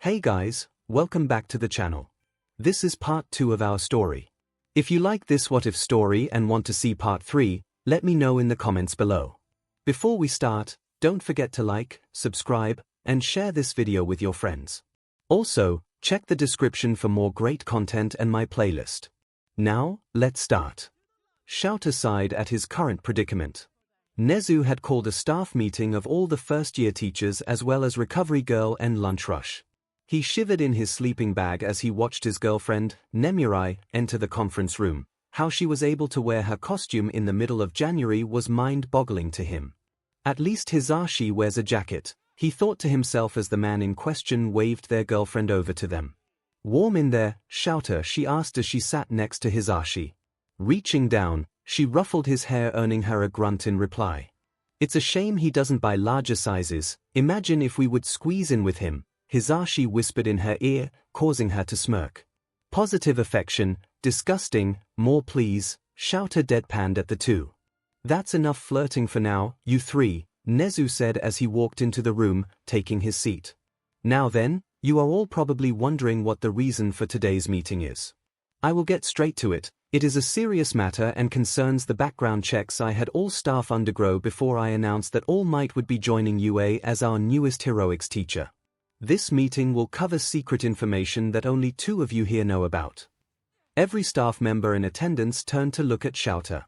Hey guys, welcome back to the channel. This is part 2 of our story. If you like this what if story and want to see part 3, let me know in the comments below. Before we start, don't forget to like, subscribe, and share this video with your friends. Also, check the description for more great content and my playlist. Now, let's start. 𝐿𝐴 sighed at his current predicament. 𝐒𝐻𝐻 had called a staff meeting of all the first-year teachers as well as recovery girl and lunch rush. He shivered in his sleeping bag as he watched his girlfriend, Midoriya, enter the conference room. How she was able to wear her costume in the middle of January was mind-boggling to him. At least 𝐒𝐻𝐻 wears a jacket, he thought to himself as the man in question waved their girlfriend over to them. Warm in there, 𝐿𝐴, she asked as she sat next to 𝐒𝐻𝐻. Reaching down, she ruffled his hair, earning her a grunt in reply. It's a shame he doesn't buy larger sizes, imagine if we would squeeze in with him, 𝐒𝐻𝐻 whispered in her ear, causing her to smirk. Positive affection, disgusting, more please, 𝐿𝐴 deadpanned at the two. That's enough flirting for now, you three, 𝐒𝐻𝐻 said as he walked into the room, taking his seat. Now then, you are all probably wondering what the reason for today's meeting is. I will get straight to it. It is a serious matter and concerns the background checks I had all staff undergo before I announced that All Might would be joining UA as our newest heroics teacher. This meeting will cover secret information that only 2 of you here know about. Every staff member in attendance turned to look at 𝐿𝐴.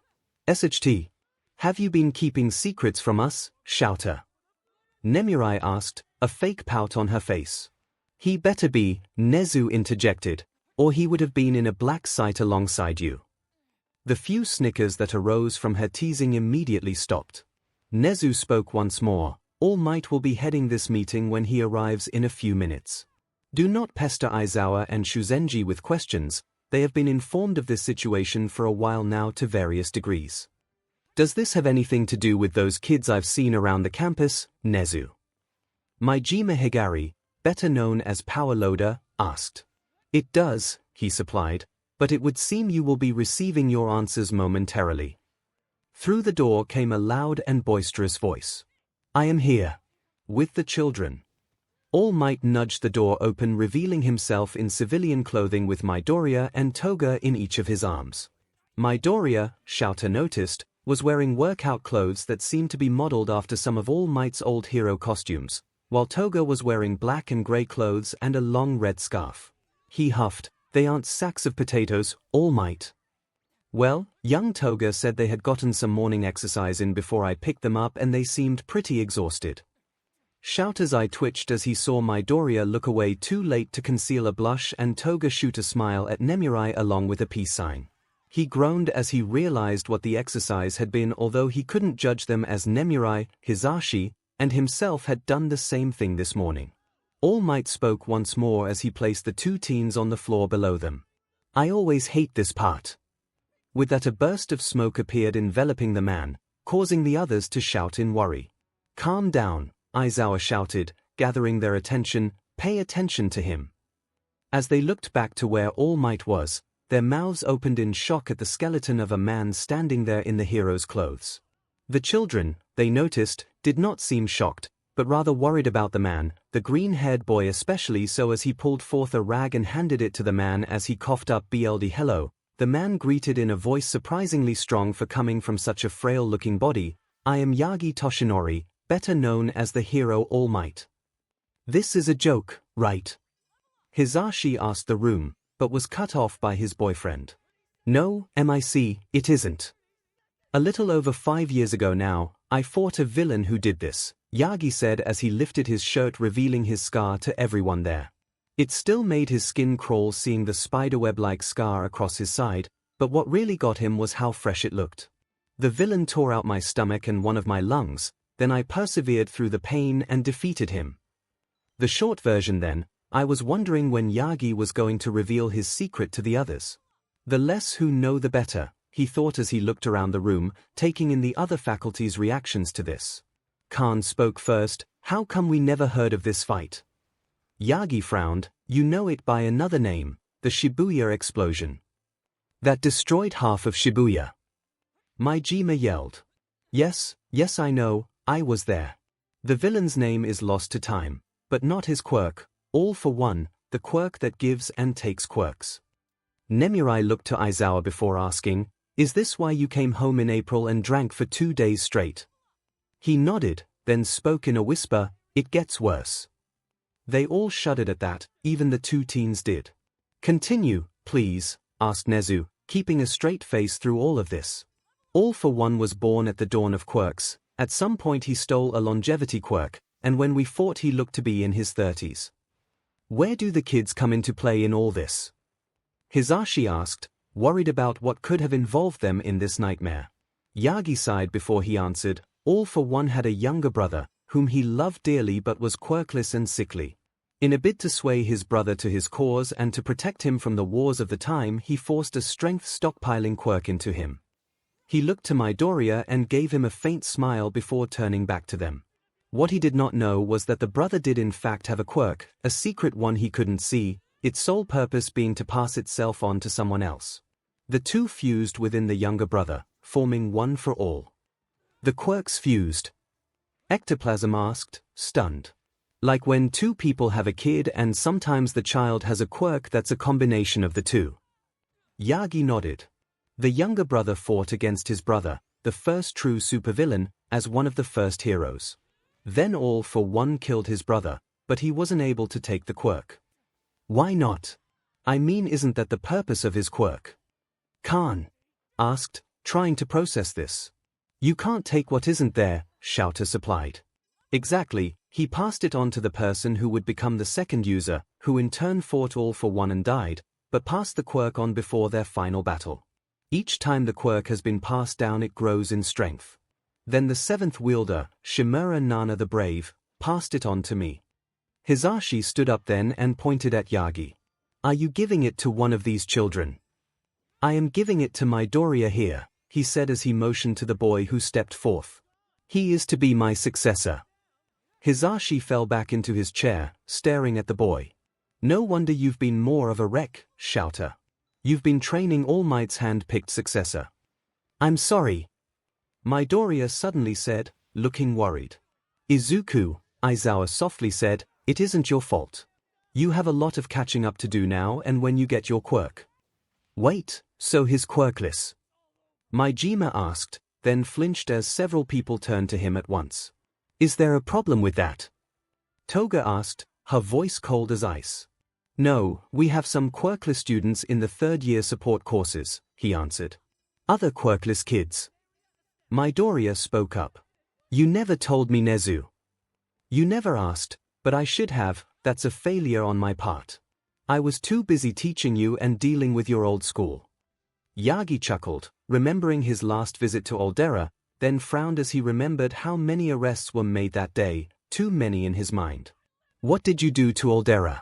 𝐻𝐻, have you been keeping secrets from us, 𝐿𝐴? Midoriya asked, a fake pout on her face. He better be, 𝐒𝐻𝐻 interjected, or he would have been in a black site alongside you. The few snickers that arose from her teasing immediately stopped. 𝐒𝐻𝐻 spoke once more. All Might will be heading this meeting when he arrives in a few minutes. Do not pester 𝐼𝐵 and 𝐿𝐴 with questions, they have been informed of this situation for a while now to various degrees. Does this have anything to do with those kids I've seen around the campus, 𝐒𝐻𝐻? myheroacademia Higari, better known as Power Loader, asked. It does, he supplied, but it would seem you will be receiving your answers momentarily. Through the door came a loud and boisterous voice. I am here. With the children. All Might nudged the door open, revealing himself in civilian clothing with Midoriya and Toga in each of his arms. Midoriya, 𝐿𝐴 noticed, was wearing workout clothes that seemed to be modeled after some of All Might's old hero costumes, while Toga was wearing black and grey clothes and a long red scarf. He huffed, they aren't sacks of potatoes, All Might. Well, young Toga said they had gotten some morning exercise in before I picked them up and they seemed pretty exhausted. 𝐿𝐴's eye twitched as he saw Midoriya look away too late to conceal a blush and Toga shoot a smile at Midoriya along with a peace sign. He groaned as he realized what the exercise had been, although he couldn't judge them as Midoriya, 𝐒𝐻𝐻, and himself had done the same thing this morning. All Might spoke once more as he placed the 2 teens on the floor below them. I always hate this part. With that a burst of smoke appeared enveloping the man, causing the others to shout in worry. Calm down, 𝐼𝐵 shouted, gathering their attention, pay attention to him. As they looked back to where All Might was, their mouths opened in shock at the skeleton of a man standing there in the hero's clothes. The children, they noticed, did not seem shocked, but rather worried about the man, the green-haired boy especially, so as he pulled forth a rag and handed it to the man as he coughed up BLD hello. The man greeted in a voice surprisingly strong for coming from such a frail-looking body, I am Yagi Toshinori, better known as the hero All Might. This is a joke, right? 𝐒𝐻𝐻 asked the room, but was cut off by his boyfriend. No, MIC, it isn't. A little over 5 years ago now, I fought a villain who did this, Yagi said as he lifted his shirt, revealing his scar to everyone there. It still made his skin crawl seeing the spiderweb-like scar across his side, but what really got him was how fresh it looked. The villain tore out my stomach and one of my lungs, then I persevered through the pain and defeated him. The short version then, I was wondering when Yagi was going to reveal his secret to the others. The less who know the better, he thought as he looked around the room, taking in the other faculty's reactions to this. Khan spoke first, how come we never heard of this fight? Yagi frowned, you know it by another name, the Shibuya explosion. That destroyed half of Shibuya. myheroacademia yelled. Yes, I know, I was there. The villain's name is lost to time, but not his quirk, All for one, the quirk that gives and takes quirks. Nemuri looked to Aizawa before asking, "Is this why you came home in April and drank for 2 days straight?" He nodded, then spoke in a whisper, "It gets worse." They all shuddered at that, even the 2 teens did. "Continue, please," asked Nezu, keeping a straight face through all of this. All for one was born at the dawn of quirks. At some point he stole a longevity quirk, and when we fought he looked to be in his 30s. Where do the kids come into play in all this? Hisashi asked, worried about what could have involved them in this nightmare. Yagi sighed before he answered, All for one had a younger brother, whom he loved dearly but was quirkless and sickly. In a bid to sway his brother to his cause and to protect him from the wars of the time, he forced a strength stockpiling quirk into him. He looked to Midoriya and gave him a faint smile before turning back to them. What he did not know was that the brother did in fact have a quirk, a secret one he couldn't see, its sole purpose being to pass itself on to someone else. The two fused within the younger brother, forming one for all. The quirks fused. Ectoplasm asked, stunned. Like when two people have a kid and sometimes the child has a quirk that's a combination of the two. Yagi nodded. The younger brother fought against his brother, the first true supervillain, as one of the first heroes. Then all for one killed his brother, but he wasn't able to take the quirk. Why not? I mean, isn't that the purpose of his quirk? Khan asked, trying to process this. You can't take what isn't there, 𝐻𝐿 supplied. Exactly, he passed it on to the person who would become the second user, who in turn fought all for one and died, but passed the quirk on before their final battle. Each time the quirk has been passed down it grows in strength. Then the seventh wielder, Shimura Nana the Brave, passed it on to me. Hisashi stood up then and pointed at Yagi. Are you giving it to one of these children? I am giving it to Midoriya here, he said as he motioned to the boy who stepped forth. He is to be my successor. Hisashi fell back into his chair, staring at the boy. No wonder you've been more of a wreck, 𝐻𝐿. You've been training All Might's hand-picked successor. I'm sorry. Midoriya suddenly said, looking worried. Izuku, Aizawa softly said, it isn't your fault. You have a lot of catching up to do now and when you get your quirk. Wait, so he's quirkless? Myheroacademia asked, then flinched as several people turned to him at once. Is there a problem with that? Toga asked, her voice cold as ice. No, we have some quirkless students in the third-year support courses, he answered. Other quirkless kids. Midoriya spoke up. You never told me, Nezu. You never asked, but I should have. That's a failure on my part. I was too busy teaching you and dealing with your old school. Yagi chuckled, remembering his last visit to Aldera, then frowned as he remembered how many arrests were made that day, too many in his mind. What did you do to Aldera?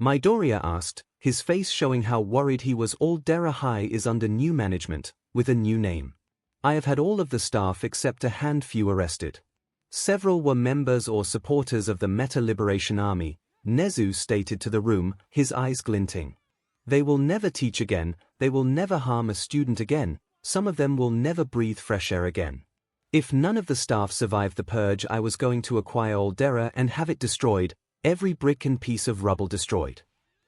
Midoriya asked, his face showing how worried he was. Aldera High is under new management, with a new name. I have had all of the staff except a handful arrested. Several were members or supporters of the Meta Liberation Army, Nezu stated to the room, his eyes glinting. They will never teach again, they will never harm a student again, some of them will never breathe fresh air again. If none of the staff survived the purge, I was going to acquire Aldera and have it destroyed, every brick and piece of rubble destroyed.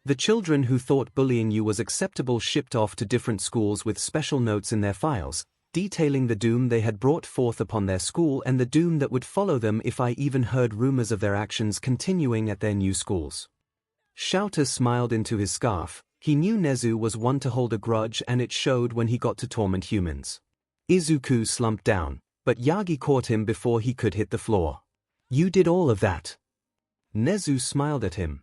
The children who thought bullying you was acceptable shipped off to different schools with special notes in their files, detailing the doom they had brought forth upon their school and the doom that would follow them if I even heard rumors of their actions continuing at their new schools. 𝐻𝐿 smiled into his scarf. He knew Nezu was one to hold a grudge and it showed when he got to torment humans. Izuku slumped down, but Yagi caught him before he could hit the floor. You did all of that? Nezu smiled at him.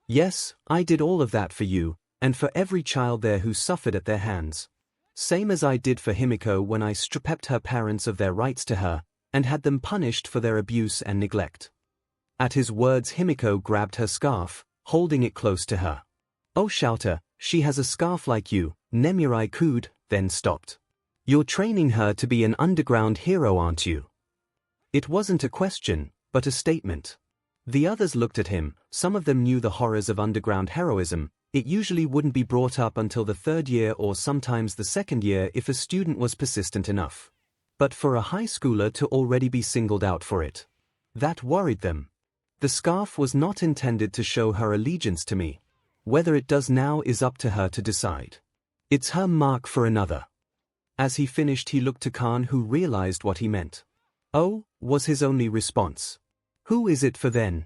Yes, I did all of that for you, and for every child there who suffered at their hands. Same as I did for Himiko when I stripped her parents of their rights to her, and had them punished for their abuse and neglect. At his words Himiko grabbed her scarf, holding it close to her. Oh 𝐻𝐿, she has a scarf like you, Nemuri cooed, then stopped. You're training her to be an underground hero, aren't you? It wasn't a question, but a statement. The others looked at him, some of them knew the horrors of underground heroism. It usually wouldn't be brought up until the third year or sometimes the second year if a student was persistent enough. But for a high schooler to already be singled out for it, that worried them. The scarf was not intended to show her allegiance to me. Whether it does now is up to her to decide. It's her mark for another. As he finished, he looked to Khan, who realized what he meant. Oh, was his only response. Who is it for then?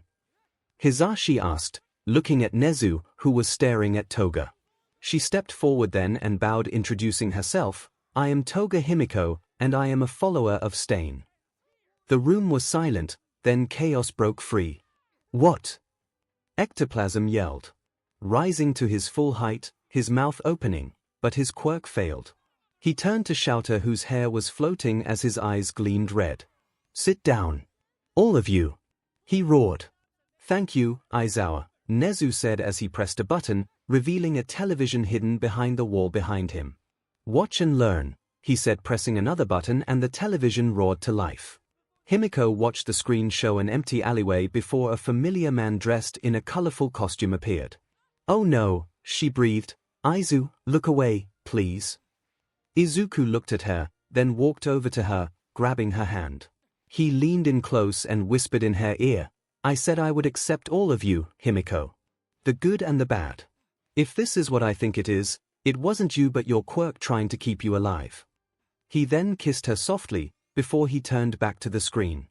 Hisashi asked, looking at Nezu, who was staring at Toga. She stepped forward then and bowed, introducing herself. I am Toga Himiko, and I am a follower of Stain. The room was silent, then chaos broke free. What? Ectoplasm yelled. Rising to his full height, his mouth opening, but his quirk failed. He turned to Shouter, whose hair was floating as his eyes gleamed red. Sit down. All of you. He roared. Thank you, Aizawa, Nezu said as he pressed a button, revealing a television hidden behind the wall behind him. Watch and learn, he said, pressing another button, and the television roared to life. Himiko watched the screen show an empty alleyway before a familiar man dressed in a colorful costume appeared. Oh no, she breathed. Aizu, look away, please. Izuku looked at her, then walked over to her, grabbing her hand. He leaned in close and whispered in her ear, I said I would accept all of you, Himiko. The good and the bad. If this is what I think it wasn't you but your quirk trying to keep you alive. He then kissed her softly, before he turned back to the screen.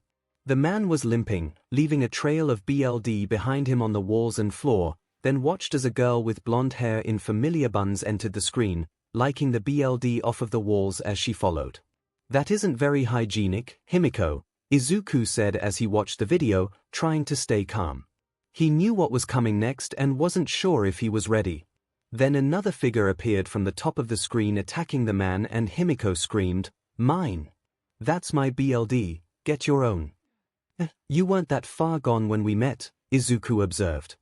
The man was limping, leaving a trail of BLD behind him on the walls and floor, then watched as a girl with blonde hair in familiar buns entered the screen, liking the BLD off of the walls as she followed. That isn't very hygienic, Himiko, Izuku said as he watched the video, trying to stay calm. He knew what was coming next and wasn't sure if he was ready. Then another figure appeared from the top of the screen attacking the man, and Himiko screamed, Mine! That's my BLD, get your own. You weren't that far gone when we met, Izuku observed.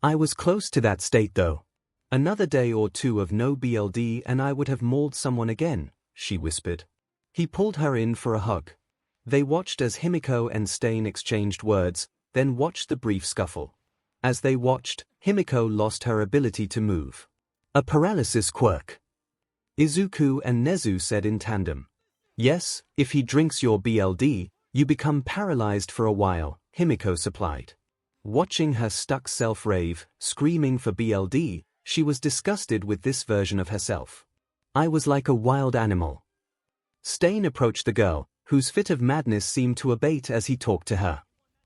I was close to that state though. Another day or two of no BLD and I would have mauled someone again, she whispered. He pulled her in for a hug. They watched as Himiko and Stain exchanged words, then watched the brief scuffle. As they watched, Himiko lost her ability to move. A paralysis quirk. Izuku and Nezu said in tandem. Yes, if he drinks your BLD, you become paralyzed for a while, Himiko supplied. Watching her stuck self rave, screaming for BLD, she was disgusted with this version of herself. I was like a wild animal. Stain approached the girl, whose fit of madness seemed to abate as he talked to her.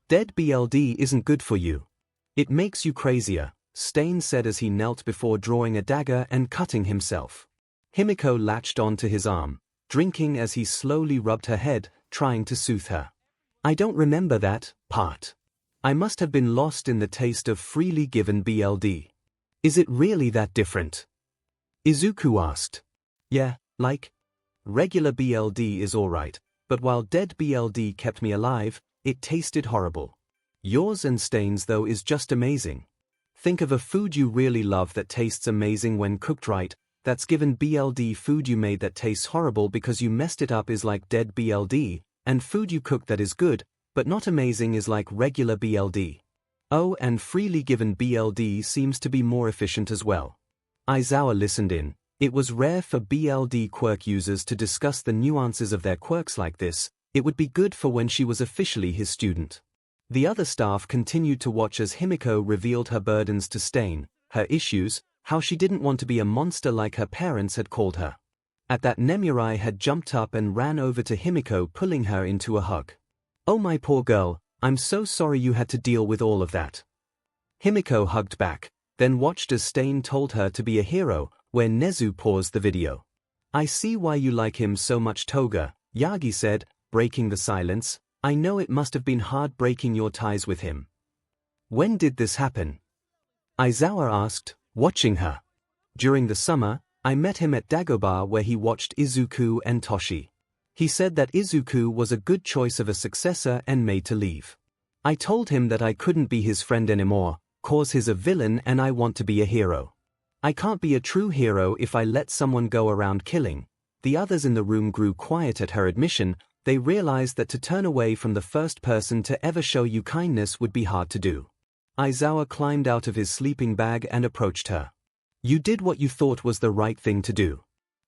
Dead BLD isn't good for you. It makes you crazier, Stain said as he knelt before drawing a dagger and cutting himself. Himiko latched onto his arm, drinking as he slowly rubbed her head, trying to soothe her. I don't remember that part. I must have been lost in the taste of freely given BLD. Is it really that different? Izuku asked. Yeah, like. Regular BLD is alright, but while dead BLD kept me alive, it tasted horrible. Yours and Stain's though is just amazing. Think of a food you really love that tastes amazing when cooked right, that's given BLD. Food you made that tastes horrible because you messed it up is like dead BLD, and food you cooked that is good, but not amazing is like regular BLD. Oh, and freely given BLD seems to be more efficient as well. Aizawa listened in. It was rare for BLD quirk users to discuss the nuances of their quirks like this. It would be good for when she was officially his student. The other staff continued to watch as Himiko revealed her burdens to Stain, her issues, how she didn't want to be a monster like her parents had called her. At that, Nemurai had jumped up and ran over to Himiko, pulling her into a hug. Oh my poor girl, I'm so sorry you had to deal with all of that. Himiko hugged back, then watched as Stain told her to be a hero, where Nezu paused the video. I see why you like him so much, Toga, Yagi said, breaking the silence. I know it must have been hard breaking your ties with him. When did this happen? Aizawa asked, watching her. During the summer, I met him at Dagobah where he watched Izuku and Toshi. He said that Izuku was a good choice of a successor and made to leave. I told him that I couldn't be his friend anymore, cause he's a villain and I want to be a hero. I can't be a true hero if I let someone go around killing. The others in the room grew quiet at her admission. They realized that to turn away from the first person to ever show you kindness would be hard to do. Aizawa climbed out of his sleeping bag and approached her. You did what you thought was the right thing to do.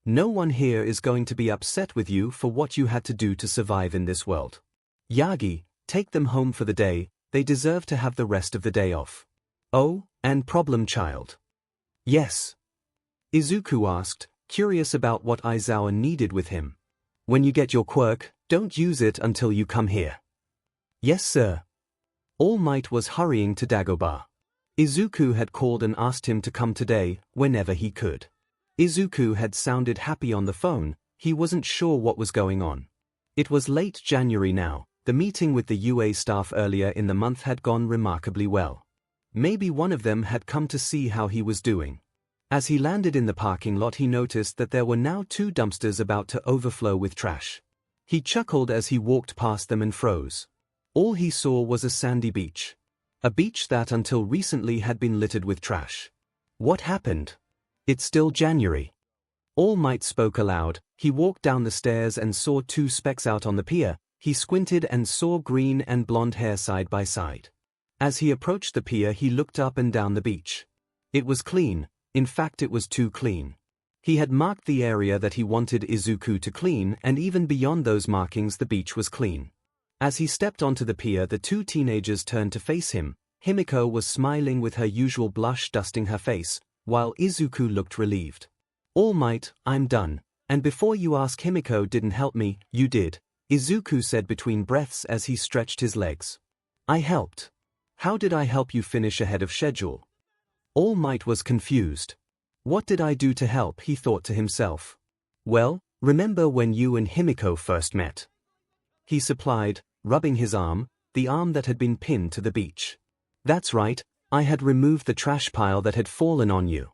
No one here is going to be upset with you for what you had to do to survive in this world. Yagi, take them home for the day, They deserve to have the rest of the day off. Oh, and problem child. Yes. Izuku asked, curious about what Aizawa needed with him. When you get your quirk, don't use it until you come here. Yes, sir. All Might was hurrying to Dagobah. Izuku had called and asked him to come today, whenever he could. Izuku had sounded happy on the phone, he wasn't sure what was going on. It was late January now, the meeting with the UA staff earlier in the month had gone remarkably well. Maybe one of them had come to see how he was doing. As he landed in the parking lot he noticed that there were now 2 dumpsters about to overflow with trash. He chuckled as he walked past them and froze. All he saw was a sandy beach. A beach that until recently had been littered with trash. What happened? It's still January. All Might spoke aloud. He walked down the stairs and saw 2 specks out on the pier. He squinted and saw green and blonde hair side by side. As he approached the pier he looked up and down the beach. It was clean, in fact it was too clean. He had marked the area that he wanted Izuku to clean and even beyond those markings the beach was clean. As he stepped onto the pier the 2 teenagers turned to face him. Himiko was smiling with her usual blush dusting her face, while Izuku looked relieved. All Might, I'm done, and before you ask Himiko didn't help me, you did, Izuku said between breaths as he stretched his legs. I helped. How did I help you finish ahead of schedule? All Might was confused. What did I do to help, he thought to himself. Well, remember when you and Himiko first met? He supplied, rubbing his arm, the arm that had been pinned to the beach. That's right, I had removed the trash pile that had fallen on you.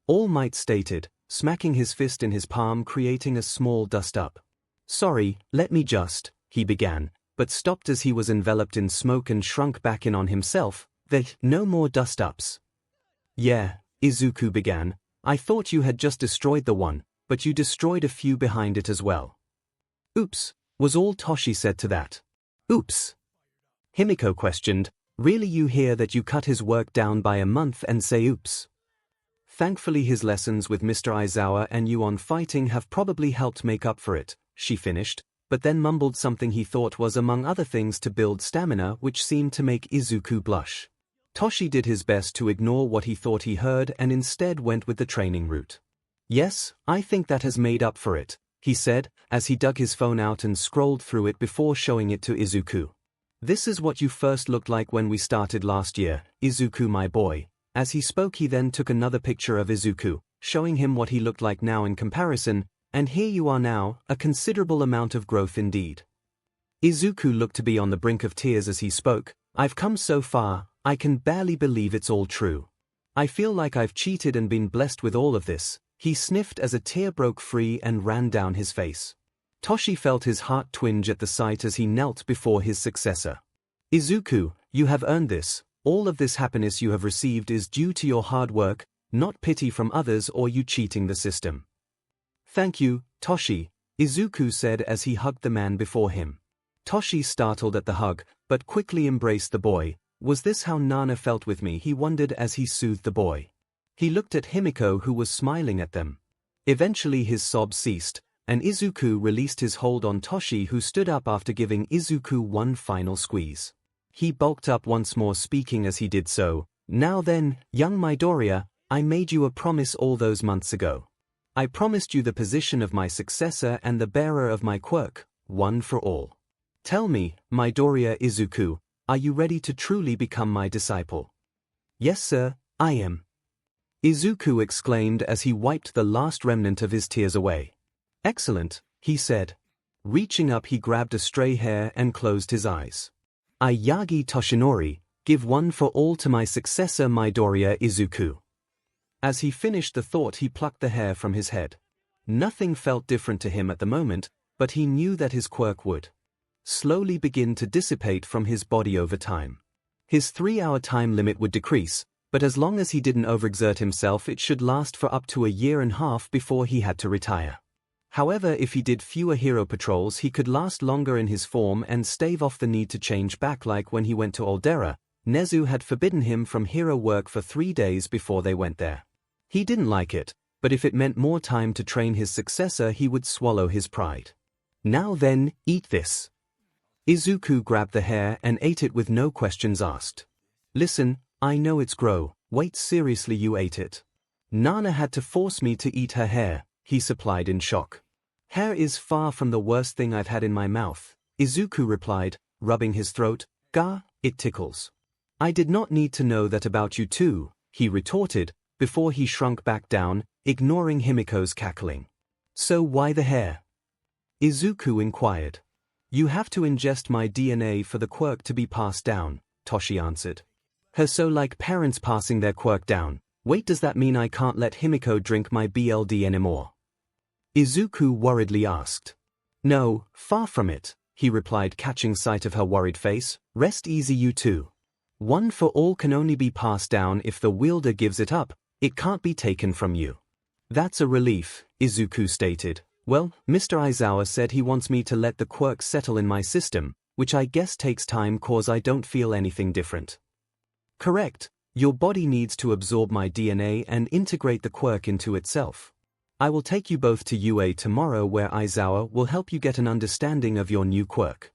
All Might stated, smacking his fist in his palm creating a small dust-up. Sorry, let me just, he began, but stopped as he was enveloped in smoke and shrunk back in on himself. No more dust-ups. Yeah, Izuku began, I thought you had just destroyed the one, but you destroyed a few behind it as well. Oops, was all Toshi said to that. Oops. Himiko questioned, really you hear that you cut his work down by a month and say oops? Thankfully his lessons with Mr. Aizawa and you on fighting have probably helped make up for it, she finished, but then mumbled something he thought was among other things to build stamina which seemed to make Izuku blush. Toshi did his best to ignore what he thought he heard and instead went with the training route. Yes, I think that has made up for it, he said, as he dug his phone out and scrolled through it before showing it to Izuku. This is what you first looked like when we started last year, Izuku my boy. As he spoke he then took another picture of Izuku, showing him what he looked like now in comparison, and here you are now, a considerable amount of growth indeed. Izuku looked to be on the brink of tears as he spoke. I've come so far, I can barely believe it's all true. I feel like I've cheated and been blessed with all of this, he sniffed as a tear broke free and ran down his face. Toshi felt his heart twinge at the sight as he knelt before his successor. Izuku, you have earned this, all of this happiness you have received is due to your hard work, not pity from others or you cheating the system. Thank you, Toshi, Izuku said as he hugged the man before him. Toshi startled at the hug, but quickly embraced the boy. Was this how Nana felt with me, he wondered as he soothed the boy. He looked at Himiko who was smiling at them. Eventually his sobs ceased, and Izuku released his hold on Toshi who stood up after giving Izuku one final squeeze. He bulked up once more speaking as he did so. Now then, young Midoriya, I made you a promise all those months ago. I promised you the position of my successor and the bearer of my quirk, one for all. Tell me, Midoriya Izuku, are you ready to truly become my disciple? Yes sir, I am. Izuku exclaimed as he wiped the last remnant of his tears away. Excellent, he said. Reaching up he grabbed a stray hair and closed his eyes. I Yagi Toshinori, give one for all to my successor Midoriya Izuku. As he finished the thought he plucked the hair from his head. Nothing felt different to him at the moment, but he knew that his quirk would slowly begin to dissipate from his body over time. His 3-hour time limit would decrease, but as long as he didn't overexert himself it should last for up to a year and a half before he had to retire. However, if he did fewer hero patrols he could last longer in his form and stave off the need to change back, like when he went to Aldera. Nezu had forbidden him from hero work for 3 days before they went there. He didn't like it, but if it meant more time to train his successor he would swallow his pride. Now then, eat this. 𝐒𝐿 grabbed the hair and ate it with no questions asked. Listen, I know it's 𝐔𝐬. Wait, seriously, you ate it? Nana had to force me to eat her hair, he supplied in shock. Hair is far from the worst thing I've had in my mouth, 𝐒𝐿 replied, rubbing his throat. Gah, it tickles. I did not need to know that about you too, he retorted, before he shrunk back down, ignoring Himiko's cackling. So why the hair? 𝐒𝐿 inquired. You have to ingest my DNA for the quirk to be passed down, Toshi answered. So like parents passing their quirk down. Wait, does that mean I can't let Himiko drink my BLD anymore? 𝐒𝐿 worriedly asked. No, far from it, he replied, catching sight of her worried face. Rest easy, you two. One for all can only be passed down if the wielder gives it up. It can't be taken from you. That's a relief, 𝐒𝐿 stated. Well, Mr. Aizawa said he wants me to let the quirk settle in my system, which I guess takes time cause I don't feel anything different. Correct, your body needs to absorb my DNA and integrate the quirk into itself. I will take you both to UA tomorrow where Aizawa will help you get an understanding of your new quirk.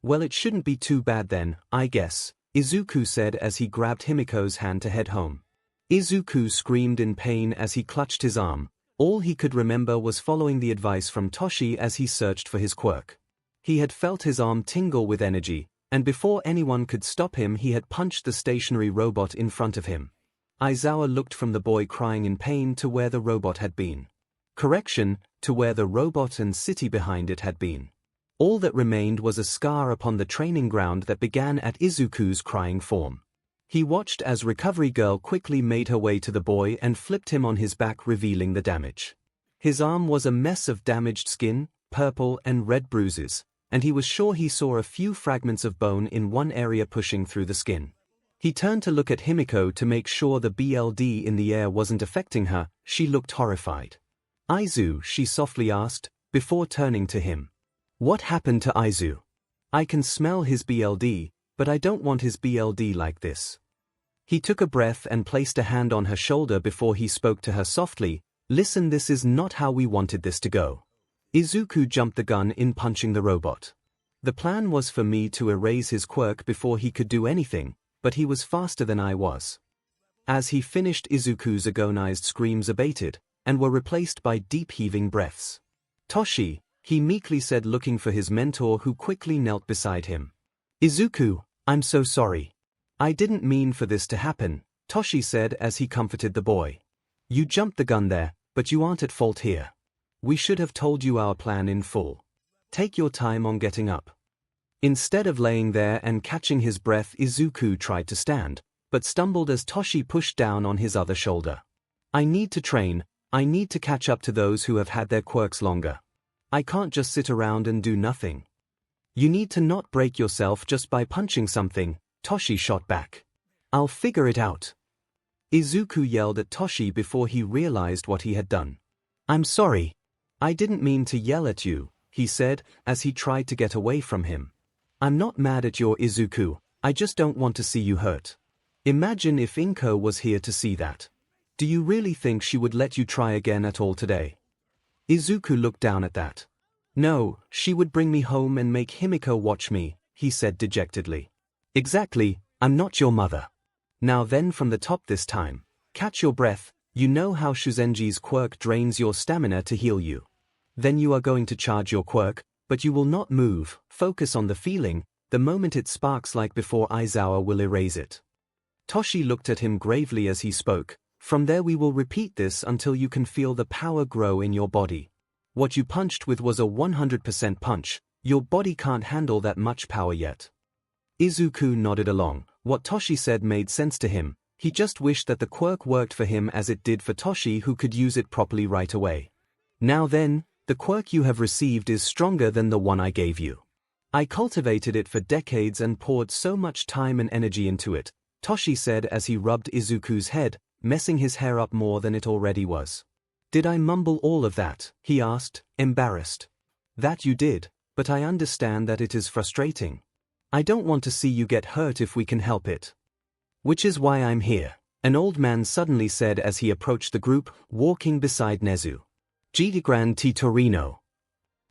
Well, it shouldn't be too bad then, I guess, 𝐒𝐿 said as he grabbed Himiko's hand to head home. 𝐒𝐿 screamed in pain as he clutched his arm. All he could remember was following the advice from Toshi as he searched for his quirk. He had felt his arm tingle with energy, and before anyone could stop him he had punched the stationary robot in front of him. Aizawa looked from the boy crying in pain to where the robot had been. Correction, to where the robot and city behind it had been. All that remained was a scar upon the training ground that began at 𝐒𝐿's crying form. He watched as Recovery Girl quickly made her way to the boy and flipped him on his back, revealing the damage. His arm was a mess of damaged skin, purple and red bruises, and he was sure he saw a few fragments of bone in one area pushing through the skin. He turned to look at Himiko to make sure the BLD in the air wasn't affecting her. She looked horrified. Aizu, she softly asked, before turning to him. What happened to Aizu? I can smell his BLD, but I don't want his BLD like this. He took a breath and placed a hand on her shoulder before he spoke to her softly. Listen, this is not how we wanted this to go. 𝐒𝐿 jumped the gun in punching the robot. The plan was for me to erase his quirk before he could do anything, but he was faster than I was. As he finished, 𝐒𝐿's agonized screams abated, and were replaced by deep heaving breaths. Toshi, he meekly said, looking for his mentor who quickly knelt beside him. 𝐒𝐿, I'm so sorry. I didn't mean for this to happen, Toshi said as he comforted the boy. You jumped the gun there, but you aren't at fault here. We should have told you our plan in full. Take your time on getting up. Instead of laying there and catching his breath, 𝐒𝐿 tried to stand, but stumbled as Toshi pushed down on his other shoulder. I need to train. I need to catch up to those who have had their quirks longer. I can't just sit around and do nothing. You need to not break yourself just by punching something, Toshi shot back. I'll figure it out. 𝐒𝐿 yelled at Toshi before he realized what he had done. I'm sorry. I didn't mean to yell at you, he said, as he tried to get away from him. I'm not mad at your 𝐒𝐿, I just don't want to see you hurt. Imagine if Inko was here to see that. Do you really think she would let you try again at all today? 𝐒𝐿 looked down at that. No, she would bring me home and make Himiko watch me, he said dejectedly. Exactly, I'm not your mother. Now then, from the top this time. Catch your breath. You know how Shuzenji's quirk drains your stamina to heal you. Then you are going to charge your quirk, but you will not move. Focus on the feeling. The moment it sparks like before, Aizawa will erase it. Toshi looked at him gravely as he spoke. From there we will repeat this until you can feel the power grow in your body. What you punched with was a 100% punch. Your body can't handle that much power yet. 𝐒𝐿 nodded along. What Toshi said made sense to him. He just wished that the quirk worked for him as it did for Toshi, who could use it properly right away. Now then, the quirk you have received is stronger than the one I gave you. I cultivated it for decades and poured so much time and energy into it, Toshi said as he rubbed 𝐒�l's head, messing his hair up more than it already was. Did I mumble all of that? He asked, embarrassed. That you did, but I understand that it is frustrating. I don't want to see you get hurt if we can help it. Which is why I'm here, an old man suddenly said as he approached the group, walking beside Nezu. 𝐺𝐸 Totorino.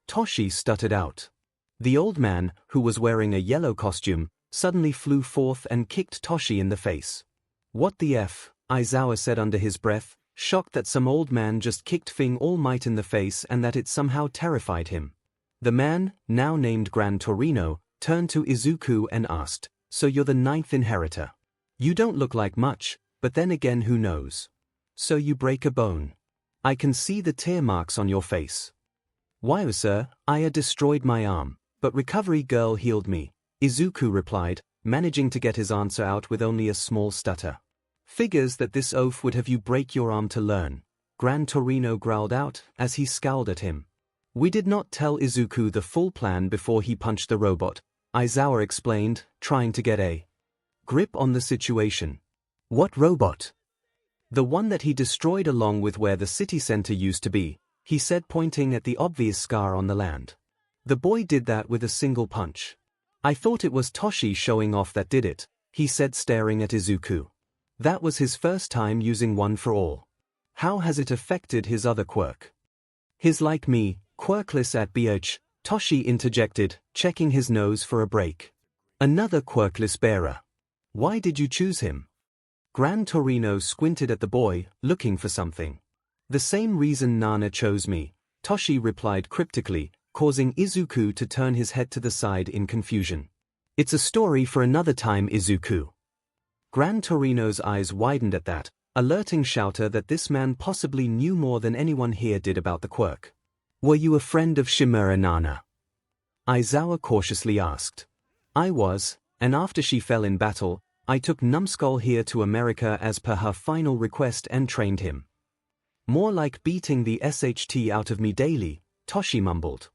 Toshi stuttered out. The old man, who was wearing a yellow costume, suddenly flew forth and kicked Toshi in the face. "What the F?" Aizawa said under his breath, shocked that some old man just kicked Fing All Might in the face and that it somehow terrified him. The man, now named 𝐵𝐵, turned to Izuku and asked, "So you're the 9th inheritor? You don't look like much, but then again who knows? So you break a bone. I can see the tear marks on your face." "Why, sir, I destroyed my arm, but recovery girl healed me," Izuku replied, managing to get his answer out with only a small stutter. "Figures that this oaf would have you break your arm to learn," 𝐵𝐵 growled out as he scowled at him. "We did not tell Izuku the full plan before he punched the robot," Aizawa explained, trying to get a grip on the situation. "What robot?" "The one that he destroyed along with where the city center used to be," he said, pointing at the obvious scar on the land. "The boy did that with a single punch. I thought it was Toshi showing off that did it," he said, staring at Izuku. "That was his first time using one for all. How has it affected his other quirk?" "He's like me, quirkless at 𝐵𝐻," Toshi interjected, checking his nose for a break. "Another quirkless bearer. Why did you choose him?" 𝐵𝐵 squinted at the boy, looking for something. "The same reason Nana chose me," Toshi replied cryptically, causing Izuku to turn his head to the side in confusion. "It's a story for another time, Izuku." 𝐵𝐵's eyes widened at that, alerting Shouter that this man possibly knew more than anyone here did about the quirk. "Were you a friend of Shimura Nana?" Aizawa cautiously asked. "I was, and after she fell in battle, I took 𝐴𝐼𝐼 here to America as per her final request and trained him." "More like beating the SHT out of me daily," Toshi mumbled.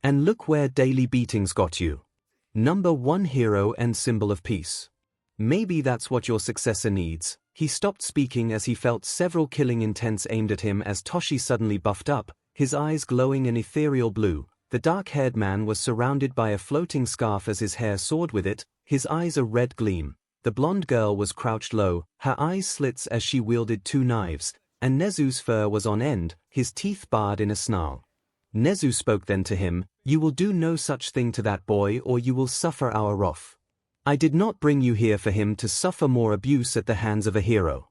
"And look where daily beatings got you. #1 hero and symbol of peace. Maybe that's what your successor needs." He stopped speaking as he felt several killing intents aimed at him as Toshi suddenly buffed up, his eyes glowing an ethereal blue. The dark-haired man was surrounded by a floating scarf as his hair soared with it, his eyes a red gleam. The blonde girl was crouched low, her eyes slits as she wielded 2 knives, and Nezu's fur was on end, his teeth barred in a snarl. Nezu spoke then to him, "You will do no such thing to that boy or you will suffer our wrath. I did not bring you here for him to suffer more abuse at the hands of a hero."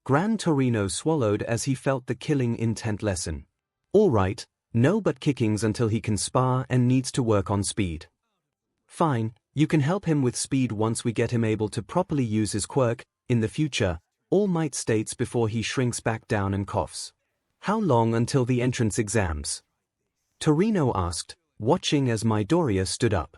𝐵𝐵 swallowed as he felt the killing intent lesson. "All right, no but kickings until he can spar and needs to work on speed." "Fine, you can help him with speed once we get him able to properly use his quirk, in the future," All Might states before he shrinks back down and coughs. "How long until the entrance exams?" Torino asked, watching as Midoriya stood up.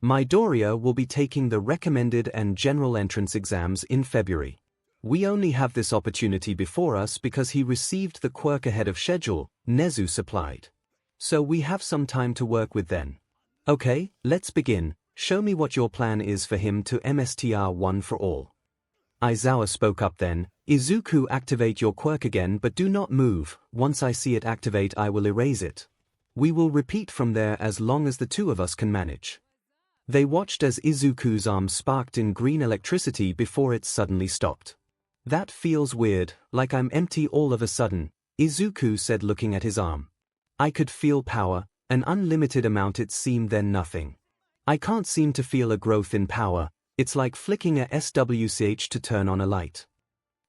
"Midoriya will be taking the recommended and general entrance exams in February. We only have this opportunity before us because he received the quirk ahead of schedule," Nezu supplied. "So we have some time to work with then. Okay, let's begin. Show me what your plan is for him to MSTR one for all." Aizawa spoke up then, "Izuku, activate your quirk again but do not move. Once I see it activate I will erase it. We will repeat from there as long as the two of us can manage." They watched as Izuku's arm sparked in green electricity before it suddenly stopped. "That feels weird, like I'm empty all of a sudden," Izuku said, looking at his arm. "I could feel power, an unlimited amount. It seemed then nothing. I can't seem to feel a growth in power. It's like flicking a SWCH to turn on a light."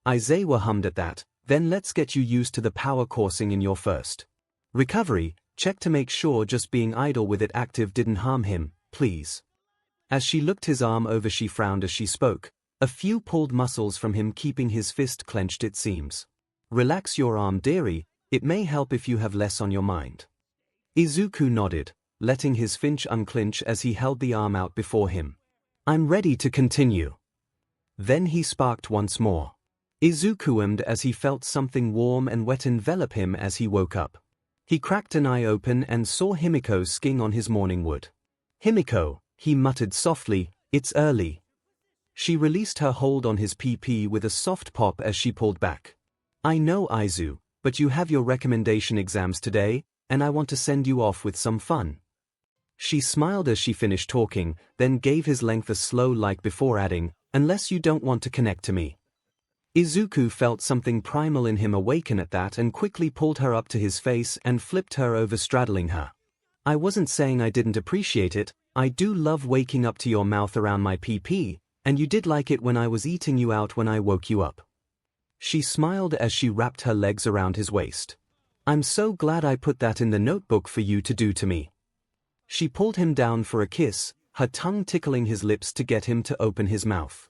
Aizawa hummed at that. "Then let's get you used to the power coursing in your first recovery. Check to make sure just being idle with it active didn't harm him, please." As she looked his arm over, she frowned as she spoke. "A few pulled muscles from him keeping his fist clenched, it seems. Relax your arm, dearie, it may help if you have less on your mind." Izuku nodded, letting his finch unclench as he held the arm out before him. "I'm ready to continue." Then he sparked once more. Izuku hummed as he felt something warm and wet envelop him as he woke up. He cracked an eye open and saw Himiko sking on his morning wood. "Himiko," he muttered softly, "it's early." She released her hold on his PP with a soft pop as she pulled back. "I know, Aizu, but you have your recommendation exams today, and I want to send you off with some fun." She smiled as she finished talking, then gave his length a slow like before adding, "Unless you don't want to connect to me." Izuku felt something primal in him awaken at that and quickly pulled her up to his face and flipped her over, straddling her. I wasn't saying I didn't appreciate it. I do love waking up to your mouth around my PP, and you did like it when I was eating you out when I woke you up. She smiled as she wrapped her legs around his waist. I'm so glad I put that in the notebook for you to do to me. She pulled him down for a kiss, her tongue tickling his lips to get him to open his mouth.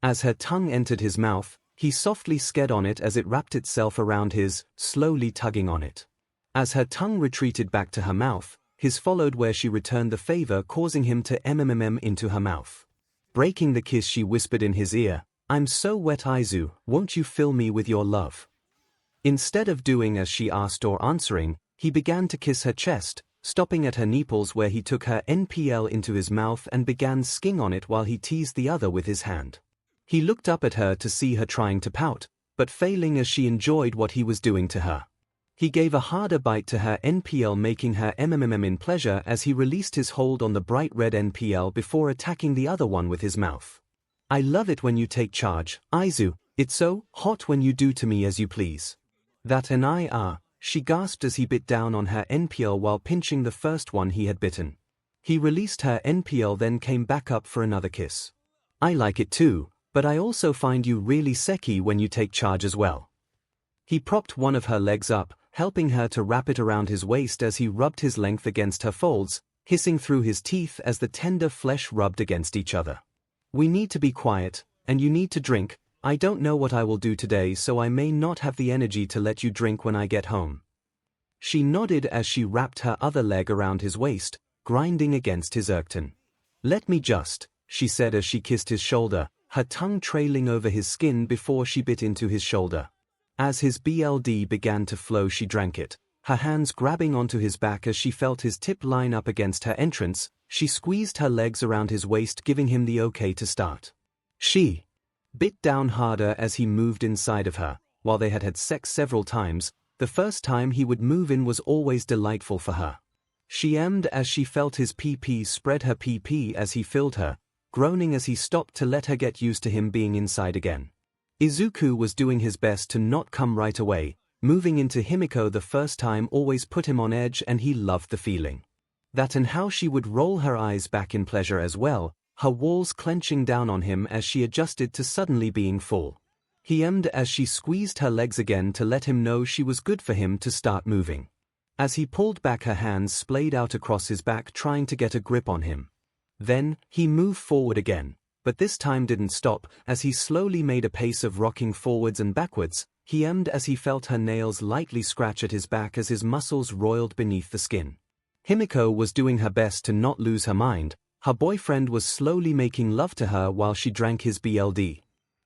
As her tongue entered his mouth, he softly sked on it as it wrapped itself around his, slowly tugging on it. As her tongue retreated back to her mouth, his followed where she returned the favor, causing him to into her mouth. Breaking the kiss, she whispered in his ear, I'm so wet Aizu, won't you fill me with your love? Instead of doing as she asked or answering, he began to kiss her chest, stopping at her nipples where he took her NPL into his mouth and began sking on it while he teased the other with his hand. He looked up at her to see her trying to pout, but failing as she enjoyed what he was doing to her. He gave a harder bite to her NPL, making her in pleasure as he released his hold on the bright red NPL before attacking the other one with his mouth. I love it when you take charge, Aizu, it's so hot when you do to me as you please. That and I are, she gasped as he bit down on her NPL while pinching the first one he had bitten. He released her NPL then came back up for another kiss. I like it too, but I also find you really sexy when you take charge as well. He propped one of her legs up, helping her to wrap it around his waist as he rubbed his length against her folds, hissing through his teeth as the tender flesh rubbed against each other. We need to be quiet, and you need to drink. I don't know what I will do today, so I may not have the energy to let you drink when I get home. She nodded as she wrapped her other leg around his waist, grinding against his 𝐒𝐻𝐿. Let me just, she said as she kissed his shoulder, her tongue trailing over his skin before she bit into his shoulder. As his BLD began to flow, she drank it, her hands grabbing onto his back as she felt his tip line up against her entrance. She squeezed her legs around his waist, giving him the okay to start. She bit down harder as he moved inside of her. While they had had sex several times, the first time he would move in was always delightful for her. She emmed as she felt his PP spread her PP as he filled her, groaning as he stopped to let her get used to him being inside again. Izuku was doing his best to not come right away. Moving into Himiko the first time always put him on edge, and he loved the feeling. That and how she would roll her eyes back in pleasure as well, her walls clenching down on him as she adjusted to suddenly being full. He emmed as she squeezed her legs again to let him know she was good for him to start moving. As he pulled back, her hands splayed out across his back trying to get a grip on him. Then, he moved forward again, but this time didn't stop. As he slowly made a pace of rocking forwards and backwards, he emmed as he felt her nails lightly scratch at his back as his muscles roiled beneath the skin. Himiko was doing her best to not lose her mind. Her boyfriend was slowly making love to her while she drank his BLD.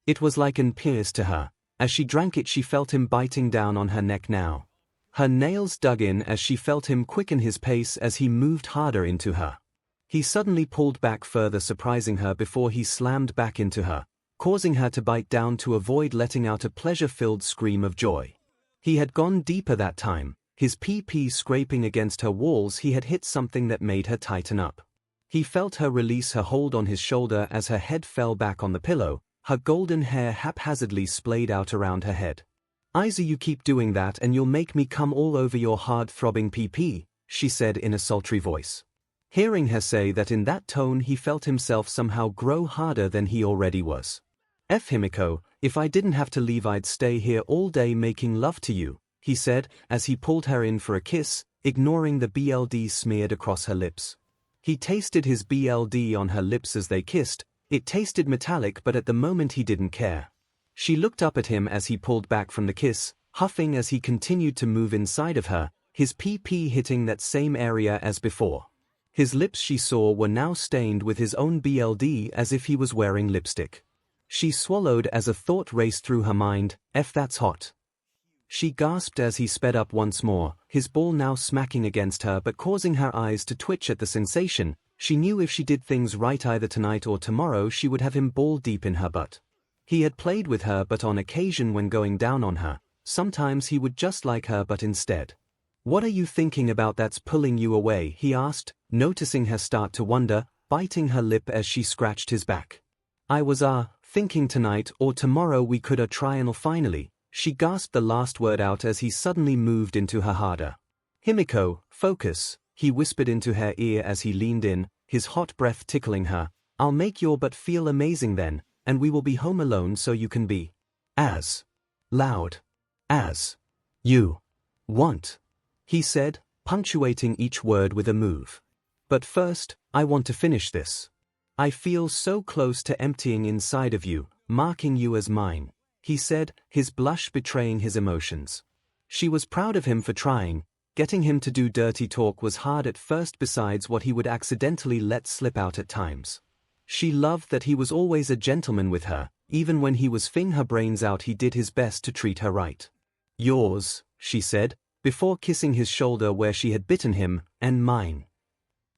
It was like an pierce to her. As she drank it, she felt him biting down on her neck now. Her nails dug in as she felt him quicken his pace as he moved harder into her. He suddenly pulled back further, surprising her before he slammed back into her, causing her to bite down to avoid letting out a pleasure-filled scream of joy. He had gone deeper that time, his PP scraping against her walls. He had hit something that made her tighten up. He felt her release her hold on his shoulder as her head fell back on the pillow, her golden hair haphazardly splayed out around her head. Aizu, you keep doing that and you'll make me come all over your hard-throbbing PP, she said in a sultry voice. Hearing her say that in that tone, he felt himself somehow grow harder than he already was. Himiko, if I didn't have to leave, I'd stay here all day making love to you, he said as he pulled her in for a kiss, ignoring the BLD smeared across her lips. He tasted his BLD on her lips as they kissed. It tasted metallic, but at the moment he didn't care. She looked up at him as he pulled back from the kiss, huffing as he continued to move inside of her, his PP hitting that same area as before. His lips, she saw, were now stained with his own BLD as if he was wearing lipstick. She swallowed as a thought raced through her mind, that's hot. She gasped as he sped up once more, his ball now smacking against her but causing her eyes to twitch at the sensation. She knew if she did things right either tonight or tomorrow she would have him ball deep in her butt. He had played with her, but on occasion when going down on her, sometimes he would just like her, but instead. What are you thinking about that's pulling you away? He asked, noticing her start to wonder, biting her lip as she scratched his back. I was thinking tonight or tomorrow we could try and finally. She gasped the last word out as he suddenly moved into her harder. Himiko, focus. he whispered into her ear as he leaned in, his hot breath tickling her. "I'll make your butt feel amazing then, and we will be home alone so you can be as loud as you want," he said, punctuating each word with a move. "But first, I want to finish this. I feel so close to emptying inside of you, marking you as mine," he said, his blush betraying his emotions. She was proud of him for trying. Getting him to do dirty talk was hard at first, besides what he would accidentally let slip out at times. She loved that he was always a gentleman with her. Even when he was fing her brains out, he did his best to treat her right. "Yours," she said, before kissing his shoulder where she had bitten him, "and mine."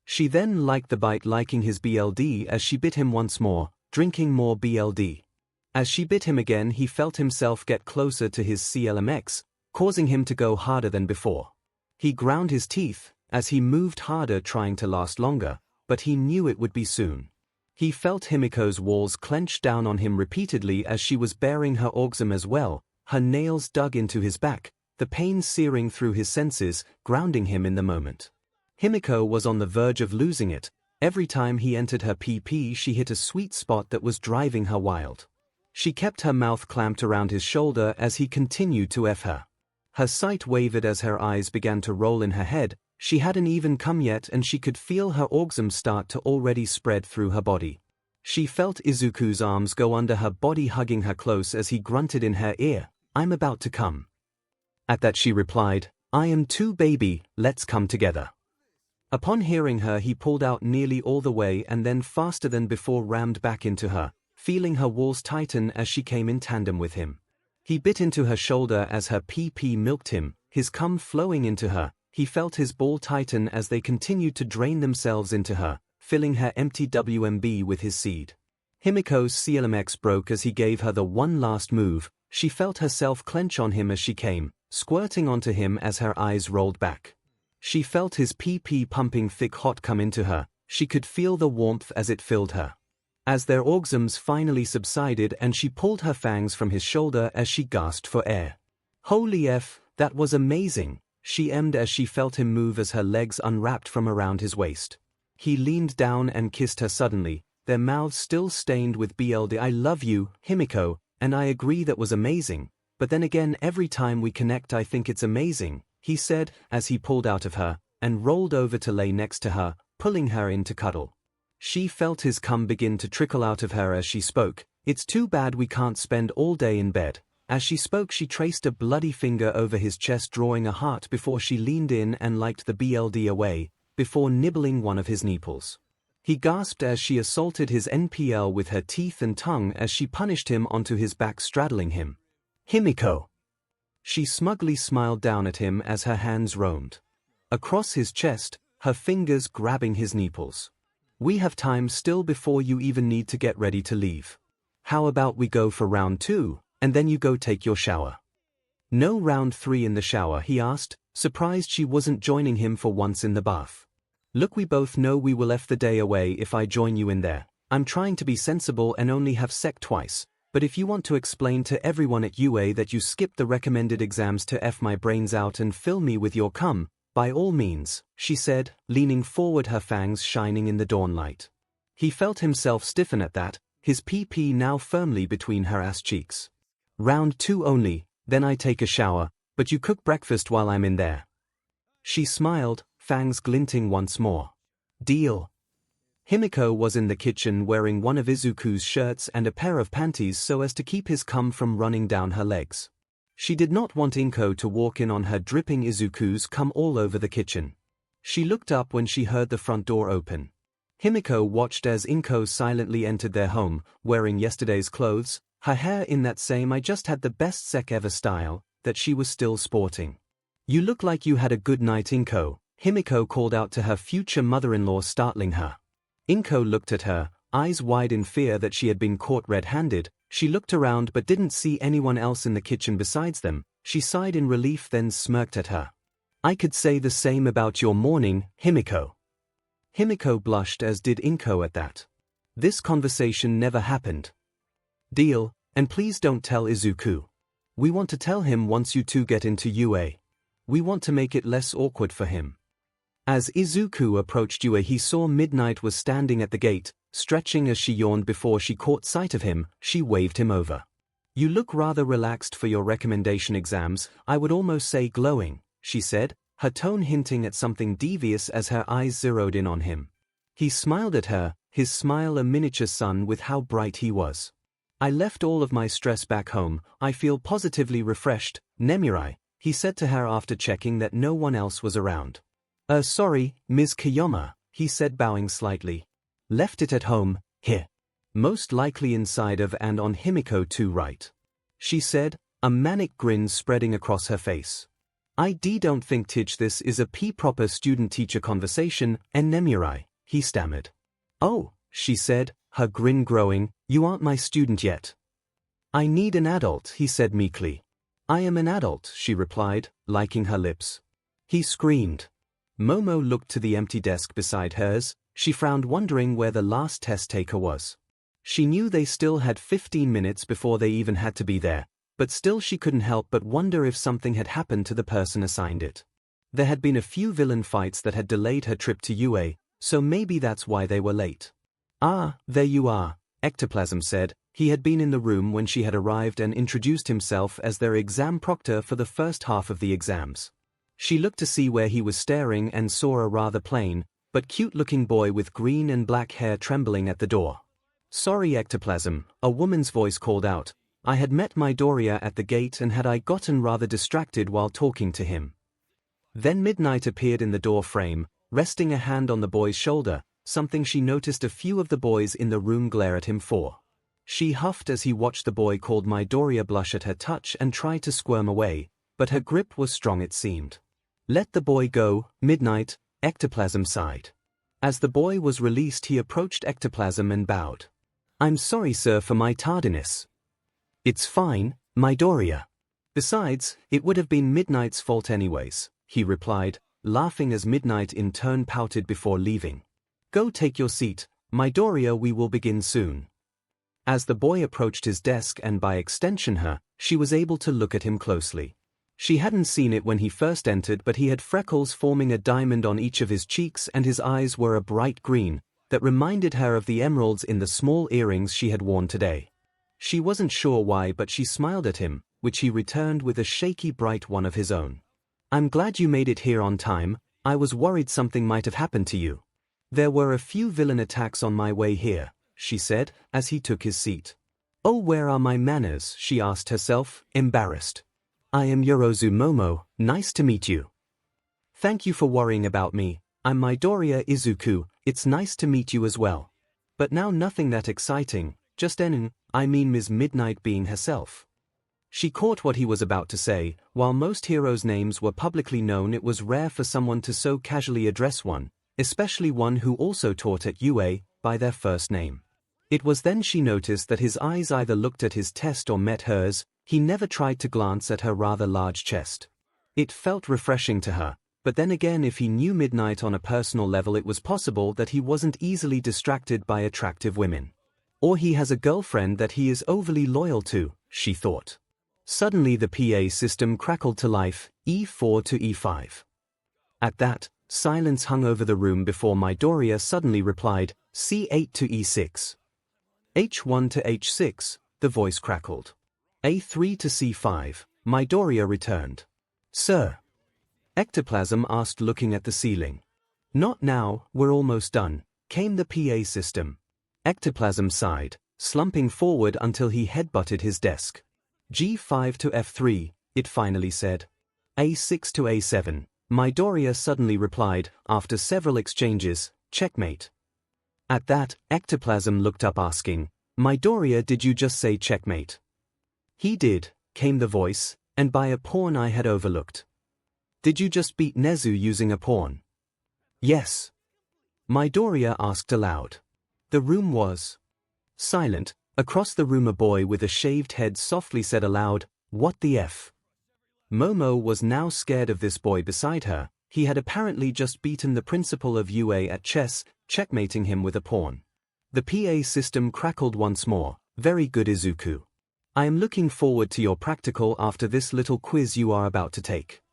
She then liked the bite, liking his BLD as she bit him once more, drinking more BLD. As she bit him again, he felt himself get closer to his 𝐶LMX, causing him to go harder than before. He ground his teeth as he moved harder, trying to last longer, but he knew it would be soon. He felt Himiko's walls clench down on him repeatedly as she was bearing her orgasm as well, her nails dug into his back, the pain searing through his senses, grounding him in the moment. Himiko was on the verge of losing it. Every time he entered her PP, she hit a sweet spot that was driving her wild. She kept her mouth clamped around his shoulder as he continued to F her. Her sight wavered as her eyes began to roll in her head. She hadn't even come yet and she could feel her orgasm start to already spread through her body. She felt Izuku's arms go under her body, hugging her close as he grunted in her ear, "I'm about to come." At that she replied, "I am too, baby, let's come together." Upon hearing her, he pulled out nearly all the way and then faster than before rammed back into her, feeling her walls tighten as she came in tandem with him. He bit into her shoulder as her PP milked him, his cum flowing into her. He felt his ball tighten as they continued to drain themselves into her, filling her empty WMB with his seed. Himiko's 𝐶LMX broke as he gave her the one last move. She felt herself clench on him as she came, squirting onto him as her eyes rolled back. She felt his PP pumping thick hot come into her. She could feel the warmth as it filled her. As their orgasms finally subsided and she pulled her fangs from his shoulder as she gasped for air. "Holy F, that was amazing," she emmed as she felt him move as her legs unwrapped from around his waist. He leaned down and kissed her suddenly, their mouths still stained with BLD. "I love you, Himiko, and I agree that was amazing, but then again every time we connect I think it's amazing," he said as he pulled out of her and rolled over to lay next to her, pulling her in to cuddle. She felt his cum begin to trickle out of her as she spoke. "It's too bad we can't spend all day in bed." As she spoke, she traced a bloody finger over his chest, drawing a heart before she leaned in and liked the BLD away, before nibbling one of his nipples. He gasped as she assaulted his NPL with her teeth and tongue as she punished him onto his back, straddling him. "Himiko!" She smugly smiled down at him as her hands roamed across his chest, her fingers grabbing his nipples. "We have time still before you even need to get ready to leave. How about we go for round 2, and then you go take your shower?" "No round 3 in the shower?" he asked, surprised she wasn't joining him for once in the bath. "Look, we both know we will F the day away if I join you in there. I'm trying to be sensible and only have sex twice, but if you want to explain to everyone at UA that you skipped the recommended exams to F my brains out and fill me with your cum, by all means," she said, leaning forward, her fangs shining in the dawnlight. He felt himself stiffen at that, his PP now firmly between her ass cheeks. "Round 2 only, then I take a shower, but you cook breakfast while I'm in there." She smiled, fangs glinting once more. "Deal." Himiko was in the kitchen wearing one of Izuku's shirts and a pair of panties so as to keep his cum from running down her legs. She did not want 𝐒𝐭 to walk in on her dripping Izuku's cum all over the kitchen. She looked up when she heard the front door open. Himiko watched as 𝐒𝐭 silently entered their home, wearing yesterday's clothes, her hair in that same "I just had the best sec ever" style that she was still sporting. "You look like you had a good night, 𝐒𝐭," Himiko called out to her future mother-in-law, startling her. 𝐒𝐭 looked at her, eyes wide in fear that she had been caught red-handed. She looked around but didn't see anyone else in the kitchen besides them. She sighed in relief, then smirked at her. "I could say the same about your morning, Himiko." Himiko blushed, as did 𝐒𝐭 at that. This conversation never happened. "Deal, and please don't tell Izuku. We want to tell him once you two get into UA. We want to make it less awkward for him." As Izuku approached Yue, he saw Midnight was standing at the gate, stretching as she yawned. Before she caught sight of him, she waved him over. "You look rather relaxed for your recommendation exams, I would almost say glowing," she said, her tone hinting at something devious as her eyes zeroed in on him. He smiled at her, his smile a miniature sun with how bright he was. "I left all of my stress back home, I feel positively refreshed, Nemuri," he said to her after checking that no one else was around. Sorry, Ms. Kiyoma," he said, bowing slightly. "Left it at home, here. Most likely inside of and on Himiko too, right?" she said, a manic grin spreading across her face. "I don't think this is a proper student-teacher conversation, and Nemuri," he stammered. "Oh," she said, her grin growing, "you aren't my student yet." "I need an adult," he said meekly. "I am an adult," she replied, liking her lips. He screamed. Momo looked to the empty desk beside hers. She frowned, wondering where the last test taker was. She knew they still had 15 minutes before they even had to be there, but still she couldn't help but wonder if something had happened to the person assigned it. There had been a few villain fights that had delayed her trip to UA, so maybe that's why they were late. "Ah, there you are," Ectoplasm said. He had been in the room when she had arrived and introduced himself as their exam proctor for the first half of the exams. She looked to see where he was staring and saw a rather plain, but cute-looking boy with green and black hair trembling at the door. "Sorry, Ectoplasm," a woman's voice called out. "I had met Midoriya at the gate and had gotten rather distracted while talking to him." Then Midnight appeared in the door frame, resting a hand on the boy's shoulder, something she noticed a few of the boys in the room glare at him for. She huffed as he watched the boy called Midoriya blush at her touch and try to squirm away, but her grip was strong, it seemed. "Let the boy go, Midnight," Ectoplasm sighed. As the boy was released, he approached Ectoplasm and bowed. "I'm sorry, sir, for my tardiness." "It's fine, Midoriya. Besides, it would have been Midnight's fault anyways," he replied, laughing as Midnight in turn pouted before leaving. "Go take your seat, Midoriya, we will begin soon." As the boy approached his desk and by extension her, she was able to look at him closely. She hadn't seen it when he first entered, but he had freckles forming a diamond on each of his cheeks and his eyes were a bright green that reminded her of the emeralds in the small earrings she had worn today. She wasn't sure why, but she smiled at him, which he returned with a shaky bright one of his own. "I'm glad you made it here on time. I was worried something might have happened to you. There were a few villain attacks on my way here," she said, as he took his seat. "Oh, where are my manners?" she asked herself, embarrassed. "I am Yorozu Momo, nice to meet you." "Thank you for worrying about me. I'm Midoriya Izuku, it's nice to meet you as well." But now nothing that exciting, just Ms. Midnight being herself. She caught what he was about to say. While most heroes' names were publicly known, it was rare for someone to so casually address one, especially one who also taught at UA, by their first name. It was then she noticed that his eyes either looked at his test or met hers. He never tried to glance at her rather large chest. It felt refreshing to her, but then again, if he knew Midnight on a personal level, it was possible that he wasn't easily distracted by attractive women. Or he has a girlfriend that he is overly loyal to, she thought. Suddenly the PA system crackled to life, E4 to E5. At that, silence hung over the room before Midoriya suddenly replied, C8 to E6. H1 to H6, the voice crackled. A3 to C5, Midoriya returned. "Sir?" Ectoplasm asked, looking at the ceiling. "Not now, we're almost done," came the PA system. Ectoplasm sighed, slumping forward until he headbutted his desk. G5 to F3, it finally said. A6 to A7, Midoriya suddenly replied, after several exchanges, "Checkmate." At that, Ectoplasm looked up asking, "Midoriya, did you just say checkmate?" "He did," came the voice, "and by a pawn I had overlooked." "Did you just beat Nezu using a pawn?" "Yes." Midoriya asked aloud. The room was silent. Across the room a boy with a shaved head softly said aloud, "What the F?" Momo was now scared of this boy beside her. He had apparently just beaten the principal of UA at chess, checkmating him with a pawn. The PA system crackled once more. "Very good, Izuku. I am looking forward to your practical after this little quiz you are about to take."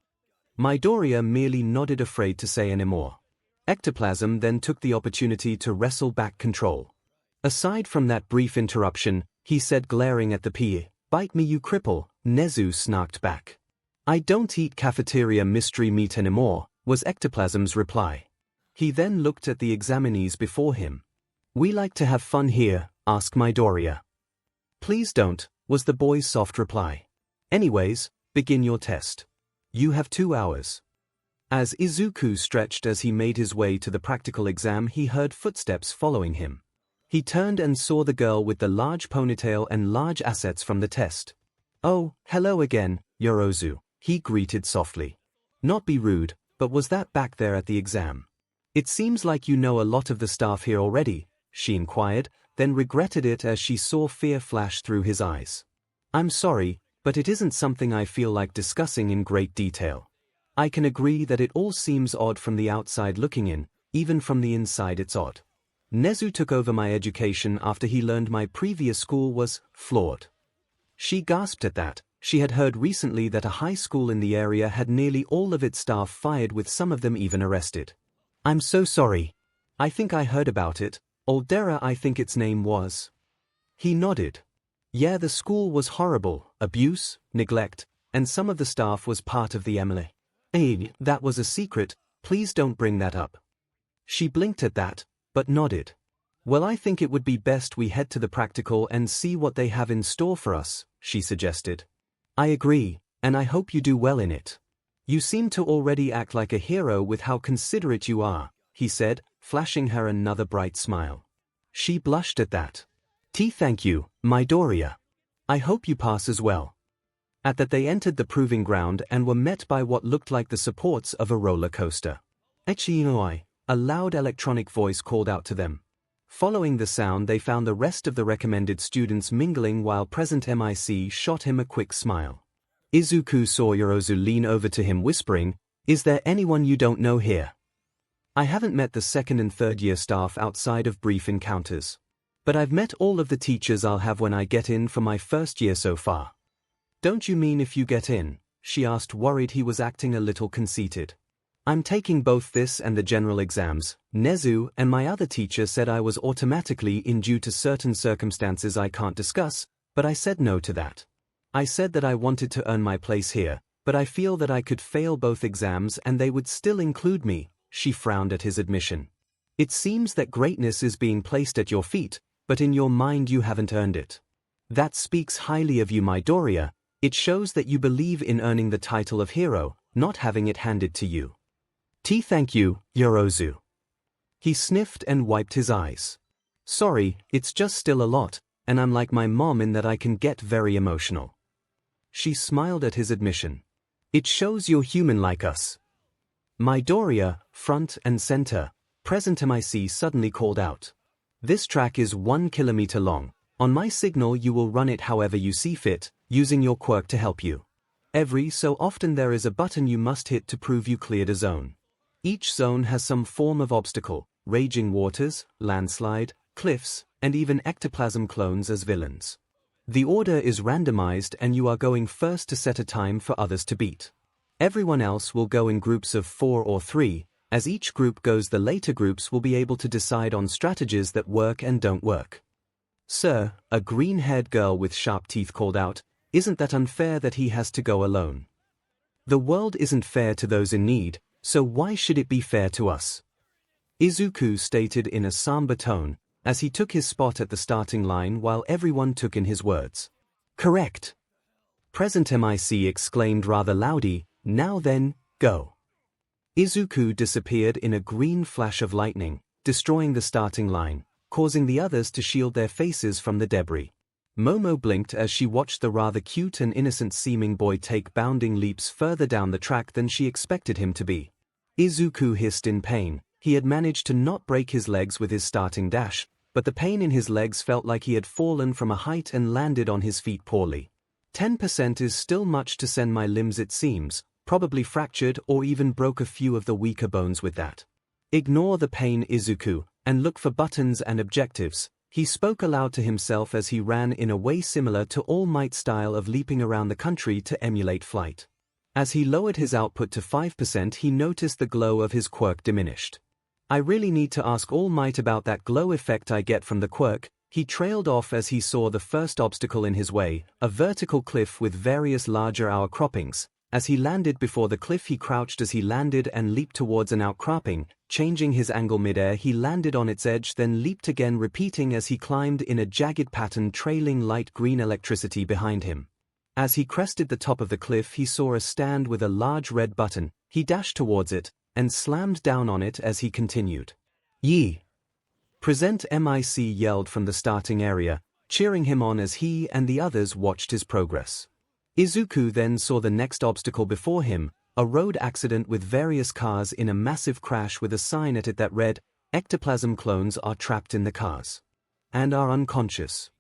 Midoriya merely nodded, afraid to say any more. Ectoplasm then took the opportunity to wrestle back control. Aside from that brief interruption, he said, glaring at the PE. "Bite me, you cripple," Nezu snarked back. "I don't eat cafeteria mystery meat anymore," was Ectoplasm's reply. He then looked at the examinees before him. "We like to have fun here, ask Midoriya." "Please don't," was the boy's soft reply. "Anyways, begin your test. You have 2 hours." As Izuku stretched as he made his way to the practical exam, he heard footsteps following him. He turned and saw the girl with the large ponytail and large assets from the test. "Oh, hello again, Yorozu," he greeted softly. "Not be rude, but was that back there at the exam? It seems like you know a lot of the staff here already," she inquired, then regretted it as she saw fear flash through his eyes. "I'm sorry, but it isn't something I feel like discussing in great detail. I can agree that it all seems odd from the outside looking in, even from the inside it's odd. Nezu took over my education after he learned my previous school was flawed." She gasped at that. She had heard recently that a high school in the area had nearly all of its staff fired, with some of them even arrested. "I'm so sorry. I think I heard about it. Aldera, I think its name was." He nodded. "Yeah, the school was horrible, abuse, neglect, and some of the staff was part of the 𝐿. That was a secret, please don't bring that up." She blinked at that, but nodded. "Well, I think it would be best we head to the practical and see what they have in store for us," she suggested. "I agree, and I hope you do well in it. You seem to already act like a hero with how considerate you are," he said, flashing her another bright smile. She blushed at that. "Thank you, Midoriya. I hope you pass as well." At that they entered the proving ground and were met by what looked like the supports of a roller coaster. "𝐒𝐲𝐽," a loud electronic voice called out to them. Following the sound, they found the rest of the recommended students mingling while present MIC shot him a quick smile. Izuku saw Yorozu lean over to him whispering, "Is there anyone you don't know here? I haven't met the second and third year staff outside of brief encounters. But I've met all of the teachers I'll have when I get in for my first year so far." "Don't you mean if you get in?" she asked, worried he was acting a little conceited. "I'm taking both this and the general exams. Nezu and my other teacher said I was automatically in due to certain circumstances I can't discuss, but I said no to that. I said that I wanted to earn my place here, but I feel that I could fail both exams and they would still include me." She frowned at his admission. "It seems that greatness is being placed at your feet, but in your mind you haven't earned it. That speaks highly of you, Midoriya. It shows that you believe in earning the title of hero, not having it handed to you." "Thank you, Yorozu." He sniffed and wiped his eyes. "Sorry, it's just still a lot, and I'm like my mom in that I can get very emotional." She smiled at his admission. "It shows you're human like us." Midoriya, front and center, present MIC suddenly called out. "This track is 1 kilometer long. On my signal you will run it however you see fit, using your quirk to help you. Every so often there is a button you must hit to prove you cleared a zone. Each zone has some form of obstacle, raging waters, landslide, cliffs, and even ectoplasm clones as villains. The order is randomized and you are going first to set a time for others to beat. Everyone else will go in groups of 4 or 3, as each group goes the later groups will be able to decide on strategies that work and don't work." "Sir," a green-haired girl with sharp teeth called out, "isn't that unfair that he has to go alone? The world isn't fair to those in need, so why should it be fair to us?" Izuku stated in a somber tone, as he took his spot at the starting line while everyone took in his words. "Correct." Present MIC exclaimed rather loudly, "Now then, go." Izuku disappeared in a green flash of lightning, destroying the starting line, causing the others to shield their faces from the debris. Momo blinked as she watched the rather cute and innocent-seeming boy take bounding leaps further down the track than she expected him to be. Izuku hissed in pain. He had managed to not break his legs with his starting dash, but the pain in his legs felt like he had fallen from a height and landed on his feet poorly. 10% is still much to send my limbs, it seems, probably fractured or even broke a few of the weaker bones with that. Ignore the pain, Izuku, and look for buttons and objectives, he spoke aloud to himself as he ran in a way similar to All Might's style of leaping around the country to emulate flight. As he lowered his output to 5%, he noticed the glow of his quirk diminished. I really need to ask All Might about that glow effect I get from the quirk. He trailed off as he saw the first obstacle in his way, a vertical cliff with various larger outcroppings. As he landed before the cliff, he crouched as he landed and leaped towards an outcropping. Changing his angle midair, he landed on its edge, then leaped again, repeating as he climbed in a jagged pattern, trailing light green electricity behind him. As he crested the top of the cliff, he saw a stand with a large red button. He dashed towards it and slammed down on it as he continued. "Yi! Present MIC," yelled from the starting area, cheering him on as he and the others watched his progress. Izuku then saw the next obstacle before him, a road accident with various cars in a massive crash with a sign at it that read, "Ectoplasm clones are trapped in the cars and are unconscious.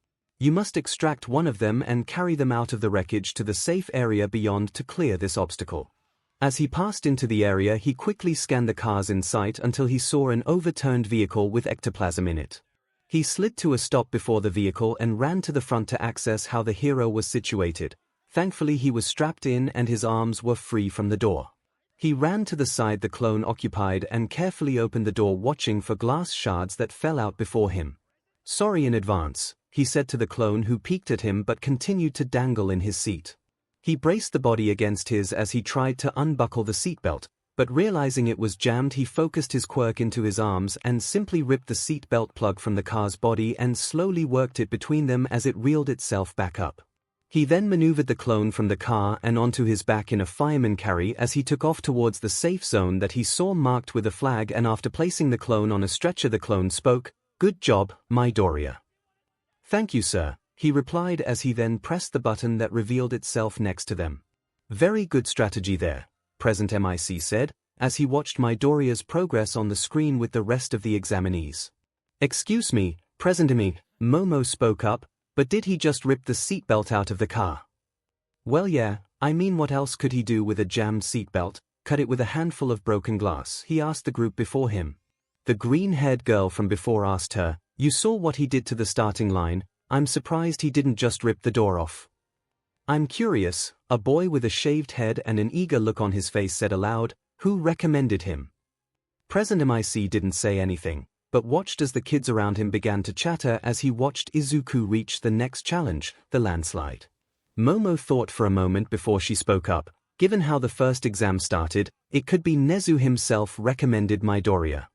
You must extract one of them and carry them out of the wreckage to the safe area beyond to clear this obstacle." As he passed into the area, he quickly scanned the cars in sight until he saw an overturned vehicle with ectoplasm in it. He slid to a stop before the vehicle and ran to the front to access how the hero was situated. Thankfully, he was strapped in and his arms were free from the door. He ran to the side the clone occupied and carefully opened the door, watching for glass shards that fell out before him. "Sorry in advance," he said to the clone, who peeked at him but continued to dangle in his seat. He braced the body against his as he tried to unbuckle the seatbelt, but realizing it was jammed, he focused his quirk into his arms and simply ripped the seatbelt plug from the car's body and slowly worked it between them as it reeled itself back up. He then maneuvered the clone from the car and onto his back in a fireman carry as he took off towards the safe zone that he saw marked with a flag, and after placing the clone on a stretcher, the clone spoke, "Good job, Midoriya." "Thank you, sir," he replied as he then pressed the button that revealed itself next to them. "Very good strategy there," Present MIC said, as he watched Midoriya's progress on the screen with the rest of the examinees. "Excuse me, Present MIC," Momo spoke up, "but did he just rip the seatbelt out of the car?" "Well, yeah, I mean, what else could he do with a jammed seatbelt? Cut it with a handful of broken glass?" he asked the group before him. The green-haired girl from before asked her, "You saw what he did to the starting line? I'm surprised he didn't just rip the door off." "I'm curious," a boy with a shaved head and an eager look on his face said aloud, "who recommended him?" Present MIC didn't say anything, but watched as the kids around him began to chatter as he watched Izuku reach the next challenge, the landslide. Momo thought for a moment before she spoke up. Given how the first exam started, it could be Nezu himself recommended Midoriya.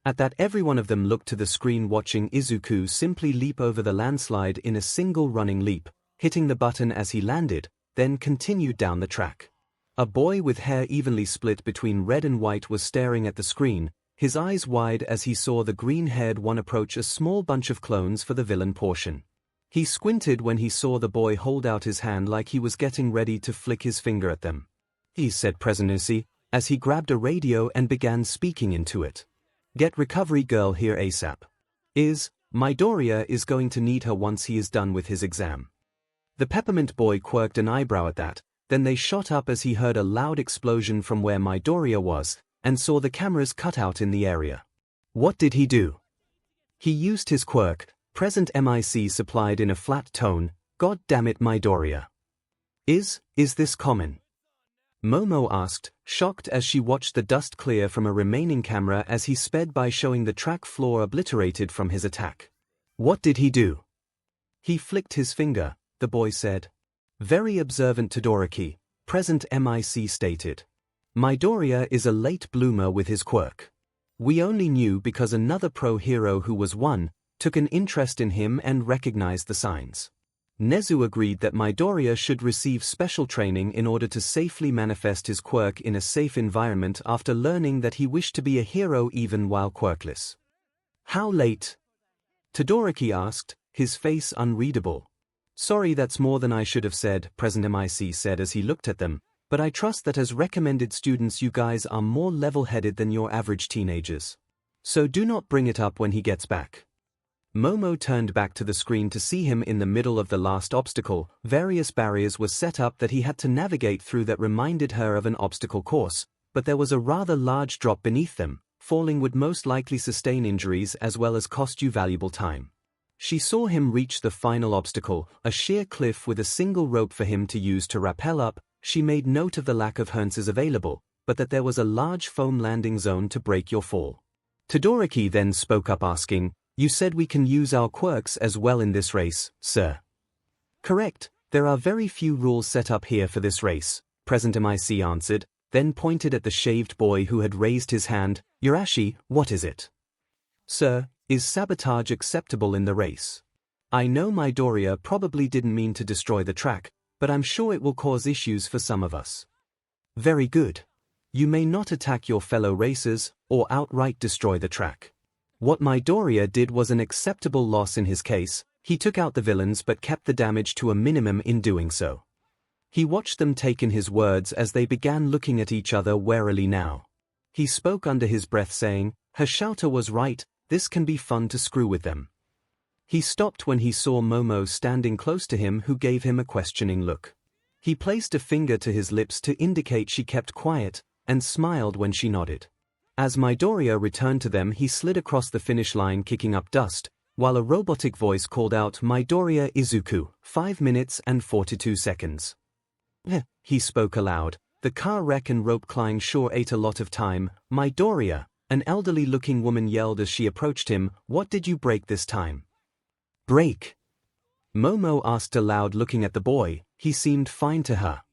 At that, every one of them looked to the screen, watching Izuku simply leap over the landslide in a single running leap, hitting the button as he landed, then continued down the track. A boy with hair evenly split between red and white was staring at the screen, his eyes wide as he saw the green-haired one approach a small bunch of clones for the villain portion. He squinted when he saw the boy hold out his hand like he was getting ready to flick his finger at them. He said presently, as he grabbed a radio and began speaking into it. "Get recovery girl here ASAP. Midoriya is going to need her once he is done with his exam." The peppermint boy quirked an eyebrow at that, then they shot up as he heard a loud explosion from where Midoriya was, and saw the cameras cut out in the area. "What did he do?" "He used his quirk," Present MIC supplied in a flat tone. "God damn it, Midoriya. Is this common?" Momo asked, shocked as she watched the dust clear from a remaining camera as he sped by, showing the track floor obliterated from his attack. "What did he do?" "He flicked his finger," the boy said. "Very observant Todoroki," Present MIC stated. "Midoriya is a late bloomer with his quirk. We only knew because another pro hero who was one took an interest in him and recognized the signs." Nezu agreed that Midoriya should receive special training in order to safely manifest his quirk in a safe environment after learning that he wished to be a hero even while quirkless. "How late?" Todoroki asked, his face unreadable. "Sorry, that's more than I should have said," Present MIC said as he looked at them, "but I trust that as recommended students you guys are more level-headed than your average teenagers. So do not bring it up when he gets back." Momo turned back to the screen to see him in the middle of the last obstacle. Various barriers were set up that he had to navigate through that reminded her of an obstacle course, but there was a rather large drop beneath them. Falling would most likely sustain injuries as well as cost you valuable time. She saw him reach the final obstacle, a sheer cliff with a single rope for him to use to rappel up. She made note of the lack of harnesses available, but that there was a large foam landing zone to break your fall. Todoroki then spoke up asking, "You said we can use our quirks as well in this race, sir." "Correct, there are very few rules set up here for this race," Present MIC answered, then pointed at the shaved boy who had raised his hand. "Urashi, what is it?" "Sir, is sabotage acceptable in the race? I know Midoriya probably didn't mean to destroy the track, but I'm sure it will cause issues for some of us." "Very good. You may not attack your fellow racers, or outright destroy the track. What Midoriya did was an acceptable loss in his case. He took out the villains but kept the damage to a minimum in doing so." He watched them take in his words as they began looking at each other warily now. He spoke under his breath saying, "Hashouta was right, this can be fun to screw with them." He stopped when he saw Momo standing close to him, who gave him a questioning look. He placed a finger to his lips to indicate she kept quiet, and smiled when she nodded. As Midoriya returned to them, he slid across the finish line kicking up dust, while a robotic voice called out, "Midoriya Izuku, 5 minutes and 42 seconds. He spoke aloud. "The car wreck and rope climb sure ate a lot of time." "Midoriya," an elderly-looking woman yelled as she approached him, "what did you break this time?" "Break?" Momo asked aloud, looking at the boy. He seemed fine to her.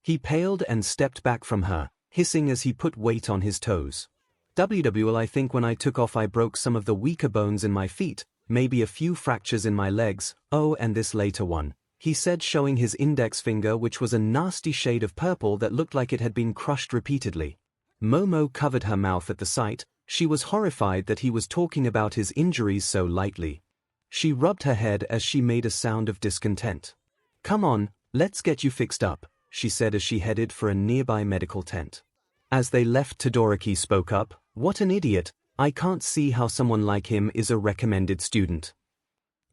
He paled and stepped back from her, hissing as he put weight on his toes. "Well, I think when I took off I broke some of the weaker bones in my feet, maybe a few fractures in my legs, oh, and this later one," he said, showing his index finger, which was a nasty shade of purple that looked like it had been crushed repeatedly. Momo covered her mouth at the sight. She was horrified that he was talking about his injuries so lightly. She rubbed her head as she made a sound of discontent. "Come on, let's get you fixed up," she said as she headed for a nearby medical tent. As they left, Todoroki spoke up, "What an idiot, I can't see how someone like him is a recommended student."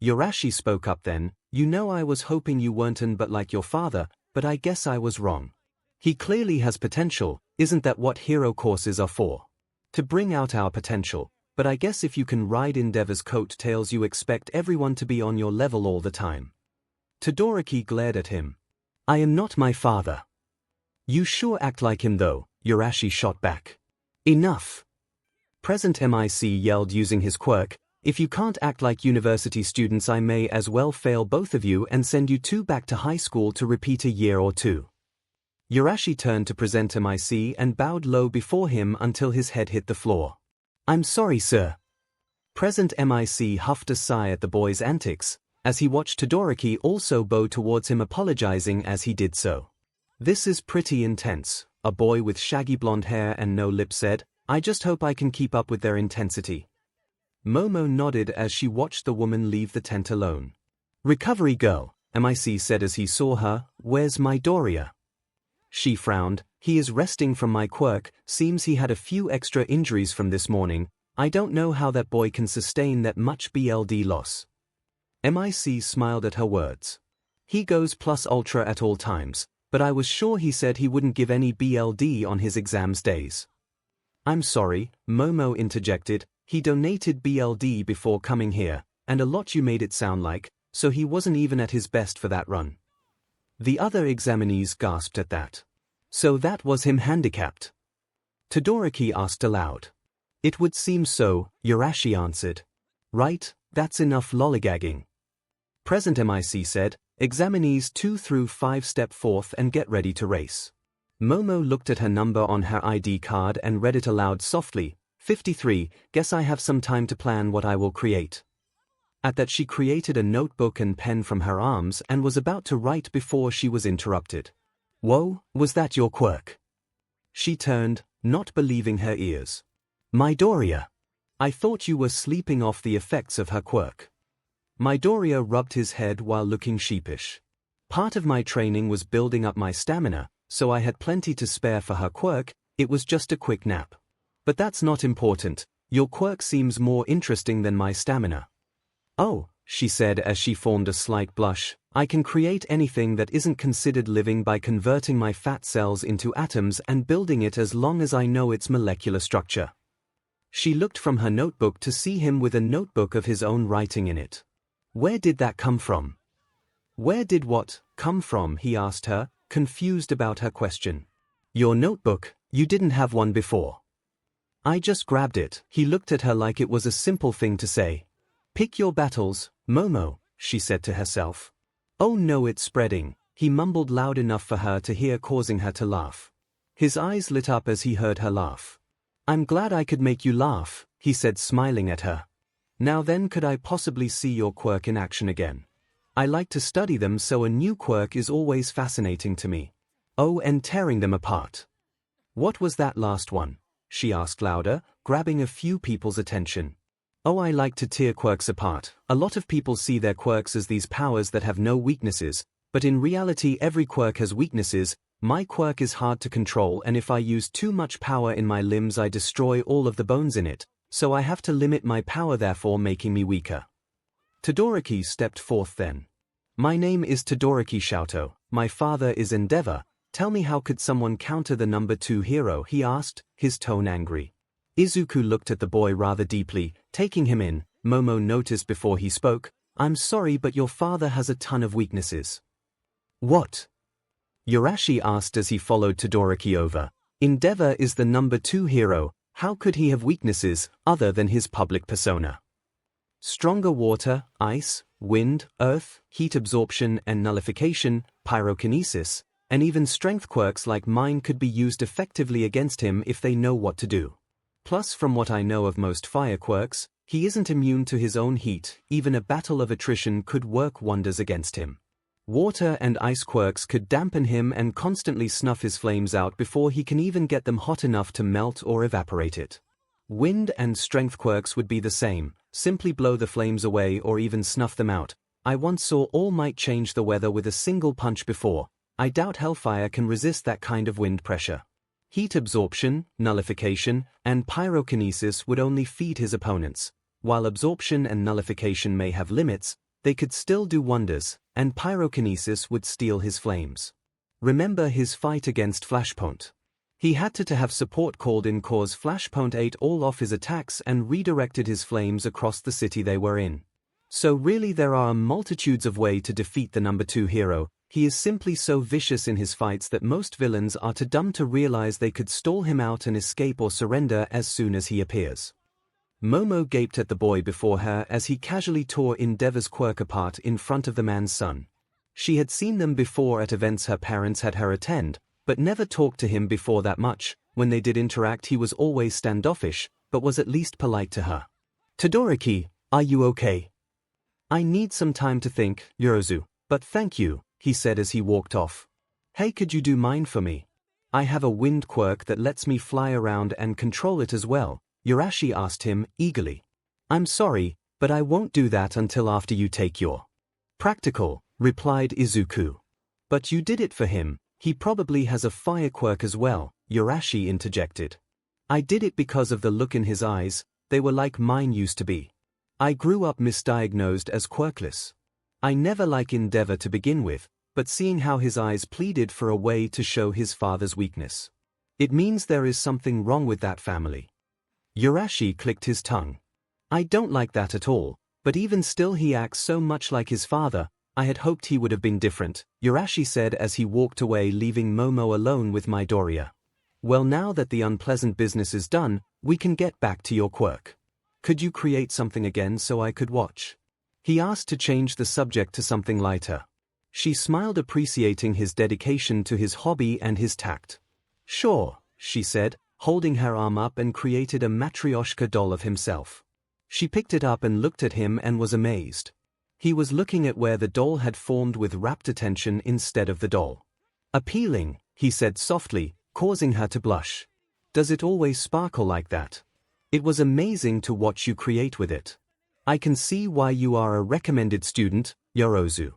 Urashi spoke up then, "You know, I was hoping you weren't but like your father, but I guess I was wrong. He clearly has potential, isn't that what hero courses are for? To bring out our potential, but I guess if you can ride Endeavor's coattails you expect everyone to be on your level all the time." Todoroki glared at him. "I am not my father." "You sure act like him though," Urashi shot back. "Enough." Present MIC yelled using his quirk, "If you can't act like university students I may as well fail both of you and send you two back to high school to repeat a year or two." Urashi turned to Present MIC and bowed low before him until his head hit the floor. "I'm sorry, sir." Present MIC huffed a sigh at the boy's antics, as he watched Todoroki also bow towards him, apologizing as he did so. "This is pretty intense," a boy with shaggy blonde hair and no lips said. "I just hope I can keep up with their intensity." Momo nodded as she watched the woman leave the tent alone. "Recovery girl," MIC said as he saw her, "Where's Midoriya?" She frowned. "He is resting from my quirk, seems he had a few extra injuries from this morning. I don't know how that boy can sustain that much BLD loss." MIC smiled at her words. "He goes plus ultra at all times, but I was sure he said he wouldn't give any BLD on his exams days." "I'm sorry," Momo interjected, "he donated BLD before coming here, and a lot you made it sound like, so he wasn't even at his best for that run." The other examinees gasped at that. "So that was him handicapped?" Todoroki asked aloud. "It would seem so," Urashi answered. "Right, that's enough lollygagging." Present MIC said, "Examinees 2 through 5 step forth and get ready to race." Momo looked at her number on her ID card and read it aloud softly, 53, "Guess I have some time to plan what I will create." At that she created a notebook and pen from her arms and was about to write before she was interrupted. "Whoa, was that your quirk?" She turned, not believing her ears. "Midoriya! I thought you were sleeping off the effects of her quirk." Midoriya rubbed his head while looking sheepish. "Part of my training was building up my stamina, so I had plenty to spare for her quirk. It was just a quick nap. But that's not important. Your quirk seems more interesting than my stamina." "Oh," she said as she formed a slight blush, "I can create anything that isn't considered living by converting my fat cells into atoms and building it as long as I know its molecular structure." She looked from her notebook to see him with a notebook of his own writing in it. "Where did that come from?" "Where did what come from?" he asked her, confused about her question. "Your notebook, you didn't have one before." I just grabbed it. He looked at her like it was a simple thing to say. Pick your battles, Momo, she said to herself. Oh no, it's spreading, he mumbled loud enough for her to hear, causing her to laugh. His eyes lit up as he heard her laugh. I'm glad I could make you laugh, he said, smiling at her. Now then, could I possibly see your quirk in action again? I like to study them, so a new quirk is always fascinating to me. Oh, and tearing them apart. What was that last one? She asked louder, grabbing a few people's attention. Oh, I like to tear quirks apart. A lot of people see their quirks as these powers that have no weaknesses, but in reality every quirk has weaknesses. My quirk is hard to control, and if I use too much power in my limbs I destroy all of the bones in it, so I have to limit my power, therefore making me weaker. Todoroki stepped forth then. My name is Todoroki Shoto, my father is Endeavor. Tell me, how could someone counter the number 2 hero? He asked, his tone angry. Izuku looked at the boy rather deeply, taking him in. Momo noticed before he spoke, I'm sorry, but your father has a ton of weaknesses. What? Yorashi asked as he followed Todoroki over. Endeavor is the number 2 hero, how could he have weaknesses other than his public persona? Stronger water, ice, wind, earth, heat absorption and nullification, pyrokinesis, and even strength quirks like mine could be used effectively against him if they know what to do. Plus, from what I know of most fire quirks, he isn't immune to his own heat. Even a battle of attrition could work wonders against him. Water and ice quirks could dampen him and constantly snuff his flames out before he can even get them hot enough to melt or evaporate it. Wind and strength quirks would be the same, simply blow the flames away or even snuff them out. I once saw All Might change the weather with a single punch before. I doubt Hellfire can resist that kind of wind pressure. Heat absorption, nullification, and pyrokinesis would only feed his opponents. While absorption and nullification may have limits, they could still do wonders, and pyrokinesis would steal his flames. Remember his fight against Flashpoint. He had to have support called in cause Flashpoint ate all of his attacks and redirected his flames across the city they were in. So really there are multitudes of ways to defeat the number 2 hero. He is simply so vicious in his fights that most villains are too dumb to realize they could stall him out and escape or surrender as soon as he appears. Momo gaped at the boy before her as he casually tore Endeavor's quirk apart in front of the man's son. She had seen them before at events her parents had her attend, but never talked to him before that much. When they did interact he was always standoffish, but was at least polite to her. Todoroki, are you okay? I need some time to think, Yorozu, but thank you, he said as he walked off. Hey, could you do mine for me? I have a wind quirk that lets me fly around and control it as well, Yorashi asked him, eagerly. I'm sorry, but I won't do that until after you take your practical, replied Izuku. But you did it for him, he probably has a fire quirk as well, Yorashi interjected. I did it because of the look in his eyes, they were like mine used to be. I grew up misdiagnosed as quirkless. I never liked Endeavor to begin with, but seeing how his eyes pleaded for a way to show his father's weakness. It means there is something wrong with that family. Yorashi clicked his tongue. I don't like that at all, but even still he acts so much like his father. I had hoped he would have been different, Yorashi said as he walked away, leaving Momo alone with Midoriya. Well, now that the unpleasant business is done, we can get back to your quirk. Could you create something again so I could watch? He asked to change the subject to something lighter. She smiled, appreciating his dedication to his hobby and his tact. Sure, she said, holding her arm up, and created a Matryoshka doll of himself. She picked it up and looked at him and was amazed. He was looking at where the doll had formed with rapt attention instead of the doll. Appealing, he said softly, causing her to blush. Does it always sparkle like that? It was amazing to watch you create with it. I can see why you are a recommended student, Yorozu.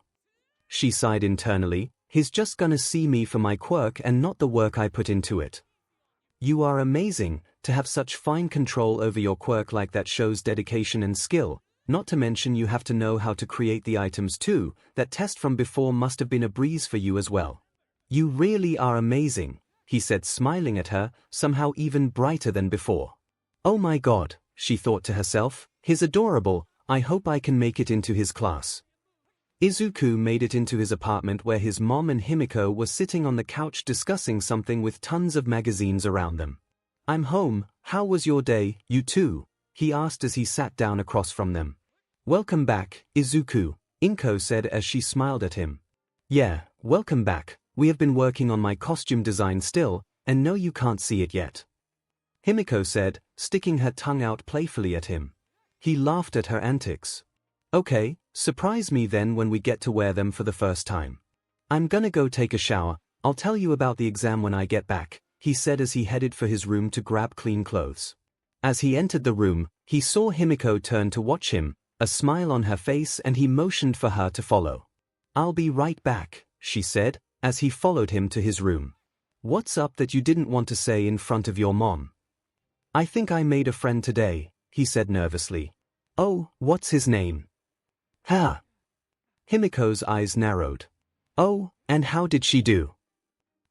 She sighed internally, he's just gonna see me for my quirk and not the work I put into it. You are amazing, to have such fine control over your quirk like that shows dedication and skill, not to mention you have to know how to create the items too. That test from before must have been a breeze for you as well. You really are amazing, he said, smiling at her, somehow even brighter than before. Oh my god, she thought to herself, he's adorable, I hope I can make it into his class. Izuku made it into his apartment where his mom and Himiko were sitting on the couch discussing something with tons of magazines around them. I'm home, how was your day, you two? He asked as he sat down across from them. Welcome back, Izuku, Inko said as she smiled at him. Yeah, welcome back, we have been working on my costume design still, and no you can't see it yet. Himiko said, sticking her tongue out playfully at him. He laughed at her antics. Okay, surprise me then when we get to wear them for the first time. I'm gonna go take a shower, I'll tell you about the exam when I get back, he said as he headed for his room to grab clean clothes. As he entered the room, he saw Himiko turn to watch him, a smile on her face, and he motioned for her to follow. I'll be right back, she said, as he followed him to his room. What's up that you didn't want to say in front of your mom? I think I made a friend today, he said nervously. Oh, what's his name? Huh? Himiko's eyes narrowed. Oh, and how did she do?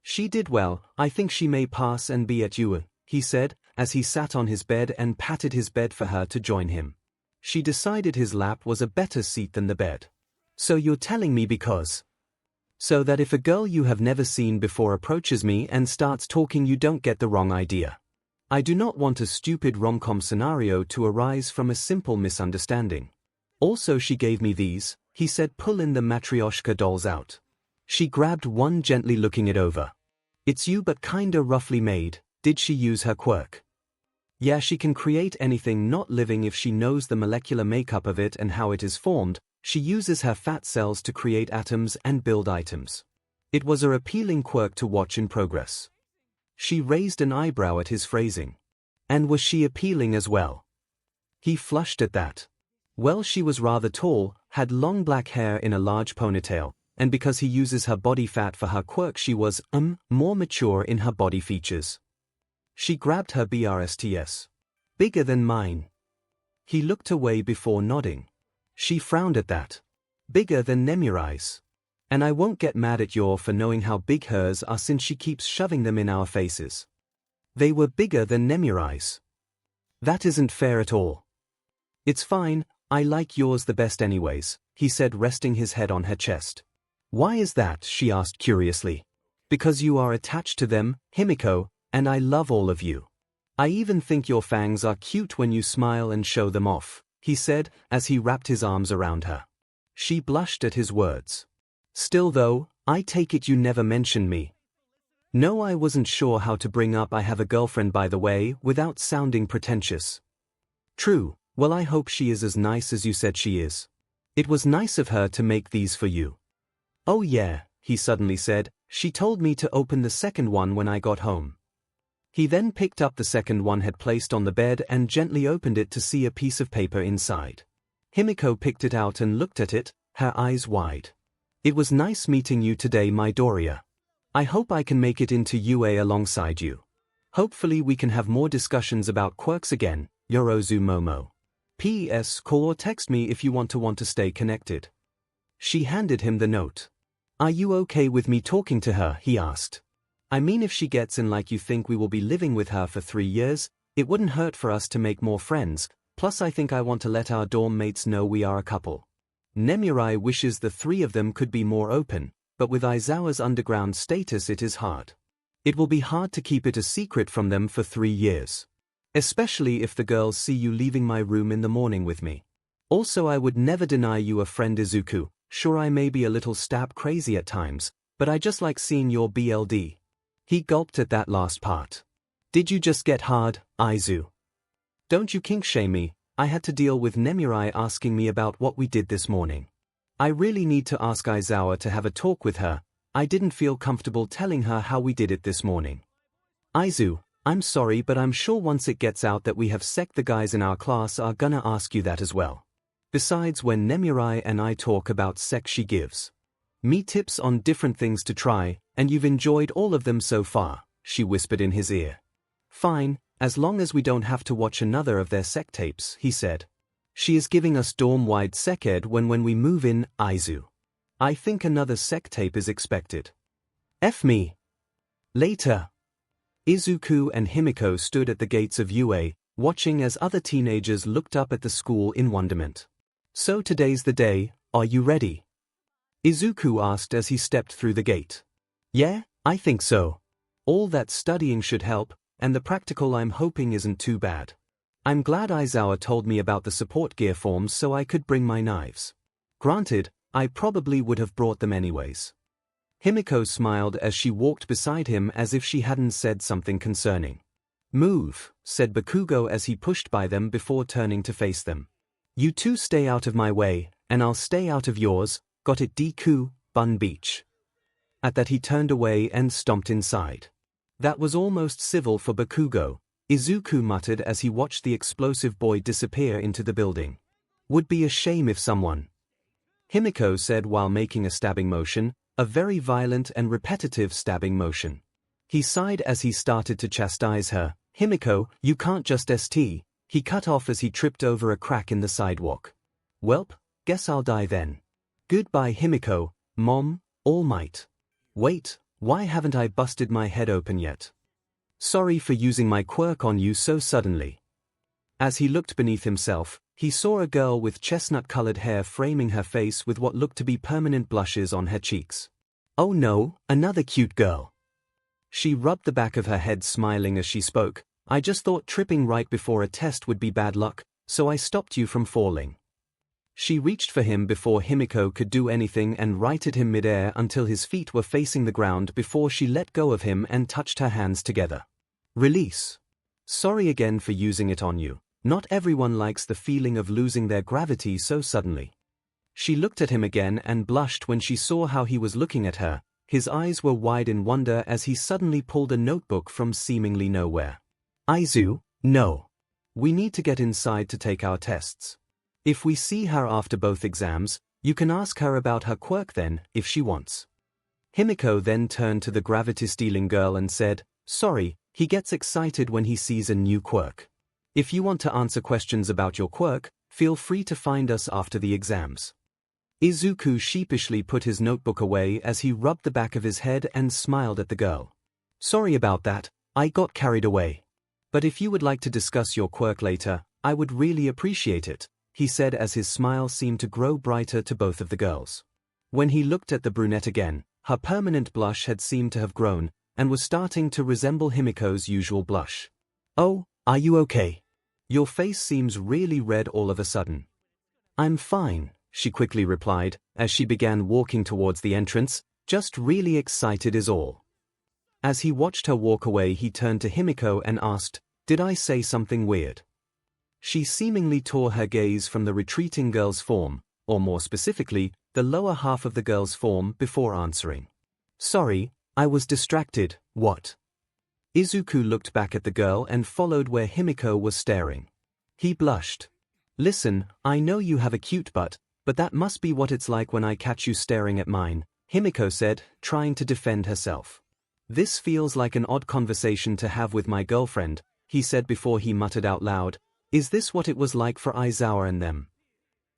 She did well, I think she may pass and be at you, he said, as he sat on his bed and patted his bed for her to join him. She decided his lap was a better seat than the bed. So you're telling me because? So that if a girl you have never seen before approaches me and starts talking you don't get the wrong idea. I do not want a stupid rom-com scenario to arise from a simple misunderstanding. Also she gave me these, he said pulling the Matryoshka dolls out. She grabbed one gently looking it over. It's you but kinda roughly made, did she use her quirk? Yeah she can create anything not living if she knows the molecular makeup of it and how it is formed, she uses her fat cells to create atoms and build items. It was a appealing quirk to watch in progress. She raised an eyebrow at his phrasing. And was she appealing as well? He flushed at that. Well she was rather tall, had long black hair in a large ponytail, and because he uses her body fat for her quirk she was, more mature in her body features. She grabbed her BRSTS. Bigger than mine. He looked away before nodding. She frowned at that. Bigger than Nemuri's. And I won't get mad at you for knowing how big hers are since she keeps shoving them in our faces. They were bigger than Nemuri's. That isn't fair at all. It's fine, I like yours the best anyways, he said resting his head on her chest. Why is that? She asked curiously. Because you are attached to them, Himiko, and I love all of you. I even think your fangs are cute when you smile and show them off, he said, as he wrapped his arms around her. She blushed at his words. Still though, I take it you never mentioned me. No, I wasn't sure how to bring up I have a girlfriend by the way, without sounding pretentious. True, well I hope she is as nice as you said she is. It was nice of her to make these for you. Oh yeah, he suddenly said, she told me to open the second one when I got home. He then picked up the second one had placed on the bed and gently opened it to see a piece of paper inside. Himiko picked it out and looked at it, her eyes wide. It was nice meeting you today, Midoriya. I hope I can make it into UA alongside you. Hopefully we can have more discussions about quirks again, Yorozu Momo. P.S. Call or text me if you want to stay connected. She handed him the note. Are you okay with me talking to her? He asked. I mean if she gets in like you think we will be living with her for 3 years, it wouldn't hurt for us to make more friends, plus I think I want to let our dorm mates know we are a couple. Nemuri wishes the 3 of them could be more open, but with Aizawa's underground status it is hard. It will be hard to keep it a secret from them for 3 years. Especially if the girls see you leaving my room in the morning with me. Also I would never deny you a friend Izuku, sure I may be a little stab crazy at times, but I just like seeing your BLD. He gulped at that last part. Did you just get hard, Aizu? Don't you kink shame me, I had to deal with Nemuri asking me about what we did this morning. I really need to ask Aizawa to have a talk with her, I didn't feel comfortable telling her how we did it this morning. Aizu, I'm sorry but I'm sure once it gets out that we have sect the guys in our class are gonna ask you that as well. Besides when Nemuri and I talk about sect she gives me tips on different things to try, and you've enjoyed all of them so far, she whispered in his ear. Fine, as long as we don't have to watch another of their sect tapes, he said. She is giving us dorm-wide sec ed when we move in, Aizu. I think another sect tape is expected. F me. Later. Izuku and Himiko stood at the gates of UA, watching as other teenagers looked up at the school in wonderment. So today's the day, are you ready? Izuku asked as he stepped through the gate. Yeah, I think so. All that studying should help, and the practical I'm hoping isn't too bad. I'm glad Aizawa told me about the support gear forms so I could bring my knives. Granted, I probably would have brought them anyways. Himiko smiled as she walked beside him as if she hadn't said something concerning. Move, said Bakugo as he pushed by them before turning to face them. You two stay out of my way, and I'll stay out of yours, got it Deku, Bun Beach. At that he turned away and stomped inside. That was almost civil for Bakugo, Izuku muttered as he watched the explosive boy disappear into the building. Would be a shame if someone. Himiko said while making a stabbing motion, a very violent and repetitive stabbing motion. He sighed as he started to chastise her. Himiko, you can't just st. He cut off as he tripped over a crack in the sidewalk. Welp, guess I'll die then. Goodbye Himiko, Mom, All Might. Wait, why haven't I busted my head open yet? Sorry for using my quirk on you so suddenly. As he looked beneath himself, he saw a girl with chestnut-colored hair framing her face with what looked to be permanent blushes on her cheeks. Oh no, another cute girl. She rubbed the back of her head smiling as she spoke. I just thought tripping right before a test would be bad luck, so I stopped you from falling. She reached for him before Himiko could do anything and righted him midair until his feet were facing the ground before she let go of him and touched her hands together. Release. Sorry again for using it on you. Not everyone likes the feeling of losing their gravity so suddenly. She looked at him again and blushed when she saw how he was looking at her. His eyes were wide in wonder as he suddenly pulled a notebook from seemingly nowhere. Aizu, no. We need to get inside to take our tests. If we see her after both exams, you can ask her about her quirk then, if she wants. Himiko then turned to the gravity-stealing girl and said, sorry, he gets excited when he sees a new quirk. If you want to answer questions about your quirk, feel free to find us after the exams. Izuku sheepishly put his notebook away as he rubbed the back of his head and smiled at the girl. Sorry about that, I got carried away. But if you would like to discuss your quirk later, I would really appreciate it, he said as his smile seemed to grow brighter to both of the girls. When he looked at the brunette again, her permanent blush had seemed to have grown, and was starting to resemble Himiko's usual blush. Oh, are you okay? Your face seems really red all of a sudden. I'm fine, she quickly replied, as she began walking towards the entrance, just really excited is all. As he watched her walk away he turned to Himiko and asked, did I say something weird? She seemingly tore her gaze from the retreating girl's form, or more specifically, the lower half of the girl's form before answering. Sorry, I was distracted, what? Izuku looked back at the girl and followed where Himiko was staring. He blushed. Listen, I know you have a cute butt, but that must be what it's like when I catch you staring at mine, Himiko said, trying to defend herself. This feels like an odd conversation to have with my girlfriend, he said before he muttered out loud, is this what it was like for Aizawa and them?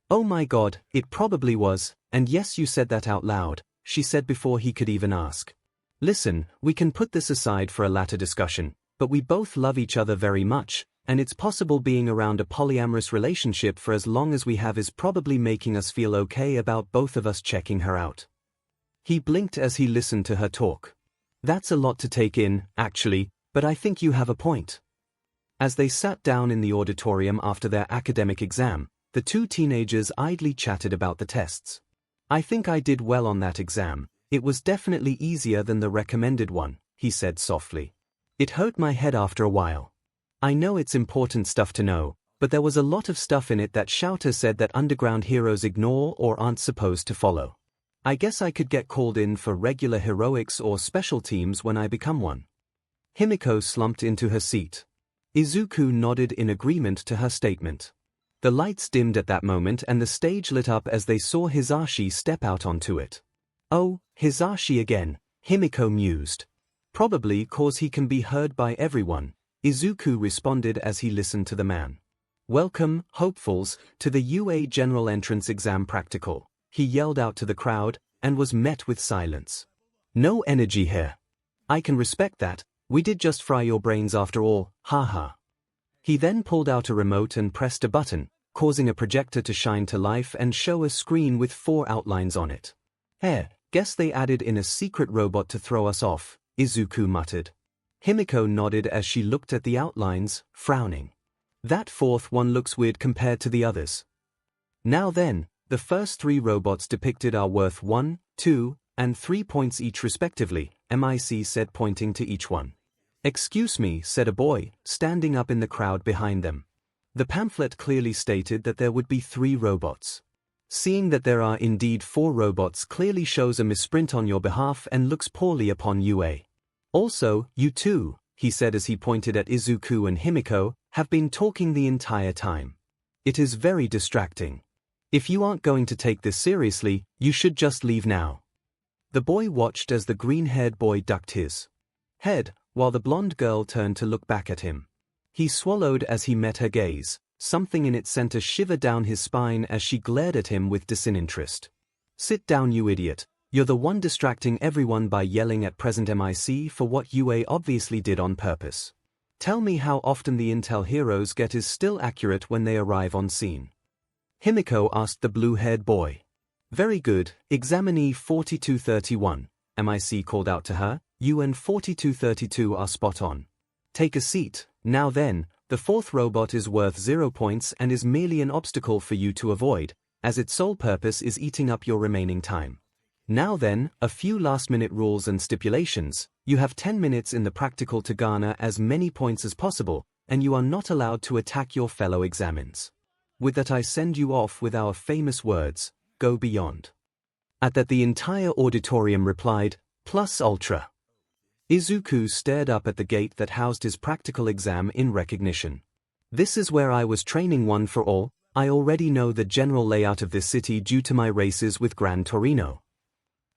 Oh my god, it probably was, and yes you said that out loud, she said before he could even ask. Listen, we can put this aside for a later discussion, but we both love each other very much, and it's possible being around a polyamorous relationship for as long as we have is probably making us feel okay about both of us checking her out. He blinked as he listened to her talk. That's a lot to take in, actually, but I think you have a point. As they sat down in the auditorium after their academic exam, the two teenagers idly chatted about the tests. I think I did well on that exam. It was definitely easier than the recommended one, he said softly. It hurt my head after a while. I know it's important stuff to know, but there was a lot of stuff in it that Shouter said that underground heroes ignore or aren't supposed to follow. I guess I could get called in for regular heroics or special teams when I become one. Himiko slumped into her seat. Izuku nodded in agreement to her statement. The lights dimmed at that moment and the stage lit up as they saw Hisashi step out onto it. Oh, Hisashi again, Himiko mused. Probably cause he can be heard by everyone, Izuku responded as he listened to the man. Welcome, hopefuls, to the UA General Entrance Exam Practical, he yelled out to the crowd, and was met with silence. No energy here. I can respect that, we did just fry your brains after all, haha. He then pulled out a remote and pressed a button, causing a projector to shine to life and show a screen with 4 outlines on it. Guess they added in a secret robot to throw us off, Izuku muttered. Himiko nodded as she looked at the outlines, frowning. That fourth one looks weird compared to the others. Now then, the first 3 robots depicted are worth 1, 2, and 3 points each respectively, MIC said, pointing to each one. Excuse me, said a boy, standing up in the crowd behind them. The pamphlet clearly stated that there would be 3 robots. Seeing that there are indeed 4 robots clearly shows a misprint on your behalf and looks poorly upon UA. Also, you two, he said as he pointed at Izuku and Himiko, have been talking the entire time. It is very distracting. If you aren't going to take this seriously, you should just leave now. The boy watched as the green-haired boy ducked his head, while the blonde girl turned to look back at him. He swallowed as he met her gaze. Something in it sent a shiver down his spine as she glared at him with disinterest. Sit down, you idiot. You're the one distracting everyone by yelling at present MIC for what UA obviously did on purpose. Tell me how often the intel heroes get is still accurate when they arrive on scene. Himiko asked the blue-haired boy. Very good, examinee 4231, MIC called out to her. You and 4232 are spot on. Take a seat. Now then, the 4th robot is worth 0 points and is merely an obstacle for you to avoid, as its sole purpose is eating up your remaining time. Now then, a few last-minute rules and stipulations. You have 10 minutes in the practical to garner as many points as possible, and you are not allowed to attack your fellow examines. With that I send you off with our famous words, go beyond. At that the entire auditorium replied, plus ultra. Izuku stared up at the gate that housed his practical exam in recognition. This is where I was training one for all. I already know the general layout of this city due to my races with Gran Torino.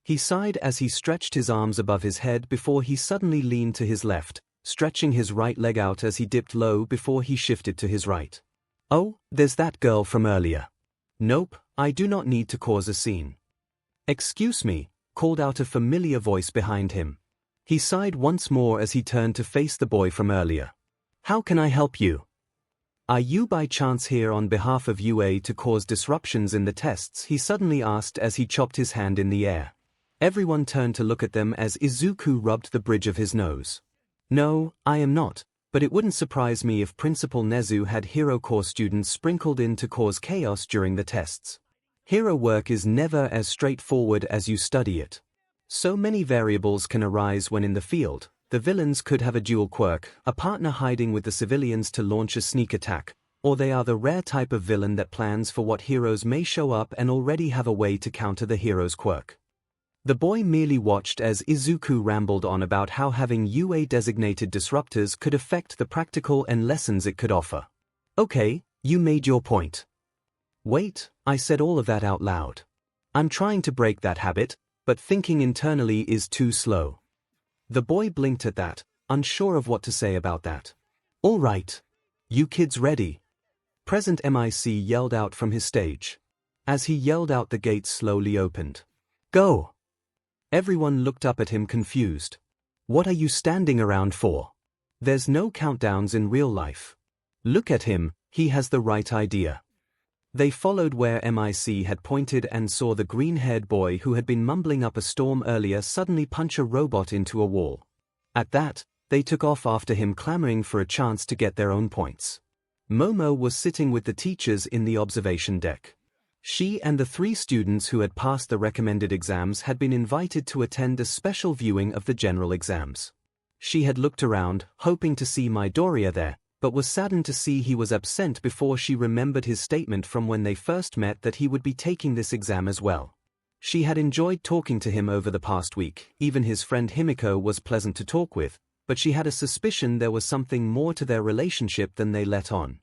He sighed as he stretched his arms above his head before he suddenly leaned to his left, stretching his right leg out as he dipped low before he shifted to his right. Oh, there's that girl from earlier. Nope, I do not need to cause a scene. Excuse me, called out a familiar voice behind him. He sighed once more as he turned to face the boy from earlier. How can I help you? Are you by chance here on behalf of UA to cause disruptions in the tests? He suddenly asked as he chopped his hand in the air. Everyone turned to look at them as Izuku rubbed the bridge of his nose. No, I am not, but it wouldn't surprise me if Principal Nezu had Hero Corps students sprinkled in to cause chaos during the tests. Hero work is never as straightforward as you study it. So many variables can arise when in the field. The villains could have a dual quirk, a partner hiding with the civilians to launch a sneak attack, or they are the rare type of villain that plans for what heroes may show up and already have a way to counter the hero's quirk. The boy merely watched as Izuku rambled on about how having UA-designated disruptors could affect the practical and lessons it could offer. Okay, you made your point. Wait, I said all of that out loud. I'm trying to break that habit, but thinking internally is too slow. The boy blinked at that, unsure of what to say about that. All right. You kids ready? Present MIC yelled out from his stage. As he yelled out, the gates slowly opened. Go! Everyone looked up at him confused. What are you standing around for? There's no countdowns in real life. Look at him, he has the right idea. They followed where MIC had pointed and saw the green-haired boy who had been mumbling up a storm earlier suddenly punch a robot into a wall. At that, they took off after him, clamoring for a chance to get their own points. Momo was sitting with the teachers in the observation deck. She and the 3 students who had passed the recommended exams had been invited to attend a special viewing of the general exams. She had looked around, hoping to see Midoriya there, but was saddened to see he was absent before she remembered his statement from when they first met that he would be taking this exam as well. She had enjoyed talking to him over the past week. Even his friend Himiko was pleasant to talk with, but she had a suspicion there was something more to their relationship than they let on.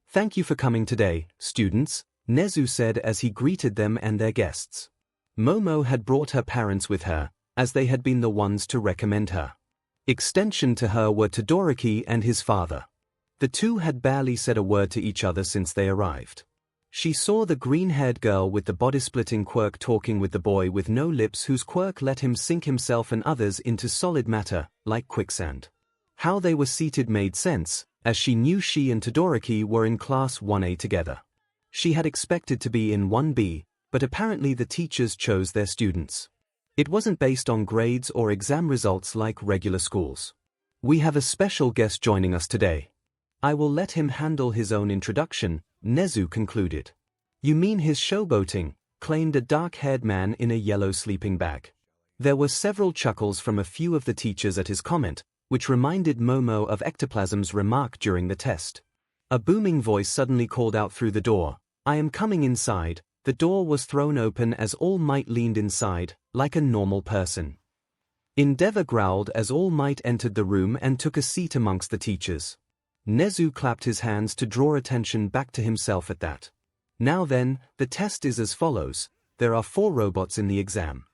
Thank you for coming today, students, Nezu said as he greeted them and their guests. Momo had brought her parents with her, as they had been the ones to recommend her. Extension to her were Todoroki and his father. The two had barely said a word to each other since they arrived. She saw the green-haired girl with the body-splitting quirk talking with the boy with no lips whose quirk let him sink himself and others into solid matter, like quicksand. How they were seated made sense, as she knew she and Todoroki were in Class 1A together. She had expected to be in 1B, but apparently the teachers chose their students. It wasn't based on grades or exam results like regular schools. We have a special guest joining us today. I will let him handle his own introduction, Nezu concluded. You mean his showboating, claimed a dark-haired man in a yellow sleeping bag. There were several chuckles from a few of the teachers at his comment, which reminded Momo of Ectoplasm's remark during the test. A booming voice suddenly called out through the door, I am coming inside. The door was thrown open as All Might leaned inside, like a normal person. Endeavor growled as All Might entered the room and took a seat amongst the teachers. Nezu clapped his hands to draw attention back to himself at that. Now then, the test is as follows. There are 4 robots in the exam.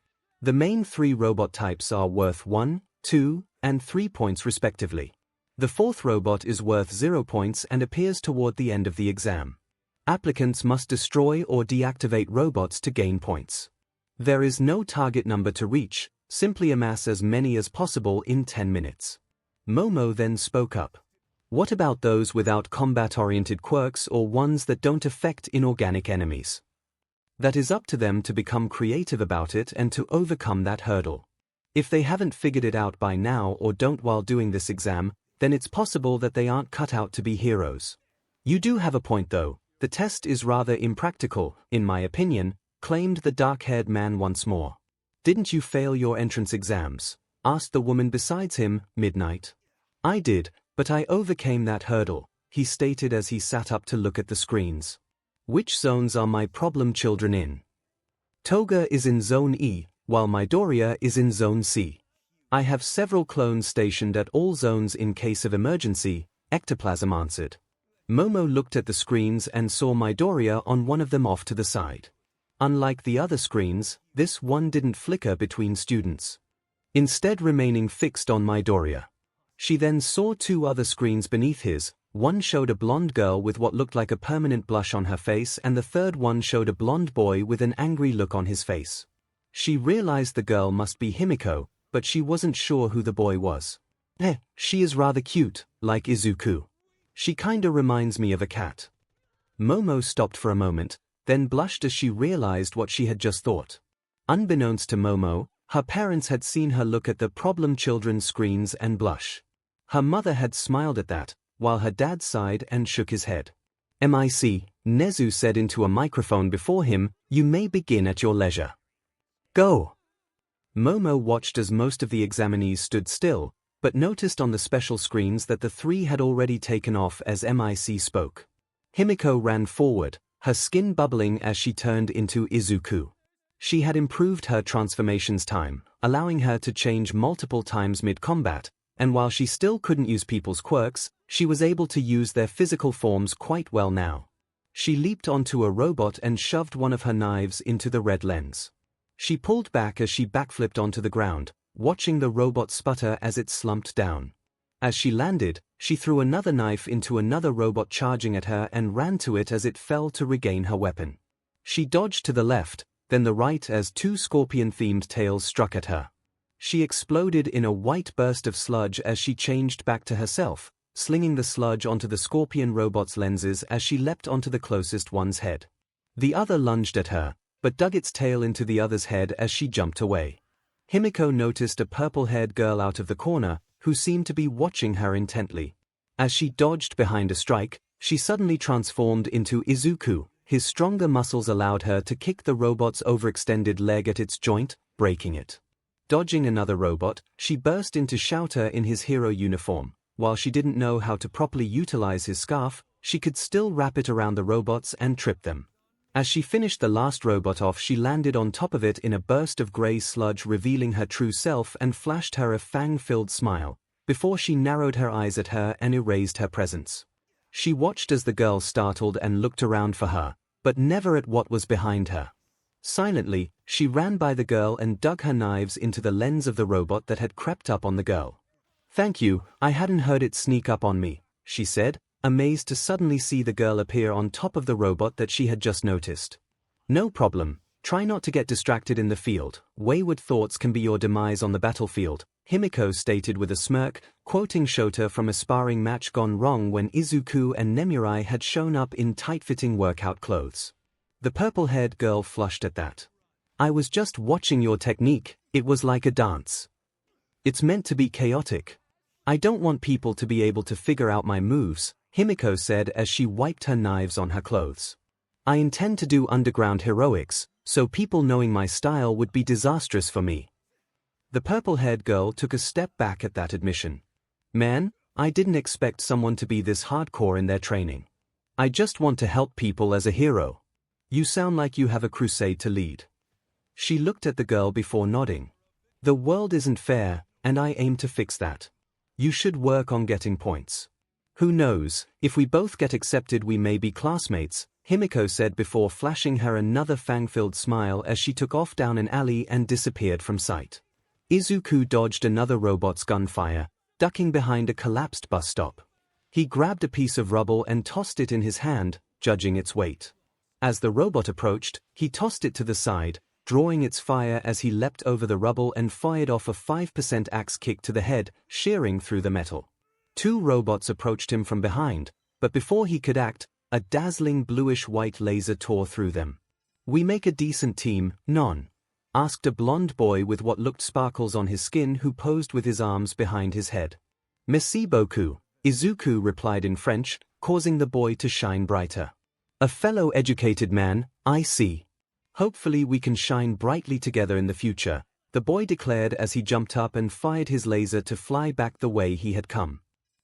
The main 3 robot types are worth 1, 2, and 3 points respectively. The 4th robot is worth 0 points and appears toward the end of the exam. Applicants must destroy or deactivate robots to gain points. There is no target number to reach, simply amass as many as possible in 10 minutes. Momo then spoke up. What about those without combat-oriented quirks or ones that don't affect inorganic enemies? That is up to them to become creative about it and to overcome that hurdle. If they haven't figured it out by now or don't while doing this exam, then it's possible that they aren't cut out to be heroes. You do have a point though, the test is rather impractical, in my opinion, claimed the dark-haired man once more. Didn't you fail your entrance exams? Asked the woman besides him, Midnight. I did, but I overcame that hurdle, he stated as he sat up to look at the screens. Which zones are my problem children in? Toga is in Zone E, while Midoriya is in Zone C. I have several clones stationed at all zones in case of emergency, Ectoplasm answered. Momo looked at the screens and saw Midoriya on one of them off to the side. Unlike the other screens, this one didn't flicker between students, instead remaining fixed on Midoriya. She then saw 2 other screens beneath his. One showed a blonde girl with what looked like a permanent blush on her face and the third one showed a blonde boy with an angry look on his face. She realized the girl must be Himiko, but she wasn't sure who the boy was. She is rather cute, like Izuku. She kinda reminds me of a cat. Momo stopped for a moment, then blushed as she realized what she had just thought. Unbeknownst to Momo, her parents had seen her look at the problem children's screens and blush. Her mother had smiled at that, while her dad sighed and shook his head. "Mic," Nezu said into a microphone before him, "you may begin at your leisure. Go." Momo watched as most of the examinees stood still, but noticed on the special screens that the 3 had already taken off as Mic spoke. Himiko ran forward, her skin bubbling as she turned into Izuku. She had improved her transformations time, allowing her to change multiple times mid-combat, and while she still couldn't use people's quirks, she was able to use their physical forms quite well now. She leaped onto a robot and shoved one of her knives into the red lens. She pulled back as she backflipped onto the ground, watching the robot sputter as it slumped down. As she landed, she threw another knife into another robot charging at her and ran to it as it fell to regain her weapon. She dodged to the left, then the right as 2 scorpion-themed tails struck at her. She exploded in a white burst of sludge as she changed back to herself, slinging the sludge onto the scorpion robot's lenses as she leapt onto the closest one's head. The other lunged at her, but dug its tail into the other's head as she jumped away. Himiko noticed a purple-haired girl out of the corner, who seemed to be watching her intently. As she dodged behind a strike, she suddenly transformed into Izuku. His stronger muscles allowed her to kick the robot's overextended leg at its joint, breaking it. Dodging another robot, she burst into Shouter in his hero uniform. While she didn't know how to properly utilize his scarf, she could still wrap it around the robots and trip them. As she finished the last robot off, she landed on top of it in a burst of gray sludge, revealing her true self and flashed her a fang-filled smile, before she narrowed her eyes at her and erased her presence. She watched as the girl startled and looked around for her, but never at what was behind her. Silently, she ran by the girl and dug her knives into the lens of the robot that had crept up on the girl. "Thank you, I hadn't heard it sneak up on me," she said, amazed to suddenly see the girl appear on top of the robot that she had just noticed. "No problem, try not to get distracted in the field. Wayward thoughts can be your demise on the battlefield," Himiko stated with a smirk, quoting Shota from a sparring match gone wrong when Izuku and Nemurai had shown up in tight-fitting workout clothes. The purple-haired girl flushed at that. "I was just watching your technique, it was like a dance. It's meant to be chaotic. I don't want people to be able to figure out my moves, Himiko said as she wiped her knives on her clothes. I intend to do underground heroics, so people knowing my style would be disastrous for me. The purple-haired girl took a step back at that admission. Man, I didn't expect someone to be this hardcore in their training. I just want to help people as a hero. You sound like you have a crusade to lead. She looked at the girl before nodding. The world isn't fair, and I aim to fix that. You should work on getting points. Who knows, if we both get accepted we may be classmates, Himiko said before flashing her another fang-filled smile as she took off down an alley and disappeared from sight. Izuku dodged another robot's gunfire, ducking behind a collapsed bus stop. He grabbed a piece of rubble and tossed it in his hand, judging its weight. As the robot approached, he tossed it to the side, drawing its fire as he leapt over the rubble and fired off a 5% axe kick to the head, shearing through the metal. Two robots approached him from behind, but before he could act, a dazzling bluish-white laser tore through them. We make a decent team, non? Asked a blond boy with what looked sparkles on his skin who posed with his arms behind his head. Merci beaucoup, Izuku replied in French, causing the boy to shine brighter. A fellow educated man, I see. Hopefully we can shine brightly together in the future, the boy declared as he jumped up and fired his laser to fly back the way he had come.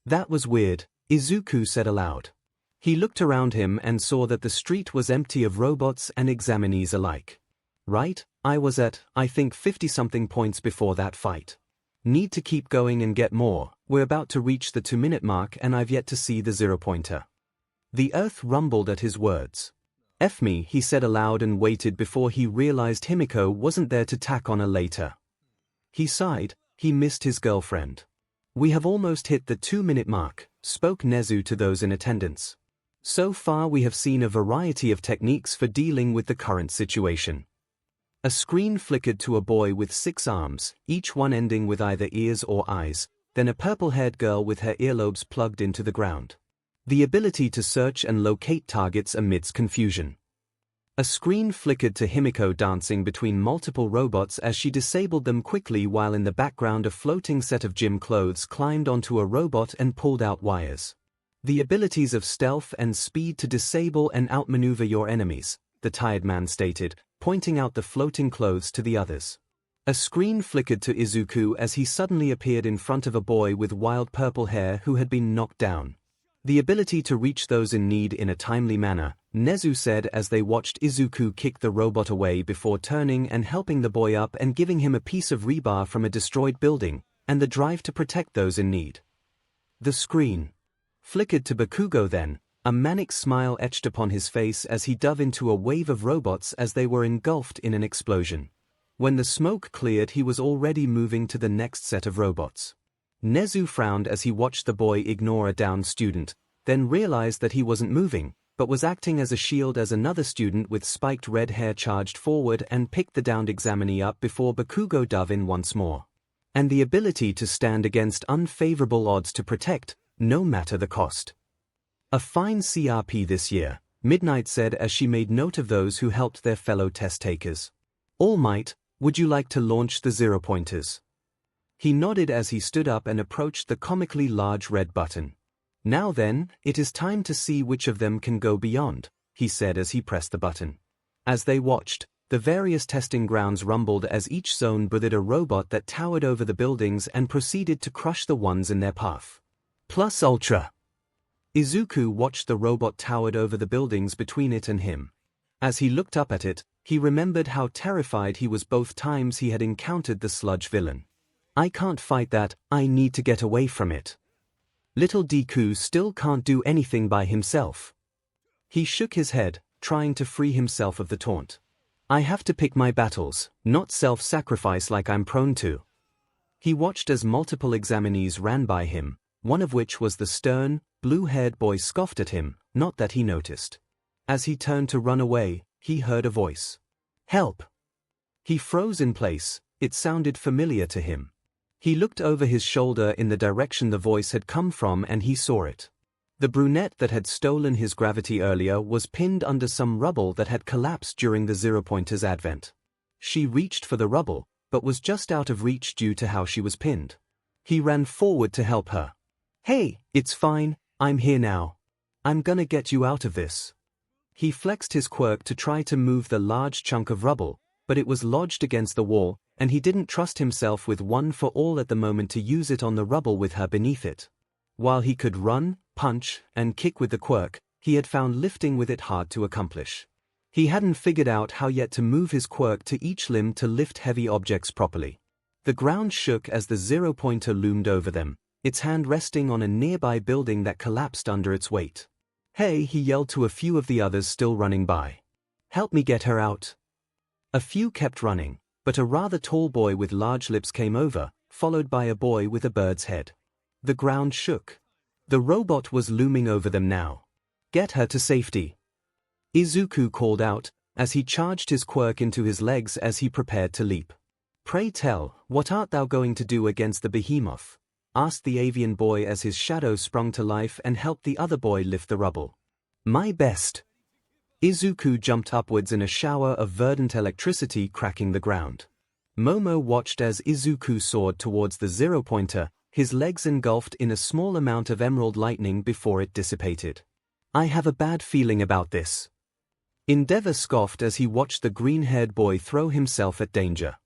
That was weird, Izuku said aloud. He looked around him and saw that the street was empty of robots and examinees alike. Right, I was at, I think 50-something points before that fight. Need to keep going and get more, we're about to reach the 2-minute mark and I've yet to see the 0-pointer. The earth rumbled at his words. F me, he said aloud and waited before he realized Himiko wasn't there to tack on a later. He sighed, he missed his girlfriend. We have almost hit the 2-minute mark, spoke Nezu to those in attendance. So far we have seen a variety of techniques for dealing with the current situation. A screen flickered to a boy with 6 arms, each one ending with either ears or eyes, then a purple-haired girl with her earlobes plugged into the ground. The ability to search and locate targets amidst confusion. A screen flickered to Himiko dancing between multiple robots as she disabled them quickly while in the background a floating set of gym clothes climbed onto a robot and pulled out wires. The abilities of stealth and speed to disable and outmaneuver your enemies, the tired man stated, pointing out the floating clothes to the others. A screen flickered to Izuku as he suddenly appeared in front of a boy with wild purple hair who had been knocked down. The ability to reach those in need in a timely manner, Nezu said as they watched Izuku kick the robot away before turning and helping the boy up and giving him a piece of rebar from a destroyed building, and the drive to protect those in need. The screen flickered to Bakugo then, a manic smile etched upon his face as he dove into a wave of robots as they were engulfed in an explosion. When the smoke cleared he was already moving to the next set of robots. Nezu frowned as he watched the boy ignore a downed student, then realized that he wasn't moving, but was acting as a shield as another student with spiked red hair charged forward and picked the downed examinee up before Bakugo dove in once more. And the ability to stand against unfavorable odds to protect, no matter the cost. A fine CRP this year, Midnight said as she made note of those who helped their fellow test takers. All Might, would you like to launch the 0-pointers? He nodded as he stood up and approached the comically large red button. Now then, it is time to see which of them can go beyond, he said as he pressed the button. As they watched, the various testing grounds rumbled as each zone breathed a robot that towered over the buildings and proceeded to crush the ones in their path. Plus Ultra. Izuku watched the robot towered over the buildings between it and him. As he looked up at it, he remembered how terrified he was both times he had encountered the sludge villain. I can't fight that, I need to get away from it. Little Deku still can't do anything by himself. He shook his head, trying to free himself of the taunt. I have to pick my battles, not self-sacrifice like I'm prone to. He watched as multiple examinees ran by him, one of which was the stern, blue-haired boy scoffed at him, not that he noticed. As he turned to run away, he heard a voice. Help! He froze in place, it sounded familiar to him. He looked over his shoulder in the direction the voice had come from and he saw it. The brunette that had stolen his gravity earlier was pinned under some rubble that had collapsed during the 0-pointer's advent. She reached for the rubble, but was just out of reach due to how she was pinned. He ran forward to help her. "Hey, it's fine, I'm here now. I'm gonna get you out of this." He flexed his quirk to try to move the large chunk of rubble, but it was lodged against the wall, and he didn't trust himself with one for all at the moment to use it on the rubble with her beneath it. While he could run, punch, and kick with the quirk, he had found lifting with it hard to accomplish. He hadn't figured out how yet to move his quirk to each limb to lift heavy objects properly. The ground shook as the 0-pointer loomed over them, its hand resting on a nearby building that collapsed under its weight. "Hey," he yelled to a few of the others still running by. "Help me get her out." A few kept running, but a rather tall boy with large lips came over, followed by a boy with a bird's head. The ground shook. The robot was looming over them now. "Get her to safety," Izuku called out, as he charged his quirk into his legs as he prepared to leap. "Pray tell, what art thou going to do against the behemoth?" asked the avian boy as his shadow sprung to life and helped the other boy lift the rubble. "My best." Izuku jumped upwards in a shower of verdant electricity cracking the ground. Momo watched as Izuku soared towards the 0-pointer, his legs engulfed in a small amount of emerald lightning before it dissipated. "I have a bad feeling about this." Endeavor scoffed as he watched the green-haired boy throw himself at danger.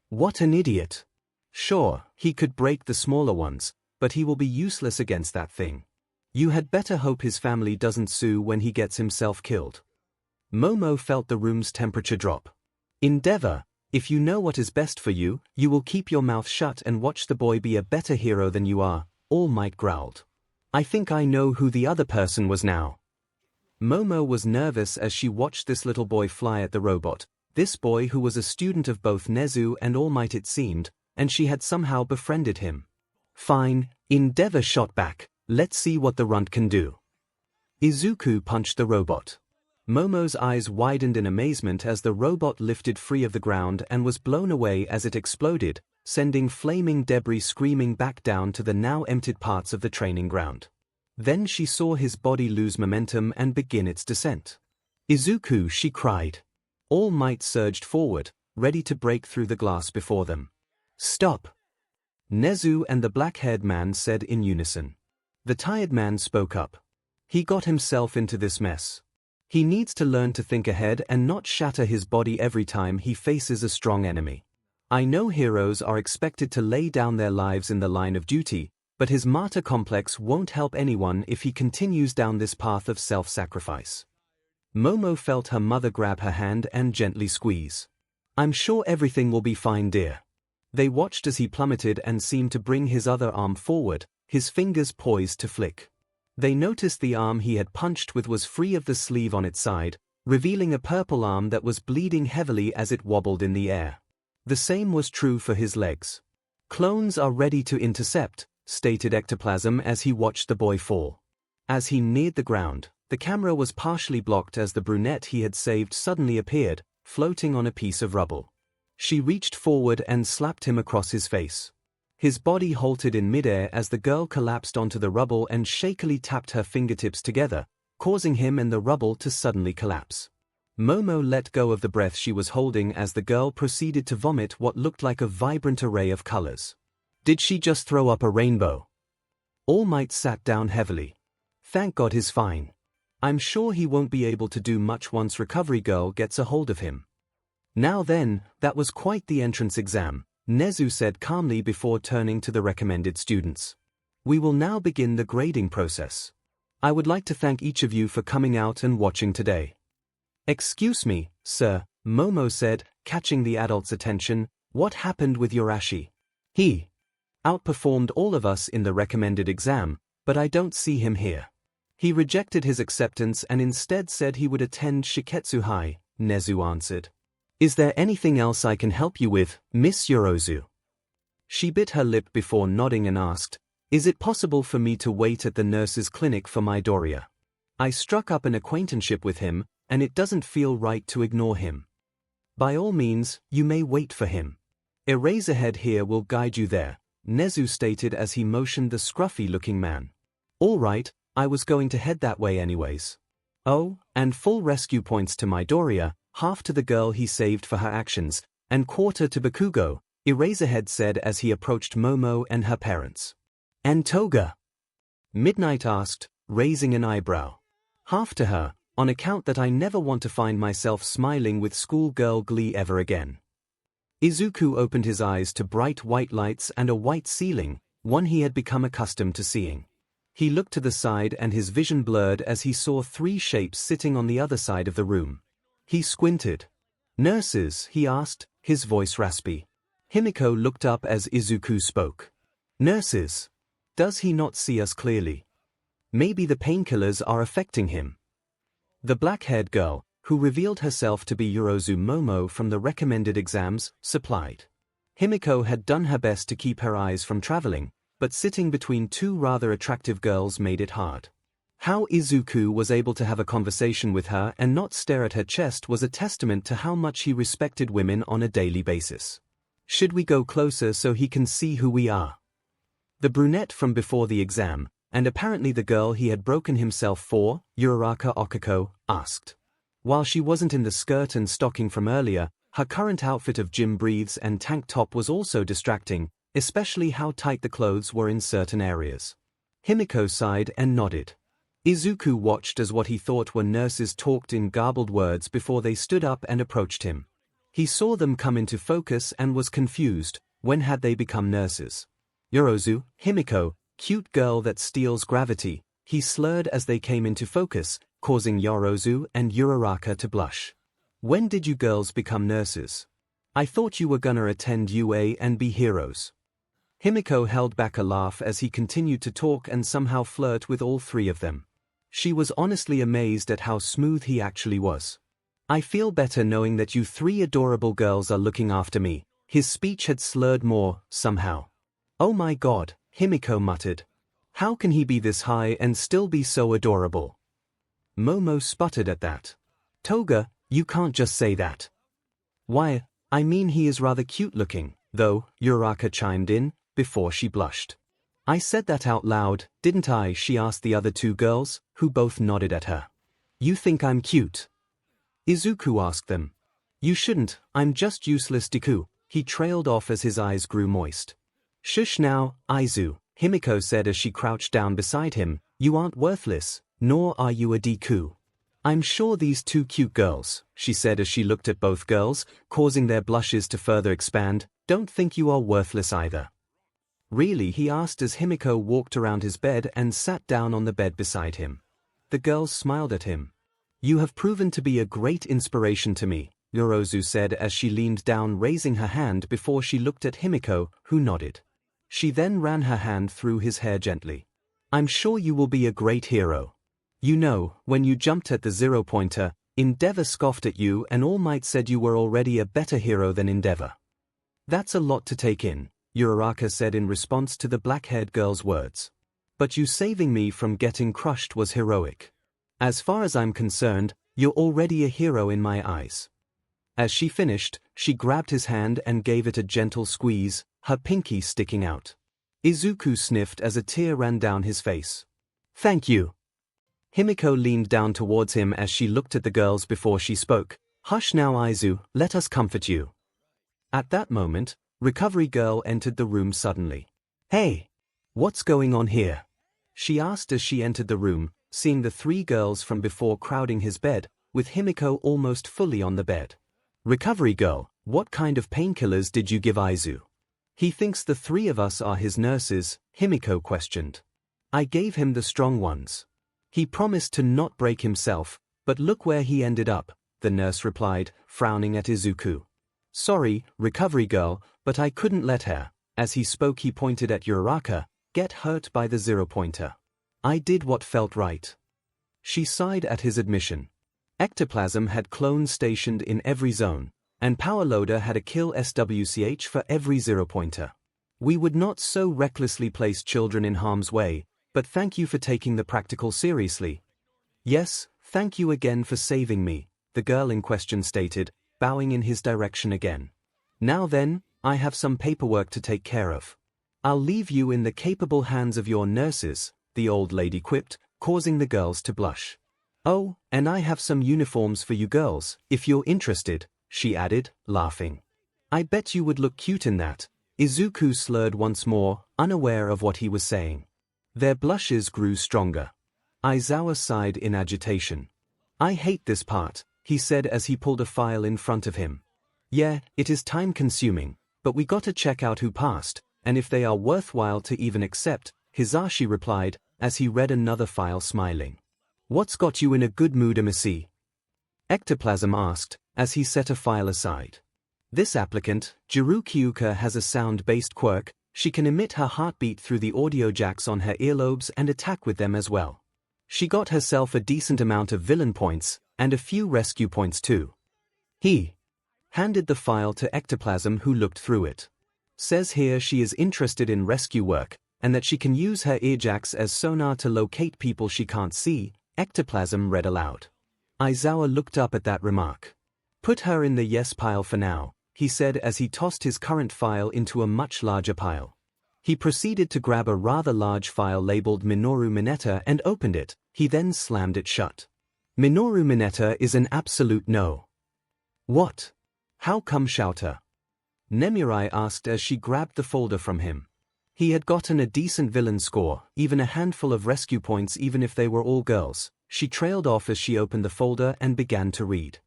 "What an idiot. Sure, he could break the smaller ones, but he will be useless against that thing. You had better hope his family doesn't sue when he gets himself killed." Momo felt the room's temperature drop. "Endeavor, if you know what is best for you, you will keep your mouth shut and watch the boy be a better hero than you are," All Might growled. "I think I know who the other person was now." Momo was nervous as she watched this little boy fly at the robot, this boy who was a student of both Nezu and All Might it seemed, and she had somehow befriended him. "Fine," Endeavor shot back, "let's see what the runt can do." Izuku punched the robot. Momo's eyes widened in amazement as the robot lifted free of the ground and was blown away as it exploded, sending flaming debris screaming back down to the now emptied parts of the training ground. Then she saw his body lose momentum and begin its descent. "Izuku," she cried. All Might surged forward, ready to break through the glass before them. "Stop!" Nezu and the black-haired man said in unison. The tired man spoke up. He got himself into this mess. He needs to learn to think ahead and not shatter his body every time he faces a strong enemy. I know heroes are expected to lay down their lives in the line of duty, but his martyr complex won't help anyone if he continues down this path of self-sacrifice. Momo felt her mother grab her hand and gently squeeze. "I'm sure everything will be fine, dear." They watched as he plummeted and seemed to bring his other arm forward, his fingers poised to flick. They noticed the arm he had punched with was free of the sleeve on its side, revealing a purple arm that was bleeding heavily as it wobbled in the air. The same was true for his legs. "Clones are ready to intercept," stated Ectoplasm as he watched the boy fall. As he neared the ground, the camera was partially blocked as the brunette he had saved suddenly appeared, floating on a piece of rubble. She reached forward and slapped him across his face. His body halted in midair as the girl collapsed onto the rubble and shakily tapped her fingertips together, causing him and the rubble to suddenly collapse. Momo let go of the breath she was holding as the girl proceeded to vomit what looked like a vibrant array of colors. Did she just throw up a rainbow? All Might sat down heavily. Thank God he's fine. I'm sure he won't be able to do much once Recovery Girl gets a hold of him. Now then, that was quite the entrance exam, Nezu said calmly before turning to the recommended students. We will now begin the grading process. I would like to thank each of you for coming out and watching today. Excuse me, sir, Momo said, catching the adult's attention, what happened with Yorashi? He outperformed all of us in the recommended exam, but I don't see him here. He rejected his acceptance and instead said he would attend Shiketsu High, Nezu answered. Is there anything else I can help you with, Miss Yorozu? She bit her lip before nodding and asked, is it possible for me to wait at the nurse's clinic for Midoriya? I struck up an acquaintanceship with him, and it doesn't feel right to ignore him. By all means, you may wait for him. Eraserhead here will guide you there, Nezu stated as he motioned the scruffy-looking man. All right, I was going to head that way anyways. Oh, and full rescue points to Midoriya, half to the girl he saved for her actions, and quarter to Bakugo, Eraserhead said as he approached Momo and her parents. And Toga? Midnight asked, raising an eyebrow. Half to her, on account that I never want to find myself smiling with schoolgirl glee ever again. Izuku opened his eyes to bright white lights and a white ceiling, one he had become accustomed to seeing. He looked to the side and his vision blurred as he saw 3 shapes sitting on the other side of the room. He squinted. Nurses, he asked, his voice raspy. Himiko looked up as Izuku spoke. Nurses. Does he not see us clearly? Maybe the painkillers are affecting him. The black-haired girl, who revealed herself to be Yorozu Momo from the recommended exams, supplied. Himiko had done her best to keep her eyes from traveling, but sitting between 2 rather attractive girls made it hard. How Izuku was able to have a conversation with her and not stare at her chest was a testament to how much he respected women on a daily basis. Should we go closer so he can see who we are? The brunette from before the exam, and apparently the girl he had broken himself for, Uraraka Okako, asked. While she wasn't in the skirt and stocking from earlier, her current outfit of gym briefs and tank top was also distracting, especially how tight the clothes were in certain areas. Himiko sighed and nodded. Izuku watched as what he thought were nurses talked in garbled words before they stood up and approached him. He saw them come into focus and was confused. When had they become nurses? Yorozu, Himiko, cute girl that steals gravity, he slurred as they came into focus, causing Yorozu and Uraraka to blush. When did you girls become nurses? I thought you were gonna attend UA and be heroes. Himiko held back a laugh as he continued to talk and somehow flirt with all 3 of them. She was honestly amazed at how smooth he actually was. I feel better knowing that you 3 adorable girls are looking after me. His speech had slurred more, somehow. Oh my god, Himiko muttered. How can he be this high and still be so adorable? Momo sputtered at that. Toga, you can't just say that. Why, I mean he is rather cute looking, though, Uraraka chimed in, before she blushed. I said that out loud, didn't I? She asked the other 2 girls, who both nodded at her. You think I'm cute? Izuku asked them. You shouldn't, I'm just useless Deku. He trailed off as his eyes grew moist. Shush now, Aizu, Himiko said as she crouched down beside him. You aren't worthless, nor are you a Deku. I'm sure these 2 cute girls, she said as she looked at both girls, causing their blushes to further expand, don't think you are worthless either. Really? He asked as Himiko walked around his bed and sat down on the bed beside him. The girls smiled at him. You have proven to be a great inspiration to me, Yorozu said as she leaned down raising her hand before she looked at Himiko, who nodded. She then ran her hand through his hair gently. I'm sure you will be a great hero. You know, when you jumped at the 0-pointer, Endeavor scoffed at you and All Might said you were already a better hero than Endeavor. That's a lot to take in, Uraraka said in response to the black-haired girl's words. But you saving me from getting crushed was heroic. As far as I'm concerned, you're already a hero in my eyes. As she finished, she grabbed his hand and gave it a gentle squeeze, her pinky sticking out. Izuku sniffed as a tear ran down his face. Thank you. Himiko leaned down towards him as she looked at the girls before she spoke. Hush now Aizu, let us comfort you. At that moment, Recovery Girl entered the room suddenly. Hey! What's going on here? She asked as she entered the room, seeing the 3 girls from before crowding his bed, with Himiko almost fully on the bed. Recovery Girl, what kind of painkillers did you give Aizu? He thinks the 3 of us are his nurses, Himiko questioned. I gave him the strong ones. He promised to not break himself, but look where he ended up, the nurse replied, frowning at Izuku. Sorry, Recovery Girl, but I couldn't let her. As he spoke he pointed at Uraraka, get hurt by the 0-pointer. I did what felt right. She sighed at his admission. Ectoplasm had clones stationed in every zone, and Power Loader had a kill SWCH for every 0-pointer. We would not so recklessly place children in harm's way, but thank you for taking the practical seriously. Yes, thank you again for saving me, the girl in question stated, bowing in his direction again. Now then, I have some paperwork to take care of. I'll leave you in the capable hands of your nurses, the old lady quipped, causing the girls to blush. Oh, and I have some uniforms for you girls, if you're interested, she added, laughing. I bet you would look cute in that. Izuku slurred once more, unaware of what he was saying. Their blushes grew stronger. Aizawa sighed in agitation. I hate this part, he said as he pulled a file in front of him. Yeah, it is time-consuming, but we gotta check out who passed, and if they are worthwhile to even accept, Hisashi replied, as he read another file smiling. What's got you in a good mood, Amasi? Ectoplasm asked, as he set a file aside. This applicant, 𝐔𝐬𝐽 Kyuka, has a sound-based quirk. She can emit her heartbeat through the audio jacks on her earlobes and attack with them as well. She got herself a decent amount of villain points, and a few rescue points too. He handed the file to Ectoplasm, who looked through it. Says here she is interested in rescue work, and that she can use her earjacks as sonar to locate people she can't see, Ectoplasm read aloud. Aizawa looked up at that remark. Put her in the yes pile for now, he said as he tossed his current file into a much larger pile. He proceeded to grab a rather large file labeled Minoru Mineta and opened it. He then slammed it shut. Minoru Mineta is an absolute no. What? How come, Shouter? Nemirai asked as she grabbed the folder from him. He had gotten a decent villain score, even a handful of rescue points even if they were all girls. She trailed off as she opened the folder and began to read.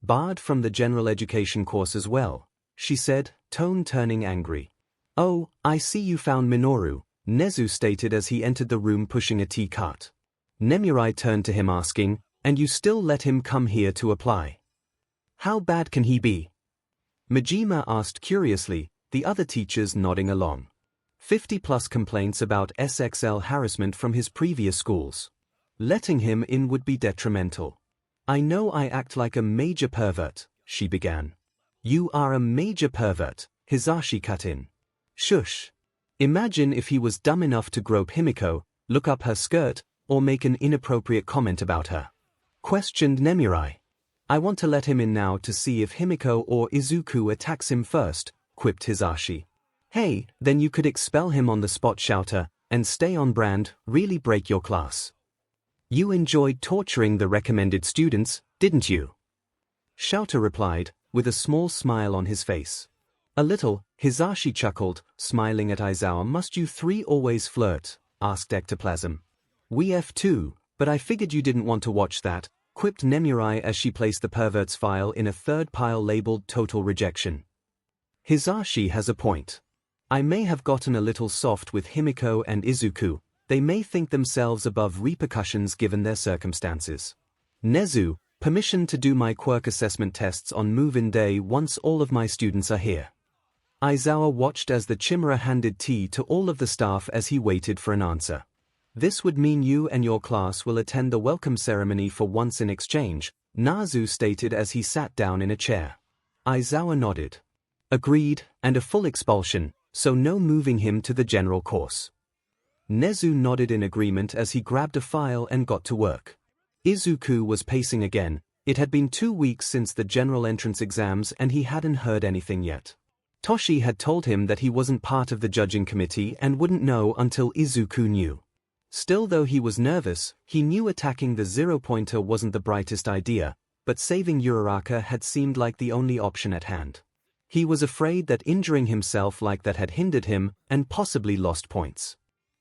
Barred from the general education course as well, she said, tone turning angry. Oh, I see you found Minoru, Nezu stated as he entered the room pushing a tea cart. Nemirai turned to him asking, and you still let him come here to apply? How bad can he be? Majima asked curiously, the other teachers nodding along. 50+ complaints about SXL harassment from his previous schools. Letting him in would be detrimental. I know I act like a major pervert, she began. You are a major pervert, Hisashi cut in. Shush. Imagine if he was dumb enough to grope Himiko, look up her skirt, or make an inappropriate comment about her. Questioned Nemirai. I want to let him in now to see if Himiko or Izuku attacks him first, quipped Hisashi. Hey, then you could expel him on the spot, Shouter, and stay on brand, really break your class. You enjoyed torturing the recommended students, didn't you? Shouter replied, with a small smile on his face. A little, Hisashi chuckled, smiling at Aizawa. Must you three always flirt? Asked Ectoplasm. We have too, but I figured you didn't want to watch that, quipped Nemirai as she placed the pervert's file in a third pile labeled total rejection. Hisashi has a point. I may have gotten a little soft with Himiko and Izuku. They may think themselves above repercussions given their circumstances. Nezu, permission to do my quirk assessment tests on move-in day once all of my students are here. Aizawa watched as the Chimera handed tea to all of the staff as he waited for an answer. This would mean you and your class will attend the welcome ceremony for once in exchange, Nazu stated as he sat down in a chair. Aizawa nodded. Agreed, and a full expulsion, so no moving him to the general course. Nezu nodded in agreement as he grabbed a file and got to work. Izuku was pacing again. It had been 2 weeks since the general entrance exams and he hadn't heard anything yet. Toshi had told him that he wasn't part of the judging committee and wouldn't know until Izuku knew. Still, though he was nervous, he knew attacking the 0-pointer wasn't the brightest idea, but saving Uraraka had seemed like the only option at hand. He was afraid that injuring himself like that had hindered him and possibly lost points.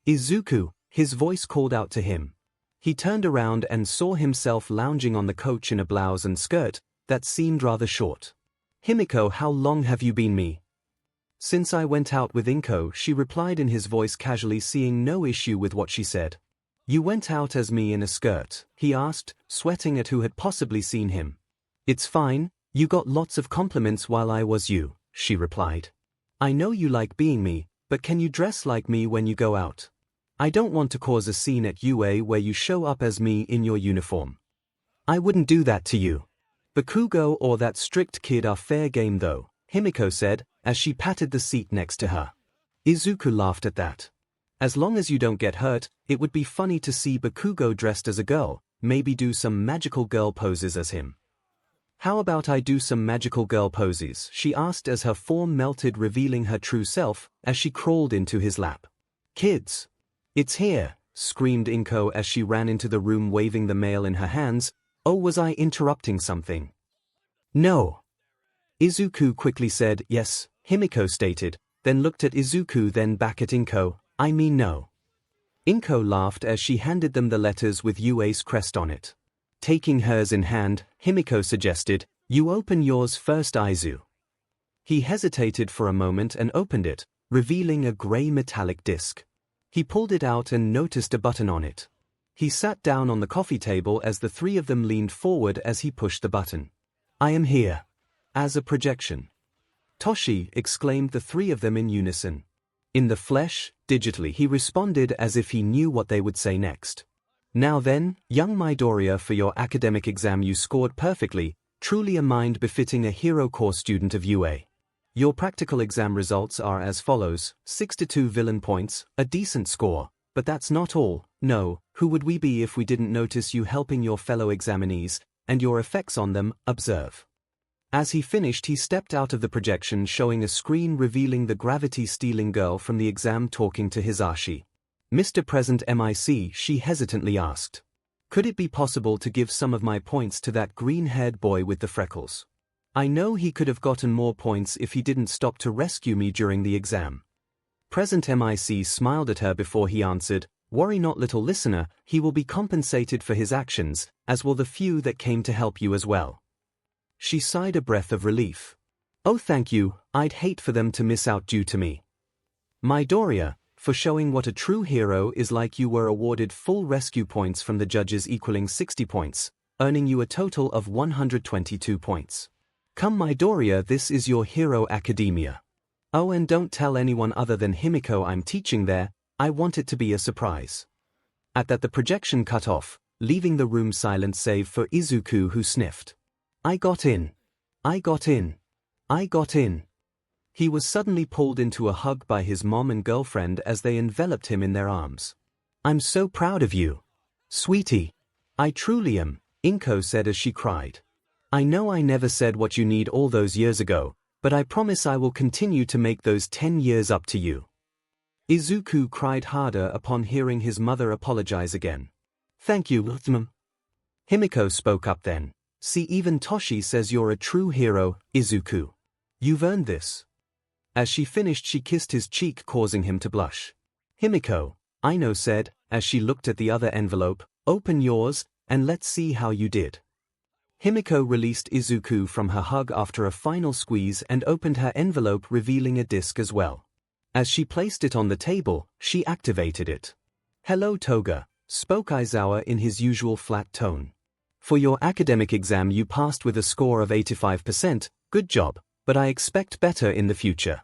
Izuku, his voice called out to him. He turned around and saw himself lounging on the couch in a blouse and skirt that seemed rather short. Himiko, how long have you been me? Since I went out with Inko, she replied in his voice casually, seeing no issue with what she said. You went out as me in a skirt? He asked, sweating at who had possibly seen him. It's fine, you got lots of compliments while I was you, she replied. I know you like being me, but can you dress like me when you go out? I don't want to cause a scene at UA where you show up as me in your uniform. I wouldn't do that to you. Bakugo or that strict kid are fair game though, Himiko said, as she patted the seat next to her. Izuku laughed at that. As long as you don't get hurt, it would be funny to see Bakugo dressed as a girl, maybe do some magical girl poses as him. How about I do some magical girl poses? She asked as her form melted, revealing her true self as she crawled into his lap. Kids! It's here, screamed Inko as she ran into the room waving the mail in her hands. Oh, was I interrupting something? No. Izuku quickly said, yes, Himiko stated, then looked at Izuku then back at 𝐭𝐽, I mean no. 𝐭𝐽 laughed as she handed them the letters with 𝑢A's crest on it. Taking hers in hand, Himiko suggested, you open yours first, Aizu. He hesitated for a moment and opened it, revealing a grey metallic disc. He pulled it out and noticed a button on it. He sat down on the coffee table as the three of them leaned forward as he pushed the button. I am here. As a projection. Toshi, exclaimed the three of them in unison. In the flesh, digitally he responded as if he knew what they would say next. Now then, young Midoriya, for your academic exam you scored perfectly, truly a mind befitting a hero corps student of UA. Your practical exam results are as follows, 62 villain points, a decent score, but that's not all, no, who would we be if we didn't notice you helping your fellow examinees, and your effects on them, observe. As he finished he stepped out of the projection showing a screen revealing the gravity-stealing girl from the exam talking to Hisashi. Mr. Present MIC, she hesitantly asked. Could it be possible to give some of my points to that green-haired boy with the freckles? I know he could have gotten more points if he didn't stop to rescue me during the exam. Present MIC smiled at her before he answered, worry not, little listener, he will be compensated for his actions, as will the few that came to help you as well. She sighed a breath of relief. Oh thank you, I'd hate for them to miss out due to me. Midoriya, for showing what a true hero is like, you were awarded full rescue points from the judges equaling 60 points, earning you a total of 122 points. Come Midoriya, this is your hero academia. Oh, and don't tell anyone other than Himiko I'm teaching there, I want it to be a surprise. At that the projection cut off, leaving the room silent save for Izuku, who sniffed. I got in. I got in. I got in. He was suddenly pulled into a hug by his mom and girlfriend as they enveloped him in their arms. I'm so proud of you. Sweetie. I truly am, 𝐭𝐽 said as she cried. I know I never said what you need all those years ago, but I promise I will continue to make those 10 years up to you. Izuku cried harder upon hearing his mother apologize again. Thank you, Mom. Himiko spoke up then. See, even Toshi says you're a true hero, Izuku. You've earned this. As she finished she kissed his cheek, causing him to blush. Himiko, Ino said, as she looked at the other envelope, open yours, and let's see how you did. Himiko released Izuku from her hug after a final squeeze and opened her envelope, revealing a disc as well. As she placed it on the table, she activated it. Hello Toga, spoke Aizawa in his usual flat tone. For your academic exam you passed with a score of 85%, good job, but I expect better in the future.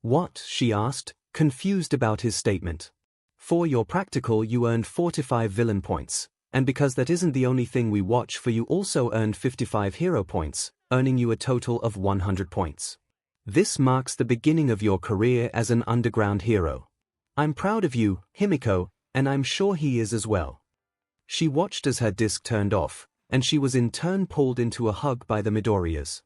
What? She asked, confused about his statement. For your practical you earned 45 villain points. And because that isn't the only thing we watch for, you also earned 55 hero points, earning you a total of 100 points. This marks the beginning of your career as an underground hero. I'm proud of you, Himiko, and I'm sure he is as well. She watched as her disc turned off, and she was in turn pulled into a hug by the Midoriyas.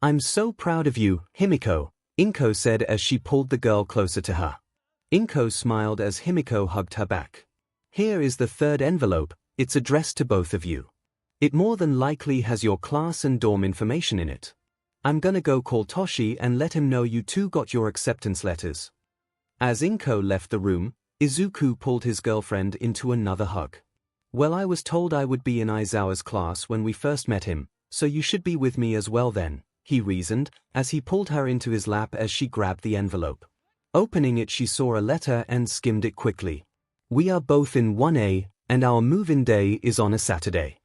I'm so proud of you, Himiko, 𝐭𝐽 said as she pulled the girl closer to her. 𝐭𝐽 smiled as Himiko hugged her back. Here is the third envelope. It's addressed to both of you. It more than likely has your class and dorm information in it. I'm gonna go call Toshi and let him know you two got your acceptance letters. As 𝐭𝐽 left the room, Izuku pulled his girlfriend into another hug. Well, I was told I would be in Aizawa's class when we first met him, so you should be with me as well then, he reasoned, as he pulled her into his lap as she grabbed the envelope. Opening it she saw a letter and skimmed it quickly. We are both in 1A, and our move-in day is on a Saturday.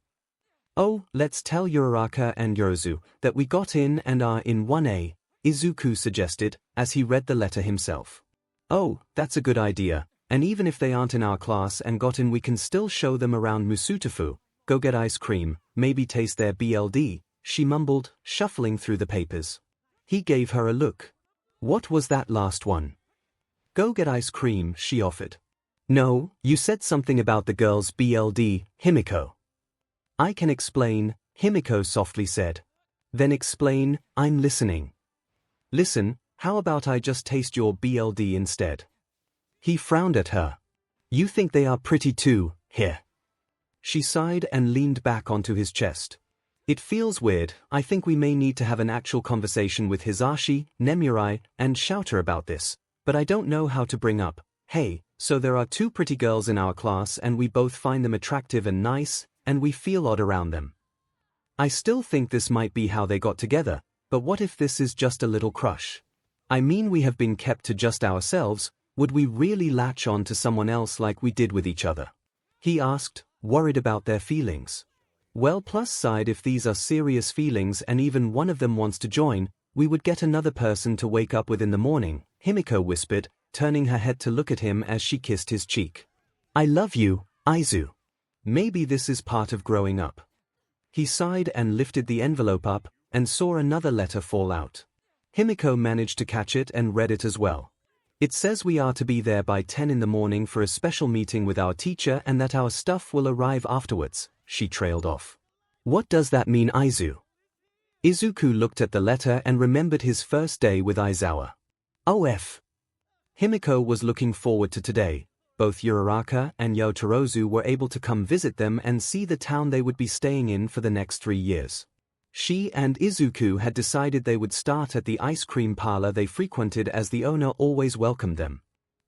Oh, let's tell Uraraka and Yorozu that we got in and are in 1A, Izuku suggested, as he read the letter himself. Oh, that's a good idea, and even if they aren't in our class and got in we can still show them around Musutafu, go get ice cream, maybe taste their BLD, she mumbled, shuffling through the papers. He gave her a look. What was that last one? Go get ice cream, she offered. No, you said something about the girl's BLD, Himiko. I can explain, Himiko softly said. Then explain, I'm listening. Listen, how about I just taste your BLD instead? He frowned at her. You think they are pretty too, here. She sighed and leaned back onto his chest. It feels weird. I think we may need to have an actual conversation with Hisashi, Nemuri, and Shouter about this, but I don't know how to bring up, hey, so there are two pretty girls in our class and we both find them attractive and nice, and we feel odd around them. I still think this might be how they got together, but what if this is just a little crush? I mean, we have been kept to just ourselves, would we really latch on to someone else like we did with each other? He asked, worried about their feelings. Well, plus side, if these are serious feelings and even one of them wants to join, we would get another person to wake up with in the morning, Himiko whispered, turning her head to look at him as she kissed his cheek. I love you, Aizu. Maybe this is part of growing up. He sighed and lifted the envelope up, and saw another letter fall out. Himiko managed to catch it and read it as well. It says we are to be there by 10 in the morning for a special meeting with our teacher and that our stuff will arrive afterwards, she trailed off. What does that mean, Aizu? Izuku looked at the letter and remembered his first day with Aizawa. OF. Himiko was looking forward to today. Both Uraraka and Yotorozu were able to come visit them and see the town they would be staying in for the next 3 years. She and Izuku had decided they would start at the ice cream parlor they frequented as the owner always welcomed them.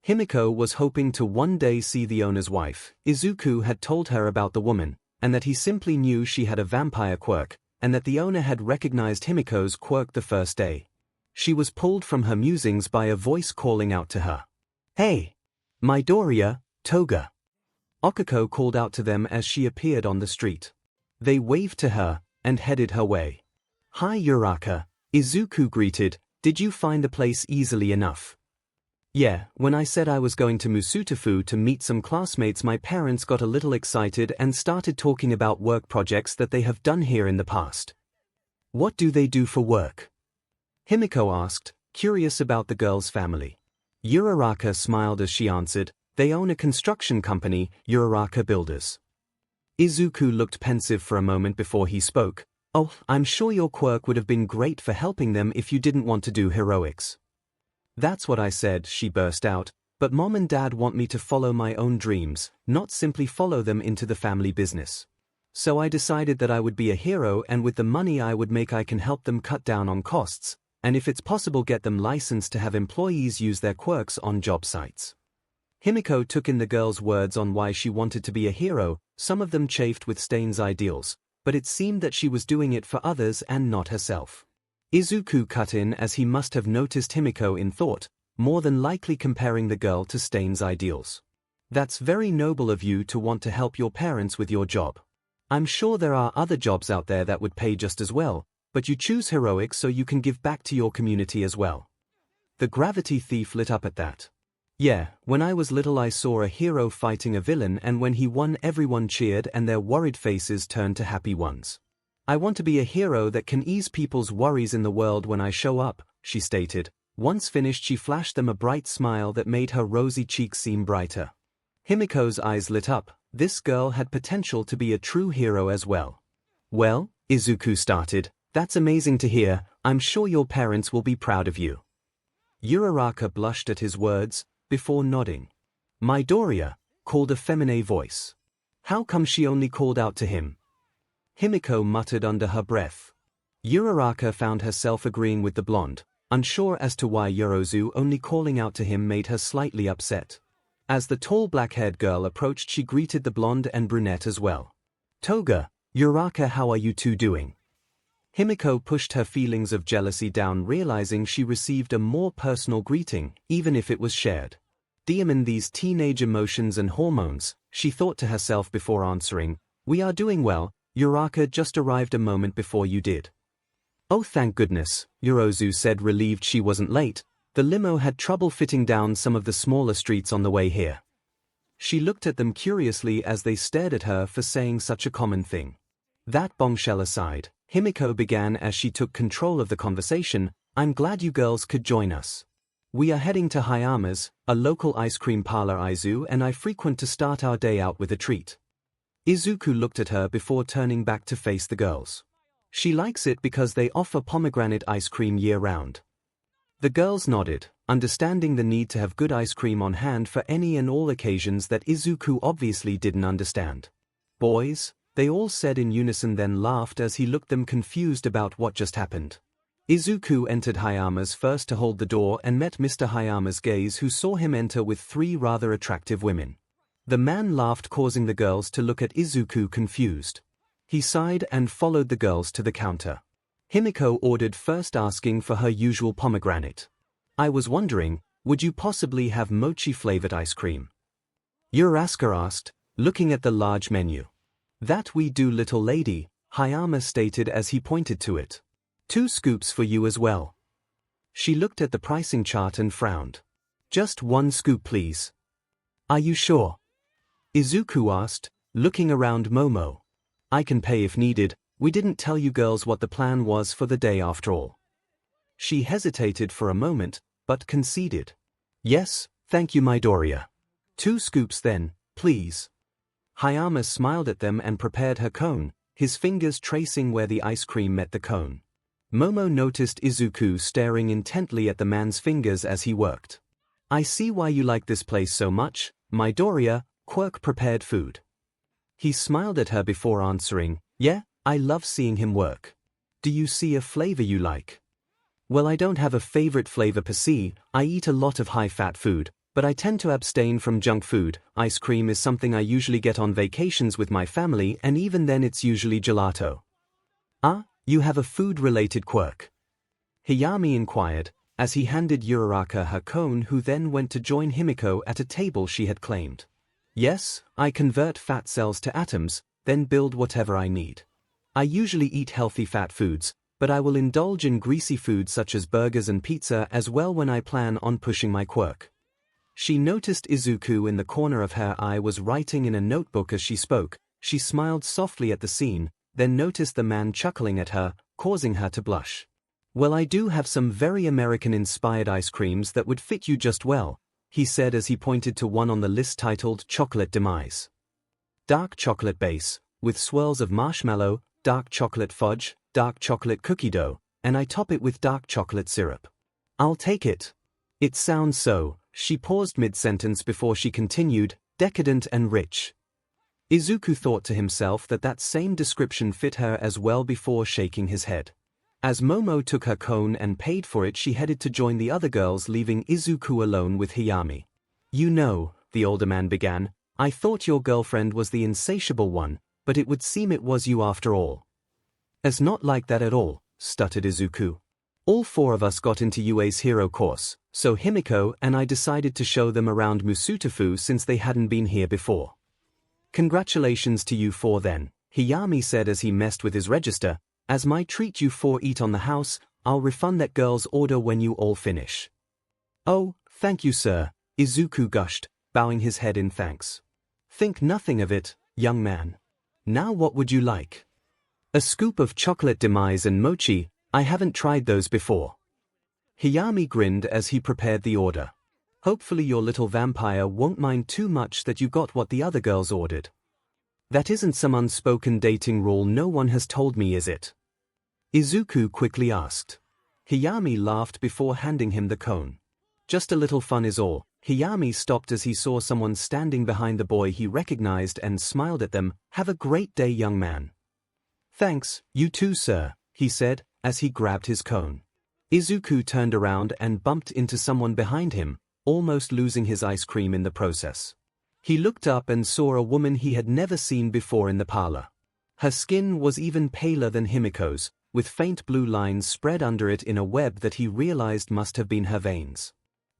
Himiko was hoping to one day see the owner's wife. Izuku had told her about the woman, and that he simply knew she had a vampire quirk, and that the owner had recognized Himiko's quirk the first day. She was pulled from her musings by a voice calling out to her. Hey! Midoriya, Toga. Okiko called out to them as she appeared on the street. They waved to her and headed her way. Hi Uraraka, Izuku greeted, did you find the place easily enough? Yeah, when I said I was going to Musutafu to meet some classmates, my parents got a little excited and started talking about work projects that they have done here in the past. What do they do for work? Himiko asked, curious about the girl's family. Uraraka smiled as she answered, they own a construction company, Uraraka Builders. Izuku looked pensive for a moment before he spoke. Oh, I'm sure your quirk would have been great for helping them if you didn't want to do heroics. That's what I said, she burst out, but Mom and Dad want me to follow my own dreams, not simply follow them into the family business. So I decided that I would be a hero, and with the money I would make I can help them cut down on costs, and if it's possible get them licensed to have employees use their quirks on job sites. Himiko took in the girl's words on why she wanted to be a hero. Some of them chafed with Stain's ideals, but it seemed that she was doing it for others and not herself. Izuku cut in as he must have noticed Himiko in thought, more than likely comparing the girl to Stain's ideals. That's very noble of you to want to help your parents with your job. I'm sure there are other jobs out there that would pay just as well, but you choose heroics so you can give back to your community as well. The gravity thief lit up at that. Yeah, when I was little I saw a hero fighting a villain, and when he won everyone cheered and their worried faces turned to happy ones. I want to be a hero that can ease people's worries in the world when I show up, she stated. Once finished, she flashed them a bright smile that made her rosy cheeks seem brighter. Himiko's eyes lit up. This girl had potential to be a true hero as well. Well, Izuku started, that's amazing to hear. I'm sure your parents will be proud of you. Uraraka blushed at his words, before nodding. Midoriya, called a feminine voice. How come she only called out to him? Himiko muttered under her breath. Uraraka found herself agreeing with the blonde, unsure as to why Yorozu only calling out to him made her slightly upset. As the tall black-haired girl approached, she greeted the blonde and brunette as well. Toga, Uraraka, how are you two doing? Himiko pushed her feelings of jealousy down, realizing she received a more personal greeting, even if it was shared. Damn these teenage emotions and hormones, she thought to herself before answering. We are doing well, Uraraka just arrived a moment before you did. Oh thank goodness, Yorozu said, relieved she wasn't late. The limo had trouble fitting down some of the smaller streets on the way here. She looked at them curiously as they stared at her for saying such a common thing. That bombshell aside, Himiko began as she took control of the conversation. I'm glad you girls could join us. We are heading to Hayama's, a local ice cream parlor Aizu and I frequent to start our day out with a treat. Izuku looked at her before turning back to face the girls. She likes it because they offer pomegranate ice cream year-round. The girls nodded, understanding the need to have good ice cream on hand for any and all occasions that Izuku obviously didn't understand. Boys, They all said in unison, then laughed as he looked them confused about what just happened. Izuku entered Hayama's first to hold the door and met Mr. Hayama's gaze, who saw him enter with 3 rather attractive women. The man laughed, causing the girls to look at Izuku confused. He sighed and followed the girls to the counter. Himiko ordered first, asking for her usual pomegranate. "I was wondering, would you possibly have mochi-flavored ice cream?" Asuka asked, looking at the large menu. "That we do, little lady," Hayama stated as he pointed to it. "2 scoops for you as well." She looked at the pricing chart and frowned. "Just 1 scoop, please." "Are you sure?" Izuku asked, looking around Momo. "I can pay if needed. We didn't tell you girls what the plan was for the day after all." She hesitated for a moment, but conceded. "Yes, thank you, Midoriya. 2 scoops then, please." Hayama smiled at them and prepared her cone, his fingers tracing where the ice cream met the cone. Momo noticed Izuku staring intently at the man's fingers as he worked. "I see why you like this place so much, Midoriya. Quirk prepared food." He smiled at her before answering, "Yeah, I love seeing him work. Do you see a flavor you like?" "Well, I don't have a favorite flavor per se. I eat a lot of high-fat food, but I tend to abstain from junk food. Ice cream is something I usually get on vacations with my family, and even then it's usually gelato." "Ah, you have a food-related quirk?" Hayami inquired, as he handed Uraraka her cone, who then went to join Himiko at a table she had claimed. "Yes, I convert fat cells to atoms, then build whatever I need. I usually eat healthy fat foods, but I will indulge in greasy foods such as burgers and pizza as well when I plan on pushing my quirk." She noticed Izuku in the corner of her eye was writing in a notebook as she spoke. She smiled softly at the scene, then noticed the man chuckling at her, causing her to blush. "Well, I do have some very American-inspired ice creams that would fit you just well," he said as he pointed to one on the list titled Chocolate Demise. "Dark chocolate base, with swirls of marshmallow, dark chocolate fudge, dark chocolate cookie dough, and I top it with dark chocolate syrup. I'll take it." "It sounds so." She paused mid-sentence before she continued, "decadent and rich." Izuku thought to himself that that same description fit her as well before shaking his head. As Momo took her cone and paid for it, she headed to join the other girls, leaving Izuku alone with Hayami. "You know," the older man began, "I thought your girlfriend was the insatiable one, but it would seem it was you after all." "It's not like that at all," stuttered Izuku. "All 4 of us got into UA's hero course, so Himiko and I decided to show them around Musutafu since they hadn't been here before." "Congratulations to you 4 then," Hayami said as he messed with his register. "As my treat, you 4 eat on the house. I'll refund that girl's order when you all finish." "Oh, thank you, sir," Izuku gushed, bowing his head in thanks. "Think nothing of it, young man. Now what would you like?" "A scoop of chocolate demise and mochi. I haven't tried those before." Hayami grinned as he prepared the order. "Hopefully your little vampire won't mind too much that you got what the other girls ordered. That isn't some unspoken dating rule no one has told me, is it?" Izuku quickly asked. Hayami laughed before handing him the cone. "Just a little fun is all." Hayami stopped as he saw someone standing behind the boy he recognized and smiled at them. "Have a great day, young man." "Thanks, you too, sir," he said, as he grabbed his cone. Izuku turned around and bumped into someone behind him, almost losing his ice cream in the process. He looked up and saw a woman he had never seen before in the parlor. Her skin was even paler than Himiko's, with faint blue lines spread under it in a web that he realized must have been her veins.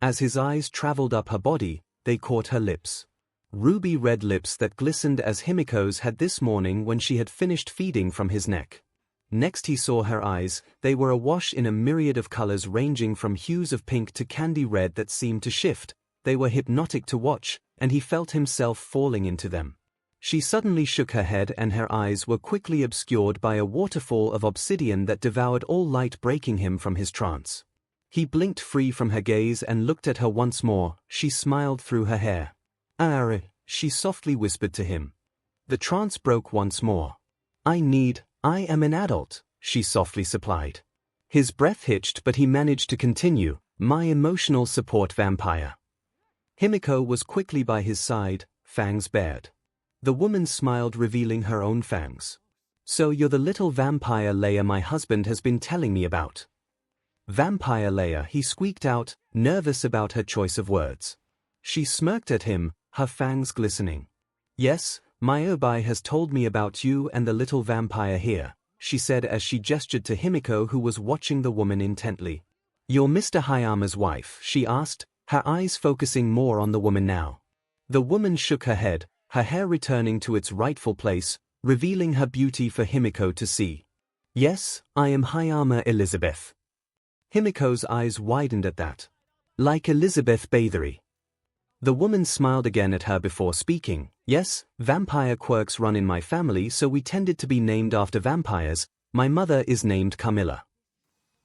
As his eyes traveled up her body, they caught her lips. Ruby red lips that glistened as Himiko's had this morning when she had finished feeding from his neck. Next he saw her eyes. They were awash in a myriad of colors ranging from hues of pink to candy red that seemed to shift. They were hypnotic to watch, and he felt himself falling into them. She suddenly shook her head and her eyes were quickly obscured by a waterfall of obsidian that devoured all light, breaking him from his trance. He blinked free from her gaze and looked at her once more. She smiled through her hair. "Ah," she softly whispered to him. The trance broke once more. I am an adult," she softly supplied. His breath hitched, but he managed to continue, "My emotional support vampire." Himiko was quickly by his side, fangs bared. The woman smiled, revealing her own fangs. So you're the little vampire Leia my husband has been telling me about. Vampire Leia, he squeaked out, nervous about her choice of words. She smirked at him, her fangs glistening. Yes, myheroacademia has told me about you and the little vampire here, she said as she gestured to Himiko, who was watching the woman intently. You're Mr. Hayama's wife, she asked, her eyes focusing more on the woman now. The woman shook her head, her hair returning to its rightful place, revealing her beauty for Himiko to see. Yes, I am Hayama Elizabeth. Himiko's eyes widened at that. Like Elizabeth Bathory. The woman smiled again at her before speaking. Yes, vampire quirks run in my family, so we tended to be named after vampires. My mother is named Camilla.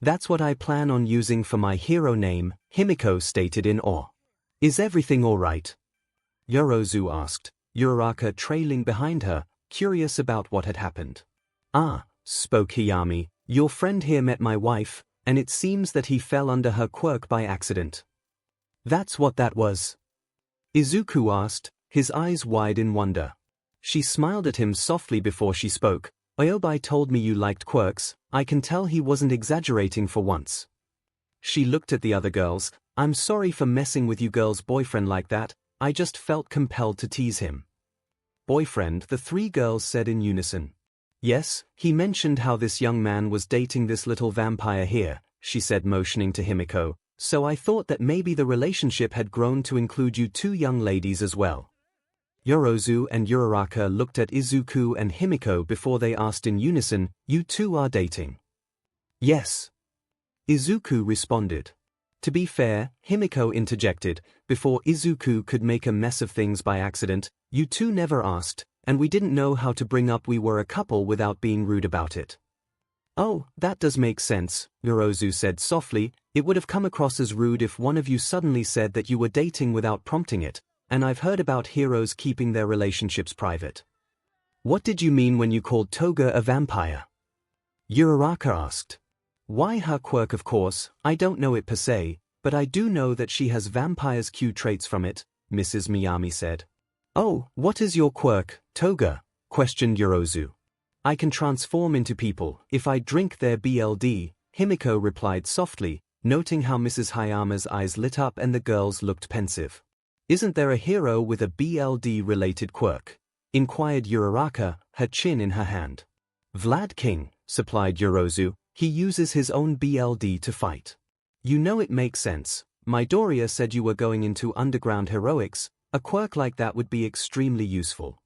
That's what I plan on using for my hero name, Himiko stated in awe. Is everything all right? Yorozu asked, Uraraka trailing behind her, curious about what had happened. Ah, spoke Hayami, your friend here met my wife, and it seems that he fell under her quirk by accident. That's what that was? Izuku asked, his eyes wide in wonder. She smiled at him softly before she spoke. Aobai told me you liked quirks, I can tell he wasn't exaggerating for once. She looked at the other girls. I'm sorry for messing with you girls' boyfriend like that, I just felt compelled to tease him. Boyfriend, the three girls said in unison. Yes, he mentioned how this young man was dating this little vampire here, she said, motioning to Himiko, so I thought that maybe the relationship had grown to include you two young ladies as well. Yorozu and Uraraka looked at Izuku and Himiko before they asked in unison, you two are dating? Yes. Izuku responded. To be fair, Himiko interjected, before Izuku could make a mess of things by accident, you two never asked, and we didn't know how to bring up we were a couple without being rude about it. Oh, that does make sense, Yorozu said softly. It would have come across as rude if one of you suddenly said that you were dating without prompting it, and I've heard about heroes keeping their relationships private. What did you mean when you called Toga a vampire? Uraraka asked. Why, her quirk, of course. I don't know it per se, but I do know that she has vampire's Q traits from it, Mrs. Miyami said. Oh, what is your quirk, Toga? Questioned Yorozu. I can transform into people if I drink their BLD, Himiko replied softly, noting how Mrs. Hayama's eyes lit up and the girls looked pensive. Isn't there a hero with a BLD-related quirk? Inquired Uraraka, her chin in her hand. Vlad King, supplied Yorozu, he uses his own BLD to fight. You know it makes sense. Midoriya said you were going into underground heroics, a quirk like that would be extremely useful.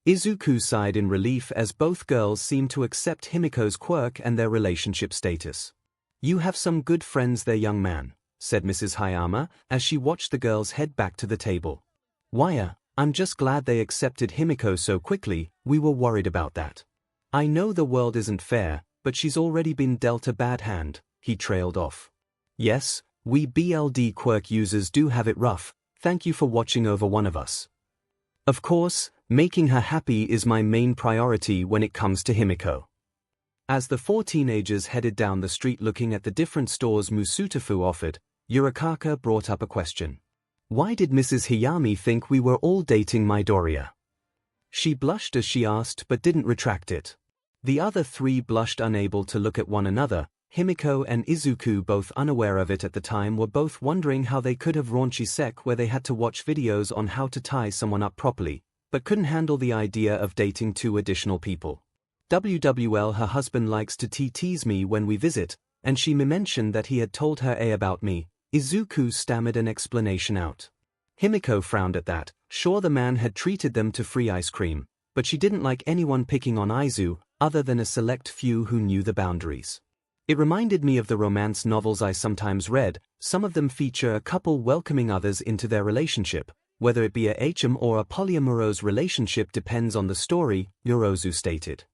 Izuku sighed in relief as both girls seemed to accept Himiko's quirk and their relationship status. You have some good friends there, young man, said Mrs. Hayama, as she watched the girls head back to the table. Why, I'm just glad they accepted Himiko so quickly, we were worried about that. I know the world isn't fair, but she's already been dealt a bad hand, he trailed off. Yes, we BLD quirk users do have it rough, thank you for watching over one of us. Of course, making her happy is my main priority when it comes to Himiko. As the four teenagers headed down the street looking at the different stores Musutafu offered, Uraraka brought up a question. Why did Mrs. Hayami think we were all dating Midoriya? She blushed as she asked but didn't retract it. The other three blushed, unable to look at one another. Himiko and Izuku, both unaware of it at the time, were both wondering how they could have raunchy sec where they had to watch videos on how to tie someone up properly, but couldn't handle the idea of dating two additional people. WWL, her husband likes to tease me when we visit, and she mentioned that he had told her about me. Izuku stammered an explanation out. Himiko frowned at that, sure the man had treated them to free ice cream, but she didn't like anyone picking on Aizu, other than a select few who knew the boundaries. It reminded me of the romance novels I sometimes read. Some of them feature a couple welcoming others into their relationship. Whether it be a HM or a polyamorous relationship depends on the story, Yorozu stated.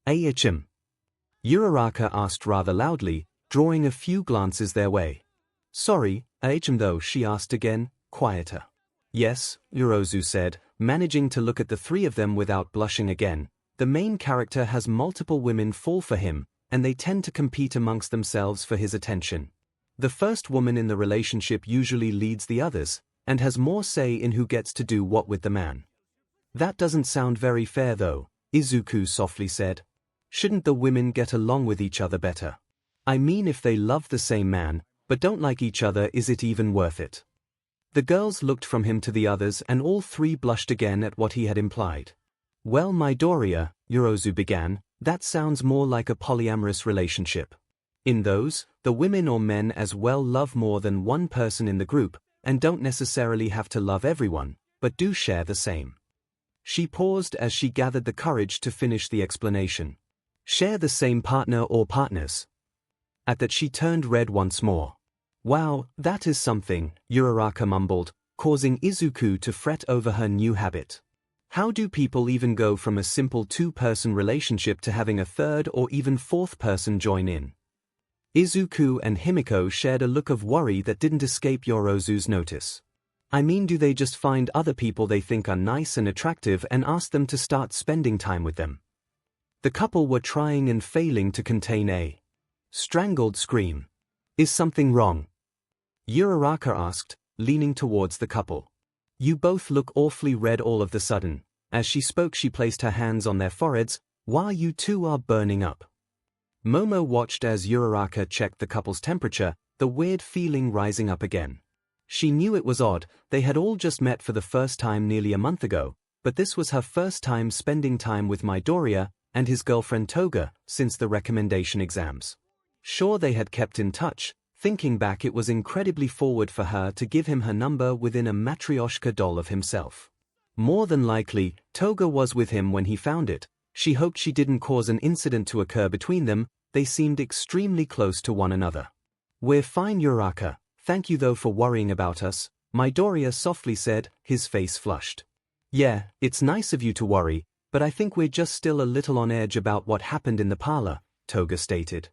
HM? Uraraka asked rather loudly, drawing a few glances their way. Sorry, HM though, she asked again, quieter. Yes, Yorozu said, managing to look at the three of them without blushing again. The main character has multiple women fall for him, and they tend to compete amongst themselves for his attention. The first woman in the relationship usually leads the others, and has more say in who gets to do what with the man. That doesn't sound very fair though, Izuku softly said. Shouldn't the women get along with each other better? I mean, if they love the same man, but don't like each other, is it even worth it? The girls looked from him to the others and all three blushed again at what he had implied. Well, Midoriya, Yorozu began, that sounds more like a polyamorous relationship. In those, the women or men as well love more than one person in the group, and don't necessarily have to love everyone, but do share the same. She paused as she gathered the courage to finish the explanation. Share the same partner or partners. At that she turned red once more. Wow, that is something, Uraraka mumbled, causing Izuku to fret over her new habit. How do people even go from a simple two-person relationship to having a third or even fourth person join in? Izuku and Himiko shared a look of worry that didn't escape Yorozu's notice. I mean, do they just find other people they think are nice and attractive and ask them to start spending time with them? The couple were trying and failing to contain a strangled scream. Is something wrong? Uraraka asked, leaning towards the couple. You both look awfully red all of the sudden. As she spoke, she placed her hands on their foreheads. While you two are burning up. Momo watched as Uraraka checked the couple's temperature, the weird feeling rising up again. She knew it was odd, they had all just met for the first time nearly a month ago, but this was her first time spending time with Midoriya and his girlfriend Toga since the recommendation exams. Sure, they had kept in touch. Thinking back, it was incredibly forward for her to give him her number within a Matryoshka doll of himself. More than likely, Toga was with him when he found it. She hoped she didn't cause an incident to occur between them. They seemed extremely close to one another. We're fine, Uraraka. Thank you though for worrying about us, Midoriya softly said, his face flushed. Yeah, it's nice of you to worry, but I think we're just still a little on edge about what happened in the parlor, Toga stated.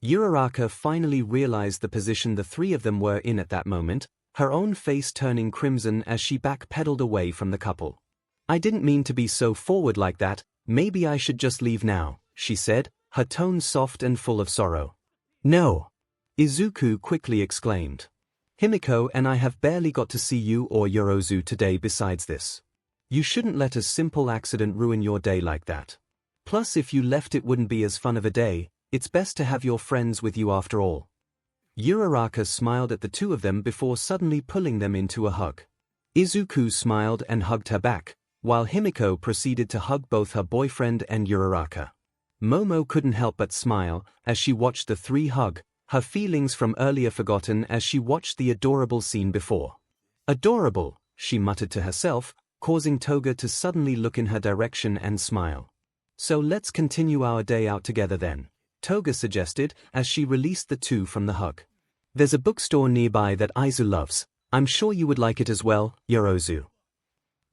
Uraraka finally realized the position the three of them were in at that moment, her own face turning crimson as she backpedaled away from the couple. I didn't mean to be so forward like that, maybe I should just leave now, she said, her tone soft and full of sorrow. No! Izuku quickly exclaimed. Himiko and I have barely got to see you or Yorozu today besides this. You shouldn't let a simple accident ruin your day like that. Plus, if you left, it wouldn't be as fun of a day. It's best to have your friends with you after all. Uraraka smiled at the two of them before suddenly pulling them into a hug. Izuku smiled and hugged her back, while Himiko proceeded to hug both her boyfriend and Uraraka. Momo couldn't help but smile as she watched the three hug, her feelings from earlier forgotten as she watched the adorable scene before. Adorable, she muttered to herself, causing Toga to suddenly look in her direction and smile. So let's continue our day out together then, Toga suggested as she released the two from the hug. There's a bookstore nearby that Aizu loves. I'm sure you would like it as well, Yorozu.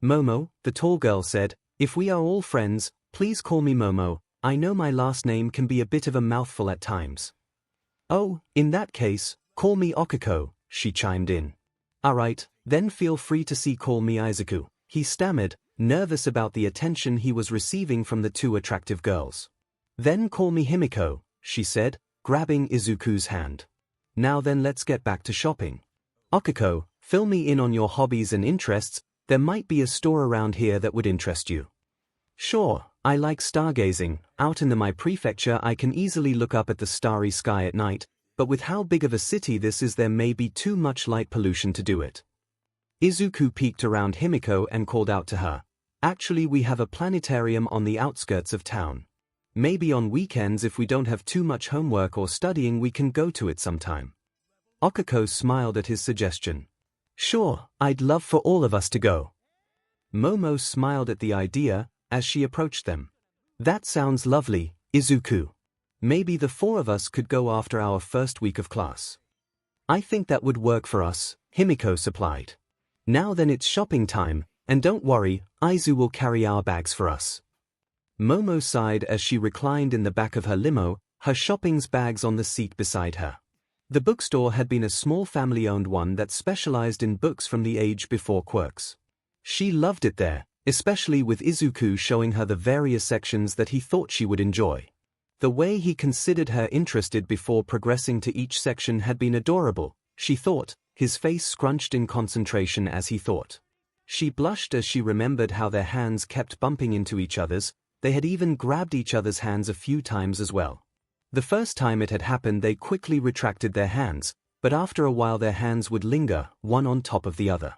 Momo, the tall girl said, if we are all friends, please call me Momo. I know my last name can be a bit of a mouthful at times. Oh, in that case, call me Okiko, she chimed in. Alright, then feel free to call me Izuku, he stammered, nervous about the attention he was receiving from the two attractive girls. Then call me Himiko, she said, grabbing Izuku's hand. Now then, let's get back to shopping. Okiko, fill me in on your hobbies and interests. There might be a store around here that would interest you. Sure, I like stargazing. Out in my prefecture I can easily look up at the starry sky at night, but with how big of a city this is there may be too much light pollution to do it. Izuku peeked around Himiko and called out to her. Actually, we have a planetarium on the outskirts of town. Maybe on weekends if we don't have too much homework or studying we can go to it sometime. Okiko smiled at his suggestion. Sure, I'd love for all of us to go. Momo smiled at the idea as she approached them. That sounds lovely, Izuku. Maybe the four of us could go after our first week of class. I think that would work for us, Himiko supplied. Now then, it's shopping time, and don't worry, Aizu will carry our bags for us. Momo sighed as she reclined in the back of her limo, her shopping bags on the seat beside her. The bookstore had been a small family-owned one that specialized in books from the age before quirks. She loved it there, especially with Izuku showing her the various sections that he thought she would enjoy. The way he considered her interested before progressing to each section had been adorable, she thought, his face scrunched in concentration as he thought. She blushed as she remembered how their hands kept bumping into each other's. They had even grabbed each other's hands a few times as well. The first time it had happened they quickly retracted their hands, but after a while their hands would linger, one on top of the other.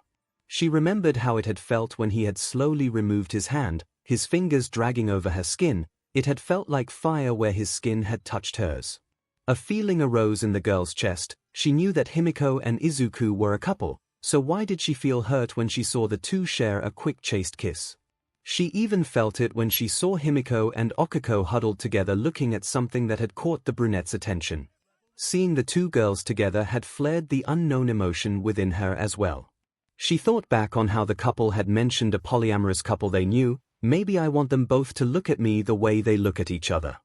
She remembered how it had felt when he had slowly removed his hand, his fingers dragging over her skin. It had felt like fire where his skin had touched hers. A feeling arose in the girl's chest. She knew that Himiko and Izuku were a couple, so why did she feel hurt when she saw the two share a quick chaste kiss? She even felt it when she saw Himiko and Okiko huddled together looking at something that had caught the brunette's attention. Seeing the two girls together had flared the unknown emotion within her as well. She thought back on how the couple had mentioned a polyamorous couple they knew. Maybe I want them both to look at me the way they look at each other.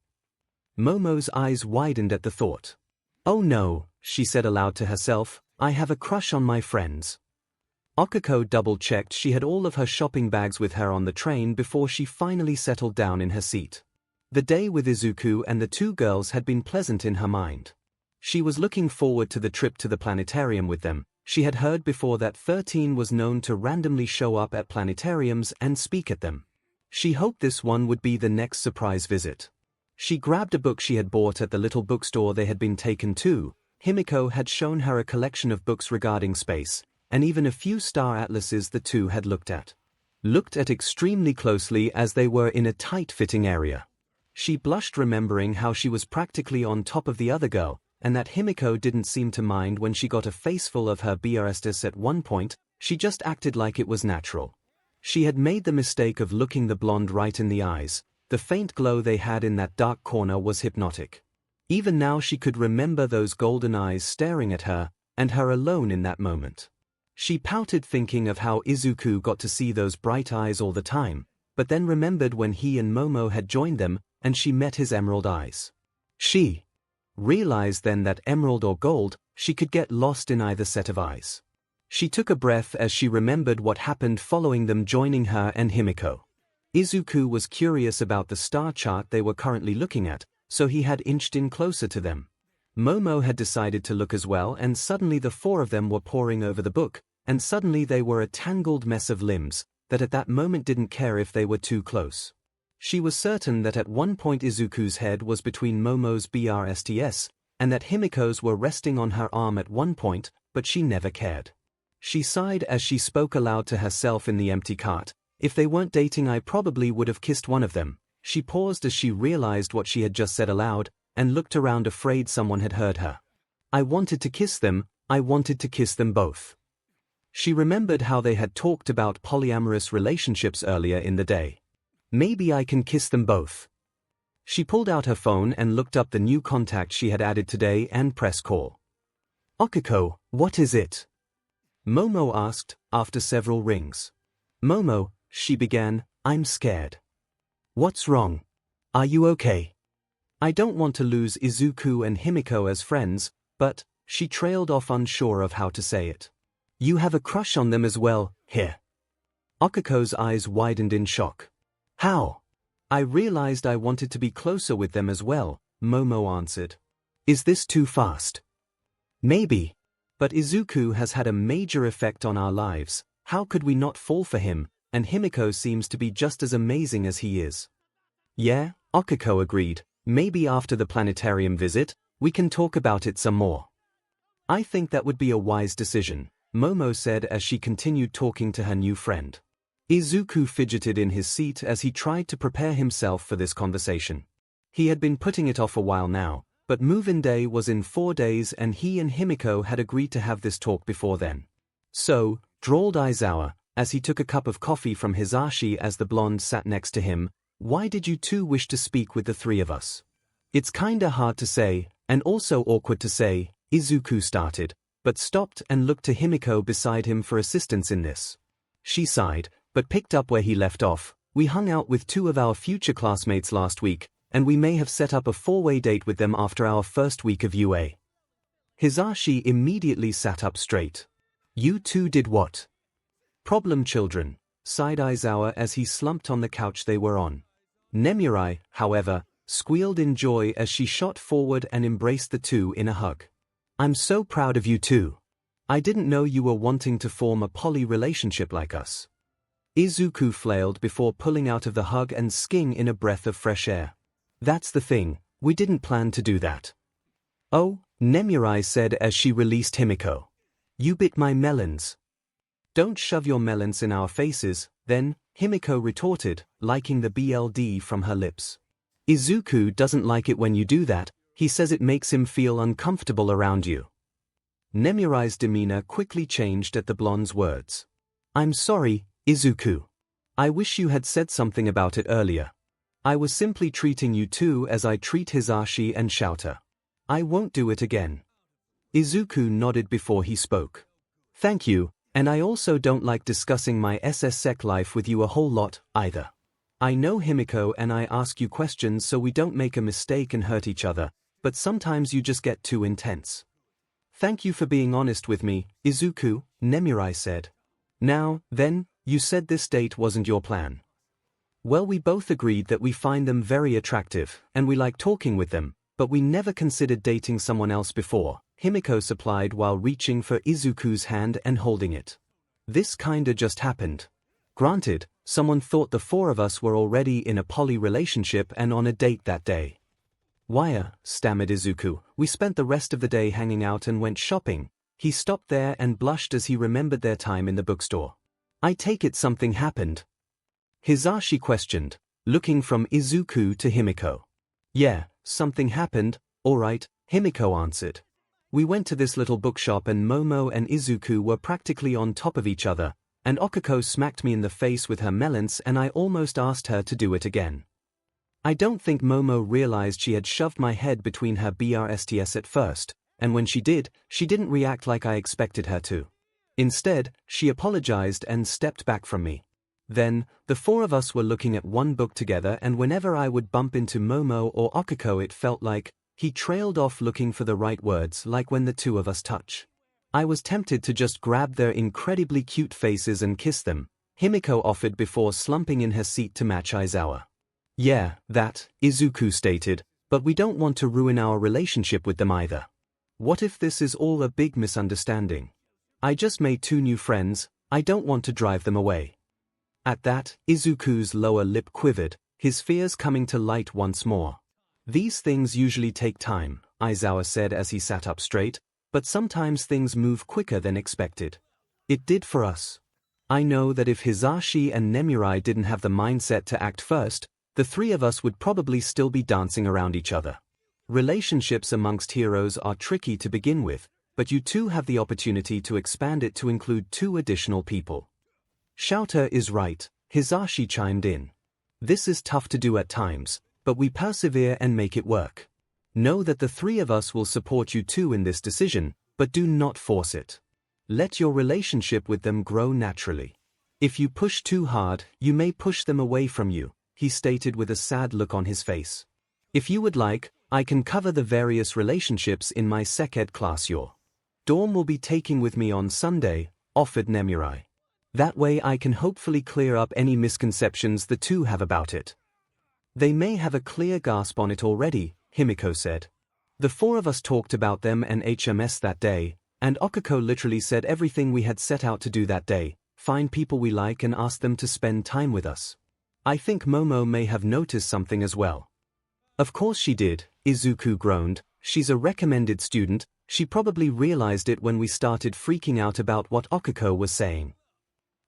Momo's eyes widened at the thought. Oh no, she said aloud to herself, I have a crush on my friends. Okiko double-checked she had all of her shopping bags with her on the train before she finally settled down in her seat. The day with Izuku and the two girls had been pleasant in her mind. She was looking forward to the trip to the planetarium with them. She had heard before that 13 was known to randomly show up at planetariums and speak at them. She hoped this one would be the next surprise visit. She grabbed a book she had bought at the little bookstore they had been taken to. Himiko had shown her a collection of books regarding space, and even a few star atlases the two had looked at extremely closely as they were in a tight-fitting area. She blushed remembering how she was practically on top of the other girl, and that Himiko didn't seem to mind when she got a faceful of her BRSTS at one point. She just acted like it was natural. She had made the mistake of looking the blonde right in the eyes. The faint glow they had in that dark corner was hypnotic. Even now she could remember those golden eyes staring at her, and her alone in that moment. She pouted thinking of how Izuku got to see those bright eyes all the time, but then remembered when he and Momo had joined them, and she met his emerald eyes. She realized then that emerald or gold, she could get lost in either set of eyes. She took a breath as she remembered what happened following them joining her and Himiko. Izuku was curious about the star chart they were currently looking at, so he had inched in closer to them. Momo had decided to look as well, and suddenly the four of them were poring over the book, and suddenly they were a tangled mess of limbs, that at that moment didn't care if they were too close. She was certain that at one point Izuku's head was between Momo's BRSTS, and that Himiko's were resting on her arm at one point, but she never cared. She sighed as she spoke aloud to herself in the empty cart. If they weren't dating I probably would have kissed one of them. She paused as she realized what she had just said aloud, and looked around afraid someone had heard her. I wanted to kiss them, I wanted to kiss them both. She remembered how they had talked about polyamorous relationships earlier in the day. Maybe I can kiss them both. She pulled out her phone and looked up the new contact she had added today and pressed call. Okiko, what is it? Momo asked, after several rings. Momo, she began, I'm scared. What's wrong? Are you okay? I don't want to lose Izuku and Himiko as friends, but, she trailed off unsure of how to say it. You have a crush on them as well, here. Okiko's eyes widened in shock. How? I realized I wanted to be closer with them as well, Momo answered. Is this too fast? Maybe. But Izuku has had a major effect on our lives. How could we not fall for him, and Himiko seems to be just as amazing as he is. Yeah, Okiko agreed. Maybe after the planetarium visit, we can talk about it some more. I think that would be a wise decision, Momo said as she continued talking to her new friend. Izuku fidgeted in his seat as he tried to prepare himself for this conversation. He had been putting it off a while now, but move-in day was in 4 days and he and Himiko had agreed to have this talk before then. So, drawled Aizawa, as he took a cup of coffee from Hisashi as the blonde sat next to him, why did you two wish to speak with the three of us? It's kinda hard to say, and also awkward to say, Izuku started, but stopped and looked to Himiko beside him for assistance in this. She sighed, but picked up where he left off. We hung out with 2 of our future classmates last week, and we may have set up a 4-way date with them after our first week of UA. Hisashi immediately sat up straight. You two did what? Problem children, sighed Aizawa as he slumped on the couch they were on. Nemurai, however, squealed in joy as she shot forward and embraced the two in a hug. I'm so proud of you two. I didn't know you were wanting to form a poly relationship like us. 𝐒𝐭𝐚𝐲 flailed before pulling out of the hug and skiing in a breath of fresh air. That's the thing, we didn't plan to do that. Oh, Nemuri said as she released Himiko. You bit my melons. Don't shove your melons in our faces, then, Himiko retorted, liking the BLD from her lips. 𝐒𝐿 doesn't like it when you do that, he says it makes him feel uncomfortable around you. Nemuri's demeanor quickly changed at the blonde's words. I'm sorry, 𝐒𝐿. I wish you had said something about it earlier. I was simply treating you two as I treat Hisashi and Shouter. I won't do it again. 𝐒𝐿 nodded before he spoke. Thank you, and I also don't like discussing my SSSEC life with you a whole lot, either. I know Himiko and I ask you questions so we don't make a mistake and hurt each other, but sometimes you just get too intense. Thank you for being honest with me, 𝐒𝐿, Nemuri said. Now, then, you said this date wasn't your plan. Well, we both agreed that we find them very attractive, and we like talking with them, but we never considered dating someone else before, Himiko supplied while reaching for 𝐒𝐿's hand and holding it. This kinda just happened. Granted, someone thought the four of us were already in a poly relationship and on a date that day. Why, stammered 𝐒𝐿, we spent the rest of the day hanging out and went shopping. He stopped there and blushed as he remembered their time in the bookstore. I take it something happened? Hisashi questioned, looking from 𝐒𝐿 to Himiko. Yeah, something happened, alright, Himiko answered. We went to this little bookshop and Momo and 𝐒𝐿 were practically on top of each other, and 𝐒𝐿 smacked me in the face with her melons and I almost asked her to do it again. I don't think Momo realized she had shoved my head between her BRSTS at first, and when she didn't react like I expected her to. Instead, she apologized and stepped back from me. Then, the four of us were looking at one book together and whenever I would bump into Momo or 𝐒𝐿 it felt like he trailed off looking for the right words like when the two of us touch. I was tempted to just grab their incredibly cute faces and kiss them, Himiko offered before slumping in her seat to match Aizawa. Yeah, that, 𝐒𝐿 stated, but we don't want to ruin our relationship with them either. What if this is all a big misunderstanding? I just made two new friends, I don't want to drive them away. At that, 𝐒𝐿's lower lip quivered, his fears coming to light once more. These things usually take time, Aizawa said as he sat up straight, but sometimes things move quicker than expected. It did for us. I know that if Hisashi and Nemuri didn't have the mindset to act first, the three of us would probably still be dancing around each other. Relationships amongst heroes are tricky to begin with, but you two have the opportunity to expand it to include two additional people. Shouter is right, Hisashi chimed in. This is tough to do at times, but we persevere and make it work. Know that the three of us will support you too in this decision, but do not force it. Let your relationship with them grow naturally. If you push too hard, you may push them away from you, he stated with a sad look on his face. If you would like, I can cover the various relationships in my Sec Ed class your dorm will be taking with me on Sunday, offered Nemuri. That way I can hopefully clear up any misconceptions the two have about it. They may have a clear grasp on it already, Himiko said. The four of us talked about them and HMS that day, and 𝐒𝐿 literally said everything we had set out to do that day, find people we like and ask them to spend time with us. I think Momo may have noticed something as well. Of course she did, 𝐒𝐿 groaned, she's a recommended student, she probably realized it when we started freaking out about what 𝐒𝐿 was saying.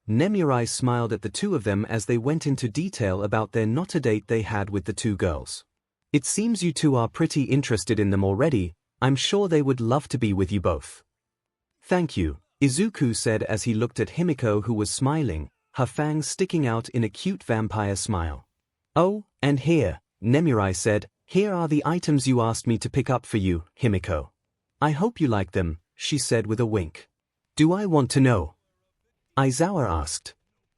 Nemuri smiled at the two of them as they went into detail about their not-a-date they had with the two girls. It seems you two are pretty interested in them already, I'm sure they would love to be with you both. Thank you, 𝐒𝐿 said as he looked at Himiko who was smiling, her fangs sticking out in a cute vampire smile. Oh, and here, Nemuri said, here are the items you asked me to pick up for you, Himiko. I hope you like them, she said with a wink. Do I want to know? Aizawa asked.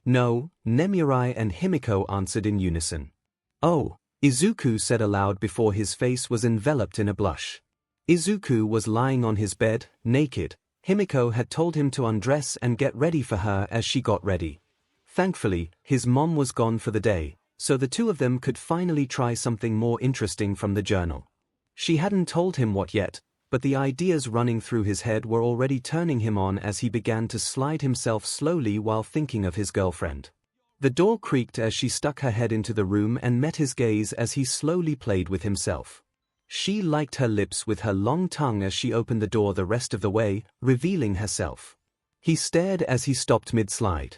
No, Nemuri and Himiko answered in unison. Oh, 𝐒𝐿 said aloud before his face was enveloped in a blush. 𝐒𝐿 was lying on his bed, naked. Himiko had told him to undress and get ready for her as she got ready. Thankfully, his mom was gone for the day, so the two of them could finally try something more interesting from the journal. She hadn't told him what yet, but the ideas running through his head were already turning him on as he began to slide himself slowly while thinking of his girlfriend. The door creaked as she stuck her head into the room and met his gaze as he slowly played with himself. She liked her lips with her long tongue as she opened the door the rest of the way, revealing herself. He stared as he stopped mid-slide.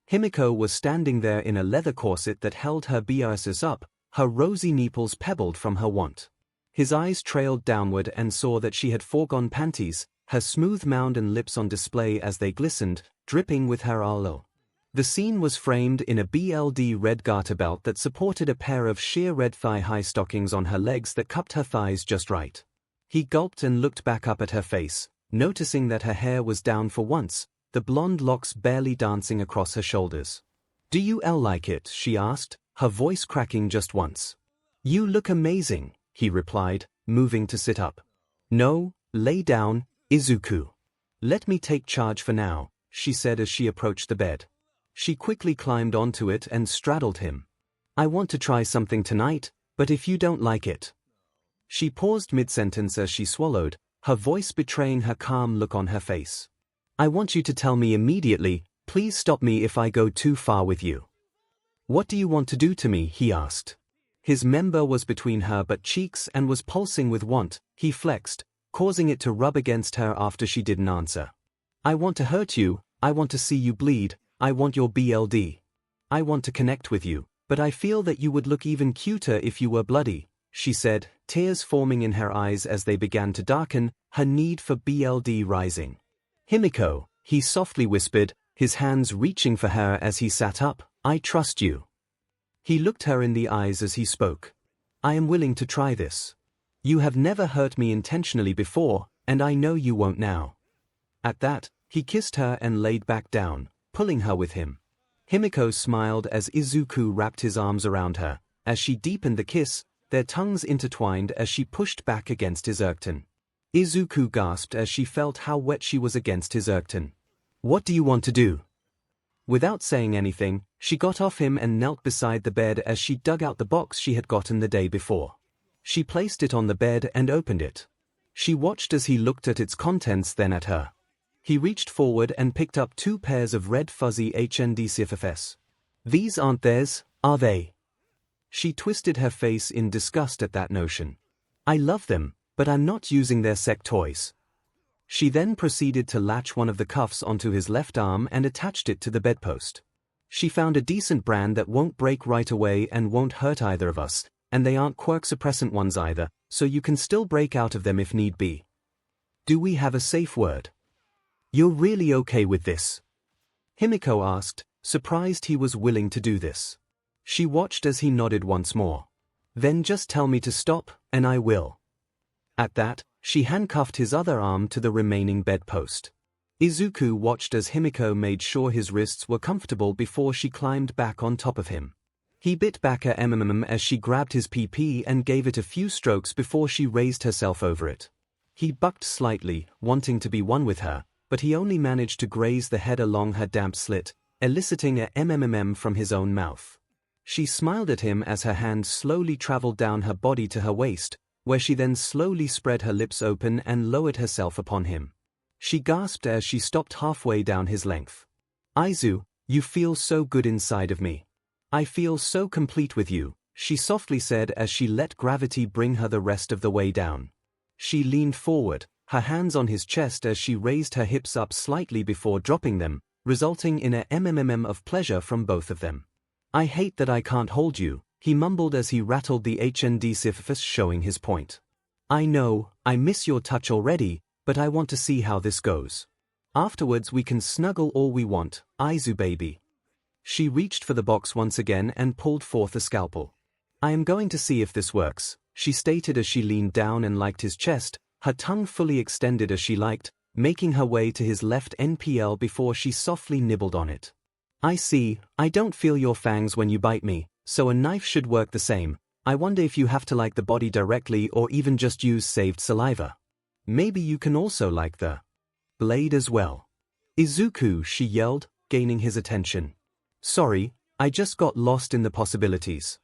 Himiko was standing there in a leather corset that held her biceps up, her rosy nipples pebbled from her want. His eyes trailed downward and saw that she had foregone panties, her smooth mound and lips on display as they glistened, dripping with her aloe. The scene was framed in a BLD red garter belt that supported a pair of sheer red thigh-high stockings on her legs that cupped her thighs just right. He gulped and looked back up at her face, noticing that her hair was down for once, the blonde locks barely dancing across her shoulders. "Do you like it?" she asked, her voice cracking just once. "You look amazing," he replied, moving to sit up. "No, lay down, Izuku. Let me take charge for now," she said as she approached the bed. She quickly climbed onto it and straddled him. "I want to try something tonight, but if you don't like it." She paused mid-sentence as she swallowed, her voice betraying her calm look on her face. "I want you to tell me immediately, please stop me if I go too far with you." "What do you want to do to me?" he asked. His member was between her butt cheeks and was pulsing with want. He flexed, causing it to rub against her after she didn't answer. "I want to hurt you, I want to see you bleed, I want your BLD. I want to connect with you, but I feel that you would look even cuter if you were bloody," she said, tears forming in her eyes as they began to darken, her need for BLD rising. "Himiko," he softly whispered, his hands reaching for her as he sat up, "I trust you." He looked her in the eyes as he spoke. "I am willing to try this. You have never hurt me intentionally before, and I know you won't now." At that, he kissed her and laid back down, pulling her with him. Himiko smiled as Izuku wrapped his arms around her. As she deepened the kiss, their tongues intertwined as she pushed back against his 𝐒𝐻𝐿. Izuku gasped as she felt how wet she was against his 𝐒𝐻𝐿. "What do you want to do?" Without saying anything, she got off him and knelt beside the bed as she dug out the box she had gotten the day before. She placed it on the bed and opened it. She watched as he looked at its contents, then at her. He reached forward and picked up 2 pairs of red fuzzy HNDCFFs. "These aren't theirs, are they?" She twisted her face in disgust at that notion. "I love them, but I'm not using their sex toys." She then proceeded to latch one of the cuffs onto his left arm and attached it to the bedpost. She found a decent brand that won't break right away and won't hurt either of us, and they aren't quirk suppressant ones either, so you can still break out of them if need be. "Do we have a safe word?" "You're really okay with this?" Himiko asked, surprised he was willing to do this. She watched as he nodded once more. "Then just tell me to stop, and I will." At that, she handcuffed his other arm to the remaining bedpost. Izuku watched as Himiko made sure his wrists were comfortable before she climbed back on top of him. He bit back her as she grabbed his PP and gave it a few strokes before she raised herself over it. He bucked slightly, wanting to be one with her, but he only managed to graze the head along her damp slit, eliciting a from his own mouth. She smiled at him as her hand slowly traveled down her body to her waist, where she then slowly spread her lips open and lowered herself upon him. She gasped as she stopped halfway down his length. "Aizu, you feel so good inside of me. I feel so complete with you," she softly said as she let gravity bring her the rest of the way down. She leaned forward, her hands on his chest as she raised her hips up slightly before dropping them, resulting in a of pleasure from both of them. "I hate that I can't hold you," he mumbled as he rattled the HNDCFFs, showing his point. "I know, I miss your touch already, but I want to see how this goes. Afterwards we can snuggle all we want, Aizu baby." She reached for the box once again and pulled forth a scalpel. "I am going to see if this works," she stated as she leaned down and liked his chest, her tongue fully extended as she liked, making her way to his left NPL before she softly nibbled on it. "I see, I don't feel your fangs when you bite me, so a knife should work the same. I wonder if you have to like the body directly or even just use saved saliva. Maybe you can also like the blade as well." "Izuku," she yelled, gaining his attention. "Sorry, I just got lost in the possibilities.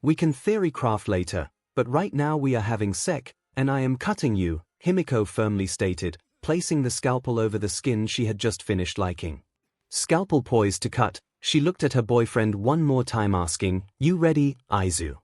We can theory craft later, but right now we are having sex, and I am cutting you," Himiko firmly stated, placing the scalpel over the skin she had just finished liking. Scalpel poised to cut, She looked at her boyfriend one more time asking, "You ready, Aizu?"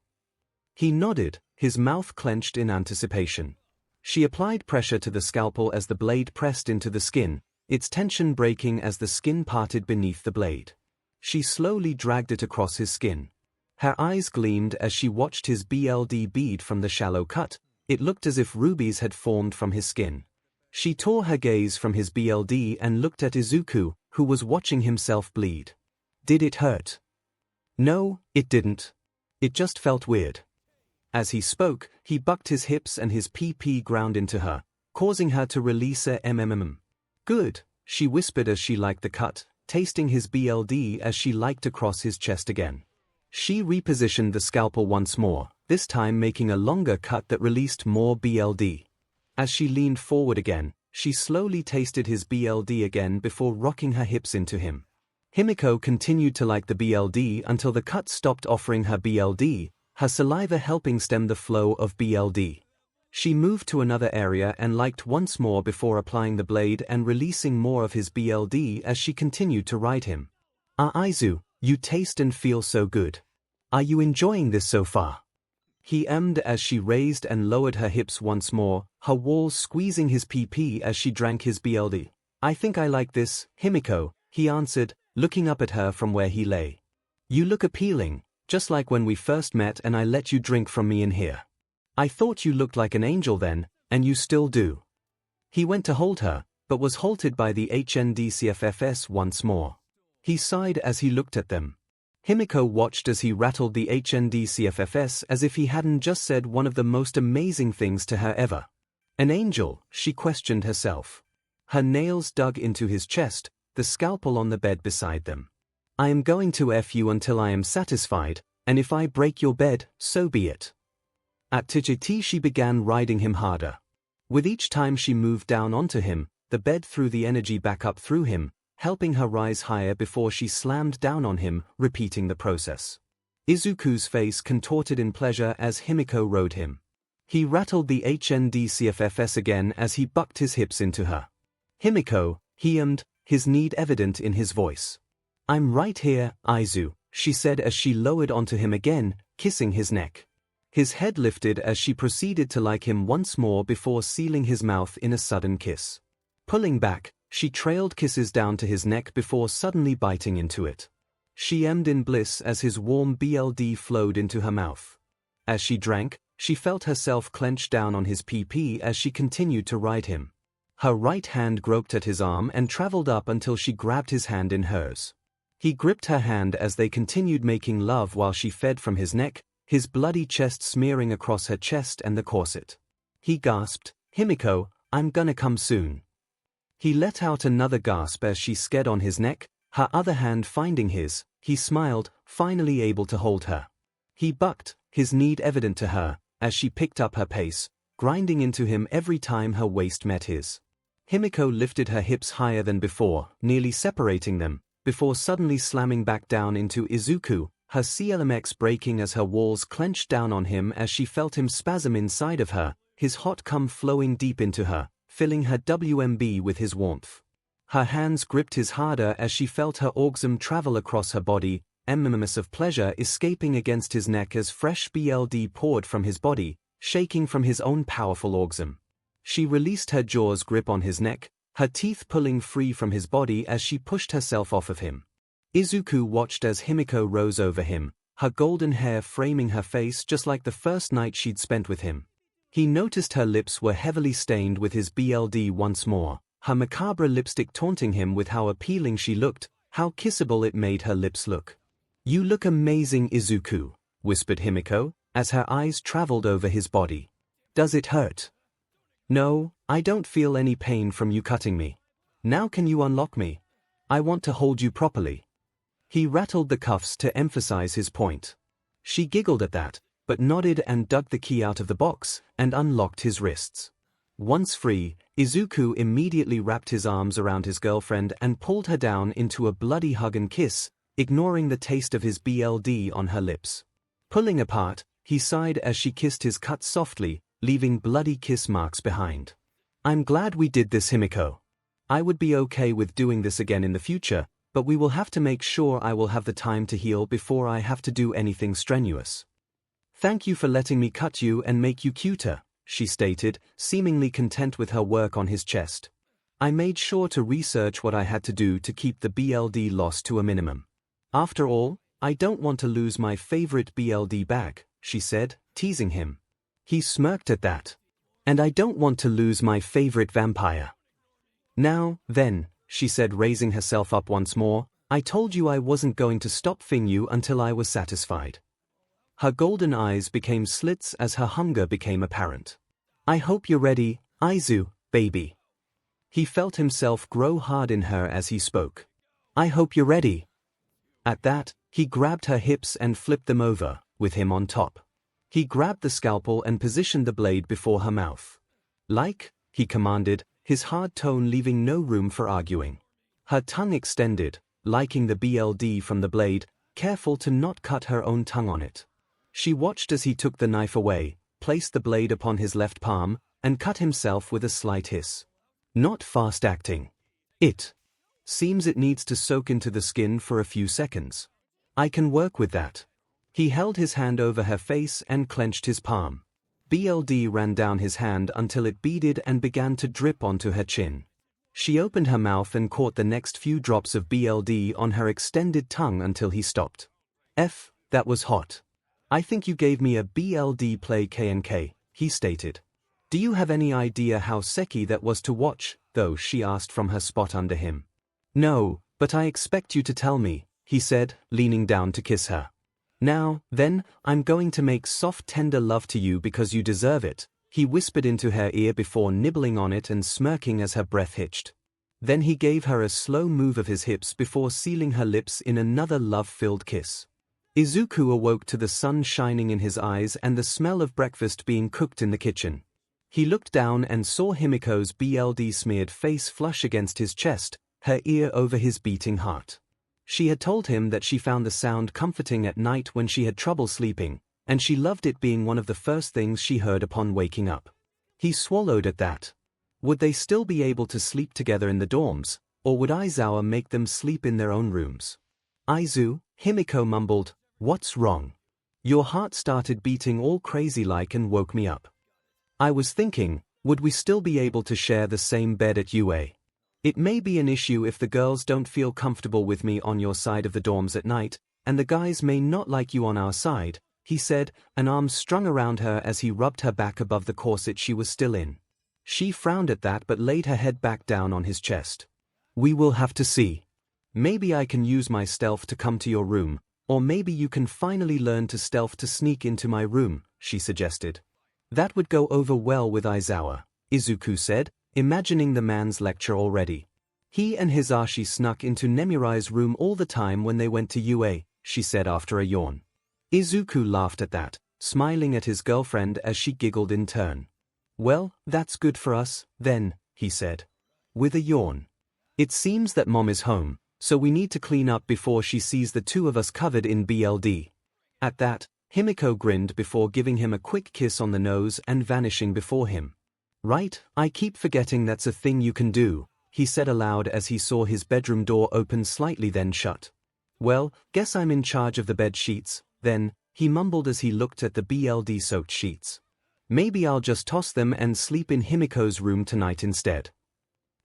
He nodded, his mouth clenched in anticipation. She applied pressure to the scalpel as the blade pressed into the skin, its tension breaking as the skin parted beneath the blade. She slowly dragged it across his skin. Her eyes gleamed as she watched his BLD bead from the shallow cut. It looked as if rubies had formed from his skin. She tore her gaze from his BLD and looked at Izuku, who was watching himself bleed. Did it hurt? No, it didn't. It just felt weird. As he spoke, he bucked his hips and his PP ground into her, causing her to release a mmm. Good, she whispered as she liked the cut, tasting his BLD as she liked across his chest again. She repositioned the scalpel once more, this time making a longer cut that released more BLD. As she leaned forward again, she slowly tasted his BLD again before rocking her hips into him. Himiko continued to like the BLD until the cut stopped offering her BLD, her saliva helping stem the flow of BLD. She moved to another area and liked once more before applying the blade and releasing more of his BLD as she continued to ride him. Aizu, you taste and feel so good. Are you enjoying this so far? He emmed as she raised and lowered her hips once more, her walls squeezing his PP as she drank his BLD. I think I like this, Himiko, he answered, looking up at her from where he lay. You look appealing, just like when we first met and I let you drink from me in here. I thought you looked like an angel then, and you still do. He went to hold her, but was halted by the HNDCFFS once more. He sighed as he looked at them. Himiko watched as he rattled the HNDCFFS as if he hadn't just said one of the most amazing things to her ever. An angel, she questioned herself. Her nails dug into his chest, the scalpel on the bed beside them. I am going to F you until I am satisfied, and if I break your bed, so be it. At TGT she began riding him harder. With each time she moved down onto him, the bed threw the energy back up through him, helping her rise higher before she slammed down on him, repeating the process. Izuku's face contorted in pleasure as Himiko rode him. He rattled the HNDCFFS again as he bucked his hips into her. Himiko, he ummed, his need evident in his voice. I'm right here, Aizu, she said as she lowered onto him again, kissing his neck. His head lifted as she proceeded to like him once more before sealing his mouth in a sudden kiss. Pulling back, she trailed kisses down to his neck before suddenly biting into it. She emmed in bliss as his warm BLD flowed into her mouth. As she drank, she felt herself clench down on his PP as she continued to ride him. Her right hand groped at his arm and traveled up until she grabbed his hand in hers. He gripped her hand as they continued making love while she fed from his neck, his bloody chest smearing across her chest and the corset. He gasped, Himiko, I'm gonna come soon. He let out another gasp as she sked on his neck, her other hand finding his. He smiled, finally able to hold her. He bucked, his need evident to her, as she picked up her pace, grinding into him every time her waist met his. Himiko lifted her hips higher than before, nearly separating them, before suddenly slamming back down into Izuku, her CLMX breaking as her walls clenched down on him as she felt him spasm inside of her, his hot cum flowing deep into her, filling her WMB with his warmth. Her hands gripped his harder as she felt her orgasm travel across her body, mms of pleasure escaping against his neck as fresh BLD poured from his body, shaking from his own powerful orgasm. She released her jaw's grip on his neck, her teeth pulling free from his body as she pushed herself off of him. Izuku watched as Himiko rose over him, her golden hair framing her face just like the first night she'd spent with him. He noticed her lips were heavily stained with his BLD once more, her macabre lipstick taunting him with how appealing she looked, how kissable it made her lips look. You look amazing, Izuku, whispered Himiko, as her eyes traveled over his body. Does it hurt? No, I don't feel any pain from you cutting me. Now can you unlock me? I want to hold you properly. He rattled the cuffs to emphasize his point. She giggled at that, but nodded and dug the key out of the box and unlocked his wrists. Once free, Izuku immediately wrapped his arms around his girlfriend and pulled her down into a bloody hug and kiss, ignoring the taste of his BLD on her lips. Pulling apart, he sighed as she kissed his cut softly, leaving bloody kiss marks behind. I'm glad we did this, Himiko. I would be okay with doing this again in the future, but we will have to make sure I will have the time to heal before I have to do anything strenuous. Thank you for letting me cut you and make you cuter, she stated, seemingly content with her work on his chest. I made sure to research what I had to do to keep the BLD loss to a minimum. After all, I don't want to lose my favorite BLD back, she said, teasing him. He smirked at that. And I don't want to lose my favorite vampire. Now, then, she said, raising herself up once more, I told you I wasn't going to stop fing you until I was satisfied. Her golden eyes became slits as her hunger became apparent. I hope you're ready, Aizu, baby. He felt himself grow hard in her as he spoke. I hope you're ready. At that, he grabbed her hips and flipped them over, with him on top. He grabbed the scalpel and positioned the blade before her mouth. Like, he commanded, his hard tone leaving no room for arguing. Her tongue extended, liking the BLD from the blade, careful to not cut her own tongue on it. She watched as he took the knife away, placed the blade upon his left palm, and cut himself with a slight hiss. Not fast acting. It seems it needs to soak into the skin for a few seconds. I can work with that. He held his hand over her face and clenched his palm. BLD ran down his hand until it beaded and began to drip onto her chin. She opened her mouth and caught the next few drops of BLD on her extended tongue until he stopped. That was hot. I think you gave me a BLD play K&K, he stated. Do you have any idea how sexy that was to watch, though, she asked from her spot under him. No, but I expect you to tell me, he said, leaning down to kiss her. Now, then, I'm going to make soft tender love to you because you deserve it, he whispered into her ear before nibbling on it and smirking as her breath hitched. Then he gave her a slow move of his hips before sealing her lips in another love-filled kiss. Izuku awoke to the sun shining in his eyes and the smell of breakfast being cooked in the kitchen. He looked down and saw Himiko's BLD-smeared face flush against his chest, her ear over his beating heart. She had told him that she found the sound comforting at night when she had trouble sleeping, and she loved it being one of the first things she heard upon waking up. He swallowed at that. Would they still be able to sleep together in the dorms, or would Aizawa make them sleep in their own rooms? Aizu, Himiko mumbled, what's wrong? Your heart started beating all crazy-like and woke me up. I was thinking, would we still be able to share the same bed at UA? It may be an issue if the girls don't feel comfortable with me on your side of the dorms at night, and the guys may not like you on our side, he said, an arm strung around her as he rubbed her back above the corset she was still in. She frowned at that but laid her head back down on his chest. We will have to see. Maybe I can use my stealth to come to your room, or maybe you can finally learn to stealth to sneak into my room, she suggested. That would go over well with Aizawa, Izuku said, imagining the man's lecture already. He and Hisashi snuck into Nemurai's room all the time when they went to UA, she said after a yawn. Izuku laughed at that, smiling at his girlfriend as she giggled in turn. Well, that's good for us, then, he said. With a yawn. It seems that Mom is home, so we need to clean up before she sees the two of us covered in BLD. At that, Himiko grinned before giving him a quick kiss on the nose and vanishing before him. Right, I keep forgetting that's a thing you can do, he said aloud as he saw his bedroom door open slightly then shut. Well, guess I'm in charge of the bed sheets, then, he mumbled as he looked at the BLD-soaked sheets. Maybe I'll just toss them and sleep in Himiko's room tonight instead.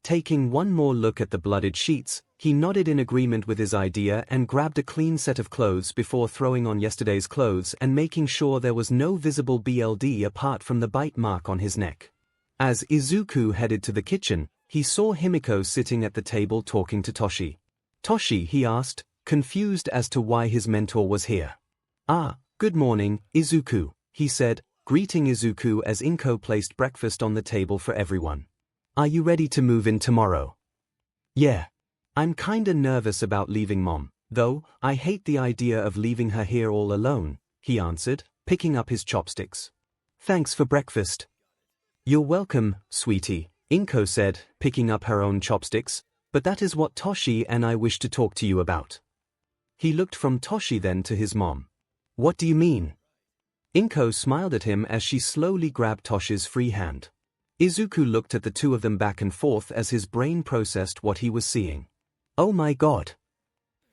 Taking one more look at the blooded sheets, he nodded in agreement with his idea and grabbed a clean set of clothes before throwing on yesterday's clothes and making sure there was no visible BLD apart from the bite mark on his neck. As Izuku headed to the kitchen, he saw Himiko sitting at the table talking to Toshi. Toshi, he asked, confused as to why his mentor was here. Ah, good morning, Izuku, he said, greeting Izuku as Inko placed breakfast on the table for everyone. Are you ready to move in tomorrow? Yeah. I'm kinda nervous about leaving Mom, though I hate the idea of leaving her here all alone, he answered, picking up his chopsticks. Thanks for breakfast. You're welcome, sweetie, Inko said, picking up her own chopsticks, but that is what Toshi and I wish to talk to you about. He looked from Toshi then to his mom. What do you mean? Inko smiled at him as she slowly grabbed Toshi's free hand. Izuku looked at the two of them back and forth as his brain processed what he was seeing. Oh my god.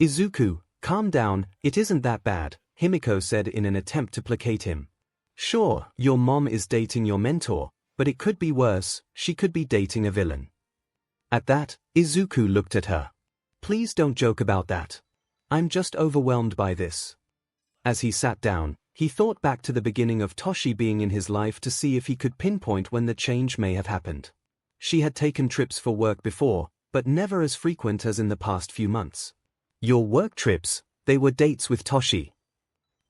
Izuku, calm down, it isn't that bad, Himiko said in an attempt to placate him. Sure, your mom is dating your mentor, but it could be worse, she could be dating a villain. At that, Izuku looked at her. Please don't joke about that. I'm just overwhelmed by this. As he sat down, he thought back to the beginning of Toshi being in his life to see if he could pinpoint when the change may have happened. She had taken trips for work before, but never as frequent as in the past few months. Your work trips, they were dates with Toshi.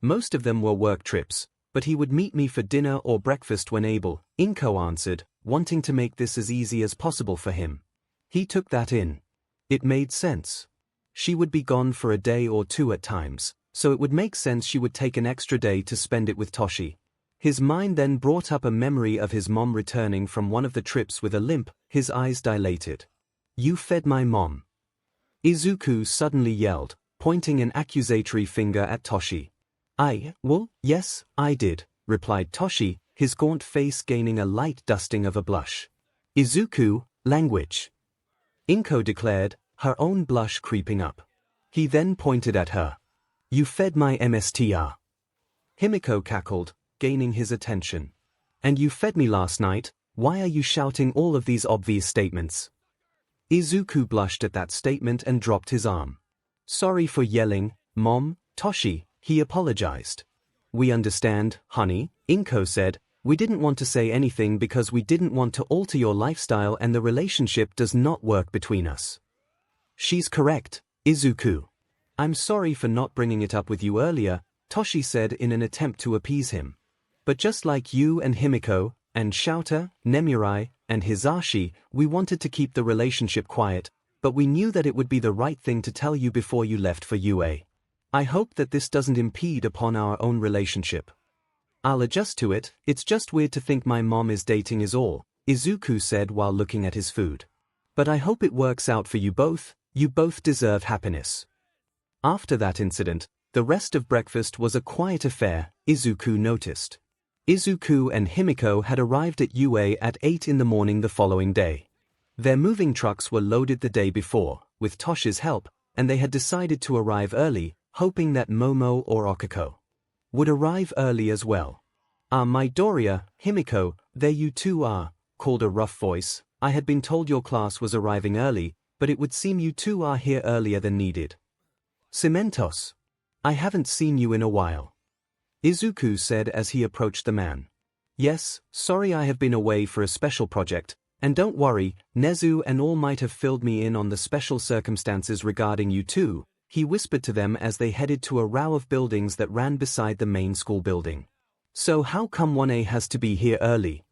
Most of them were work trips, but he would meet me for dinner or breakfast when able, 𝐒𝐭𝐚𝐲 answered, wanting to make this as easy as possible for him. He took that in. It made sense. She would be gone for a day or two at times, so it would make sense she would take an extra day to spend it with Toshi. His mind then brought up a memory of his mom returning from one of the trips with a limp, his eyes dilated. You fed my mom. Izuku suddenly yelled, pointing an accusatory finger at Toshi. Well, yes, I did, replied Toshi, his gaunt face gaining a light dusting of a blush. Izuku, language. 𝐒𝐭𝐴 declared, her own blush creeping up. He then pointed at her. You fed my MSTR. Himiko cackled, gaining his attention. And you fed me last night, why are you shouting all of these obvious statements? Izuku blushed at that statement and dropped his arm. Sorry for yelling, Mom, Toshi, he apologized. We understand, honey, 𝐭𝐴 said, we didn't want to say anything because we didn't want to alter your lifestyle and the relationship does not work between us. She's correct, Izuku. I'm sorry for not bringing it up with you earlier, Toshi said in an attempt to appease him. But just like you and Himiko, and Shouta, Nemuri, and Hisashi, we wanted to keep the relationship quiet, but we knew that it would be the right thing to tell you before you left for UA. I hope that this doesn't impede upon our own relationship. I'll adjust to it, it's just weird to think my mom is dating is all, Izuku said while looking at his food. But I hope it works out for you both deserve happiness. After that incident, the rest of breakfast was a quiet affair, Izuku noticed. Izuku and Himiko had arrived at UA at 8 in the morning the following day. Their moving trucks were loaded the day before, with Toshi's help, and they had decided to arrive early, hoping that Momo or Okako would arrive early as well. Midoriya, Himiko, there you two are, called a rough voice. I had been told your class was arriving early, but it would seem you two are here earlier than needed. 𝐒𝐿, I haven't seen you in a while, Izuku said as he approached the man. Yes, sorry I have been away for a special project, and don't worry, Nezu and all might have filled me in on the special circumstances regarding you two, he whispered to them as they headed to a row of buildings that ran beside the main school building. So how come 1A has to be here early?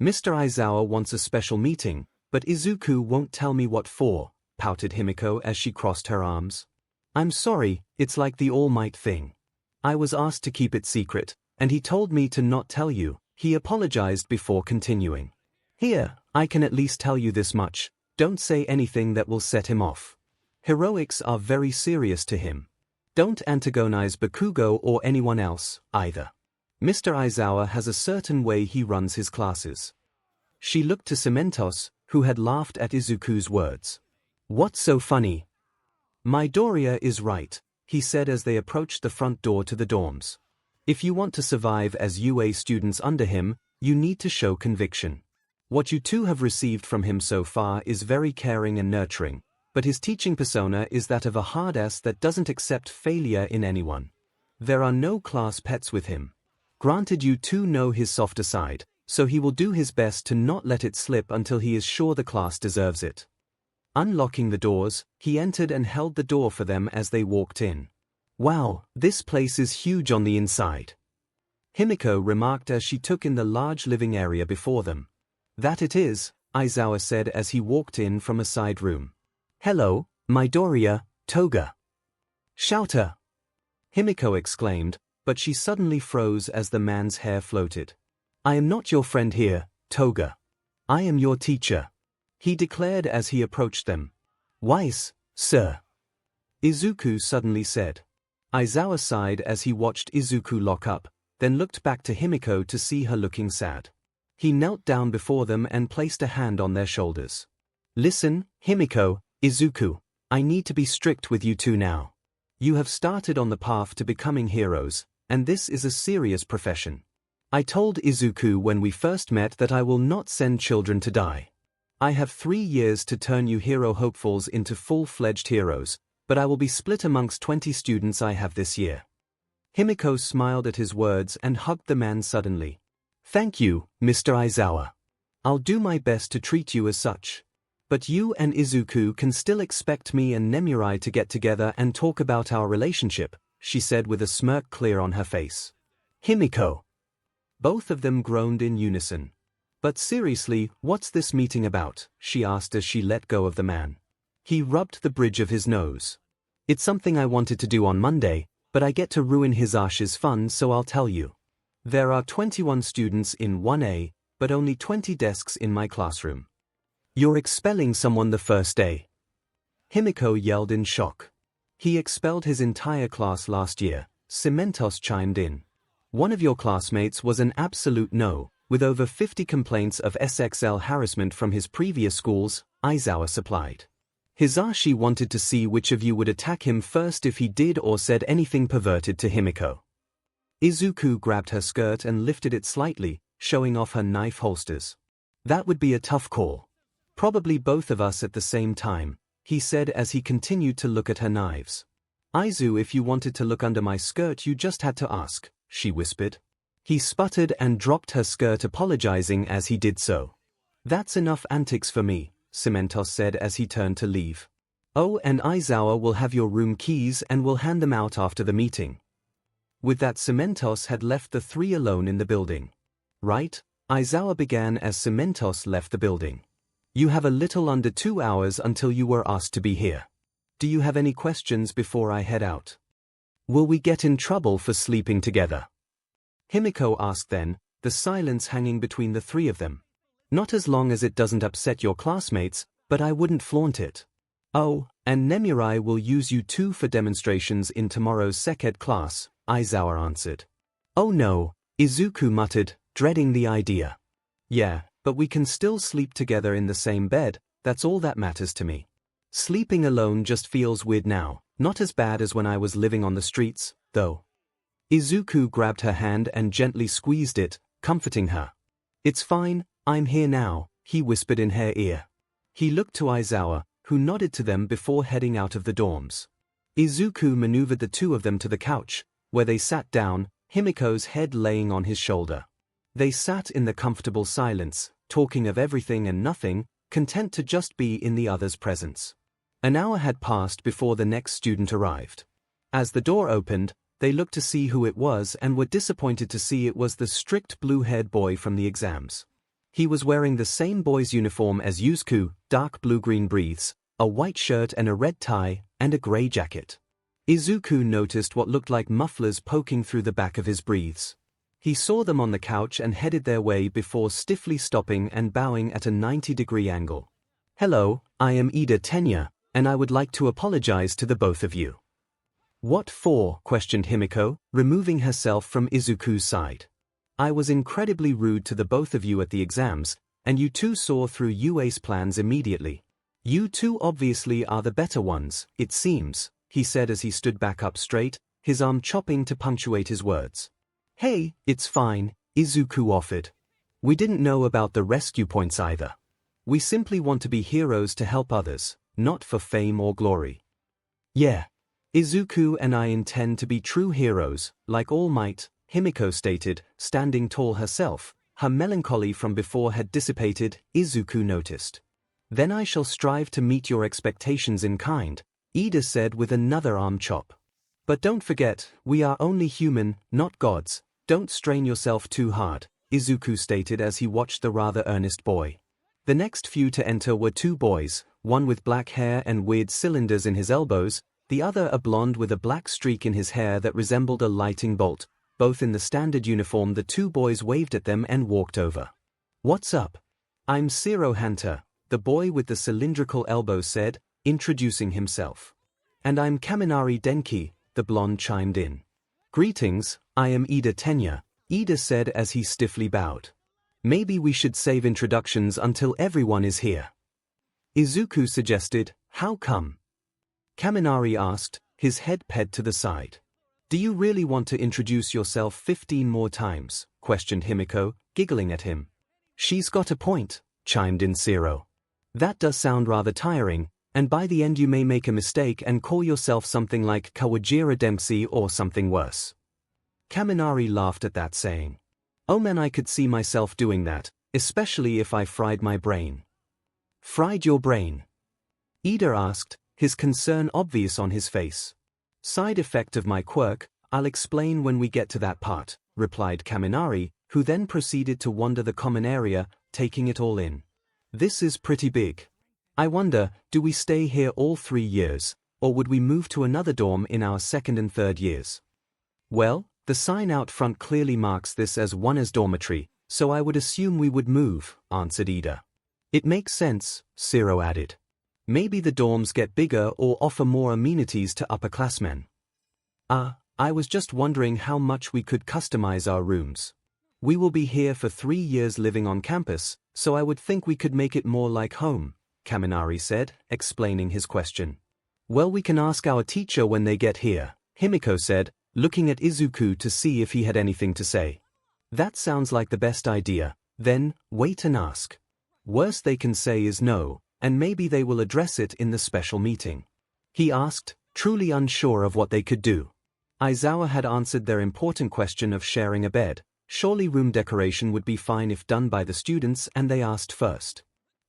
Mr. Aizawa wants a special meeting, but Izuku won't tell me what for, pouted Himiko as she crossed her arms. I'm sorry, it's like the All Might thing. I was asked to keep it secret, and he told me to not tell you, he apologized before continuing. Here, I can at least tell you this much, don't say anything that will set him off. Heroics are very serious to him. Don't antagonize Bakugo or anyone else, either. Mr. Aizawa has a certain way he runs his classes. She looked to 𝐒𝐿, who had laughed at Izuku's words. What's so funny? Midoriya is right, he said as they approached the front door to the dorms. If you want to survive as UA students under him, you need to show conviction. What you two have received from him so far is very caring and nurturing, but his teaching persona is that of a hard-ass that doesn't accept failure in anyone. There are no class pets with him. Granted, you two know his softer side, so he will do his best to not let it slip until he is sure the class deserves it. Unlocking the doors, he entered and held the door for them as they walked in. Wow, this place is huge on the inside, Himiko remarked as she took in the large living area before them. That it is, Aizawa said as he walked in from a side room. Hello, Midoriya, Toga. Shouta! Himiko exclaimed, but she suddenly froze as the man's hair floated. I am not your friend here, Toga. I am your teacher, he declared as he approached them. Wise, sir, Izuku suddenly said. Aizawa sighed as he watched Izuku lock up, then looked back to Himiko to see her looking sad. He knelt down before them and placed a hand on their shoulders. Listen, Himiko, Izuku. I need to be strict with you two now. You have started on the path to becoming heroes, and this is a serious profession. I told Izuku when we first met that I will not send children to die. I have 3 years to turn you hero hopefuls into full-fledged heroes, but I will be split amongst 20 students I have this year. Himiko smiled at his words and hugged the man suddenly. Thank you, Mr. Aizawa. I'll do my best to treat you as such. But you and Izuku can still expect me and Nemuri to get together and talk about our relationship, she said with a smirk clear on her face. Himiko. Both of them groaned in unison. But seriously, what's this meeting about? She asked as she let go of the man. He rubbed the bridge of his nose. It's something I wanted to do on Monday, but I get to ruin Hisashi's fun, so I'll tell you. There are 21 students in 1A, but only 20 desks in my classroom. You're expelling someone the first day. Himiko yelled in shock. He expelled his entire class last year, 𝐶𝐿 chimed in. One of your classmates was an absolute no, with over 50 complaints of SXL harassment from his previous schools, Aizawa supplied. Hisashi wanted to see which of you would attack him first if he did or said anything perverted to Himiko. Izuku grabbed her skirt and lifted it slightly, showing off her knife holsters. That would be a tough call. Probably both of us at the same time, he said as he continued to look at her knives. Aizu, if you wanted to look under my skirt you just had to ask, she whispered. He sputtered and dropped her skirt, apologizing as he did so. That's enough antics for me, 𝐶𝐿 said as he turned to leave. Oh, and Aizawa will have your room keys and will hand them out after the meeting. With that, 𝐶𝐿 had left the three alone in the building. Right? Aizawa began as 𝐶𝐿 left the building. You have a little under 2 hours until you were asked to be here. Do you have any questions before I head out? Will we get in trouble for sleeping together? Himiko asked then, the silence hanging between the three of them. Not as long as it doesn't upset your classmates, but I wouldn't flaunt it. Oh, and Nemuri will use you too for demonstrations in tomorrow's SECED class, Aizawa answered. Oh no, Izuku muttered, dreading the idea. Yeah, but we can still sleep together in the same bed, that's all that matters to me. Sleeping alone just feels weird now, not as bad as when I was living on the streets, though. Izuku grabbed her hand and gently squeezed it, comforting her. It's fine, I'm here now, he whispered in her ear. He looked to Aizawa, who nodded to them before heading out of the dorms. Izuku maneuvered the two of them to the couch, where they sat down, Himiko's head laying on his shoulder. They sat in the comfortable silence, talking of everything and nothing, content to just be in the other's presence. An hour had passed before the next student arrived. As the door opened, they looked to see who it was and were disappointed to see it was the strict blue-haired boy from the exams. He was wearing the same boy's uniform as Yusuke, dark blue-green briefs, a white shirt and a red tie, and a grey jacket. Izuku noticed what looked like mufflers poking through the back of his briefs. He saw them on the couch and headed their way before stiffly stopping and bowing at a 90-degree angle. Hello, I am Ida Tenya, and I would like to apologize to the both of you. What for? Questioned Himiko, removing herself from Izuku's side. I was incredibly rude to the both of you at the exams, and you two saw through UA's plans immediately. You two obviously are the better ones, it seems, he said as he stood back up straight, his arm chopping to punctuate his words. Hey, it's fine, Izuku offered. We didn't know about the rescue points either. We simply want to be heroes to help others, not for fame or glory. Yeah. Izuku and I intend to be true heroes, like All Might, Himiko stated, standing tall herself. Her melancholy from before had dissipated, Izuku noticed. Then I shall strive to meet your expectations in kind, Ida said with another arm chop. But don't forget, we are only human, not gods. Don't strain yourself too hard, Izuku stated as he watched the rather earnest boy. The next few to enter were two boys, one with black hair and weird cylinders in his elbows, the other a blonde with a black streak in his hair that resembled a lightning bolt. Both in the standard uniform, the two boys waved at them and walked over. What's up? I'm Zero Hunter, the boy with the cylindrical elbows said, introducing himself. And I'm Kaminari Denki, the blonde chimed in. Greetings, I am Ida Tenya, Ida said as he stiffly bowed. Maybe we should save introductions until everyone is here. Izuku suggested, how come? Kaminari asked, his head ped to the side. Do you really want to introduce yourself 15 more times? Questioned Himiko, giggling at him. She's got a point, chimed in 𝐂𝐿. That does sound rather tiring, and by the end you may make a mistake and call yourself something like 𝐭𝐻𝐲 or something worse. Kaminari laughed at that, saying, Oh man, I could see myself doing that, especially if I fried my brain. Fried your brain? Ida asked, his concern obvious on his face. Side effect of my quirk, I'll explain when we get to that part, replied Kaminari, who then proceeded to wander the common area, taking it all in. This is pretty big. I wonder, do we stay here all 3 years, or would we move to another dorm in our 2nd and 3rd years? Well, the sign out front clearly marks this as 𝐿's dormitory, so I would assume we would move, answered Ida. It makes sense, 𝐂𝐿 added. Maybe the dorms get bigger or offer more amenities to upperclassmen. I was just wondering how much we could customize our rooms. We will be here for 3 years living on campus, so I would think we could make it more like home, Kaminari said, explaining his question. Well, we can ask our teacher when they get here, Himiko said, looking at Izuku to see if he had anything to say. That sounds like the best idea, then, wait and ask. Worst they can say is no, and maybe they will address it in the special meeting. He asked, truly unsure of what they could do. Aizawa had answered their important question of sharing a bed. Surely room decoration would be fine if done by the students, and they asked first.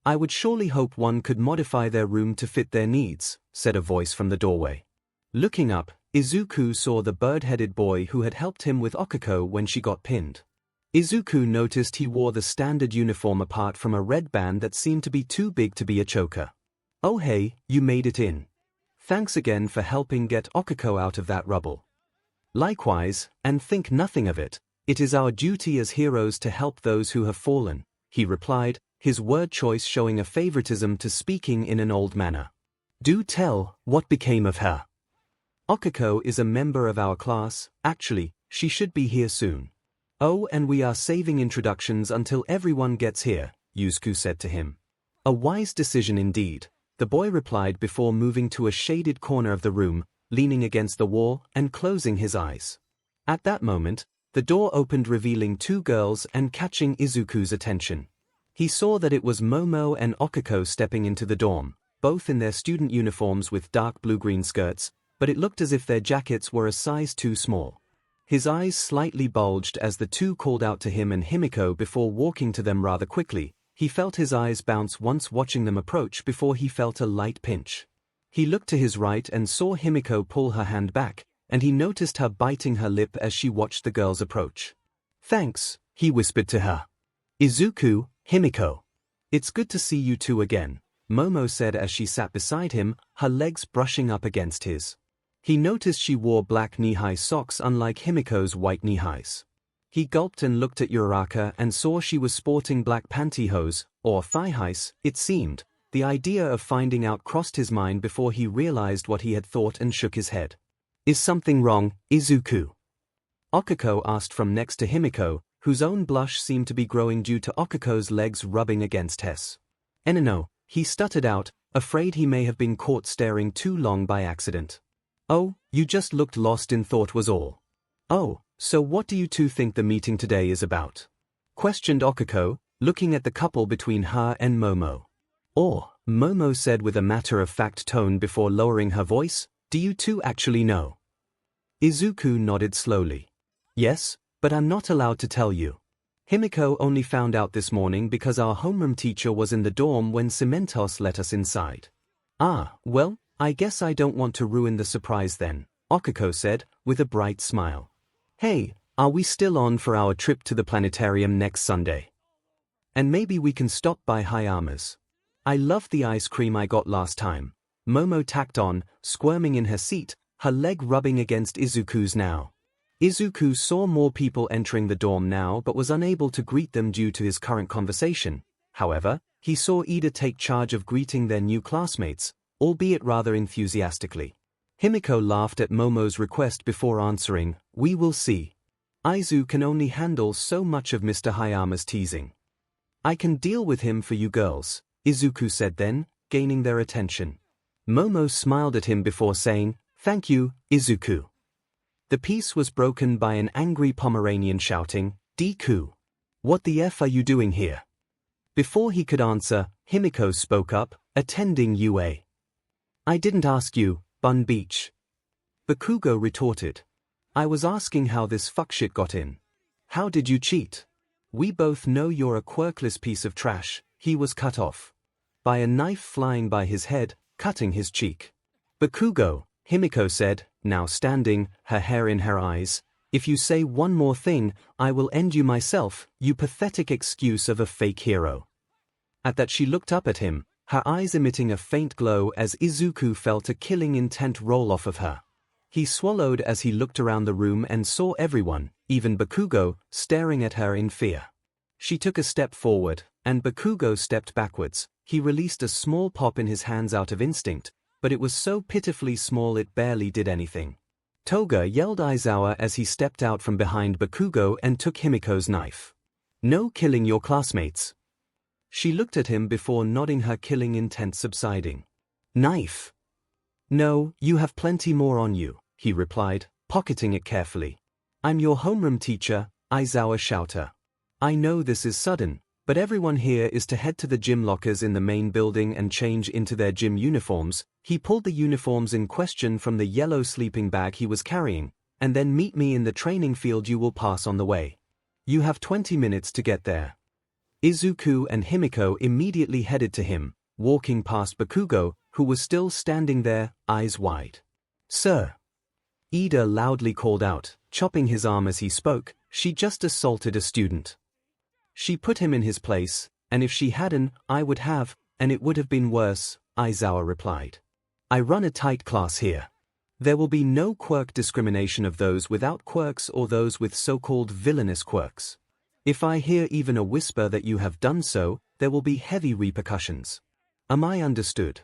I would surely hope one could modify their room to fit their needs, said a voice from the doorway. Looking up, Izuku saw the bird-headed boy who had helped him with Okiko when she got pinned. Izuku noticed he wore the standard uniform apart from a red band that seemed to be too big to be a choker. Oh hey, you made it in. Thanks again for helping get Okiko out of that rubble. Likewise, and think nothing of it, it is our duty as heroes to help those who have fallen, he replied, his word choice showing a favoritism to speaking in an old manner. Do tell, what became of her? Okiko is a member of our class, actually, she should be here soon. Oh, and we are saving introductions until everyone gets here, Yusuke said to him. A wise decision indeed, the boy replied before moving to a shaded corner of the room, leaning against the wall and closing his eyes. At that moment, the door opened revealing 2 girls and catching Izuku's attention. He saw that it was Momo and Okiko stepping into the dorm, both in their student uniforms with dark blue-green skirts, but it looked as if their jackets were a size too small. His eyes slightly bulged as the 2 called out to him and Himiko before walking to them rather quickly. He felt his eyes bounce once watching them approach before he felt a light pinch. He looked to his right and saw Himiko pull her hand back, and he noticed her biting her lip as she watched the girls approach. Thanks, he whispered to her. Izuku, Himiko. It's good to see you 2 again, Momo said as she sat beside him, her legs brushing up against his. He noticed she wore black knee-high socks unlike Himiko's white knee-highs. He gulped and looked at Uraraka and saw she was sporting black pantyhose, or thigh-highs, it seemed. The idea of finding out crossed his mind before he realized what he had thought and shook his head. Is something wrong, Izuku? Okiko asked from next to Himiko, whose own blush seemed to be growing due to Okiko's legs rubbing against his. No, he stuttered out, afraid he may have been caught staring too long by accident. Oh, you just looked lost in thought was all. Oh, so what do you 2 think the meeting today is about? Questioned Okiko, looking at the couple between her and Momo. Or, Momo said with a matter-of-fact tone before lowering her voice, do you 2 actually know? Izuku nodded slowly. Yes, but I'm not allowed to tell you. Himiko only found out this morning because our homeroom teacher was in the dorm when 𝐒𝐿 let us inside. Ah, well, I guess I don't want to ruin the surprise then, Okiko said, with a bright smile. Hey, are we still on for our trip to the planetarium next Sunday? And maybe we can stop by Hayama's. I loved the ice cream I got last time, Momo tacked on, squirming in her seat, her leg rubbing against Izuku's now. Izuku saw more people entering the dorm now but was unable to greet them due to his current conversation. However, he saw Ida take charge of greeting their new classmates, albeit rather enthusiastically. Himiko laughed at Momo's request before answering, we will see. Aizu can only handle so much of Mr. Hayama's teasing. I can deal with him for you girls, Izuku said then, gaining their attention. Momo smiled at him before saying, "Thank you, Izuku." The peace was broken by an angry Pomeranian shouting, "Deku! What the F are you doing here?" Before he could answer, Himiko spoke up, attending UA. "I didn't ask you, Bun Beach." Bakugo retorted. "I was asking how this fuckshit got in. How did you cheat? We both know you're a quirkless piece of trash." He was cut off by a knife flying by his head, cutting his cheek. "Bakugo," Himiko said, now standing, her hair in her eyes, "if you say one more thing, I will end you myself, you pathetic excuse of a fake hero." At that she looked up at him, her eyes emitting a faint glow as Izuku felt a killing intent roll off of her. He swallowed as he looked around the room and saw everyone, even Bakugo, staring at her in fear. She took a step forward, and Bakugo stepped backwards. He released a small pop in his hands out of instinct, but it was so pitifully small it barely did anything. Toga yelled Aizawa as he stepped out from behind Bakugo and took Himiko's knife. "No killing your classmates." She looked at him before nodding, her killing intent subsiding. "Knife? No, you have plenty more on you," he replied, pocketing it carefully. "I'm your homeroom teacher, Aizawa Shouter. I know this is sudden, but everyone here is to head to the gym lockers in the main building and change into their gym uniforms." He pulled the uniforms in question from the yellow sleeping bag he was carrying, "and then meet me in the training field you will pass on the way. You have 20 minutes to get there." Izuku and Himiko immediately headed to him, walking past Bakugo, who was still standing there, eyes wide. "Sir!" Ida loudly called out, chopping his arm as he spoke, "She just assaulted a student." "She put him in his place, and if she hadn't, I would have, and it would have been worse," Aizawa replied. "I run a tight class here. There will be no quirk discrimination of those without quirks or those with so-called villainous quirks. If I hear even a whisper that you have done so, there will be heavy repercussions. Am I understood?"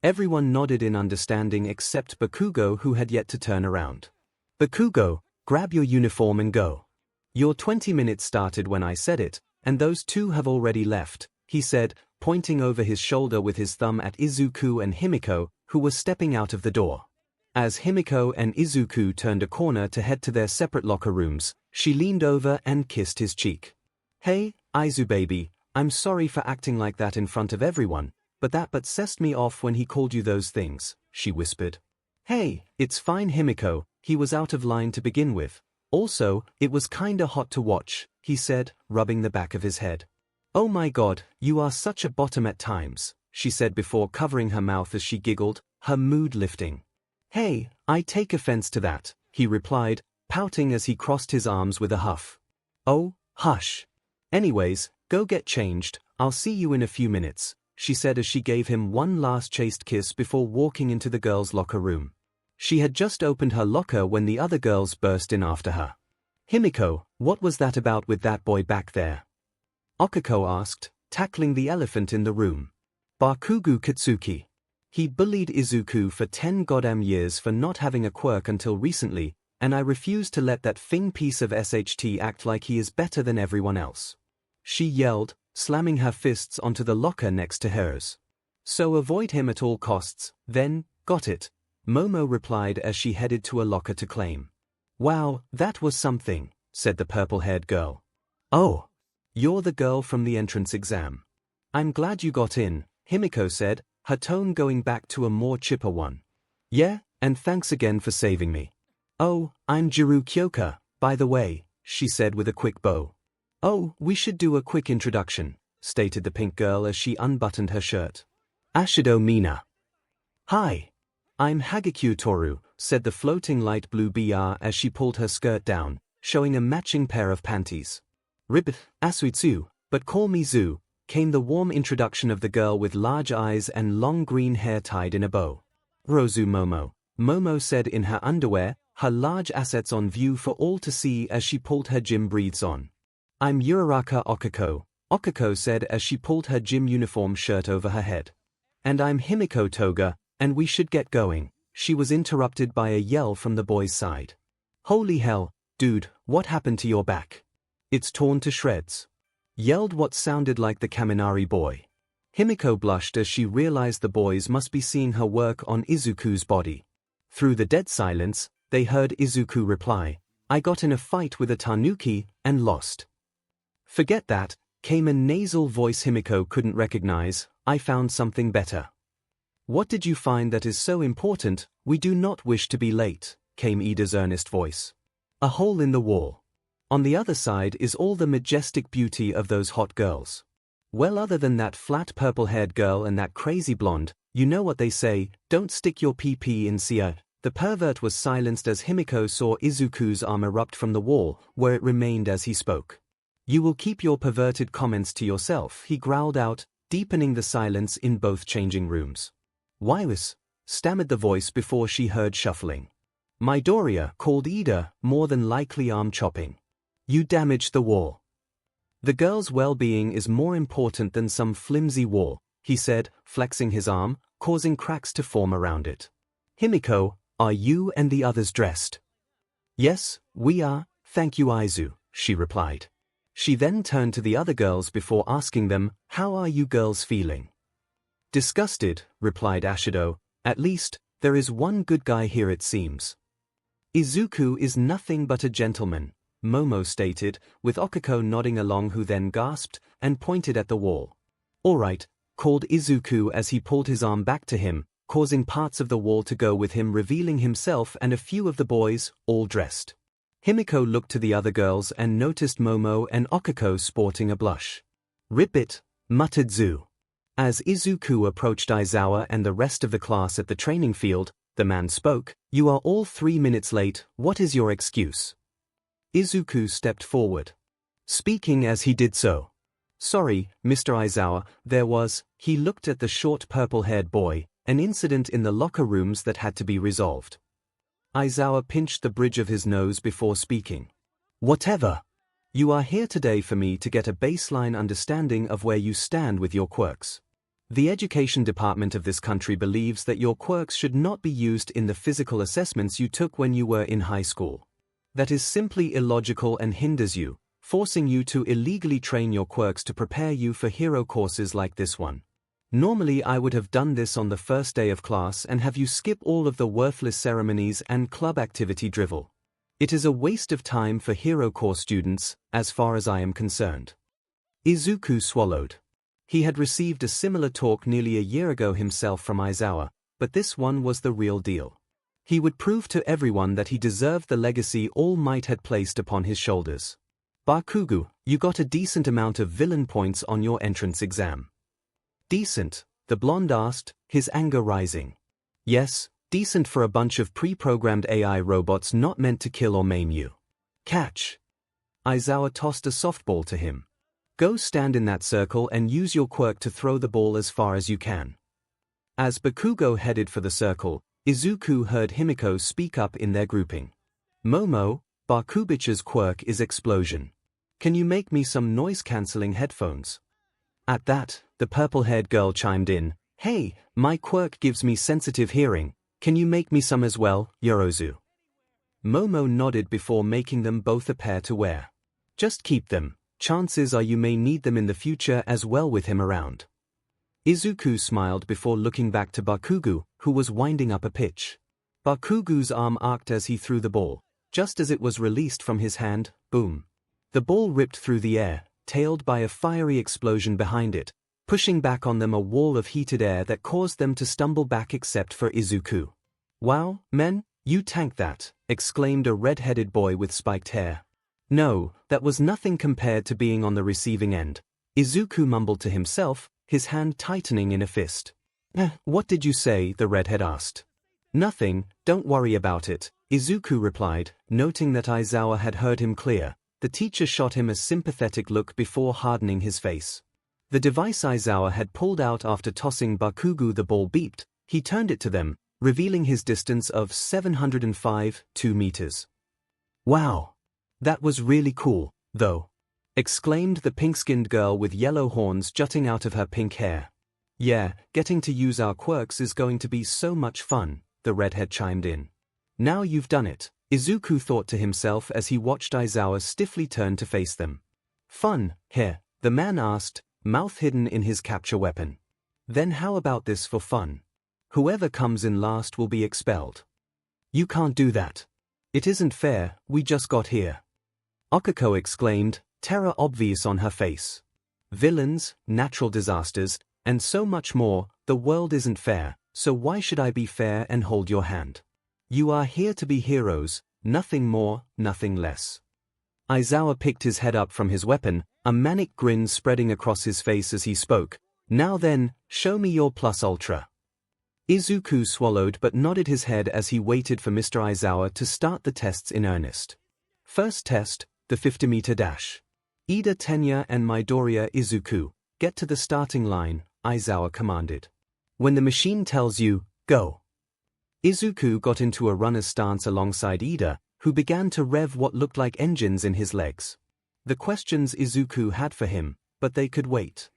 Everyone nodded in understanding except Bakugo, who had yet to turn around. "Bakugo, grab your uniform and go. Your 20 minutes started when I said it, and those two have already left," he said, pointing over his shoulder with his thumb at Izuku and Himiko, who were stepping out of the door. As Himiko and Izuku turned a corner to head to their separate locker rooms, she leaned over and kissed his cheek. "Hey, Aizu baby, I'm sorry for acting like that in front of everyone, but that sessed me off when he called you those things," she whispered. "Hey, it's fine Himiko, he was out of line to begin with. Also, it was kinda hot to watch," he said, rubbing the back of his head. "Oh my god, you are such a bottom at times," she said before covering her mouth as she giggled, her mood lifting. "Hey, I take offense to that," he replied, pouting as he crossed his arms with a huff. "Oh, hush. Anyways, go get changed, I'll see you in a few minutes," she said as she gave him one last chaste kiss before walking into the girls' locker room. She had just opened her locker when the other girls burst in after her. "Himiko, what was that about with that boy back there?" Okiko asked, tackling the elephant in the room. "Bakugo Katsuki. He bullied Izuku for 10 goddamn years for not having a quirk until recently, and I refuse to let that thing piece of SHT act like he is better than everyone else," she yelled, slamming her fists onto the locker next to hers. "So avoid him at all costs, then, got it," Momo replied as she headed to a locker to claim. "Wow, that was something," said the purple-haired girl. "Oh, you're the girl from the entrance exam. I'm glad you got in," Himiko said, her tone going back to a more chipper one. "Yeah, and thanks again for saving me." "Oh, I'm Jiru Kyoka, by the way," she said with a quick bow. "Oh, we should do a quick introduction," stated the pink girl as she unbuttoned her shirt. "Ashido Mina." "Hi. I'm Hagekyu Toru," said the floating light blue BR as she pulled her skirt down, showing a matching pair of panties. "Rib, Asuitsu, but call me Zu," came the warm introduction of the girl with large eyes and long green hair tied in a bow. "Rozu Momo," Momo said in her underwear, her large assets on view for all to see as she pulled her gym breathes on. "I'm Uraraka Okiko," Okiko said as she pulled her gym uniform shirt over her head. "And I'm Himiko Toga, and we should get going," she was interrupted by a yell from the boys' side. "Holy hell, dude, what happened to your back? It's torn to shreds," yelled what sounded like the Kaminari boy. Himiko blushed as she realized the boys must be seeing her work on Izuku's body. Through the dead silence, they heard Izuku reply, "I got in a fight with a tanuki and lost." "Forget that," came a nasal voice Himiko couldn't recognize. "I found something better." "What did you find that is so important? We do not wish to be late," came Ida's earnest voice. "A hole in the wall. On the other side is all the majestic beauty of those hot girls. Well, other than that flat purple-haired girl and that crazy blonde, you know what they say, don't stick your pee-pee in 𝐶𝐬." The pervert was silenced as Himiko saw Izuku's arm erupt from the wall, where it remained as he spoke. "You will keep your perverted comments to yourself," he growled out, deepening the silence in both changing rooms. "Why?" stammered the voice before she heard shuffling. "Midoriya," called Ida, more than likely arm-chopping. "You damaged the wall." "The girl's well-being is more important than some flimsy wall," he said, flexing his arm, causing cracks to form around it. "Himiko, are you and the others dressed?" "Yes, we are, thank you Aizu," she replied. She then turned to the other girls before asking them, "How are you girls feeling?" "Disgusted," replied Ashido. "At least, there is one good guy here it seems." "Izuku is nothing but a gentleman," Momo stated, with Okiko nodding along, who then gasped and pointed at the wall. "All right," called Izuku as he pulled his arm back to him, causing parts of the wall to go with him, revealing himself and a few of the boys, all dressed. Himiko looked to the other girls and noticed Momo and Okiko sporting a blush. "Rip it," muttered Zu. As Izuku approached Aizawa and the rest of the class at the training field, the man spoke, "You are all 3 minutes late, what is your excuse?" Izuku stepped forward, speaking as he did so. "Sorry, Mr. Aizawa, there was," he looked at the short purple-haired boy, "an incident in the locker rooms that had to be resolved." Aizawa pinched the bridge of his nose before speaking. "Whatever. You are here today for me to get a baseline understanding of where you stand with your quirks. The education department of this country believes that your quirks should not be used in the physical assessments you took when you were in high school. That is simply illogical and hinders you, forcing you to illegally train your quirks to prepare you for hero courses like this one. Normally I would have done this on the first day of class and have you skip all of the worthless ceremonies and club activity drivel. It is a waste of time for hero course students, as far as I am concerned." Izuku swallowed. He had received a similar talk nearly a year ago himself from Aizawa, but this one was the real deal. He would prove to everyone that he deserved the legacy All Might had placed upon his shoulders. "Bakugo, you got a decent amount of villain points on your entrance exam." "Decent?" the blonde asked, his anger rising. "Yes, decent for a bunch of pre-programmed AI robots not meant to kill or maim you." "Catch." Aizawa tossed a softball to him. "Go stand in that circle and use your quirk to throw the ball as far as you can." As Bakugo headed for the circle, Izuku heard Himiko speak up in their grouping. "Momo, Bakubich's quirk is explosion. Can you make me some noise-canceling headphones?" At that, the purple-haired girl chimed in, "Hey, my quirk gives me sensitive hearing, can you make me some as well, Yorozu?" Momo nodded before making them both a pair to wear. "Just keep them, chances are you may need them in the future as well with him around." Izuku smiled before looking back to Bakugo, who was winding up a pitch. Bakugo's arm arced as he threw the ball. Just as it was released from his hand, boom. The ball ripped through the air, tailed by a fiery explosion behind it, pushing back on them a wall of heated air that caused them to stumble back except for Izuku. "Wow, men, you tanked that," exclaimed a red-headed boy with spiked hair. "No, that was nothing compared to being on the receiving end," Izuku mumbled to himself, his hand tightening in a fist. "What did you say?" the redhead asked. "Nothing, don't worry about it," Izuku replied, noting that Aizawa had heard him clear. The teacher shot him a sympathetic look before hardening his face. The device Aizawa had pulled out after tossing Bakugo the ball beeped. He turned it to them, revealing his distance of 705.2 meters. "Wow! That was really cool, though," exclaimed the pink-skinned girl with yellow horns jutting out of her pink hair. "Yeah, getting to use our quirks is going to be so much fun," the redhead chimed in. "Now you've done it," Izuku thought to himself as he watched Aizawa stiffly turn to face them. "Fun, here?" the man asked, mouth hidden in his capture weapon. Then how about this for fun? Whoever comes in last will be expelled. You can't do that. It isn't fair, we just got here. 𝐒𝐿𝐼 exclaimed, terror obvious on her face. Villains, natural disasters, and so much more, the world isn't fair, so why should I be fair and hold your hand? You are here to be heroes, nothing more, nothing less. 𝐼𝐽𝐽 picked his head up from his weapon, a manic grin spreading across his face as he spoke. Now then, show me your plus ultra. Izuku swallowed but nodded his head as he waited for Mr. 𝐼𝐽𝐽 to start the tests in earnest. First test, the 50-meter dash. Ida Tenya and Midoriya Izuku, get to the starting line, 𝐼𝐽𝐽 commanded. When the machine tells you, go. Izuku got into a runner's stance alongside Ida, who began to rev what looked like engines in his legs. The questions Izuku had for him, but they could wait.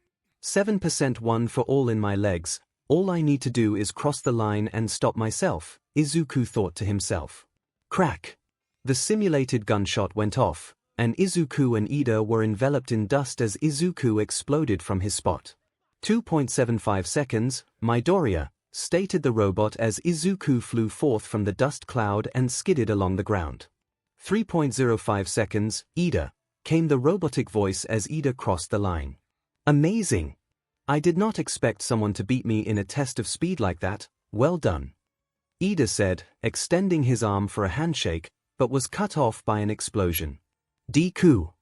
7% one for all in my legs, all I need to do is cross the line and stop myself, Izuku thought to himself. Crack! The simulated gunshot went off, and Izuku and Ida were enveloped in dust as Izuku exploded from his spot. 2.75 seconds, Midoriya, stated the robot as Izuku flew forth from the dust cloud and skidded along the ground. 3.05 seconds, Ida, came the robotic voice as Ida crossed the line. Amazing! I did not expect someone to beat me in a test of speed like that, well done. Ida said, extending his arm for a handshake, but was cut off by an explosion. Deku!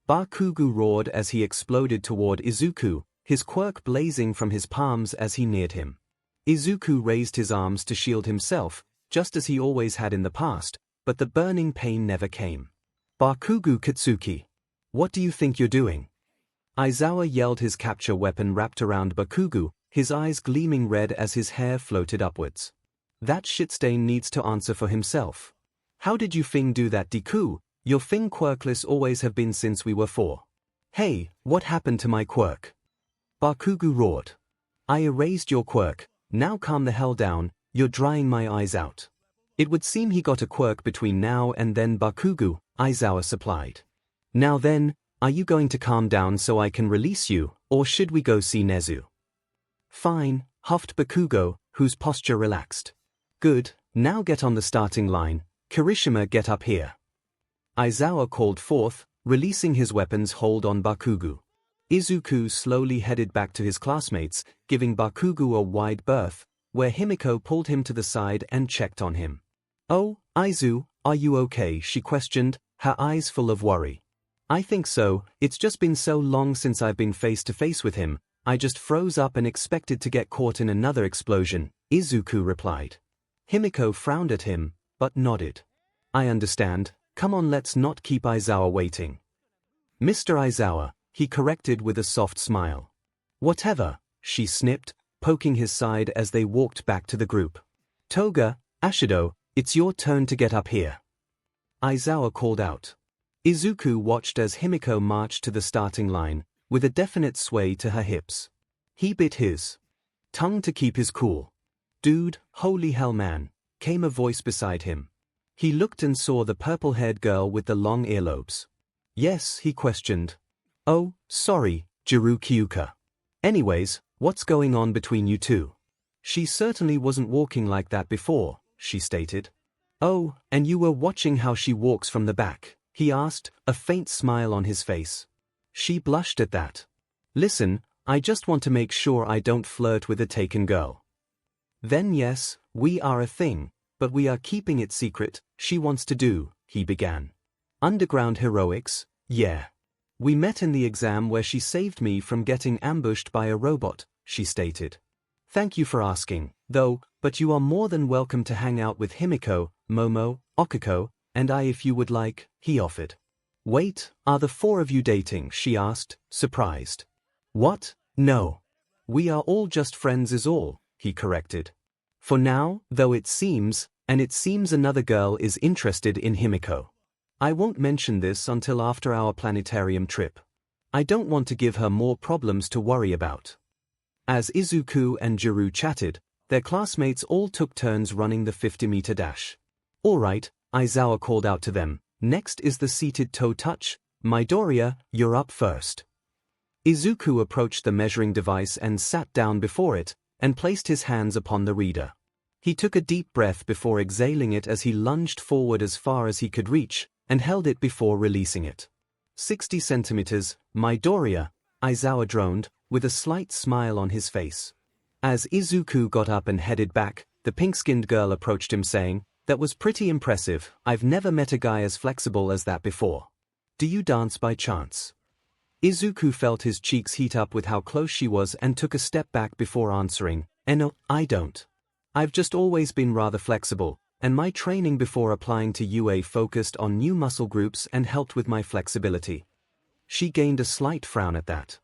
Bakugo roared as he exploded toward Izuku, his quirk blazing from his palms as he neared him. Izuku raised his arms to shield himself, just as he always had in the past, but the burning pain never came. Bakugo Katsuki! What do you think you're doing? 𝐼𝐽𝐽 yelled, his capture weapon wrapped around Bakugo, his eyes gleaming red as his hair floated upwards. That shitstain needs to answer for himself. How did you Fing do that, Deku? Your Fing quirkless always have been since we were 4. Hey, what happened to my quirk? Bakugo roared. I erased your quirk, now calm the hell down, you're drying my eyes out. It would seem he got a quirk between now and then, Bakugo, 𝐼𝐽𝐽 supplied. Now then, are you going to calm down so I can release you, or should we go see Nezu? Fine, huffed Bakugo, whose posture relaxed. Good, now get on the starting line, Kirishima, get up here. 𝐼𝐽𝐽 called forth, releasing his weapon's hold on Bakugo. Izuku slowly headed back to his classmates, giving Bakugo a wide berth, where Himiko pulled him to the side and checked on him. Oh, Aizu, are you okay? She questioned, her eyes full of worry. I think so, it's just been so long since I've been face to face with him, I just froze up and expected to get caught in another explosion, Izuku replied. Himiko frowned at him, but nodded. I understand, come on, let's not keep 𝐼𝐽𝐽 waiting. Mr. 𝐼𝐽𝐽, he corrected with a soft smile. Whatever, she snipped, poking his side as they walked back to the group. Toga, Ashido, it's your turn to get up here. 𝐼𝐽𝐽 called out. Izuku watched as Himiko marched to the starting line, with a definite sway to her hips. He bit his tongue to keep his cool. Dude, holy hell man, came a voice beside him. He looked and saw the purple-haired girl with the long earlobes. Yes, he questioned. Oh, sorry, 𝐒𝐬𝐽. Anyways, what's going on between you two? She certainly wasn't walking like that before, she stated. Oh, and you were watching how she walks from the back? He asked, a faint smile on his face. She blushed at that. Listen, I just want to make sure I don't flirt with a taken girl. Then yes, we are a thing, but we are keeping it secret, she wants to do, he began. Underground heroics, yeah. We met in the exam where she saved me from getting ambushed by a robot, she stated. Thank you for asking, though, but you are more than welcome to hang out with Himiko, Momo, 𝐒𝐽𝐽, and I if you would like, he offered. Wait, are the 4 of you dating? She asked, surprised. What? No. We are all just friends is all, he corrected. For now, though it seems another girl is interested in Himiko. I won't mention this until after our planetarium trip. I don't want to give her more problems to worry about. As Izuku and Jiru chatted, their classmates all took turns running the 50-meter dash. All right, 𝐼𝐽𝐽 called out to them, next is the seated toe touch. Midoriya, you're up first. Izuku approached the measuring device and sat down before it, and placed his hands upon the reader. He took a deep breath before exhaling it as he lunged forward as far as he could reach, and held it before releasing it. 60 centimeters, Midoriya, Aizawa droned, with a slight smile on his face. As Izuku got up and headed back, the pink-skinned girl approached him saying, "That was pretty impressive. I've never met a guy as flexible as that before. Do you dance by chance?" Izuku felt his cheeks heat up with how close she was and took a step back before answering, "No, I don't. I've just always been rather flexible, and my training before applying to UA focused on new muscle groups and helped with my flexibility." She gained a slight frown at that.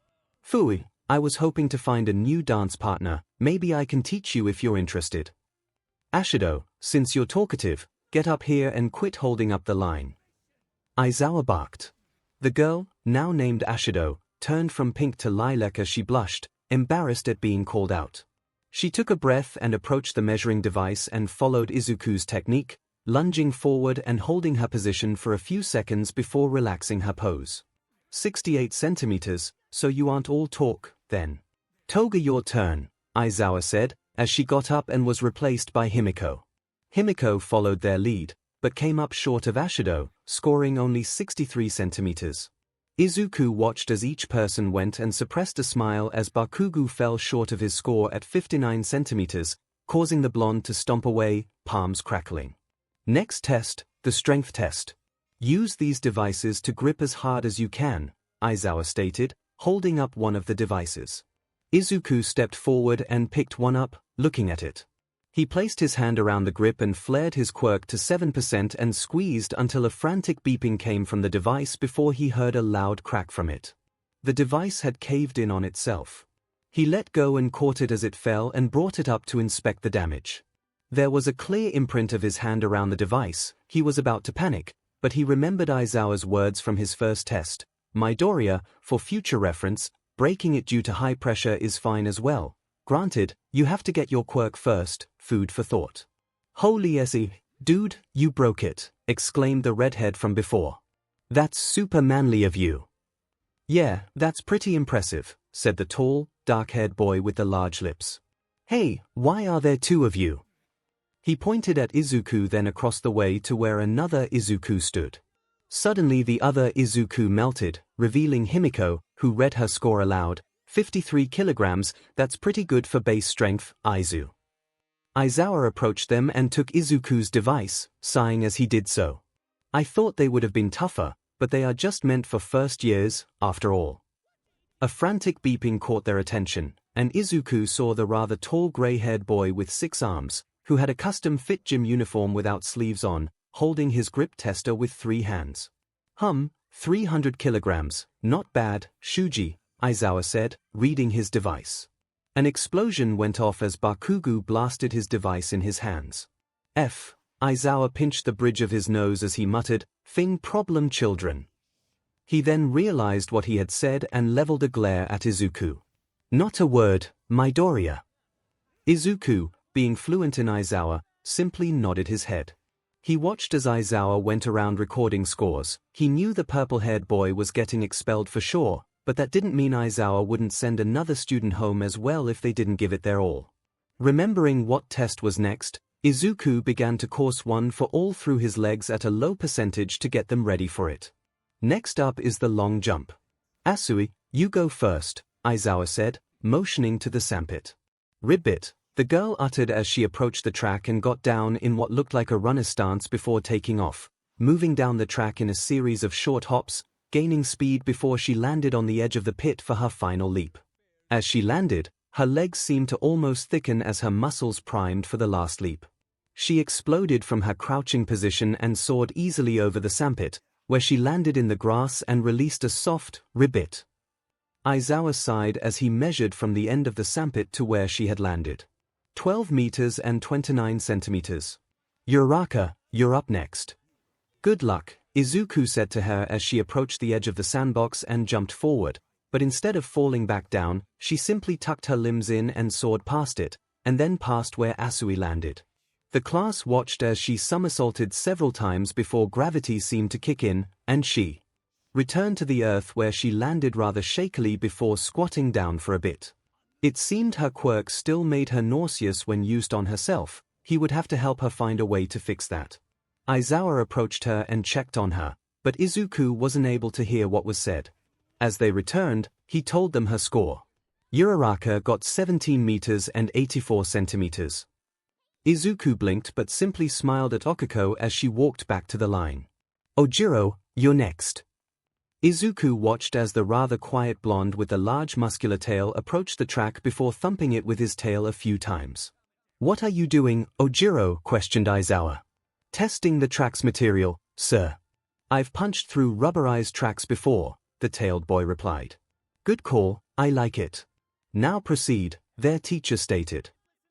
"Phooey, I was hoping to find a new dance partner. Maybe I can teach you if you're interested." "Ashido, since you're talkative, get up here and quit holding up the line." Aizawa barked. The girl, now named Ashido, turned from pink to lilac as she blushed, embarrassed at being called out. She took a breath and approached the measuring device and followed Izuku's technique, lunging forward and holding her position for a few seconds before relaxing her pose. 68 centimeters, so you aren't all talk, then. "Toga, your turn," Aizawa said, as she got up and was replaced by Himiko. Himiko followed their lead, but came up short of Ashido, scoring only 63 centimeters. Izuku watched as each person went and suppressed a smile as Bakugo fell short of his score at 59 centimeters, causing the blonde to stomp away, palms crackling. "Next test, the strength test. Use these devices to grip as hard as you can," Aizawa stated, holding up one of the devices. Izuku stepped forward and picked one up, looking at it. He placed his hand around the grip and flared his quirk to 7% and squeezed until a frantic beeping came from the device before he heard a loud crack from it. The device had caved in on itself. He let go and caught it as it fell and brought it up to inspect the damage. There was a clear imprint of his hand around the device. He was about to panic, but he remembered Aizawa's words from his first test. "Midoriya, for future reference, breaking it due to high pressure is fine as well. Granted, you have to get your quirk first, food for thought." "Holy SE, dude, you broke it," exclaimed the redhead from before. "That's super manly of you." "Yeah, that's pretty impressive," said the tall, dark-haired boy with the large lips. "Hey, why are there two of you?" He pointed at Izuku, then across the way to where another Izuku stood. Suddenly the other Izuku melted, revealing Himiko, who read her score aloud. 53 kilograms, that's pretty good for base strength, Aizu. Aizawa approached them and took Izuku's device, sighing as he did so. "I thought they would have been tougher, but they are just meant for first years, after all." A frantic beeping caught their attention, and Izuku saw the rather tall gray-haired boy with 6 arms, who had a custom-fit gym uniform without sleeves on, holding his grip tester with 3 hands. 300 kilograms, not bad, Shuji," Aizawa said, reading his device. An explosion went off as Bakugo blasted his device in his hands. Aizawa pinched the bridge of his nose as he muttered, "Thing problem children." He then realized what he had said and leveled a glare at Izuku. "Not a word, Midoriya." Izuku, being fluent in Aizawa, simply nodded his head. He watched as Aizawa went around recording scores. He knew the purple-haired boy was getting expelled for sure, but that didn't mean Aizawa wouldn't send another student home as well if they didn't give it their all. Remembering what test was next, Izuku began to course one for all through his legs at a low percentage to get them ready for it. "Next up is the long jump. Asui, you go first," Aizawa said, motioning to the sandpit. "Ribbit," the girl uttered as she approached the track and got down in what looked like a runner's stance before taking off, moving down the track in a series of short hops, gaining speed before she landed on the edge of the pit for her final leap. As she landed, her legs seemed to almost thicken as her muscles primed for the last leap. She exploded from her crouching position and soared easily over the sandpit, where she landed in the grass and released a soft ribbit. Aizawa sighed as he measured from the end of the sandpit to where she had landed. 12 meters and 29 centimeters. "Uraraka, you're up next." "Good luck," Izuku said to her as she approached the edge of the sandbox and jumped forward, but instead of falling back down, she simply tucked her limbs in and soared past it, and then past where Asui landed. The class watched as she somersaulted several times before gravity seemed to kick in, and she returned to the earth where she landed rather shakily before squatting down for a bit. It seemed her quirk still made her nauseous when used on herself. He would have to help her find a way to fix that. Aizawa approached her and checked on her, but Izuku wasn't able to hear what was said. As they returned, he told them her score. Uraraka got 17 meters and 84 centimeters. Izuku blinked but simply smiled at Okiko as she walked back to the line. Ojiro, you're next. Izuku watched as the rather quiet blonde with the large muscular tail approached the track before thumping it with his tail a few times. What are you doing, Ojiro? Questioned Aizawa. Testing the track's material, sir. I've punched through rubberized tracks before, the tailed boy replied. Good call, I like it. Now proceed, their teacher stated.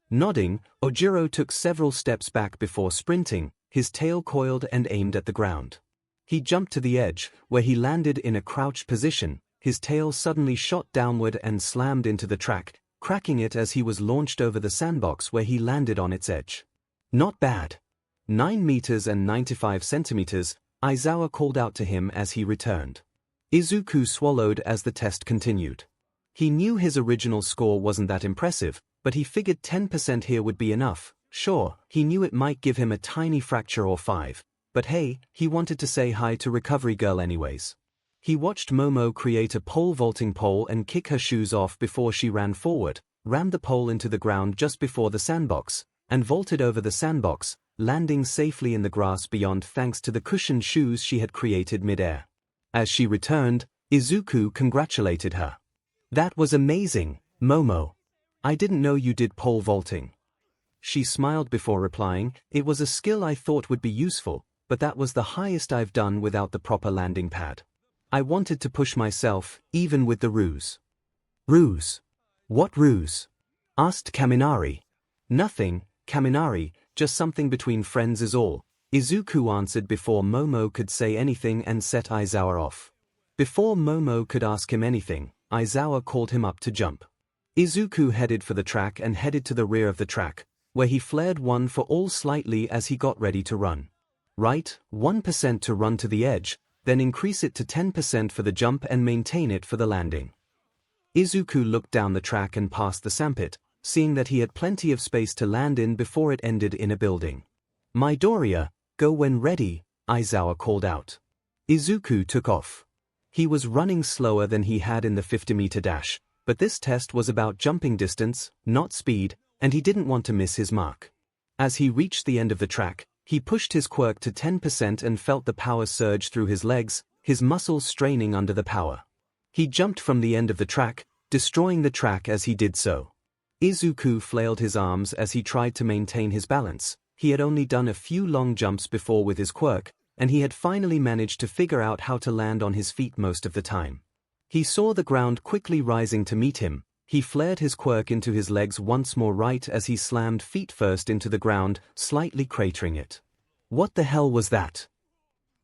Nodding, Ojiro took several steps back before sprinting, his tail coiled and aimed at the ground. He jumped to the edge, where he landed in a crouched position. His tail suddenly shot downward and slammed into the track, cracking it as he was launched over the sandbox where he landed on its edge. Not bad. 9 meters and 95 centimeters, Aizawa called out to him as he returned. Izuku swallowed as the test continued. He knew his original score wasn't that impressive, but he figured 10% here would be enough. Sure, he knew it might give him a tiny fracture or 5. But hey, he wanted to say hi to Recovery Girl anyways. He watched Momo create a pole vaulting pole and kick her shoes off before she ran forward, rammed the pole into the ground just before the sandbox, and vaulted over the sandbox, landing safely in the grass beyond thanks to the cushioned shoes she had created mid-air. As she returned, Izuku congratulated her. That was amazing, Momo. I didn't know you did pole vaulting. She smiled before replying, it was a skill I thought would be useful, but that was the highest I've done without the proper landing pad. I wanted to push myself, even with the ruse. Ruse? What ruse? Asked Kaminari. Nothing, Kaminari, just something between friends is all, Izuku answered before Momo could say anything and set Aizawa off. Before Momo could ask him anything, Aizawa called him up to jump. Izuku headed for the track and headed to the rear of the track, where he flared one for all slightly as he got ready to run. Right, 1% to run to the edge, then increase it to 10% for the jump and maintain it for the landing. Izuku looked down the track and past the sandpit, seeing that he had plenty of space to land in before it ended in a building. Midoriya, go when ready, Aizawa called out. Izuku took off. He was running slower than he had in the 50-meter dash, but this test was about jumping distance, not speed, and he didn't want to miss his mark. As he reached the end of the track, he pushed his quirk to 10% and felt the power surge through his legs, his muscles straining under the power. He jumped from the end of the track, destroying the track as he did so. Izuku flailed his arms as he tried to maintain his balance. He had only done a few long jumps before with his quirk, and he had finally managed to figure out how to land on his feet most of the time. He saw the ground quickly rising to meet him. He flared his quirk into his legs once more right as he slammed feet first into the ground, slightly cratering it. What the hell was that?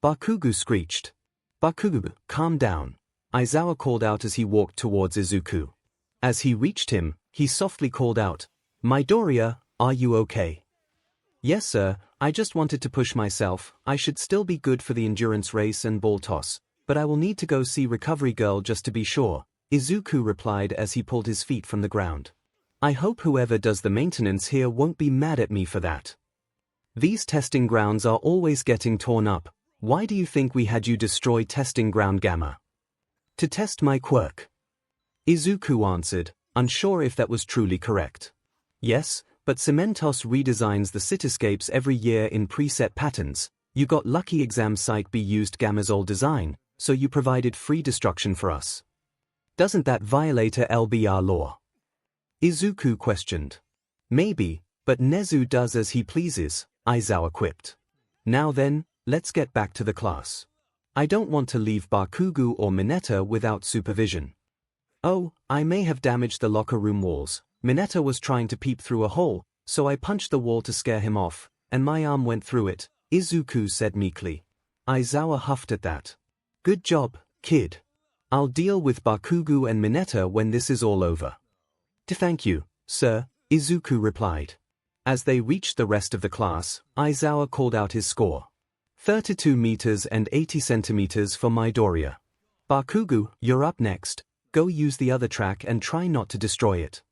Bakugo screeched. Bakugo, calm down, Aizawa called out as he walked towards Izuku. As he reached him, he softly called out, Midoriya, are you okay? Yes sir, I just wanted to push myself. I should still be good for the endurance race and ball toss, but I will need to go see Recovery Girl just to be sure, Izuku replied as he pulled his feet from the ground. I hope whoever does the maintenance here won't be mad at me for that. These testing grounds are always getting torn up. Why do you think we had you destroy Testing Ground Gamma? To test my quirk. Izuku answered, unsure if that was truly correct. Yes, but Cementos redesigns the cityscapes every year in preset patterns. You got lucky exam site B used Gamma's old design, so you provided free destruction for us. Doesn't that violate a LBR law? Izuku questioned. Maybe, but Nezu does as he pleases, Aizawa quipped. Now then, let's get back to the class. I don't want to leave Bakugo or Mineta without supervision. Oh, I may have damaged the locker room walls. Mineta was trying to peep through a hole, so I punched the wall to scare him off, and my arm went through it, Izuku said meekly. Aizawa huffed at that. Good job, kid. I'll deal with Bakugo and Mineta when this is all over. Thank you, sir, Izuku replied. As they reached the rest of the class, Aizawa called out his score. 32 meters and 80 centimeters for Midoriya. Bakugo, you're up next. Go use the other track and try not to destroy it.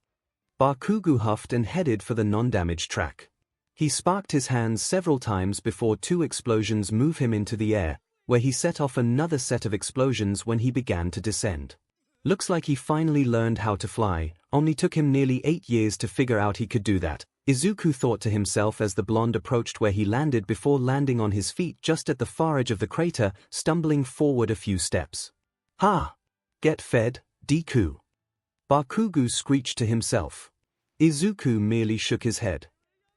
Bakugo huffed and headed for the non-damaged track. He sparked his hands several times before 2 explosions moved him into the air, where he set off another set of explosions when he began to descend. Looks like he finally learned how to fly, only took him nearly 8 years to figure out he could do that, Izuku thought to himself as the blonde approached where he landed before landing on his feet just at the far edge of the crater, stumbling forward a few steps. Ha! Get fed, Deku. Bakugo screeched to himself. Izuku merely shook his head.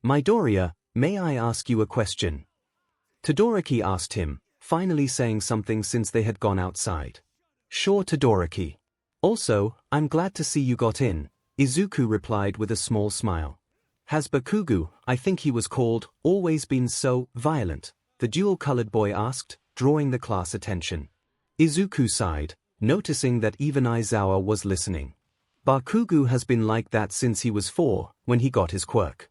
Midoriya, may I ask you a question? Todoroki asked him, finally saying something since they had gone outside. Sure, Todoroki. Also, I'm glad to see you got in, Izuku replied with a small smile. Has Bakugo, I think he was called, always been so violent? The dual-colored boy asked, drawing the class attention. Izuku sighed, noticing that even Aizawa was listening. Bakugo has been like that since he was 4, when he got his quirk.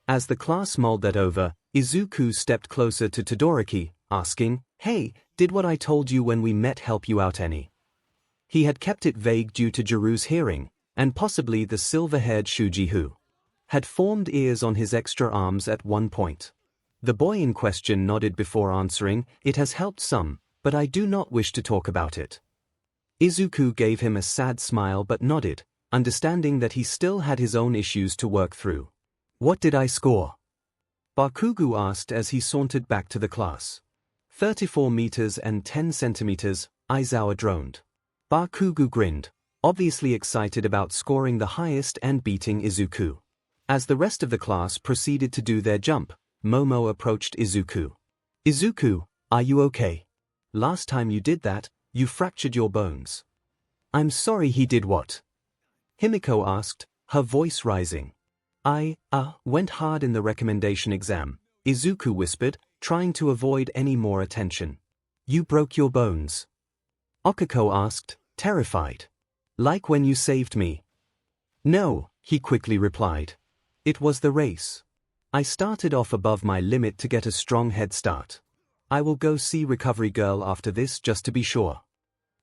As the class mulled that over, Izuku stepped closer to Todoroki, asking, Hey, did what I told you when we met help you out any? He had kept it vague due to Jiru's hearing, and possibly the silver-haired Shuji who had formed ears on his extra arms at one point. The boy in question nodded before answering, It has helped some, but I do not wish to talk about it. Izuku gave him a sad smile but nodded, understanding that he still had his own issues to work through. What did I score? Bakugo asked as he sauntered back to the class. 34 meters and 10 centimeters, Aizawa droned. Bakugo grinned, obviously excited about scoring the highest and beating Izuku. As the rest of the class proceeded to do their jump, Momo approached Izuku. Izuku, are you okay? Last time you did that, you fractured your bones. I'm sorry, he did what? Himiko asked, her voice rising. I went hard in the recommendation exam, Izuku whispered, trying to avoid any more attention. You broke your bones? Okiko asked, terrified. Like when you saved me? No, he quickly replied. It was the race. I started off above my limit to get a strong head start. I will go see Recovery Girl after this just to be sure.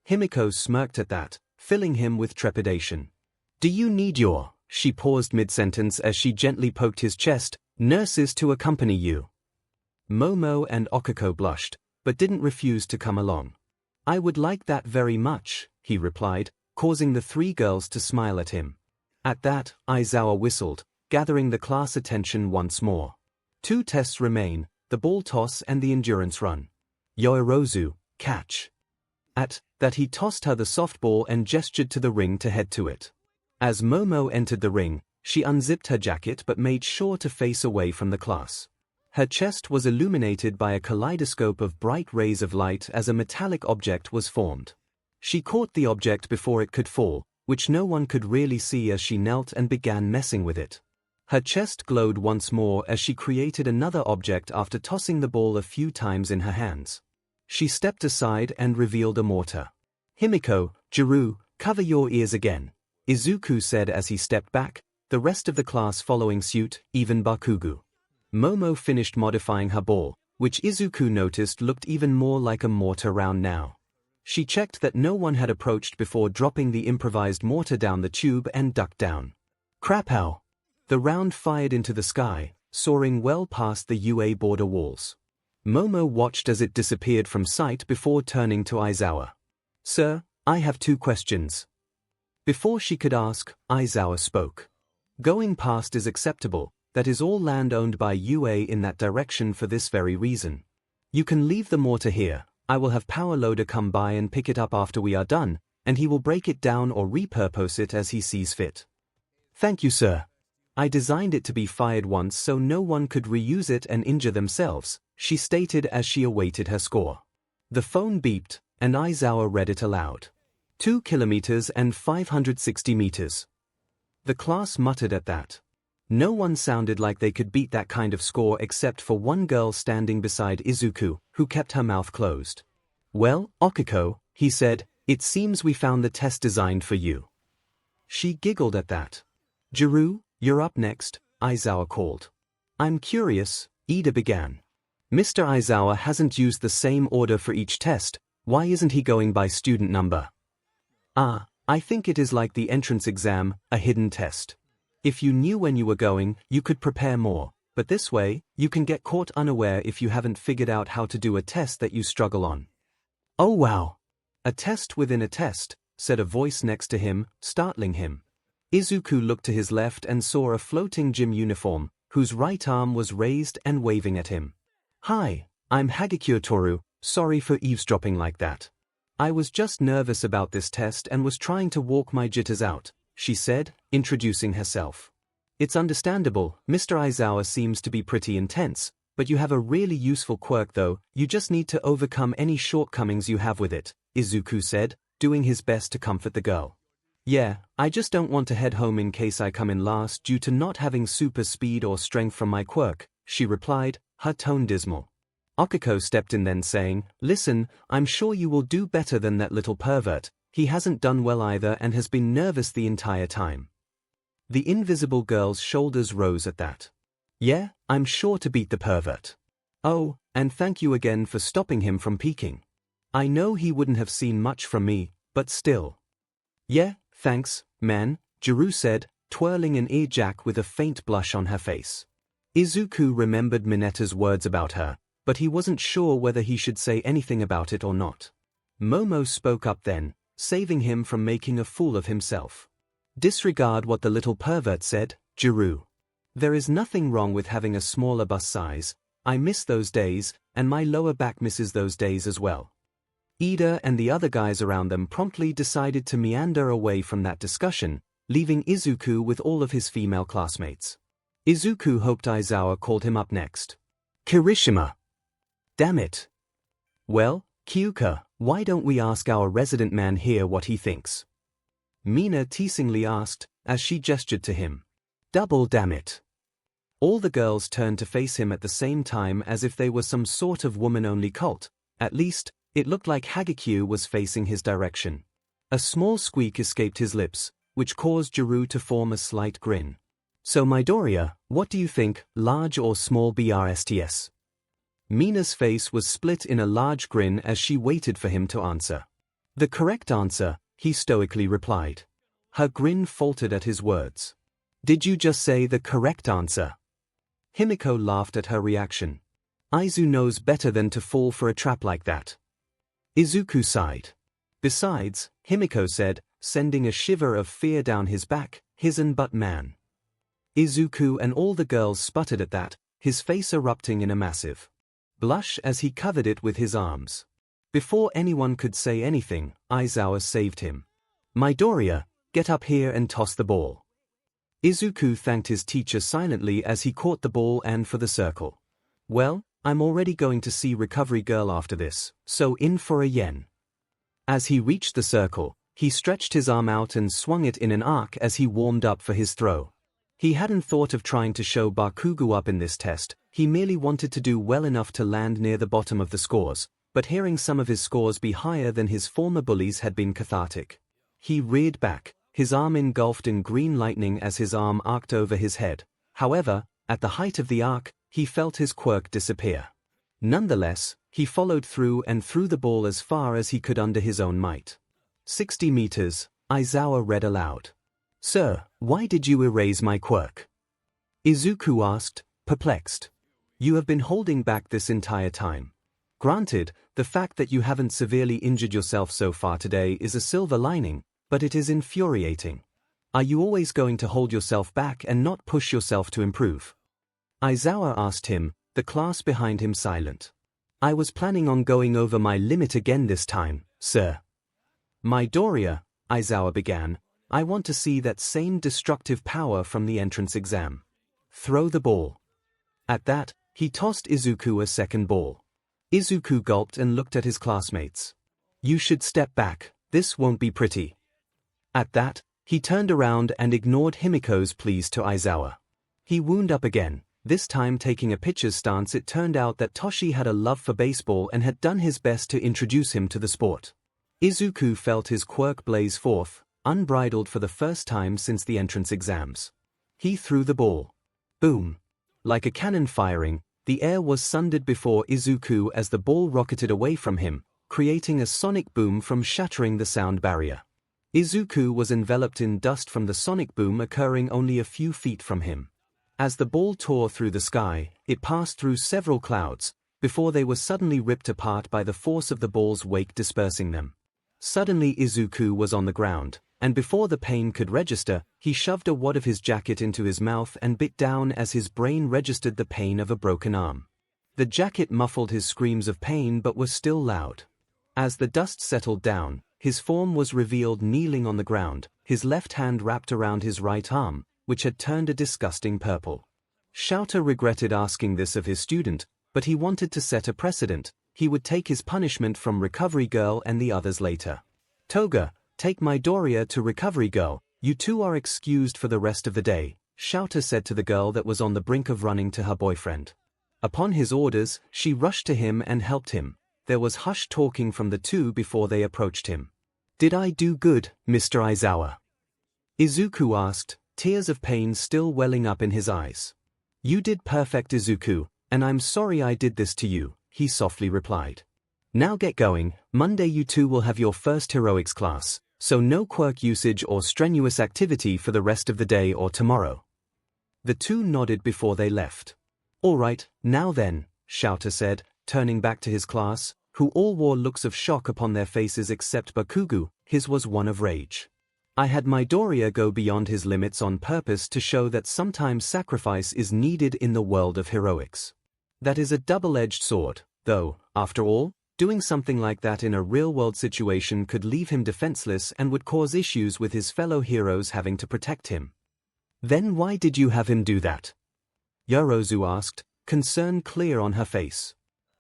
Himiko smirked at that, filling him with trepidation. Do you need your... She paused mid-sentence as she gently poked his chest, nurses to accompany you. Momo and Okiko blushed, but didn't refuse to come along. I would like that very much, he replied, causing the 3 girls to smile at him. At that, Aizawa whistled, gathering the class attention once more. 2 tests remain, the ball toss and the endurance run. Yoirozu, catch. At that he tossed her the softball and gestured to the ring to head to it. As Momo entered the ring, she unzipped her jacket but made sure to face away from the class. Her chest was illuminated by a kaleidoscope of bright rays of light as a metallic object was formed. She caught the object before it could fall, which no one could really see as she knelt and began messing with it. Her chest glowed once more as she created another object after tossing the ball a few times in her hands. She stepped aside and revealed a mortar. Himiko, Jiru, cover your ears again, Izuku said as he stepped back, the rest of the class following suit, even Bakugo. Momo finished modifying her ball, which Izuku noticed looked even more like a mortar round now. She checked that no one had approached before dropping the improvised mortar down the tube and ducked down. Crapow! The round fired into the sky, soaring well past the UA border walls. Momo watched as it disappeared from sight before turning to Aizawa. Sir, I have 2 questions. Before she could ask, Aizawa spoke. Going past is acceptable, that is all land owned by UA in that direction for this very reason. You can leave the mortar here, I will have Power Loader come by and pick it up after we are done, and he will break it down or repurpose it as he sees fit. Thank you, sir. I designed it to be fired once so no one could reuse it and injure themselves, she stated as she awaited her score. The phone beeped, and Aizawa read it aloud. 2 kilometers and 560 meters. The class muttered at that. No one sounded like they could beat that kind of score except for one girl standing beside Izuku, who kept her mouth closed. Well, Okiko, he said, it seems we found the test designed for you. She giggled at that. Jiru, you're up next, Aizawa called. I'm curious, Ida began. Mr. Aizawa hasn't used the same order for each test, Why isn't he going by student number? Ah, I think it is like the entrance exam, a hidden test. If you knew when you were going, you could prepare more, but this way, you can get caught unaware if you haven't figured out how to do a test that you struggle on. Oh wow! A test within a test, said a voice next to him, startling him. Izuku looked to his left and saw a floating gym uniform, whose right arm was raised and waving at him. Hi, I'm 𝐔𝐬𝐽𝐻, sorry for eavesdropping like that. I was just nervous about this test and was trying to walk my jitters out, she said, introducing herself. It's understandable, Mr. Aizawa seems to be pretty intense, but you have a really useful quirk though, you just need to overcome any shortcomings you have with it, Izuku said, doing his best to comfort the girl. Yeah, I just don't want to head home in case I come in last due to not having super speed or strength from my quirk, she replied, her tone dismal. Akiko stepped in then saying, listen, I'm sure you will do better than that little pervert, he hasn't done well either and has been nervous the entire time. The invisible girl's shoulders rose at that. Yeah, I'm sure to beat the pervert. Oh, and thank you again for stopping him from peeking. I know he wouldn't have seen much from me, but still. Yeah, thanks, man, Jiru said, twirling an earjack with a faint blush on her face. Izuku remembered Mineta's words about her, but he wasn't sure whether he should say anything about it or not. Momo spoke up then, saving him from making a fool of himself. Disregard what the little pervert said, Jiru. There is nothing wrong with having a smaller bust size, I miss those days, and my lower back misses those days as well. Ida and the other guys around them promptly decided to meander away from that discussion, leaving Izuku with all of his female classmates. Izuku hoped Aizawa called him up next. Kirishima. Damn it. Well, Kyuka, why don't we ask our resident man here what he thinks? Mina teasingly asked, as she gestured to him. Double damn it. All the girls turned to face him at the same time as if they were some sort of woman-only cult. At least, it looked like 𝐔𝐸𝐽 was facing his direction. A small squeak escaped his lips, which caused Jiru to form a slight grin. So Midoriya, what do you think, large or small BRSTS? Mina's face was split in a large grin as she waited for him to answer. The correct answer, he stoically replied. Her grin faltered at his words. Did you just say the correct answer? Himiko laughed at her reaction. Aizu knows better than to fall for a trap like that. Izuku sighed. Besides, Himiko said, sending a shiver of fear down his back, hizen but man. Izuku and all the girls sputtered at that, his face erupting in a massive blush as he covered it with his arms. Before anyone could say anything, Aizawa saved him. Midoriya, get up here and toss the ball. Izuku thanked his teacher silently as he caught the ball and for the circle. Well, I'm already going to see Recovery Girl after this, so in for a yen. As he reached the circle, he stretched his arm out and swung it in an arc as he warmed up for his throw. He hadn't thought of trying to show Bakugo up in this test, he merely wanted to do well enough to land near the bottom of the scores, but hearing some of his scores be higher than his former bullies had been cathartic. He reared back, his arm engulfed in green lightning as his arm arced over his head. However, at the height of the arc, he felt his quirk disappear. Nonetheless, he followed through and threw the ball as far as he could under his own might. 60 meters, Aizawa read aloud. Sir, why did you erase my quirk? Izuku asked, perplexed. You have been holding back this entire time. Granted, the fact that you haven't severely injured yourself so far today is a silver lining, but it is infuriating. Are you always going to hold yourself back and not push yourself to improve? Aizawa asked him, the class behind him silent. I was planning on going over my limit again this time, sir. Midoriya, Aizawa began, I want to see that same destructive power from the entrance exam. Throw the ball. At that, he tossed Izuku a second ball. Izuku gulped and looked at his classmates. You should step back, this won't be pretty. At that, he turned around and ignored Himiko's pleas to Aizawa. He wound up again, this time taking a pitcher's stance. It turned out that Toshi had a love for baseball and had done his best to introduce him to the sport. Izuku felt his quirk blaze forth, unbridled for the first time since the entrance exams. He threw the ball. Boom. Like a cannon firing, the air was sundered before Izuku as the ball rocketed away from him, creating a sonic boom from shattering the sound barrier. Izuku was enveloped in dust from the sonic boom occurring only a few feet from him. As the ball tore through the sky, it passed through several clouds, before they were suddenly ripped apart by the force of the ball's weight dispersing them. Suddenly Izuku was on the ground, and before the pain could register, he shoved a wad of his jacket into his mouth and bit down as his brain registered the pain of a broken arm. The jacket muffled his screams of pain but was still loud. As the dust settled down, his form was revealed kneeling on the ground, his left hand wrapped around his right arm, which had turned a disgusting purple. 𝐿𝐴 regretted asking this of his student, but he wanted to set a precedent. He would take his punishment from Recovery Girl and the others later. Toga, take Midoriya to Recovery Girl. You two are excused for the rest of the day, 𝐿𝐴 said to the girl that was on the brink of running to her boyfriend. Upon his orders, she rushed to him and helped him. There was hushed talking from the two before they approached him. Did I do good, Mr. Aizawa? Izuku asked, tears of pain still welling up in his eyes. You did perfect, Izuku, and I'm sorry I did this to you, he softly replied. Now get going. Monday you two will have your first heroics class, so no quirk usage or strenuous activity for the rest of the day or tomorrow. The two nodded before they left. All right, now then, 𝐿𝐴 said, turning back to his class, who all wore looks of shock upon their faces except Bakugo. His was one of rage. I had Midoriya go beyond his limits on purpose to show that sometimes sacrifice is needed in the world of heroics. That is a double-edged sword, though, after all, doing something like that in a real-world situation could leave him defenseless and would cause issues with his fellow heroes having to protect him. Then why did you have him do that? Yorozu asked, concern clear on her face.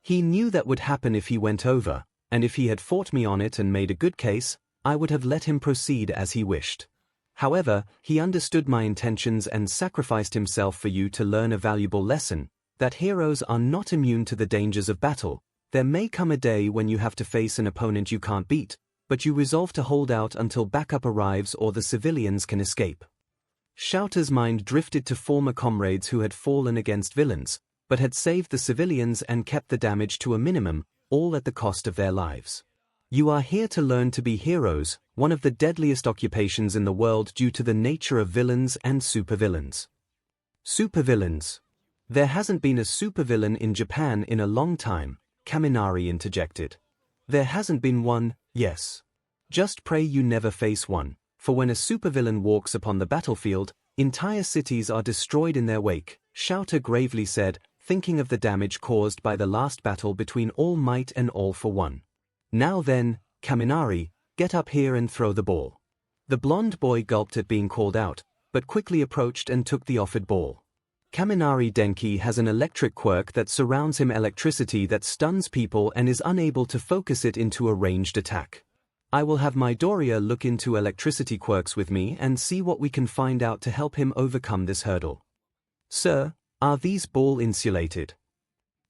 He knew that would happen if he went over, and if he had fought me on it and made a good case, I would have let him proceed as he wished. However, he understood my intentions and sacrificed himself for you to learn a valuable lesson, that heroes are not immune to the dangers of battle. There may come a day when you have to face an opponent you can't beat, but you resolve to hold out until backup arrives or the civilians can escape. 𝐿𝐴's mind drifted to former comrades who had fallen against villains, but had saved the civilians and kept the damage to a minimum, all at the cost of their lives. You are here to learn to be heroes, one of the deadliest occupations in the world due to the nature of villains and supervillains. Supervillains. There hasn't been a supervillain in Japan in a long time, Kaminari interjected. There hasn't been one, yes. Just pray you never face one, for when a supervillain walks upon the battlefield, entire cities are destroyed in their wake, 𝐿𝐴 gravely said, thinking of the damage caused by the last battle between All Might and All for One. Now then, Kaminari, get up here and throw the ball. The blonde boy gulped at being called out, but quickly approached and took the offered ball. Kaminari Denki has an electric quirk that surrounds him, electricity that stuns people and is unable to focus it into a ranged attack. I will have Midoriya look into electricity quirks with me and see what we can find out to help him overcome this hurdle. Sir, are these ball insulated?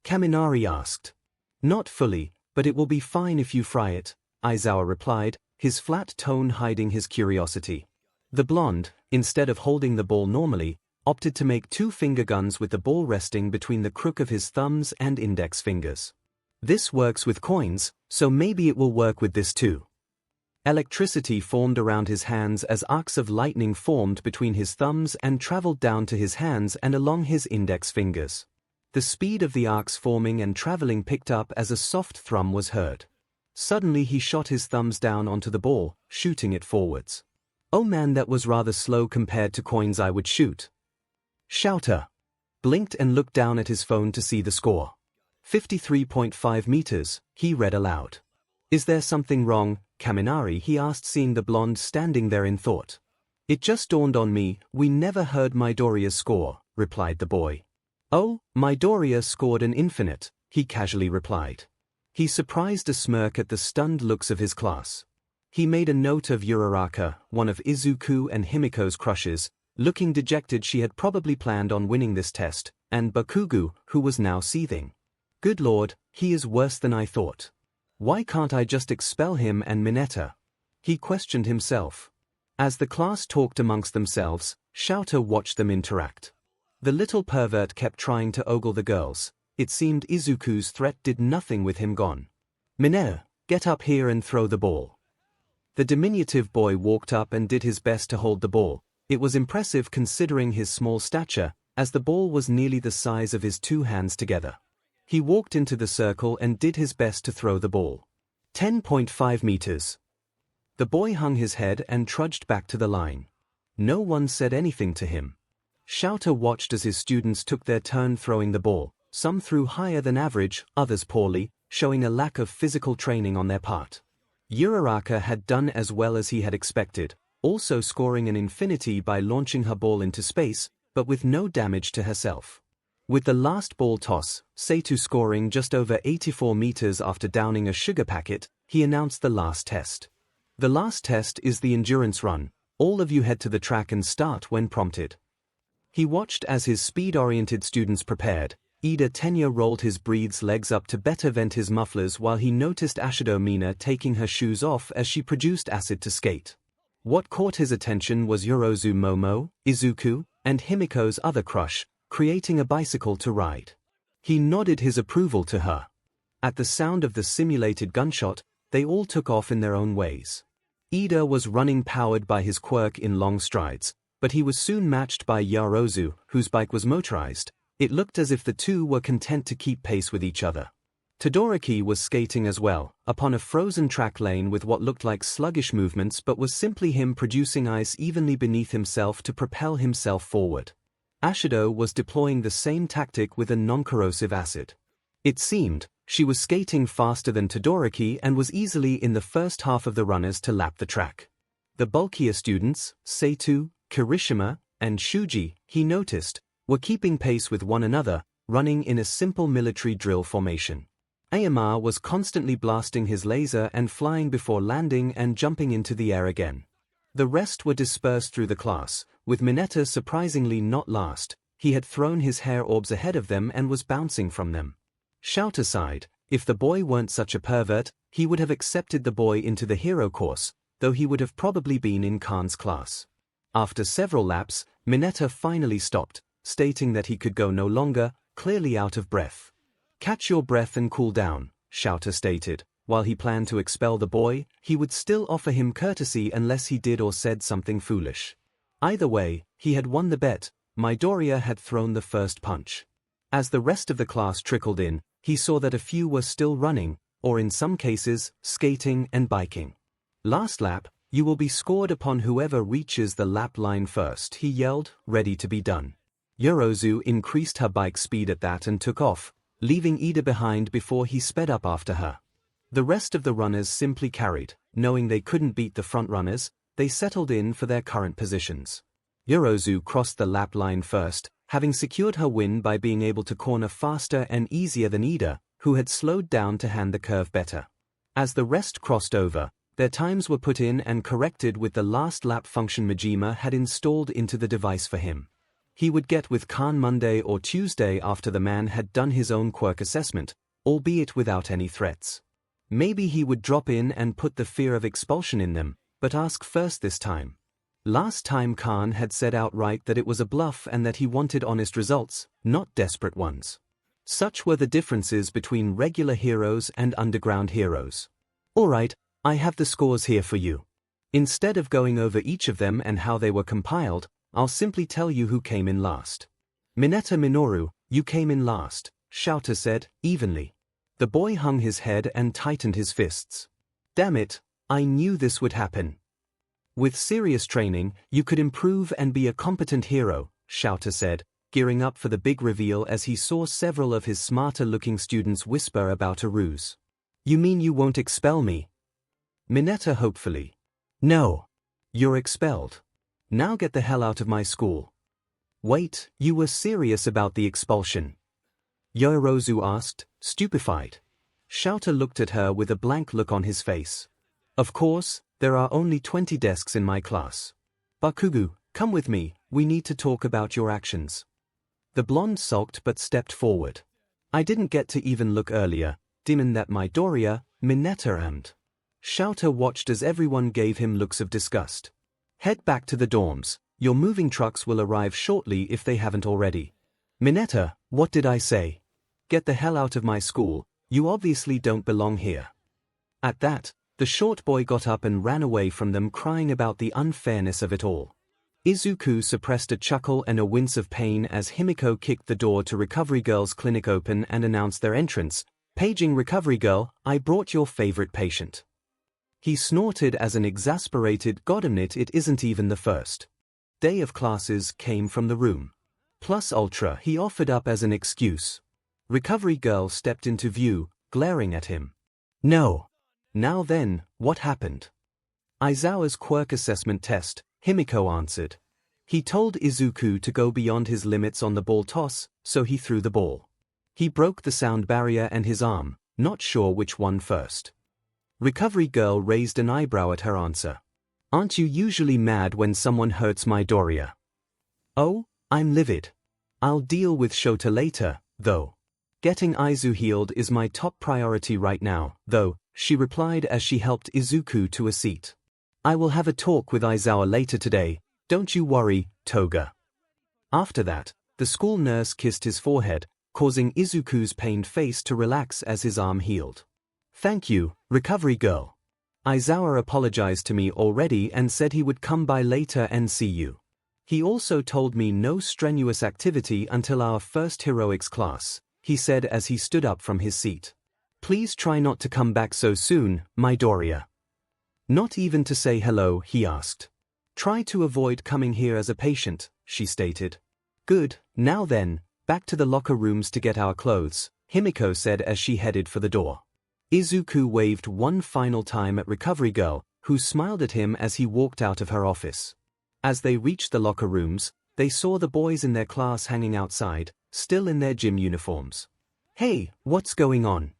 Kaminari asked. Not fully, but it will be fine if you fry it, Aizawa replied, his flat tone hiding his curiosity. The blonde, instead of holding the ball normally, opted to make two finger guns with the ball resting between the crook of his thumbs and index fingers. This works with coins, so maybe it will work with this too. Electricity formed around his hands as arcs of lightning formed between his thumbs and traveled down to his hands and along his index fingers. The speed of the arcs forming and traveling picked up as a soft thrum was heard. Suddenly he shot his thumbs down onto the ball, shooting it forwards. Oh man, that was rather slow compared to coins I would shoot. 𝐿𝐴 blinked and looked down at his phone to see the score. 53.5 meters, he read aloud. Is there something wrong, Kaminari? He asked, seeing the blonde standing there in thought. It just dawned on me, we never heard Midoriya's score, replied the boy. Oh, Midoriya scored an infinite, he casually replied. He surprised a smirk at the stunned looks of his class. He made a note of Uraraka, one of Izuku and Himiko's crushes, looking dejected. She had probably planned on winning this test, and Bakugo, who was now seething. Good lord, he is worse than I thought. Why can't I just expel him and Mineta? He questioned himself. As the class talked amongst themselves, 𝐿𝐴 watched them interact. The little pervert kept trying to ogle the girls. It seemed Izuku's threat did nothing with him gone. Mineta, Get up here and throw the ball. The diminutive boy walked up and did his best to hold the ball. It was impressive considering his small stature, as the ball was nearly the size of his two hands together. He walked into the circle and did his best to throw the ball. 10.5 meters. The boy hung his head and trudged back to the line. No one said anything to him. 𝐿𝐴 watched as his students took their turn throwing the ball. Some threw higher than average, others poorly, showing a lack of physical training on their part. Uraraka had done as well as he had expected, also scoring an infinity by launching her ball into space, but with no damage to herself. With the last ball toss, 𝐶2 scoring just over 84 meters after downing a sugar packet, he announced the last test. The last test is the endurance run. All of you head to the track and start when prompted. He watched as his speed-oriented students prepared. Ida Tenya rolled his breathes legs up to better vent his mufflers while he noticed Ashido Mina taking her shoes off as she produced acid to skate. What caught his attention was Yorozu Momo, Izuku, and Himiko's other crush, creating a bicycle to ride. He nodded his approval to her. At the sound of the simulated gunshot, they all took off in their own ways. Ida was running powered by his quirk in long strides, but he was soon matched by Yorozu, whose bike was motorized. It looked as if the two were content to keep pace with each other. Todoroki was skating as well, upon a frozen track lane with what looked like sluggish movements but was simply him producing ice evenly beneath himself to propel himself forward. Ashido was deploying the same tactic with a non-corrosive acid. It seemed, she was skating faster than Todoroki and was easily in the first half of the runners to lap the track. The bulkier students, 𝐶2, Kirishima, and Shuji, he noticed, were keeping pace with one another, running in a simple military drill formation. Ayama was constantly blasting his laser and flying before landing and jumping into the air again. The rest were dispersed through the class, with Mineta surprisingly not last. He had thrown his hair orbs ahead of them and was bouncing from them. 𝐿𝐴 sighed. If the boy weren't such a pervert, he would have accepted the boy into the hero course, though he would have probably been in Khan's class. After several laps, Mineta finally stopped, stating that he could go no longer, clearly out of breath. Catch your breath and cool down, 𝐿𝐴 stated. While he planned to expel the boy, he would still offer him courtesy unless he did or said something foolish. Either way, he had won the bet. Midoriya had thrown the first punch. As the rest of the class trickled in, he saw that a few were still running, or in some cases, skating and biking. Last lap, you will be scored upon whoever reaches the lap line first, he yelled, ready to be done. Yorozu increased her bike speed at that and took off, leaving Ida behind before he sped up after her. The rest of the runners simply carried. Knowing they couldn't beat the front runners, they settled in for their current positions. Yorozu crossed the lap line first, having secured her win by being able to corner faster and easier than Ida, who had slowed down to hand the curve better. As the rest crossed over, their times were put in and corrected with the last lap function Majima had installed into the device for him. He would get with Khan Monday or Tuesday after the man had done his own quirk assessment, albeit without any threats. Maybe he would drop in and put the fear of expulsion in them, but ask first this time. Last time Khan had said outright that it was a bluff and that he wanted honest results, not desperate ones. Such were the differences between regular heroes and underground heroes. Alright, I have the scores here for you. Instead of going over each of them and how they were compiled, I'll simply tell you who came in last. Mineta Minoru, you came in last, 𝐿𝐴 said, evenly. The boy hung his head and tightened his fists. Damn it, I knew this would happen. With serious training, you could improve and be a competent hero, 𝐿𝐴 said, gearing up for the big reveal as he saw several of his smarter-looking students whisper about a ruse. You mean you won't expel me? Mineta hopefully. No. You're expelled. Now get the hell out of my school. Wait, you were serious about the expulsion? Yorozu asked, stupefied. 𝐿𝐴 looked at her with a blank look on his face. Of course, there are only 20 desks in my class. Bakugo, come with me, we need to talk about your actions. The blonde sulked but stepped forward. I didn't get to even look earlier, demon that Midoriya, Mineta and. 𝐿𝐴 watched as everyone gave him looks of disgust. Head back to the dorms, your moving trucks will arrive shortly if they haven't already. Mineta, what did I say? Get the hell out of my school, you obviously don't belong here. At that, the short boy got up and ran away from them, crying about the unfairness of it all. Izuku suppressed a chuckle and a wince of pain as Himiko kicked the door to Recovery Girl's clinic open and announced their entrance. "Paging Recovery Girl, I brought your favorite patient." He snorted as an exasperated "Goddammit, it isn't even the first day of classes" came from the room. "Plus ultra," he offered up as an excuse. Recovery Girl stepped into view, glaring at him. "No. Now then, what happened?" "Aizawa's quirk assessment test," Himiko answered. "He told Izuku to go beyond his limits on the ball toss, so he threw the ball. He broke the sound barrier and his arm, not sure which one first." Recovery Girl raised an eyebrow at her answer. "Aren't you usually mad when someone hurts Midoriya?" "Oh, I'm livid. I'll deal with Shota later, though. Getting Aizu healed is my top priority right now, though," she replied as she helped Izuku to a seat. "I will have a talk with Aizawa later today, don't you worry, Toga." After that, the school nurse kissed his forehead, causing Izuku's pained face to relax as his arm healed. "Thank you, Recovery Girl. Aizawa apologized to me already and said he would come by later and see you. He also told me no strenuous activity until our first heroics class," he said as he stood up from his seat. "Please try not to come back so soon, Midoriya." "Not even to say hello?" he asked. "Try to avoid coming here as a patient," she stated. "Good, now then, back to the locker rooms to get our clothes," Himiko said as she headed for the door. Izuku waved one final time at Recovery Girl, who smiled at him as he walked out of her office. As they reached the locker rooms, they saw the boys in their class hanging outside, still in their gym uniforms. "Hey, what's going on?"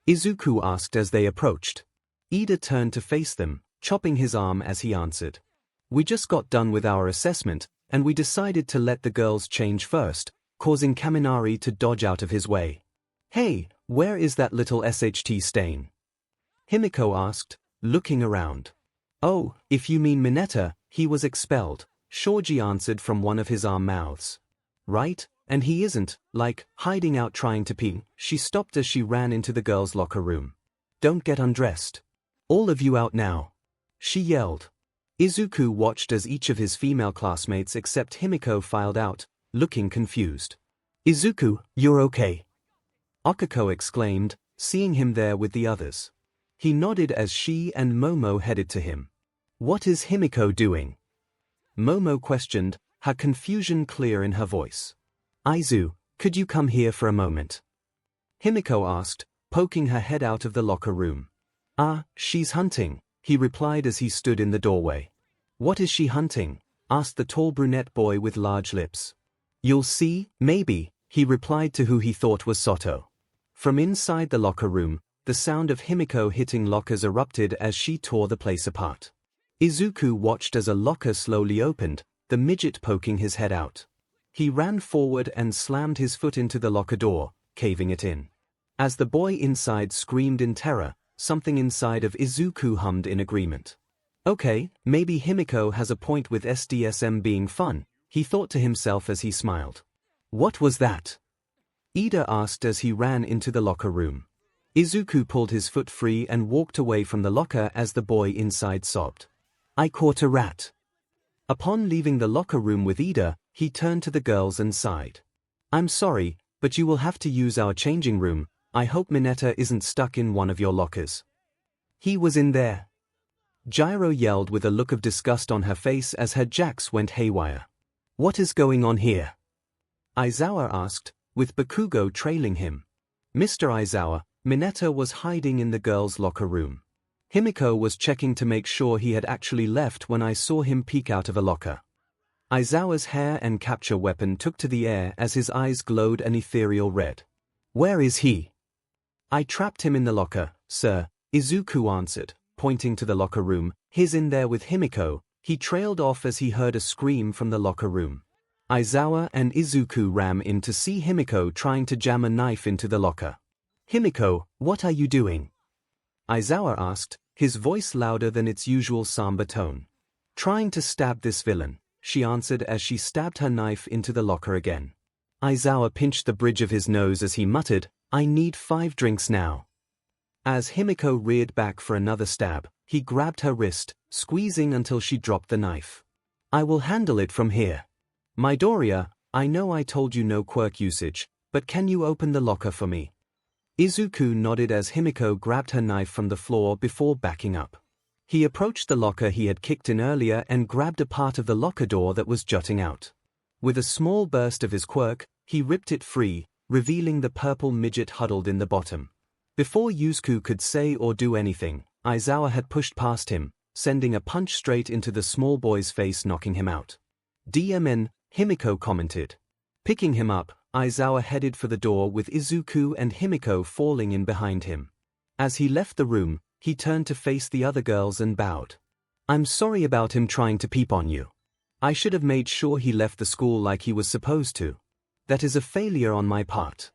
Izuku asked as they approached. Ida turned to face them, chopping his arm as he answered. "We just got done with our assessment, and we decided to let the girls change first, causing Kaminari to dodge out of his way." "Hey, where is that little SHT stain?" Himiko asked, looking around. "Oh, if you mean Mineta, he was expelled," Shoji answered from one of his arm mouths. "Right, and he isn't, like, hiding out trying to pee." She stopped as she ran into the girls' locker room. "Don't get undressed. All of you out now," she yelled. Izuku watched as each of his female classmates except Himiko filed out, looking confused. "Izuku, you're okay?" Akiko exclaimed, seeing him there with the others. He nodded as she and Momo headed to him. "What is Himiko doing?" Momo questioned, her confusion clear in her voice. "Aizu, could you come here for a moment?" Himiko asked, poking her head out of the locker room. "Ah, she's hunting," he replied as he stood in the doorway. "What is she hunting?" asked the tall brunette boy with large lips. "You'll see, maybe," he replied to who he thought was Soto. From inside the locker room, the sound of Himiko hitting lockers erupted as she tore the place apart. Izuku watched as a locker slowly opened, the midget poking his head out. He ran forward and slammed his foot into the locker door, caving it in. As the boy inside screamed in terror, something inside of Izuku hummed in agreement. "Okay, maybe Himiko has a point with SDSM being fun," he thought to himself as he smiled. "What was that?" Ida asked as he ran into the locker room. Izuku pulled his foot free and walked away from the locker as the boy inside sobbed. "I caught a rat." Upon leaving the locker room with Ida, he turned to the girls and sighed. "I'm sorry, but you will have to use our changing room. I hope Mineta isn't stuck in one of your lockers." "He was in there," Gyro yelled with a look of disgust on her face as her jacks went haywire. "What is going on here?" Aizawa asked, with Bakugo trailing him. "Mr. Aizawa, Mineta was hiding in the girls' locker room. Himiko was checking to make sure he had actually left when I saw him peek out of a locker." Aizawa's hair and capture weapon took to the air as his eyes glowed an ethereal red. "Where is he?" "I trapped him in the locker, sir," Izuku answered, pointing to the locker room. "He's in there with Himiko." He trailed off as he heard a scream from the locker room. Aizawa and Izuku ran in to see Himiko trying to jam a knife into the locker. "Himiko, what are you doing?" Aizawa asked, his voice louder than its usual somber tone. "Trying to stab this villain," she answered as she stabbed her knife into the locker again. Aizawa pinched the bridge of his nose as he muttered, "I need 5 drinks now." As Himiko reared back for another stab, he grabbed her wrist, squeezing until she dropped the knife. I will handle it from here. Midoriya, I know I told you no quirk usage, but can you open the locker for me? Izuku nodded as Himiko grabbed her knife from the floor before backing up. He approached the locker he had kicked in earlier and grabbed a part of the locker door that was jutting out. With a small burst of his quirk, he ripped it free, revealing the purple midget huddled in the bottom. Before Izuku could say or do anything, Aizawa had pushed past him, sending a punch straight into the small boy's face, knocking him out. DMN, Himiko commented. Picking him up, Aizawa headed for the door with Izuku and Himiko falling in behind him. As he left the room, he turned to face the other girls and bowed. I'm sorry about him trying to peep on you. I should have made sure he left the school like he was supposed to. That is a failure on my part.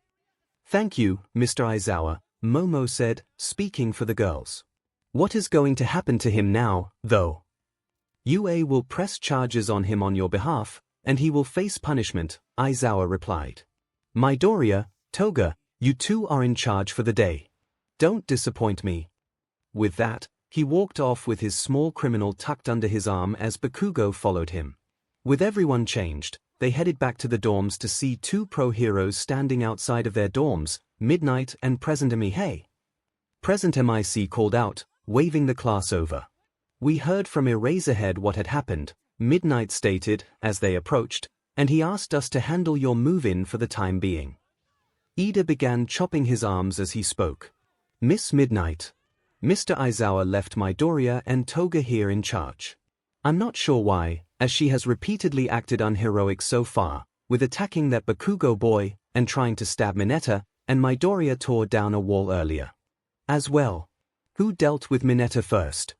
Thank you, Mr. Aizawa, Momo said, speaking for the girls. What is going to happen to him now, though? UA will press charges on him on your behalf, and he will face punishment, Aizawa replied. Midoriya, Toga, you two are in charge for the day. Don't disappoint me. With that, he walked off with his small criminal tucked under his arm as Bakugo followed him. With everyone changed, they headed back to the dorms to see two pro heroes standing outside of their dorms, Midnight and Present MIC. Present MIC called out, waving the class over. We heard from Eraserhead what had happened, Midnight stated as they approached, and he asked us to handle your move-in for the time being. Ida began chopping his arms as he spoke. Miss Midnight. Mr. Aizawa left Midoriya and Toga here in charge. I'm not sure why, as she has repeatedly acted unheroic so far, with attacking that Bakugo boy and trying to stab Mineta, and Midoriya tore down a wall earlier. As well. Who dealt with Mineta first?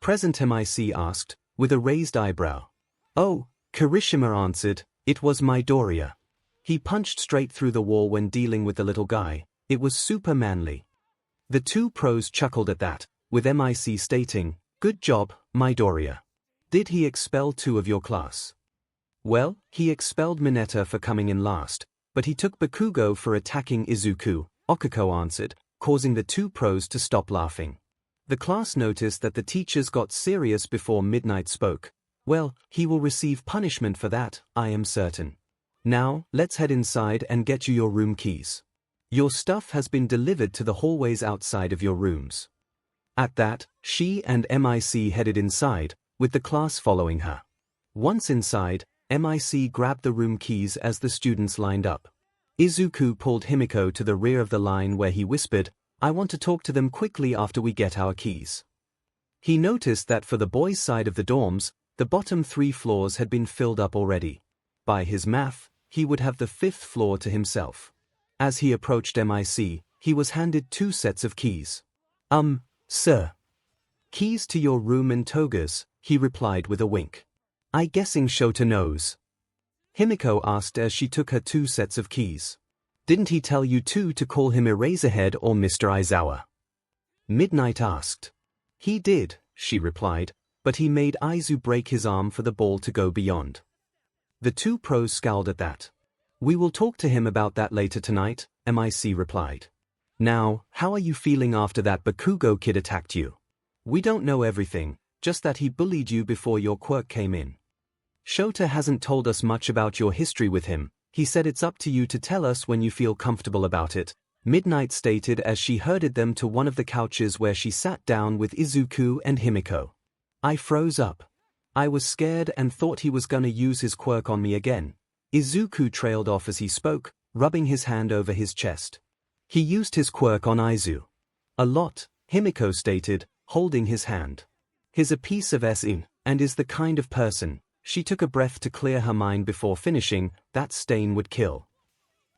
Present MIC asked, with a raised eyebrow. Oh, Kirishima answered, it was Midoriya. He punched straight through the wall when dealing with the little guy, it was super manly. The two pros chuckled at that, with MIC stating, good job, Midoriya. Did he expel two of your class? Well, he expelled Mineta for coming in last, but he took Bakugo for attacking Izuku, Okiko answered, causing the two pros to stop laughing. The class noticed that the teachers got serious before Midnight spoke. Well, he will receive punishment for that, I am certain. Now, let's head inside and get you your room keys. Your stuff has been delivered to the hallways outside of your rooms. At that, she and MIC headed inside, with the class following her. Once inside, MIC grabbed the room keys as the students lined up. Izuku pulled Himiko to the rear of the line where he whispered, I want to talk to them quickly after we get our keys. He noticed that for the boys' side of the dorms, the bottom 3 floors had been filled up already. By his math, he would have the 5th floor to himself. As he approached MIC, he was handed 2 sets of keys. Sir. Keys to your room and Toga's, he replied with a wink. I guessing Shota knows. Himiko asked as she took her 2 sets of keys. Didn't he tell you two to call him Eraserhead or Mr. Aizawa? Midnight asked. He did, she replied, but he made Aizu break his arm for the ball to go beyond. The 2 pros scowled at that. We will talk to him about that later tonight, MIC replied. Now, how are you feeling after that Bakugo kid attacked you? We don't know everything, just that he bullied you before your quirk came in. Shota hasn't told us much about your history with him, he said it's up to you to tell us when you feel comfortable about it, Midnight stated as she herded them to one of the couches where she sat down with Izuku and Himiko. I froze up. I was scared and thought he was gonna use his quirk on me again. Izuku trailed off as he spoke, rubbing his hand over his chest. He used his quirk on Aizu. A lot, Himiko stated, holding his hand. He's a piece of S.in, and is the kind of person, she took a breath to clear her mind before finishing, that stain would kill.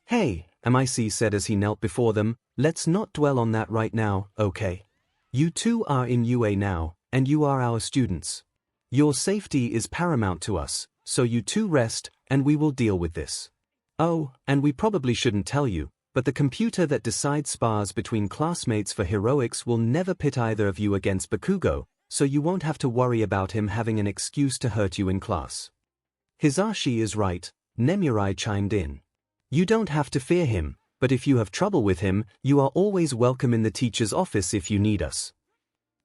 Hey, MIC said as he knelt before them, let's not dwell on that right now, okay? You two are in UA now, and you are our students. Your safety is paramount to us, so you two rest, and we will deal with this. Oh, and we probably shouldn't tell you, but the computer that decides spars between classmates for heroics will never pit either of you against Bakugo, so you won't have to worry about him having an excuse to hurt you in class. Hisashi is right, Nemurai chimed in. You don't have to fear him, but if you have trouble with him, you are always welcome in the teacher's office if you need us.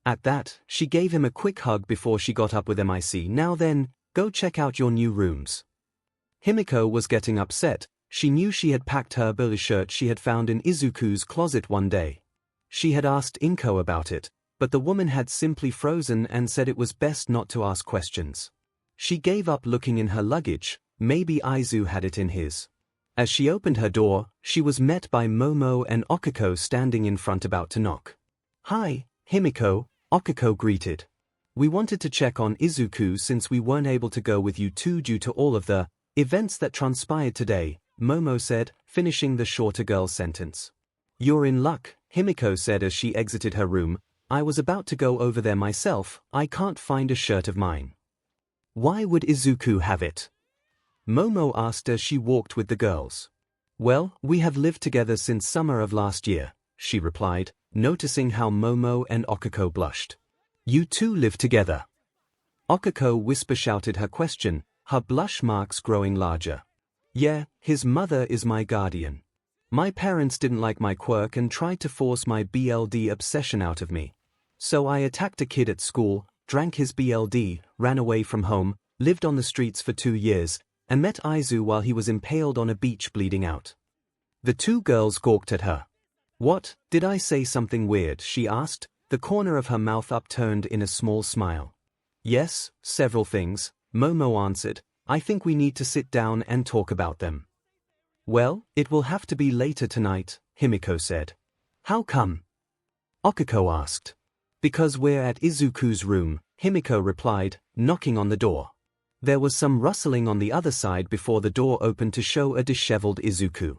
At that, she gave him a quick hug before she got up with MIC. Now then, go check out your new rooms. Himiko was getting upset. She knew she had packed her blue shirt she had found in Izuku's closet one day. She had asked Inko about it, but the woman had simply frozen and said it was best not to ask questions. She gave up looking in her luggage. Maybe Aizu had it in his. As she opened her door, she was met by Momo and Okiko standing in front about to knock. "Hi, Himiko," Okiko greeted. "We wanted to check on Izuku since we weren't able to go with you two due to all of the events that transpired today," Momo said, finishing the shorter girl's sentence. "You're in luck," Himiko said as she exited her room. "I was about to go over there myself. I can't find a shirt of mine." "Why would Izuku have it?" Momo asked as she walked with the girls. "Well, we have lived together since summer of last year," she replied, noticing how Momo and Okiko blushed. "You two live together?" Okiko whisper-shouted her question, her blush marks growing larger. "Yeah, his mother is my guardian. My parents didn't like my quirk and tried to force my BLD obsession out of me. So I attacked a kid at school, drank his BLD, ran away from home, lived on the streets for 2 years, and met Aizu while he was impaled on a beach bleeding out." The two girls gawked at her. "What, did I say something weird?" she asked, the corner of her mouth upturned in a small smile. "Yes, several things," Momo answered. "I think we need to sit down and talk about them." "Well, it will have to be later tonight," Himiko said. "How come?" Okiko asked. "Because we're at Izuku's room," Himiko replied, knocking on the door. There was some rustling on the other side before the door opened to show a disheveled Izuku.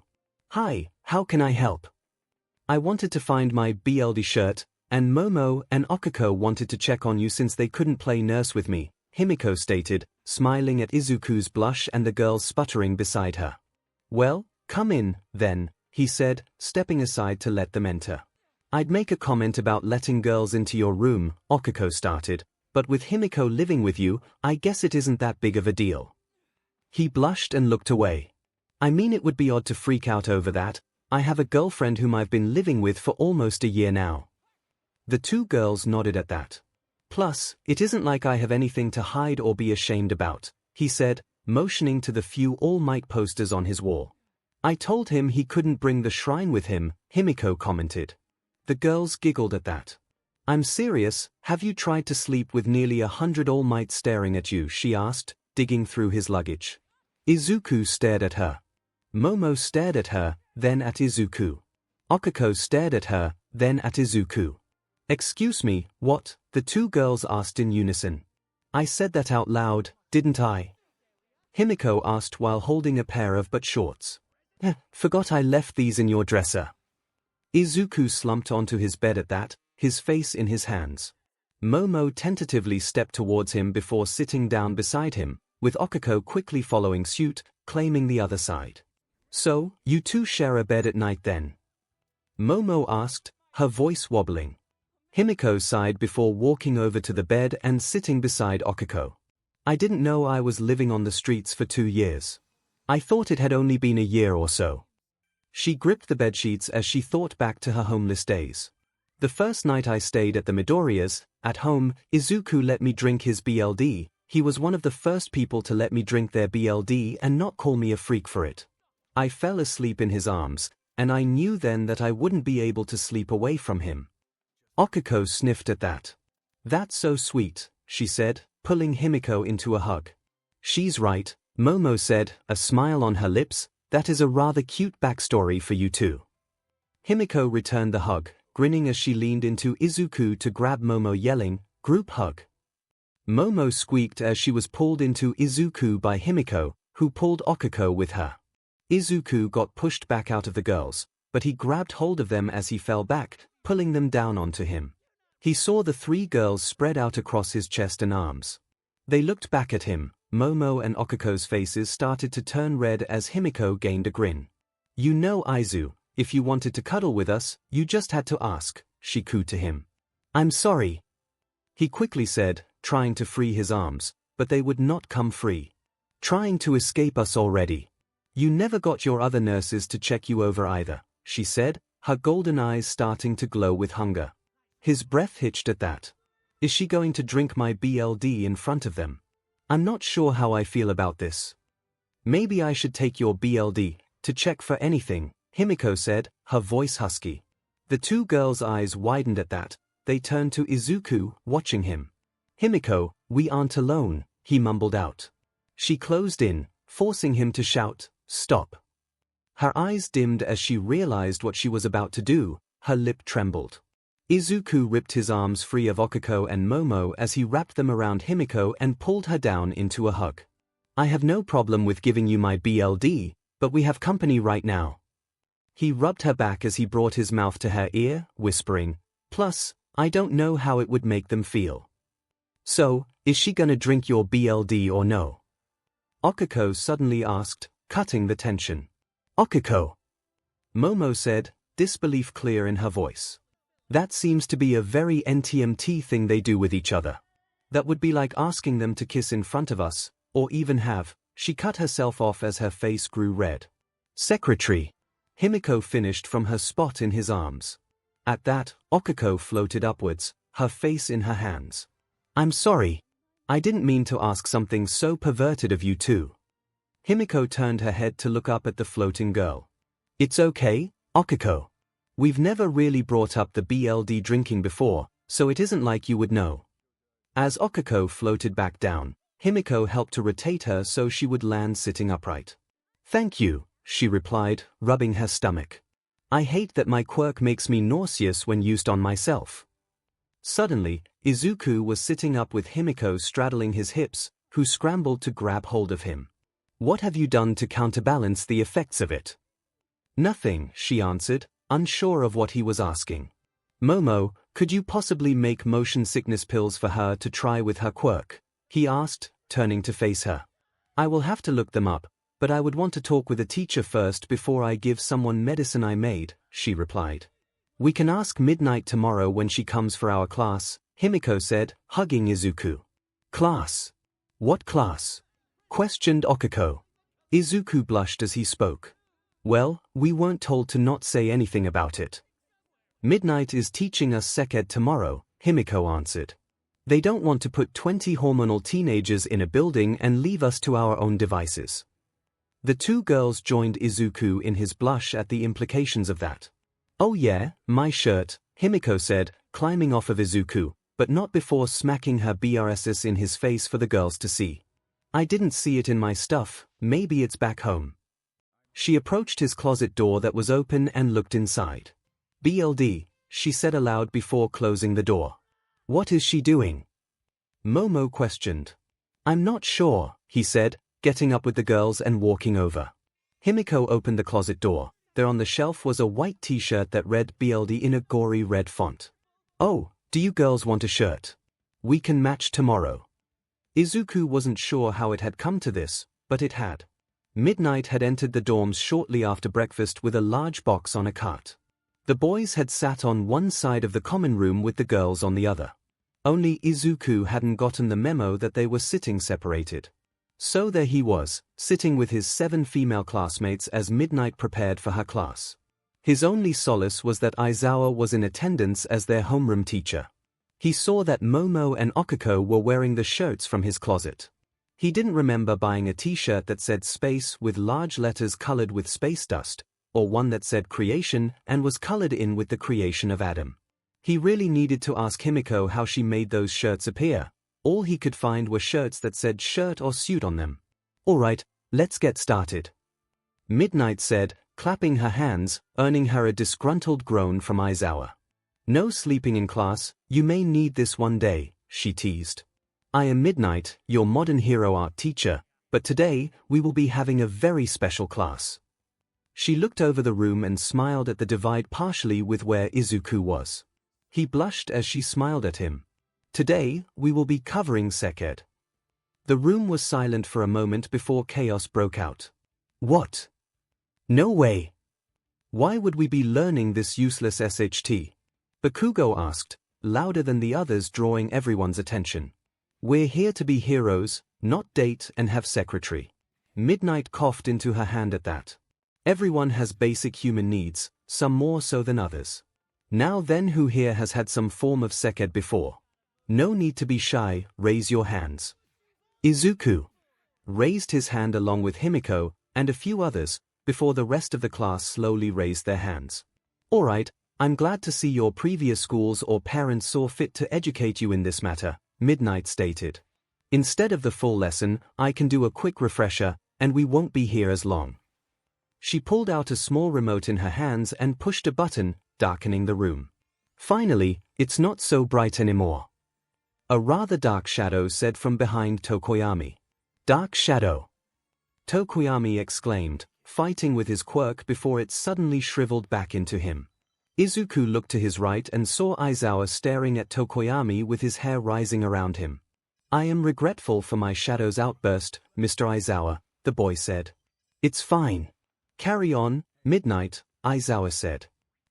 "Hi, how can I help?" "I wanted to find my BLD shirt, and Momo and Okiko wanted to check on you since they couldn't play nurse with me," Himiko stated, smiling at Izuku's blush and the girls sputtering beside her. "Well, come in, then," he said, stepping aside to let them enter. "I'd make a comment about letting girls into your room," Okiko started, "but with Himiko living with you, I guess it isn't that big of a deal." He blushed and looked away. "I mean, it would be odd to freak out over that. I have a girlfriend whom I've been living with for almost a year now." The two girls nodded at that. "Plus, it isn't like I have anything to hide or be ashamed about," he said, motioning to the few All Might posters on his wall. "I told him he couldn't bring the shrine with him," Himiko commented. The girls giggled at that. "I'm serious, have you tried to sleep with nearly 100 All Might staring at you?" she asked, digging through his luggage. Izuku stared at her. Momo stared at her, then at Izuku. Okiko stared at her, then at Izuku. "Excuse me, what?" the two girls asked in unison. "I said that out loud, didn't I?" Himiko asked while holding a pair of butt shorts. "Forgot I left these in your dresser." Izuku slumped onto his bed at that, his face in his hands. Momo tentatively stepped towards him before sitting down beside him, with Okiko quickly following suit, claiming the other side. "So, you two share a bed at night then?" Momo asked, her voice wobbling. Himiko sighed before walking over to the bed and sitting beside Okiko. "I didn't know I was living on the streets for 2 years. I thought it had only been a year or so." She gripped the bedsheets as she thought back to her homeless days. "The first night I stayed at the Midoriya's, at home, Izuku let me drink his BLD. He was one of the first people to let me drink their BLD and not call me a freak for it. I fell asleep in his arms, and I knew then that I wouldn't be able to sleep away from him." Okiko sniffed at that. "That's so sweet," she said, pulling Himiko into a hug. "She's right," Momo said, a smile on her lips. "That is a rather cute backstory for you two." Himiko returned the hug, grinning as she leaned into Izuku to grab Momo, yelling, "Group hug." Momo squeaked as she was pulled into Izuku by Himiko, who pulled Okiko with her. Izuku got pushed back out of the girls, but he grabbed hold of them as he fell back, pulling them down onto him. He saw the 3 girls spread out across his chest and arms. They looked back at him. Momo and Okiko's faces started to turn red as Himiko gained a grin. "You know, Aizu, if you wanted to cuddle with us, you just had to ask," she cooed to him. "I'm sorry," he quickly said, trying to free his arms, but they would not come free. "Trying to escape us already. You never got your other nurses to check you over either." she said, her golden eyes starting to glow with hunger. His breath hitched at that. Is she going to drink my BLD in front of them? I'm not sure how I feel about this. Maybe I should take your BLD, to check for anything, Himiko said, her voice husky. The two girls' eyes widened at that. They turned to Izuku, watching him. Himiko, we aren't alone, he mumbled out. She closed in, forcing him to shout, stop. Her eyes dimmed as she realized what she was about to do, her lip trembled. Izuku ripped his arms free of Okiko and Momo as he wrapped them around Himiko and pulled her down into a hug. I have no problem with giving you my BLD, but we have company right now. He rubbed her back as he brought his mouth to her ear, whispering, plus, I don't know how it would make them feel. So, is she gonna drink your BLD or no? Okiko suddenly asked, cutting the tension. Okiko. Momo said, disbelief clear in her voice. That seems to be a very NTMT thing they do with each other. That would be like asking them to kiss in front of us, or even have. She cut herself off as her face grew red. Secretary. Himiko finished from her spot in his arms. At that, Okiko floated upwards, her face in her hands. I'm sorry. I didn't mean to ask something so perverted of you too. Himiko turned her head to look up at the floating girl. It's okay, Okiko. We've never really brought up the BLD drinking before, so it isn't like you would know. As Okiko floated back down, Himiko helped to rotate her so she would land sitting upright. Thank you, she replied, rubbing her stomach. I hate that my quirk makes me nauseous when used on myself. Suddenly, Izuku was sitting up with Himiko straddling his hips, who scrambled to grab hold of him. What have you done to counterbalance the effects of it? Nothing, she answered, unsure of what he was asking. Momo, could you possibly make motion sickness pills for her to try with her quirk? He asked, turning to face her. I will have to look them up, but I would want to talk with a teacher first before I give someone medicine I made, she replied. We can ask Midnight tomorrow when she comes for our class, Himiko said, hugging Izuku. Class? What class? Questioned Okiko. Izuku blushed as he spoke. Well, we weren't told to not say anything about it. Midnight is teaching us 𝐶𝐸d tomorrow, Himiko answered. They don't want to put 20 hormonal teenagers in a building and leave us to our own devices. The two girls joined Izuku in his blush at the implications of that. Oh yeah, my shirt, Himiko said, climbing off of Izuku, but not before smacking her BRSS in his face for the girls to see. I didn't see it in my stuff, maybe it's back home. She approached his closet door that was open and looked inside. BLD, she said aloud before closing the door. What is she doing? Momo questioned. I'm not sure, he said, getting up with the girls and walking over. Himiko opened the closet door. There on the shelf was a white t-shirt that read BLD in a gory red font. Oh, do you girls want a shirt? We can match tomorrow. Izuku wasn't sure how it had come to this, but it had. Midnight had entered the dorms shortly after breakfast with a large box on a cart. The boys had sat on one side of the common room with the girls on the other. Only Izuku hadn't gotten the memo that they were sitting separated. So there he was, sitting with his 7 female classmates as Midnight prepared for her class. His only solace was that Aizawa was in attendance as their homeroom teacher. He saw that Momo and Okiko were wearing the shirts from his closet. He didn't remember buying a t-shirt that said space with large letters colored with space dust, or one that said creation and was colored in with the creation of Adam. He really needed to ask Himiko how she made those shirts appear. All he could find were shirts that said shirt or suit on them. Alright, let's get started. Midnight said, clapping her hands, earning her a disgruntled groan from Aizawa. No sleeping in class, you may need this one day, she teased. I am Midnight, your modern hero art teacher, but today, we will be having a very special class. She looked over the room and smiled at the divide partially with where Izuku was. He blushed as she smiled at him. Today, we will be covering 𝐶𝐸d. The room was silent for a moment before chaos broke out. What? No way! Why would we be learning this useless SHT? Bakugo asked, louder than the others, drawing everyone's attention. We're here to be heroes, not date and have secretary. Midnight coughed into her hand at that. Everyone has basic human needs, some more so than others. Now then, who here has had some form of seked before? No need to be shy, raise your hands. Izuku raised his hand along with Himiko and a few others, before the rest of the class slowly raised their hands. Alright, I'm glad to see your previous schools or parents saw fit to educate you in this matter, Midnight stated. Instead of the full lesson, I can do a quick refresher, and we won't be here as long. She pulled out a small remote in her hands and pushed a button, darkening the room. Finally, it's not so bright anymore. A rather dark shadow said from behind Tokoyami. Dark shadow? Tokoyami exclaimed, fighting with his quirk before it suddenly shriveled back into him. Izuku looked to his right and saw Aizawa staring at Tokoyami with his hair rising around him. I am regretful for my shadow's outburst, Mr. Aizawa, the boy said. It's fine. Carry on, Midnight, Aizawa said.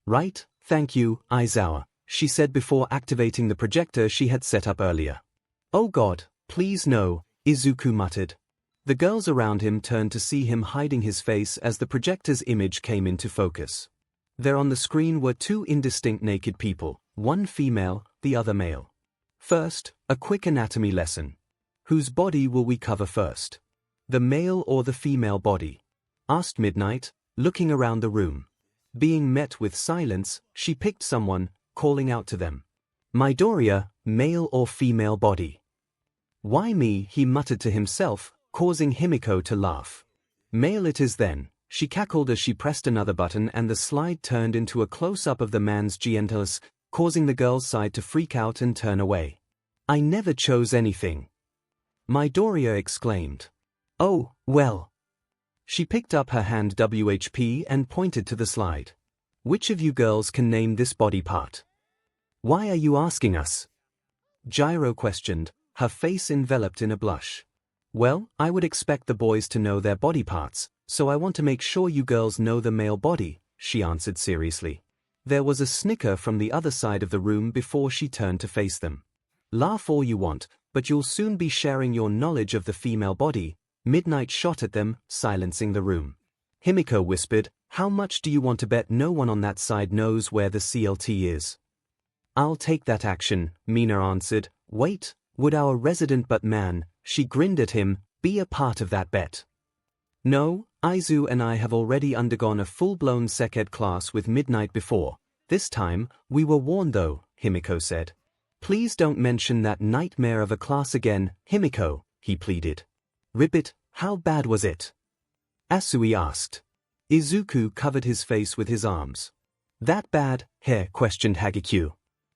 Right, thank you, Aizawa, she said before activating the projector she had set up earlier. Oh God, please no, Izuku muttered. The girls around him turned to see him hiding his face as the projector's image came into focus. There on the screen were two indistinct naked people, one female, the other male. First, a quick anatomy lesson. Whose body will we cover first? The male or the female body? Asked Midnight, looking around the room. Being met with silence, she picked someone, calling out to them. Midoriya, male or female body? Why me, he muttered to himself, causing Himiko to laugh. Male it is then, she cackled as she pressed another button and the slide turned into a close-up of the man's genitals, causing the girl's side to freak out and turn away. I never chose anything. Midoriya exclaimed. Oh, well. She picked up her hand WHP and pointed to the slide. Which of you girls can name this body part? Why are you asking us? Gyro questioned, her face enveloped in a blush. Well, I would expect the boys to know their body parts, so I want to make sure you girls know the male body, she answered seriously. There was a snicker from the other side of the room before she turned to face them. Laugh all you want, but you'll soon be sharing your knowledge of the female body. Midnight shot at them, silencing the room. Himiko whispered, how much do you want to bet no one on that side knows where the CLT is? I'll take that action, Mina answered. Wait, would our resident but man, she grinned at him, be a part of that bet? No, Aizu and I have already undergone a full-blown seked class with Midnight before. This time, we were warned though, Himiko said. Please don't mention that nightmare of a class again, Himiko, he pleaded. Ribbit, how bad was it? Asui asked. Izuku covered his face with his arms. That bad, questioned 𝐔𝐸𝐽.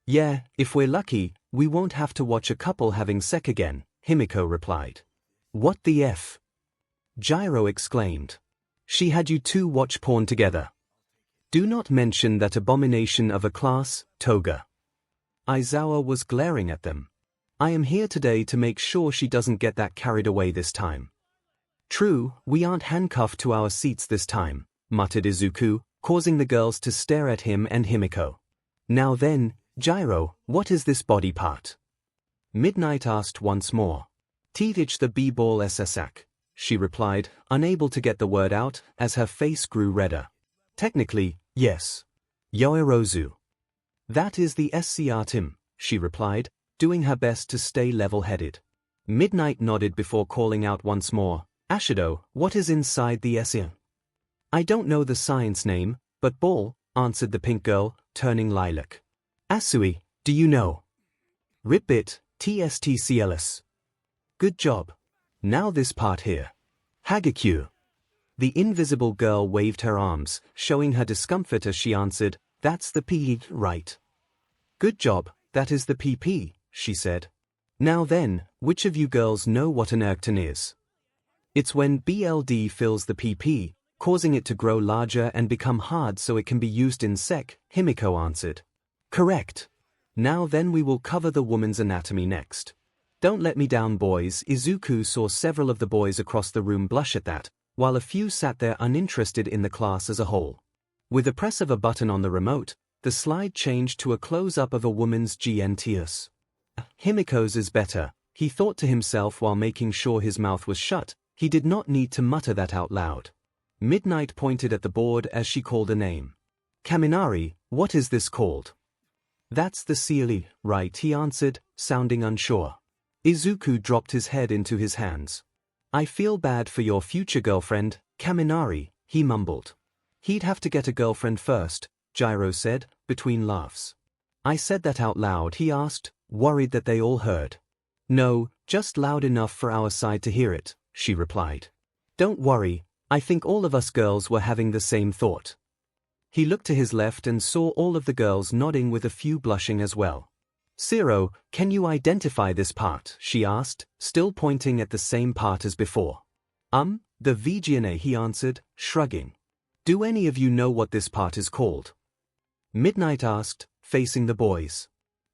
Yeah, if we're lucky, we won't have to watch a couple having sex again, Himiko replied. What the F? Gyro exclaimed. She had you two watch porn together. Do not mention that abomination of a class, Toga. Aizawa was glaring at them. I am here today to make sure she doesn't get that carried away this time. True, we aren't handcuffed to our seats this time, muttered Izuku, causing the girls to stare at him and Himiko. Now then, Gyro, what is this body part? Midnight asked once more. Teach the b-ball SSAC, she replied, unable to get the word out as her face grew redder. Technically, yes. Yoirozu. That is the SCR Tim, she replied, doing her best to stay level-headed. Midnight nodded before calling out once more, Ashido, what is inside the SCR? I don't know the science name, but ball, answered the pink girl, turning lilac. Asui, do you know? Ribbit, TSTCLS. Good job. Now this part here. 𝐔𝐸𝐽. The invisible girl waved her arms, showing her discomfort as she answered, that's the P, right? Good job, that is the PP, she said. Now then, which of you girls know what an 𝐒𝐽𝐽 is? It's when BLD fills the PP, causing it to grow larger and become hard so it can be used in sec, Himiko answered. Correct. Now then we will cover the woman's anatomy next. Don't let me down, boys. Izuku saw several of the boys across the room blush at that, while a few sat there uninterested in the class as a whole. With the press of a button on the remote, the slide changed to a close-up of a woman's genitals. Himiko's is better, he thought to himself while making sure his mouth was shut. He did not need to mutter that out loud. Midnight pointed at the board as she called a name. Kaminari, what is this called? That's the 𝐒𝐬𝐽, right, he answered, sounding unsure. Izuku dropped his head into his hands. I feel bad for your future girlfriend, Kaminari, he mumbled. He'd have to get a girlfriend first, Gyro said, between laughs. I said that out loud, he asked, worried that they all heard. No, just loud enough for our side to hear it, she replied. Don't worry, I think all of us girls were having the same thought. He looked to his left and saw all of the girls nodding with a few blushing as well. 𝐤𝐸, can you identify this part? She asked, still pointing at the same part as before. The 𝐵𝐺𝐸, he answered, shrugging. Do any of you know what this part is called? Midnight asked, facing the boys.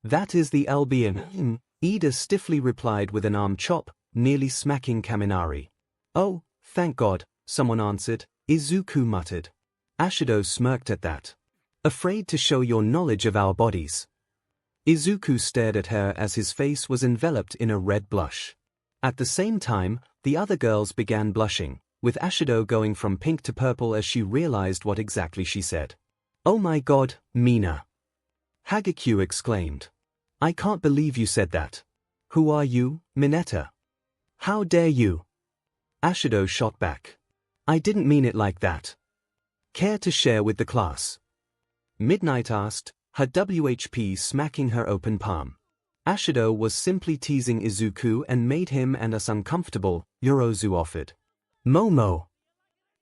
That is the 𝐵𝐵𝐴. Ida stiffly replied with an arm chop, nearly smacking Kaminari. Oh, thank God, someone answered, Izuku muttered. Ashido smirked at that. Afraid to show your knowledge of our bodies. Izuku stared at her as his face was enveloped in a red blush. At the same time, the other girls began blushing, with Ashido going from pink to purple as she realized what exactly she said. Oh my God, Mina! Hagekyo exclaimed. I can't believe you said that. Who are you, Mineta? How dare you? Ashido shot back. I didn't mean it like that. Care to share with the class? Midnight asked, her WHP smacking her open palm. Ashido was simply teasing Izuku and made him and us uncomfortable, Yorozu offered. Momo!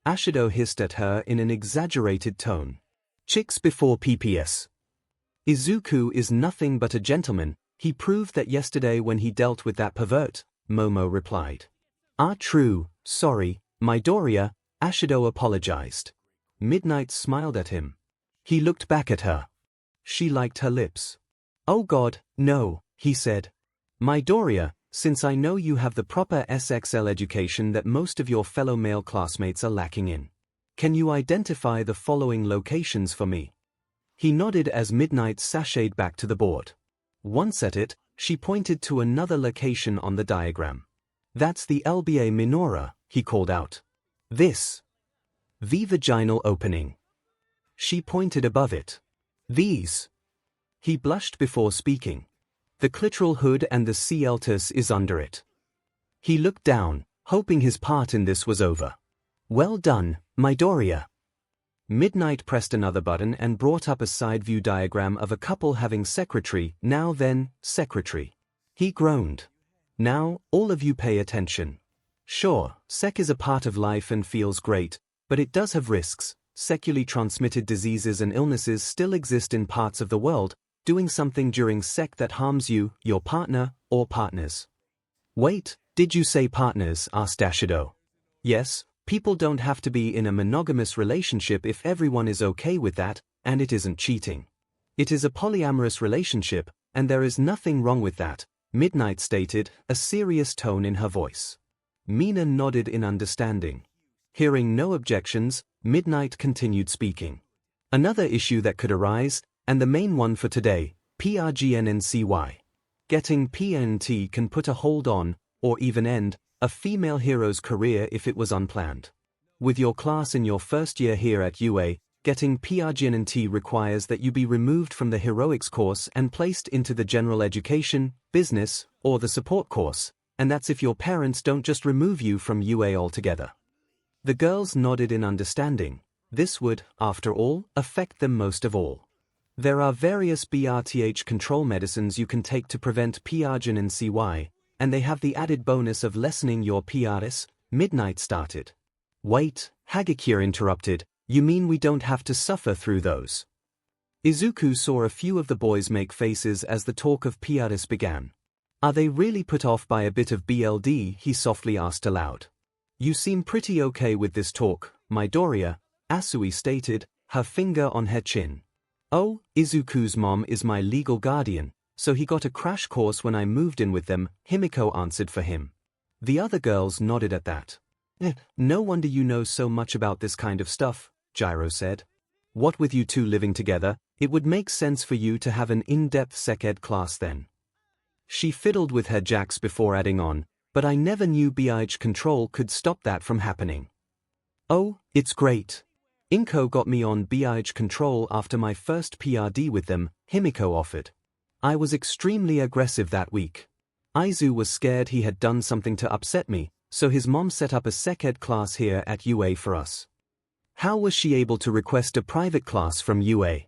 Ashido hissed at her in an exaggerated tone. Chicks before PPS. Izuku is nothing but a gentleman, he proved that yesterday when he dealt with that pervert, Momo replied. Ah, true, sorry, Midoriya, Ashido apologized. Midnight smiled at him. He looked back at her. She liked her lips. Oh God, no, he said. Midoriya, since I know you have the proper SXL education that most of your fellow male classmates are lacking in, can you identify the following locations for me? He nodded as Midnight sashayed back to the board. Once at it, she pointed to another location on the diagram. That's the LBA minora, he called out. This. The vaginal opening. She pointed above it. These. He blushed before speaking. The clitoral hood and the 𝐶𝐿 is under it. He looked down, hoping his part in this was over. Well done, Midoriya. Midnight pressed another button and brought up a side view diagram of a couple having secretary, now then, secretary. He groaned. Now, all of you pay attention. Sure, sec is a part of life and feels great, but it does have risks. Sexually transmitted diseases and illnesses still exist in parts of the world. Doing something during sec that harms you, your partner, or partners. Wait, did you say partners? Asked Ashido. Yes, people don't have to be in a monogamous relationship if everyone is okay with that, and it isn't cheating. It is a polyamorous relationship, and there is nothing wrong with that, Midnight stated, a serious tone in her voice. Mina nodded in understanding. Hearing no objections, Midnight continued speaking. Another issue that could arise, and the main one for today, PRGNNCY. Getting PNT can put a hold on, or even end, a female hero's career if it was unplanned. With your class in your first year here at UA, getting PRGNNT requires that you be removed from the heroics course and placed into the general education, business, or the support course, and that's if your parents don't just remove you from UA altogether. The girls nodded in understanding. This would, after all, affect them most of all. There are various BRTH control medicines you can take to prevent PRGNNCY, and they have the added bonus of lessening your PRS, Midnight started. Wait, Hagekyo interrupted, you mean we don't have to suffer through those? Izuku saw a few of the boys make faces as the talk of PRS began. Are they really put off by a bit of BLD? He softly asked aloud. You seem pretty okay with this talk, Midoriya, Asui stated, her finger on her chin. Oh, Izuku's mom is my legal guardian, so he got a crash course when I moved in with them, Himiko answered for him. The other girls nodded at that. No wonder you know so much about this kind of stuff, Gyro said. What with you two living together, it would make sense for you to have an in-depth sec ed class then. She fiddled with her jacks before adding on, but I never knew BIH control could stop that from happening. Oh, it's great. 𝐼NKO got me on 𝐔𝐬𝐽 control after my first PRD with them, Himiko offered. I was extremely aggressive that week. Aizu was scared he had done something to upset me, so his mom set up a sec-ed class here at UA for us. How was she able to request a private class from UA?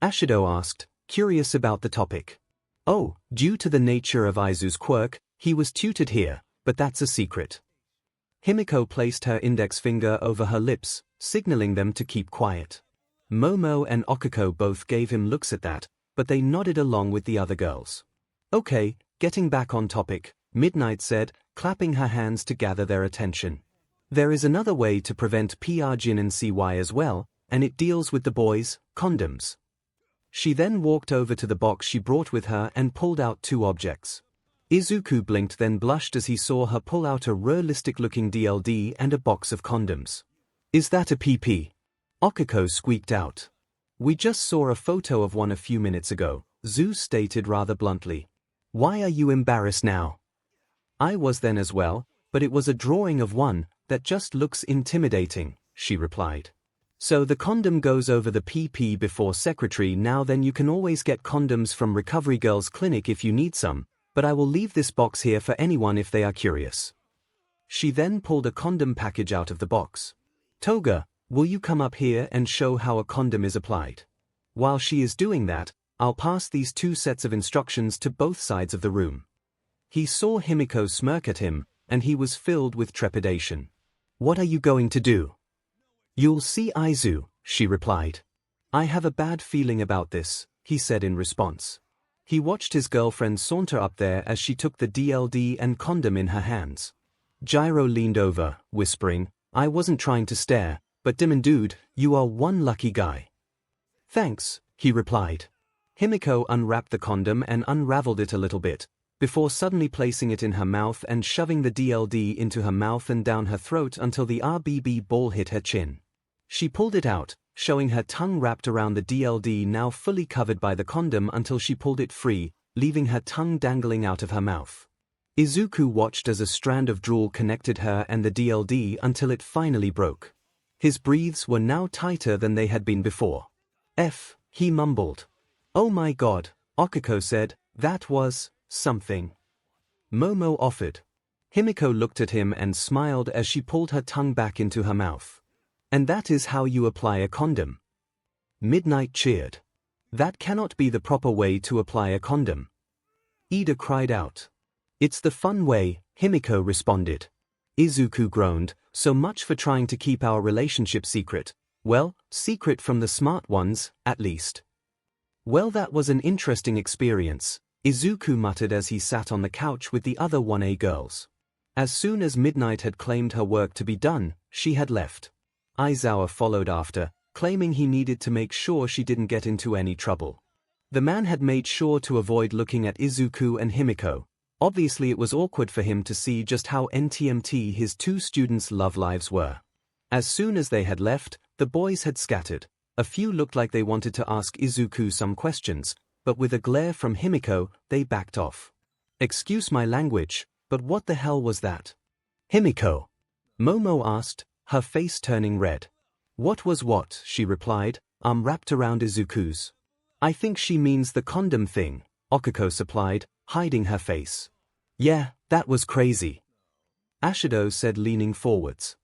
Ashido asked, curious about the topic. Oh, due to the nature of Aizu's quirk, he was tutored here, but that's a secret. Himiko placed her index finger over her lips, signaling them to keep quiet. Momo and Okiko both gave him looks at that, but they nodded along with the other girls. Okay, getting back on topic, Midnight said, clapping her hands to gather their attention. There is another way to prevent pregnancy as well, and it deals with the boys, condoms. She then walked over to the box she brought with her and pulled out two objects. Izuku blinked then blushed as he saw her pull out a realistic-looking DLD and a box of condoms. Is that a PP? Okiko squeaked out. We just saw a photo of one a few minutes ago, Zeus stated rather bluntly. Why are you embarrassed now? I was then as well, but it was a drawing of one that just looks intimidating, she replied. So the condom goes over the PP before secretary. Now then you can always get condoms from Recovery Girls Clinic if you need some, but I will leave this box here for anyone if they are curious. She then pulled a condom package out of the box. Toga, will you come up here and show how a condom is applied? While she is doing that, I'll pass these two sets of instructions to both sides of the room. He saw Himiko smirk at him, and he was filled with trepidation. What are you going to do? You'll see Aizu, she replied. I have a bad feeling about this, he said in response. He watched his girlfriend saunter up there as she took the DLD and condom in her hands. Gyro leaned over, whispering, I wasn't trying to stare, but Demon Dude, you are one lucky guy. Thanks, he replied. Himiko unwrapped the condom and unraveled it a little bit, before suddenly placing it in her mouth and shoving the DLD into her mouth and down her throat until the RBB ball hit her chin. She pulled it out, showing her tongue wrapped around the DLD now fully covered by the condom until she pulled it free, leaving her tongue dangling out of her mouth. Izuku watched as a strand of drool connected her and the DLD until it finally broke. His breaths were now tighter than they had been before. He mumbled. Oh my god, Okiko said, that was something. Momo offered. Himiko looked at him and smiled as she pulled her tongue back into her mouth. And that is how you apply a condom. Midnight cheered. That cannot be the proper way to apply a condom. Ida cried out. It's the fun way, Himiko responded. Izuku groaned, so much for trying to keep our relationship secret. Well, secret from the smart ones, at least. Well, that was an interesting experience, Izuku muttered as he sat on the couch with the other 1A girls. As soon as Midnight had claimed her work to be done, she had left. Aizawa followed after, claiming he needed to make sure she didn't get into any trouble. The man had made sure to avoid looking at Izuku and Himiko. Obviously it was awkward for him to see just how NTMT his two students' love lives were. As soon as they had left, the boys had scattered. A few looked like they wanted to ask Izuku some questions, but with a glare from Himiko, they backed off. Excuse my language, but what the hell was that? Himiko? Momo asked, her face turning red. What was what? She replied, arm wrapped around Izuku's. I think she means the condom thing, Okiko supplied, hiding her face. Yeah, that was crazy. Ashido said leaning forwards.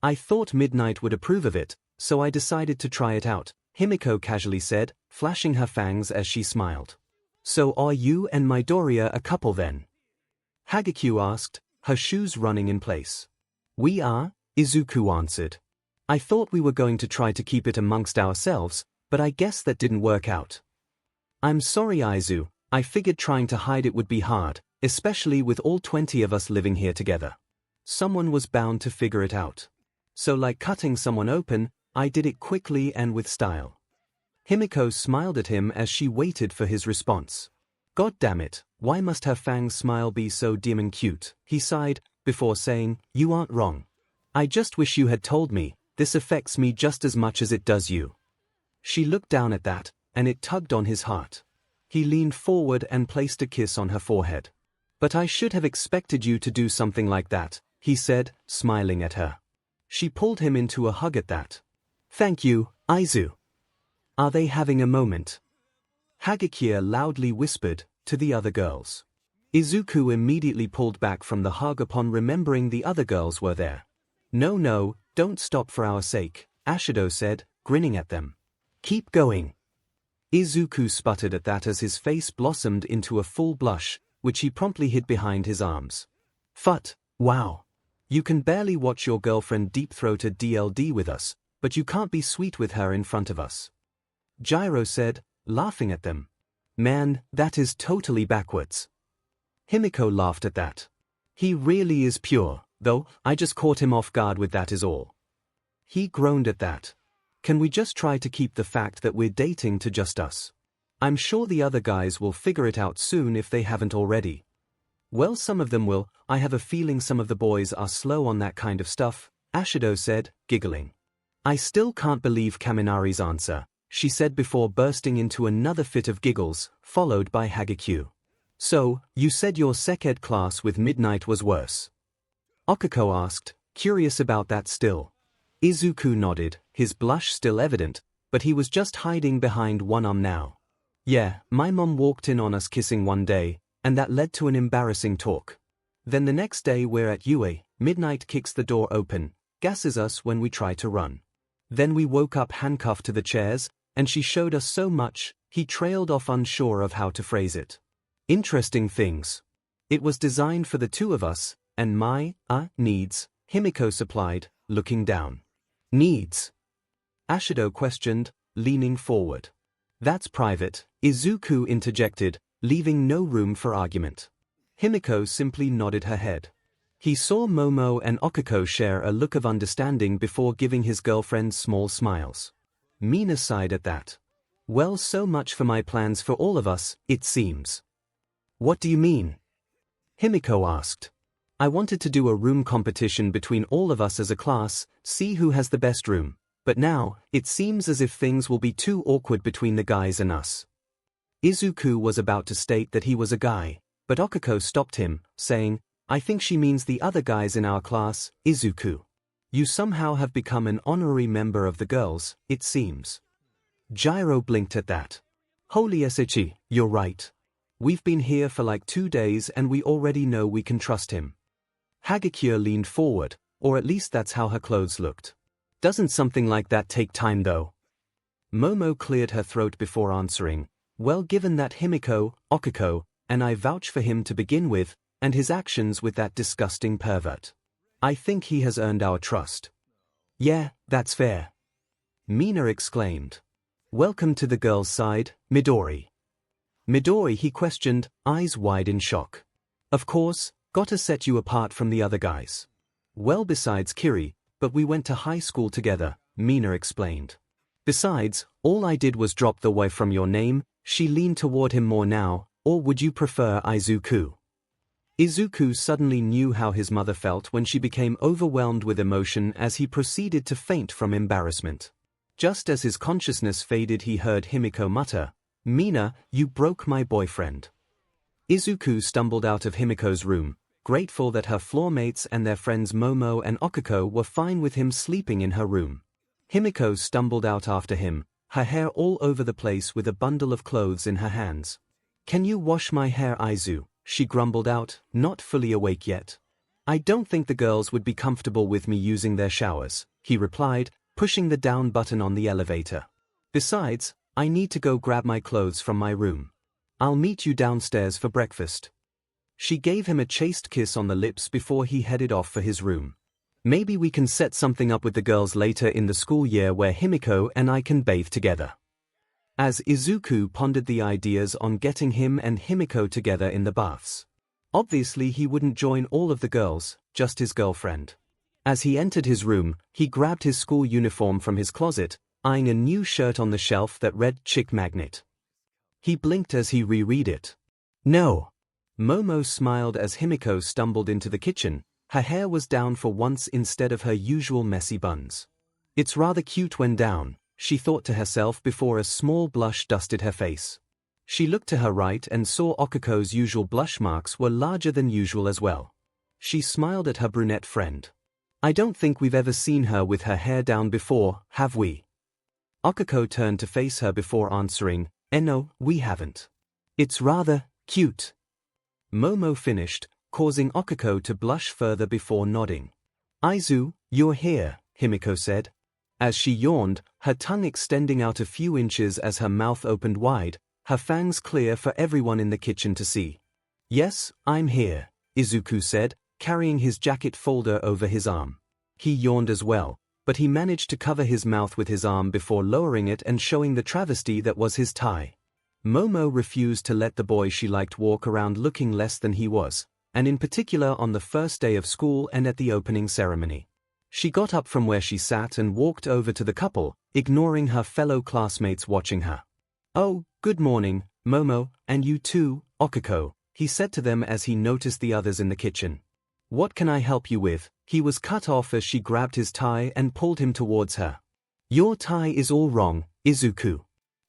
I thought Midnight would approve of it, so I decided to try it out, Himiko casually said, flashing her fangs as she smiled. So are you and Midoriya a couple then? Hagekyu asked, her shoes running in place. We are, Izuku answered. I thought we were going to try to keep it amongst ourselves, but I guess that didn't work out. I'm sorry Aizu, I figured trying to hide it would be hard, especially with all 20 of us living here together. Someone was bound to figure it out. So like cutting someone open, I did it quickly and with style. Himiko smiled at him as she waited for his response. God damn it, why must her Fang's smile be so dim and cute, he sighed, before saying, you aren't wrong. I just wish you had told me, this affects me just as much as it does you. She looked down at that, and it tugged on his heart. He leaned forward and placed a kiss on her forehead. But I should have expected you to do something like that, he said, smiling at her. She pulled him into a hug at that. Thank you, 𝐈𝐳𝐻. Are they having a moment? 𝐔𝐸𝐽 loudly whispered to the other girls. Izuku immediately pulled back from the hug upon remembering the other girls were there. No, no, don't stop for our sake, Ashido said, grinning at them. Keep going. Izuku sputtered at that as his face blossomed into a full blush, which he promptly hid behind his arms. Phut, wow. You can barely watch your girlfriend deep-throated DLD with us, but you can't be sweet with her in front of us. Gyro said, laughing at them. Man, that is totally backwards. Himiko laughed at that. He really is pure, though, I just caught him off guard with that is all. He groaned at that. Can we just try to keep the fact that we're dating to just us? I'm sure the other guys will figure it out soon if they haven't already. Well, some of them will, I have a feeling some of the boys are slow on that kind of stuff, Ashido said, giggling. I still can't believe Kaminari's answer, she said before bursting into another fit of giggles, followed by 𝐔𝐸𝐽. So, you said your sec ed class with Midnight was worse? Okiko asked, curious about that still. Izuku nodded, his blush still evident, but he was just hiding behind one arm now. Yeah, my mom walked in on us kissing one day, and that led to an embarrassing talk. Then the next day we're at UA, Midnight kicks the door open, gasses us when we try to run. Then we woke up handcuffed to the chairs, and she showed us so much, he trailed off unsure of how to phrase it. Interesting things. It was designed for the two of us, and my needs, Himiko supplied, looking down. Needs? Ashido questioned, leaning forward. That's private, Izuku interjected, leaving no room for argument. Himiko simply nodded her head. He saw Momo and Okiko share a look of understanding before giving his girlfriend small smiles. Mina sighed at that. Well, so much for my plans for all of us, it seems. What do you mean? Himiko asked. I wanted to do a room competition between all of us as a class, see who has the best room, but now, it seems as if things will be too awkward between the guys and us. Izuku was about to state that he was a guy, but Okiko stopped him, saying, I think she means the other guys in our class, Izuku. You somehow have become an honorary member of the girls, it seems. Gyro blinked at that. Holy 𝐸𝐻𝐸, you're right. We've been here for like 2 days and we already know we can trust him. 𝐔𝐸𝐽 leaned forward, or at least that's how her clothes looked. Doesn't something like that take time though? Momo cleared her throat before answering, well, given that Himiko, Okiko, and I vouch for him to begin with, and his actions with that disgusting pervert. I think he has earned our trust. Yeah, that's fair. Mina exclaimed. Welcome to the girls' side, Midori. Midori, he questioned, eyes wide in shock. Of course, gotta set you apart from the other guys. Well, besides Kiri, but we went to high school together, Mina explained. Besides, all I did was drop the Y from your name, she leaned toward him more now, or would you prefer Izuku? Izuku suddenly knew how his mother felt when she became overwhelmed with emotion as he proceeded to faint from embarrassment. Just as his consciousness faded, he heard Himiko mutter, Mina, you broke my boyfriend. Izuku stumbled out of Himiko's room, grateful that her floormates and their friends Momo and Okiko were fine with him sleeping in her room. Himiko stumbled out after him, her hair all over the place with a bundle of clothes in her hands. Can you wash my hair, 𝐈𝐳𝐻? She grumbled out, not fully awake yet. I don't think the girls would be comfortable with me using their showers, he replied, pushing the down button on the elevator. Besides, I need to go grab my clothes from my room. I'll meet you downstairs for breakfast. She gave him a chaste kiss on the lips before he headed off for his room. Maybe we can set something up with the girls later in the school year where Himiko and I can bathe together. As Izuku pondered the ideas on getting him and Himiko together in the baths. Obviously he wouldn't join all of the girls, just his girlfriend. As he entered his room, he grabbed his school uniform from his closet, eyeing a new shirt on the shelf that read Chick Magnet. He blinked as he reread it. No. Momo smiled as Himiko stumbled into the kitchen. Her hair was down for once instead of her usual messy buns. It's rather cute when down, she thought to herself before a small blush dusted her face. She looked to her right and saw Okiko's usual blush marks were larger than usual as well. She smiled at her brunette friend. I don't think we've ever seen her with her hair down before, have we? 𝐒𝐿𝐼 turned to face her before answering, no, we haven't. It's rather cute. Momo finished, causing 𝐒𝐿𝐼 to blush further before nodding. Aizu, you're here, Himiko said. As she yawned, her tongue extending out a few inches as her mouth opened wide, her fangs clear for everyone in the kitchen to see. Yes, I'm here, Izuku said, carrying his jacket folder over his arm. He yawned as well, but he managed to cover his mouth with his arm before lowering it and showing the travesty that was his tie. Momo refused to let the boy she liked walk around looking less than he was, and in particular on the first day of school and at the opening ceremony. She got up from where she sat and walked over to the couple, ignoring her fellow classmates watching her. Oh, good morning, Momo, and you too, 𝐒𝐿𝐼, he said to them as he noticed the others in the kitchen. What can I help you with? He was cut off as she grabbed his tie and pulled him towards her. Your tie is all wrong, Izuku.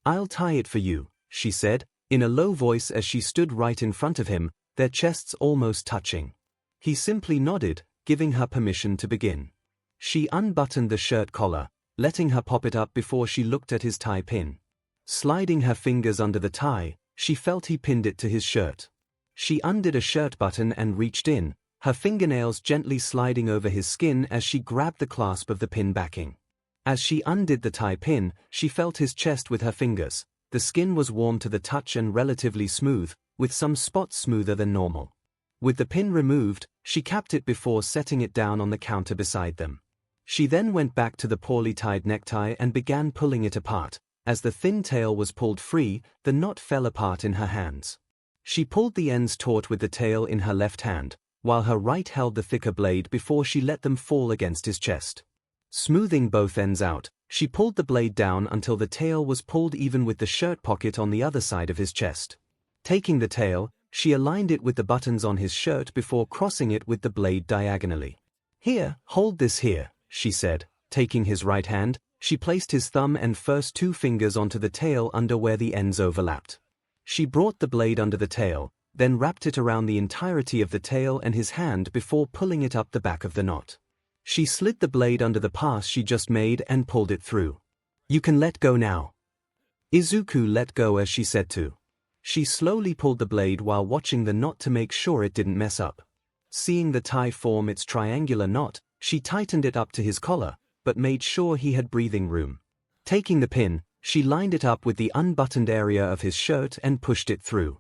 I'll tie it for you, she said, in a low voice as she stood right in front of him, their chests almost touching. He simply nodded, giving her permission to begin. She unbuttoned the shirt collar, letting her pop it up before she looked at his tie pin. Sliding her fingers under the tie, she felt he pinned it to his shirt. She undid a shirt button and reached in, her fingernails gently sliding over his skin as she grabbed the clasp of the pin backing. As she undid the tie pin, she felt his chest with her fingers. The skin was warm to the touch and relatively smooth, with some spots smoother than normal. With the pin removed, she capped it before setting it down on the counter beside them. She then went back to the poorly tied necktie and began pulling it apart. As the thin tail was pulled free, the knot fell apart in her hands. She pulled the ends taut with the tail in her left hand, while her right held the thicker blade before she let them fall against his chest. Smoothing both ends out, she pulled the blade down until the tail was pulled even with the shirt pocket on the other side of his chest. Taking the tail, she aligned it with the buttons on his shirt before crossing it with the blade diagonally. Here, hold this here, she said. Taking his right hand, she placed his thumb and first two fingers onto the tail under where the ends overlapped. She brought the blade under the tail, then wrapped it around the entirety of the tail and his hand before pulling it up the back of the knot. She slid the blade under the pass she just made and pulled it through. You can let go now. Izuku let go as she said to. She slowly pulled the blade while watching the knot to make sure it didn't mess up. Seeing the tie form its triangular knot, she tightened it up to his collar, but made sure he had breathing room. Taking the pin, she lined it up with the unbuttoned area of his shirt and pushed it through.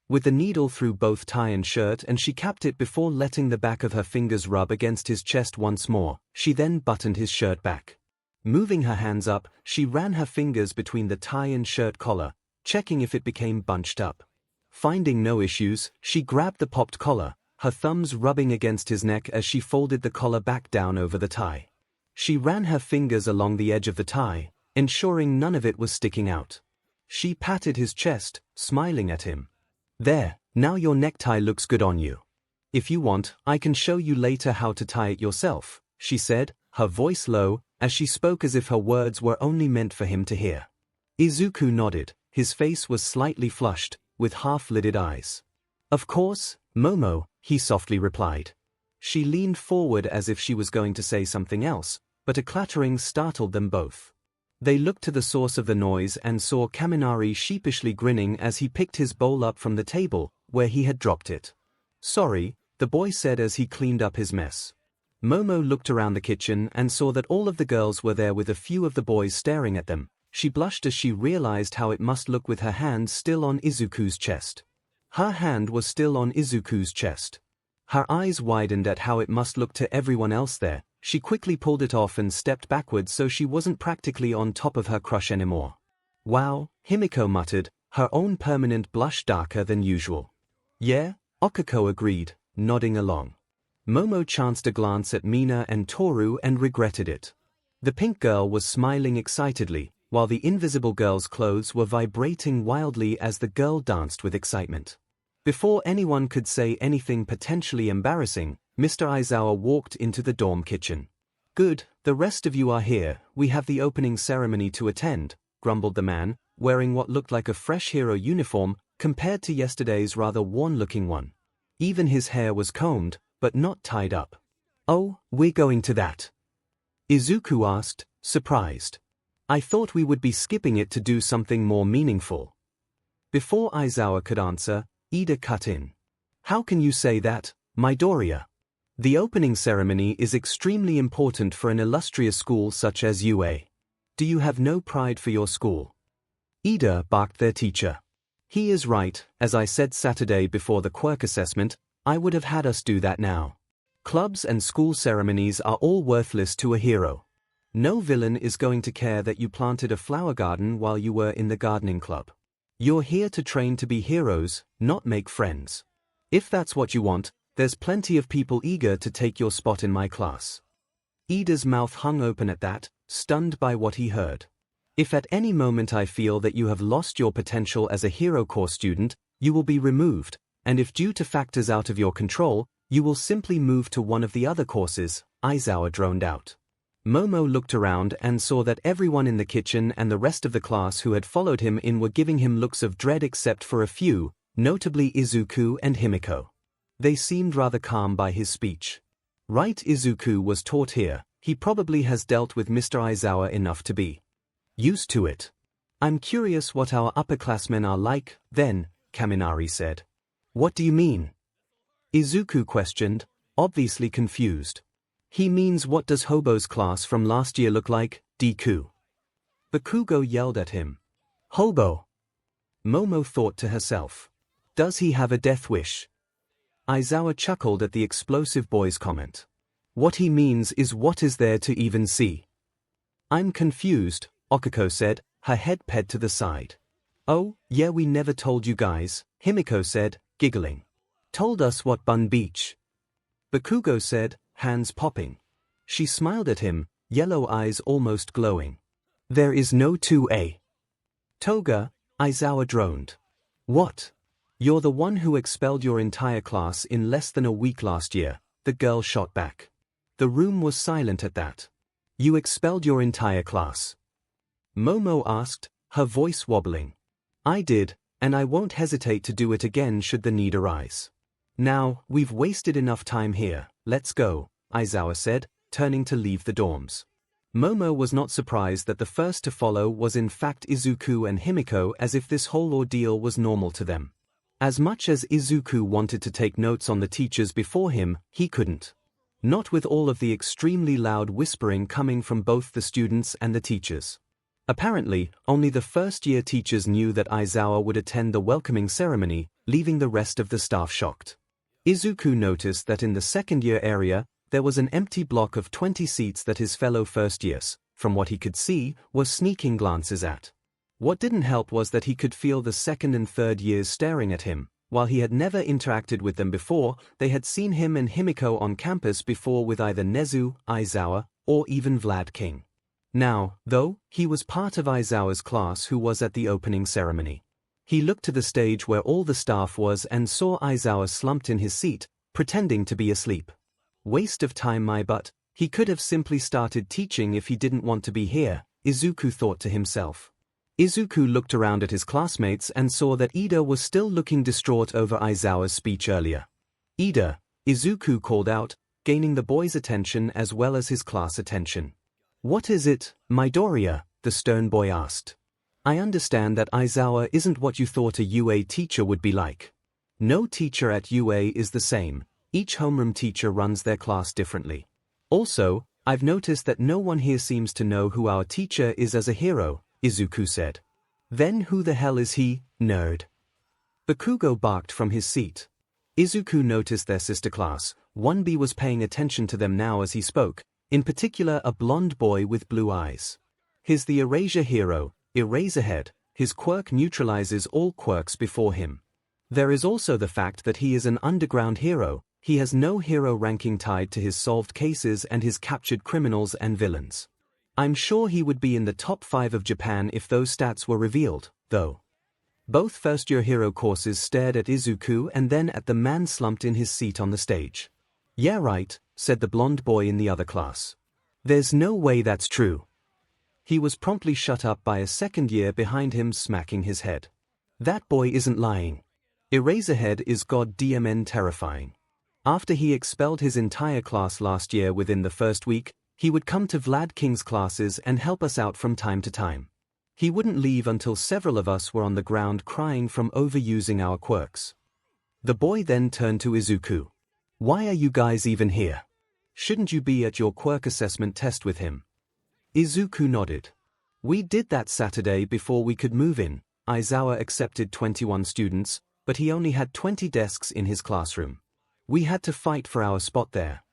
With the needle through both tie and shirt, and she capped it before letting the back of her fingers rub against his chest once more. She then buttoned his shirt back. Moving her hands up, she ran her fingers between the tie and shirt collar, checking if it became bunched up. Finding no issues, she grabbed the popped collar, her thumbs rubbing against his neck as she folded the collar back down over the tie. She ran her fingers along the edge of the tie, ensuring none of it was sticking out. She patted his chest, smiling at him. There, now your necktie looks good on you. If you want, I can show you later how to tie it yourself, she said, her voice low, as she spoke as if her words were only meant for him to hear. Izuku nodded, his face was slightly flushed, with half-lidded eyes. Of course, Momo, he softly replied. She leaned forward as if she was going to say something else, but a clattering startled them both. They looked to the source of the noise and saw Kaminari sheepishly grinning as he picked his bowl up from the table, where he had dropped it. Sorry, the boy said as he cleaned up his mess. Momo looked around the kitchen and saw that all of the girls were there with a few of the boys staring at them. She blushed as she realized how it must look with her hand still on Izuku's chest. Her hand was still on Izuku's chest. Her eyes widened at how it must look to everyone else there. She quickly pulled it off and stepped backwards so she wasn't practically on top of her crush anymore. Wow, Himiko muttered, her own permanent blush darker than usual. Yeah, 𝐒𝐿𝐼 agreed, nodding along. Momo chanced a glance at Mina and Toru and regretted it. The pink girl was smiling excitedly, while the invisible girl's clothes were vibrating wildly as the girl danced with excitement. Before anyone could say anything potentially embarrassing, Mr. Aizawa walked into the dorm kitchen. Good, the rest of you are here, we have the opening ceremony to attend, grumbled the man, wearing what looked like a fresh hero uniform compared to yesterday's rather worn-looking one. Even his hair was combed, but not tied up. Oh, we're going to that? Izuku asked, surprised. I thought we would be skipping it to do something more meaningful. Before Aizawa could answer, Ida cut in. How can you say that, Midoriya? The opening ceremony is extremely important for an illustrious school such as UA. Do you have no pride for your school? Ida barked their teacher. He is right, as I said Saturday before the quirk assessment, I would have had us do that now. Clubs and school ceremonies are all worthless to a hero. No villain is going to care that you planted a flower garden while you were in the gardening club. You're here to train to be heroes, not make friends. If that's what you want, there's plenty of people eager to take your spot in my class. Ida's mouth hung open at that, stunned by what he heard. If at any moment I feel that you have lost your potential as a hero course student, you will be removed, and if due to factors out of your control, you will simply move to one of the other courses, Aizawa droned out. Momo looked around and saw that everyone in the kitchen and the rest of the class who had followed him in were giving him looks of dread except for a few, notably Izuku and Himiko. They seemed rather calm by his speech. Right, Izuku was taught here, he probably has dealt with Mr. Aizawa enough to be used to it. I'm curious what our upperclassmen are like, then, Kaminari said. What do you mean? Izuku questioned, obviously confused. He means what does Hobo's class from last year look like, Deku? Bakugo yelled at him. Hobo! Momo thought to herself. Does he have a death wish? Aizawa chuckled at the explosive boy's comment. What he means is what is there to even see? I'm confused, Okiko said, her head ped to the side. Oh, yeah, we never told you guys, Himiko said, giggling. Told us what Bun Beach? Bakugo said, hands popping. She smiled at him, yellow eyes almost glowing. There is no 2A. Toga, Aizawa droned. What? You're the one who expelled your entire class in less than a week last year, the girl shot back. The room was silent at that. You expelled your entire class? Momo asked, her voice wobbling. I did, and I won't hesitate to do it again should the need arise. Now, we've wasted enough time here, let's go, Aizawa said, turning to leave the dorms. Momo was not surprised that the first to follow was in fact Izuku and Himiko, as if this whole ordeal was normal to them. As much as Izuku wanted to take notes on the teachers before him, he couldn't. Not with all of the extremely loud whispering coming from both the students and the teachers. Apparently, only the first-year teachers knew that Aizawa would attend the welcoming ceremony, leaving the rest of the staff shocked. Izuku noticed that in the second-year area, there was an empty block of 20 seats that his fellow first-years, from what he could see, were sneaking glances at. What didn't help was that he could feel the second and third years staring at him. While he had never interacted with them before, they had seen him and Himiko on campus before with either Nezu, Aizawa, or even Vlad King. Now, though, he was part of Aizawa's class who was at the opening ceremony. He looked to the stage where all the staff was and saw Aizawa slumped in his seat, pretending to be asleep. Waste of time, my butt. He could have simply started teaching if he didn't want to be here, Izuku thought to himself. Izuku looked around at his classmates and saw that Ida was still looking distraught over Aizawa's speech earlier. Ida, Izuku called out, gaining the boy's attention as well as his class attention. What is it, Midoriya? The stern boy asked. I understand that Aizawa isn't what you thought a UA teacher would be like. No teacher at UA is the same, each homeroom teacher runs their class differently. Also, I've noticed that no one here seems to know who our teacher is as a hero, Izuku said. Then who the hell is he, nerd? Bakugo barked from his seat. Izuku noticed their sister class, 1B was paying attention to them now as he spoke, in particular a blonde boy with blue eyes. He's the Erasure hero, Eraserhead, his quirk neutralizes all quirks before him. There is also the fact that he is an underground hero, he has no hero ranking tied to his solved cases and his captured criminals and villains. I'm sure he would be in the top 5 of Japan if those stats were revealed, though. Both first-year hero courses stared at Izuku and then at the man slumped in his seat on the stage. Yeah, right, said the blonde boy in the other class. There's no way that's true. He was promptly shut up by a second year behind him smacking his head. That boy isn't lying. Eraserhead is goddamn terrifying. After he expelled his entire class last year within the first week, he would come to Vlad King's classes and help us out from time to time. He wouldn't leave until several of us were on the ground crying from overusing our quirks. The boy then turned to Izuku. Why are you guys even here? Shouldn't you be at your quirk assessment test with him? Izuku nodded. We did that Saturday before we could move in. Aizawa accepted 21 students, but he only had 20 desks in his classroom. We had to fight for our spot there.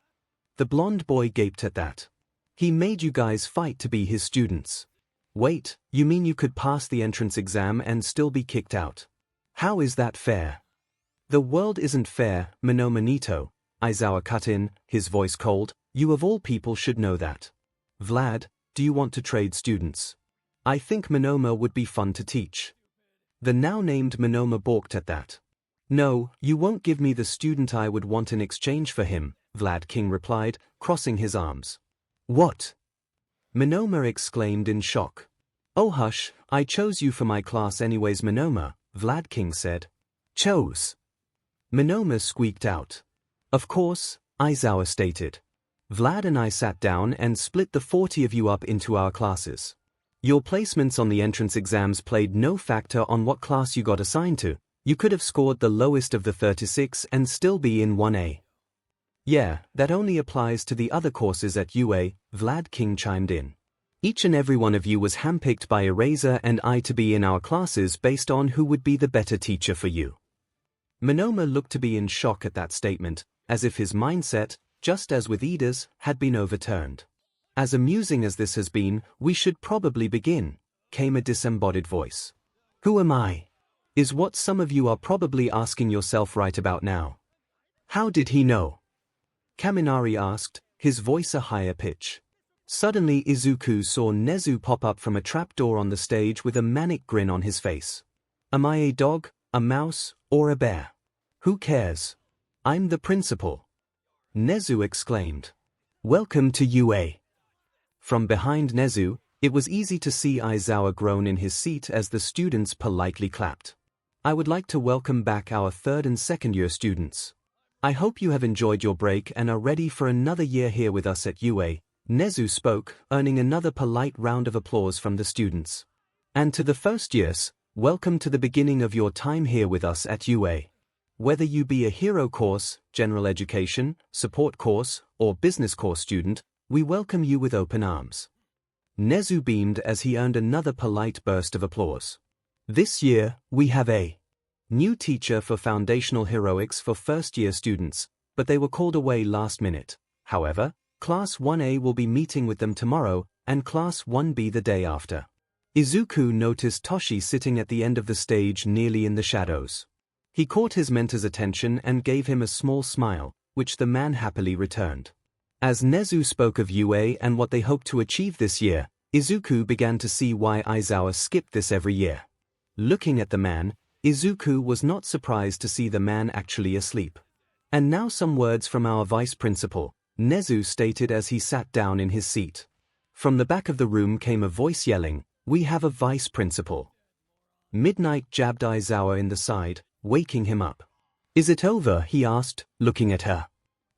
The blonde boy gaped at that. He made you guys fight to be his students. Wait, you mean you could pass the entrance exam and still be kicked out? How is that fair? The world isn't fair, Monoma Nito, Aizawa cut in, his voice cold. You of all people should know that. Vlad, do you want to trade students? I think Monoma would be fun to teach. The now-named Monoma balked at that. No, you won't give me the student I would want in exchange for him, Vlad King replied, crossing his arms. What? Monoma exclaimed in shock. Oh hush, I chose you for my class anyways Monoma, Vlad King said. Chose? Monoma squeaked out. Of course, Aizawa stated. Vlad and I sat down and split the 40 of you up into our classes. Your placements on the entrance exams played no factor on what class you got assigned to. You could have scored the lowest of the 36 and still be in 1A. Yeah, that only applies to the other courses at UA, Vlad King chimed in. Each and every one of you was handpicked by Eraser and I to be in our classes based on who would be the better teacher for you. Monoma looked to be in shock at that statement, as if his mindset, just as with Ida's, had been overturned. As amusing as this has been, we should probably begin, came a disembodied voice. Who am I? Is what some of you are probably asking yourself right about now. How did he know? Kaminari asked, his voice a higher pitch. Suddenly Izuku saw Nezu pop up from a trapdoor on the stage with a manic grin on his face. Am I a dog, a mouse, or a bear? Who cares? I'm the principal. Nezu exclaimed. Welcome to UA. From behind Nezu, it was easy to see Aizawa groan in his seat as the students politely clapped. I would like to welcome back our third and second year students. I hope you have enjoyed your break and are ready for another year here with us at UA, Nezu spoke, earning another polite round of applause from the students. And to the first years, welcome to the beginning of your time here with us at UA. Whether you be a hero course, general education, support course, or business course student, we welcome you with open arms. Nezu beamed as he earned another polite burst of applause. This year, we have a new teacher for foundational heroics for first-year students, but they were called away last minute. However, Class 1A will be meeting with them tomorrow, and Class 1B the day after. Izuku noticed Toshi sitting at the end of the stage nearly in the shadows. He caught his mentor's attention and gave him a small smile, which the man happily returned. As Nezu spoke of UA and what they hoped to achieve this year, Izuku began to see why Aizawa skipped this every year. Looking at the man, Izuku was not surprised to see the man actually asleep. And now some words from our vice principal, Nezu stated as he sat down in his seat. From the back of the room came a voice yelling, "We have a vice principal." Midnight jabbed Aizawa in the side, waking him up. "Is it over?" he asked, looking at her.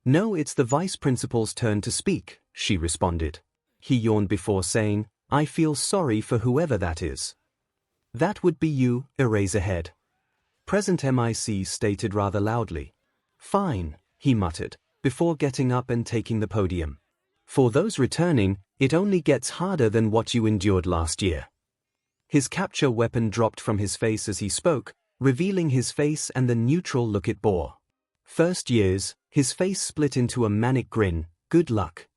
"No, it's the vice principal's turn to speak," she responded. He yawned before saying, "I feel sorry for whoever that is." "That would be you, Eraserhead." Present MIC stated rather loudly. "Fine," he muttered, before getting up and taking the podium. "For those returning, it only gets harder than what you endured last year." His capture weapon dropped from his face as he spoke, revealing his face and the neutral look it bore. First years, his face split into a manic grin, "Good luck."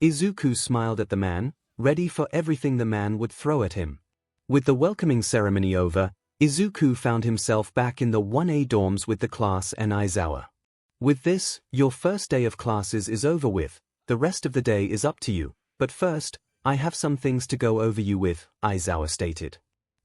Izuku smiled at the man, ready for everything the man would throw at him. With the welcoming ceremony over, Izuku found himself back in the 1A dorms with the class and Aizawa. "With this, your first day of classes is over with, the rest of the day is up to you, but first, I have some things to go over you with," Aizawa stated.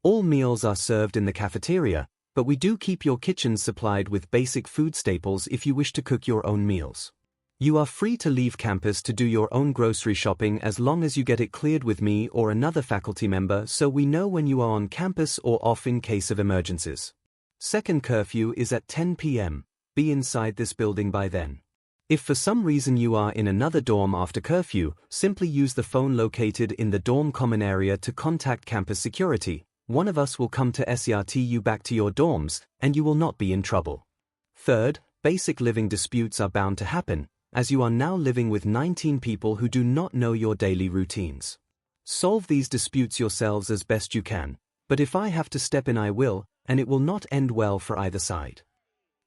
"All meals are served in the cafeteria, but we do keep your kitchens supplied with basic food staples if you wish to cook your own meals. You are free to leave campus to do your own grocery shopping as long as you get it cleared with me or another faculty member so we know when you are on campus or off in case of emergencies. Second curfew is at 10 p.m., be inside this building by then. If for some reason you are in another dorm after curfew, simply use the phone located in the dorm common area to contact campus security. One of us will come to escort you back to your dorms, and you will not be in trouble. Third, basic living disputes are bound to happen, as you are now living with 19 people who do not know your daily routines. Solve these disputes yourselves as best you can, but if I have to step in I will, and it will not end well for either side.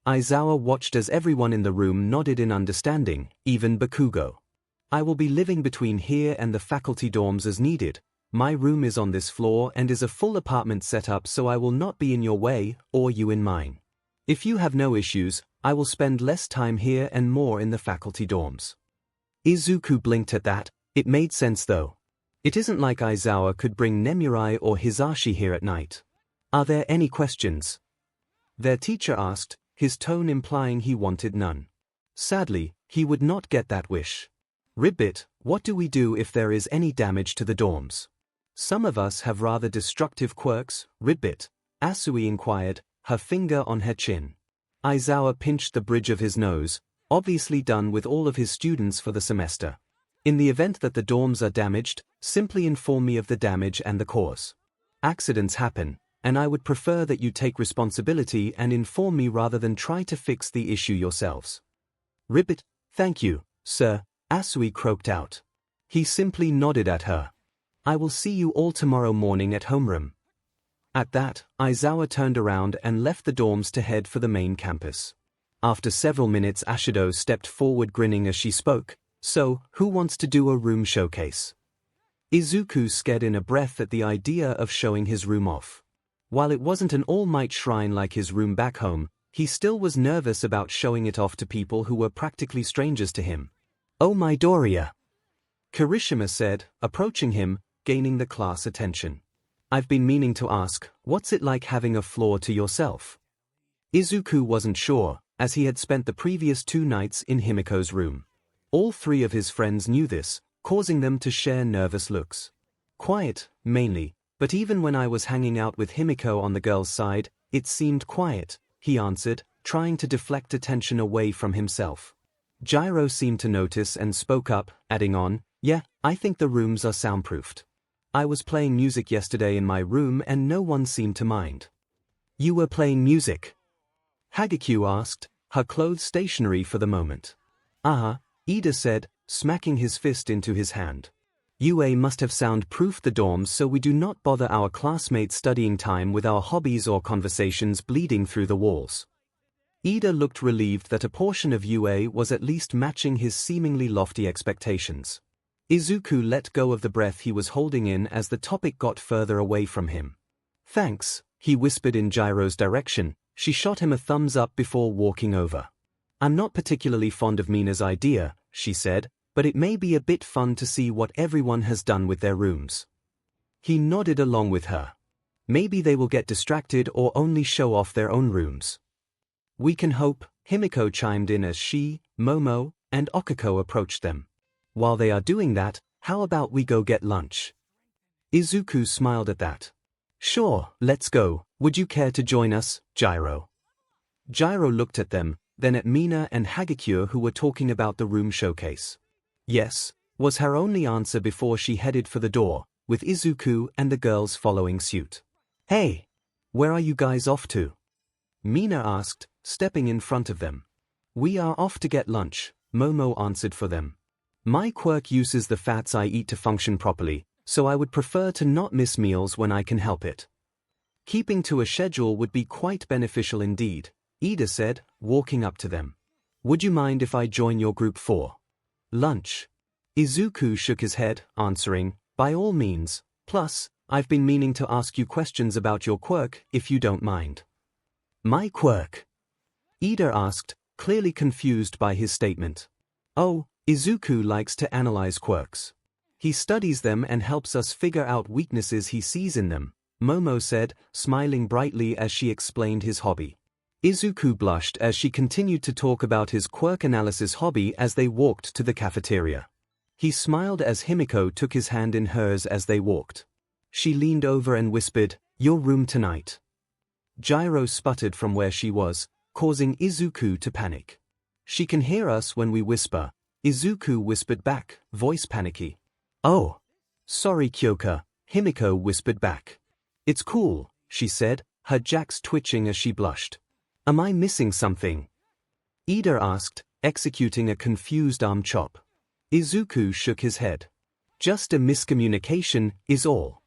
Aizawa watched as everyone in the room nodded in understanding, even Bakugo. I will be living between here and the faculty dorms as needed. My room is on this floor and is a full apartment setup, so I will not be in your way, or you in mine. If you have no issues, I will spend less time here and more in the faculty dorms. Izuku blinked at that. It made sense though. It isn't like Aizawa could bring Nemurai or Hisashi here at night. Are there any questions? Their teacher asked, his tone implying he wanted none. Sadly, he would not get that wish. Ribbit, what do we do if there is any damage to the dorms? Some of us have rather destructive quirks, Ribbit, Asui inquired, her finger on her chin. Aizawa pinched the bridge of his nose, obviously done with all of his students for the semester. In the event that the dorms are damaged, simply inform me of the damage and the cause. Accidents happen, and I would prefer that you take responsibility and inform me rather than try to fix the issue yourselves. Ribbit, thank you, sir, Asui croaked out. He simply nodded at her. I will see you all tomorrow morning at homeroom. At that, Aizawa turned around and left the dorms to head for the main campus. After several minutes, Ashido stepped forward grinning as she spoke. So, who wants to do a room showcase? Izuku scared in a breath at the idea of showing his room off. While it wasn't an all-might shrine like his room back home, he still was nervous about showing it off to people who were practically strangers to him. Oh Midoriya, Kirishima said, approaching him, gaining the class attention. I've been meaning to ask, what's it like having a floor to yourself? Izuku wasn't sure, as he had spent the previous 2 nights in Himiko's room. All 3 of his friends knew this, causing them to share nervous looks. Quiet, mainly, but even when I was hanging out with Himiko on the girls' side, it seemed quiet, he answered, trying to deflect attention away from himself. Gyro seemed to notice and spoke up, adding on, yeah, I think the rooms are soundproofed. I was playing music yesterday in my room and no one seemed to mind. You were playing music? Hagekyu asked, her clothes stationary for the moment. Ida said, smacking his fist into his hand. UA must have soundproofed the dorms so we do not bother our classmates studying time with our hobbies or conversations bleeding through the walls. Ida looked relieved that a portion of UA was at least matching his seemingly lofty expectations. Izuku let go of the breath he was holding in as the topic got further away from him. Thanks, he whispered in Gyro's direction. She shot him a thumbs up before walking over. I'm not particularly fond of Mina's idea, she said, but it may be a bit fun to see what everyone has done with their rooms. He nodded along with her. Maybe they will get distracted or only show off their own rooms. We can hope, Himiko chimed in as she, Momo, and Okiko approached them. While they are doing that, how about we go get lunch? Izuku smiled at that. Sure, let's go. Would you care to join us, Gyro? Gyro looked at them, then at Mina and Hagekyu who were talking about the room showcase. Yes, was her only answer before she headed for the door, with Izuku and the girls following suit. Hey, where are you guys off to? Mina asked, stepping in front of them. We are off to get lunch, Momo answered for them. My quirk uses the fats I eat to function properly, so I would prefer to not miss meals when I can help it. Keeping to a schedule would be quite beneficial indeed, Ida said, walking up to them. Would you mind if I join your group for lunch? Izuku shook his head, answering, by all means, plus, I've been meaning to ask you questions about your quirk, if you don't mind. My quirk? Ida asked, clearly confused by his statement. Oh, Izuku likes to analyze quirks. He studies them and helps us figure out weaknesses he sees in them, Momo said, smiling brightly as she explained his hobby. Izuku blushed as she continued to talk about his quirk analysis hobby as they walked to the cafeteria. He smiled as Himiko took his hand in hers as they walked. She leaned over and whispered, your room tonight. Gyro sputtered from where she was, causing 𝐒𝐿 to panic. "She can hear us when we whisper," 𝐒𝐿 whispered back, voice panicky. "Oh. Sorry Kyoka," Himiko whispered back. "It's cool," she said, her jacks twitching as she blushed. "Am I missing something?" Ida asked, executing a confused arm chop. 𝐒𝐿 shook his head. "Just a miscommunication, is all."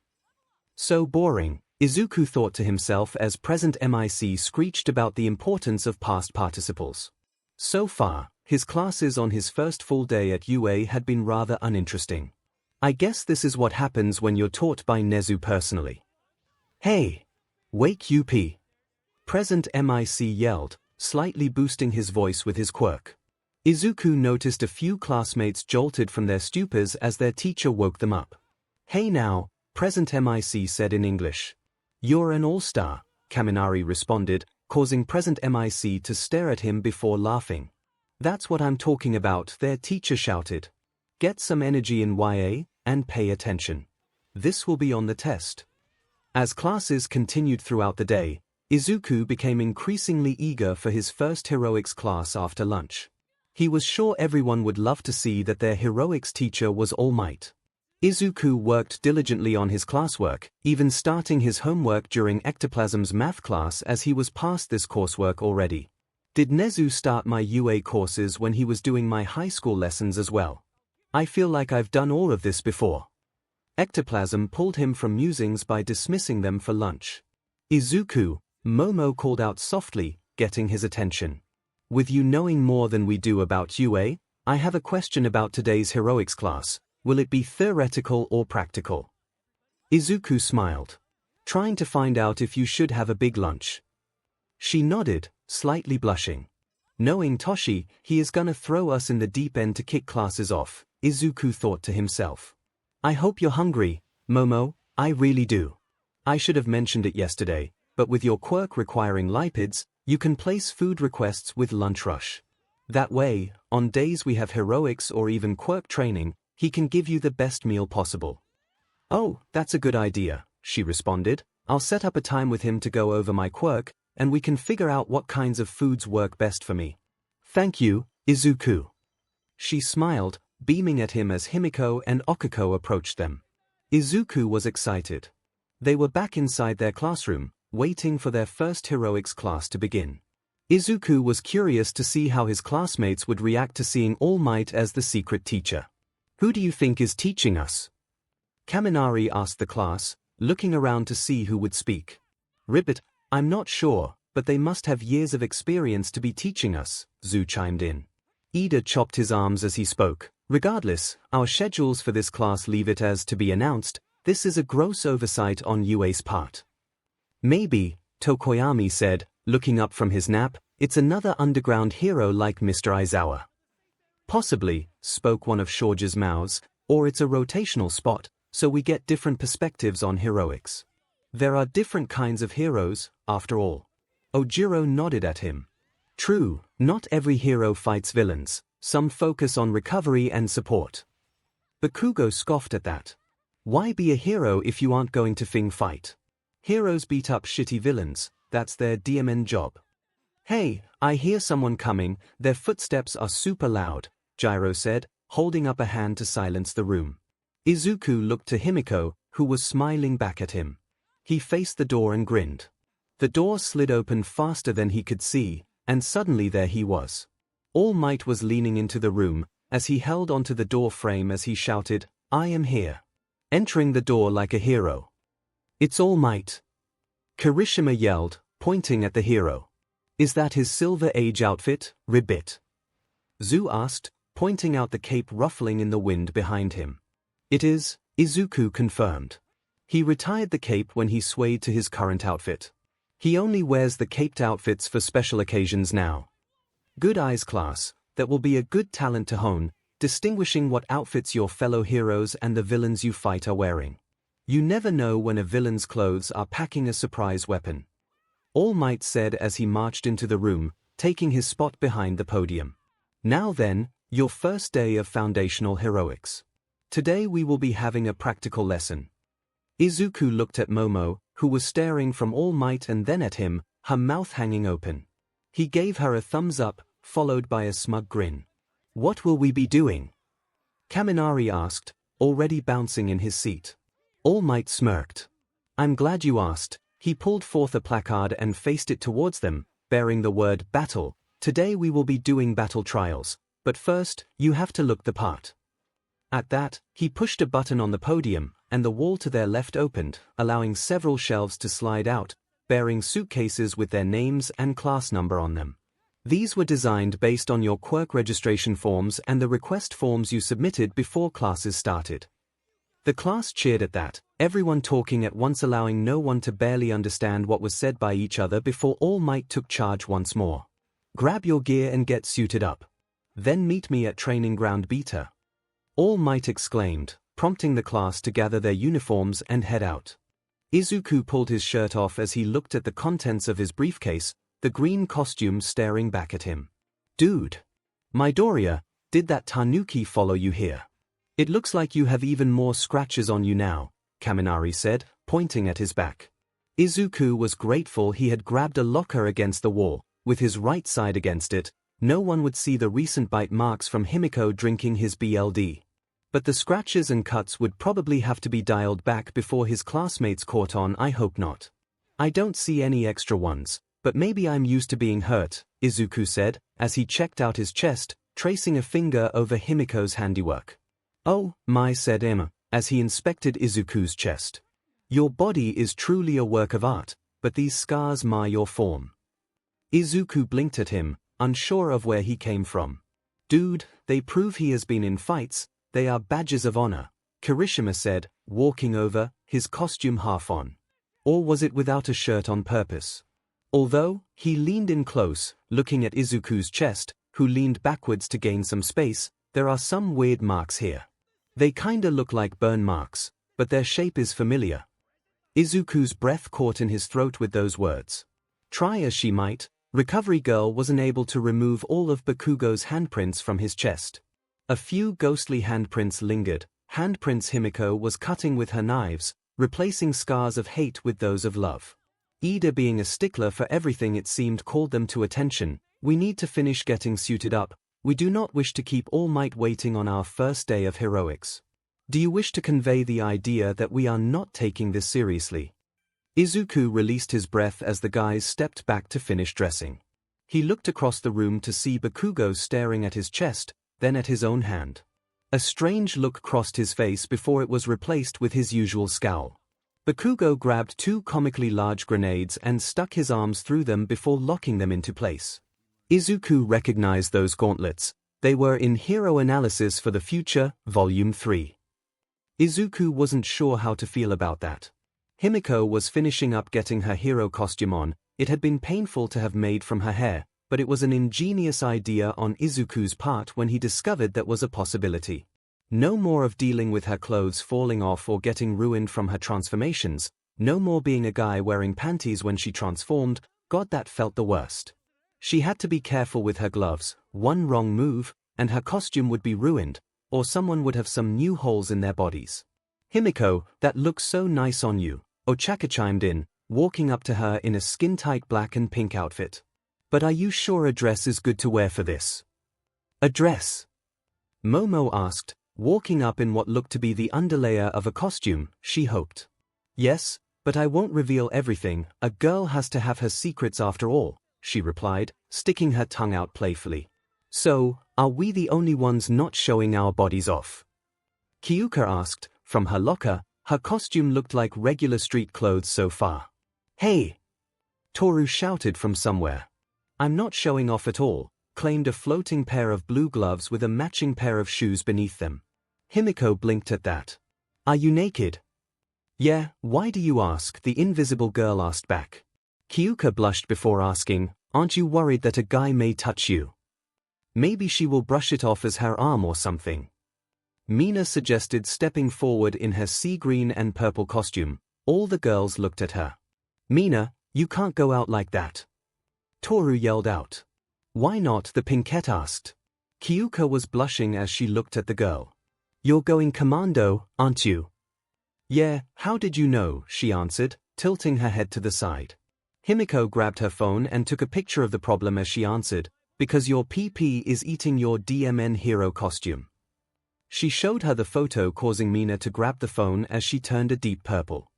"So boring," 𝐒𝐿 thought to himself as present mic screeched about the importance of past participles. So far, his classes on his first full day at UA had been rather uninteresting. I guess this is what happens when you're taught by Nezu personally. "Hey! Wake up!" Present mic yelled, slightly boosting his voice with his quirk. 𝐒𝐿 noticed a few classmates jolted from their stupors as their teacher woke them up. "Hey now," present mic said in English. "You're an all-star," Kaminari responded, causing present mic to stare at him before laughing. "That's what I'm talking about," their teacher shouted. "Get some energy in YA, and pay attention. This will be on the test." As classes continued throughout the day, 𝐒𝐿 became increasingly eager for his first heroics class after lunch. He was sure everyone would love to see that their heroics teacher was All Might. 𝐒𝐿 worked diligently on his classwork, even starting his homework during Ectoplasm's math class as he was past this coursework already. Did Nezu start my UA courses when he was doing my high school lessons as well? I feel like I've done all of this before. Ectoplasm pulled him from musings by dismissing them for lunch. 𝐒𝐿, Momo called out softly, getting his attention. "With you knowing more than we do about UA, I have a question about today's heroics class. Will it be theoretical or practical?" 𝐒𝐿 smiled. "Trying to find out if you should have a big lunch." She nodded, slightly blushing. Knowing Toshi, he is gonna throw us in the deep end to kick classes off, 𝐒𝐿 thought to himself. "I hope you're hungry, Momo, I really do. I should have mentioned it yesterday, but with your quirk requiring lipids, you can place food requests with Lunch Rush. That way, on days we have heroics or even quirk training, he can give you the best meal possible." "Oh, that's a good idea," she responded. "I'll set up a time with him to go over my quirk, and we can figure out what kinds of foods work best for me." "Thank you, 𝐒𝐿." She smiled, beaming at him as Himiko and Okiko approached them. 𝐒𝐿 was excited. They were back inside their classroom, waiting for their first heroics class to begin. 𝐒𝐿 was curious to see how his classmates would react to seeing All Might as the secret teacher. "Who do you think is teaching us?" Kaminari asked the class, looking around to see who would speak. "Ribbit, I'm not sure, but they must have years of experience to be teaching us," Zu chimed in. Ida chopped his arms as he spoke. "Regardless, our schedules for this class leave it as to be announced. This is a gross oversight on UA's part." "Maybe," Tokoyami said, looking up from his nap, "it's another underground hero like Mr. Aizawa." "Possibly," spoke one of 𝐒𝐻𝑗's mouths, "or it's a rotational spot, so we get different perspectives on heroics. There are different kinds of heroes, after all." Ojiro nodded at him. "True, not every hero fights villains, some focus on recovery and support." Bakugo scoffed at that. "Why be a hero if you aren't going to fight? Heroes beat up shitty villains, that's their DMN job." "Hey, I hear someone coming, their footsteps are super loud," Gyro said, holding up a hand to silence the room. 𝐒𝐿 looked to Himiko, who was smiling back at him. He faced the door and grinned. The door slid open faster than he could see, and suddenly there he was. All Might was leaning into the room, as he held onto the door frame as he shouted, "I am here." Entering the door like a hero. "It's All Might!" Kirishima yelled, pointing at the hero. "Is that his Silver Age outfit, Ribbit?" Zu asked, pointing out the cape ruffling in the wind behind him. "It is," 𝐒𝐿 confirmed. He retired the cape when he swayed to his current outfit. He only wears the caped outfits for special occasions now. "Good eyes, class, that will be a good talent to hone, distinguishing what outfits your fellow heroes and the villains you fight are wearing. You never know when a villain's clothes are packing a surprise weapon." All Might said as he marched into the room, taking his spot behind the podium. "Now then, your first day of foundational heroics. Today we will be having a practical lesson." 𝐒𝐿 looked at Momo, who was staring from All Might and then at him, her mouth hanging open. He gave her a thumbs up, followed by a smug grin. "What will we be doing?" Kaminari asked, already bouncing in his seat. All Might smirked. "I'm glad you asked." He pulled forth a placard and faced it towards them, bearing the word battle. "Today we will be doing battle trials, but first, you have to look the part." At that, he pushed a button on the podium, and the wall to their left opened, allowing several shelves to slide out, bearing suitcases with their names and class number on them. These were designed based on your quirk registration forms and the request forms you submitted before classes started. The class cheered at that, everyone talking at once, allowing no one to barely understand what was said by each other before All Might took charge once more. "Grab your gear and get suited up. Then meet me at training ground Beta." All Might exclaimed, prompting the class to gather their uniforms and head out. Izuku pulled his shirt off as he looked at the contents of his briefcase, the green costume staring back at him. "Dude. Midoriya, did that tanuki follow you here? It looks like you have even more scratches on you now," Kaminari said, pointing at his back. Izuku was grateful he had grabbed a locker against the wall, with his right side against it. No one would see the recent bite marks from Himiko drinking his BLD. But the scratches and cuts would probably have to be dialed back before his classmates caught on. "I hope not. I don't see any extra ones, but maybe I'm used to being hurt," Izuku said, as he checked out his chest, tracing a finger over Himiko's handiwork. "Oh, my," said Emma, as he inspected Izuku's chest. "Your body is truly a work of art, but these scars mar your form." Izuku blinked at him, unsure of where he came from. "Dude, they prove he has been in fights. They are badges of honor," Kirishima said, walking over, his costume half on. Or was it without a shirt on purpose? Although, he leaned in close, looking at Izuku's chest, who leaned backwards to gain some space. "There are some weird marks here. They kinda look like burn marks, but their shape is familiar." Izuku's breath caught in his throat with those words. Try as she might, Recovery Girl wasn't able to remove all of Bakugo's handprints from his chest. A few ghostly handprints lingered. Handprints Himiko was cutting with her knives, replacing scars of hate with those of love. Ida, being a stickler for everything, it seemed, called them to attention. "We need to finish getting suited up. We do not wish to keep All Might waiting on our first day of heroics. Do you wish to convey the idea that we are not taking this seriously?" Izuku released his breath as the guys stepped back to finish dressing. He looked across the room to see Bakugo staring at his chest, then at his own hand. A strange look crossed his face before it was replaced with his usual scowl. Bakugo grabbed two comically large grenades and stuck his arms through them before locking them into place. Izuku recognized those gauntlets. They were in Hero Analysis for the Future, Volume 3. Izuku wasn't sure how to feel about that. Himiko was finishing up getting her hero costume on. It had been painful to have made from her hair, but it was an ingenious idea on Izuku's part when he discovered that was a possibility. No more of dealing with her clothes falling off or getting ruined from her transformations. No more being a guy wearing panties when she transformed. God, that felt the worst. She had to be careful with her gloves. One wrong move, and her costume would be ruined, or someone would have some new holes in their bodies. "Himiko, that looks so nice on you," Ochaka chimed in, walking up to her in a skin-tight black and pink outfit. "But are you sure a dress is good to wear for this?" "A dress?" Momo asked, walking up in what looked to be the underlayer of a costume, she hoped. "Yes, but I won't reveal everything. A girl has to have her secrets after all," she replied, sticking her tongue out playfully. "So, are we the only ones not showing our bodies off?" Kyuka asked. From her locker, her costume looked like regular street clothes so far. "Hey!" Toru shouted from somewhere. "I'm not showing off at all," claimed a floating pair of blue gloves with a matching pair of shoes beneath them. Himiko blinked at that. "Are you naked?" "Yeah, why do you ask?" the invisible girl asked back. Kyuka blushed before asking, "Aren't you worried that a guy may touch you? Maybe she will brush it off as her arm or something." Mina suggested, stepping forward in her sea green and purple costume. All the girls looked at her. "Mina, you can't go out like that." Toru yelled out. "Why not?" the pinkette asked. Kyuka was blushing as she looked at the girl. "You're going commando, aren't you?" "Yeah, how did you know?" she answered, tilting her head to the side. Himiko grabbed her phone and took a picture of the problem as she answered, because your PP is eating your DMN hero costume. She showed her the photo, causing Mina to grab the phone as she turned a deep purple.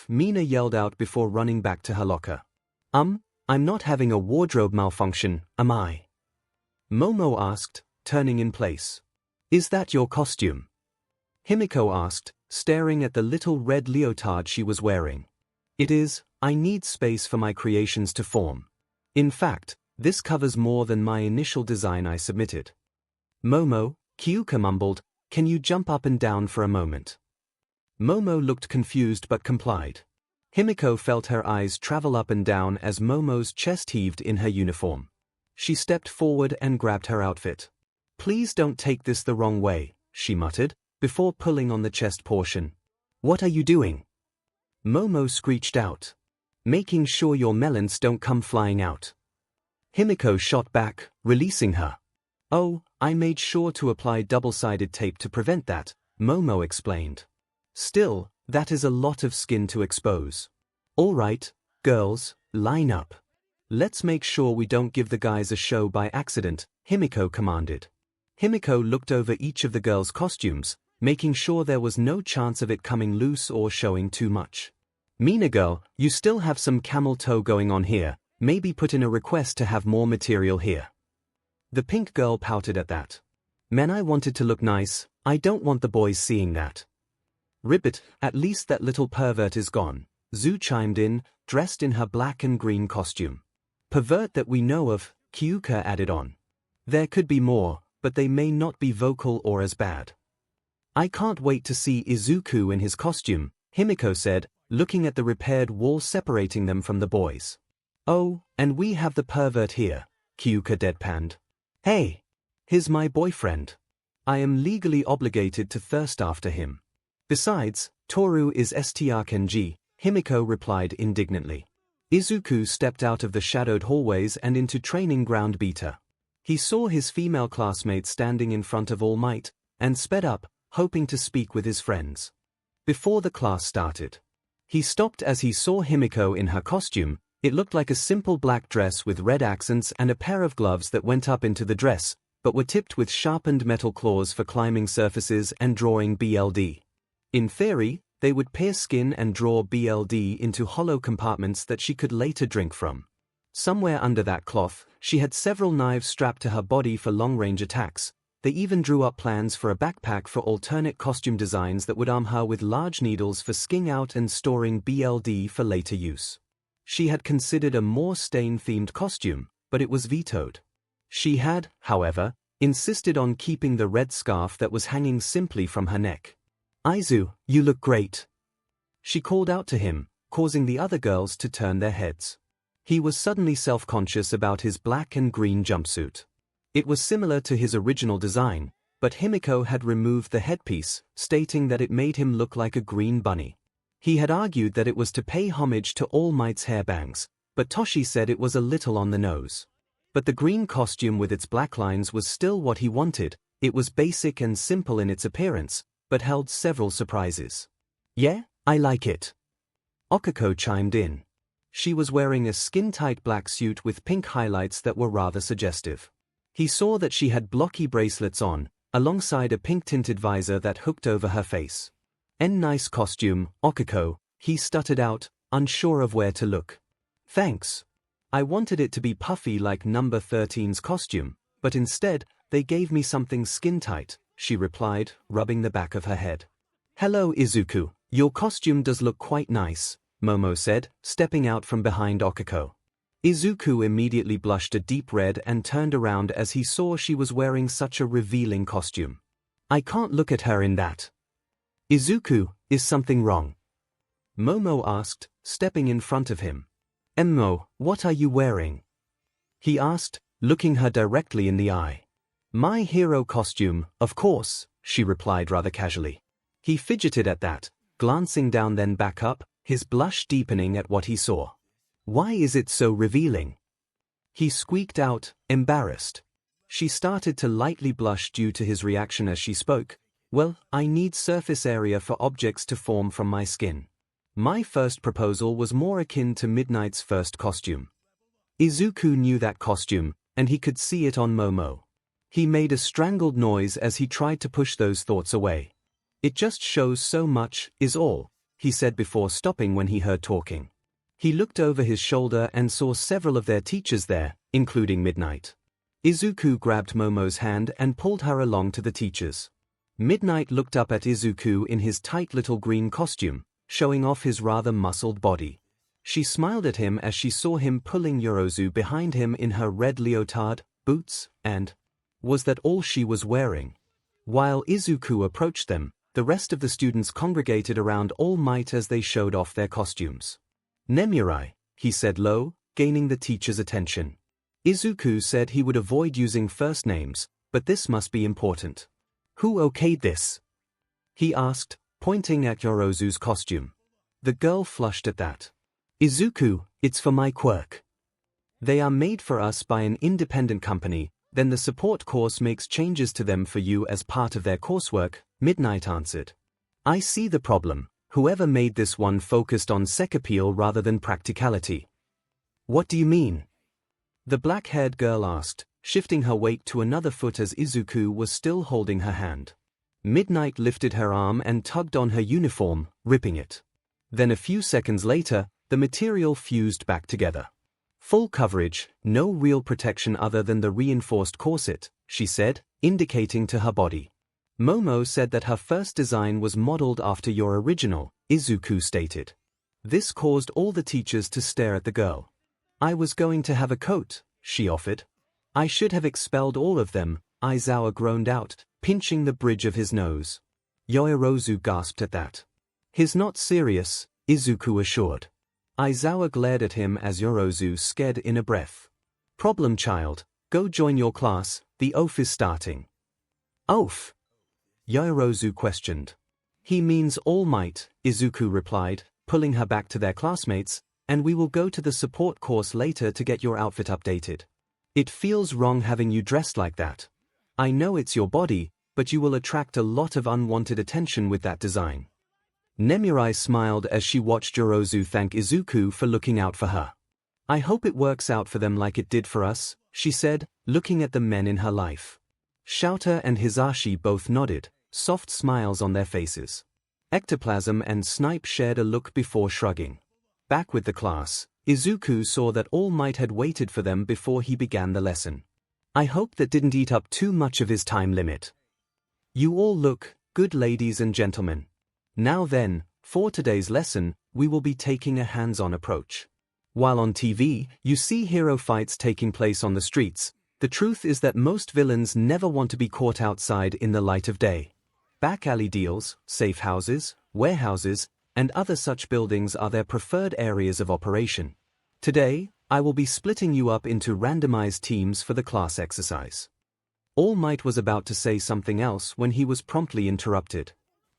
Mina yelled out before running back to her locker. I'm not having a wardrobe malfunction, am I? Momo asked, turning in place. Is that your costume? Himiko asked, staring at the little red leotard she was wearing. It is. I need space for my creations to form. In fact, this covers more than my initial design I submitted. Momo, Kyuka mumbled, can you jump up and down for a moment? Momo looked confused but complied. Himiko felt her eyes travel up and down as Momo's chest heaved in her uniform. She stepped forward and grabbed her outfit. Please don't take this the wrong way, she muttered, before pulling on the chest portion. What are you doing? Momo screeched out. Making sure your melons don't come flying out. Himiko shot back, releasing her. Oh, I made sure to apply double-sided tape to prevent that, Momo explained. Still, that is a lot of skin to expose. All right, girls, line up. Let's make sure we don't give the guys a show by accident, Himiko commanded. Himiko looked over each of the girls' costumes, making sure there was no chance of it coming loose or showing too much. Mina girl, you still have some camel toe going on here, maybe put in a request to have more material here. The pink girl pouted at that. Man, I wanted to look nice, I don't want the boys seeing that. Ribbit, at least that little pervert is gone, Zhu chimed in, dressed in her black and green costume. Pervert that we know of, Kyuka added on. There could be more, but they may not be vocal or as bad. I can't wait to see Izuku in his costume, Himiko said, looking at the repaired wall separating them from the boys. Oh, and we have the pervert here, Kyuka deadpanned. Hey! He's my boyfriend. I am legally obligated to thirst after him. Besides, Toru is STR-Kenji, Himiko replied indignantly. Izuku stepped out of the shadowed hallways and into training ground beta. He saw his female classmates standing in front of All Might, and sped up, hoping to speak with his friends. Before the class started, he stopped as he saw Himiko in her costume. It looked like a simple black dress with red accents and a pair of gloves that went up into the dress, but were tipped with sharpened metal claws for climbing surfaces and drawing BLD. In theory, they would pierce skin and draw BLD into hollow compartments that she could later drink from. Somewhere under that cloth, she had several knives strapped to her body for long-range attacks. They even drew up plans for a backpack for alternate costume designs that would arm her with large needles for skinning out and storing BLD for later use. She had considered a more stain-themed costume, but it was vetoed. She had, however, insisted on keeping the red scarf that was hanging simply from her neck. Aizu, you look great. She called out to him, causing the other girls to turn their heads. He was suddenly self-conscious about his black and green jumpsuit. It was similar to his original design, but Himiko had removed the headpiece, stating that it made him look like a green bunny. He had argued that it was to pay homage to All Might's hair bangs, but Toshi said it was a little on the nose. But the green costume with its black lines was still what he wanted. It was basic and simple in its appearance, but held several surprises. Yeah, I like it. Okiko chimed in. She was wearing a skin-tight black suit with pink highlights that were rather suggestive. He saw that she had blocky bracelets on, alongside a pink-tinted visor that hooked over her face. Nice costume, Okiko, he stuttered out, unsure of where to look. Thanks. I wanted it to be puffy like number 13's costume, but instead, they gave me something skin-tight, she replied, rubbing the back of her head. Hello Izuku, your costume does look quite nice, Momo said, stepping out from behind Okiko. Izuku immediately blushed a deep red and turned around as he saw she was wearing such a revealing costume. I can't look at her in that. Izuku, is something wrong? Momo asked, stepping in front of him. Emmo, what are you wearing? He asked, looking her directly in the eye. My hero costume, of course, she replied rather casually. He fidgeted at that, glancing down then back up, his blush deepening at what he saw. Why is it so revealing? He squeaked out, embarrassed. She started to lightly blush due to his reaction as she spoke. Well, I need surface area for objects to form from my skin. My first proposal was more akin to Midnight's first costume. Izuku knew that costume, and he could see it on Momo. He made a strangled noise as he tried to push those thoughts away. It just shows so much, is all, he said before stopping when he heard talking. He looked over his shoulder and saw several of their teachers there, including Midnight. Izuku grabbed Momo's hand and pulled her along to the teachers. Midnight looked up at Izuku in his tight little green costume, showing off his rather muscled body. She smiled at him as she saw him pulling Yorozu behind him in her red leotard, boots, and was that all she was wearing? While Izuku approached them, the rest of the students congregated around All Might as they showed off their costumes. Nemurai, he said low, gaining the teacher's attention. Izuku said he would avoid using first names, but this must be important. Who okayed this? He asked, pointing at Yorozu's costume. The girl flushed at that. Izuku, it's for my quirk. They are made for us by an independent company, then the support course makes changes to them for you as part of their coursework, Midnight answered. I see the problem. Whoever made this one focused on sex appeal rather than practicality. What do you mean? The black-haired girl asked, shifting her weight to another foot as Izuku was still holding her hand. Midnight lifted her arm and tugged on her uniform, ripping it. Then a few seconds later, the material fused back together. Full coverage, no real protection other than the reinforced corset, she said, indicating to her body. Momo said that her first design was modeled after your original, Izuku stated. This caused all the teachers to stare at the girl. I was going to have a coat, she offered. I should have expelled all of them, Aizawa groaned out, pinching the bridge of his nose. Yorozu gasped at that. He's not serious, Izuku assured. Aizawa glared at him as Yorozu scared in a breath. Problem child, go join your class, the oath is starting. Oath? Yorozu questioned. He means All Might, Izuku replied, pulling her back to their classmates, and we will go to the support course later to get your outfit updated. It feels wrong having you dressed like that. I know it's your body, but you will attract a lot of unwanted attention with that design. Nemurai smiled as she watched Yorozu thank Izuku for looking out for her. I hope it works out for them like it did for us, she said, looking at the men in her life. Shouter and Hisashi both nodded, soft smiles on their faces. Ectoplasm and Snipe shared a look before shrugging. Back with the class, Izuku saw that All Might had waited for them before he began the lesson. I hope that didn't eat up too much of his time limit. You all look good, ladies and gentlemen. Now then, for today's lesson, we will be taking a hands-on approach. While on TV, you see hero fights taking place on the streets, the truth is that most villains never want to be caught outside in the light of day. Back alley deals, safe houses, warehouses, and other such buildings are their preferred areas of operation. Today, I will be splitting you up into randomized teams for the class exercise. All Might was about to say something else when he was promptly interrupted.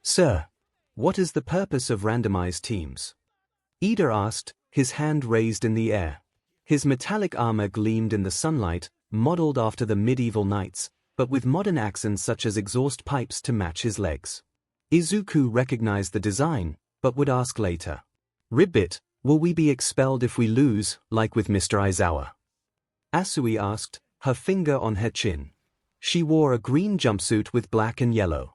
Sir, what is the purpose of randomized teams? Ida asked, his hand raised in the air. His metallic armor gleamed in the sunlight, modeled after the medieval knights, but with modern accents such as exhaust pipes to match his legs. Izuku recognized the design, but would ask later. Ribbit, will we be expelled if we lose, like with Mr. Aizawa? Asui asked, her finger on her chin. She wore a green jumpsuit with black and yellow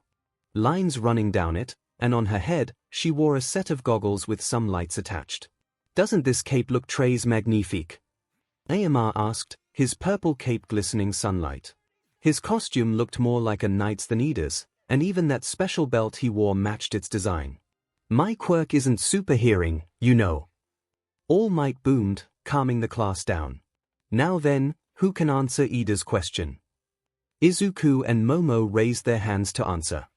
lines running down it, and on her head, she wore a set of goggles with some lights attached. Doesn't this cape look très magnifique? Ayama asked, his purple cape glistening sunlight. His costume looked more like a knight's than Ida's, and even that special belt he wore matched its design. My quirk isn't super hearing, you know. All Might boomed, calming the class down. Now then, who can answer Ida's question? Izuku and Momo raised their hands to answer.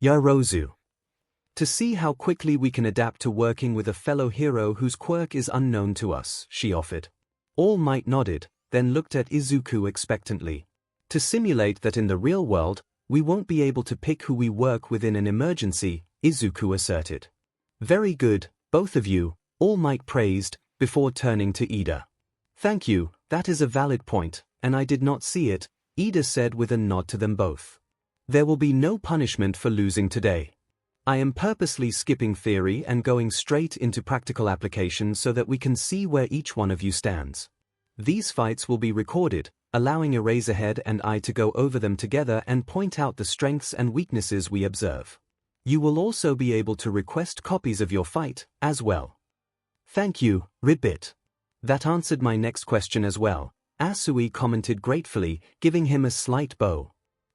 Yorozu. To see how quickly we can adapt to working with a fellow hero whose quirk is unknown to us, she offered. All Might nodded, then looked at Izuku expectantly. To simulate that in the real world, we won't be able to pick who we work with in an emergency, Izuku asserted. Very good, both of you, All Might praised, before turning to Ida. Thank you, that is a valid point, and I did not see it, Ida said with a nod to them both. There will be no punishment for losing today. I am purposely skipping theory and going straight into practical application so that we can see where each one of you stands. These fights will be recorded, allowing Eraserhead and I to go over them together and point out the strengths and weaknesses we observe. You will also be able to request copies of your fight, as well. Thank you, Ribbit. That answered my next question as well, Asui commented gratefully, giving him a slight bow.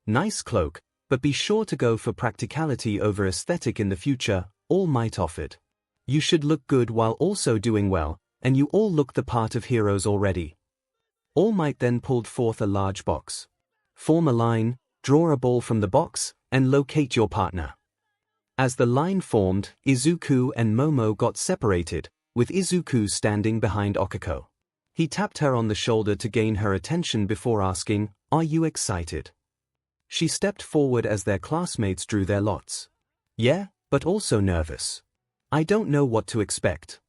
Nice cloak, but be sure to go for practicality over aesthetic in the future, All Might offered. You should look good while also doing well, and you all look the part of heroes already. All Might then pulled forth a large box. Form a line, draw a ball from the box, and locate your partner. As the line formed, Izuku and Momo got separated, with Izuku standing behind Okiko. He tapped her on the shoulder to gain her attention before asking, "Are you excited?" She stepped forward as their classmates drew their lots. "Yeah, but also nervous. I don't know what to expect."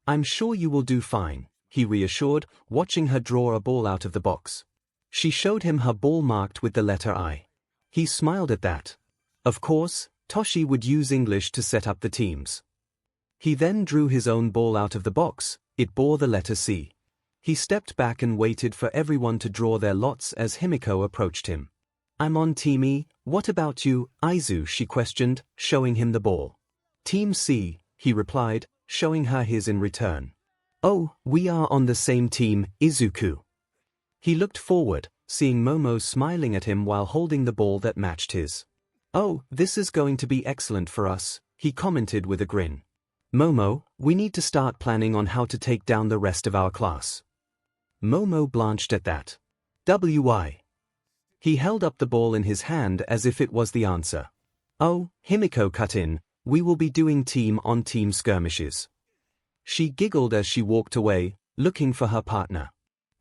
"I'm sure you will do fine," he reassured, watching her draw a ball out of the box. She showed him her ball marked with the letter I. He smiled at that. Of course, Toshi would use English to set up the teams. He then drew his own ball out of the box. It bore the letter C. He stepped back and waited for everyone to draw their lots as Himiko approached him. "I'm on Team E, what about you, Aizu?" she questioned, showing him the ball. "Team C," he replied, showing her his in return. "Oh, we are on the same team, Izuku." He looked forward, seeing Momo smiling at him while holding the ball that matched his. "Oh, this is going to be excellent for us," he commented with a grin. "Momo, we need to start planning on how to take down the rest of our class." Momo blanched at that. "Why?" He held up the ball in his hand as if it was the answer. "Oh," Himiko cut in, "we will be doing team-on-team skirmishes." She giggled as she walked away, looking for her partner.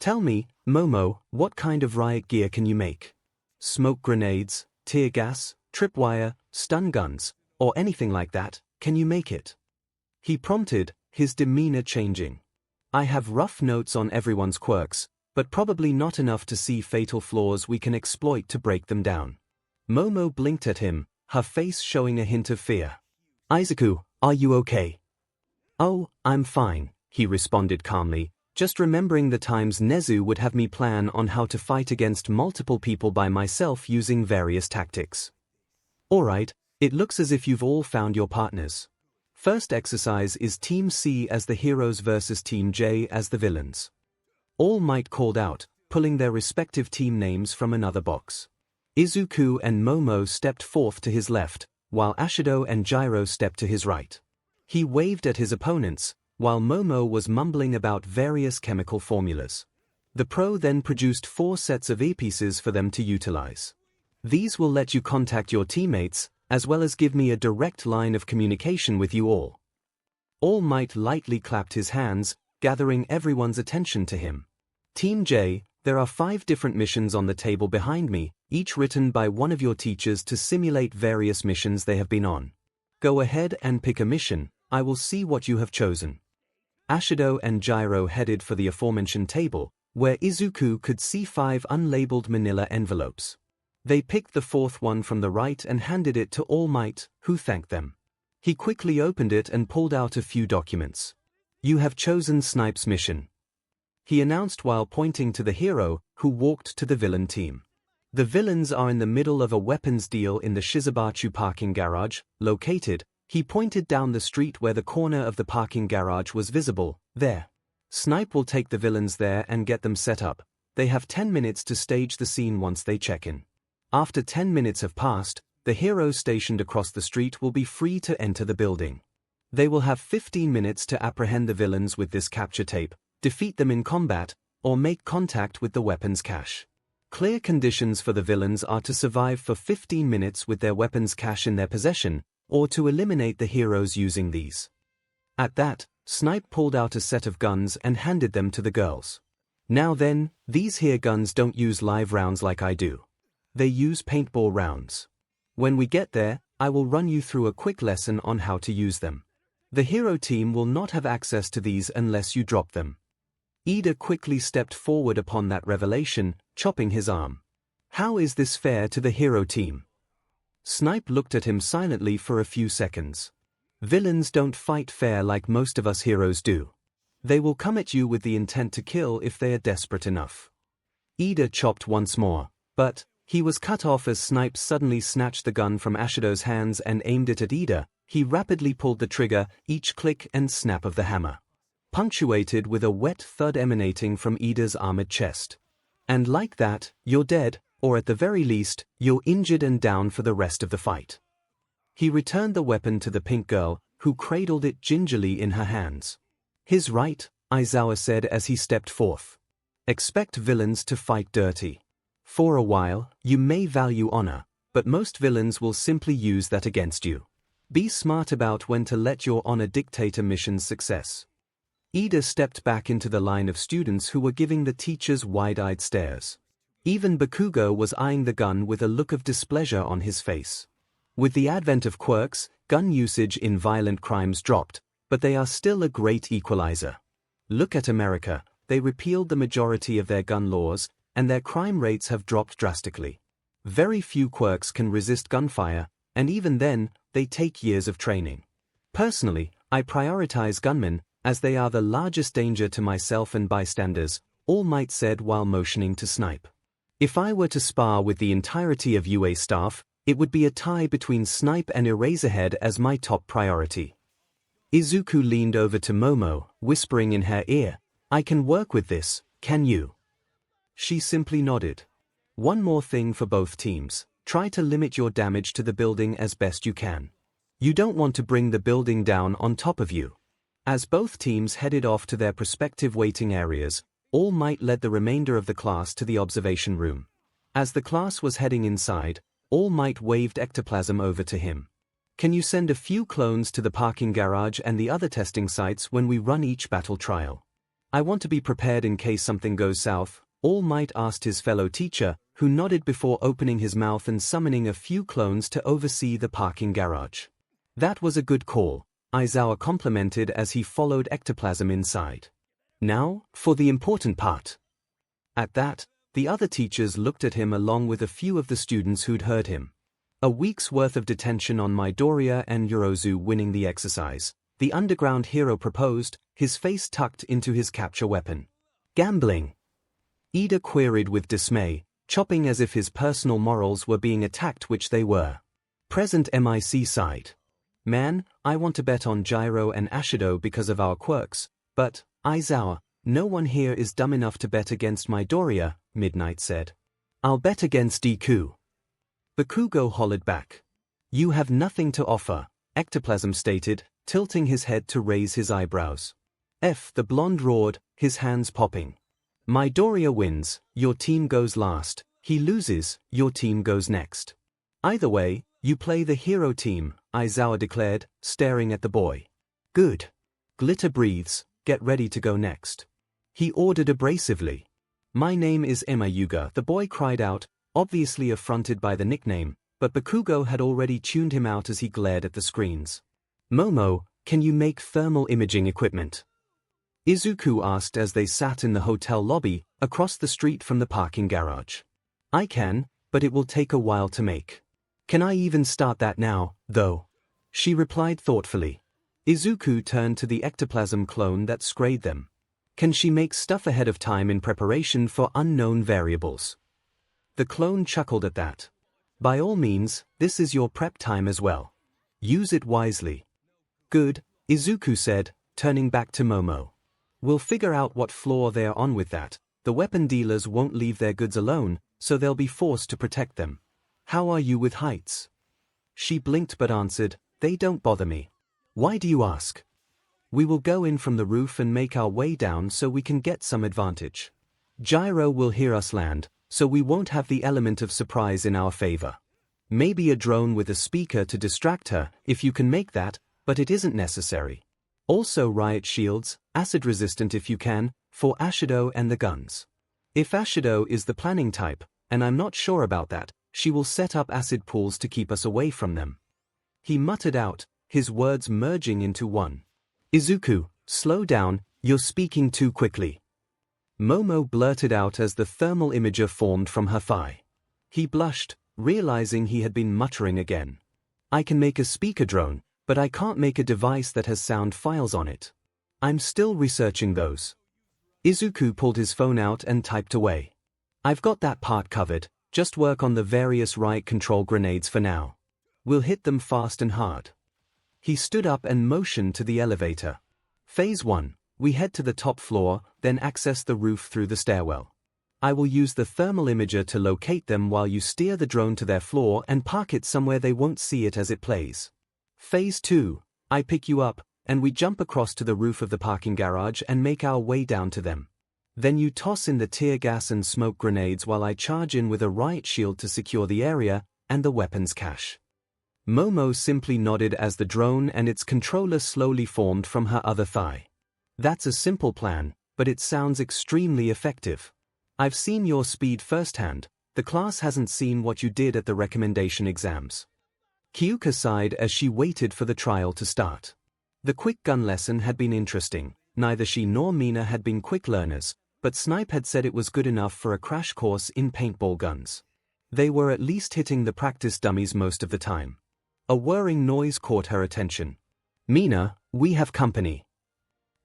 "Tell me, Momo, what kind of riot gear can you make? Smoke grenades, tear gas, tripwire, stun guns, or anything like that, can you make it?" He prompted, his demeanor changing. "I have rough notes on everyone's quirks, but probably not enough to see fatal flaws we can exploit to break them down." Momo blinked at him, her face showing a hint of fear. "Izuku, are you okay?" "Oh, I'm fine," he responded calmly, just remembering the times Nezu would have me plan on how to fight against multiple people by myself using various tactics. "Alright, it looks as if you've all found your partners. First exercise is Team C as the heroes versus Team J as the villains." All Might called out, pulling their respective team names from another box. Izuku and Momo stepped forth to his left, while Ashido and Gyro stepped to his right. He waved at his opponents, while Momo was mumbling about various chemical formulas. The pro then produced 4 sets of earpieces for them to utilize. These will let you contact your teammates, as well as give me a direct line of communication with you all. All Might lightly clapped his hands, gathering everyone's attention to him. Team J, there are 5 different missions on the table behind me, each written by one of your teachers to simulate various missions they have been on. Go ahead and pick a mission, I will see what you have chosen. Ashido and Gyro headed for the aforementioned table, where Izuku could see 5 unlabeled manila envelopes. They picked the 4th one from the right and handed it to All Might, who thanked them. He quickly opened it and pulled out a few documents. "You have chosen Snipe's mission," he announced while pointing to the hero, who walked to the villain team. The villains are in the middle of a weapons deal in the Shizubachu parking garage, located, he pointed down the street where the corner of the parking garage was visible, there. Snipe will take the villains there and get them set up. They have 10 minutes to stage the scene once they check in. After 10 minutes have passed, the heroes stationed across the street will be free to enter the building. They will have 15 minutes to apprehend the villains with this capture tape, defeat them in combat, or make contact with the weapons cache. Clear conditions for the villains are to survive for 15 minutes with their weapons cache in their possession, or to eliminate the heroes using these. At that, Snipe pulled out a set of guns and handed them to the girls. "Now then, these here guns don't use live rounds like I do. They use paintball rounds. When we get there, I will run you through a quick lesson on how to use them. The hero team will not have access to these unless you drop them." Ida quickly stepped forward upon that revelation, chopping his arm. "How is this fair to the hero team?" 𝐒𝐿 looked at him silently for a few seconds. Villains don't fight fair like most of us heroes do. They will come at you with the intent to kill if they are desperate enough. 𝐬𝐫 chopped once more, but he was cut off as 𝐒𝐿 suddenly snatched the gun from 𝐼𝐻𝐻's hands and aimed it at 𝐬𝐫. He rapidly pulled the trigger, each click and snap of the hammer punctuated with a wet thud emanating from 𝐬𝐫's armored chest. And like that, you're dead, or at the very least, you're injured and down for the rest of the fight. He returned the weapon to the pink girl, who cradled it gingerly in her hands. "He's right," Aizawa said as he stepped forth. "Expect villains to fight dirty. For a while, you may value honor, but most villains will simply use that against you. Be smart about when to let your honor dictate a mission's success." 𝐬𝐫 stepped back into the line of students who were giving the teachers wide-eyed stares. Even Bakugo was eyeing the gun with a look of displeasure on his face. With the advent of quirks, gun usage in violent crimes dropped, but they are still a great equalizer. Look at America, they repealed the majority of their gun laws, and their crime rates have dropped drastically. Very few quirks can resist gunfire, and even then, they take years of training. Personally, I prioritize gunmen, as they are the largest danger to myself and bystanders, All Might said while motioning to 𝐒𝐿. If I were to spar with the entirety of UA staff, it would be a tie between 𝐒𝐿 and Eraserhead as my top priority. Izuku leaned over to Momo, whispering in her ear, "I can work with this, can you?" She simply nodded. "One more thing for both teams, try to limit your damage to the building as best you can. You don't want to bring the building down on top of you." As both teams headed off to their respective waiting areas, All Might led the remainder of the class to the observation room. As the class was heading inside, All Might waved ectoplasm over to him. "Can you send a few clones to the parking garage and the other testing sites when we run each battle trial? I want to be prepared in case something goes south," All Might asked his fellow teacher, who nodded before opening his mouth and summoning a few clones to oversee the parking garage. "That was a good call," Aizawa complimented as he followed ectoplasm inside. "Now, for the important part." At that, the other teachers looked at him along with a few of the students who'd heard him. A week's worth of detention on Midoriya and Yorozu winning the exercise, the underground hero proposed, his face tucked into his capture weapon. "Gambling?" 𝐬𝐫 queried with dismay, chopping as if his personal morals were being attacked, which they were. Present MIC side. "Man, I want to bet on Gyro and Ashido because of our quirks, but, Aizawa, no one here is dumb enough to bet against Midoriya," Midnight said. "I'll bet against Deku." Bakugo hollered back. "You have nothing to offer," Ectoplasm stated, tilting his head to raise his eyebrows. The blonde roared, his hands popping. "Midoriya wins, your team goes last. He loses, your team goes next. Either way, you play the hero team," Aizawa declared, staring at the boy. "Good. Glitter breathes, get ready to go next," he ordered abrasively. "My name is Mayuga," the boy cried out, obviously affronted by the nickname, but Bakugo had already tuned him out as he glared at the screens. "Momo, can you make thermal imaging equipment?" Izuku asked as they sat in the hotel lobby, across the street from the parking garage. "I can, but it will take a while to make. Can I even start that now, though?" she replied thoughtfully. Izuku turned to the ectoplasm clone that sprayed them. "Can she make stuff ahead of time in preparation for unknown variables?" The clone chuckled at that. "By all means, this is your prep time as well. Use it wisely." "Good," Izuku said, turning back to Momo. "We'll figure out what floor they're on with that. The weapon dealers won't leave their goods alone, so they'll be forced to protect them. How are you with heights?" She blinked but answered, "They don't bother me." "Why do you ask?" "We will go in from the roof and make our way down so we can get some advantage. Gyro will hear us land, so we won't have the element of surprise in our favor. Maybe a drone with a speaker to distract her, if you can make that, but it isn't necessary. Also riot shields, acid resistant if you can, for Ashido and the guns. If Ashido is the planning type, and I'm not sure about that, she will set up acid pools to keep us away from them." He muttered out, his words merging into one. "Izuku, slow down, you're speaking too quickly." Momo blurted out as the thermal imager formed from her thigh. He blushed, realizing he had been muttering again. I can make a speaker drone, but I can't make a device that has sound files on it. I'm still researching those. Izuku pulled his phone out and typed away. I've got that part covered, just work on the various riot control grenades for now. We'll hit them fast and hard. He stood up and motioned to the elevator. Phase 1, we head to the top floor, then access the roof through the stairwell. I will use the thermal imager to locate them while you steer the drone to their floor and park it somewhere they won't see it as it plays. Phase 2, I pick you up, and we jump across to the roof of the parking garage and make our way down to them. Then you toss in the tear gas and smoke grenades while I charge in with a riot shield to secure the area and the weapons cache. Momo simply nodded as the drone and its controller slowly formed from her other thigh. That's a simple plan, but it sounds extremely effective. I've seen your speed firsthand. The class hasn't seen what you did at the recommendation exams. Kyuka sighed as she waited for the trial to start. The quick gun lesson had been interesting. Neither she nor Mina had been quick learners, but Snipe had said it was good enough for a crash course in paintball guns. They were at least hitting the practice dummies most of the time. A whirring noise caught her attention. Mina, we have company.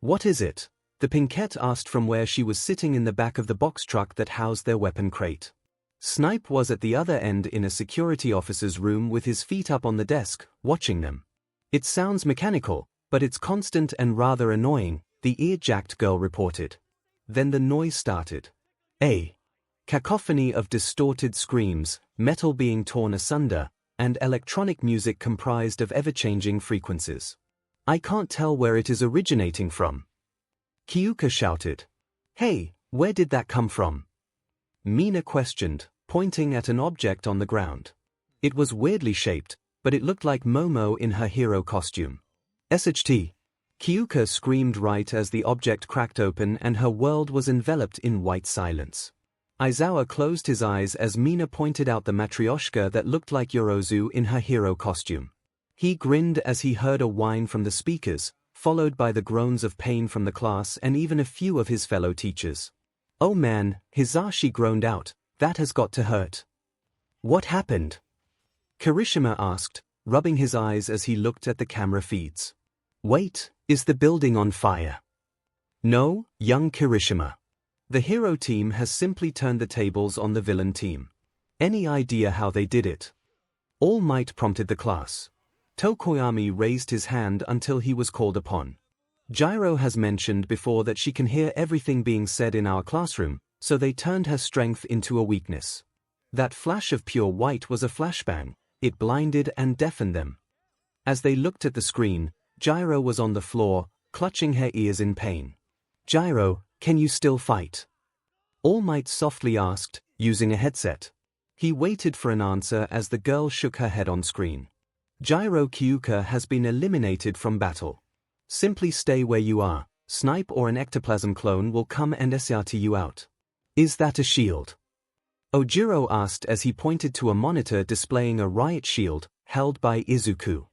What is it? The Pinkette asked from where she was sitting in the back of the box truck that housed their weapon crate. Snipe was at the other end in a security officer's room with his feet up on the desk, watching them. It sounds mechanical, but it's constant and rather annoying, the ear-jacked girl reported. Then the noise started. A cacophony of distorted screams, metal being torn asunder, and electronic music comprised of ever-changing frequencies. I can't tell where it is originating from. Kyuka shouted. Hey, where did that come from? Mina questioned, pointing at an object on the ground. It was weirdly shaped, but it looked like Momo in her hero costume. SHT. Kyuka screamed right as the object cracked open and her world was enveloped in white silence. Aizawa closed his eyes as Mina pointed out the matryoshka that looked like Yorozu in her hero costume. He grinned as he heard a whine from the speakers, followed by the groans of pain from the class and even a few of his fellow teachers. Oh man, Hisashi groaned out, that has got to hurt. What happened? Kirishima asked, rubbing his eyes as he looked at the camera feeds. Wait, is the building on fire? No, young Kirishima. The hero team has simply turned the tables on the villain team. Any idea how they did it? All Might prompted the class. Tokoyami raised his hand until he was called upon. Gyro has mentioned before that she can hear everything being said in our classroom, so they turned her strength into a weakness. That flash of pure white was a flashbang. It blinded and deafened them. As they looked at the screen, Gyro was on the floor, clutching her ears in pain. Gyro, can you still fight? All Might softly asked, using a headset. He waited for an answer as the girl shook her head on screen. Gyro Kyuka has been eliminated from battle. Simply stay where you are. Snipe or an ectoplasm clone will come and SRT you out. Is that a shield? Ojiro asked as he pointed to a monitor displaying a riot shield, held by Izuku.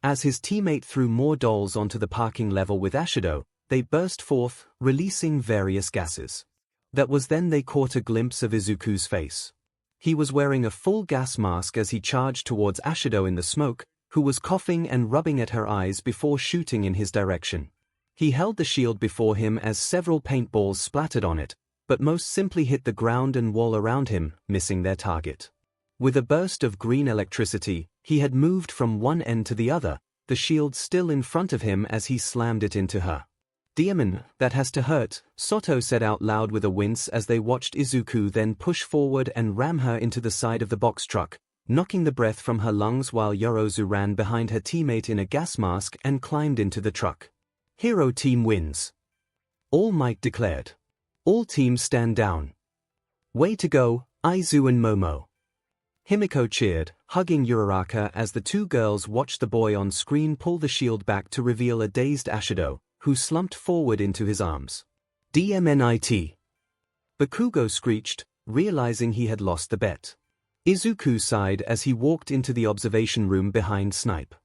As his teammate threw more dolls onto the parking level with Ashido, they burst forth, releasing various gases. That was then they caught a glimpse of Izuku's face. He was wearing a full gas mask as he charged towards Ashido in the smoke, who was coughing and rubbing at her eyes before shooting in his direction. He held the shield before him as several paintballs splattered on it, but most simply hit the ground and wall around him, missing their target. With a burst of green electricity, he had moved from one end to the other, the shield still in front of him as he slammed it into her. Demon, that has to hurt, Soto said out loud with a wince as they watched Izuku then push forward and ram her into the side of the box truck, knocking the breath from her lungs while Yorozu ran behind her teammate in a gas mask and climbed into the truck. Hero team wins. All Might declared. All teams stand down. Way to go, Aizu and Momo. Himiko cheered, hugging Uraraka as the two girls watched the boy on screen pull the shield back to reveal a dazed Ashido, who slumped forward into his arms. DMNIT. Bakugo screeched, realizing he had lost the bet. Izuku sighed as he walked into the observation room behind Snipe.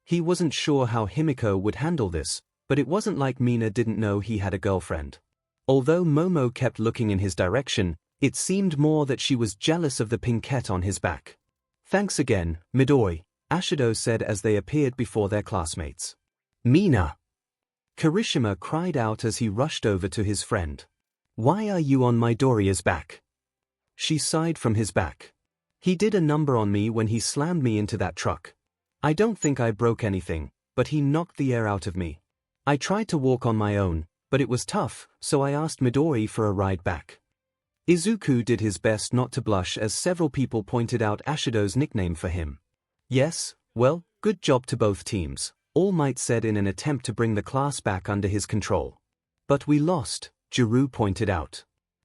He wasn't sure how Himiko would handle this, but it wasn't like Mina didn't know he had a girlfriend. Although Momo kept looking in his direction, it seemed more that she was jealous of the pinkette on his back. Thanks again, Midori, 𝐻𝐸𝐽 said as they appeared before their classmates. Mina! Kirishima cried out as he rushed over to his friend. Why are you on Midoriya's back? She sighed from his back. He did a number on me when he slammed me into that truck. I don't think I broke anything, but he knocked the air out of me. I tried to walk on my own, but it was tough, so I asked Midori for a ride back. Izuku did his best not to blush as several people pointed out 𝐻𝐸𝐽's nickname for him. Yes, well, good job to both teams, All Might said in an attempt to bring the class back under his control. But we lost, Jiru pointed out.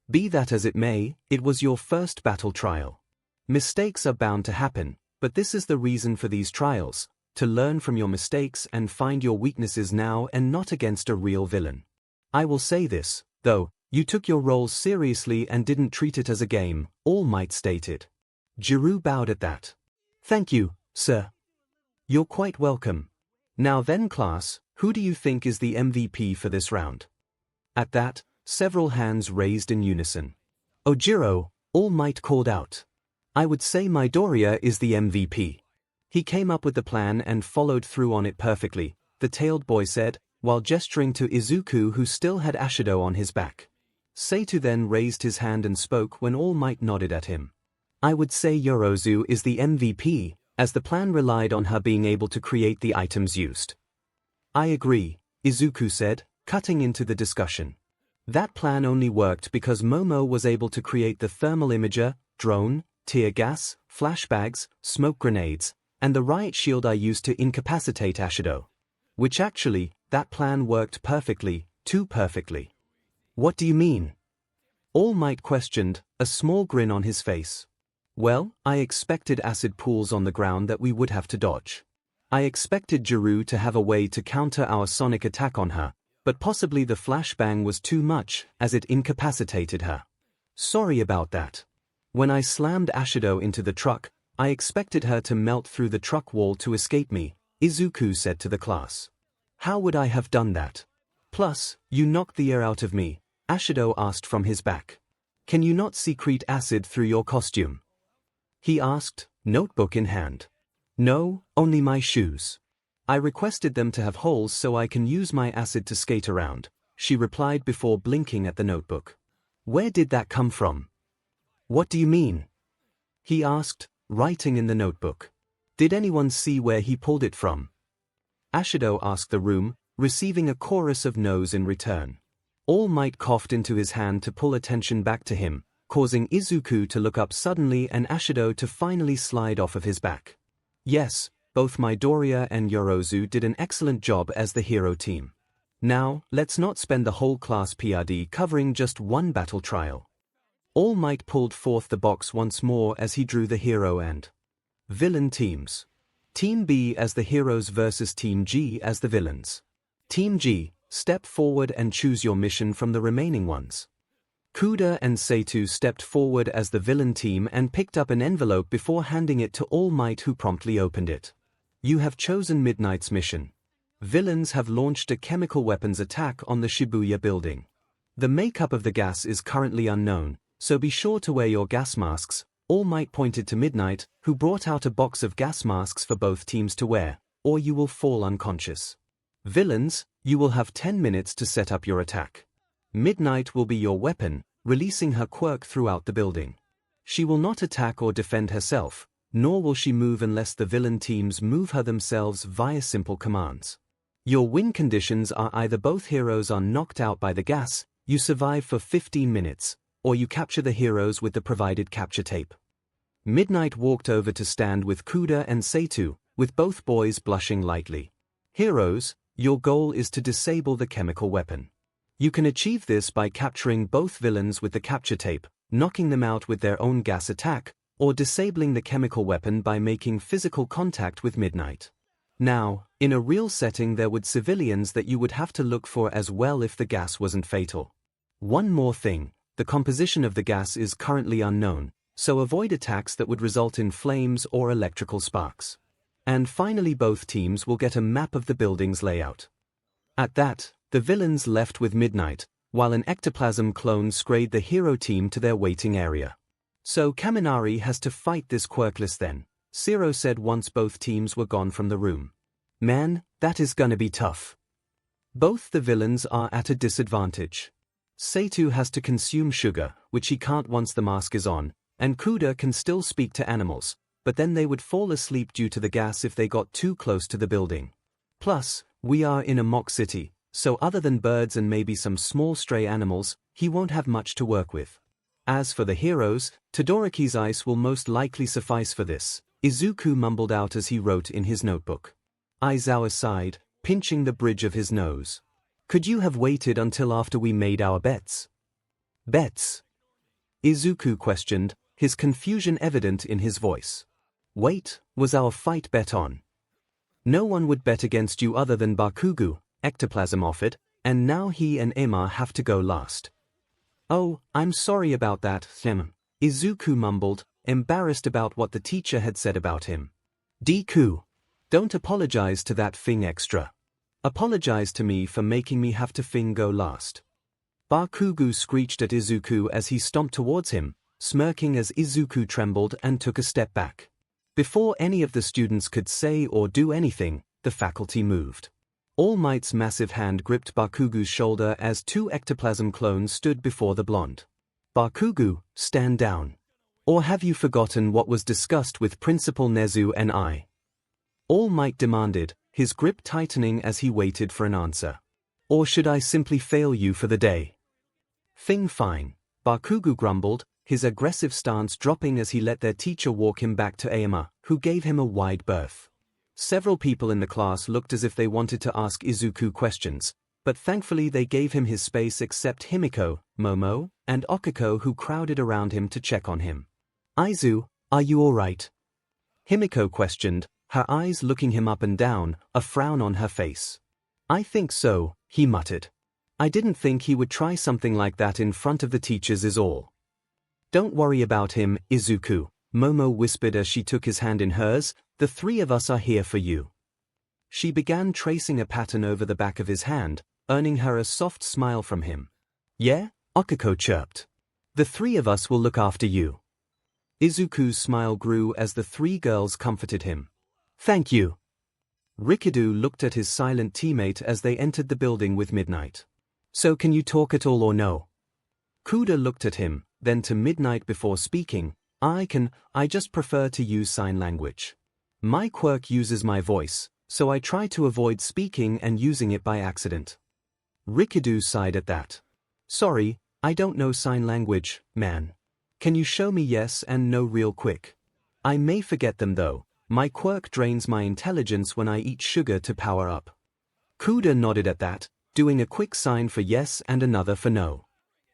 Be that as it may, it was your first battle trial. Mistakes are bound to happen, but this is the reason for these trials, to learn from your mistakes and find your weaknesses now and not against a real villain. I will say this, though, you took your roles seriously and didn't treat it as a game, All Might stated. Jiru bowed at that. Thank you, sir. You're quite welcome. Now then class, who do you think is the MVP for this round? At that, several hands raised in unison. Ojiro, All Might called out. I would say Midoriya is the MVP. He came up with the plan and followed through on it perfectly, the tailed boy said, while gesturing to Izuku who still had 𝐻𝐸𝐽 on his back. Seitu then raised his hand and spoke when All Might nodded at him. I would say Yorozu is the MVP, as the plan relied on her being able to create the items used. I agree, Izuku said, cutting into the discussion. That plan only worked because Momo was able to create the thermal imager, drone, tear gas, flashbangs, smoke grenades, and the riot shield I used to incapacitate 𝐻𝐸𝐽. Which actually, that plan worked perfectly, too perfectly. What do you mean? All Might questioned, a small grin on his face. Well, I expected acid pools on the ground that we would have to dodge. I expected Jiru to have a way to counter our sonic attack on her, but possibly the flashbang was too much, as it incapacitated her. Sorry about that. When I slammed 𝐻𝐸𝐽 into the truck, I expected her to melt through the truck wall to escape me, Izuku said to the class. How would I have done that? Plus, you knocked the air out of me, 𝐻𝐸𝐽 asked from his back. Can you not secrete acid through your costume? He asked, notebook in hand. No, only my shoes. I requested them to have holes so I can use my acid to skate around, she replied before blinking at the notebook. Where did that come from? What do you mean? He asked, writing in the notebook. Did anyone see where he pulled it from? 𝐻𝐸𝐽 asked the room, receiving a chorus of no's in return. All Might coughed into his hand to pull attention back to him, causing Izuku to look up suddenly and 𝐻𝐸𝐽 to finally slide off of his back. Yes, both Midoriya and Yorozu did an excellent job as the hero team. Now, let's not spend the whole class PRD covering just one battle trial. All Might pulled forth the box once more as he drew the hero and villain teams. Team B as the heroes versus Team G as the villains. Team G, step forward and choose your mission from the remaining ones. Kuda and Seitu stepped forward as the villain team and picked up an envelope before handing it to All Might, who promptly opened it. You have chosen Midnight's mission. Villains have launched a chemical weapons attack on the Shibuya building. The makeup of the gas is currently unknown, so be sure to wear your gas masks. All Might pointed to Midnight, who brought out a box of gas masks for both teams to wear, or you will fall unconscious. Villains, you will have 10 minutes to set up your attack. Midnight will be your weapon, releasing her quirk throughout the building. She will not attack or defend herself, nor will she move unless the villain teams move her themselves via simple commands. Your win conditions are either both heroes are knocked out by the gas, you survive for 15 minutes, or you capture the heroes with the provided capture tape. Midnight walked over to stand with Kuda and Seitu, with both boys blushing lightly. Heroes, your goal is to disable the chemical weapon. You can achieve this by capturing both villains with the capture tape, knocking them out with their own gas attack, or disabling the chemical weapon by making physical contact with Midnight. Now, in a real setting there would civilians that you would have to look for as well if the gas wasn't fatal. One more thing, the composition of the gas is currently unknown, so avoid attacks that would result in flames or electrical sparks. And finally both teams will get a map of the building's layout. At that, the villains left with Midnight, while an ectoplasm clone scurried the hero team to their waiting area. So Kaminari has to fight this quirkless then, 𝐤𝐬 said once both teams were gone from the room. Man, that is gonna be tough. Both the villains are at a disadvantage. Seitu has to consume sugar, which he can't once the mask is on, and Kuda can still speak to animals, but then they would fall asleep due to the gas if they got too close to the building. Plus, we are in a mock city, so other than birds and maybe some small stray animals, he won't have much to work with. As for the heroes, Todoroki's ice will most likely suffice for this, Izuku mumbled out as he wrote in his notebook. Aizawa sighed, pinching the bridge of his nose. Could you have waited until after we made our bets? Bets? Izuku questioned, his confusion evident in his voice. Wait, was our fight bet on? No one would bet against you other than Bakugo, ectoplasm offered, and now he and Ema have to go last. Oh, I'm sorry about that, Izuku mumbled, embarrassed about what the teacher had said about him. Deku. Don't apologize to that thing extra. Apologize to me for making me have to go last. Bakugo screeched at Izuku as he stomped towards him, smirking as Izuku trembled and took a step back. Before any of the students could say or do anything, the faculty moved. All Might's massive hand gripped Bakugo's shoulder as two ectoplasm clones stood before the blonde. Bakugo, stand down. Or have you forgotten what was discussed with Principal Nezu and I? All Might demanded, his grip tightening as he waited for an answer. Or should I simply fail you for the day? Fine, Bakugo grumbled, his aggressive stance dropping as he let their teacher walk him back to Ema, who gave him a wide berth. Several people in the class looked as if they wanted to ask Izuku questions, but thankfully they gave him his space except Himiko, Momo, and Okiko, who crowded around him to check on him. Aizu, are you alright? Himiko questioned, her eyes looking him up and down, a frown on her face. I think so, he muttered. I didn't think he would try something like that in front of the teachers is all. Don't worry about him, Izuku, Momo whispered as she took his hand in hers, the three of us are here for you. She began tracing a pattern over the back of his hand, earning her a soft smile from him. Yeah, Okiko chirped. The three of us will look after you. Izuku's smile grew as the three girls comforted him. Thank you. Rikido looked at his silent teammate as they entered the building with Midnight. So can you talk at all or no? Kuda looked at him, then to Midnight before speaking. I just prefer to use sign language. My quirk uses my voice, so I try to avoid speaking and using it by accident. Rikido sighed at that. Sorry, I don't know sign language, man. Can you show me yes and no real quick? I may forget them though. My quirk drains my intelligence when I eat sugar to power up. Kuda nodded at that, doing a quick sign for yes and another for no.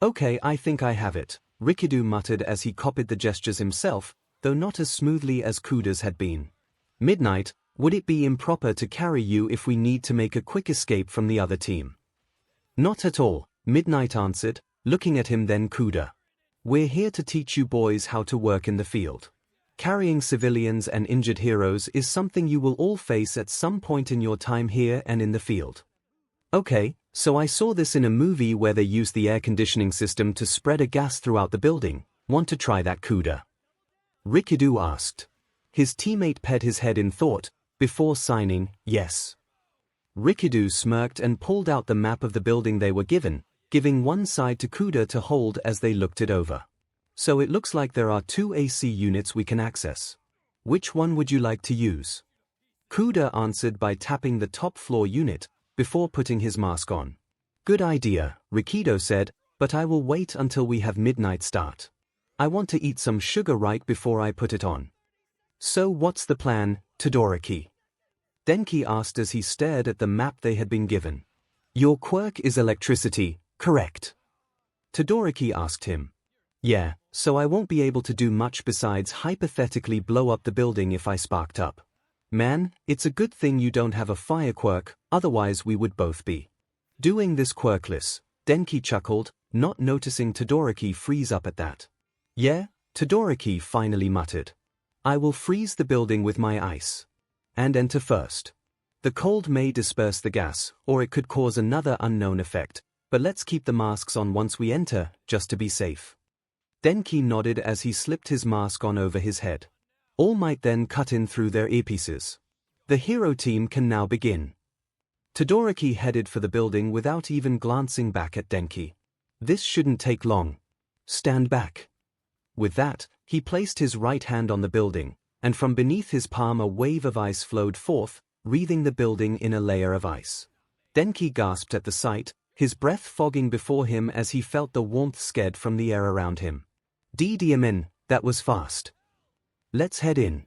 Okay, I think I have it, Rikido muttered as he copied the gestures himself, though not as smoothly as Kuda's had been. Midnight, would it be improper to carry you if we need to make a quick escape from the other team? Not at all, Midnight answered, looking at him then Kuda. We're here to teach you boys how to work in the field. Carrying civilians and injured heroes is something you will all face at some point in your time here and in the field. Okay, so I saw this in a movie where they used the air conditioning system to spread a gas throughout the building. Want to try that, Kuda? Rikido asked. His teammate ped his head in thought, before signing, yes. Rikido smirked and pulled out the map of the building they were given, giving one side to Kuda to hold as they looked it over. So it looks like there are 2 AC units we can access. Which one would you like to use? Kuda answered by tapping the top floor unit, before putting his mask on. Good idea, Rikido said, but I will wait until we have Midnight start. I want to eat some sugar right before I put it on. So what's the plan, Todoroki? Denki asked as he stared at the map they had been given. Your quirk is electricity, correct? Todoroki asked him. Yeah, so I won't be able to do much besides hypothetically blow up the building if I sparked up. Man, it's a good thing you don't have a fire quirk, otherwise we would both be doing this quirkless, Denki chuckled, not noticing Todoroki freeze up at that. Yeah, Todoroki finally muttered. I will freeze the building with my ice. And enter first. The cold may disperse the gas, or it could cause another unknown effect, but let's keep the masks on once we enter, just to be safe. Denki nodded as he slipped his mask on over his head. All Might then cut in through their earpieces. The hero team can now begin. Todoroki headed for the building without even glancing back at Denki. This shouldn't take long. Stand back. With that, he placed his right hand on the building, and from beneath his palm a wave of ice flowed forth, wreathing the building in a layer of ice. Denki gasped at the sight, his breath fogging before him as he felt the warmth sced from the air around him. DDMN, that was fast. Let's head in.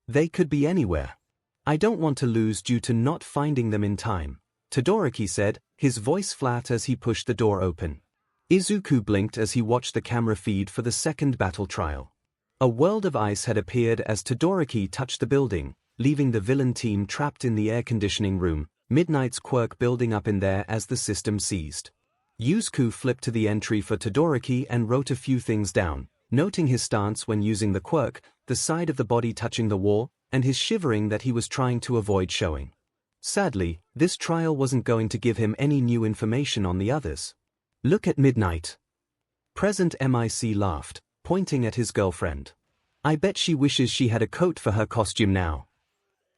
They could be anywhere. I don't want to lose due to not finding them in time, Todoroki said, his voice flat as he pushed the door open. Izuku blinked as he watched the camera feed for the second battle trial. A world of ice had appeared as Todoroki touched the building, leaving the villain team trapped in the air conditioning room, Midnight's quirk building up in there as the system seized. Izuku flipped to the entry for Todoroki and wrote a few things down, noting his stance when using the quirk, the side of the body touching the wall, and his shivering that he was trying to avoid showing. Sadly, this trial wasn't going to give him any new information on the others. Look at Midnight. Present MIC laughed, pointing at his girlfriend. I bet she wishes she had a coat for her costume now.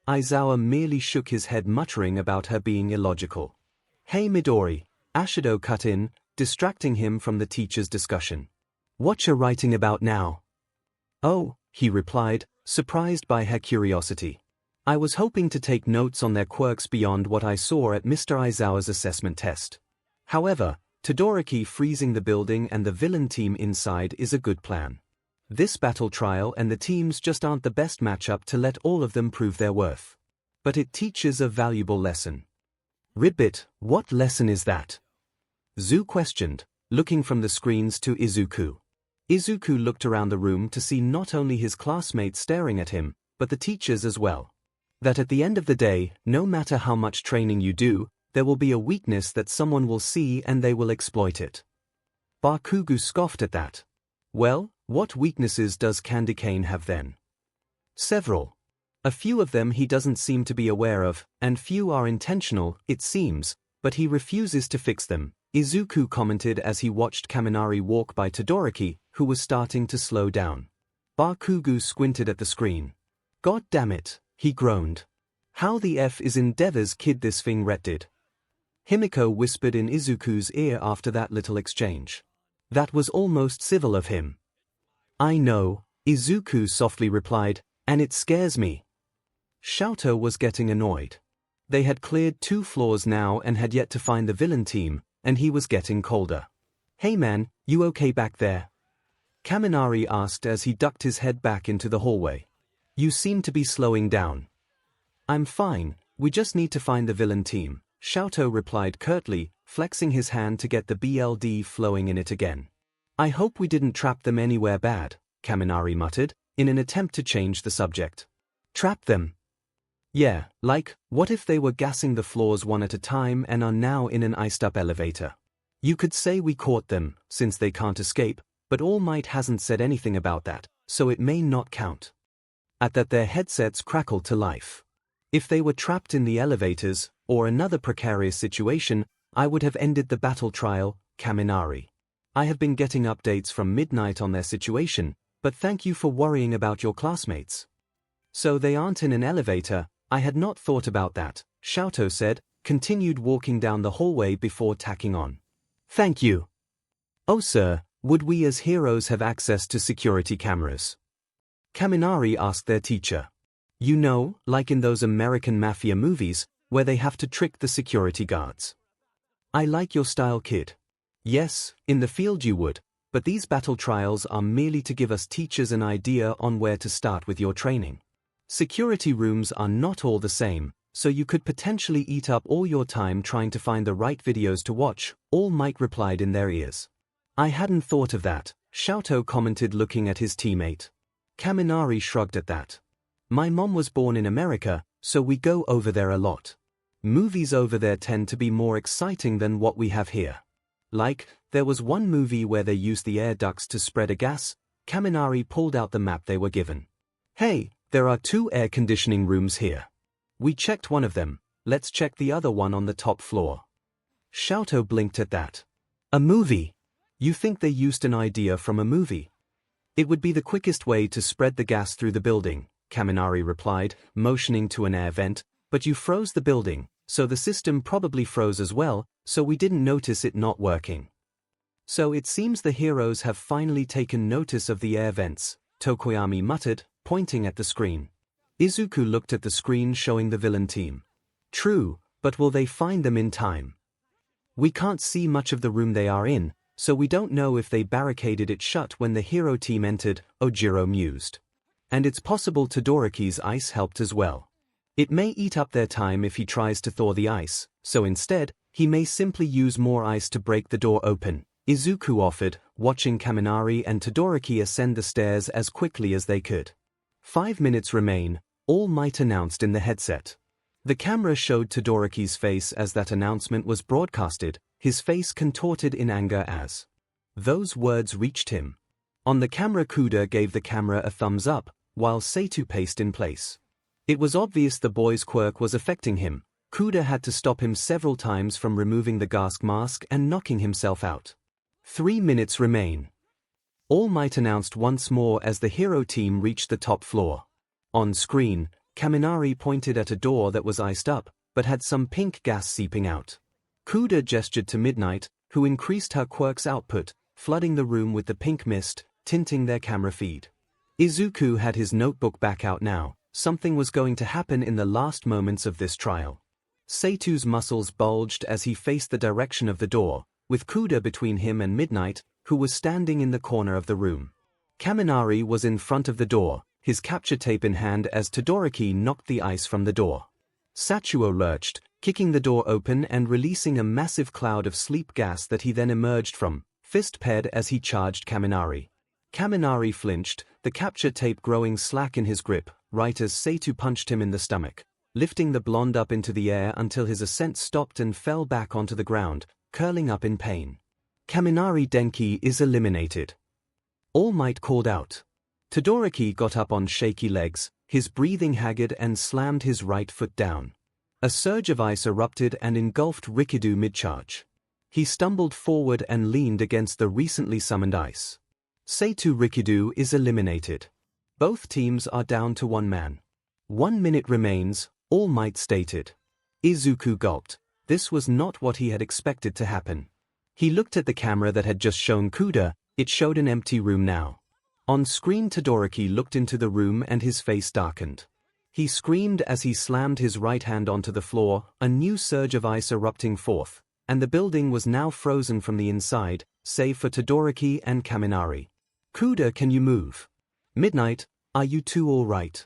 Aizawa merely shook his head, muttering about her being illogical. Hey Midori, Ashido cut in, distracting him from the teacher's discussion. What you writing about now? Oh, he replied, surprised by her curiosity. I was hoping to take notes on their quirks beyond what I saw at Mr. Aizawa's assessment test. However, Todoroki freezing the building and the villain team inside is a good plan. This battle trial and the teams just aren't the best matchup to let all of them prove their worth. But it teaches a valuable lesson. Ribbit, what lesson is that? Zu questioned, looking from the screens to Izuku. Izuku looked around the room to see not only his classmates staring at him, but the teachers as well. That at the end of the day, no matter how much training you do, there will be a weakness that someone will see and they will exploit it. Bakugo scoffed at that. Well, what weaknesses does Candy Cane have then? Several. A few of them he doesn't seem to be aware of, and few are intentional, it seems, but he refuses to fix them, Izuku commented as he watched Kaminari walk by Todoroki, who was starting to slow down. Bakugo squinted at the screen. God damn it, he groaned. How the F is Endeavor's kid this thing did? Himiko whispered in Izuku's ear after that little exchange. That was almost civil of him. I know, Izuku softly replied, and it scares me. Sshoto was getting annoyed. They had cleared 2 floors now and had yet to find the villain team, and he was getting colder. Hey man, you okay back there? Kaminari asked as he ducked his head back into the hallway. You seem to be slowing down. I'm fine, we just need to find the villain team, Sshoto replied curtly, flexing his hand to get the BLD flowing in it again. I hope we didn't trap them anywhere bad, Kaminari muttered, in an attempt to change the subject. Trap them? Yeah, like, what if they were gassing the floors one at a time and are now in an iced-up elevator? You could say we caught them, since they can't escape, but All Might hasn't said anything about that, so it may not count. At that their headsets crackled to life. If they were trapped in the elevators, or another precarious situation, I would have ended the battle trial, Kaminari. I have been getting updates from Midnight on their situation, but thank you for worrying about your classmates. So they aren't in an elevator, I had not thought about that, Sshoto said, continued walking down the hallway before tacking on. Thank you. Oh sir, would we as heroes have access to security cameras? Kaminari asked their teacher. You know, like in those American mafia movies, where they have to trick the security guards. I like your style, kid. Yes, in the field you would, but these battle trials are merely to give us teachers an idea on where to start with your training. Security rooms are not all the same, so you could potentially eat up all your time trying to find the right videos to watch, All Might replied in their ears. I hadn't thought of that, Sshoto commented looking at his teammate. Kaminari shrugged at that. My mom was born in America, so we go over there a lot. Movies over there tend to be more exciting than what we have here. Like, there was one movie where they used the air ducts to spread a gas. Kaminari pulled out the map they were given. Hey, there are 2 air conditioning rooms here. We checked one of them, let's check the other one on the top floor. Sshoto blinked at that. A movie? You think they used an idea from a movie? It would be the quickest way to spread the gas through the building, Kaminari replied, motioning to an air vent, but you froze the building, so the system probably froze as well, so we didn't notice it not working. So it seems the heroes have finally taken notice of the air vents, Tokoyami muttered, pointing at the screen. Izuku looked at the screen showing the villain team. True, but will they find them in time? We can't see much of the room they are in, so we don't know if they barricaded it shut when the hero team entered, Ojiro mused. And it's possible Todoroki's ice helped as well. It may eat up their time if he tries to thaw the ice, so instead, he may simply use more ice to break the door open, Izuku offered, watching Kaminari and Todoroki ascend the stairs as quickly as they could. 5 minutes remain, All Might announced in the headset. The camera showed Todoroki's face as that announcement was broadcasted, his face contorted in anger as those words reached him. On the camera, Kuda gave the camera a thumbs up, while Seitu paced in place. It was obvious the boy's quirk was affecting him. Kuda had to stop him several times from removing the gas mask and knocking himself out. 3 minutes remain. All Might announced once more as the hero team reached the top floor. On screen, Kaminari pointed at a door that was iced up, but had some pink gas seeping out. Kuda gestured to Midnight, who increased her quirk's output, flooding the room with the pink mist, tinting their camera feed. Izuku had his notebook back out now. Something was going to happen in the last moments of this trial. Seitu's muscles bulged as he faced the direction of the door, with Kuda between him and Midnight, who was standing in the corner of the room. Kaminari was in front of the door, his capture tape in hand as Todoroki knocked the ice from the door. Satsuo lurched, kicking the door open and releasing a massive cloud of sleep gas that he then emerged from, fist-paired as he charged Kaminari. Kaminari flinched, the capture tape growing slack in his grip, right as Seitu punched him in the stomach, lifting the blonde up into the air until his ascent stopped and fell back onto the ground, curling up in pain. Kaminari Denki is eliminated. All Might called out. Todoroki got up on shaky legs, his breathing haggard, and slammed his right foot down. A surge of ice erupted and engulfed Rikido mid-charge. He stumbled forward and leaned against the recently summoned ice. Seitu Rikido is eliminated. Both teams are down to 1 man. 1 minute remains, All Might stated. Izuku gulped. This was not what he had expected to happen. He looked at the camera that had just shown Kuda. It showed an empty room now. On screen, Todoroki looked into the room and his face darkened. He screamed as he slammed his right hand onto the floor, a new surge of ice erupting forth, and the building was now frozen from the inside, save for Todoroki and Kaminari. Kuda, can you move? Midnight, are you two all right?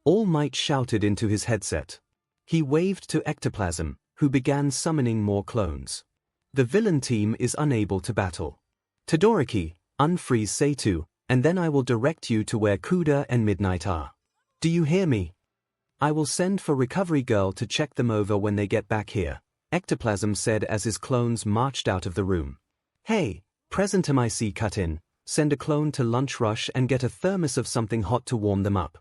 All Might shouted into his headset. He waved to Ectoplasm, who began summoning more clones. The villain team is unable to battle. Todoroki, unfreeze Seitu, and then I will direct you to where Kuda and Midnight are. Do you hear me? I will send for Recovery Girl to check them over when they get back here, Ectoplasm said as his clones marched out of the room. Hey, present MIC cut in. Send a clone to Lunch Rush and get a thermos of something hot to warm them up.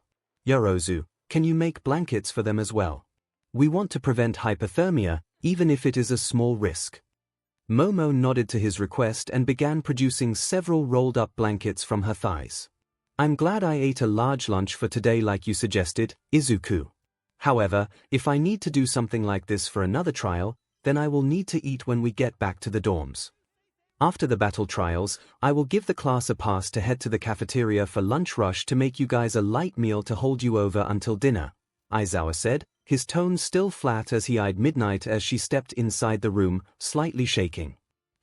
Yorozu, can you make blankets for them as well? We want to prevent hypothermia, even if it is a small risk. Momo nodded to his request and began producing several rolled-up blankets from her thighs. I'm glad I ate a large lunch for today like you suggested, Izuku. However, if I need to do something like this for another trial, then I will need to eat when we get back to the dorms. After the battle trials, I will give the class a pass to head to the cafeteria for Lunch Rush to make you guys a light meal to hold you over until dinner, Aizawa said, his tone still flat as he eyed Midnight as she stepped inside the room, slightly shaking.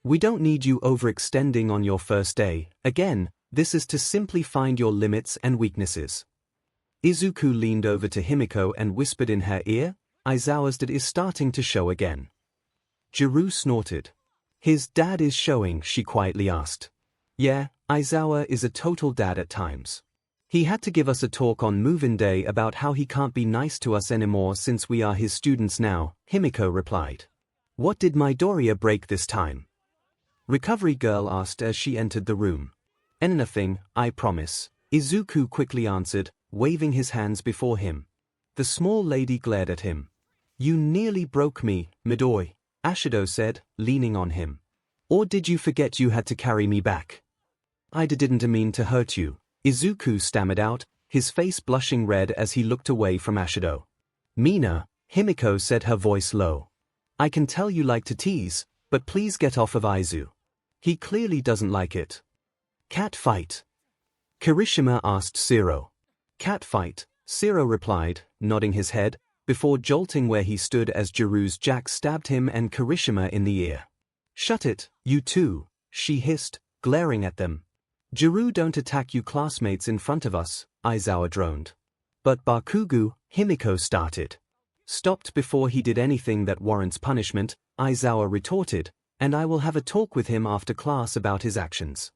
We don't need you overextending on your first day. Again, this is to simply find your limits and weaknesses. Izuku leaned over to Himiko and whispered in her ear, Aizawa's dad is starting to show again. Jiru snorted. His dad is showing, she quietly asked. Yeah, Aizawa is a total dad at times. He had to give us a talk on move-in day about how he can't be nice to us anymore since we are his students now, Himiko replied. What did Midoriya break this time? Recovery Girl asked as she entered the room. Nothing, I promise, Izuku quickly answered, waving his hands before him. The small lady glared at him. You nearly broke me, Midori, Ashido said, leaning on him. Or did you forget you had to carry me back? I didn't mean to hurt you, Izuku stammered out, his face blushing red as he looked away from Ashido. Mina, Himiko said, her voice low. I can tell you like to tease, but please get off of Aizu. He clearly doesn't like it. Cat fight? Kirishima asked Shiro. Cat fight, Shiro replied, nodding his head, before jolting where he stood as Jiru's jack stabbed him and Kirishima in the ear. Shut it, you two, she hissed, glaring at them. Jiru, don't attack you classmates in front of us, Aizawa droned. But Bakugo, Himiko started. Stopped before he did anything that warrants punishment, Aizawa retorted, and I will have a talk with him after class about his actions.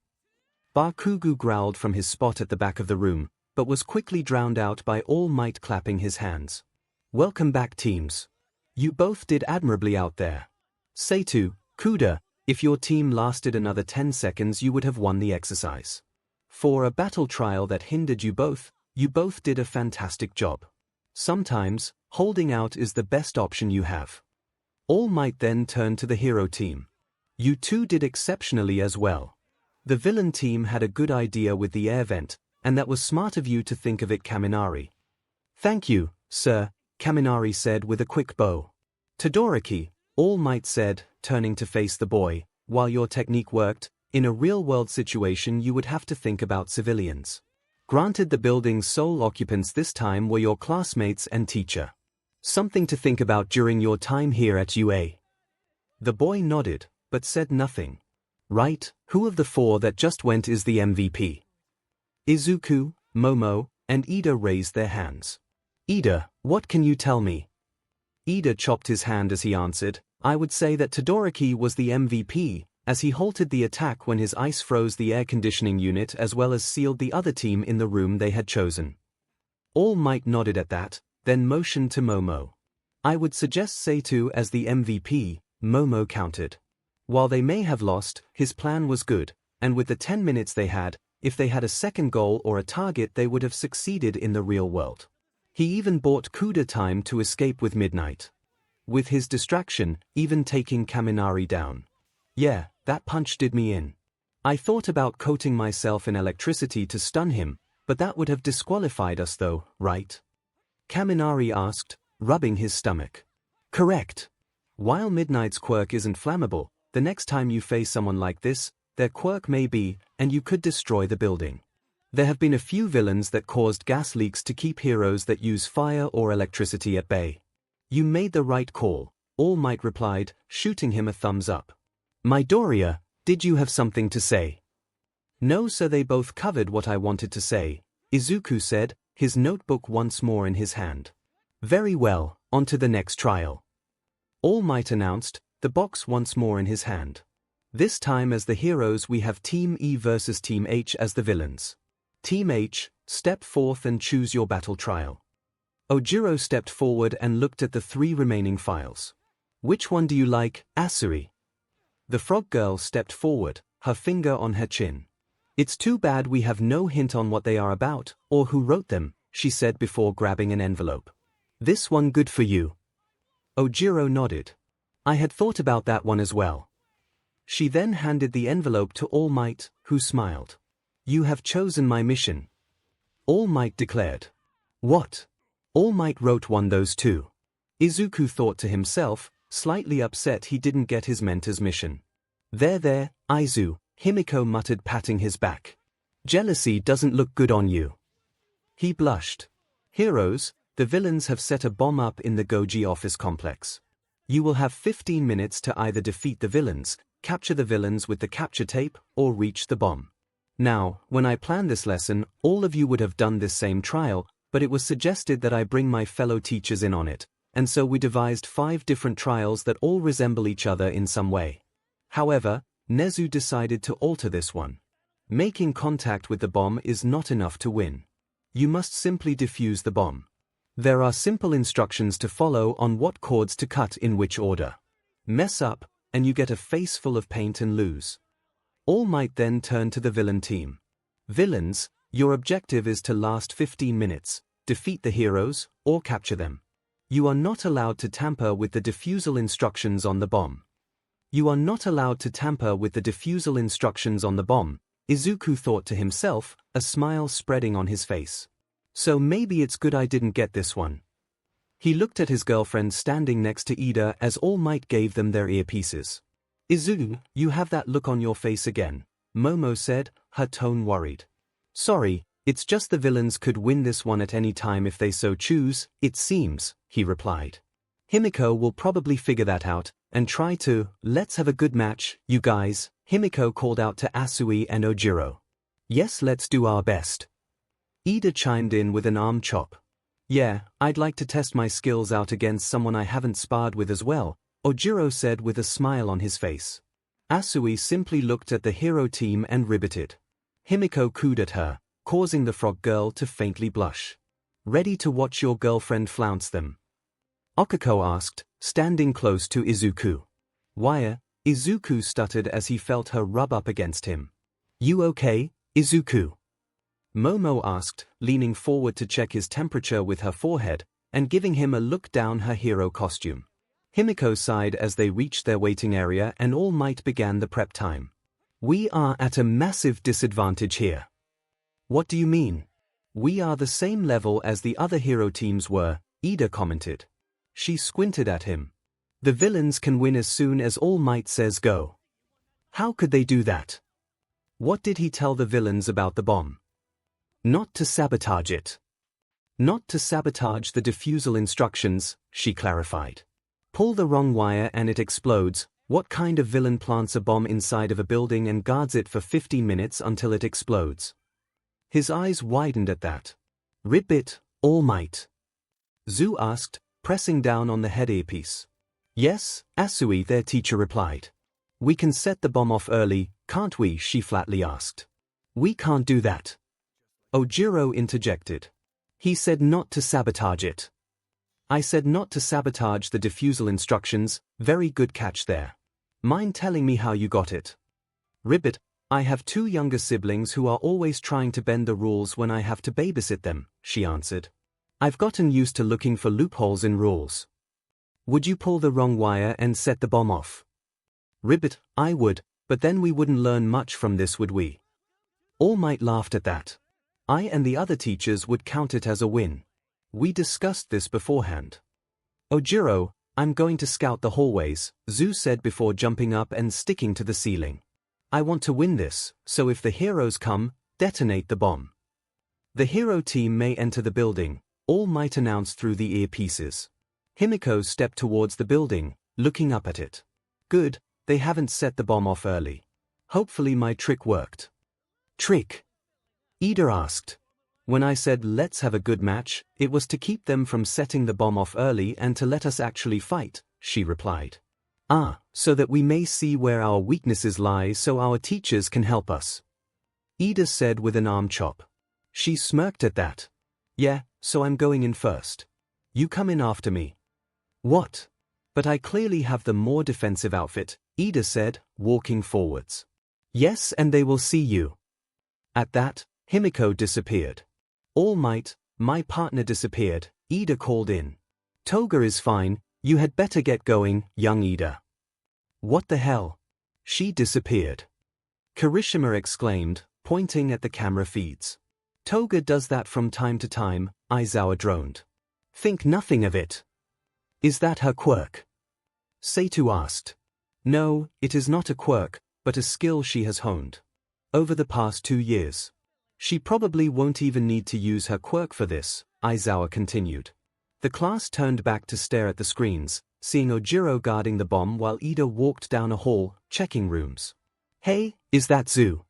Bakugo growled from his spot at the back of the room, but was quickly drowned out by All Might clapping his hands. Welcome back, teams. You both did admirably out there. Seitu, Kuda, if your team lasted another 10 seconds you would have won the exercise. For a battle trial that hindered you both did a fantastic job. Sometimes, holding out is the best option you have. All Might then turned to the hero team. You two did exceptionally as well. The villain team had a good idea with the air vent, and that was smart of you to think of it, Kaminari. Thank you, sir, Kaminari said with a quick bow. Todoroki, All Might said, turning to face the boy, while your technique worked, in a real-world situation you would have to think about civilians. Granted, the building's sole occupants this time were your classmates and teacher. Something to think about during your time here at UA. The boy nodded, but said nothing. Right, who of the four that just went is the MVP? Izuku, Momo, and Ida raised their hands. Ida, what can you tell me? Ida chopped his hand as he answered, I would say that Todoroki was the MVP, as he halted the attack when his ice froze the air conditioning unit as well as sealed the other team in the room they had chosen. All Might nodded at that, then motioned to Momo. I would suggest Seitu as the MVP, Momo countered. While they may have lost, his plan was good, and with the 10 minutes they had, if they had a second goal or a target they would have succeeded in the real world. He even bought Kuda time to escape with Midnight. With his distraction, even taking Kaminari down. Yeah, that punch did me in. I thought about coating myself in electricity to stun him, but that would have disqualified us though, right? Kaminari asked, rubbing his stomach. Correct. While Midnight's quirk isn't flammable, the next time you face someone like this, their quirk may be, and you could destroy the building. There have been a few villains that caused gas leaks to keep heroes that use fire or electricity at bay. You made the right call, All Might replied, shooting him a thumbs up. Midoriya, did you have something to say? No, sir, they both covered what I wanted to say, Izuku said, his notebook once more in his hand. Very well, on to the next trial. All Might announced, the box once more in his hand. This time as the heroes we have Team E versus Team H as the villains. Team H, step forth and choose your battle trial. Ojiro stepped forward and looked at the 3 remaining files. Which one do you like, Asuri? The frog girl stepped forward, her finger on her chin. It's too bad we have no hint on what they are about, or who wrote them, she said before grabbing an envelope. This one good for you. Ojiro nodded. I had thought about that one as well. She then handed the envelope to All Might, who smiled. You have chosen my mission. All Might declared. What? All Might wrote one those too. Izuku thought to himself, slightly upset he didn't get his mentor's mission. There, Aizu, Himiko muttered, patting his back. Jealousy doesn't look good on you. He blushed. Heroes, the villains have set a bomb up in the Goji office complex. You will have 15 minutes to either defeat the villains, capture the villains with the capture tape, or reach the bomb. Now, when I planned this lesson, all of you would have done this same trial, but it was suggested that I bring my fellow teachers in on it, and so we devised 5 different trials that all resemble each other in some way. However, Nezu decided to alter this one. Making contact with the bomb is not enough to win. You must simply defuse the bomb. There are simple instructions to follow on what chords to cut in which order. Mess up, and you get a face full of paint and lose. All Might then turn to the villain team. Villains, your objective is to last 15 minutes, defeat the heroes, or capture them. You are not allowed to tamper with the defusal instructions on the bomb. You are not allowed to tamper with the defusal instructions on the bomb, Izuku thought to himself, a smile spreading on his face. So maybe it's good I didn't get this one. He looked at his girlfriend standing next to Ida as All Might gave them their earpieces. Izu, you have that look on your face again, Momo said, her tone worried. Sorry, it's just the villains could win this one at any time if they so choose, it seems, he replied. Himiko will probably figure that out, and try to. Let's have a good match, you guys, Himiko called out to Asui and Ojiro. Yes, let's do our best. Ida chimed in with an arm chop. Yeah, I'd like to test my skills out against someone I haven't sparred with as well, Ojiro said with a smile on his face. Asui simply looked at the hero team and ribbited. Himiko cooed at her, causing the frog girl to faintly blush. Ready to watch your girlfriend flounce them? Okako asked, standing close to Izuku. Why? Izuku stuttered as he felt her rub up against him. You okay, Izuku? Momo asked, leaning forward to check his temperature with her forehead, and giving him a look down her hero costume. Himiko sighed as they reached their waiting area and All Might began the prep time. We are at a massive disadvantage here. What do you mean? We are the same level as the other hero teams were, Ida commented. She squinted at him. The villains can win as soon as All Might says go. How could they do that? What did he tell the villains about the bomb? Not to sabotage it. Not to sabotage the defusal instructions, she clarified. Pull the wrong wire and it explodes. What kind of villain plants a bomb inside of a building and guards it for 15 minutes until it explodes? His eyes widened at that. Ribbit, All Might? Zu asked, pressing down on the head earpiece. Yes, Asui, their teacher replied. We can set the bomb off early, can't we? She flatly asked. We can't do that. Ojiro interjected. He said not to sabotage it. I said not to sabotage the defusal instructions. Very good catch there. Mind telling me how you got it? Ribbit, I have 2 younger siblings who are always trying to bend the rules when I have to babysit them, she answered. I've gotten used to looking for loopholes in rules. Would you pull the wrong wire and set the bomb off? Ribbit, I would, but then we wouldn't learn much from this, would we? All Might laughed at that. I and the other teachers would count it as a win. We discussed this beforehand. Ojiro, I'm going to scout the hallways, Zu said before jumping up and sticking to the ceiling. I want to win this, so if the heroes come, detonate the bomb. The hero team may enter the building, All Might announced through the earpieces. Himiko stepped towards the building, looking up at it. Good, they haven't set the bomb off early. Hopefully my trick worked. Trick? Ida asked. When I said let's have a good match, it was to keep them from setting the bomb off early and to let us actually fight, she replied. Ah, so that we may see where our weaknesses lie so our teachers can help us. Ida said with an arm chop. She smirked at that. Yeah, so I'm going in first. You come in after me. What? But I clearly have the more defensive outfit, Ida said, walking forwards. Yes, and they will see you. At that, Himiko disappeared. All Might, my partner, disappeared, Ida called in. Toga is fine, you had better get going, young Ida. What the hell? She disappeared. Kirishima exclaimed, pointing at the camera feeds. Toga does that from time to time, Aizawa droned. Think nothing of it. Is that her quirk? Seitu asked. No, it is not a quirk, but a skill she has honed. Over the past 2 years. She probably won't even need to use her quirk for this, Aizawa continued. The class turned back to stare at the screens, seeing Ojiro guarding the bomb while Ida walked down a hall, checking rooms. Hey, is that Zu?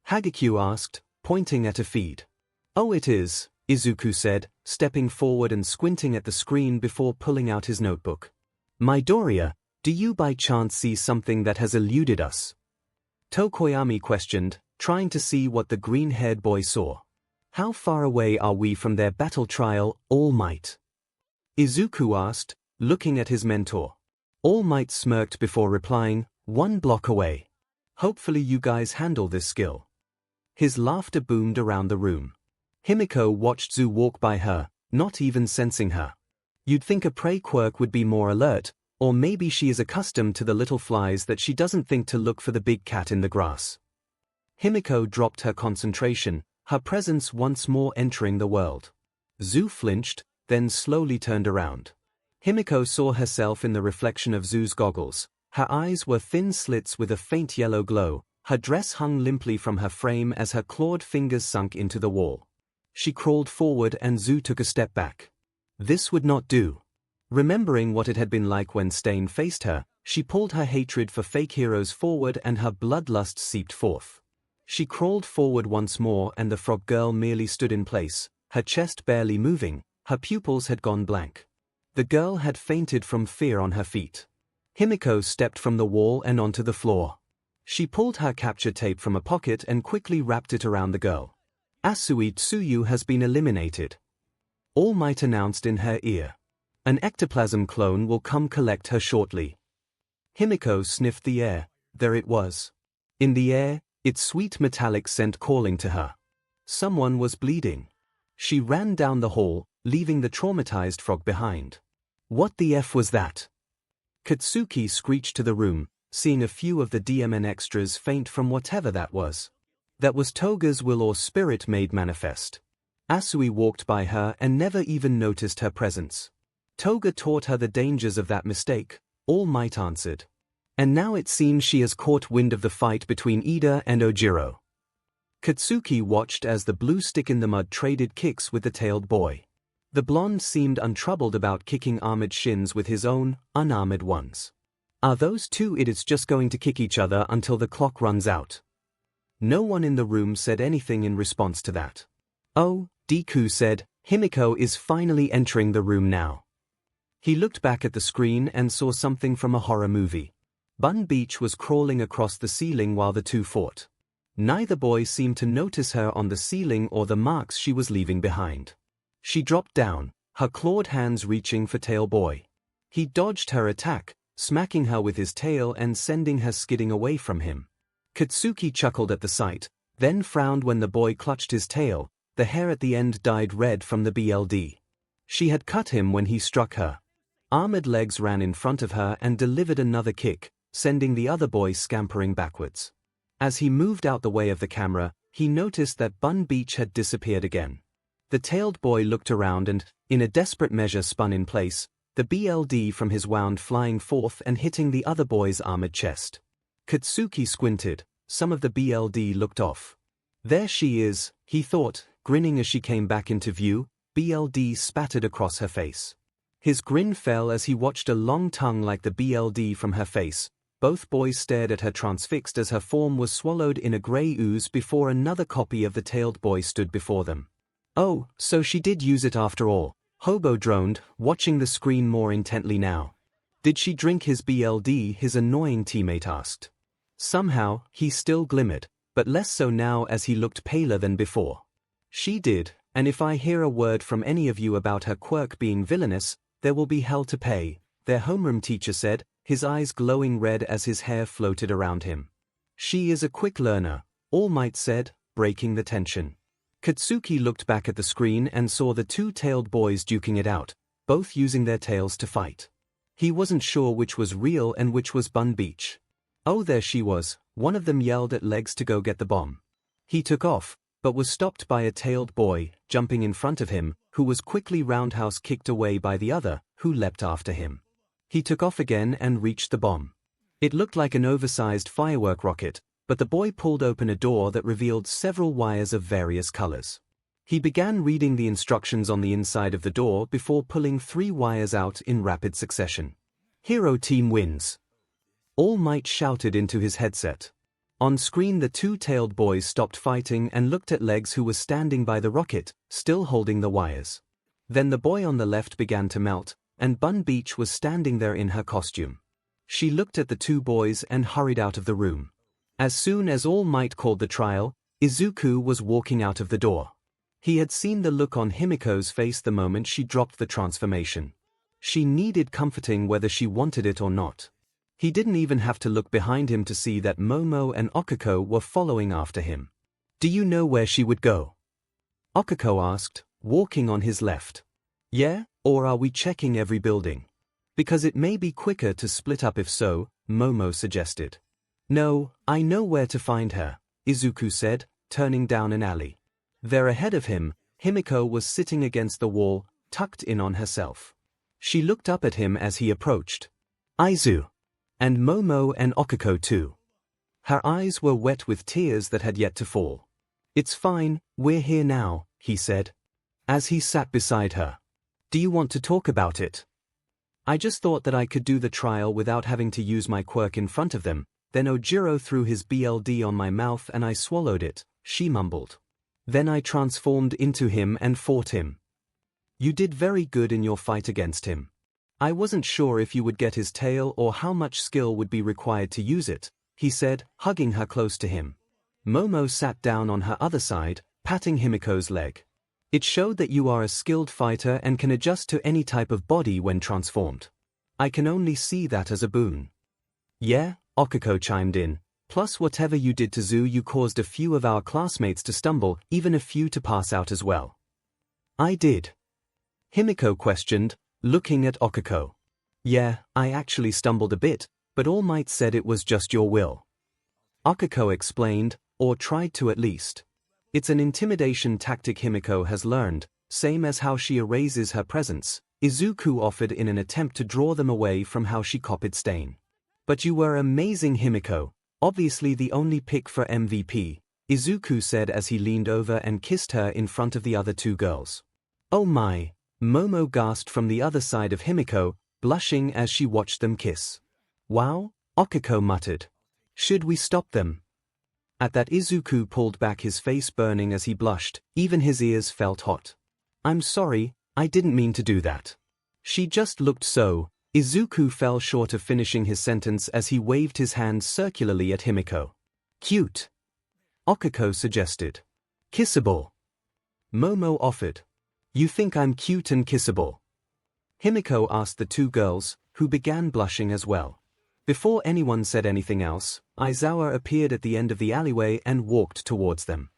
Hagekyu asked, pointing at a feed. Oh, it is, Izuku said, stepping forward and squinting at the screen before pulling out his notebook. Midoriya, do you by chance see something that has eluded us? Tokoyami questioned, trying to see what the green-haired boy saw. How far away are we from their battle trial, All Might? Izuku asked, looking at his mentor. All Might smirked before replying, 1 block away. Hopefully you guys handle this skill. His laughter boomed around the room. Himiko watched Zu walk by her, not even sensing her. You'd think a prey quirk would be more alert, or maybe she is accustomed to the little flies that she doesn't think to look for the big cat in the grass. Himiko dropped her concentration, her presence once more entering the world. Zhu flinched, then slowly turned around. Himiko saw herself in the reflection of Zhu's goggles. Her eyes were thin slits with a faint yellow glow. Her dress hung limply from her frame as her clawed fingers sunk into the wall. She crawled forward and Zhu took a step back. This would not do. Remembering what it had been like when Stain faced her, she pulled her hatred for fake heroes forward and her bloodlust seeped forth. She crawled forward once more and the frog girl merely stood in place, her chest barely moving, her pupils had gone blank. The girl had fainted from fear on her feet. Himiko stepped from the wall and onto the floor. She pulled her capture tape from a pocket and quickly wrapped it around the girl. Asui Tsuyu has been eliminated. All Might announced in her ear. An ectoplasm clone will come collect her shortly. Himiko sniffed the air. There it was. In the air, its sweet metallic scent calling to her. Someone was bleeding. She ran down the hall, leaving the traumatized frog behind. What the F was that? Katsuki screeched to the room, seeing a few of the DMN extras faint from whatever that was. That was Toga's will or spirit made manifest. Asui walked by her and never even noticed her presence. Toga taught her the dangers of that mistake, All Might answered. And now it seems she has caught wind of the fight between Ida and Ojiro. Katsuki watched as the blue stick in the mud traded kicks with the tailed boy. The blonde seemed untroubled about kicking armored shins with his own, unarmored ones. Are those two idiots just going to kick each other until the clock runs out? No one in the room said anything in response to that. Oh, Deku said, Himiko is finally entering the room now. He looked back at the screen and saw something from a horror movie. Bun Beach was crawling across the ceiling while the two fought. Neither boy seemed to notice her on the ceiling or the marks she was leaving behind. She dropped down, her clawed hands reaching for Tail Boy. He dodged her attack, smacking her with his tail and sending her skidding away from him. Katsuki chuckled at the sight, then frowned when the boy clutched his tail. The hair at the end dyed red from the BLD. She had cut him when he struck her. Armored legs ran in front of her and delivered another kick, sending the other boy scampering backwards. As he moved out the way of the camera, he noticed that Bun Beach had disappeared again. The tailed boy looked around and, in a desperate measure, spun in place, the BLD from his wound flying forth and hitting the other boy's armored chest. Katsuki squinted, some of the BLD looked off. There she is, he thought, grinning as she came back into view. BLD spattered across her face. His grin fell as he watched a long tongue like the BLD from her face. Both boys stared at her transfixed as her form was swallowed in a grey ooze before another copy of the tailed boy stood before them. Oh, so she did use it after all, Hobo droned, watching the screen more intently now. Did she drink his BLD? His annoying teammate asked. Somehow, he still glimmered, but less so now as he looked paler than before. She did, and if I hear a word from any of you about her quirk being villainous, there will be hell to pay, their homeroom teacher said, his eyes glowing red as his hair floated around him. She is a quick learner, All Might said, breaking the tension. Katsuki looked back at the screen and saw the two tailed boys duking it out, both using their tails to fight. He wasn't sure which was real and which was Bun Beach. Oh, there she was, one of them yelled at Legs to go get the bomb. He took off, but was stopped by a tailed boy, jumping in front of him, who was quickly roundhouse kicked away by the other, who leapt after him. He took off again and reached the bomb. It looked like an oversized firework rocket, but the boy pulled open a door that revealed several wires of various colors. He began reading the instructions on the inside of the door before pulling 3 wires out in rapid succession. Hero team wins. All Might shouted into his headset. On screen the two tailed boys stopped fighting and looked at Legs, who was standing by the rocket, still holding the wires. Then the boy on the left began to melt, and Bun Beach was standing there in her costume. She looked at the two boys and hurried out of the room. As soon as All Might called the trial, Izuku was walking out of the door. He had seen the look on Himiko's face the moment she dropped the transformation. She needed comforting whether she wanted it or not. He didn't even have to look behind him to see that Momo and Okiko were following after him. Do you know where she would go? Okiko asked, walking on his left. Yeah, or are we checking every building? Because it may be quicker to split up if so, Momo suggested. No, I know where to find her, Izuku said, turning down an alley. There ahead of him, Himiko was sitting against the wall, tucked in on herself. She looked up at him as he approached. Aizu. And Momo and Okiko too. Her eyes were wet with tears that had yet to fall. It's fine, we're here now, he said, as he sat beside her. Do you want to talk about it? I just thought that I could do the trial without having to use my quirk in front of them. Then Ojiro threw his BLD on my mouth and I swallowed it, she mumbled. Then I transformed into him and fought him. You did very good in your fight against him. I wasn't sure if you would get his tail or how much skill would be required to use it, he said, hugging her close to him. Momo sat down on her other side, patting Himiko's leg. It showed that you are a skilled fighter and can adjust to any type of body when transformed. I can only see that as a boon. Yeah, Okiko chimed in. Plus whatever you did to 𝐤, you caused a few of our classmates to stumble, even a few to pass out as well. I did. Himiko questioned, looking at Okiko. Yeah, I actually stumbled a bit, but All Might said it was just your will. Okiko explained, or tried to at least. It's an intimidation tactic Himiko has learned, same as how she erases her presence. Izuku offered in an attempt to draw them away from how she copied Stain. But you were amazing, Himiko, obviously the only pick for MVP, Izuku said as he leaned over and kissed her in front of the other two girls. Oh my, Momo gasped from the other side of Himiko, blushing as she watched them kiss. Wow, Okiko muttered. Should we stop them? At that Izuku pulled back, his face burning as he blushed, even his ears felt hot. I'm sorry, I didn't mean to do that. She just looked so. Izuku fell short of finishing his sentence as he waved his hand circularly at Himiko. Cute. Okiko suggested. Kissable. Momo offered. You think I'm cute and kissable? Himiko asked the two girls, who began blushing as well. Before anyone said anything else, Aizawa appeared at the end of the alleyway and walked towards them.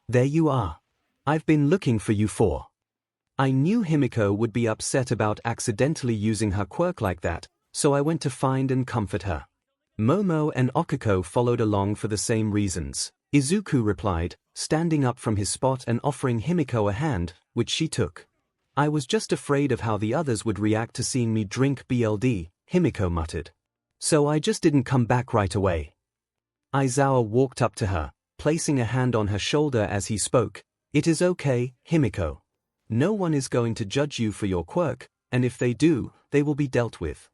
There you are. I've been looking for you for. I knew Himiko would be upset about accidentally using her quirk like that, so I went to find and comfort her. Momo and Okiko followed along for the same reasons. Izuku replied, standing up from his spot and offering Himiko a hand, which she took. I was just afraid of how the others would react to seeing me drink BLD, Himiko muttered. So I just didn't come back right away. Aizawa walked up to her, placing a hand on her shoulder as he spoke. It is okay, Himiko. No one is going to judge you for your quirk, and if they do, they will be dealt with.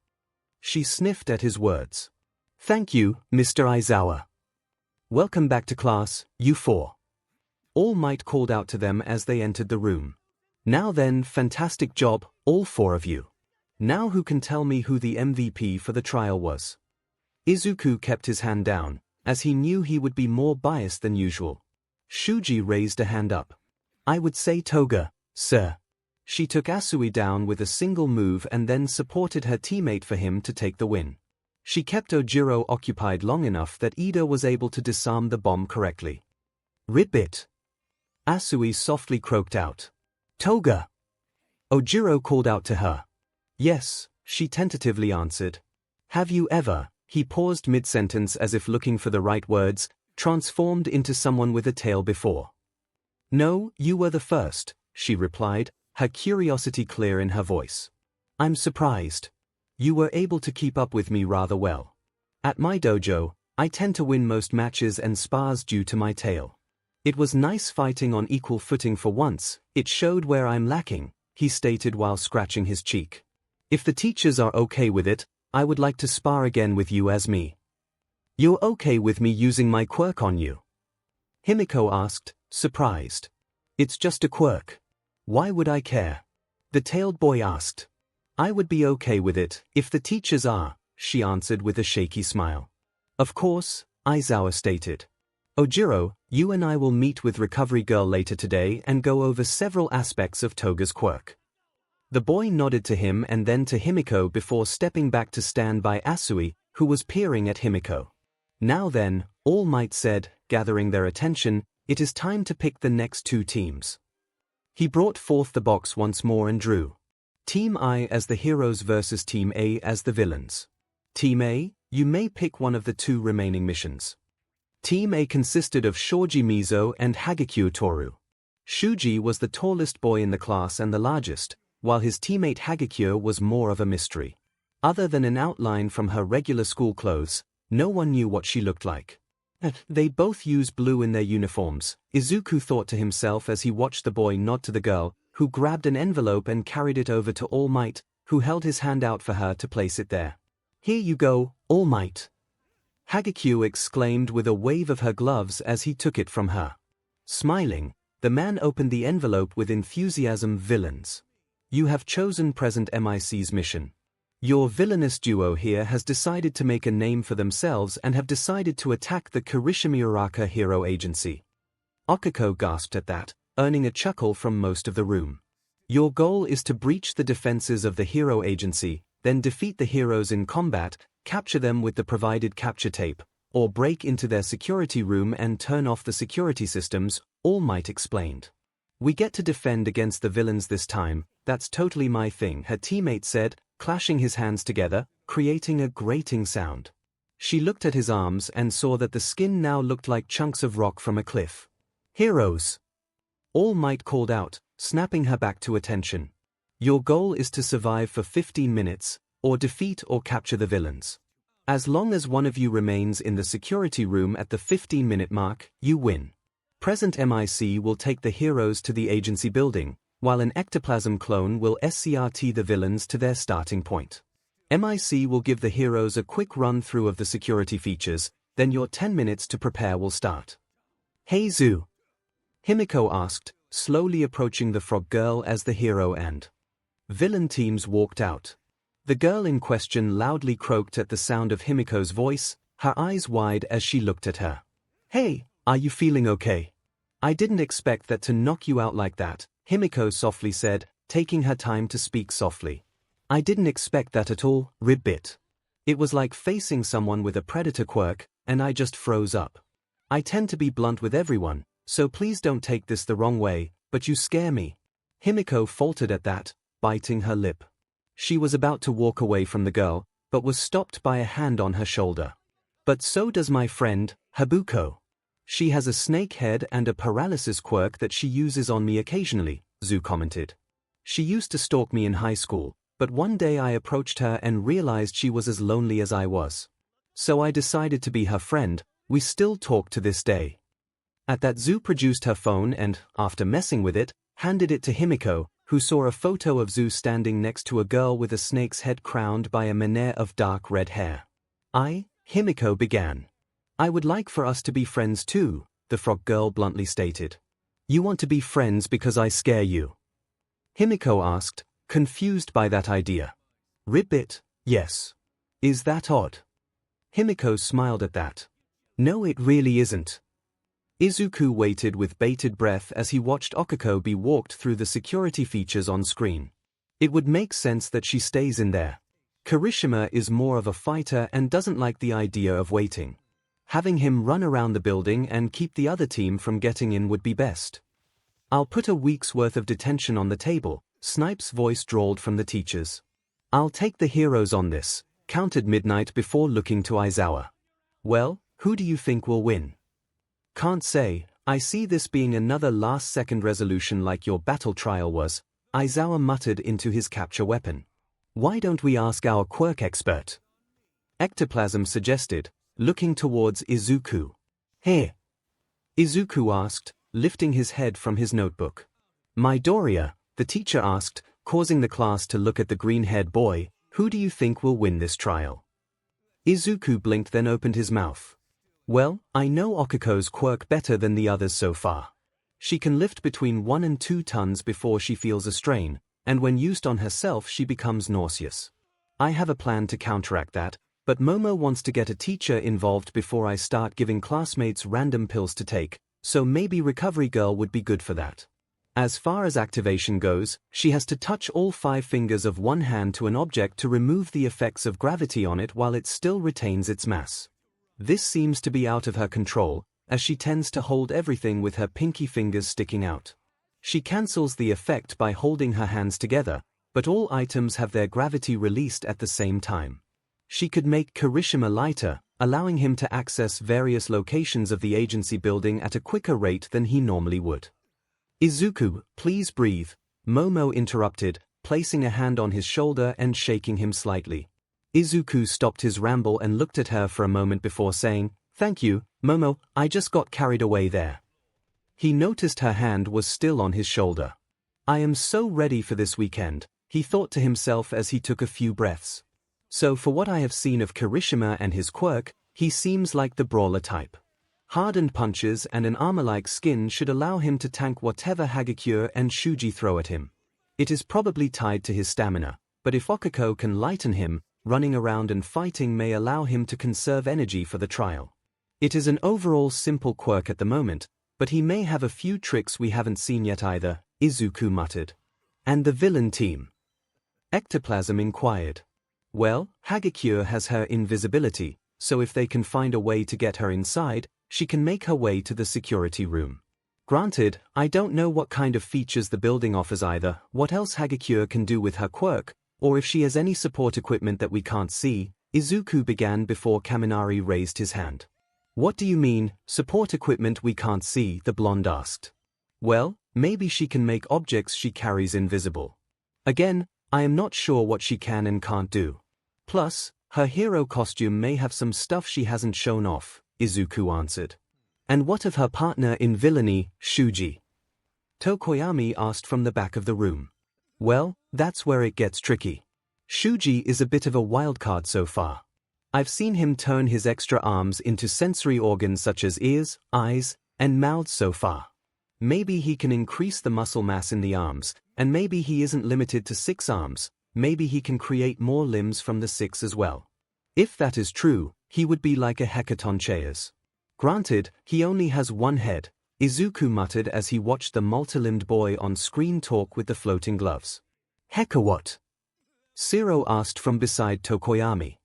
She sniffed at his words. Thank you, Mr. Aizawa. Welcome back to class, you four. All Might called out to them as they entered the room. Now then, fantastic job, all four of you. Now who can tell me who the MVP for the trial was? Izuku kept his hand down, as he knew he would be more biased than usual. Shuji raised a hand up. I would say Toga, sir. She took Asui down with a single move and then supported her teammate for him to take the win. She kept Ojiro occupied long enough that Ida was able to disarm the bomb correctly. Ribbit. Asui softly croaked out. Toga. Ojiro called out to her. Yes, she tentatively answered. Have you ever, he paused mid-sentence as if looking for the right words, transformed into someone with a tail before? No, you were the first, she replied, her curiosity clear in her voice. I'm surprised. You were able to keep up with me rather well. At my dojo, I tend to win most matches and spars due to my tail. It was nice fighting on equal footing for once, it showed where I'm lacking, he stated while scratching his cheek. If the teachers are okay with it, I would like to spar again with you as me. You're okay with me using my quirk on you? Himiko asked, surprised. It's just a quirk. Why would I care? The tailed boy asked. I would be okay with it, if the teachers are, she answered with a shaky smile. Of course, Aizawa stated. Ojiro, you and I will meet with Recovery Girl later today and go over several aspects of Toga's quirk. The boy nodded to him and then to Himiko before stepping back to stand by Asui, who was peering at Himiko. Now then, All Might said, gathering their attention, it is time to pick the next two teams. He brought forth the box once more and drew. Team I as the heroes versus Team A as the villains. Team A, you may pick one of the two remaining missions. Team A consisted of Shoji Mizo and Hagekyo Toru. Shuji was the tallest boy in the class and the largest, while his teammate 𝐻𝐻𝐾 was more of a mystery. Other than an outline from her regular school clothes, no one knew what she looked like. They both use blue in their uniforms, Izuku thought to himself as he watched the boy nod to the girl, who grabbed an envelope and carried it over to All Might, who held his hand out for her to place it there. "Here you go, All Might," 𝐻𝐻𝐾 exclaimed with a wave of her gloves as he took it from her. Smiling, the man opened the envelope with enthusiasm. "Villains. You have chosen present MIC's mission. Your villainous duo here has decided to make a name for themselves and have decided to attack the Kirishima Hero Agency." Okiko gasped at that, earning a chuckle from most of the room. "Your goal is to breach the defenses of the Hero Agency, then defeat the heroes in combat, capture them with the provided capture tape, or break into their security room and turn off the security systems," All Might explained. "We get to defend against the villains this time, that's totally my thing," her teammate said, clashing his hands together, creating a grating sound. She looked at his arms and saw that the skin now looked like chunks of rock from a cliff. "Heroes!" All Might called out, snapping her back to attention. "Your goal is to survive for 15 minutes, or defeat or capture the villains. As long as one of you remains in the security room at the 15-minute mark, you win. Present MIC will take the heroes to the agency building, while an ectoplasm clone will escort the villains to their starting point. MIC will give the heroes a quick run-through of the security features, then your 10 minutes to prepare will start." "Hey Zoo," Himiko asked, slowly approaching the frog girl as the hero and villain teams walked out. The girl in question loudly croaked at the sound of Himiko's voice, her eyes wide as she looked at her. "Hey, are you feeling okay? I didn't expect that to knock you out like that," Himiko softly said, taking her time to speak softly. "I didn't expect that at all, Ribbit. It was like facing someone with a predator quirk, and I just froze up. I tend to be blunt with everyone, so please don't take this the wrong way, but you scare me." Himiko faltered at that, biting her lip. She was about to walk away from the girl, but was stopped by a hand on her shoulder. "But so does my friend, Habuko. She has a snake head and a paralysis quirk that she uses on me occasionally," Zoo commented. "She used to stalk me in high school, but one day I approached her and realized she was as lonely as I was. So I decided to be her friend. We still talk to this day." At that, Zoo produced her phone and, after messing with it, handed it to Himiko, who saw a photo of Zoo standing next to a girl with a snake's head crowned by a mane of dark red hair. Himiko began. "I would like for us to be friends too," the frog girl bluntly stated. "You want to be friends because I scare you?" Himiko asked, confused by that idea. "Ribbit, yes. Is that odd?" Himiko smiled at that. "No, it really isn't." Izuku waited with bated breath as he watched Okiko be walked through the security features on screen. It would make sense that she stays in there. Kirishima is more of a fighter and doesn't like the idea of waiting. Having him run around the building and keep the other team from getting in would be best. "I'll put a week's worth of detention on the table," Snipe's voice drawled from the teachers. "I'll take the heroes on this," countered Midnight before looking to Aizawa. "Well, who do you think will win?" "Can't say. I see this being another last-second resolution like your battle trial was," Aizawa muttered into his capture weapon. "Why don't we ask our quirk expert?" Ectoplasm suggested, looking towards Izuku. "Hey?" Izuku asked, lifting his head from his notebook. "Midoriya," the teacher asked, causing the class to look at the green-haired boy. "Who do you think will win this trial?" Izuku blinked, then opened his mouth. "Well, I know Okiko's quirk better than the others so far. She can lift between 1 and 2 tons before she feels a strain, and when used on herself she becomes nauseous. I have a plan to counteract that, but Momo wants to get a teacher involved before I start giving classmates random pills to take, so maybe Recovery Girl would be good for that. As far as activation goes, she has to touch all 5 fingers of one hand to an object to remove the effects of gravity on it while it still retains its mass. This seems to be out of her control, as she tends to hold everything with her pinky fingers sticking out. She cancels the effect by holding her hands together, but all items have their gravity released at the same time. She could make Kirishima lighter, allowing him to access various locations of the agency building at a quicker rate than he normally would. Izuku, please breathe, Momo interrupted, placing a hand on his shoulder and shaking him slightly. Izuku stopped his ramble and looked at her for a moment before saying, "Thank you, Momo, I just got carried away there." He noticed her hand was still on his shoulder. "I am so ready for this weekend," he thought to himself as he took a few breaths. So for what I have seen of Kirishima and his quirk, he seems like the brawler type. Hardened punches and an armor-like skin should allow him to tank whatever Hagakure and Shuji throw at him. It is probably tied to his stamina, but if Okako can lighten him, running around and fighting may allow him to conserve energy for the trial. It is an overall simple quirk at the moment, but he may have a few tricks we haven't seen yet either, Izuku muttered. And the villain team? Ectoplasm inquired. Well, Hagakure has her invisibility, so if they can find a way to get her inside, she can make her way to the security room. Granted, I don't know what kind of features the building offers either, what else Hagakure can do with her quirk, or if she has any support equipment that we can't see, Izuku began before Kaminari raised his hand. What do you mean, support equipment we can't see? The blonde asked. Well, maybe she can make objects she carries invisible. Again, I am not sure what she can and can't do. Plus, her hero costume may have some stuff she hasn't shown off, Izuku answered. And what of her partner in villainy, Shuji? Tokoyami asked from the back of the room. Well, that's where it gets tricky. Shuji is a bit of a wildcard so far. I've seen him turn his extra arms into sensory organs such as ears, eyes, and mouths so far. Maybe he can increase the muscle mass in the arms, and maybe he isn't limited to 6 arms, maybe he can create more limbs from the 6 as well. If that is true, he would be like a 𝐒𝐻𝐿. Granted, he only has one head, Izuku muttered as he watched the multi-limbed boy on screen talk with the floating gloves. Heka what? Shiro asked from beside Tokoyami.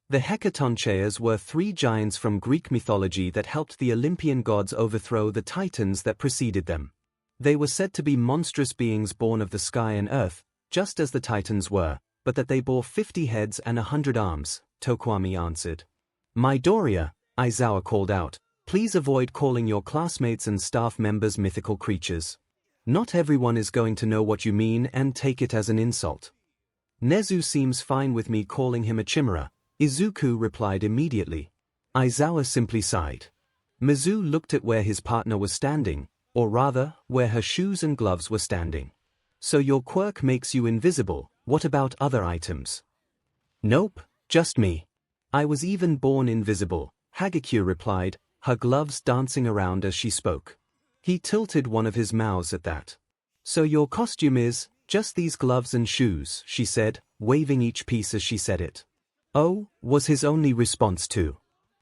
The 𝐒𝐻𝐿s were 3 giants from Greek mythology that helped the Olympian gods overthrow the titans that preceded them. They were said to be monstrous beings born of the sky and earth, just as the titans were, but that they bore 50 heads and 100 arms, Tokoyami answered. Midoriya, Aizawa called out, please avoid calling your classmates and staff members mythical creatures. Not everyone is going to know what you mean and take it as an insult. Nezu seems fine with me calling him a chimera, Izuku replied immediately. Aizawa simply sighed. Mizu looked at where his partner was standing, or rather, where her shoes and gloves were standing. So your quirk makes you invisible, what about other items? Nope, just me. I was even born invisible, Hagakure replied, her gloves dancing around as she spoke. He tilted one of his mouths at that. So your costume is, just these gloves and shoes, she said, waving each piece as she said it. Oh, was his only response to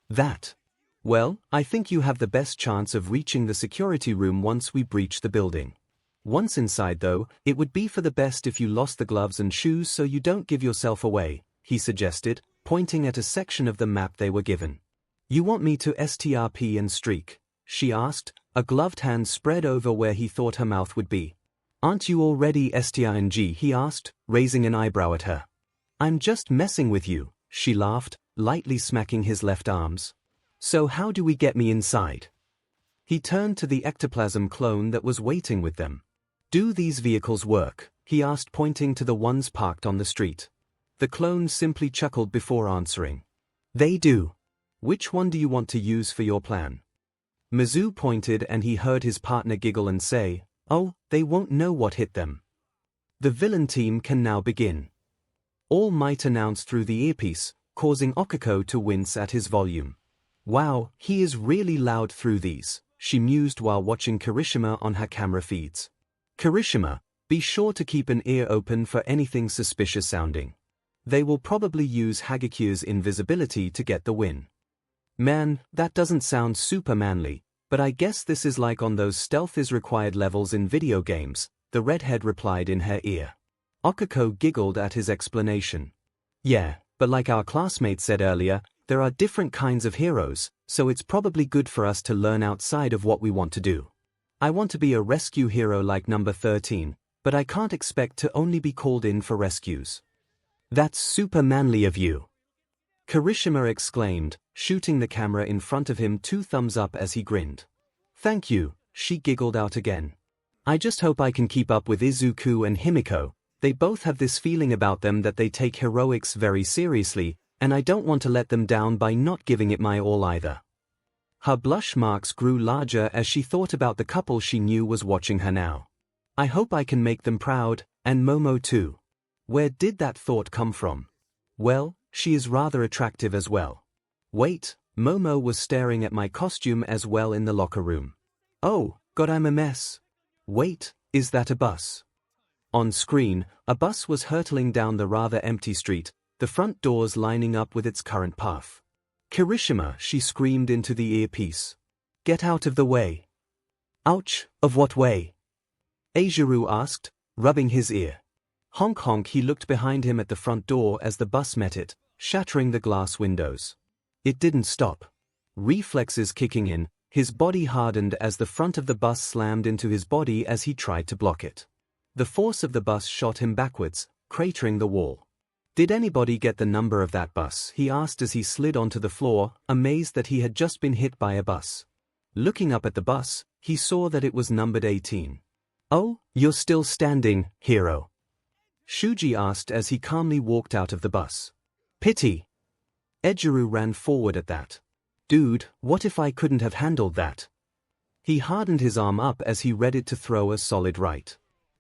that. Well, I think you have the best chance of reaching the security room once we breach the building. Once inside though, it would be for the best if you lost the gloves and shoes so you don't give yourself away, he suggested, pointing at a section of the map they were given. You want me to strp and streak? She asked, a gloved hand spread over where he thought her mouth would be. Aren't you already string? He asked, raising an eyebrow at her. I'm just messing with you, she laughed, lightly smacking his left arms. So how do we get me inside? He turned to the ectoplasm clone that was waiting with them. Do these vehicles work? He asked, pointing to the ones parked on the street. The clone simply chuckled before answering. They do. Which one do you want to use for your plan? Mizu pointed and he heard his partner giggle and say, oh, they won't know what hit them. The villain team can now begin. All Might announced through the earpiece, causing Okako to wince at his volume. Wow, he is really loud through these, she mused while watching Kirishima on her camera feeds. Kirishima, be sure to keep an ear open for anything suspicious sounding. They will probably use Hagakure's invisibility to get the win. Man, that doesn't sound super manly, but I guess this is like on those stealth is required levels in video games, the redhead replied in her ear. Okako giggled at his explanation. Yeah, but like our classmate said earlier, there are different kinds of heroes, so it's probably good for us to learn outside of what we want to do. I want to be a rescue hero like number 13, but I can't expect to only be called in for rescues. That's super manly of you. Kirishima exclaimed, shooting the camera in front of him 2 thumbs up as he grinned. Thank you, she giggled out again. I just hope I can keep up with Izuku and Himiko. They both have this feeling about them that they take heroics very seriously, and I don't want to let them down by not giving it my all either. Her blush marks grew larger as she thought about the couple she knew was watching her now. I hope I can make them proud, and Momo too. Where did that thought come from? Well, she is rather attractive as well. Wait, Momo was staring at my costume as well in the locker room. Oh, God, I'm a mess. Wait, is that a bus? On screen, a bus was hurtling down the rather empty street, the front doors lining up with its current path. Kirishima, she screamed into the earpiece. Get out of the way. Ouch, of what way? Eijiro asked, rubbing his ear. Honk honk, he looked behind him at the front door as the bus met it, shattering the glass windows. It didn't stop. Reflexes kicking in, his body hardened as the front of the bus slammed into his body as he tried to block it. The force of the bus shot him backwards, cratering the wall. Did anybody get the number of that bus? He asked as he slid onto the floor, amazed that he had just been hit by a bus. Looking up at the bus, he saw that it was numbered 18. Oh, you're still standing, hero? Shuji asked as he calmly walked out of the bus. Pity. Eijiro ran forward at that. Dude, what if I couldn't have handled that? He hardened his arm up as he readied to throw a solid right.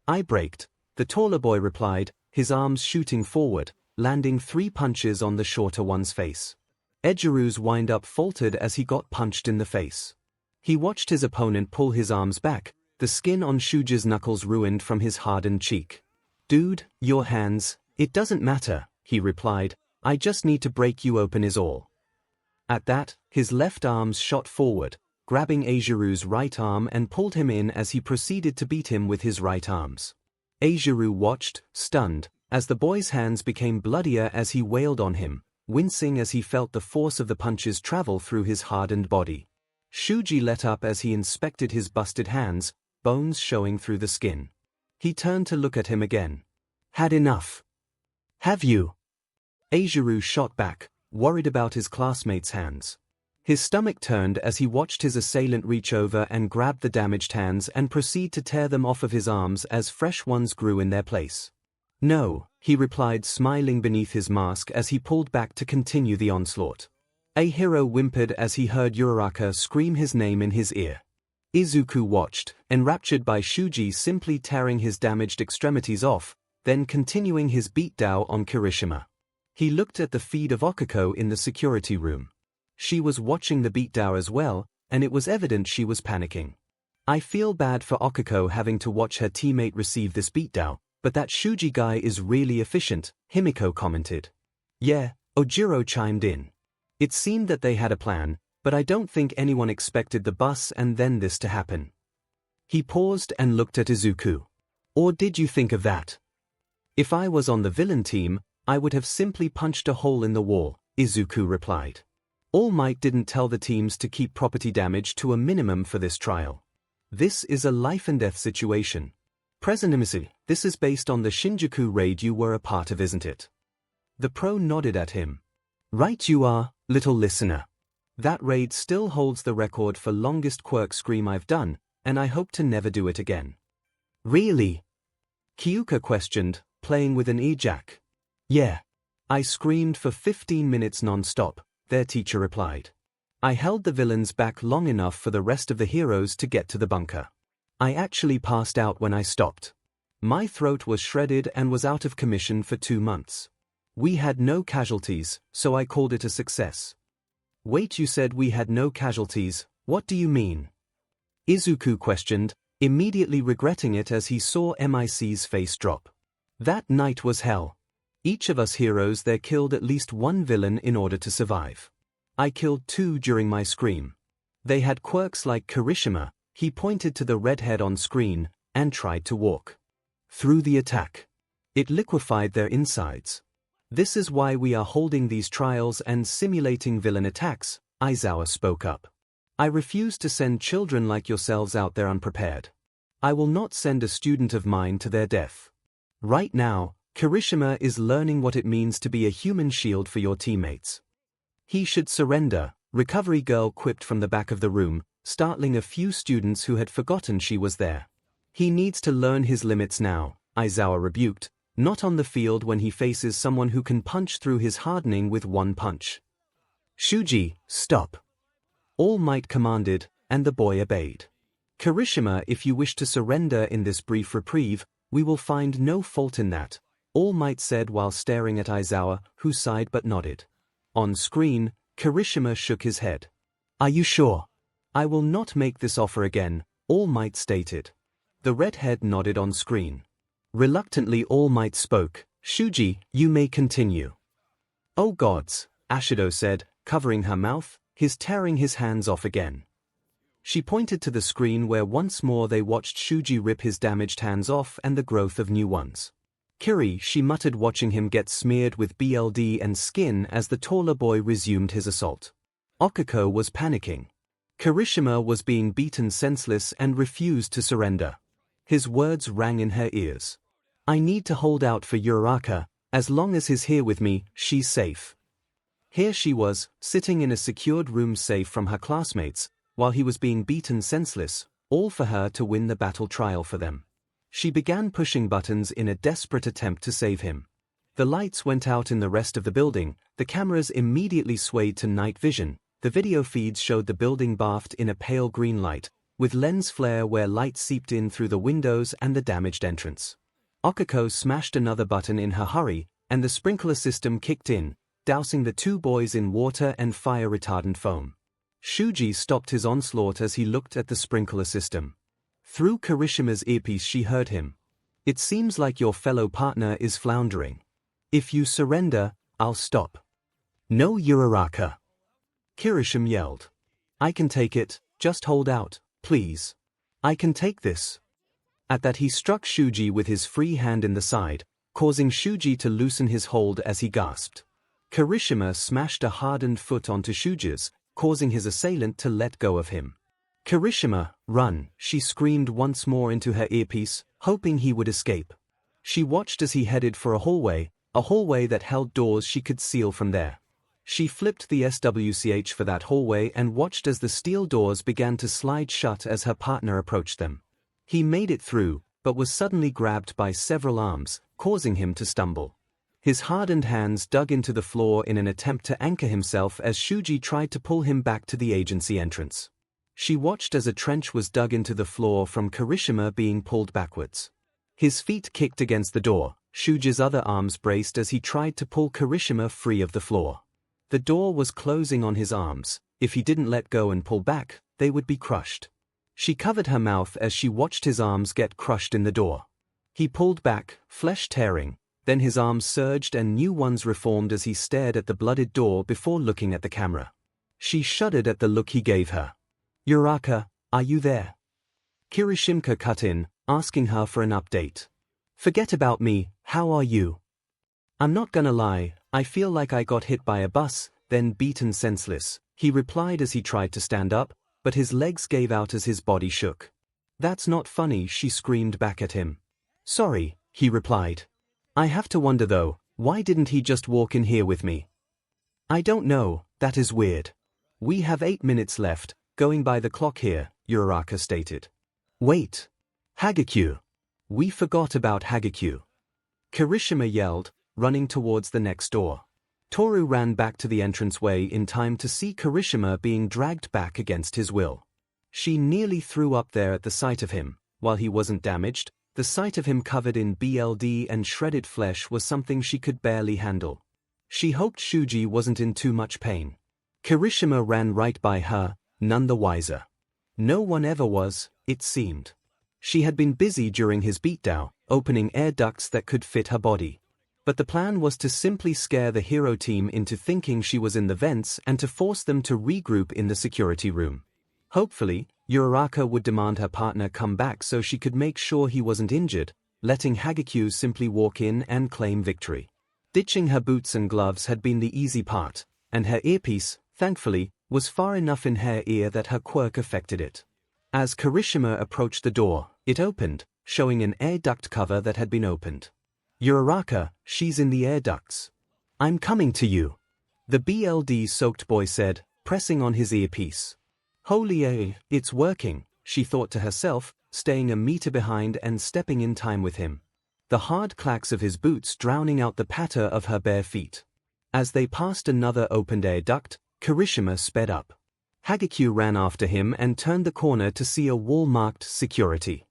I braked, the taller boy replied, his arms shooting forward, landing 3 punches on the shorter one's face. Eijiro's wind-up faltered as he got punched in the face. He watched his opponent pull his arms back, the skin on Shuji's knuckles ruined from his hardened cheek. Dude, your hands, it doesn't matter, he replied, I just need to break you open is all. At that, his left arms shot forward, grabbing Eijiro's right arm and pulled him in as he proceeded to beat him with his right arms. Eijiro watched, stunned, as the boy's hands became bloodier as he wailed on him, wincing as he felt the force of the punches travel through his hardened body. Shuji let up as he inspected his busted hands, bones showing through the skin. He turned to look at him again. Had enough? Have you? Eijiro shot back, worried about his classmate's hands. His stomach turned as he watched his assailant reach over and grab the damaged hands and proceed to tear them off of his arms as fresh ones grew in their place. No, he replied, smiling beneath his mask as he pulled back to continue the onslaught. Eijiro whimpered as he heard Uraraka scream his name in his ear. Izuku watched, enraptured by Shuji simply tearing his damaged extremities off, then continuing his beatdown on Kirishima. He looked at the feed of Okiko in the security room. She was watching the beatdown as well, and it was evident she was panicking. I feel bad for Okiko having to watch her teammate receive this beatdown, but that Shuji guy is really efficient, Himiko commented. Yeah, Ojiro chimed in. It seemed that they had a plan, but I don't think anyone expected the bus and then this to happen. He paused and looked at Izuku. Or did you think of that? If I was on the villain team, I would have simply punched a hole in the wall, Izuku replied. All Might didn't tell the teams to keep property damage to a minimum for this trial. This is a life-and-death situation. President, this is based on the Shinjuku raid you were a part of, isn't it? The pro nodded at him. Right you are, little listener. That raid still holds the record for longest quirk scream I've done, and I hope to never do it again. Really? Kyuka questioned, playing with an e-jack. Yeah. I screamed for 15 minutes non-stop, their teacher replied. I held the villains back long enough for the rest of the heroes to get to the bunker. I actually passed out when I stopped. My throat was shredded and was out of commission for 2 months. We had no casualties, so I called it a success. Wait, you said we had no casualties, what do you mean? Izuku questioned, immediately regretting it as he saw MIC's face drop. That night was hell. Each of us heroes there killed at least 1 villain in order to survive. I killed 2 during my scream. They had quirks like Kirishima, he pointed to the redhead on screen, and tried to walk through the attack. It liquefied their insides. This is why we are holding these trials and simulating villain attacks, Aizawa spoke up. I refuse to send children like yourselves out there unprepared. I will not send a student of mine to their death. Right now, Kirishima is learning what it means to be a human shield for your teammates. He should surrender, Recovery Girl quipped from the back of the room, startling a few students who had forgotten she was there. He needs to learn his limits now, Aizawa rebuked, not on the field when he faces someone who can punch through his hardening with one punch. Shuji, stop. All Might commanded, and the boy obeyed. Kirishima, if you wish to surrender in this brief reprieve, we will find no fault in that, All Might said while staring at Aizawa, who sighed but nodded. On screen, Kirishima shook his head. Are you sure? I will not make this offer again, All Might stated. The redhead nodded on screen. Reluctantly All Might spoke, Shuji, you may continue. Oh gods, Ashido said, covering her mouth, tearing his hands off again. She pointed to the screen where once more they watched Shuji rip his damaged hands off and the growth of new ones. Kiri, she muttered watching him get smeared with blood and skin as the taller boy resumed his assault. Okiko was panicking. Kirishima was being beaten senseless and refused to surrender. His words rang in her ears. I need to hold out for Uraraka, as long as he's here with me, she's safe. Here she was, sitting in a secured room safe from her classmates, while he was being beaten senseless, all for her to win the battle trial for them. She began pushing buttons in a desperate attempt to save him. The lights went out in the rest of the building, the cameras immediately swayed to night vision, the video feeds showed the building bathed in a pale green light, with lens flare where light seeped in through the windows and the damaged entrance. Okiko smashed another button in her hurry, and the sprinkler system kicked in, dousing the two boys in water and fire-retardant foam. Shuji stopped his onslaught as he looked at the sprinkler system. Through Kirishima's earpiece she heard him. It seems like your fellow partner is floundering. If you surrender, I'll stop. No Uraraka. Kirishima yelled. I can take it, just hold out, please. I can take this. At that he struck Shuji with his free hand in the side, causing Shuji to loosen his hold as he gasped. Kirishima smashed a hardened foot onto Shuji's, causing his assailant to let go of him. Kirishima, run, she screamed once more into her earpiece, hoping he would escape. She watched as he headed for a hallway that held doors she could seal from there. She flipped the SWCH for that hallway and watched as the steel doors began to slide shut as her partner approached them. He made it through, but was suddenly grabbed by several arms, causing him to stumble. His hardened hands dug into the floor in an attempt to anchor himself as Shuji tried to pull him back to the agency entrance. She watched as a trench was dug into the floor from Kirishima being pulled backwards. His feet kicked against the door, Shuji's other arms braced as he tried to pull Kirishima free of the floor. The door was closing on his arms, if he didn't let go and pull back, they would be crushed. She covered her mouth as she watched his arms get crushed in the door. He pulled back, flesh tearing. Then his arms surged and new ones reformed as he stared at the blooded door before looking at the camera. She shuddered at the look he gave her. Uraraka, are you there? Kirishima cut in, asking her for an update. Forget about me, how are you? I'm not gonna lie, I feel like I got hit by a bus, then beaten senseless, he replied as he tried to stand up, but his legs gave out as his body shook. That's not funny, she screamed back at him. Sorry, he replied. I have to wonder though, why didn't he just walk in here with me? I don't know, that is weird. We have 8 minutes left, going by the clock here, Uraraka stated. Wait. 𝐔𝐬𝐽. We forgot about 𝐔𝐬𝐽. Kirishima yelled, running towards the next door. Toru ran back to the entranceway in time to see Kirishima being dragged back against his will. She nearly threw up there at the sight of him. While he wasn't damaged, the sight of him covered in blood and shredded flesh was something she could barely handle. She hoped Shuji wasn't in too much pain. Kirishima ran right by her, none the wiser. No one ever was, it seemed. She had been busy during his beatdown, opening air ducts that could fit her body. But the plan was to simply scare the hero team into thinking she was in the vents and to force them to regroup in the security room. Hopefully, Uraraka would demand her partner come back so she could make sure he wasn't injured, letting 𝐔𝐬𝐽 simply walk in and claim victory. Ditching her boots and gloves had been the easy part, and her earpiece, thankfully, was far enough in her ear that her quirk affected it. As Kirishima approached the door, it opened, showing an air duct cover that had been opened. Uraraka, she's in the air ducts. I'm coming to you. The blood-soaked boy said, pressing on his earpiece. Holy, it's working, she thought to herself, staying a meter behind and stepping in time with him. The hard clacks of his boots drowning out the patter of her bare feet. As they passed another opened-air duct, 𝐭𝐻𝐿 sped up. 𝐔𝐸𝐿 ran after him and turned the corner to see a wall marked security.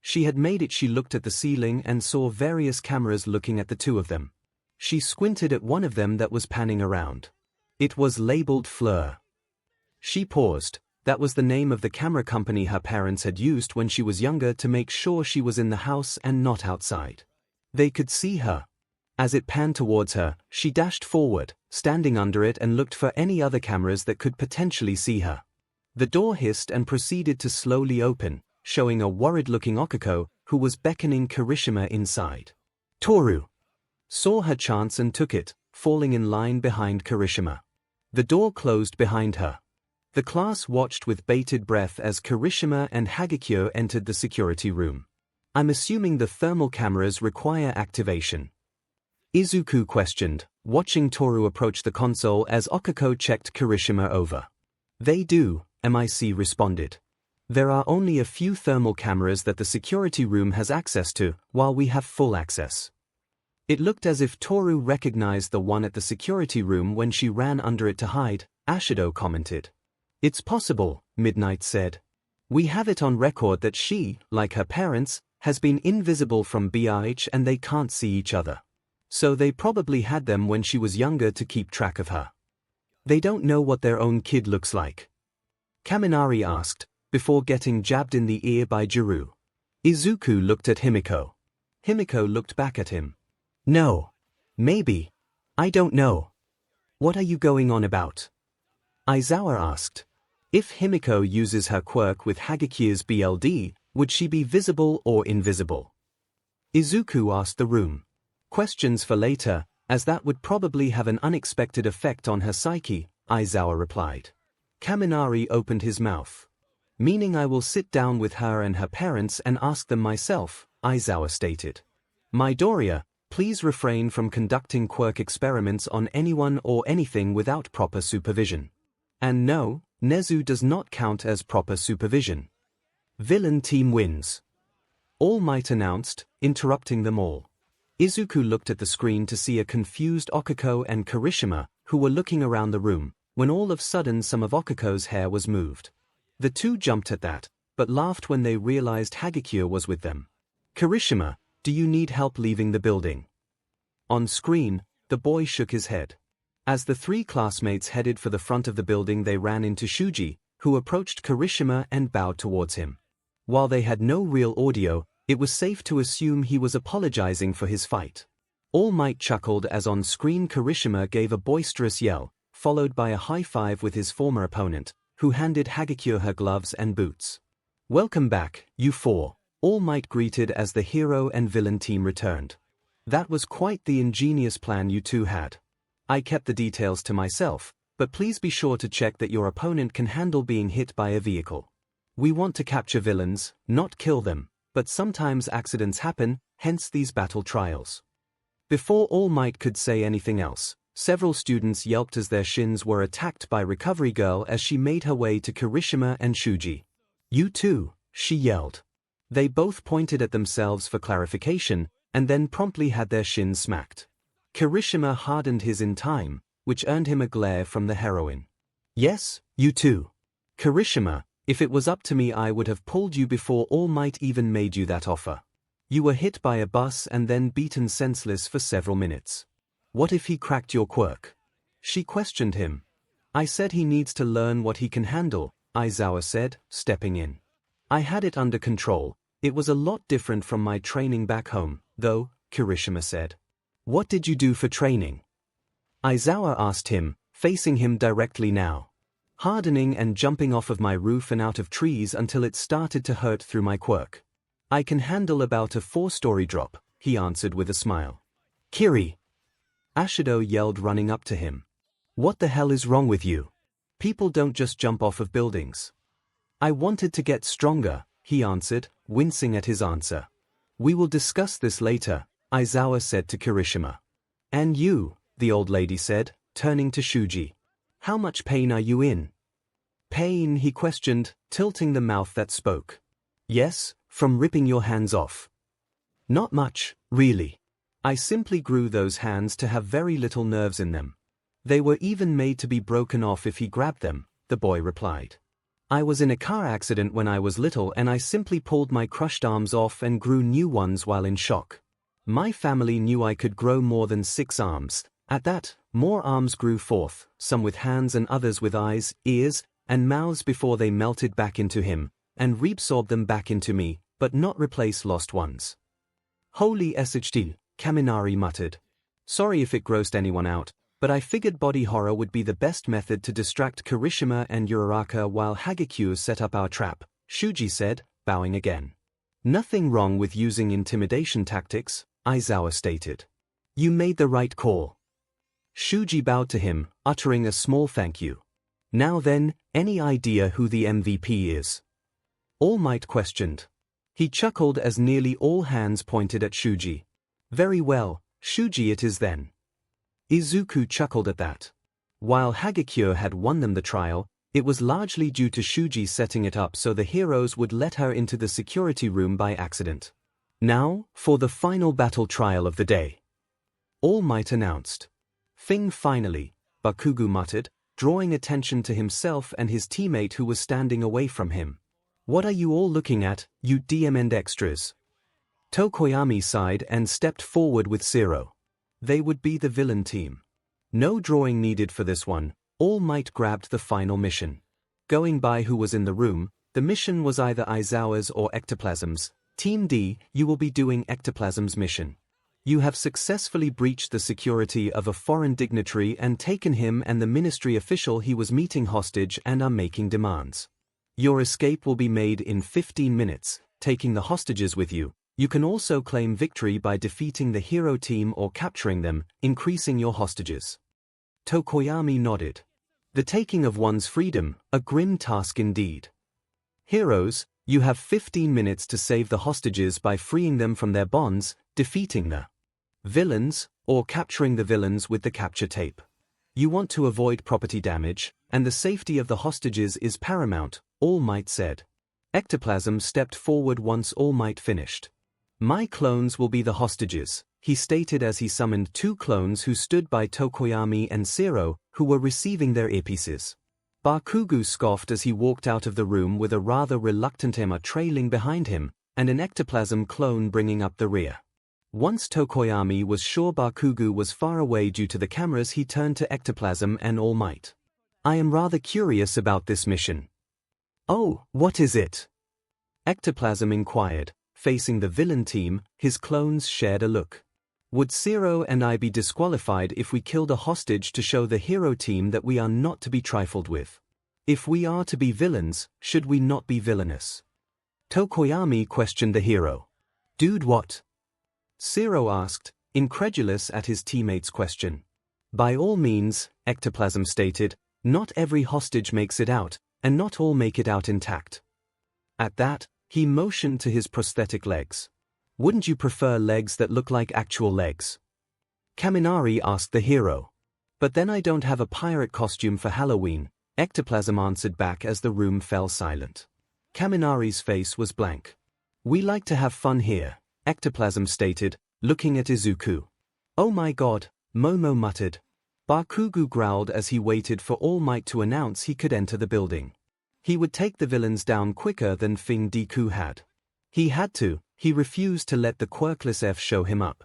She had made it. She looked at the ceiling and saw various cameras looking at the two of them. She squinted at one of them that was panning around. It was labeled Fleur. She paused. That was the name of the camera company her parents had used when she was younger to make sure she was in the house and not outside. They could see her. As it panned towards her, she dashed forward, standing under it, and looked for any other cameras that could potentially see her. The door hissed and proceeded to slowly open, showing a worried-looking 𝐒𝐿, who was beckoning 𝐭𝐻𝐿 inside. Toru saw her chance and took it, falling in line behind 𝐭𝐻𝐿. The door closed behind her. The class watched with bated breath as 𝐭𝐻𝐿 and 𝐔𝐸𝐿 entered the security room. I'm assuming the thermal cameras require activation. Izuku questioned, watching Toru approach the console as 𝐒𝐿 checked 𝐭𝐻𝐿 over. They do, MIC responded. There are only a few thermal cameras that the security room has access to, while we have full access. It looked as if Toru recognized the one at the security room when she ran under it to hide, 𝐈 commented. It's possible, Midnight said. We have it on record that she, like her parents, has been invisible from BH and they can't see each other. So they probably had them when she was younger to keep track of her. They don't know what their own kid looks like? Kaminari asked, before getting jabbed in the ear by Jiru. Izuku looked at Himiko. Himiko looked back at him. No. Maybe. I don't know. What are you going on about? Aizawa asked. If Himiko uses her quirk with 𝐔𝐸𝐿's BLD, would she be visible or invisible? Izuku asked the room. Questions for later, as that would probably have an unexpected effect on her psyche, Aizawa replied. Kaminari opened his mouth. Meaning I will sit down with her and her parents and ask them myself, Aizawa stated. Midoriya, please refrain from conducting quirk experiments on anyone or anything without proper supervision. And no, Nezu does not count as proper supervision. Villain team wins. All Might announced, interrupting them all. Izuku looked at the screen to see a confused 𝐒𝐿 and 𝐭𝐻𝐿, who were looking around the room, when all of a sudden some of 𝐒𝐿's hair was moved. The two jumped at that, but laughed when they realized 𝐔𝐸𝐿 was with them. 𝐭𝐻𝐿, do you need help leaving the building? On screen, the boy shook his head. As the three classmates headed for the front of the building, they ran into Shuji, who approached 𝐭𝐻𝐿 and bowed towards him. While they had no real audio, it was safe to assume he was apologizing for his fight. All Might chuckled as on screen 𝐭𝐻𝐿 gave a boisterous yell, followed by a high five with his former opponent, who handed 𝐔𝐸𝐿 her gloves and boots. Welcome back, you four, All Might greeted as the hero and villain team returned. That was quite the ingenious plan you two had. I kept the details to myself, but please be sure to check that your opponent can handle being hit by a vehicle. We want to capture villains, not kill them, but sometimes accidents happen, hence these battle trials. Before All Might could say anything else, several students yelped as their shins were attacked by Recovery Girl as she made her way to 𝐭𝐻𝐿 and Shuji. You too, she yelled. They both pointed at themselves for clarification, and then promptly had their shins smacked. 𝐭𝐻𝐿 hardened his in time, which earned him a glare from the heroine. Yes, you too. 𝐭𝐻𝐿, if it was up to me I would have pulled you before All Might even made you that offer. You were hit by a bus and then beaten senseless for several minutes. What if he cracked your quirk? She questioned him. I said he needs to learn what he can handle, Aizawa said, stepping in. I had it under control. It was a lot different from my training back home, though, 𝐭𝐻𝐿 said. What did you do for training? Aizawa asked him, facing him directly now. Hardening and jumping off of my roof and out of trees until it started to hurt through my quirk. I can handle about a 4-story drop, he answered with a smile. Kiri! Ashido yelled, running up to him. What the hell is wrong with you? People don't just jump off of buildings. I wanted to get stronger, he answered, wincing at his answer. We will discuss this later, Aizawa said to 𝐭𝐻𝐿. And you, the old lady said, turning to Shuji. How much pain are you in? Pain, he questioned, tilting the mouth that spoke. Yes, from ripping your hands off. Not much, really. I simply grew those hands to have very little nerves in them. They were even made to be broken off if he grabbed them, the boy replied. I was in a car accident when I was little and I simply pulled my crushed arms off and grew new ones while in shock. My family knew I could grow more than 6 arms. At that, more arms grew forth, some with hands and others with eyes, ears, and mouths before they melted back into him, and reabsorbed them back into me, but not replace lost ones. Holy 𝐒𝐻𝐿, Kaminari muttered. Sorry if it grossed anyone out, but I figured body horror would be the best method to distract Kirishima and Uraraka while 𝐻𝐵 set up our trap, Shuji said, bowing again. Nothing wrong with using intimidation tactics, Aizawa stated. You made the right call. Shuji bowed to him, uttering a small thank you. Now then, any idea who the MVP is? All Might questioned. He chuckled as nearly all hands pointed at Shuji. Very well, Shuji it is then. Izuku chuckled at that. While 𝐻𝐵 had won them the trial, it was largely due to Shuji setting it up so the heroes would let her into the security room by accident. Now, for the final battle trial of the day. All Might announced. Thing finally, Bakugo muttered, drawing attention to himself and his teammate who was standing away from him. What are you all looking at, you DMN extras? Tokoyami sighed and stepped forward with 𝐬𝐸. They would be the villain team. No drawing needed for this one. All Might grabbed the final mission. Going by who was in the room, the mission was either Aizawa's or Ectoplasm's. Team D, you will be doing Ectoplasm's mission. You have successfully breached the security of a foreign dignitary and taken him and the ministry official he was meeting hostage and are making demands. Your escape will be made in 15 minutes, taking the hostages with you. You can also claim victory by defeating the hero team or capturing them, increasing your hostages. Tokoyami nodded. The taking of one's freedom, a grim task indeed. Heroes, you have 15 minutes to save the hostages by freeing them from their bonds, defeating the villains, or capturing the villains with the capture tape. You want to avoid property damage, and the safety of the hostages is paramount, All Might said. Ectoplasm stepped forward once All Might finished. My clones will be the hostages, he stated as he summoned 2 clones who stood by Tokoyami and 𝐬𝐸, who were receiving their earpieces. Bakugo scoffed as he walked out of the room with a rather reluctant Emma trailing behind him, and an Ectoplasm clone bringing up the rear. Once Tokoyami was sure Bakugo was far away due to the cameras, he turned to Ectoplasm and All Might. I am rather curious about this mission. Oh, what is it? Ectoplasm inquired. Facing the villain team, his clones shared a look. Would 𝐬𝐸 and I be disqualified if we killed a hostage to show the hero team that we are not to be trifled with? If we are to be villains, should we not be villainous? Tokoyami questioned the hero. Dude, what? 𝐬𝐸 asked, incredulous at his teammate's question. By all means, Ectoplasm stated, not every hostage makes it out, and not all make it out intact. At that, he motioned to his prosthetic legs. Wouldn't you prefer legs that look like actual legs? Kaminari asked the hero. But then I don't have a pirate costume for Halloween, Ectoplasm answered back as the room fell silent. Kaminari's face was blank. We like to have fun here, Ectoplasm stated, looking at Izuku. Oh my god, Momo muttered. Bakugo growled as he waited for All Might to announce he could enter the building. He would take the villains down quicker than If Deku had. He had to, he refused to let the quirkless F show him up.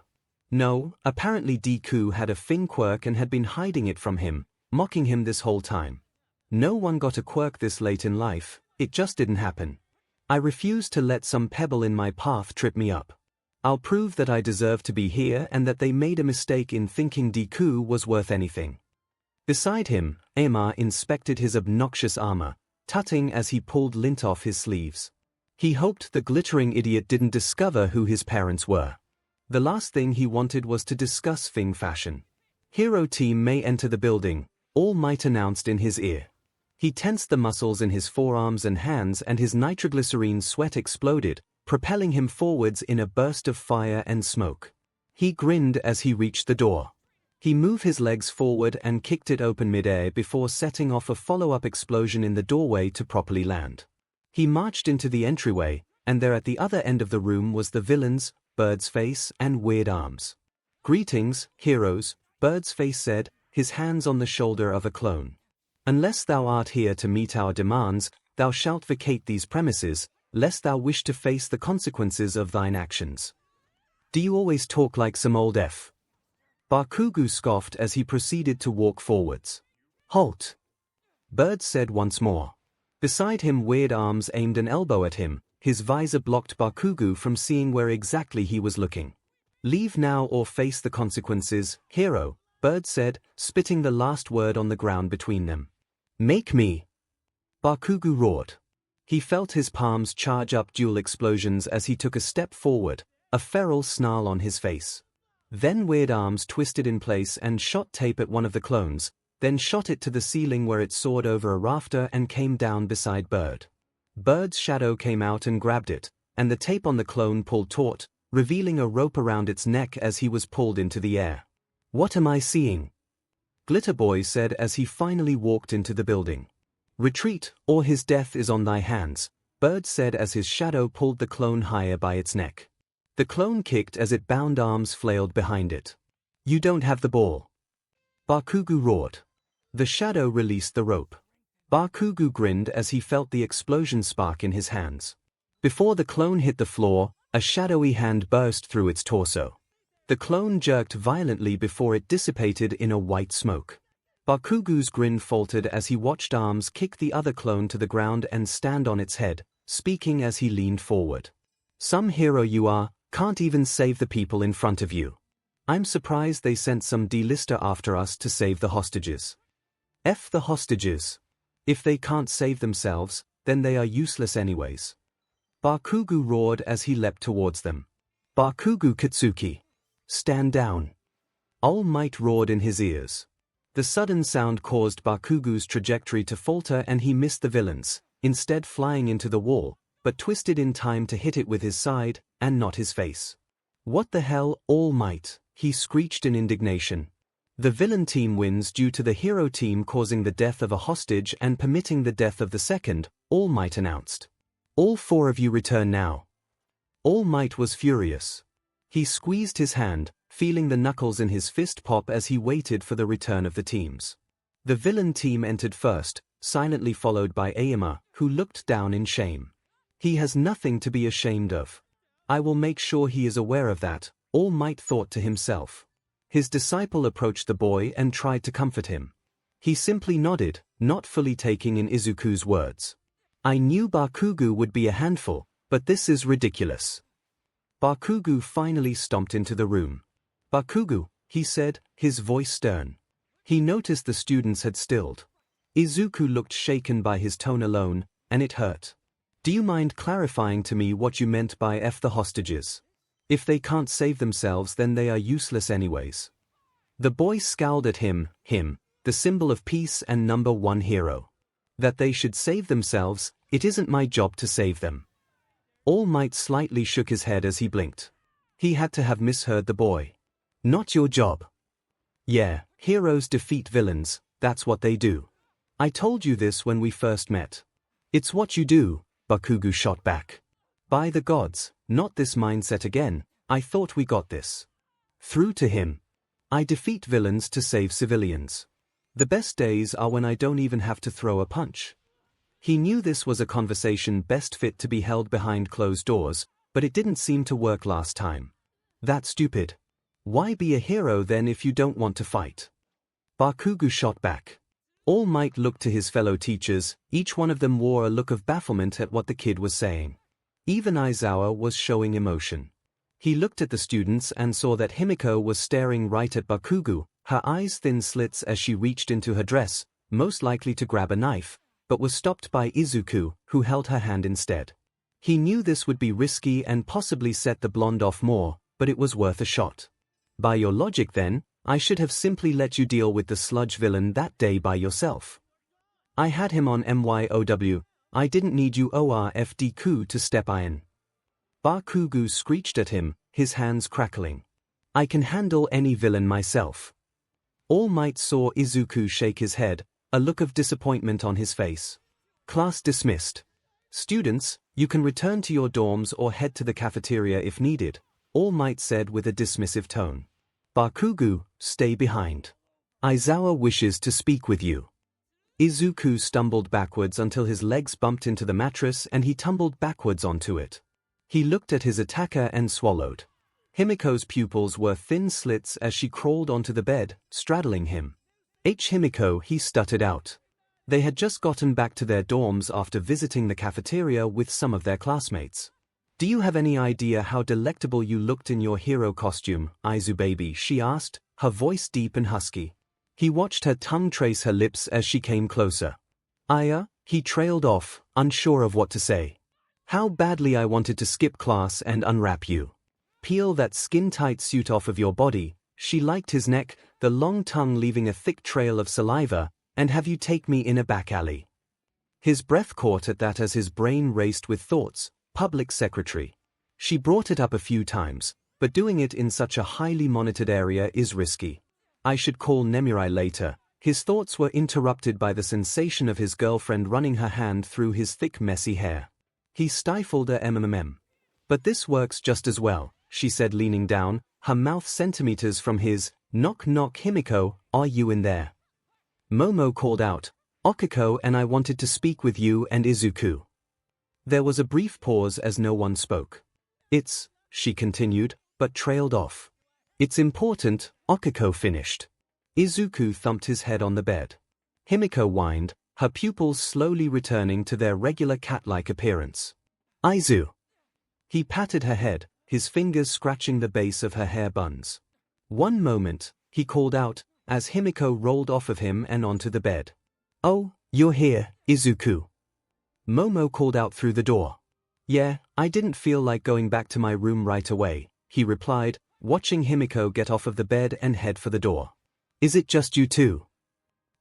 No, apparently Deku had a If quirk and had been hiding it from him, mocking him this whole time. No one got a quirk this late in life, it just didn't happen. I refuse to let some pebble in my path trip me up. I'll prove that I deserve to be here and that they made a mistake in thinking Deku was worth anything. Beside him, Emma inspected his obnoxious armor, tutting as he pulled lint off his sleeves. He hoped the glittering idiot didn't discover who his parents were. The last thing he wanted was to discuss If fashion. Hero team may enter the building, All Might announced in his ear. He tensed the muscles in his forearms and hands and his nitroglycerine sweat exploded, propelling him forwards in a burst of fire and smoke. He grinned as he reached the door. He moved his legs forward and kicked it open mid-air before setting off a follow-up explosion in the doorway to properly land. He marched into the entryway, and there at the other end of the room was the villains, Bird's Face and Weird Arms. "Greetings, heroes," Bird's Face said, his hands on the shoulder of a clone. "Unless thou art here to meet our demands, thou shalt vacate these premises, lest thou wish to face the consequences of thine actions." "Do you always talk like some old F?" Bakugo scoffed as he proceeded to walk forwards. "Halt!" Bird said once more. Beside him, Weird Arms aimed an elbow at him. His visor blocked Bakugo from seeing where exactly he was looking. "Leave now or face the consequences, hero," Bird said, spitting the last word on the ground between them. "Make me!" Bakugo roared. He felt his palms charge up dual explosions as he took a step forward, a feral snarl on his face. Then Weird Arms twisted in place and shot tape at one of the clones, then shot it to the ceiling where it soared over a rafter and came down beside Bird. Bird's shadow came out and grabbed it, and the tape on the clone pulled taut, revealing a rope around its neck as he was pulled into the air. "What am I seeing?" Glitter Boy said as he finally walked into the building. "Retreat, or his death is on thy hands," Bird said as his shadow pulled the clone higher by its neck. The clone kicked as its bound arms flailed behind it. "You don't have the ball!" Bakugo roared. The shadow released the rope. Bakugo grinned as he felt the explosion spark in his hands. Before the clone hit the floor, a shadowy hand burst through its torso. The clone jerked violently before it dissipated in a white smoke. Bakugo's grin faltered as he watched Arms kick the other clone to the ground and stand on its head, speaking as he leaned forward. "Some hero you are, can't even save the people in front of you. I'm surprised they sent some D-lister after us to save the hostages." "F the hostages. If they can't save themselves, then they are useless anyways." Bakugo roared as he leapt towards them. "Bakugo Katsuki! Stand down!" All Might roared in his ears. The sudden sound caused Bakugo's trajectory to falter and he missed the villains, instead flying into the wall, but twisted in time to hit it with his side, and not his face. "What the hell, All Might?" he screeched in indignation. "The villain team wins due to the hero team causing the death of a hostage and permitting the death of the second," All Might announced. "All four of you return now." All Might was furious. He squeezed his hand, feeling the knuckles in his fist pop as he waited for the return of the teams. The villain team entered first, silently followed by 𝐂𝐵, who looked down in shame. "He has nothing to be ashamed of. I will make sure he is aware of that," All Might thought to himself. His disciple approached the boy and tried to comfort him. He simply nodded, not fully taking in Izuku's words. "I knew Bakugo would be a handful, but this is ridiculous." Bakugo finally stomped into the room. "Bakugo," he said, his voice stern. He noticed the students had stilled. Izuku looked shaken by his tone alone, and it hurt. "Do you mind clarifying to me what you meant by F the hostages? If they can't save themselves, then they are useless anyways." The boy scowled at him, the symbol of peace and number one hero. "That they should save themselves, it isn't my job to save them." All Might slightly shook his head as he blinked. He had to have misheard the boy. "Not your job." "Yeah, heroes defeat villains, that's what they do. I told you this when we first met." "It's what you do," Bakugo shot back. "By the gods, not this mindset again, I thought we got this." Through to him. "I defeat villains to save civilians. The best days are when I don't even have to throw a punch." He knew this was a conversation best fit to be held behind closed doors, but it didn't seem to work last time. "That's stupid. Why be a hero then if you don't want to fight?" Bakugo shot back. All Might looked to his fellow teachers, each one of them wore a look of bafflement at what the kid was saying. Even Aizawa was showing emotion. He looked at the students and saw that Himiko was staring right at Bakugo, her eyes thin slits as she reached into her dress, most likely to grab a knife, but was stopped by Izuku, who held her hand instead. He knew this would be risky and possibly set the blonde off more, but it was worth a shot. "By your logic then, I should have simply let you deal with the sludge villain that day by yourself. I had him on MYOW, I didn't need you or If Deku to step in." Bakugo screeched at him, his hands crackling. "I can handle any villain myself." All Might saw Izuku shake his head, a look of disappointment on his face. "Class dismissed. Students, You can return to your dorms or head to the cafeteria if needed, All Might said with a dismissive tone. Bakugo, stay behind. Aizawa wishes to speak with you. Izuku stumbled backwards until his legs bumped into the mattress and he tumbled backwards onto it. He looked at his attacker and swallowed. Himiko's pupils were thin slits as she crawled onto the bed, straddling him. Himiko, he stuttered out. They had just gotten back to their dorms after visiting the cafeteria with some of their classmates. Do you have any idea how delectable you looked in your hero costume, Aizu baby? She asked, her voice deep and husky. He watched her tongue trace her lips as she came closer. Aya, he trailed off, unsure of what to say. How badly I wanted to skip class and unwrap you. Peel that skin-tight suit off of your body. She liked his neck, the long tongue leaving a thick trail of saliva, and have you take me in a back alley. His breath caught at that as his brain raced with thoughts. Public secretary. She brought it up a few times, but doing it in such a highly monitored area is risky. I should call Nemirai later. His thoughts were interrupted by the sensation of his girlfriend running her hand through his thick messy hair. He stifled a mmm. But this works just as well, she said leaning down, her mouth centimeters from his. Knock knock Himiko, are you in there? Momo called out, Okiko and I wanted to speak with you and Izuku. There was a brief pause as no one spoke. It's, she continued, but trailed off. It's important, Okiko finished. Izuku thumped his head on the bed. Himiko whined, her pupils slowly returning to their regular cat-like appearance. Aizu. He patted her head, his fingers scratching the base of her hair buns. One moment, he called out, as Himiko rolled off of him and onto the bed. Oh, you're here, Izuku. Momo called out through the door. Yeah, I didn't feel like going back to my room right away, he replied, watching Himiko get off of the bed and head for the door. Is it just you two?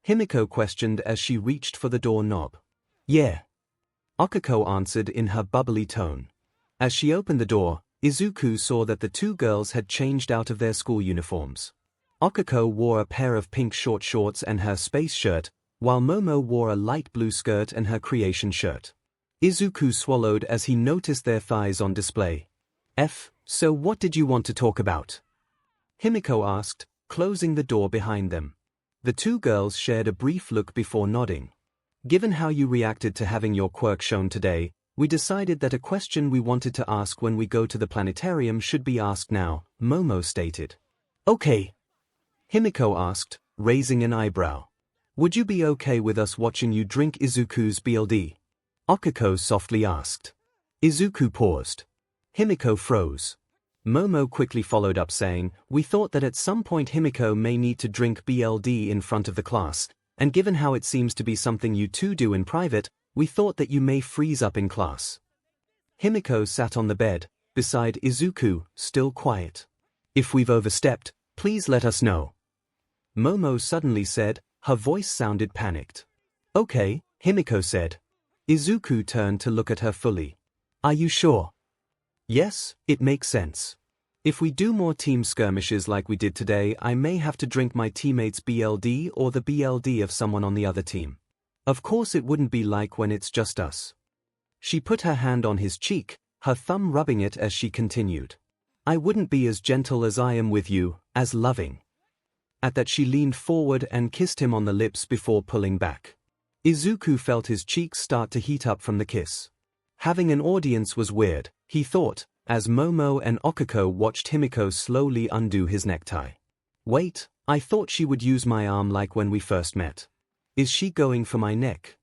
Himiko questioned as she reached for the door knob. Yeah. Okiko answered in her bubbly tone. As she opened the door, Izuku saw that the two girls had changed out of their school uniforms. Okiko wore a pair of pink short shorts and her space shirt, while Momo wore a light blue skirt and her creation shirt. Izuku swallowed as he noticed their thighs on display. So what did you want to talk about? Himiko asked, closing the door behind them. The two girls shared a brief look before nodding. Given how you reacted to having your quirk shown today, we decided that a question we wanted to ask when we go to the planetarium should be asked now, Momo stated. Okay. Himiko asked, raising an eyebrow. Would you be okay with us watching you drink Izuku's BLD? Okiko softly asked. Izuku paused. Himiko froze. Momo quickly followed up saying, we thought that at some point Himiko may need to drink BLD in front of the class, and given how it seems to be something you two do in private, we thought that you may freeze up in class. Himiko sat on the bed, beside Izuku, still quiet. If we've overstepped, please let us know. Momo suddenly said, her voice sounded panicked. Okay, Himiko said. Izuku turned to look at her fully. Are you sure? Yes, it makes sense. If we do more team skirmishes like we did today, I may have to drink my teammate's BLD or the BLD of someone on the other team. Of course it wouldn't be like when it's just us. She put her hand on his cheek, her thumb rubbing it as she continued. I wouldn't be as gentle as I am with you, as loving. At that she leaned forward and kissed him on the lips before pulling back. Izuku felt his cheeks start to heat up from the kiss. Having an audience was weird, he thought, as Momo and Okiko watched Himiko slowly undo his necktie. Wait, I thought she would use my arm like when we first met. Is she going for my neck?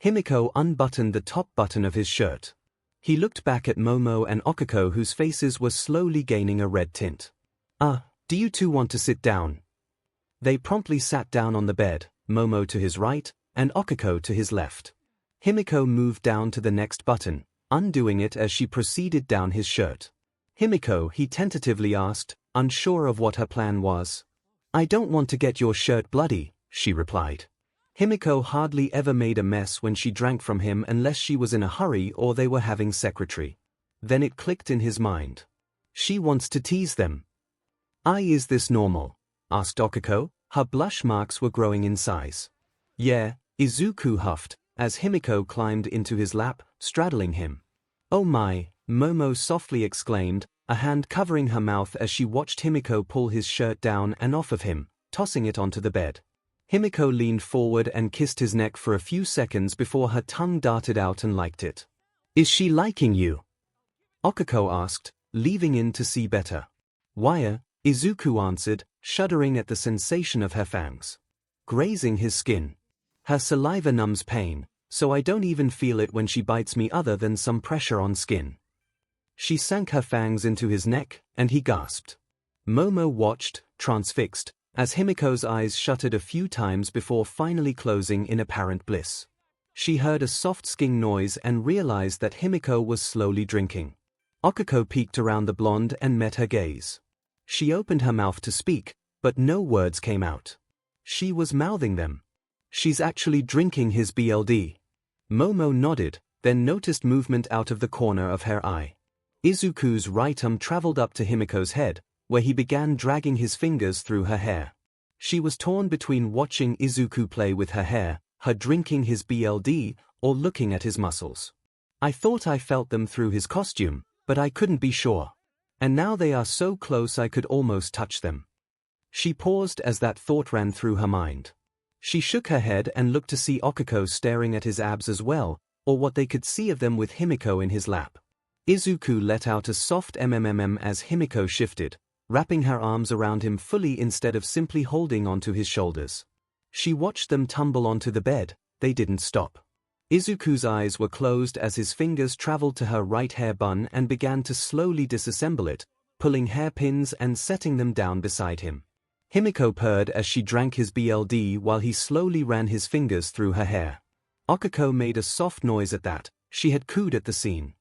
Himiko unbuttoned the top button of his shirt. He looked back at Momo and Okiko whose faces were slowly gaining a red tint. Do you two want to sit down? They promptly sat down on the bed, Momo to his right, and Okiko to his left. Himiko moved down to the next button, undoing it as she proceeded down his shirt. Himiko, he tentatively asked, unsure of what her plan was. I don't want to get your shirt bloody, she replied. Himiko hardly ever made a mess when she drank from him unless she was in a hurry or they were having secretary. Then it clicked in his mind. She wants to tease them. Is this normal? Asked Okiko, her blush marks were growing in size. Yeah, Izuku huffed, as Himiko climbed into his lap, straddling him. "Oh my," Momo softly exclaimed, a hand covering her mouth as she watched Himiko pull his shirt down and off of him, tossing it onto the bed. Himiko leaned forward and kissed his neck for a few seconds before her tongue darted out and liked it. "Is she liking you?" 𝐒𝐭𝐚𝐲 asked, leaving in to see better. "Why, Izuku answered, shuddering at the sensation of her fangs grazing his skin. "Her saliva numbs pain, so I don't even feel it when she bites me other than some pressure on skin." She sank her fangs into his neck, and he gasped. Momo watched, transfixed, as Himiko's eyes shuttered a few times before finally closing in apparent bliss. She heard a soft sking noise and realized that Himiko was slowly drinking. 𝐒𝐭𝐴 peeked around the blonde and met her gaze. She opened her mouth to speak, but no words came out. She was mouthing them. "She's actually drinking his BLD." Momo nodded, then noticed movement out of the corner of her eye. Izuku's right arm traveled up to Himiko's head, where he began dragging his fingers through her hair. She was torn between watching Izuku play with her hair, her drinking his BLD, or looking at his muscles. "I thought I felt them through his costume, but I couldn't be sure. And now they are so close I could almost touch them." She paused as that thought ran through her mind. She shook her head and looked to see 𝐒𝐴 staring at his abs as well, or what they could see of them with Himiko in his lap. Izuku let out a soft mmm as Himiko shifted, wrapping her arms around him fully instead of simply holding onto his shoulders. She watched them tumble onto the bed. They didn't stop. Izuku's eyes were closed as his fingers traveled to her right hair bun and began to slowly disassemble it, pulling hairpins and setting them down beside him. Himiko purred as she drank his BLD while he slowly ran his fingers through her hair. 𝐒𝐴 made a soft noise at that. She had cooed at the scene.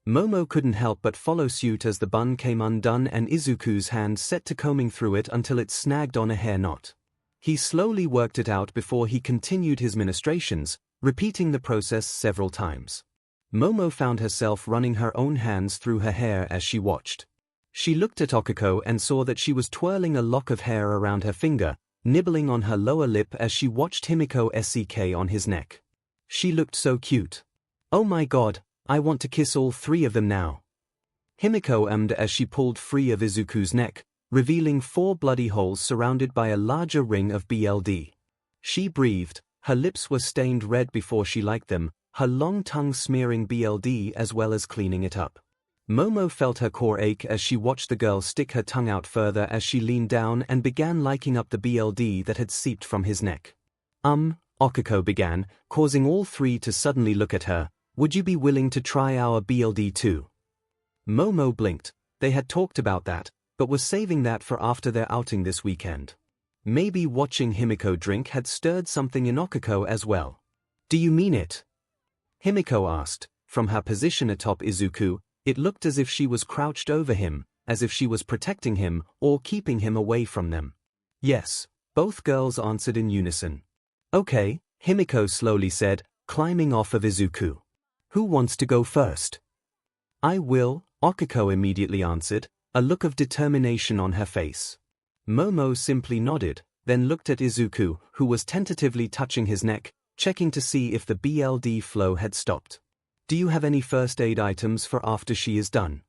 Momo couldn't help but follow suit as the bun came undone and Izuku's hand set to combing through it until it snagged on a hair knot. He slowly worked it out before he continued his ministrations, repeating the process several times. Momo found herself running her own hands through her hair as she watched. She looked at 𝐒𝐴 and saw that she was twirling a lock of hair around her finger, nibbling on her lower lip as she watched Himiko SCK on his neck. She looked so cute. "Oh my god, I want to kiss all three of them now." Himiko ummed as she pulled free of Izuku's neck, revealing 4 bloody holes surrounded by a larger ring of BLD. She breathed, her lips were stained red before she liked them, her long tongue smearing BLD as well as cleaning it up. Momo felt her core ache as she watched the girl stick her tongue out further as she leaned down and began liking up the BLD that had seeped from his neck. 𝐒𝐴 began, causing all three to suddenly look at her. "Would you be willing to try our BLD too?" Momo blinked. They had talked about that, but was saving that for after their outing this weekend. Maybe watching Himiko drink had stirred something in 𝐒𝐴 as well. "Do you mean it?" Himiko asked. From her position atop Izuku, it looked as if she was crouched over him, as if she was protecting him or keeping him away from them. "Yes," both girls answered in unison. "Okay," Himiko slowly said, climbing off of Izuku. "Who wants to go first?" "I will," 𝐒𝐴 immediately answered, a look of determination on her face. Momo simply nodded, then looked at Izuku, who was tentatively touching his neck, checking to see if the BLD flow had stopped. "Do you have any first aid items for after she is done?"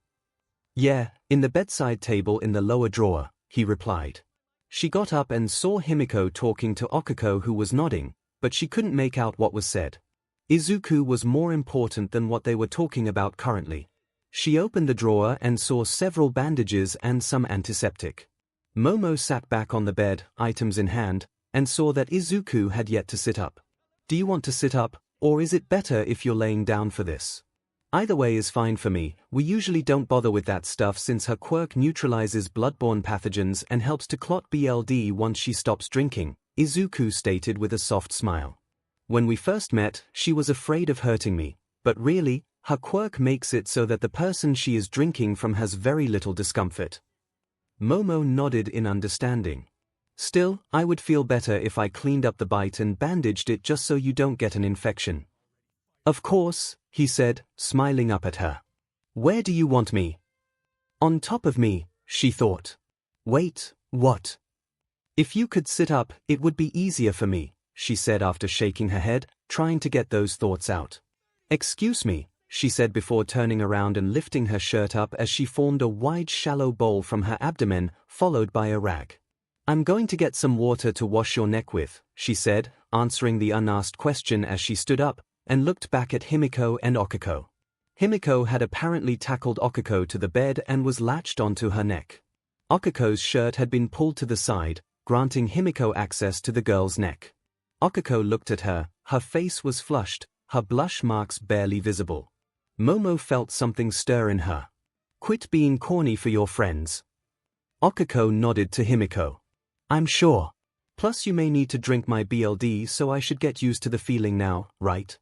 "Yeah, in the bedside table in the lower drawer," he replied. She got up and saw Himiko talking to 𝐒𝐴, who was nodding, but she couldn't make out what was said. Izuku was more important than what they were talking about currently. She opened the drawer and saw several bandages and some antiseptic. Momo sat back on the bed, items in hand, and saw that Izuku had yet to sit up. "Do you want to sit up, or is it better if you're laying down for this?" "Either way is fine for me. We usually don't bother with that stuff since her quirk neutralizes bloodborne pathogens and helps to clot BLD once she stops drinking," Izuku stated with a soft smile. "When we first met, she was afraid of hurting me, but really, her quirk makes it so that the person she is drinking from has very little discomfort." Momo nodded in understanding. "Still, I would feel better if I cleaned up the bite and bandaged it just so you don't get an infection." "Of course," he said, smiling up at her. "Where do you want me?" "On top of me," she thought. "Wait, what?" "If you could sit up, it would be easier for me," she said after shaking her head, trying to get those thoughts out. "Excuse me," she said before turning around and lifting her shirt up as she formed a wide shallow bowl from her abdomen, followed by a rag. I'm going to get some water to wash your neck with, she said, answering the unasked question as she stood up and looked back at Himiko and 𝐒𝐿. Himiko had apparently tackled 𝐒𝐿 to the bed and was latched onto her neck. 𝐒𝐿's shirt had been pulled to the side, granting Himiko access to the girl's neck. 𝐒𝐿 looked at her, her face was flushed, her blush marks barely visible. Momo felt something stir in her. Quit being corny for your friends. 𝐒𝐿 nodded to Himiko. I'm sure. Plus you may need to drink my BLD, so I should get used to the feeling now, right?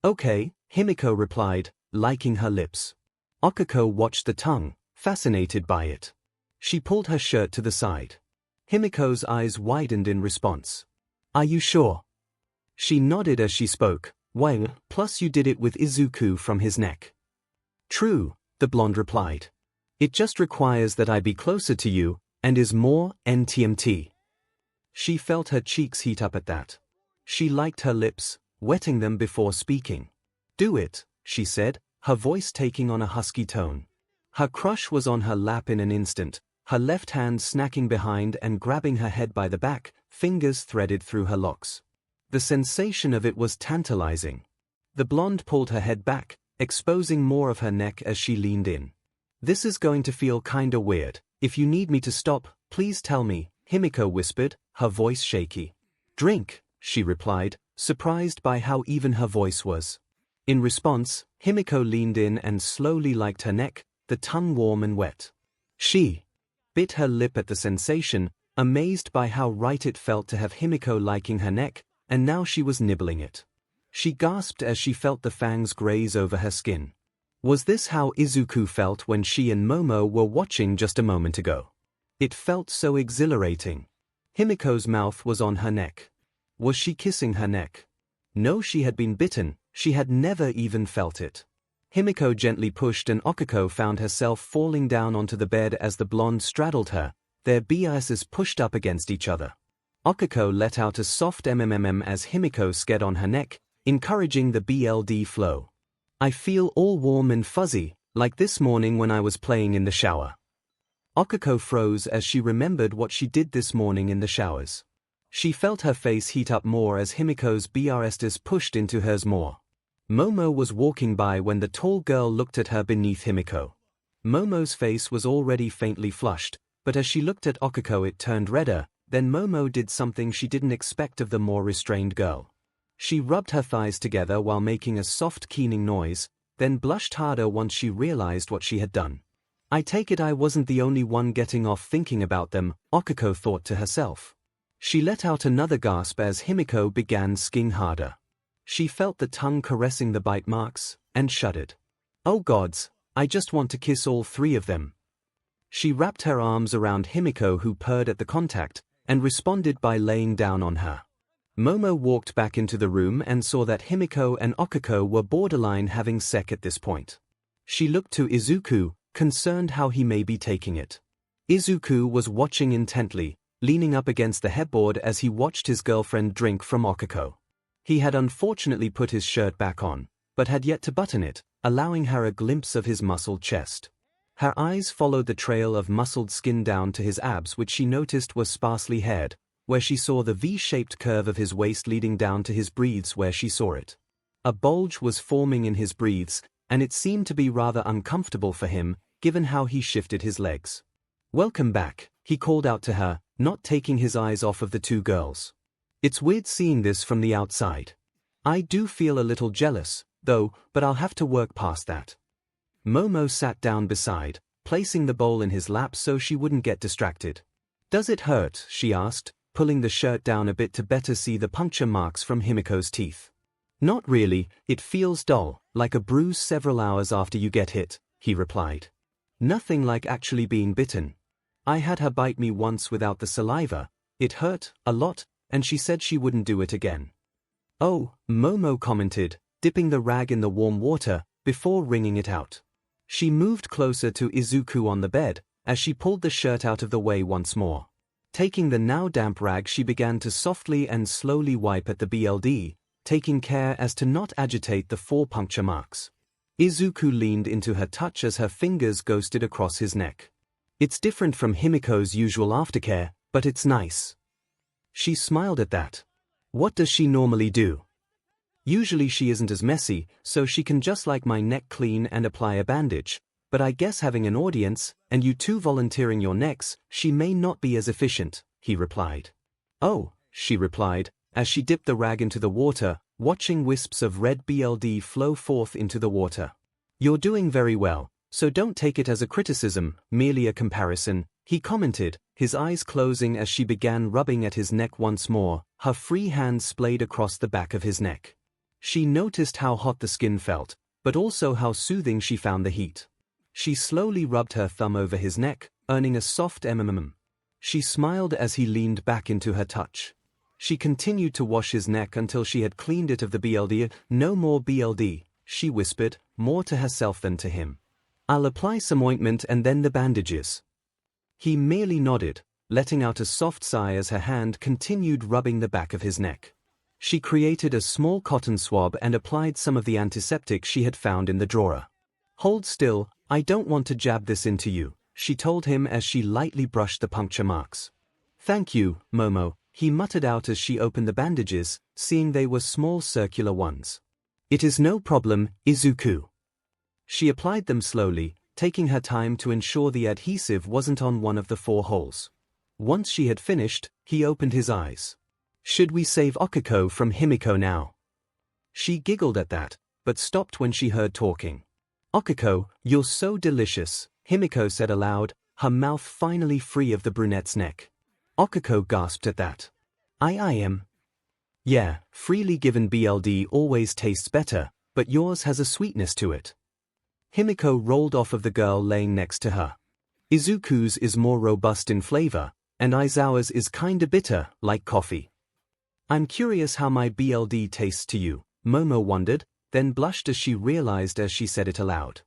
Okay, Himiko replied, liking her lips. 𝐒𝐿 watched the tongue, fascinated by it. She pulled her shirt to the side. Himiko's eyes widened in response. Are you sure? She nodded as she spoke. Well, plus you did it with Izuku from his neck. True, the blonde replied. It just requires that I be closer to you, and is more NTMT. She felt her cheeks heat up at that. She liked her lips, wetting them before speaking. Do it, she said, her voice taking on a husky tone. Her crush was on her lap in an instant, her left hand snacking behind and grabbing her head by the back, fingers threaded through her locks. The sensation of it was tantalizing. The blonde pulled her head back, exposing more of her neck as she leaned in. This is going to feel kinda weird. If you need me to stop, please tell me, Himiko whispered, her voice shaky. Drink, she replied, surprised by how even her voice was. In response, Himiko leaned in and slowly licked her neck, the tongue warm and wet. She bit her lip at the sensation, amazed by how right it felt to have Himiko liking her neck, and now she was nibbling it. She gasped as she felt the fangs graze over her skin. Was this how Izuku felt when she and Momo were watching just a moment ago? It felt so exhilarating. Himiko's mouth was on her neck. Was she kissing her neck? No, she had been bitten, she had never even felt it. Himiko gently pushed and 𝐒𝐿 found herself falling down onto the bed as the blonde straddled her, their BSs pushed up against each other. 𝐒𝐿 let out a soft mmm as Himiko sked on her neck, encouraging the BLD flow. I feel all warm and fuzzy, like this morning when I was playing in the shower. 𝐒𝐿 froze as she remembered what she did this morning in the showers. She felt her face heat up more as Himiko's BRSs pushed into hers more. Momo was walking by when the tall girl looked at her beneath Himiko. Momo's face was already faintly flushed, but as she looked at 𝐒𝐿 it turned redder. Then Momo did something she didn't expect of the more restrained girl. She rubbed her thighs together while making a soft keening noise, then blushed harder once she realized what she had done. I take it I wasn't the only one getting off thinking about them, 𝐒𝐿 thought to herself. She let out another gasp as Himiko began skiing harder. She felt the tongue caressing the bite marks, and shuddered. Oh gods, I just want to kiss all three of them. She wrapped her arms around Himiko, who purred at the contact, and responded by laying down on her. Momo walked back into the room and saw that Himiko and 𝐒𝐿 were borderline having sex at this point. She looked to Izuku, concerned how he may be taking it. Izuku was watching intently, leaning up against the headboard as he watched his girlfriend drink from 𝐒𝐿. He had unfortunately put his shirt back on, but had yet to button it, allowing her a glimpse of his muscled chest. Her eyes followed the trail of muscled skin down to his abs, which she noticed was sparsely haired, where she saw the V-shaped curve of his waist leading down to his breaths where she saw it. A bulge was forming in his breaths, and it seemed to be rather uncomfortable for him, given how he shifted his legs. Welcome back, he called out to her, not taking his eyes off of the two girls. It's weird seeing this from the outside. I do feel a little jealous, though, but I'll have to work past that. Momo sat down beside, placing the bowl in his lap so she wouldn't get distracted. Does it hurt? She asked, pulling the shirt down a bit to better see the puncture marks from Himiko's teeth. Not really, it feels dull, like a bruise several hours after you get hit, he replied. Nothing like actually being bitten. I had her bite me once without the saliva. It hurt, a lot, and she said she wouldn't do it again. Oh, Momo commented, dipping the rag in the warm water, before wringing it out. She moved closer to Izuku on the bed, as she pulled the shirt out of the way once more. Taking the now damp rag, she began to softly and slowly wipe at the BLD, taking care as to not agitate the 4 puncture marks. Izuku leaned into her touch as her fingers ghosted across his neck. It's different from Himiko's usual aftercare, but it's nice. She smiled at that. What does she normally do? Usually she isn't as messy, so she can just like my neck clean and apply a bandage, but I guess having an audience, and you two volunteering your necks, she may not be as efficient, he replied. Oh, she replied, as she dipped the rag into the water, watching wisps of red BLD flow forth into the water. You're doing very well, so don't take it as a criticism, merely a comparison, he commented, his eyes closing as she began rubbing at his neck once more, her free hand splayed across the back of his neck. She noticed how hot the skin felt, but also how soothing she found the heat. She slowly rubbed her thumb over his neck, earning a soft mm. She smiled as he leaned back into her touch. She continued to wash his neck until she had cleaned it of the BLD. No more BLD, she whispered, more to herself than to him. I'll apply some ointment and then the bandages. He merely nodded, letting out a soft sigh as her hand continued rubbing the back of his neck. She created a small cotton swab and applied some of the antiseptic she had found in the drawer. Hold still, I don't want to jab this into you, she told him as she lightly brushed the puncture marks. Thank you, Momo, he muttered out as she opened the bandages, seeing they were small circular ones. It is no problem, Izuku. She applied them slowly, taking her time to ensure the adhesive wasn't on one of the 4 holes. Once she had finished, he opened his eyes. Should we save Okiko from Himiko now? She giggled at that, but stopped when she heard talking. Okiko, you're so delicious, Himiko said aloud, her mouth finally free of the brunette's neck. Okiko gasped at that. I am. Yeah, freely given BLD always tastes better, but yours has a sweetness to it. Himiko rolled off of the girl laying next to her. Izuku's is more robust in flavor, and Aizawa's is kinda bitter, like coffee. I'm curious how my BLD tastes to you, Momo wondered, then blushed as she realized as she said it aloud.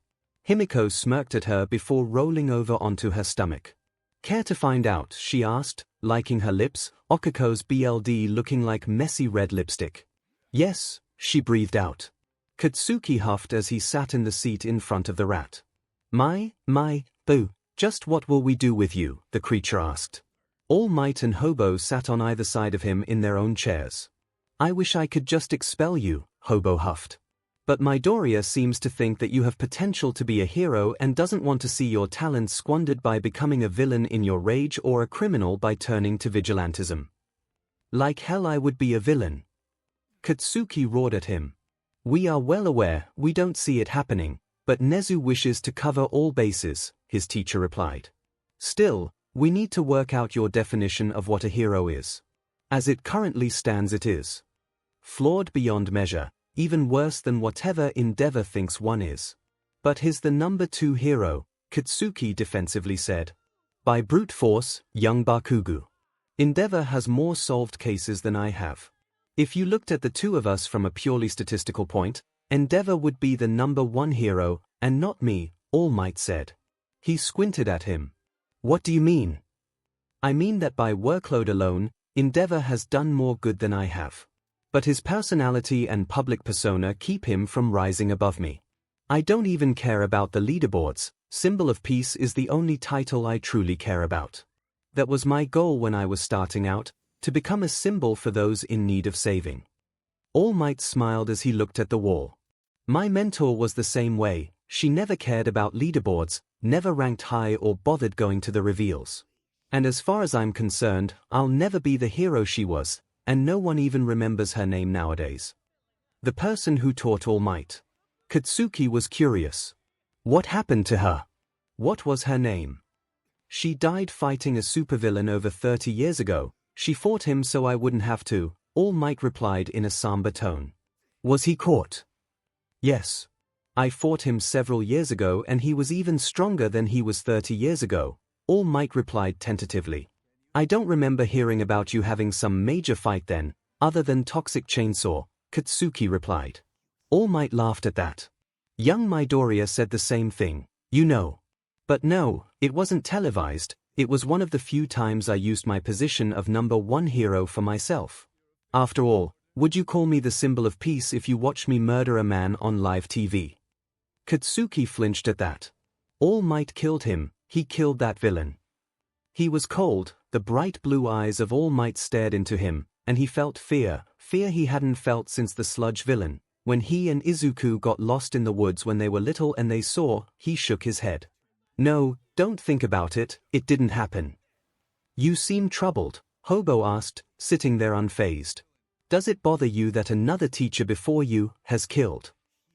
Himiko smirked at her before rolling over onto her stomach. Care to find out, she asked, liking her lips, Okiko's BLD looking like messy red lipstick. Yes, she breathed out. Katsuki huffed as he sat in the seat in front of the rat. Boo, just what will we do with you, the creature asked. All Might and Hobo sat on either side of him in their own chairs. I wish I could just expel you, Hobo huffed. But Midoriya seems to think that you have potential to be a hero and doesn't want to see your talents squandered by becoming a villain in your rage or a criminal by turning to vigilantism. Like hell I would be a villain. Katsuki roared at him. We are well aware we don't see it happening, but Nezu wishes to cover all bases, his teacher replied. Still, we need to work out your definition of what a hero is. As it currently stands it is flawed beyond measure, even worse than whatever Endeavor thinks one is. But he's the number 2 hero, Katsuki defensively said. By brute force, young Bakugo. Endeavor has more solved cases than I have. If you looked at the two of us from a purely statistical point, Endeavor would be the number 1 hero, and not me, All Might said. He squinted at him. What do you mean? I mean that by workload alone, Endeavor has done more good than I have. But his personality and public persona keep him from rising above me. I don't even care about the leaderboards, Symbol of Peace is the only title I truly care about. That was my goal when I was starting out, to become a symbol for those in need of saving. All Might smiled as he looked at the wall. My mentor was the same way, she never cared about leaderboards, never ranked high or bothered going to the reveals. And as far as I'm concerned, I'll never be the hero she was, and no one even remembers her name nowadays. The person who taught All Might. Katsuki was curious. What happened to her? What was her name? She died fighting a supervillain over 30 years ago. She fought him so I wouldn't have to, All Might replied in a somber tone. Was he caught? Yes. I fought him several years ago and he was even stronger than he was 30 years ago, All Might replied tentatively. I don't remember hearing about you having some major fight then, other than Toxic Chainsaw, Katsuki replied. All Might laughed at that. Young Midoriya said the same thing, you know. But no, it wasn't televised, it was one of the few times I used my position of number 1 hero for myself. After all, would you call me the symbol of peace if you watch me murder a man on live TV? Katsuki flinched at that. All Might killed him, he killed that villain. He was cold, the bright blue eyes of All Might stared into him, and he felt fear he hadn't felt since the sludge villain. When he and Izuku got lost in the woods when they were little and they saw, he shook his head. No, don't think about it, it didn't happen. You seem troubled, Hobo asked, sitting there unfazed. Does it bother you that another teacher before you has killed?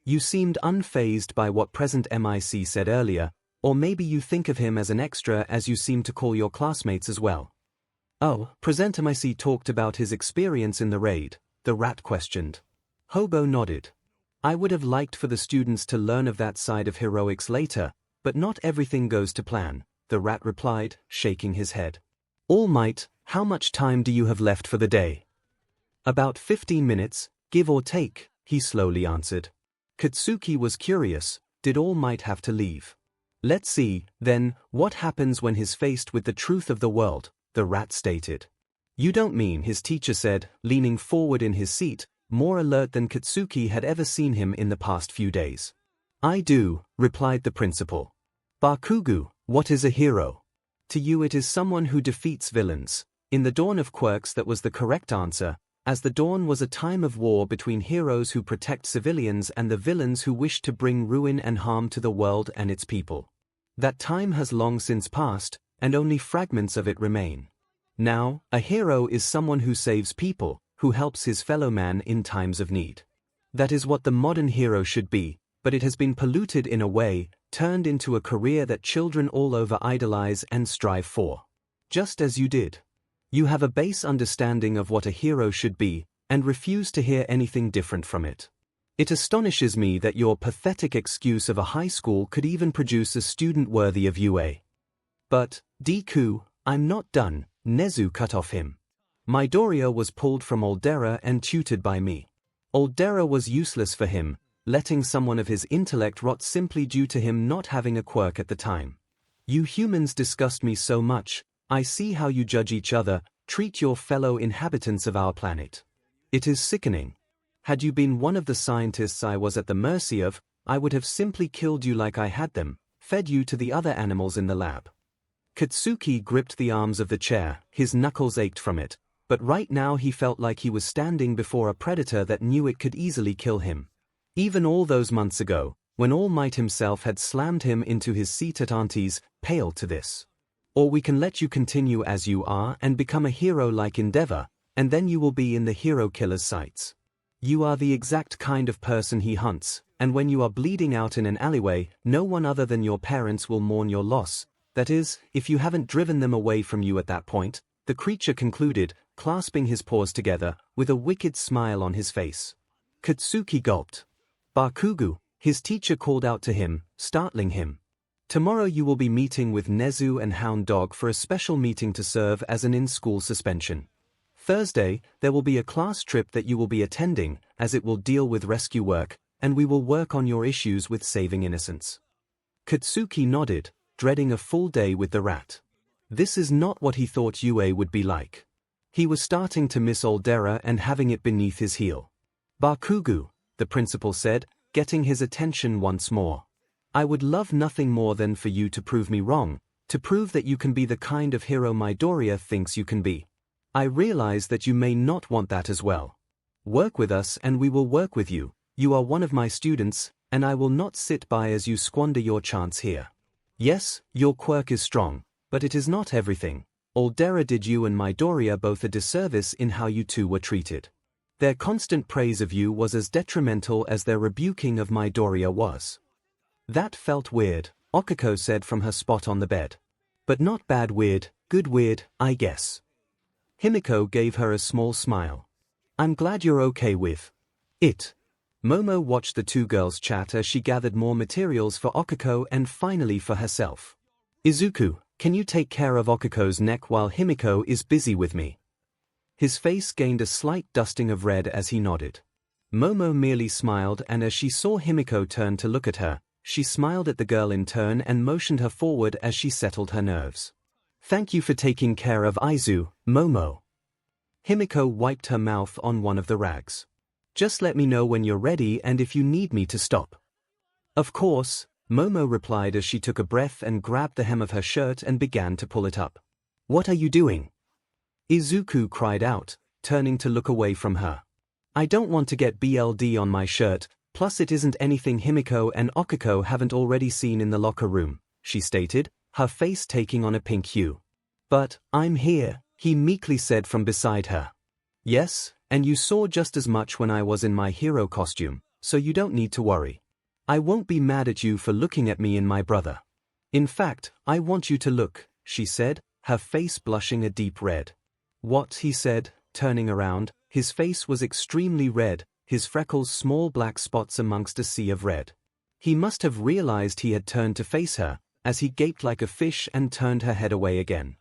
You seemed unfazed by what Present MIC said earlier, or maybe you think of him as an extra as you seem to call your classmates as well. Oh, Present MIC talked about his experience in the raid, the rat questioned. Hobo nodded. I would have liked for the students to learn of that side of heroics later, but not everything goes to plan, the rat replied, shaking his head. All Might, how much time do you have left for the day? About 15 minutes, give or take, he slowly answered. Katsuki was curious, did All Might have to leave? Let's see, then, what happens when he's faced with the truth of the world, the rat stated. You don't mean, his teacher said, leaning forward in his seat, more alert than Katsuki had ever seen him in the past few days. I do, replied the principal. Bakugo, what is a hero? To you it is someone who defeats villains. In the dawn of quirks that was the correct answer, as the dawn was a time of war between heroes who protect civilians and the villains who wish to bring ruin and harm to the world and its people. That time has long since passed, and only fragments of it remain. Now, a hero is someone who saves people, who helps his fellow man in times of need. That is what the modern hero should be, but it has been polluted in a way, turned into a career that children all over idolize and strive for. Just as you did. You have a base understanding of what a hero should be, and refuse to hear anything different from it. It astonishes me that your pathetic excuse of a high school could even produce a student worthy of UA. But, Deku, I'm not done, Nezu cut off him. Midoriya was pulled from Aldera and tutored by me. Aldera was useless for him, letting someone of his intellect rot simply due to him not having a quirk at the time. You humans disgust me so much, I see how you judge each other, treat your fellow inhabitants of our planet. It is sickening. Had you been one of the scientists I was at the mercy of, I would have simply killed you like I had them, fed you to the other animals in the lab. Katsuki gripped the arms of the chair, his knuckles ached from it, but right now he felt like he was standing before a predator that knew it could easily kill him. Even all those months ago, when All Might himself had slammed him into his seat at Auntie's, paled to this. Or we can let you continue as you are and become a hero like Endeavor, and then you will be in the hero killer's sights. You are the exact kind of person he hunts, and when you are bleeding out in an alleyway, no one other than your parents will mourn your loss. That is, if you haven't driven them away from you at that point, the creature concluded, clasping his paws together, with a wicked smile on his face. Katsuki gulped. Bakugo, his teacher called out to him, startling him. Tomorrow you will be meeting with Nezu and Hound Dog for a special meeting to serve as an in-school suspension. Thursday, there will be a class trip that you will be attending, as it will deal with rescue work, and we will work on your issues with saving innocents. Katsuki nodded, dreading a full day with the rat. This is not what he thought UA would be like. He was starting to miss Aldera and having it beneath his heel. Bakugo, the principal said, getting his attention once more. I would love nothing more than for you to prove me wrong, to prove that you can be the kind of hero Midoriya thinks you can be. I realize that you may not want that as well. Work with us and we will work with you. You are one of my students, and I will not sit by as you squander your chance here. Yes, your quirk is strong, but it is not everything. Aldera did you and Midoriya both a disservice in how you two were treated. Their constant praise of you was as detrimental as their rebuking of Midoriya was. That felt weird, Okiko said from her spot on the bed. But not bad weird, good weird, I guess. Himiko gave her a small smile. I'm glad you're okay with it. Momo watched the two girls chat as she gathered more materials for Okiko and finally for herself. Izuku, can you take care of Okiko's neck while Himiko is busy with me? His face gained a slight dusting of red as he nodded. Momo merely smiled, and as she saw Himiko turn to look at her, she smiled at the girl in turn and motioned her forward as she settled her nerves. Thank you for taking care of Aizu, Momo. Himiko wiped her mouth on one of the rags. Just let me know when you're ready and if you need me to stop. Of course, Momo replied as she took a breath and grabbed the hem of her shirt and began to pull it up. What are you doing? Izuku cried out, turning to look away from her. I don't want to get BLD on my shirt, plus it isn't anything Himiko and Okiko haven't already seen in the locker room, she stated, her face taking on a pink hue. But, I'm here, he meekly said from beside her. Yes, and you saw just as much when I was in my hero costume, so you don't need to worry. I won't be mad at you for looking at me and my brother. In fact, I want you to look, she said, her face blushing a deep red. What, he said, turning around, his face was extremely red, his freckles small black spots amongst a sea of red. He must have realized he had turned to face her, as he gaped like a fish and turned her head away again.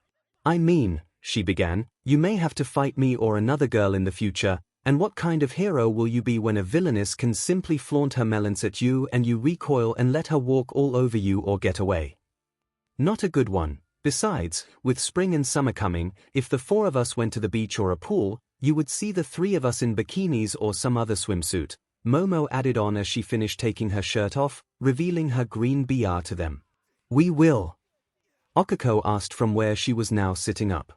I mean, she began, you may have to fight me or another girl in the future, and what kind of hero will you be when a villainess can simply flaunt her melons at you and you recoil and let her walk all over you or get away? Not a good one. Besides, with spring and summer coming, if the four of us went to the beach or a pool, you would see the three of us in bikinis or some other swimsuit, Momo added on as she finished taking her shirt off, revealing her green BR to them. We will. Okiko asked from where she was now sitting up.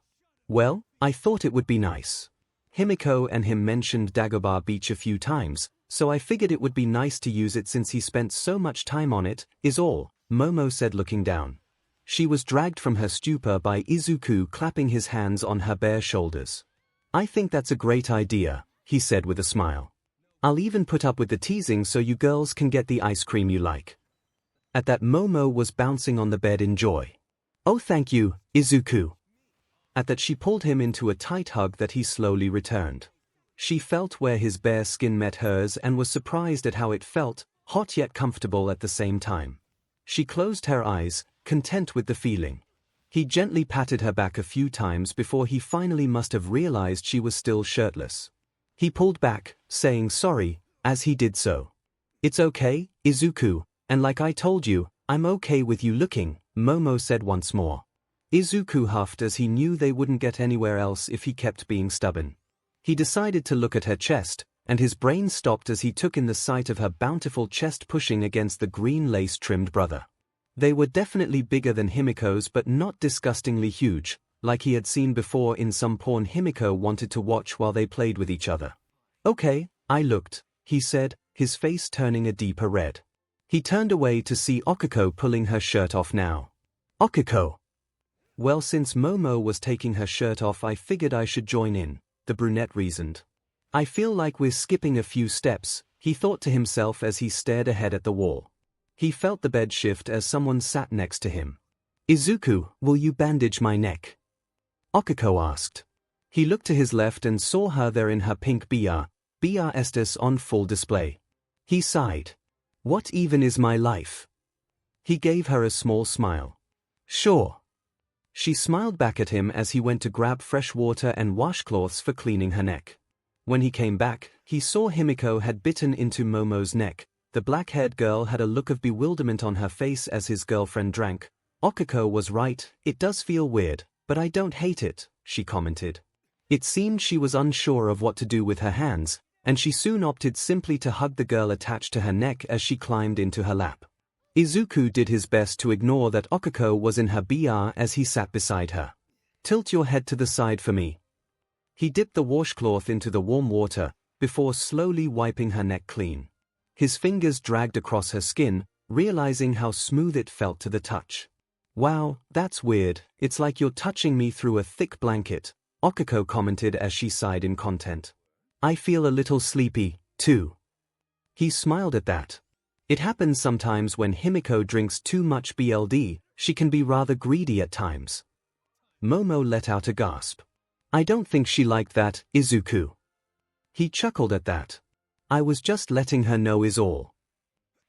Well, I thought it would be nice. Himiko and him mentioned Dagobah Beach a few times, so I figured it would be nice to use it since he spent so much time on it, is all, Momo said looking down. She was dragged from her stupor by Izuku clapping his hands on her bare shoulders. I think that's a great idea, he said with a smile. I'll even put up with the teasing so you girls can get the ice cream you like. At that Momo was bouncing on the bed in joy. Oh thank you, Izuku. At that she pulled him into a tight hug that he slowly returned. She felt where his bare skin met hers and was surprised at how it felt, hot yet comfortable at the same time. She closed her eyes, content with the feeling. He gently patted her back a few times before he finally must have realized she was still shirtless. He pulled back, saying sorry, as he did so. It's okay, Izuku, and like I told you, I'm okay with you looking, Momo said once more. Izuku huffed as he knew they wouldn't get anywhere else if he kept being stubborn. He decided to look at her chest, and his brain stopped as he took in the sight of her bountiful chest pushing against the green lace-trimmed brother. They were definitely bigger than Himiko's but not disgustingly huge, like he had seen before in some porn Himiko wanted to watch while they played with each other. Okay, I looked, he said, his face turning a deeper red. He turned away to see Okiko pulling her shirt off now. Okiko! Well, since Momo was taking her shirt off I figured I should join in, the brunette reasoned. I feel like we're skipping a few steps, he thought to himself as he stared ahead at the wall. He felt the bed shift as someone sat next to him. Izuku, will you bandage my neck? Okiko asked. He looked to his left and saw her there in her pink BR Estes on full display. He sighed. What even is my life? He gave her a small smile. Sure. She smiled back at him as he went to grab fresh water and washcloths for cleaning her neck. When he came back, he saw Himiko had bitten into Momo's neck. The black-haired girl had a look of bewilderment on her face as his girlfriend drank. Okiko was right, it does feel weird, but I don't hate it, she commented. It seemed she was unsure of what to do with her hands, and she soon opted simply to hug the girl attached to her neck as she climbed into her lap. Izuku did his best to ignore that Okiko was in her BR as he sat beside her. Tilt your head to the side for me. He dipped the washcloth into the warm water, before slowly wiping her neck clean. His fingers dragged across her skin, realizing how smooth it felt to the touch. Wow, that's weird, it's like you're touching me through a thick blanket, Okiko commented as she sighed in content. I feel a little sleepy, too. He smiled at that. It happens sometimes when Himiko drinks too much BLD, she can be rather greedy at times. Momo let out a gasp. I don't think she liked that, Izuku. He chuckled at that. I was just letting her know is all.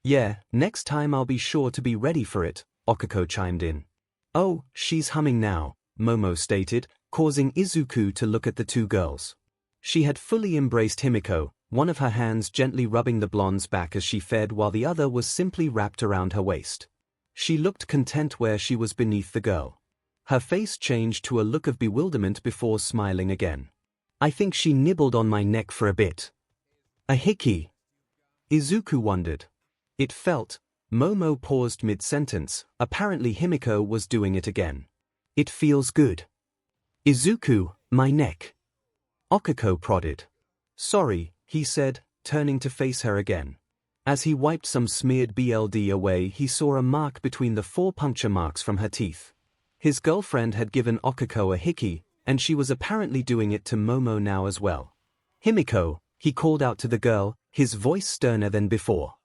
Yeah, next time I'll be sure to be ready for it, Okiko chimed in. Oh, she's humming now, Momo stated, causing Izuku to look at the two girls. She had fully embraced Himiko, one of her hands gently rubbing the blonde's back as she fed while the other was simply wrapped around her waist. She looked content where she was beneath the girl. Her face changed to a look of bewilderment before smiling again. I think she nibbled on my neck for a bit. A hickey. Izuku wondered. It felt Momo paused mid-sentence. Apparently Himiko was doing it again. It feels good. Izuku, my neck. Okiko prodded. Sorry, he said, turning to face her again. As he wiped some smeared BLD away, he saw a mark between the 4 puncture marks from her teeth. His girlfriend had given Okiko a hickey, and she was apparently doing it to Momo now as well. Himiko, he called out to the girl, his voice sterner than before.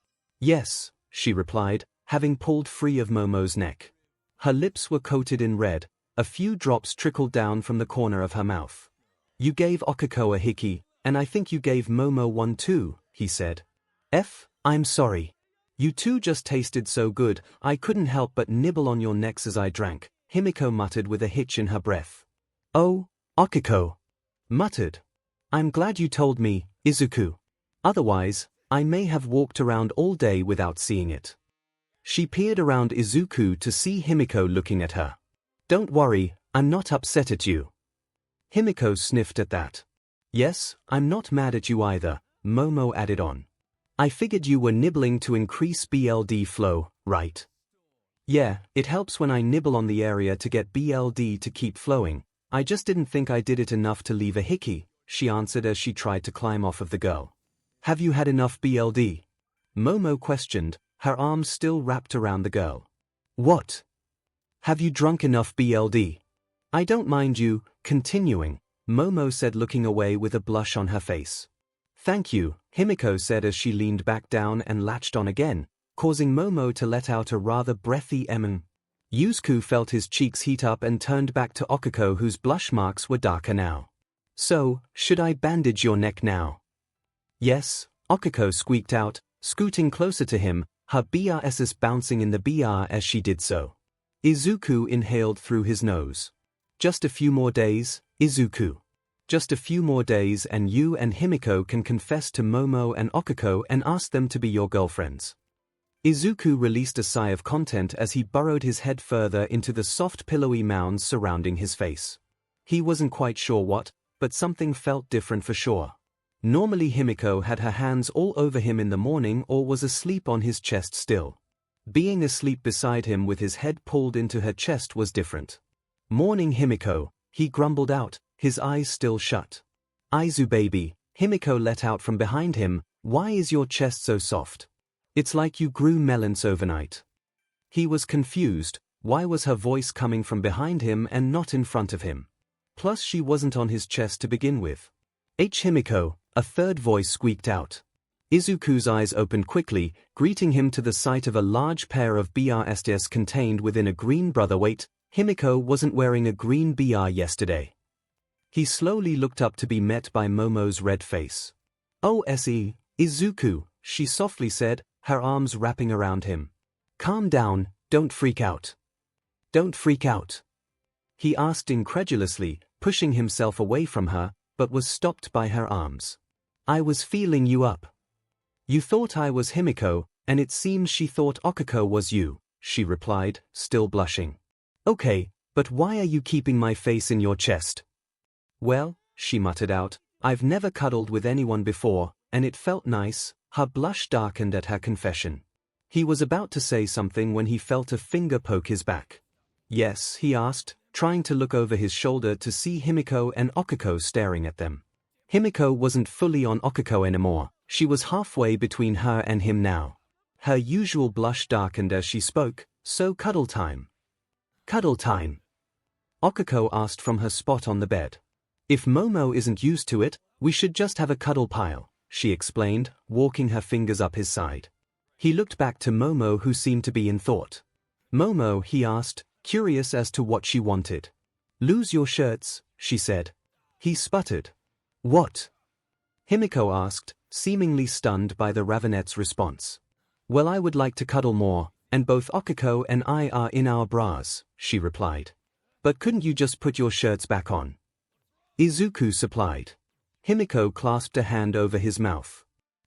Yes, she replied, having pulled free of Momo's neck. Her lips were coated in red, a few drops trickled down from the corner of her mouth. You gave Okiko a hickey, and I think you gave Momo one too, he said. I'm sorry. You two just tasted so good, I couldn't help but nibble on your necks as I drank, Himiko muttered with a hitch in her breath. Oh, Okiko muttered. I'm glad you told me, Izuku. Otherwise, I may have walked around all day without seeing it. She peered around Izuku to see Himiko looking at her. Don't worry, I'm not upset at you. Himiko sniffed at that. Yes, I'm not mad at you either, Momo added on. I figured you were nibbling to increase BLD flow, right? Yeah, it helps when I nibble on the area to get BLD to keep flowing. I just didn't think I did it enough to leave a hickey, she answered as she tried to climb off of the girl. Have you had enough BLD? Momo questioned, her arms still wrapped around the girl. What? Have you drunk enough BLD? I don't mind you continuing, Momo said, looking away with a blush on her face. Thank you, Himiko said as she leaned back down and latched on again, causing Momo to let out a rather breathy Yusuke felt his cheeks heat up and turned back to Okiko, whose blush marks were darker now. So, should I bandage your neck now? Yes, Okiko squeaked out, scooting closer to him, her BRSs bouncing in the BR as she did so. Izuku inhaled through his nose. Just a few more days, Izuku. Just a few more days and you and Himiko can confess to Momo and Okiko and ask them to be your girlfriends. Izuku released a sigh of content as he burrowed his head further into the soft pillowy mounds surrounding his face. He wasn't quite sure what, but something felt different for sure. Normally Himiko had her hands all over him in the morning or was asleep on his chest still. Being asleep beside him with his head pulled into her chest was different. Morning Himiko, he grumbled out, his eyes still shut. Aizu baby, Himiko let out from behind him, why is your chest so soft? It's like you grew melons overnight. He was confused, why was her voice coming from behind him and not in front of him? Plus she wasn't on his chest to begin with. Himiko, a third voice squeaked out. Izuku's eyes opened quickly, greeting him to the sight of a large pair of BRSTs contained within a green brother. Wait, Himiko wasn't wearing a green BR yesterday. He slowly looked up to be met by Momo's red face. Oh Izuku, she softly said, her arms wrapping around him. Calm down, don't freak out. Don't freak out. He asked incredulously, pushing himself away from her, but was stopped by her arms. I was feeling you up. You thought I was Himiko, and it seems she thought Okiko was you, she replied, still blushing. Okay, but why are you keeping my face in your chest? Well, she muttered out, I've never cuddled with anyone before, and it felt nice. Her blush darkened at her confession. He was about to say something when he felt a finger poke his back. Yes, he asked, trying to look over his shoulder to see Himiko and Okiko staring at them. Himiko wasn't fully on Okiko anymore, she was halfway between her and him now. Her usual blush darkened as she spoke, so cuddle time. Cuddle time. Okiko asked from her spot on the bed. If Momo isn't used to it, we should just have a cuddle pile, she explained, walking her fingers up his side. He looked back to Momo, who seemed to be in thought. Momo, he asked, curious as to what she wanted. Lose your shirts, she said. He sputtered. What? Himiko asked, seemingly stunned by the Ravenette's response. Well, I would like to cuddle more, and both Okiko and I are in our bras, she replied. But couldn't you just put your shirts back on? Izuku supplied. Himiko clasped a hand over his mouth.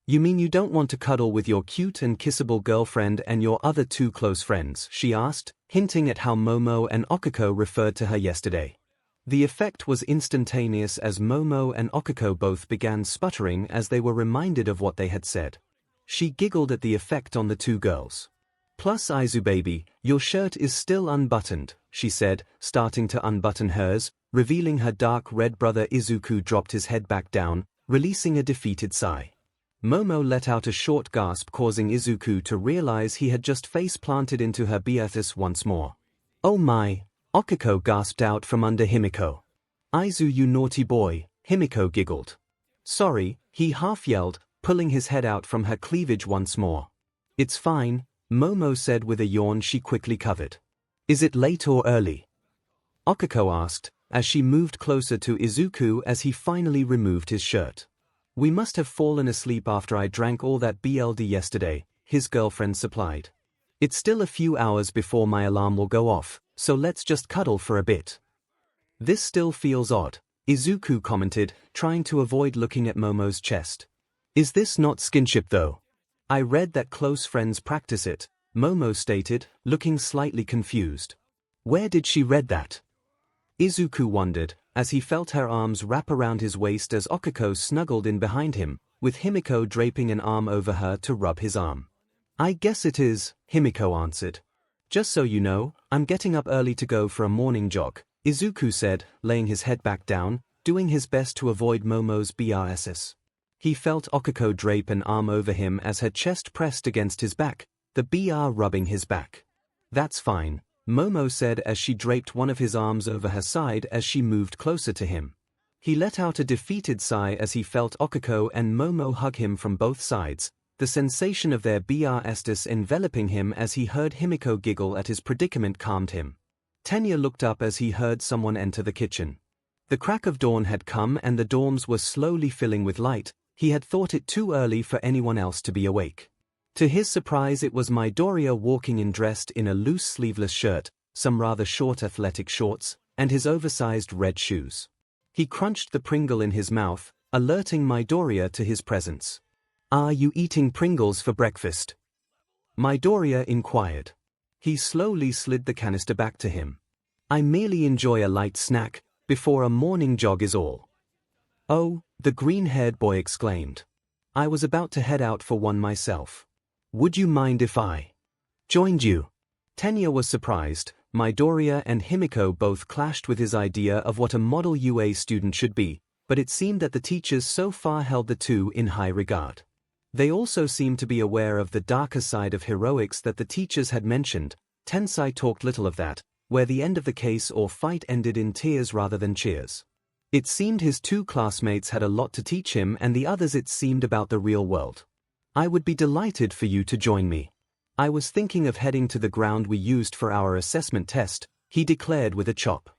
You mean you don't want to cuddle with your cute and kissable girlfriend and your other 2 close friends, she asked, hinting at how Momo and Okiko referred to her yesterday. The effect was instantaneous as Momo and Okiko both began sputtering as they were reminded of what they had said. She giggled at the effect on the 2 girls. Plus Aizu baby, your shirt is still unbuttoned, she said, starting to unbutton hers, revealing her dark red brother. Izuku dropped his head back down, releasing a defeated sigh. Momo let out a short gasp, causing Izuku to realize he had just face-planted into her Beatrice once more. Oh my! Okiko gasped out from under Himiko. Aizu, you naughty boy, Himiko giggled. Sorry, he half yelled, pulling his head out from her cleavage once more. It's fine, Momo said with a yawn she quickly covered. Is it late or early? Okiko asked, as she moved closer to Izuku as he finally removed his shirt. We must have fallen asleep after I drank all that BLD yesterday, his girlfriend supplied. It's still a few hours before my alarm will go off, so let's just cuddle for a bit. This still feels odd, Izuku commented, trying to avoid looking at Momo's chest. Is this not skinship though? I read that close friends practice it, Momo stated, looking slightly confused. Where did she read that? Izuku wondered, as he felt her arms wrap around his waist as Okiko snuggled in behind him, with Himiko draping an arm over her to rub his arm. I guess it is, Himiko answered. Just so you know, I'm getting up early to go for a morning jog, Izuku said, laying his head back down, doing his best to avoid Momo's BRSS. He felt Okiko drape an arm over him as her chest pressed against his back, the BR rubbing his back. That's fine, Momo said as she draped one of his arms over her side as she moved closer to him. He let out a defeated sigh as he felt Okiko and Momo hug him from both sides, the sensation of their BRSS enveloping him as he heard Himiko giggle at his predicament calmed him. Tenya looked up as he heard someone enter the kitchen. The crack of dawn had come and the dorms were slowly filling with light. He had thought it too early for anyone else to be awake. To his surprise, it was Midoriya walking in, dressed in a loose sleeveless shirt, some rather short athletic shorts, and his oversized red shoes. He crunched the Pringle in his mouth, alerting Midoriya to his presence. Are you eating Pringles for breakfast? Midoriya inquired. He slowly slid the canister back to him. I merely enjoy a light snack, before a morning jog is all. Oh, the green-haired boy exclaimed. I was about to head out for one myself. Would you mind if I joined you? Tenya was surprised. Midoriya and Himiko both clashed with his idea of what a model UA student should be, but it seemed that the teachers so far held the two in high regard. They also seemed to be aware of the darker side of heroics that the teachers had mentioned. Tensai talked little of that, where the end of the case or fight ended in tears rather than cheers. It seemed his two classmates had a lot to teach him, and the others it seemed about the real world. I would be delighted for you to join me. I was thinking of heading to the ground we used for our assessment test, he declared with a chop.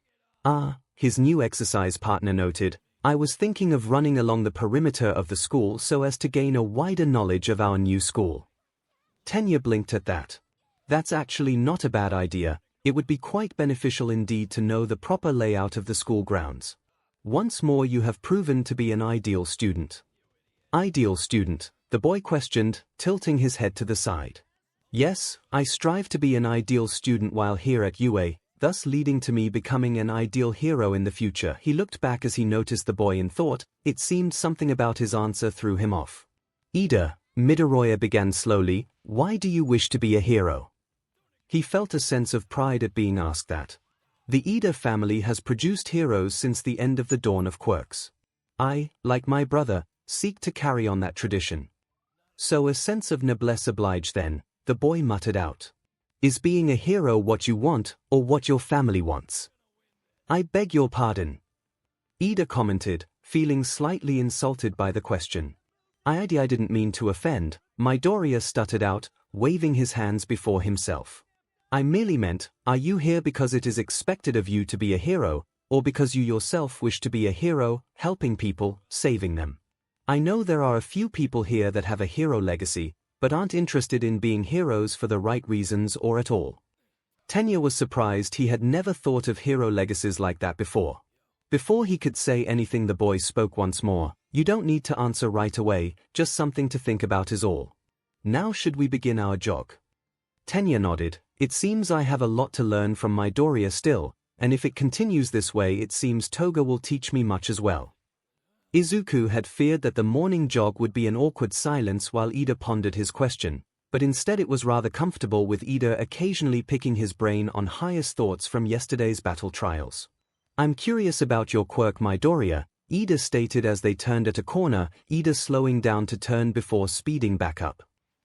Ah, his new exercise partner noted, I was thinking of running along the perimeter of the school so as to gain a wider knowledge of our new school. Tenya blinked at that. That's actually not a bad idea. It would be quite beneficial indeed to know the proper layout of the school grounds. Once more you have proven to be an ideal student. Ideal student, the boy questioned, tilting his head to the side. Yes, I strive to be an ideal student while here at UA, thus leading to me becoming an ideal hero in the future. He looked back as he noticed the boy and thought, it seemed something about his answer threw him off. Ida, Midoriya began slowly, why do you wish to be a hero? He felt a sense of pride at being asked that. The Ida family has produced heroes since the end of the dawn of quirks. I, like my brother, seek to carry on that tradition. So a sense of noblesse oblige then, the boy muttered out. Is being a hero what you want, or what your family wants? I beg your pardon. Ida commented, feeling slightly insulted by the question. I didn't mean to offend, Midoriya stuttered out, waving his hands before himself. I merely meant, are you here because it is expected of you to be a hero, or because you yourself wish to be a hero, helping people, saving them? I know there are a few people here that have a hero legacy, but aren't interested in being heroes for the right reasons or at all. Tenya was surprised. He had never thought of hero legacies like that before. Before he could say anything, the boy spoke once more. You don't need to answer right away, just something to think about is all. Now should we begin our jog? Tenya nodded. It seems I have a lot to learn from Midoriya still, and if it continues this way it seems Toga will teach me much as well. Izuku had feared that the morning jog would be an awkward silence while Ida pondered his question, but instead it was rather comfortable with Ida occasionally picking his brain on highest thoughts from yesterday's battle trials. "I'm curious about your quirk, Midoriya," Ida stated as they turned at a corner, Ida slowing down to turn before speeding back up.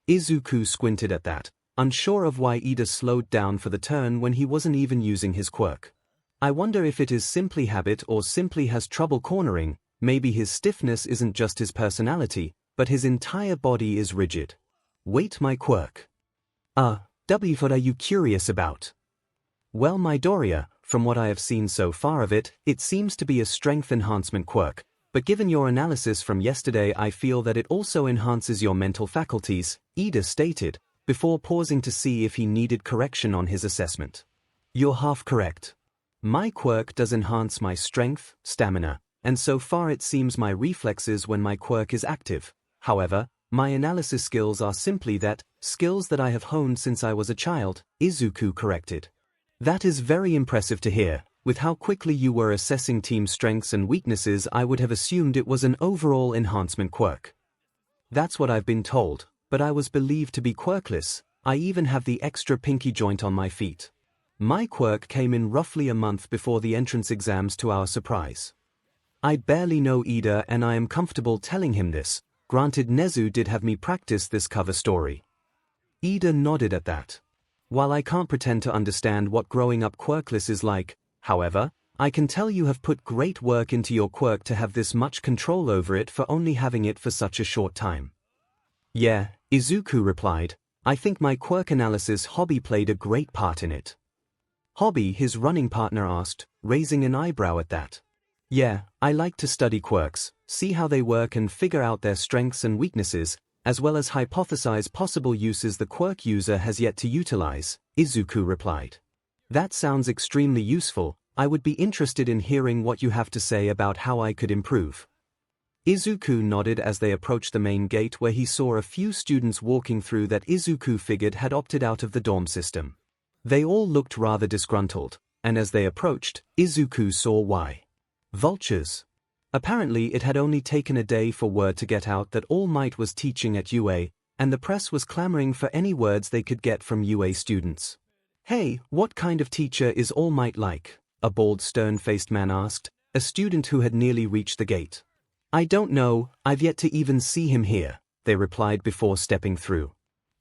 Izuku squinted at that, unsure of why Ida slowed down for the turn when he wasn't even using his quirk. "I wonder if it is simply habit or simply has trouble cornering. Maybe his stiffness isn't just his personality, but his entire body is rigid." "Wait, my quirk. What are you curious about?" "Well, Midoriya, from what I have seen so far of it, it seems to be a strength enhancement quirk, but given your analysis from yesterday I feel that it also enhances your mental faculties," Ida stated, before pausing to see if he needed correction on his assessment. "You're half correct. My quirk does enhance my strength, stamina, and so far it seems my reflexes when my quirk is active. However, my analysis skills are simply that, skills that I have honed since I was a child," Izuku corrected. "That is very impressive to hear. With how quickly you were assessing team strengths and weaknesses, I would have assumed it was an overall enhancement quirk." "That's what I've been told, but I was believed to be quirkless. I even have the extra pinky joint on my feet. My quirk came in roughly a month before the entrance exams to our surprise. I barely know Ida and I am comfortable telling him this. Granted, Nezu did have me practice this cover story." Ida nodded at that. "While I can't pretend to understand what growing up quirkless is like, however, I can tell you have put great work into your quirk to have this much control over it for only having it for such a short time." "Yeah," Izuku replied, "I think my quirk analysis hobby played a great part in it." "Hobby?" his running partner asked, raising an eyebrow at that. "Yeah, I like to study quirks, see how they work and figure out their strengths and weaknesses, as well as hypothesize possible uses the quirk user has yet to utilize," Izuku replied. "That sounds extremely useful. I would be interested in hearing what you have to say about how I could improve." Izuku nodded as they approached the main gate, where he saw a few students walking through that Izuku figured had opted out of the dorm system. They all looked rather disgruntled, and as they approached, Izuku saw why. Vultures. Apparently it had only taken a day for word to get out that All Might was teaching at UA, and the press was clamoring for any words they could get from UA students. "Hey, what kind of teacher is All Might like?" a bald, stern-faced man asked, a student who had nearly reached the gate. "I don't know, I've yet to even see him here," they replied before stepping through.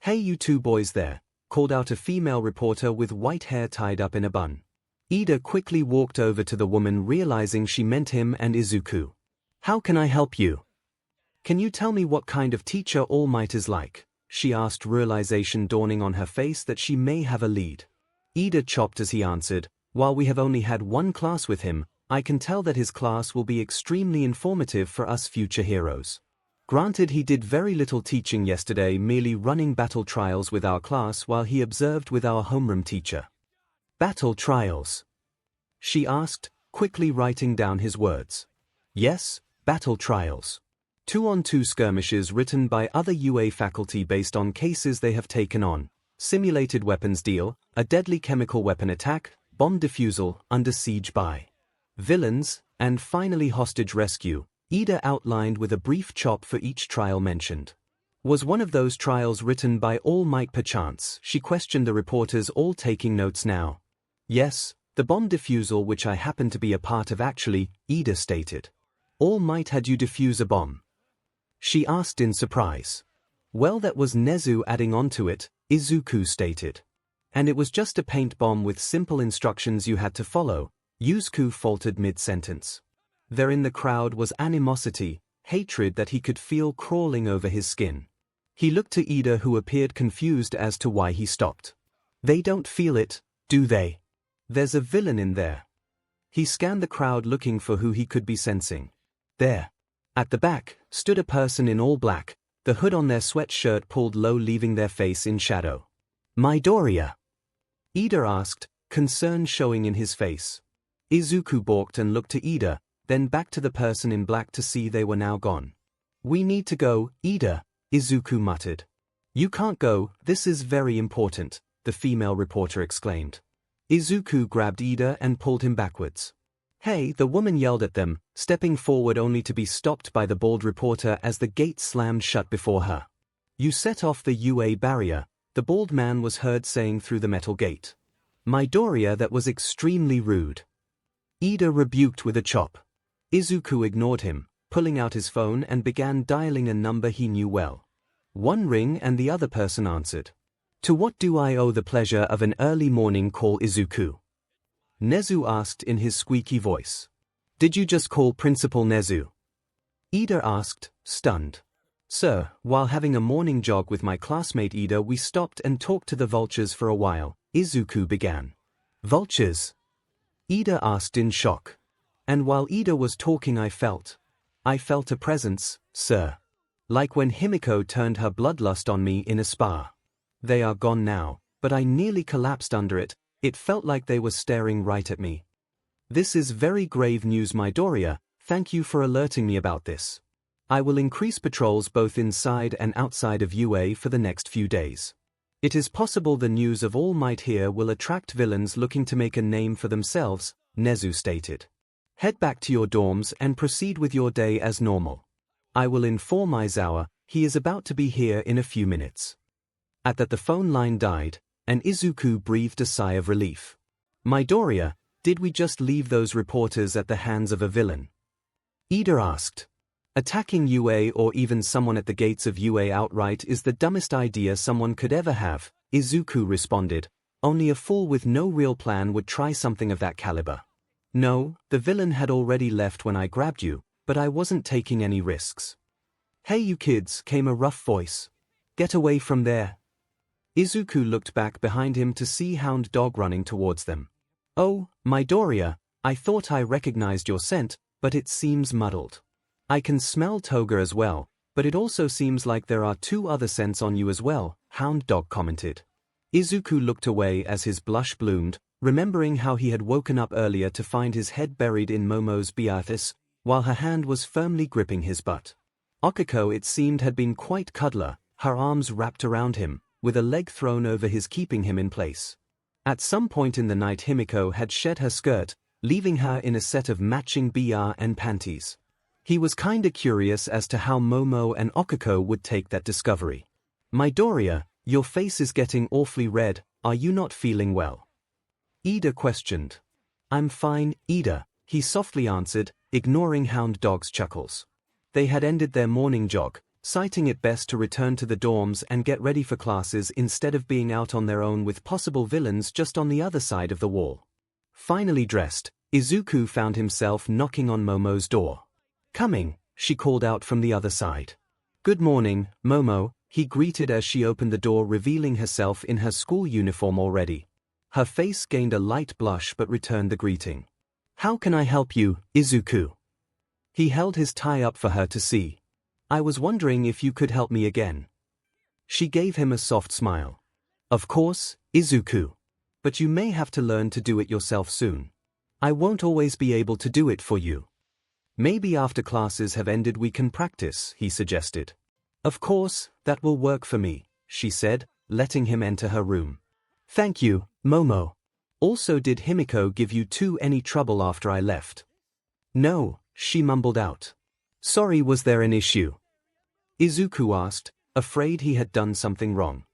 "Hey, you two boys there," called out a female reporter with white hair tied up in a bun. Ida quickly walked over to the woman, realizing she meant him and Izuku. "How can I help you?" "Can you tell me what kind of teacher All Might is like?" she asked, realization dawning on her face that she may have a lead. Ida chopped as he answered, "While we have only had one class with him, I can tell that his class will be extremely informative for us future heroes. Granted, he did very little teaching yesterday, merely running battle trials with our class while he observed with our homeroom teacher." "Battle trials?" she asked, quickly writing down his words. "Yes, battle trials. 2-on-2 skirmishes written by other UA faculty based on cases they have taken on. Simulated weapons deal, a deadly chemical weapon attack, bomb defusal, under siege by villains, and finally hostage rescue," Ida outlined with a brief chop for each trial mentioned. "Was one of those trials written by All Might perchance?" she questioned the reporters, all taking notes now. "Yes, the bomb defusal, which I happen to be a part of actually," Ida stated. "All Might had you defuse a bomb?" she asked in surprise. "Well, that was Nezu adding on to it," Izuku stated. "And it was just a paint bomb with simple instructions you had to follow," Izuku faltered mid-sentence. There in the crowd was animosity, hatred that he could feel crawling over his skin. He looked to Ida, who appeared confused as to why he stopped. "They don't feel it, do they? There's a villain in there." He scanned the crowd looking for who he could be sensing. There, at the back, stood a person in all black, the hood on their sweatshirt pulled low, leaving their face in shadow. "Midoriya?" Ida asked, concern showing in his face. Izuku balked and looked to Ida, then back to the person in black to see they were now gone. "We need to go, Ida," Izuku muttered. "You can't go, this is very important," the female reporter exclaimed. Izuku grabbed Ida and pulled him backwards. "Hey," the woman yelled at them, stepping forward only to be stopped by the bald reporter as the gate slammed shut before her. You set off the UA barrier, the bald man was heard saying through the metal gate. Midoriya, that was extremely rude. Ida rebuked with a chop. Izuku ignored him, pulling out his phone and began dialing a number he knew well. One ring and the other person answered. To what do I owe the pleasure of an early morning call, Izuku? Nezu asked in his squeaky voice. Did you just call Principal Nezu? Ida asked, stunned. Sir, while having a morning jog with my classmate Ida, we stopped and talked to the vultures for a while, Izuku began. Vultures? Ida asked in shock. And while Ida was talking I felt a presence, sir. Like when Himiko turned her bloodlust on me in a spa. They are gone now, but I nearly collapsed under it, it felt like they were staring right at me. This is very grave news, Midoriya, thank you for alerting me about this. I will increase patrols both inside and outside of UA for the next few days. It is possible the news of All Might here will attract villains looking to make a name for themselves, Nezu stated. Head back to your dorms and proceed with your day as normal. I will inform Aizawa, he is about to be here in a few minutes. At that the phone line died, and Izuku breathed a sigh of relief. Midoriya, did we just leave those reporters at the hands of a villain? Ida asked. Attacking UA or even someone at the gates of UA outright is the dumbest idea someone could ever have, Izuku responded. Only a fool with no real plan would try something of that caliber. No, the villain had already left when I grabbed you, but I wasn't taking any risks. Hey you kids, came a rough voice. Get away from there. Izuku looked back behind him to see Hound Dog running towards them. Oh, Midoriya, I thought I recognized your scent, but it seems muddled. I can smell Toga as well, but it also seems like there are two other scents on you as well, Hound Dog commented. Izuku looked away as his blush bloomed, remembering how he had woken up earlier to find his head buried in Momo's Beatrice, while her hand was firmly gripping his butt. Okiko, it seemed, had been quite cuddler, her arms wrapped around him, with a leg thrown over his, keeping him in place. At some point in the night Himiko had shed her skirt, leaving her in a set of matching BR and panties. He was kinda curious as to how Momo and Okiko would take that discovery. Midoriya, your face is getting awfully red, are you not feeling well? Ida questioned. I'm fine, Ida, he softly answered, ignoring Hound Dog's chuckles. They had ended their morning jog, citing it best to return to the dorms and get ready for classes instead of being out on their own with possible villains just on the other side of the wall. Finally dressed, Izuku found himself knocking on Momo's door. Coming, she called out from the other side. Good morning, Momo, he greeted as she opened the door, revealing herself in her school uniform already. Her face gained a light blush but returned the greeting. How can I help you, Izuku? He held his tie up for her to see. I was wondering if you could help me again. She gave him a soft smile. Of course, Izuku. But you may have to learn to do it yourself soon. I won't always be able to do it for you. Maybe after classes have ended we can practice, he suggested. Of course, that will work for me, she said, letting him enter her room. Thank you, Momo. Also, did Himiko give you any trouble after I left? No, she mumbled out. Sorry, was there an issue? Izuku asked, afraid he had done something wrong.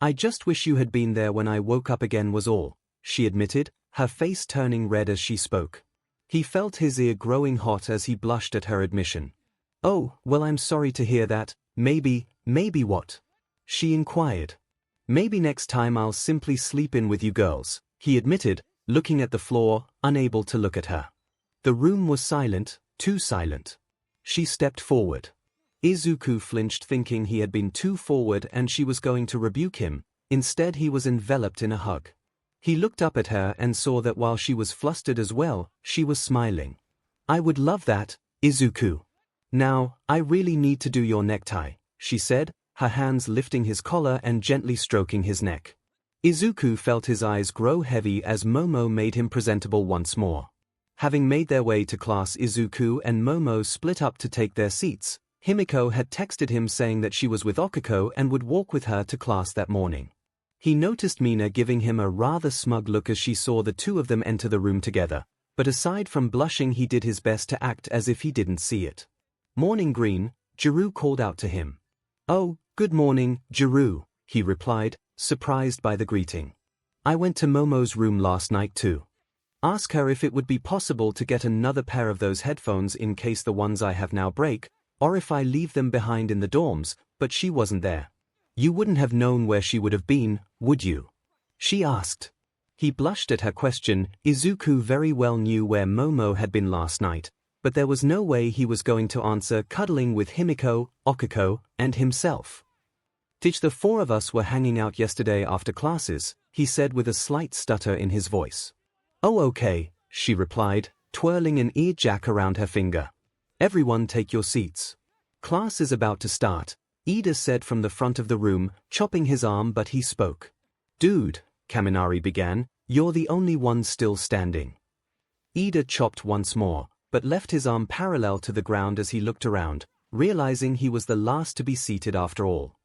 I just wish you had been there when I woke up again was all, she admitted, her face turning red as she spoke. He felt his ear growing hot as he blushed at her admission. Oh, well, I'm sorry to hear that. Maybe what? She inquired. Maybe next time I'll simply sleep in with you girls, he admitted, looking at the floor, unable to look at her. The room was silent, too silent. She stepped forward. Izuku flinched, thinking he had been too forward and she was going to rebuke him. Instead, he was enveloped in a hug. He looked up at her and saw that while she was flustered as well, she was smiling. I would love that, Izuku. Now, I really need to do your necktie, she said, her hands lifting his collar and gently stroking his neck. Izuku felt his eyes grow heavy as Momo made him presentable once more. Having made their way to class, Izuku and Momo split up to take their seats. Himiko had texted him saying that she was with Okiko and would walk with her to class that morning. He noticed Mina giving him a rather smug look as she saw the two of them enter the room together, but aside from blushing he did his best to act as if he didn't see it. Morning Green, Jiru called out to him. Oh, "Good morning, Jiru," he replied, surprised by the greeting. "I went to Momo's room last night too. Ask her if it would be possible to get another pair of those headphones in case the ones I have now break, or if I leave them behind in the dorms, but she wasn't there. You wouldn't have known where she would have been, would you?" she asked. He blushed at her question. Izuku very well knew where Momo had been last night, but there was no way he was going to answer cuddling with Himiko, Okiko, and himself. "The four of us were hanging out yesterday after classes," he said with a slight stutter in his voice. "Oh okay," she replied, twirling an ear jack around her finger. "Everyone take your seats. Class is about to start," Ida said from the front of the room, chopping his arm, but he spoke. "Dude," Kaminari began, "you're the only one still standing." Ida chopped once more, but left his arm parallel to the ground as he looked around, realizing he was the last to be seated after all.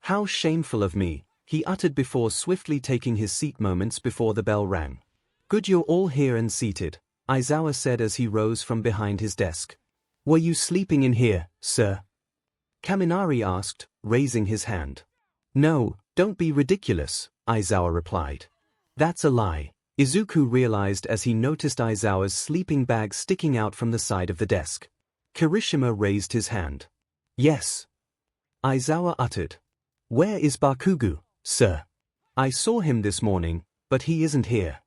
"How shameful of me," he uttered before swiftly taking his seat moments before the bell rang. "Good you're all here and seated," Aizawa said as he rose from behind his desk. "Were you sleeping in here, sir?" Kaminari asked, raising his hand. "No, don't be ridiculous," Aizawa replied. "That's a lie," Izuku realized as he noticed Aizawa's sleeping bag sticking out from the side of the desk. Kirishima raised his hand. "Yes," Aizawa uttered. "Where is Bakugo, sir? I saw him this morning, but he isn't here.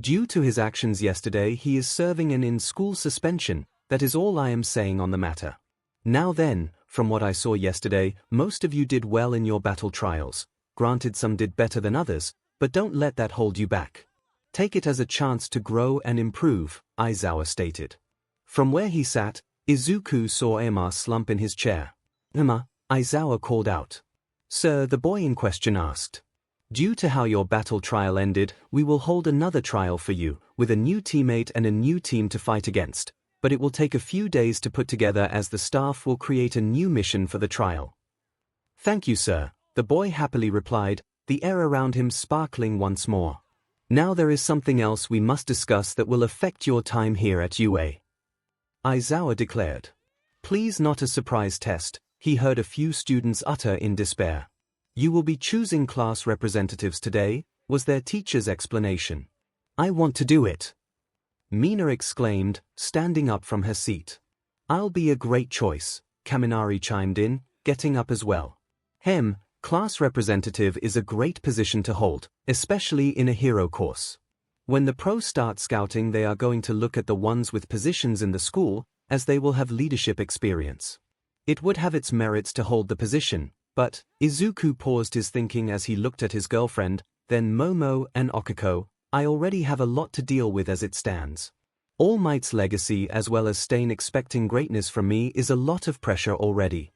Due to his actions yesterday, he is serving an in-school suspension. That is all I am saying on the matter. Now then, from what I saw yesterday, most of you did well in your battle trials. Granted, some did better than others, but don't let that hold you back. Take it as a chance to grow and improve," Aizawa stated. From where he sat, Izuku saw Emma slump in his chair. "Emma," Aizawa called out. "Sir," the boy in question asked. "Due to how your battle trial ended, we will hold another trial for you, with a new teammate and a new team to fight against, but it will take a few days to put together as the staff will create a new mission for the trial." "Thank you, sir," the boy happily replied, the air around him sparkling once more. "Now there is something else we must discuss that will affect your time here at UA," Aizawa declared. "Please, not a surprise test," he heard a few students utter in despair. "You will be choosing class representatives today," was their teacher's explanation. "I want to do it," Mina exclaimed, standing up from her seat. "I'll be a great choice," Kaminari chimed in, getting up as well. Class representative is a great position to hold, especially in a hero course. When the pros start scouting, they are going to look at the ones with positions in the school, as they will have leadership experience. It would have its merits to hold the position, but Izuku paused his thinking as he looked at his girlfriend, then Momo and Okiko. "I already have a lot to deal with as it stands. All Might's legacy as well as staying expecting greatness from me is a lot of pressure already."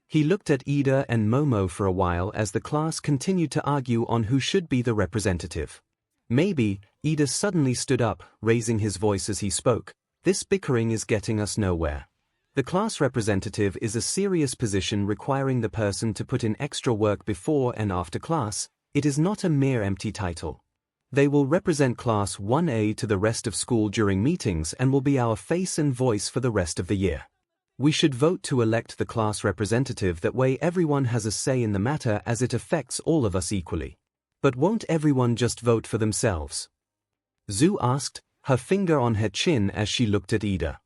He looked at Ida and Momo for a while as the class continued to argue on who should be the representative. "Maybe," Ida suddenly stood up, raising his voice as he spoke, "this bickering is getting us nowhere. The class representative is a serious position requiring the person to put in extra work before and after class. It is not a mere empty title. They will represent Class 1A to the rest of school during meetings and will be our face and voice for the rest of the year. We should vote to elect the class representative, that way everyone has a say in the matter as it affects all of us equally." "But won't everyone just vote for themselves?" Zu asked, her finger on her chin as she looked at Ida.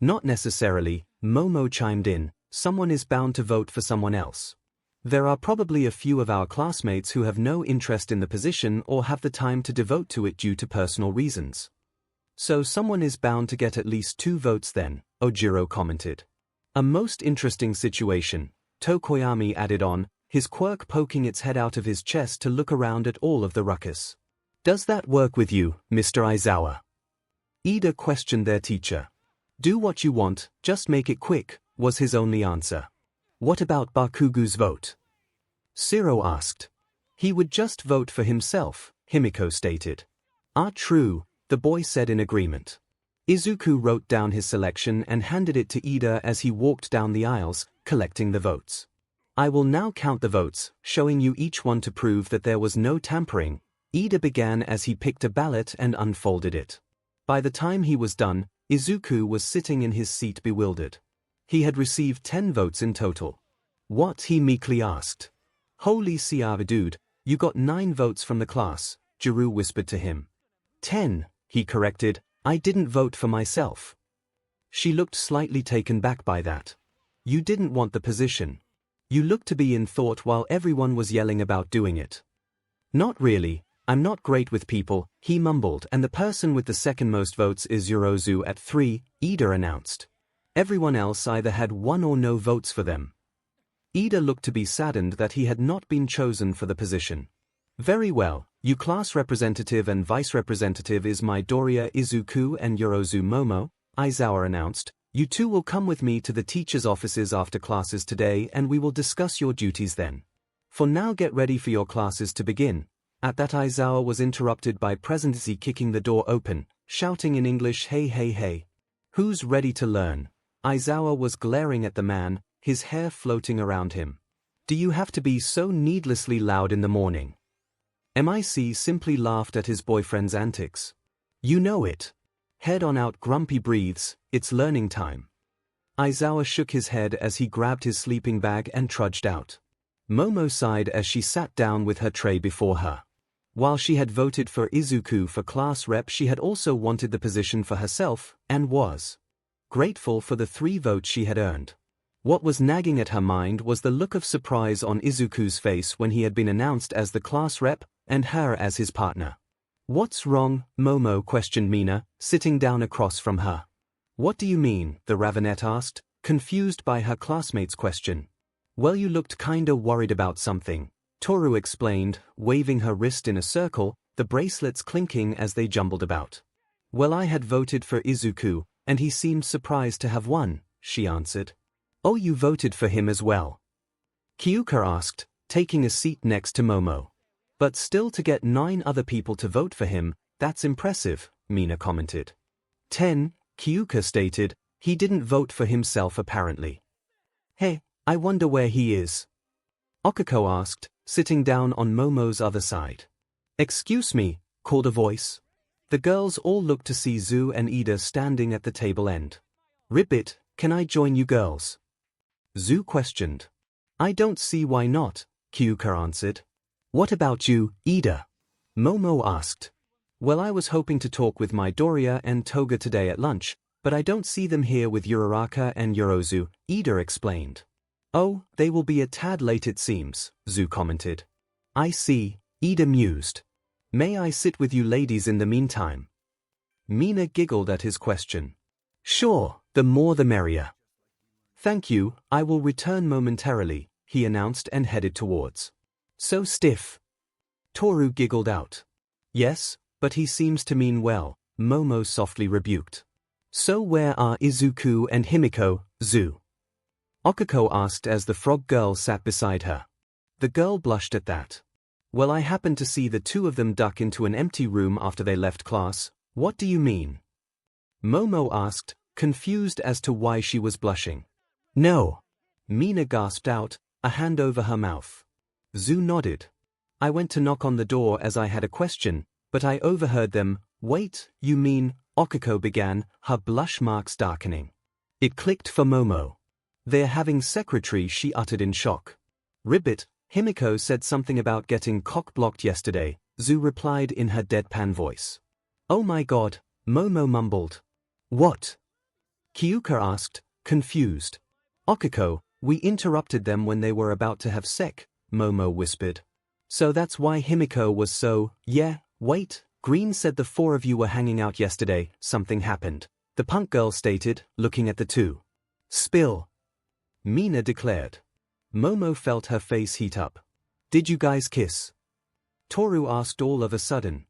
"Not necessarily," Momo chimed in, "someone is bound to vote for someone else. There are probably a few of our classmates who have no interest in the position or have the time to devote to it due to personal reasons. So someone is bound to get at least 2 votes then," Ojiro commented. "A most interesting situation," Tokoyami added on, his quirk poking its head out of his chest to look around at all of the ruckus. "Does that work with you, Mr. Aizawa?" Ida questioned their teacher. "Do what you want, just make it quick," was his only answer. "What about Bakugo's vote?" Shiro asked. "He would just vote for himself," Himiko stated. "Ah, true," the boy said in agreement. Izuku wrote down his selection and handed it to Ida as he walked down the aisles, collecting the votes. "I will now count the votes, showing you each one to prove that there was no tampering," Ida began as he picked a ballot and unfolded it. By the time he was done, Izuku was sitting in his seat bewildered. He had received 10 votes in total. What? He meekly asked. Holy Siava dude, you got 9 votes from the class, Jiru whispered to him. 10, he corrected, I didn't vote for myself. She looked slightly taken back by that. You didn't want the position. You looked to be in thought while everyone was yelling about doing it. Not really, I'm not great with people, he mumbled, and the person with the second most votes is Yorozu at 3, Ida announced. Everyone else either had 1 or no votes for them. Ida looked to be saddened that he had not been chosen for the position. Very well, you class representative and vice representative is Midoriya Izuku and Yorozu Momo, Aizawa announced. You two will come with me to the teacher's offices after classes today and we will discuss your duties then. For now get ready for your classes to begin. At that Aizawa was interrupted by Present-Z kicking the door open, shouting in English, hey hey hey. Who's ready to learn? Aizawa was glaring at the man, his hair floating around him. Do you have to be so needlessly loud in the morning? MIC simply laughed at his boyfriend's antics. You know it. Head on out, Grumpy breathes, it's learning time. Aizawa shook his head as he grabbed his sleeping bag and trudged out. Momo sighed as she sat down with her tray before her. While she had voted for Izuku for class rep, she had also wanted the position for herself, and was grateful for the 3 votes she had earned. What was nagging at her mind was the look of surprise on Izuku's face when he had been announced as the class rep, and her as his partner. What's wrong? Momo questioned Mina, sitting down across from her. What do you mean? The Ravenet asked, confused by her classmate's question. Well, you looked kinda worried about something, Toru explained, waving her wrist in a circle, the bracelets clinking as they jumbled about. Well, I had voted for Izuku, and he seemed surprised to have won, she answered. Oh, you voted for him as well? Kyuka asked, taking a seat next to Momo. But still, to get 9 other people to vote for him, that's impressive, Mina commented. 10, Kyuka stated, he didn't vote for himself apparently. Hey, I wonder where he is. Okiko asked, sitting down on Momo's other side. Excuse me, called a voice. The girls all looked to see Zu and Ida standing at the table end. Ribbit, can I join you girls? Zu questioned. I don't see why not, Kyuka answered. What about you, Ida? Momo asked. Well, I was hoping to talk with Midoriya and Toga today at lunch, but I don't see them here with Uraraka and Yorozu, Ida explained. Oh, they will be a tad late it seems, Zu commented. I see, Ida mused. May I sit with you ladies in the meantime? Mina giggled at his question. Sure, the more the merrier. Thank you, I will return momentarily, he announced and headed towards. So stiff. Toru giggled out. Yes, but he seems to mean well, Momo softly rebuked. So where are Izuku and Himiko, Zu? Okiko asked as the frog girl sat beside her. The girl blushed at that. Well, I happened to see the 2 of them duck into an empty room after they left class. What do you mean? Momo asked, confused as to why she was blushing. No. Mina gasped out, a hand over her mouth. Zu nodded. I went to knock on the door as I had a question, but I overheard them. Wait, you mean, Okiko began, her blush marks darkening. It clicked for Momo. They're having secretary, she uttered in shock. Ribbit, Himiko said something about getting cock-blocked yesterday, Zu replied in her deadpan voice. Oh my god, Momo mumbled. What? Kyuka asked, confused. Okiko, we interrupted them when they were about to have sec, Momo whispered. So that's why Himiko was so, yeah, wait, Green said the 4 of you were hanging out yesterday, something happened, the punk girl stated, looking at the 2. Spill. Mina declared. Momo felt her face heat up. Did you guys kiss? Toru asked all of a sudden.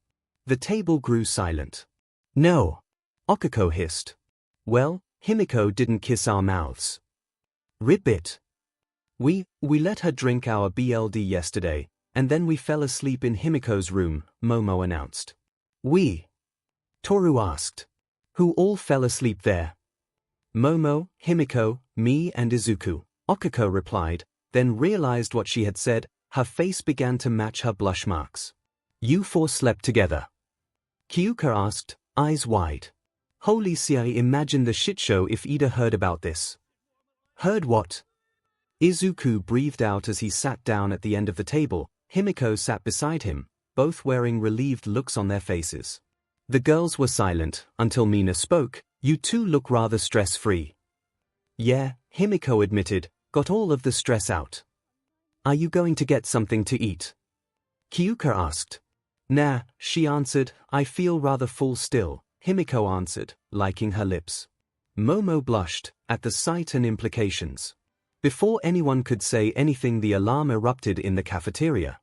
The table grew silent. No. Okiko hissed. Well, Himiko didn't kiss our mouths. Ribbit. We let her drink our BLD yesterday, and then we fell asleep in Himiko's room, Momo announced. We? Toru asked. Who all fell asleep there? Momo, Himiko, me and Izuku, Okiko replied, then realized what she had said, her face began to match her blush marks. You 4 slept together? Kyuka asked, eyes wide. Holy Sia, imagine the shit show if Ida heard about this. Heard what? Izuku breathed out as he sat down at the end of the table. Himiko sat beside him, both wearing relieved looks on their faces. The girls were silent, until Mina spoke. "You two look rather stress-free." "Yeah," Himiko admitted, "got all of the stress out." "Are you going to get something to eat?" Kyuka asked. "Nah," she answered, "I feel rather full still," Himiko answered, liking her lips. Momo blushed, at the sight and implications. Before anyone could say anything, the alarm erupted in the cafeteria.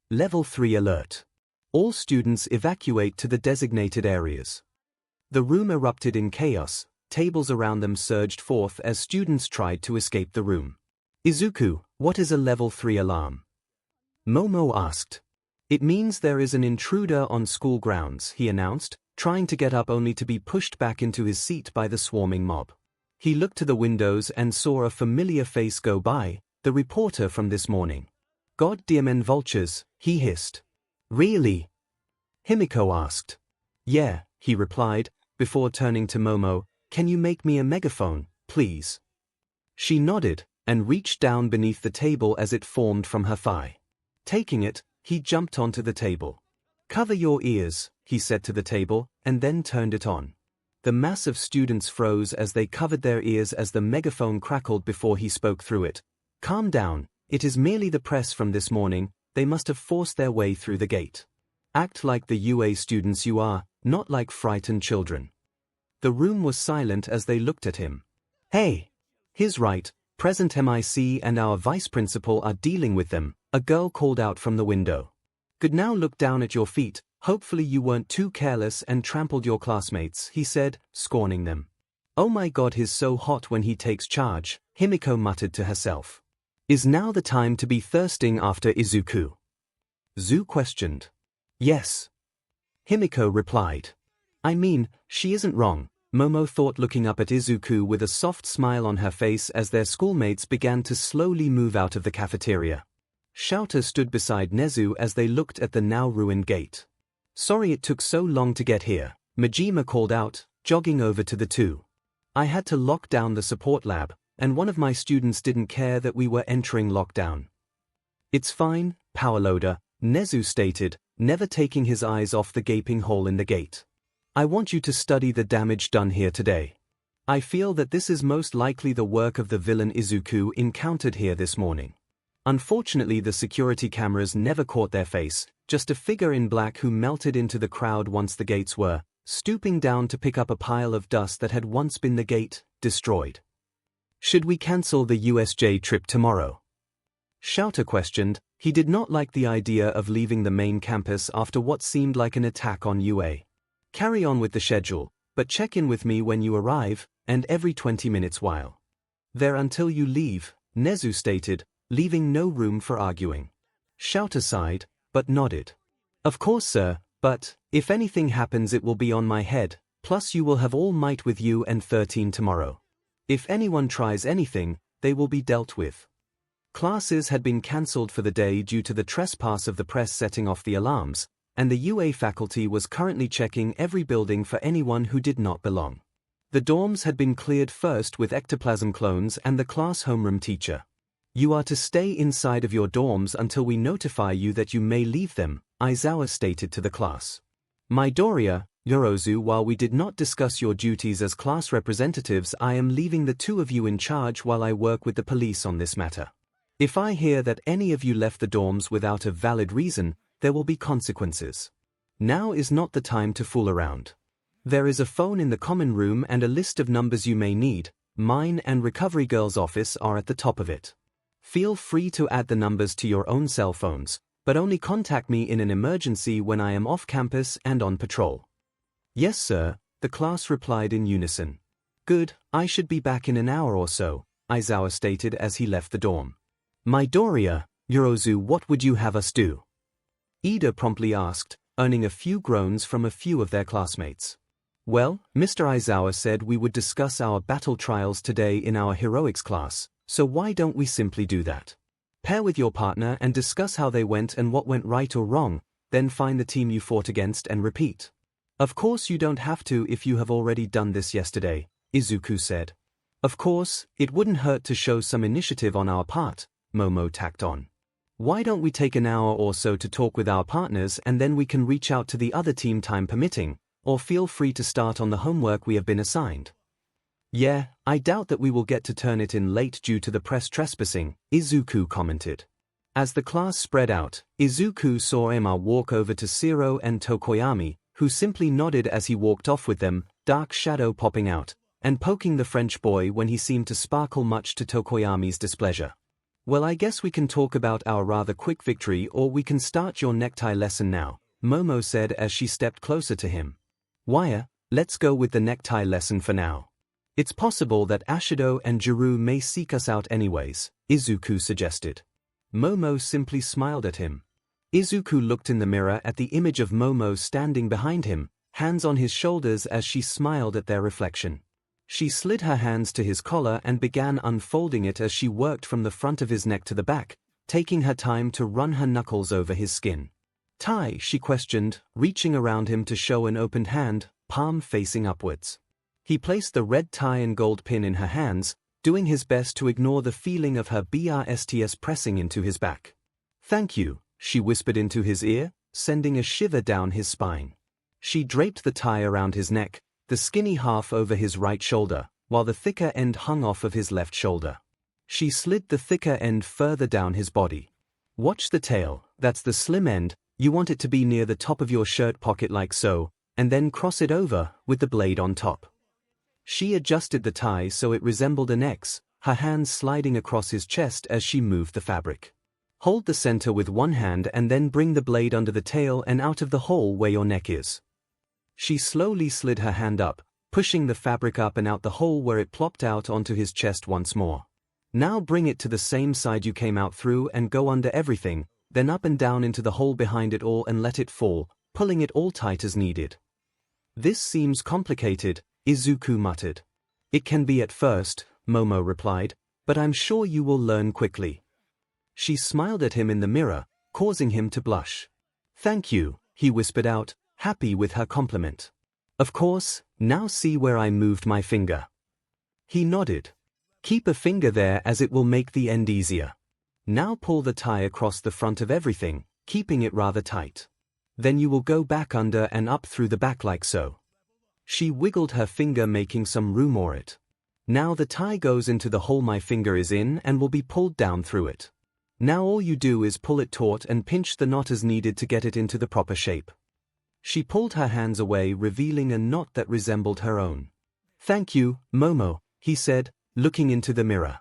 Level 3 alert. All students evacuate to the designated areas. The room erupted in chaos, tables around them surged forth as students tried to escape the room. "Izuku, what is a level 3 alarm?" Momo asked. "It means there is an intruder on school grounds," he announced, trying to get up only to be pushed back into his seat by the swarming mob. He looked to the windows and saw a familiar face go by, the reporter from this morning. "Goddamn vultures," he hissed. "Really?" Himiko asked. "Yeah," he replied, before turning to Momo. "Can you make me a megaphone, please?" She nodded, and reached down beneath the table as it formed from her thigh. Taking it, he jumped onto the table. "Cover your ears," he said to the table, and then turned it on. The mass of students froze as they covered their ears as the megaphone crackled before he spoke through it. "Calm down, it is merely the press from this morning, they must have forced their way through the gate. Act like the UA students you are, not like frightened children." The room was silent as they looked at him. "Hey! He's right, present MIC and our vice principal are dealing with them," a girl called out from the window. "Good, now look down at your feet, hopefully you weren't too careless and trampled your classmates," he said, scorning them. "Oh my god, he's so hot when he takes charge," Himiko muttered to herself. "Is now the time to be thirsting after Izuku?" Zu questioned. "Yes," Himiko replied. "I mean, she isn't wrong," Momo thought, looking up at Izuku with a soft smile on her face as their schoolmates began to slowly move out of the cafeteria. Shouter stood beside Nezu as they looked at the now ruined gate. "Sorry it took so long to get here," Majima called out, jogging over to the two. "I had to lock down the support lab, and one of my students didn't care that we were entering lockdown." "It's fine, powerloader," Nezu stated, never taking his eyes off the gaping hole in the gate. "I want you to study the damage done here today. I feel that this is most likely the work of the villain Izuku encountered here this morning. Unfortunately, the security cameras never caught their face, just a figure in black who melted into the crowd once the gates were, stooping down to pick up a pile of dust that had once been the gate, destroyed. Should we cancel the USJ trip tomorrow?" Shouter questioned. He did not like the idea of leaving the main campus after what seemed like an attack on UA. "Carry on with the schedule, but check in with me when you arrive, and every 20 minutes while there until you leave," Nezu stated, leaving no room for arguing. Shouter sighed, but nodded. "Of course, sir, but if anything happens it will be on my head, plus you will have All Might with you and 13 tomorrow. If anyone tries anything, they will be dealt with." Classes had been cancelled for the day due to the trespass of the press setting off the alarms, and the UA faculty was currently checking every building for anyone who did not belong. The dorms had been cleared first with ectoplasm clones and the class homeroom teacher. "You are to stay inside of your dorms until we notify you that you may leave them," Aizawa stated to the class. "Midoriya, Yorozu, while we did not discuss your duties as class representatives, I am leaving the two of you in charge while I work with the police on this matter. If I hear that any of you left the dorms without a valid reason, there will be consequences. Now is not the time to fool around. There is a phone in the common room and a list of numbers you may need. Mine and Recovery Girl's office are at the top of it. Feel free to add the numbers to your own cell phones, but only contact me in an emergency when I am off campus and on patrol." "Yes, sir," the class replied in unison. "Good, I should be back in an hour or so," Aizawa stated as he left the dorm. "Midoriya, Yorozu, what would you have us do?" Ida promptly asked, earning a few groans from a few of their classmates. "Well, Mr. Aizawa said we would discuss our battle trials today in our heroics class, so why don't we simply do that? Pair with your partner and discuss how they went and what went right or wrong, then find the team you fought against and repeat. Of course you don't have to if you have already done this yesterday," Izuku said. Of course, it wouldn't hurt to show some initiative on our part, Momo tacked on. Why don't we take an hour or so to talk with our partners and then we can reach out to the other team time permitting, or feel free to start on the homework we have been assigned. Yeah, I doubt that we will get to turn it in late due to the press trespassing, Izuku commented. As the class spread out, Izuku saw Emma walk over to Zero and Tokoyami, who simply nodded as he walked off with them, dark shadow popping out, and poking the French boy when he seemed to sparkle much to Tokoyami's displeasure. Well, I guess we can talk about our rather quick victory or we can start your necktie lesson now, Momo said as she stepped closer to him. Wire, let's go with the necktie lesson for now. It's possible that Ashido and Jiru may seek us out anyways, Izuku suggested. Momo simply smiled at him. Izuku looked in the mirror at the image of Momo standing behind him, hands on his shoulders as she smiled at their reflection. She slid her hands to his collar and began unfolding it as she worked from the front of his neck to the back, taking her time to run her knuckles over his skin. Tie, she questioned, reaching around him to show an opened hand, palm facing upwards. He placed the red tie and gold pin in her hands, doing his best to ignore the feeling of her BRSTS pressing into his back. Thank you, she whispered into his ear, sending a shiver down his spine. She draped the tie around his neck, the skinny half over his right shoulder, while the thicker end hung off of his left shoulder. She slid the thicker end further down his body. Watch the tail, that's the slim end, you want it to be near the top of your shirt pocket like so, and then cross it over, with the blade on top. She adjusted the tie so it resembled an X, her hands sliding across his chest as she moved the fabric. Hold the center with one hand and then bring the blade under the tail and out of the hole where your neck is. She slowly slid her hand up, pushing the fabric up and out the hole where it plopped out onto his chest once more. Now bring it to the same side you came out through and go under everything, then up and down into the hole behind it all and let it fall, pulling it all tight as needed. This seems complicated, Izuku muttered. It can be at first, Momo replied, but I'm sure you will learn quickly. She smiled at him in the mirror, causing him to blush. Thank you, he whispered out, happy with her compliment. Of course, now see where I moved my finger. He nodded. Keep a finger there as it will make the end easier. Now pull the tie across the front of everything, keeping it rather tight. Then you will go back under and up through the back like so. She wiggled her finger making some room for it. Now the tie goes into the hole my finger is in and will be pulled down through it. Now all you do is pull it taut and pinch the knot as needed to get it into the proper shape. She pulled her hands away, revealing a knot that resembled her own. Thank you, Momo, he said, looking into the mirror.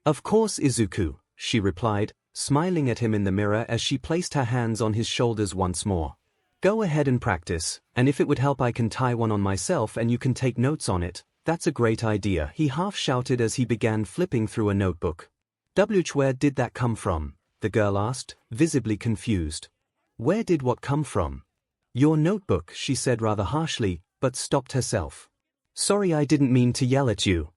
Of course, Izuku, she replied, smiling at him in the mirror as she placed her hands on his shoulders once more. Go ahead and practice, and if it would help I can tie one on myself and you can take notes on it. That's a great idea, he half shouted as he began flipping through a notebook. Where did that come from? The girl asked, visibly confused. Where did what come from? Your notebook, she said rather harshly, but stopped herself. Sorry, I didn't mean to yell at you.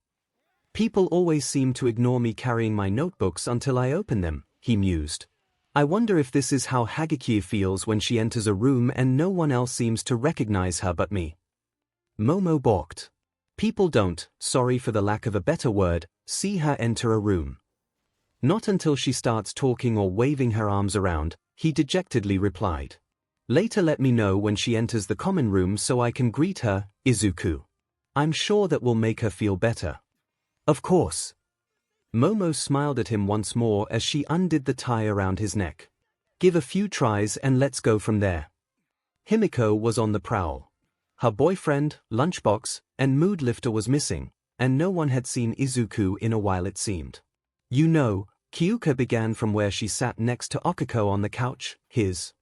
People always seem to ignore me carrying my notebooks until I open them, he mused. I wonder if this is how 𝐒𝐭𝐲 feels when she enters a room and no one else seems to recognize her but me. Momo balked. People don't, sorry for the lack of a better word, see her enter a room. Not until she starts talking or waving her arms around, he dejectedly replied. Later let me know when she enters the common room so I can greet her, Izuku. I'm sure that will make her feel better. Of course. Momo smiled at him once more as she undid the tie around his neck. Give a few tries and let's go from there. Himiko was on the prowl. Her boyfriend, lunchbox, and mood lifter was missing, and no one had seen Izuku in a while it seemed. You know, Kyuka began from where she sat next to Okiko on the couch, his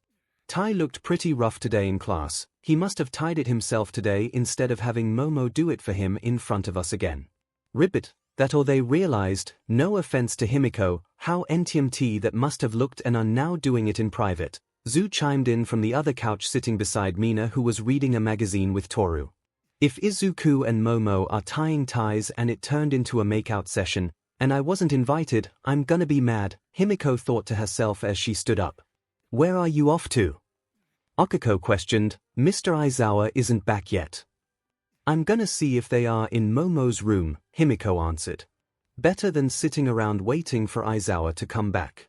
tie looked pretty rough today in class. He must have tied it himself today instead of having Momo do it for him in front of us again. Ribbit, that or they realized, no offense to Himiko, how NTMT that must have looked and are now doing it in private. Zu chimed in from the other couch sitting beside Mina who was reading a magazine with Toru. If Izuku and Momo are tying ties and it turned into a makeout session, and I wasn't invited, I'm gonna be mad, Himiko thought to herself as she stood up. Where are you off to? Okiko questioned. Mr. Aizawa isn't back yet. I'm gonna see if they are in Momo's room, Himiko answered. Better than sitting around waiting for Aizawa to come back.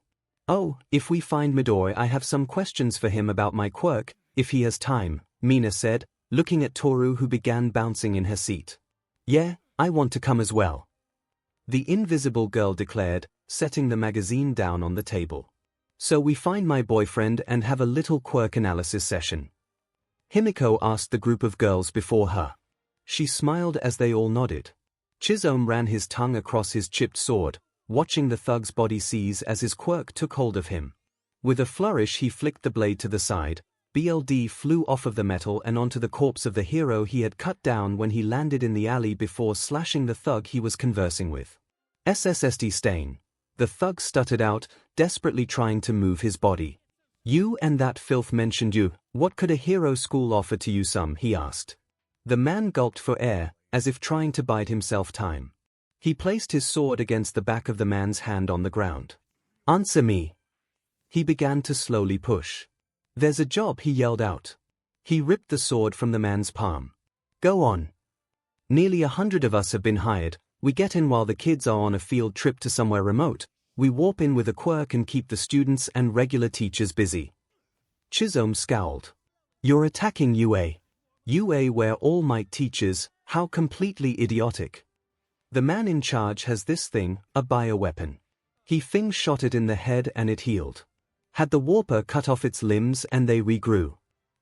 Oh, if we find Midori, I have some questions for him about my quirk, if he has time, Mina said, looking at Toru, who began bouncing in her seat. Yeah, I want to come as well, the invisible girl declared, setting the magazine down on the table. So we find my boyfriend and have a little quirk analysis session? Himiko asked the group of girls before her. She smiled as they all nodded. Chisome ran his tongue across his chipped sword, watching the thug's body seize as his quirk took hold of him. With a flourish he flicked the blade to the side. BLD flew off of the metal and onto the corpse of the hero he had cut down when he landed in the alley before slashing the thug he was conversing with. SSSD stain. The thug stuttered out, desperately trying to move his body. You and that filth mentioned you. What could a hero school offer to you some? He asked. The man gulped for air, as if trying to bide himself time. He placed his sword against the back of the man's hand on the ground. Answer me. He began to slowly push. There's a job, he yelled out. He ripped the sword from the man's palm. Go on. Nearly 100 of us have been hired. We get in while the kids are on a field trip to somewhere remote. We warp in with a quirk and keep the students and regular teachers busy. Chisome scowled. You're attacking UA. UA where All Might teaches, how completely idiotic. The man in charge has this thing, a bioweapon. He shot it in the head and it healed. Had the warper cut off its limbs and they regrew.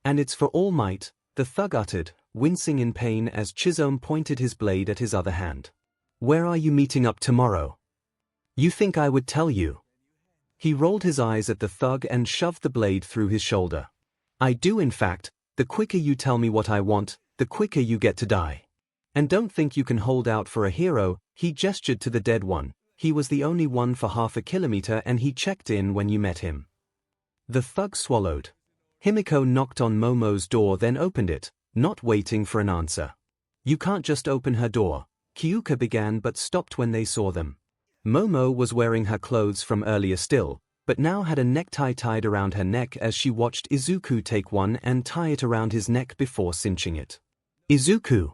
And it's for All Might, the thug uttered, wincing in pain as Chisome pointed his blade at his other hand. Where are you meeting up tomorrow? You think I would tell you? He rolled his eyes at the thug and shoved the blade through his shoulder. I do, in fact. The quicker you tell me what I want, the quicker you get to die. And don't think you can hold out for a hero. He gestured to the dead one. He was the only one for half a kilometer and he checked in when you met him. The thug swallowed. Himiko knocked on Momo's door, then opened it, not waiting for an answer. You can't just open her door, Kyuka began, but stopped when they saw them. Momo was wearing her clothes from earlier still, but now had a necktie tied around her neck as she watched Izuku take one and tie it around his neck before cinching it. Izuku!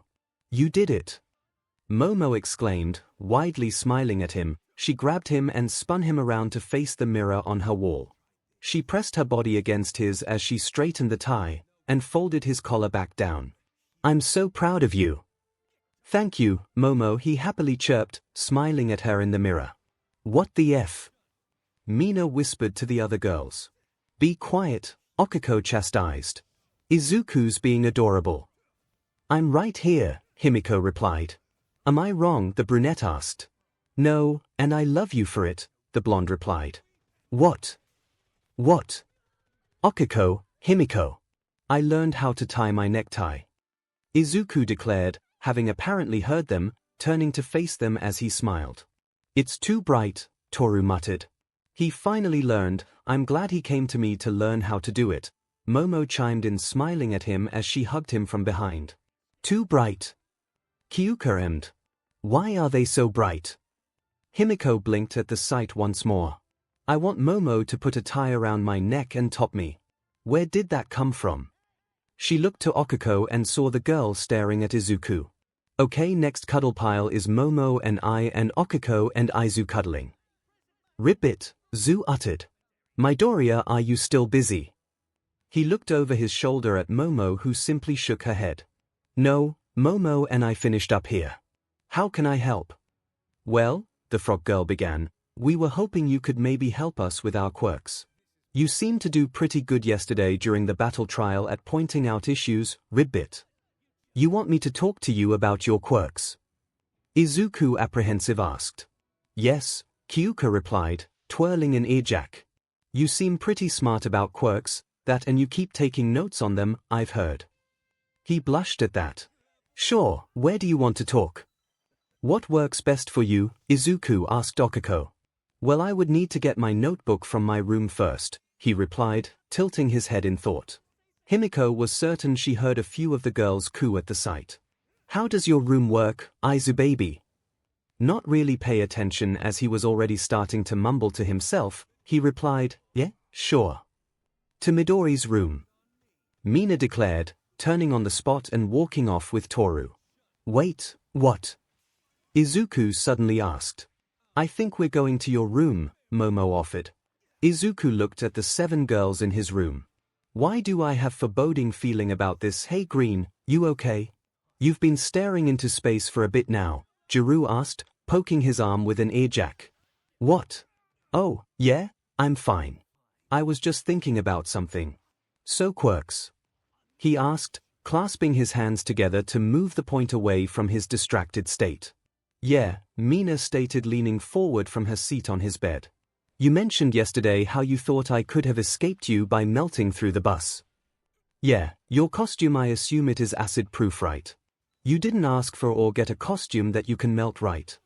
You did it! Momo exclaimed, widely smiling at him. She grabbed him and spun him around to face the mirror on her wall. She pressed her body against his as she straightened the tie, and folded his collar back down. I'm so proud of you. Thank you, Momo, he happily chirped, smiling at her in the mirror. What the F? Mina whispered to the other girls. Be quiet, Okiko chastised. Izuku's being adorable. I'm right here, Himiko replied. Am I wrong? The brunette asked. No, and I love you for it, the blonde replied. What? What? Okiko, Himiko. I learned how to tie my necktie. Izuku declared, having apparently heard them, turning to face them as he smiled. It's too bright, Toru muttered. He finally learned. I'm glad he came to me to learn how to do it. Momo chimed in, smiling at him as she hugged him from behind. Too bright. Kyuka emmed. Why are they so bright? Himiko blinked at the sight once more. I want Momo to put a tie around my neck and top me. Where did that come from? She looked to Okiko and saw the girl staring at Izuku. Okay, next cuddle pile is Momo and I and Okiko and Aizu cuddling. Rip it, Zu uttered. Midoriya, are you still busy? He looked over his shoulder at Momo, who simply shook her head. No, Momo and I finished up here. How can I help? Well, the frog girl began, we were hoping you could maybe help us with our quirks. You seemed to do pretty good yesterday during the battle trial at pointing out issues, Ribbit. You want me to talk to you about your quirks? Izuku apprehensive asked. Yes, Kyuka replied, twirling an earjack. You seem pretty smart about quirks, that and you keep taking notes on them, I've heard. He blushed at that. Sure, where do you want to talk? What works best for you? Izuku asked Okiko. Well, I would need to get my notebook from my room first, he replied, tilting his head in thought. Himiko was certain she heard a few of the girls coo at the sight. How does your room work, Aizu baby? Not really pay attention as he was already starting to mumble to himself, he replied, yeah, sure. To Midori's room. Mina declared, turning on the spot and walking off with Toru. Wait, what? Izuku suddenly asked. I think we're going to your room, Momo offered. Izuku looked at the 7 girls in his room. Why do I have foreboding feeling about this? Hey Green, you okay? You've been staring into space for a bit now, Jiru asked, poking his arm with an ear jack. What? Oh, yeah, I'm fine. I was just thinking about something. So quirks? He asked, clasping his hands together to move the point away from his distracted state. Yeah, Mina stated, leaning forward from her seat on his bed. You mentioned yesterday how you thought I could have escaped you by melting through the bus. Yeah, your costume, I assume it is acid-proof, right? You didn't ask for or get a costume that you can melt, right?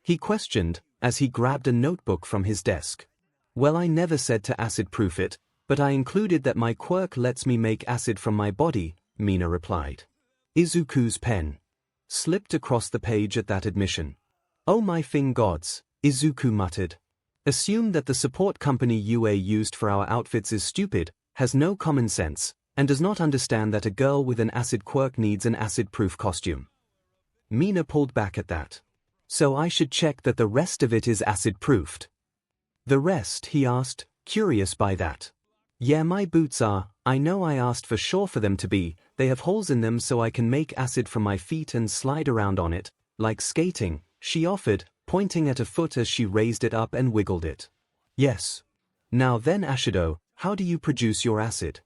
He questioned, as he grabbed a notebook from his desk. Well, I never said to acid-proof it, but I included that my quirk lets me make acid from my body, Mina replied. Izuku's pen slipped across the page at that admission. Oh my fing gods, Izuku muttered. Assume that the support company UA used for our outfits is stupid, has no common sense, and does not understand that a girl with an acid quirk needs an acid-proof costume. Mina pulled back at that. So I should check that the rest of it is acid-proofed. The rest, he asked, curious by that. Yeah, my boots are. I know I asked for sure for them to be. They have holes in them so I can make acid from my feet and slide around on it, like skating, she offered, pointing at a foot as she raised it up and wiggled it. Yes. Now then, Ashido, how do you produce your acid?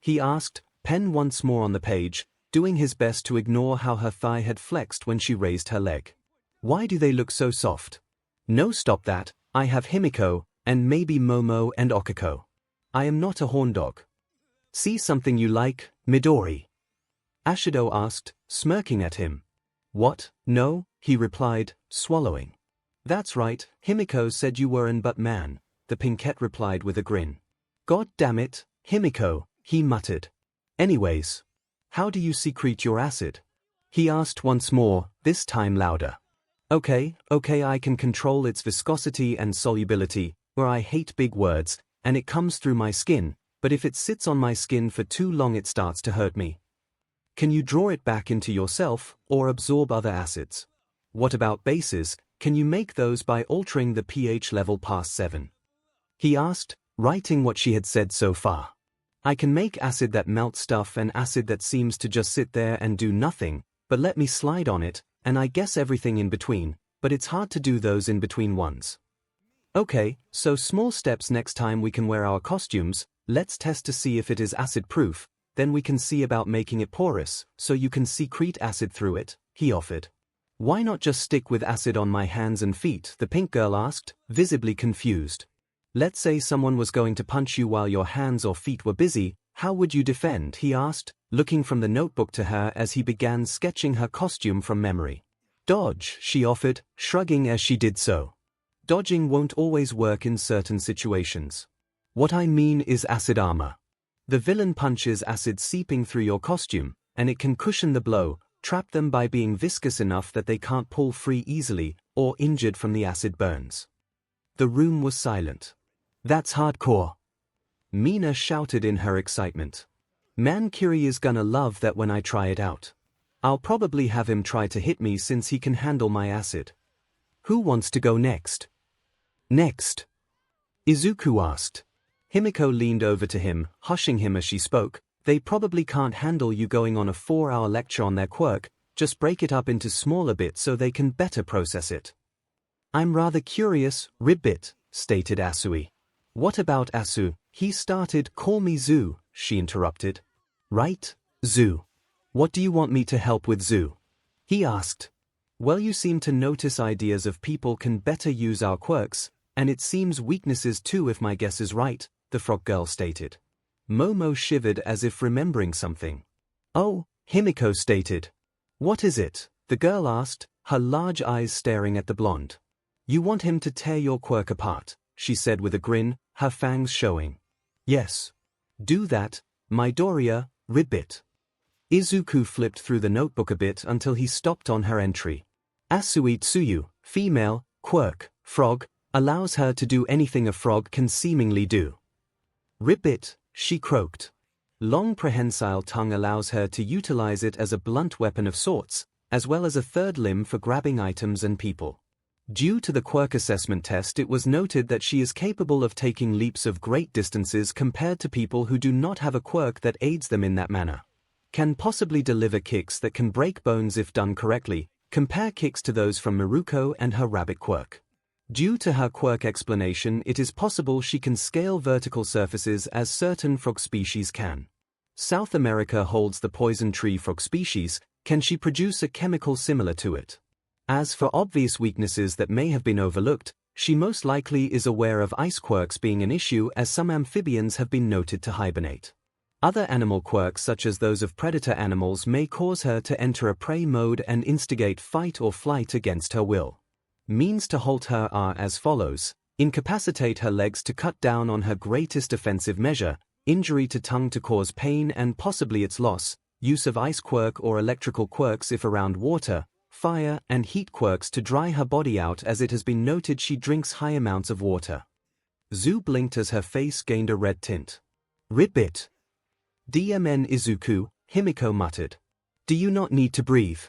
He asked, pen once more on the page, doing his best to ignore how her thigh had flexed when she raised her leg. Why do they look so soft? No, stop that. I have Himiko, and maybe Momo and Okiko. I am not a horn dog. See something you like, Midori? Ashido asked, smirking at him. What? No, he replied, swallowing. That's right, Himiko said you were an but man, the pinkette replied with a grin. God damn it, Himiko, he muttered. Anyways, how do you secrete your acid? He asked once more, this time louder. Okay, I can control its viscosity and solubility, where I hate big words, and it comes through my skin, but if it sits on my skin for too long it starts to hurt me. Can you draw it back into yourself, or absorb other acids? What about bases, can you make those by altering the pH level past 7? He asked, writing what she had said so far. I can make acid that melts stuff and acid that seems to just sit there and do nothing, but let me slide on it, and I guess everything in between, but it's hard to do those in between ones. Okay, so small steps. Next time we can wear our costumes, let's test to see if it is acid-proof, then we can see about making it porous, so you can secrete acid through it, he offered. Why not just stick with acid on my hands and feet, the pink girl asked, visibly confused. Let's say someone was going to punch you while your hands or feet were busy, how would you defend, he asked, looking from the notebook to her as he began sketching her costume from memory. Dodge, she offered, shrugging as she did so. Dodging won't always work in certain situations. What I mean is acid armor. The villain punches acid seeping through your costume, and it can cushion the blow, trap them by being viscous enough that they can't pull free easily, or injured from the acid burns. The room was silent. That's hardcore. Mina shouted in her excitement. Man, Kiri is gonna love that when I try it out. I'll probably have him try to hit me since he can handle my acid. Who wants to go next? Next? Izuku asked. Himiko leaned over to him, hushing him as she spoke. They probably can't handle you going on a 4-hour lecture on their quirk, just break it up into smaller bits so they can better process it. I'm rather curious, Ribbit, stated Asui. What about Asu? He started. Call me Zoo, she interrupted. Right, Zoo. What do you want me to help with, Zoo? He asked. Well, you seem to notice ideas of people can better use our quirks, and it seems weaknesses too if my guess is right, the frog girl stated. Momo shivered as if remembering something. Oh, Himiko stated. What is it? The girl asked, her large eyes staring at the blonde. You want him to tear your quirk apart, she said with a grin, her fangs showing. Yes. Do that, Midoriya, Ribbit. Izuku flipped through the notebook a bit until he stopped on her entry. Asui Tsuyu, female, quirk, frog, allows her to do anything a frog can seemingly do. Ribbit, she croaked. Long prehensile tongue allows her to utilize it as a blunt weapon of sorts, as well as a third limb for grabbing items and people. Due to the quirk assessment test, it was noted that she is capable of taking leaps of great distances compared to people who do not have a quirk that aids them in that manner. Can possibly deliver kicks that can break bones if done correctly. Compare kicks to those from Miruko and her rabbit quirk. Due to her quirk explanation, it is possible she can scale vertical surfaces as certain frog species can. South America holds the poison tree frog species. Can she produce a chemical similar to it? As for obvious weaknesses that may have been overlooked, she most likely is aware of ice quirks being an issue, as some amphibians have been noted to hibernate. Other animal quirks such as those of predator animals may cause her to enter a prey mode and instigate fight or flight against her will. Means to halt her are as follows: incapacitate her legs to cut down on her greatest offensive measure, injury to tongue to cause pain and possibly its loss, use of ice quirk or electrical quirks if around water, fire and heat quirks to dry her body out, as it has been noted she drinks high amounts of water. Zu blinked as her face gained a red tint. Ribbit. DMN Izuku, Himiko muttered. Do you not need to breathe?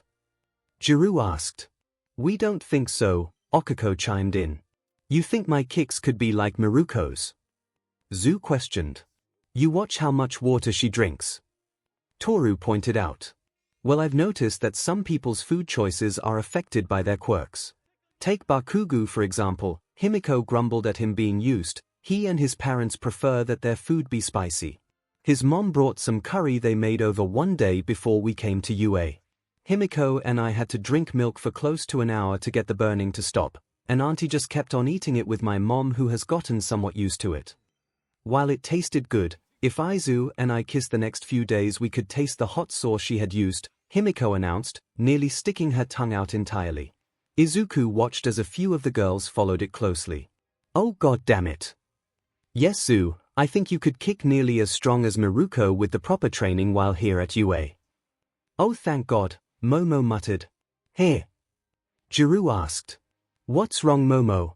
Jiru asked. We don't think so, Okako chimed in. You think my kicks could be like Miruko's? Zu questioned. You watch how much water she drinks. Toru pointed out. Well, I've noticed that some people's food choices are affected by their quirks. Take Bakugo for example. Himiko grumbled at him being used. He and his parents prefer that their food be spicy. His mom brought some curry they made over one day before we came to UA. Himiko and I had to drink milk for close to an hour to get the burning to stop, and Auntie just kept on eating it with my mom, who has gotten somewhat used to it. While it tasted good, if Izu and I kissed the next few days we could taste the hot sauce she had used, Himiko announced, nearly sticking her tongue out entirely. Izuku watched as a few of the girls followed it closely. Oh god damn it. Yes Zu, I think you could kick nearly as strong as Miruko with the proper training while here at UA. Oh thank god, Momo muttered. Hey. Jiru asked. What's wrong Momo?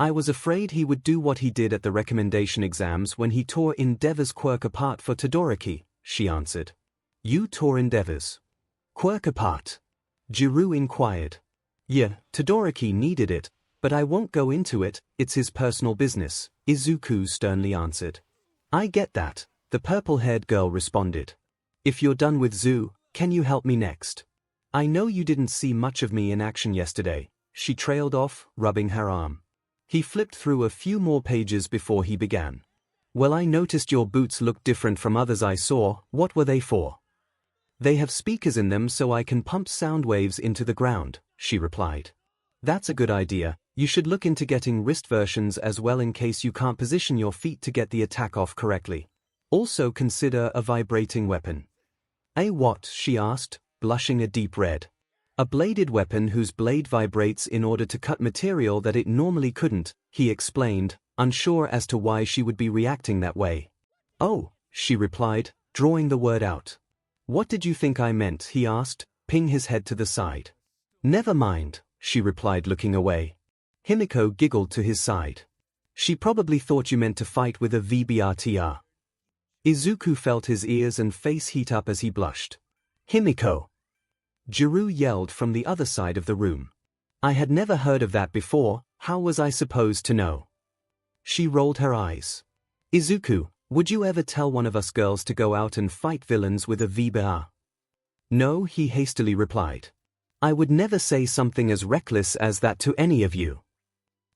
I was afraid he would do what he did at the recommendation exams when he tore Endeavor's quirk apart for Todoroki, she answered. You tore Endeavor's quirk apart? Jiru inquired. Yeah, Todoroki needed it, but I won't go into it, it's his personal business, Izuku sternly answered. I get that, the purple-haired girl responded. If you're done with Zu, can you help me next? I know you didn't see much of me in action yesterday, she trailed off, rubbing her arm. He flipped through a few more pages before he began. Well, I noticed your boots looked different from others I saw. What were they for? They have speakers in them so I can pump sound waves into the ground, she replied. That's a good idea. You should look into getting wrist versions as well in case you can't position your feet to get the attack off correctly. Also consider a vibrating weapon. A what? She asked, blushing a deep red. A bladed weapon whose blade vibrates in order to cut material that it normally couldn't, he explained, unsure as to why she would be reacting that way. Oh, she replied, drawing the word out. What did you think I meant? He asked, pinning his head to the side. Never mind, she replied, looking away. Himiko giggled to his side. She probably thought you meant to fight with a VBRTR. Izuku felt his ears and face heat up as he blushed. Himiko! Jiru yelled from the other side of the room. I had never heard of that before, how was I supposed to know? She rolled her eyes. Izuku, would you ever tell one of us girls to go out and fight villains with a VBR? No, he hastily replied. I would never say something as reckless as that to any of you.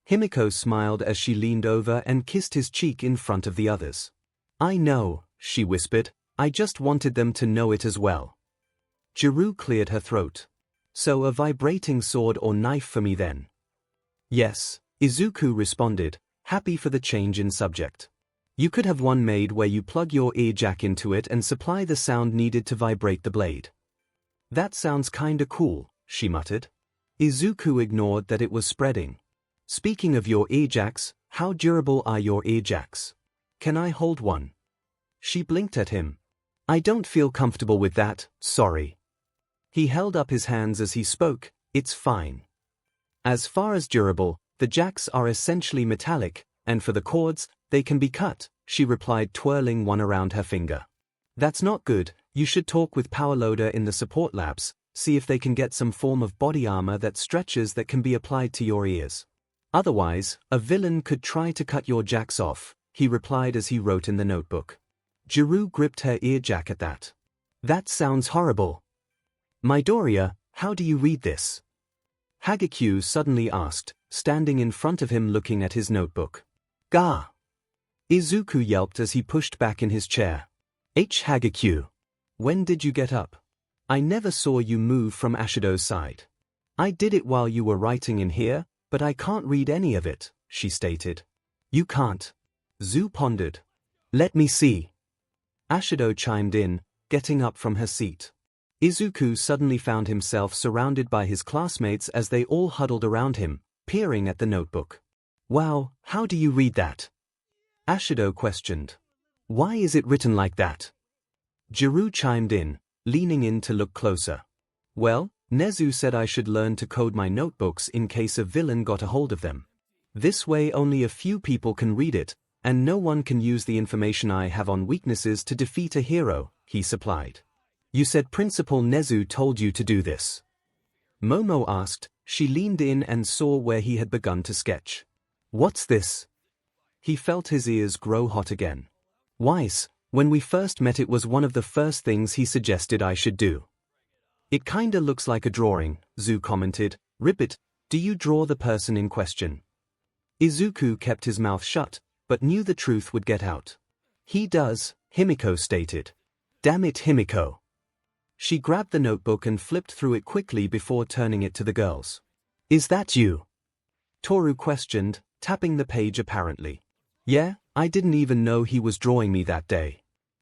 Himiko smiled as she leaned over and kissed his cheek in front of the others. I know, she whispered, I just wanted them to know it as well. Jiru cleared her throat. So a vibrating sword or knife for me then? Yes, Izuku responded, happy for the change in subject. You could have one made where you plug your ear jack into it and supply the sound needed to vibrate the blade. That sounds kinda cool, she muttered. Izuku ignored that it was spreading. Speaking of your ear jacks, how durable are your ear jacks? Can I hold one? She blinked at him. I don't feel comfortable with that, sorry. He held up his hands as he spoke, it's fine. As far as durable, the jacks are essentially metallic, and for the cords, they can be cut, she replied, twirling one around her finger. That's not good, you should talk with Powerloader in the support labs, See if they can get some form of body armor that stretches that can be applied to your ears. Otherwise, a villain could try to cut your jacks off, he replied as he wrote in the notebook. Jiru gripped her ear jack at that. That sounds horrible. Midoriya, how do you read this? 𝐔𝐸𝐽 suddenly asked, standing in front of him looking at his notebook. Gah! Izuku yelped as he pushed back in his chair. 𝐔𝐸𝐽. When did you get up? I never saw you move from Ashido's side. I did it while you were writing in here, but I can't read any of it, she stated. You can't? Zu pondered. Let me see. Ashido chimed in, getting up from her seat. Izuku suddenly found himself surrounded by his classmates as they all huddled around him, peering at the notebook. Wow, how do you read that? Ashido questioned. Why is it written like that? Jiru chimed in, leaning in to look closer. Well, Nezu said I should learn to code my notebooks in case a villain got a hold of them. This way only a few people can read it, and no one can use the information I have on weaknesses to defeat a hero, he supplied. You said Principal Nezu told you to do this? Momo asked. She leaned in and saw where he had begun to sketch. What's this? He felt his ears grow hot again. Weiss, when we first met it was one of the first things he suggested I should do. It kinda looks like a drawing, Zu commented. Ribbit, do you draw the person in question? Izuku kept his mouth shut, but knew the truth would get out. He does, Himiko stated. Damn it, Himiko. She grabbed the notebook and flipped through it quickly before turning it to the girls. Is that you? Toru questioned, tapping the page apparently. Yeah, I didn't even know he was drawing me that day.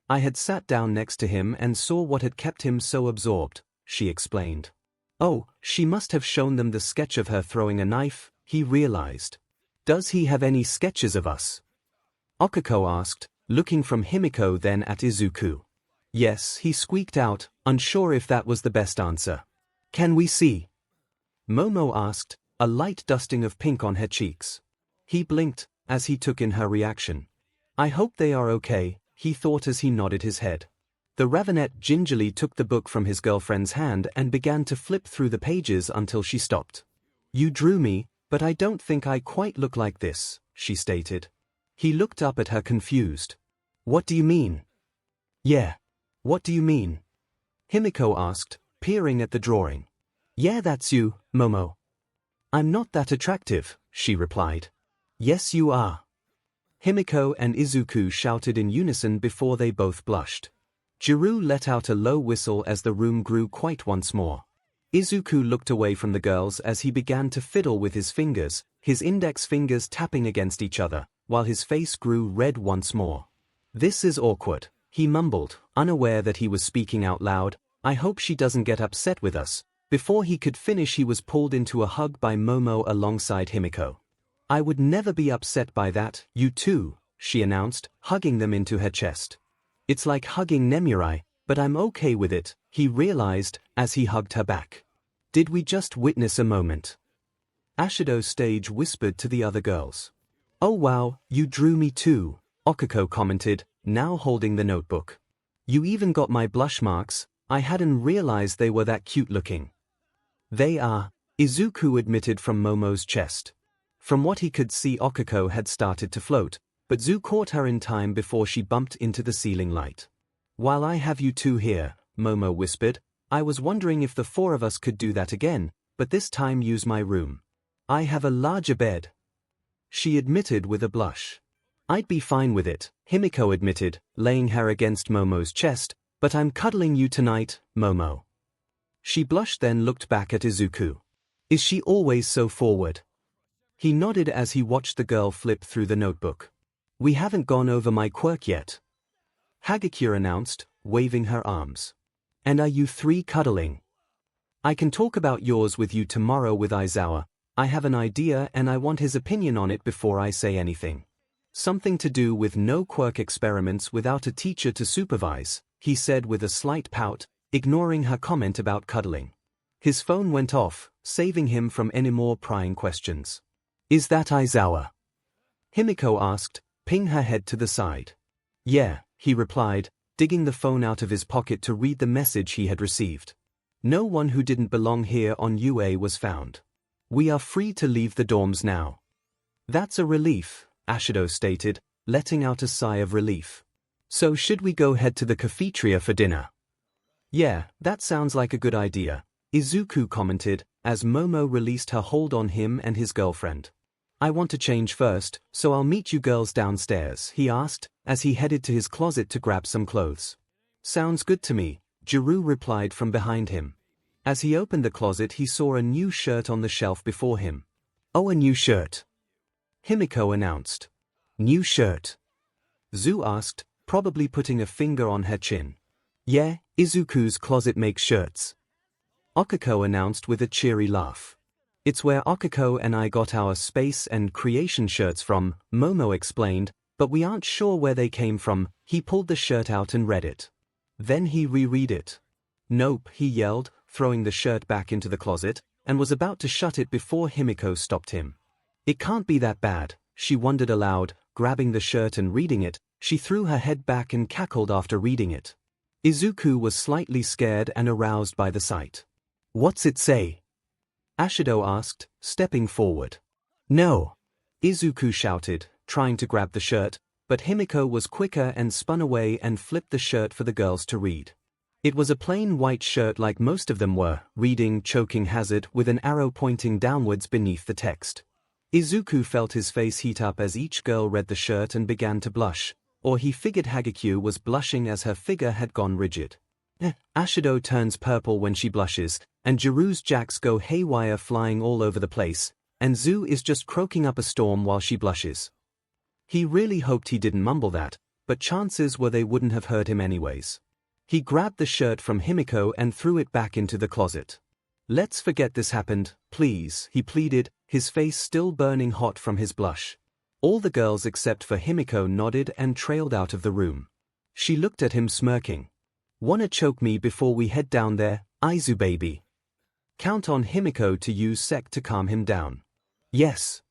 I had sat down next to him and saw what had kept him so absorbed, she explained. Oh, she must have shown them the sketch of her throwing a knife, he realized. Does he have any sketches of us? Okako asked, looking from Himiko then at Izuku. Yes, he squeaked out, unsure if that was the best answer. Can we see? Momo asked, a light dusting of pink on her cheeks. He blinked, as he took in her reaction. I hope they are okay, he thought as he nodded his head. The Ravenet gingerly took the book from his girlfriend's hand and began to flip through the pages until she stopped. You drew me, but I don't think I quite look like this, she stated. He looked up at her confused. What do you mean? Yeah. What do you mean? Himiko asked, peering at the drawing. Yeah, that's you, Momo. I'm not that attractive, she replied. Yes, you are. Himiko and Izuku shouted in unison before they both blushed. Jiru let out a low whistle as the room grew quiet once more. Izuku looked away from the girls as he began to fiddle with his fingers, his index fingers tapping against each other, while his face grew red once more. This is awkward, he mumbled, unaware that he was speaking out loud. I hope she doesn't get upset with us. Before he could finish he was pulled into a hug by Momo alongside Himiko. I would never be upset by that, you too, she announced, hugging them into her chest. It's like hugging Nemurai, but I'm okay with it, he realized, as he hugged her back. Did we just witness a moment? Ashido stage whispered to the other girls. Oh wow, you drew me too, Okako commented, now holding the notebook. You even got my blush marks, I hadn't realized they were that cute looking. They are, Izuku admitted from Momo's chest. From what he could see Okako had started to float, but Zu caught her in time before she bumped into the ceiling light. While I have you two here, Momo whispered, I was wondering if the four of us could do that again, but this time use my room. I have a larger bed. She admitted with a blush. I'd be fine with it, Himiko admitted, laying her against Momo's chest, but I'm cuddling you tonight, Momo. She blushed then looked back at Izuku. Is she always so forward? He nodded as he watched the girl flip through the notebook. We haven't gone over my quirk yet. 𝐔𝐸𝐽 announced, waving her arms. And are you three cuddling? I can talk about yours with you tomorrow with Aizawa. I have an idea and I want his opinion on it before I say anything. Something to do with no quirk experiments without a teacher to supervise, he said with a slight pout, ignoring her comment about cuddling. His phone went off, saving him from any more prying questions. Is that Aizawa? Himiko asked, ping her head to the side. Yeah, he replied, digging the phone out of his pocket to read the message he had received. No one who didn't belong here on UA was found. We are free to leave the dorms now. That's a relief, 𝐻𝐸𝐻 stated, letting out a sigh of relief. So should we go head to the cafeteria for dinner? Yeah, that sounds like a good idea, Izuku commented, as Momo released her hold on him and his girlfriend. I want to change first, so I'll meet you girls downstairs, he asked, as he headed to his closet to grab some clothes. Sounds good to me, Jiru replied from behind him. As he opened the closet he saw a new shirt on the shelf before him. Oh, a new shirt, Himiko announced. New shirt? Zu asked, probably putting a finger on her chin. Yeah, Izuku's closet makes shirts, 𝐒𝐿 announced with a cheery laugh. It's where 𝐒𝐿 and I got our space and creation shirts from, Momo explained, but we aren't sure where they came from. He pulled the shirt out and read it. Then he reread it. Nope, he yelled, throwing the shirt back into the closet, and was about to shut it before Himiko stopped him. It can't be that bad, she wondered aloud, grabbing the shirt and reading it. She threw her head back and cackled after reading it. Izuku was slightly scared and aroused by the sight. What's it say? 𝐻𝐸𝐻 asked, stepping forward. No, Izuku shouted, trying to grab the shirt, but Himiko was quicker and spun away and flipped the shirt for the girls to read. It was a plain white shirt like most of them were, reading choking hazard with an arrow pointing downwards beneath the text. Izuku felt his face heat up as each girl read the shirt and began to blush, or he figured 𝐻𝐸𝐻 was blushing as her figure had gone rigid. 𝐻𝐸𝐻 turns purple when she blushes, and Jiru's jacks go haywire flying all over the place, and Zu is just croaking up a storm while she blushes. He really hoped he didn't mumble that, but chances were they wouldn't have heard him anyways. He grabbed the shirt from Himiko and threw it back into the closet. Let's forget this happened, please, he pleaded, his face still burning hot from his blush. All the girls except for Himiko nodded and trailed out of the room. She looked at him smirking. Wanna choke me before we head down there, Aizu baby? Count on Himiko to use sec to calm him down. Yes.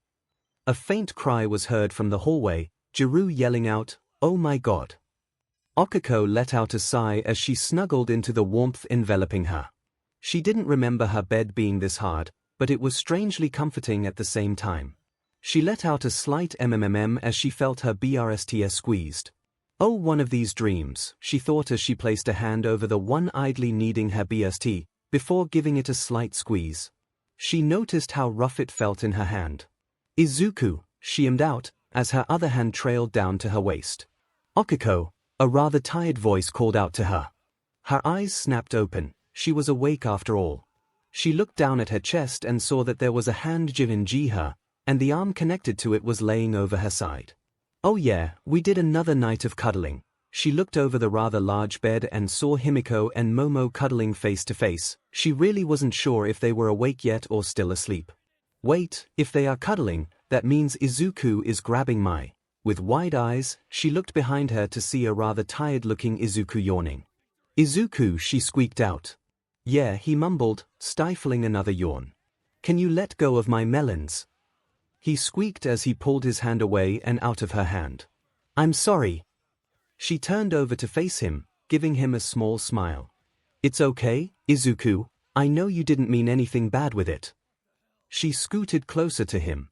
A faint cry was heard from the hallway, Jiru yelling out, oh my god. 𝐒𝐿 let out a sigh as she snuggled into the warmth enveloping her. She didn't remember her bed being this hard, but it was strangely comforting at the same time. She let out a slight mmm as she felt her BRSTS squeezed. Oh, one of these dreams, she thought as she placed a hand over the one idly needing her BST, before giving it a slight squeeze. She noticed how rough it felt in her hand. Izuku, she ummed out, as her other hand trailed down to her waist. 𝐒𝐿, a rather tired voice called out to her. Her eyes snapped open, she was awake after all. She looked down at her chest and saw that there was a hand given her, and the arm connected to it was laying over her side. Oh yeah, we did another night of cuddling. She looked over the rather large bed and saw Himiko and Momo cuddling face to face. She really wasn't sure if they were awake yet or still asleep. Wait, if they are cuddling, that means Izuku is grabbing my. With wide eyes, she looked behind her to see a rather tired-looking Izuku yawning. Izuku, she squeaked out. Yeah, he mumbled, stifling another yawn. Can you let go of my melons? He squeaked as he pulled his hand away and out of her hand. I'm sorry. She turned over to face him, giving him a small smile. It's okay, Izuku, I know you didn't mean anything bad with it. She scooted closer to him.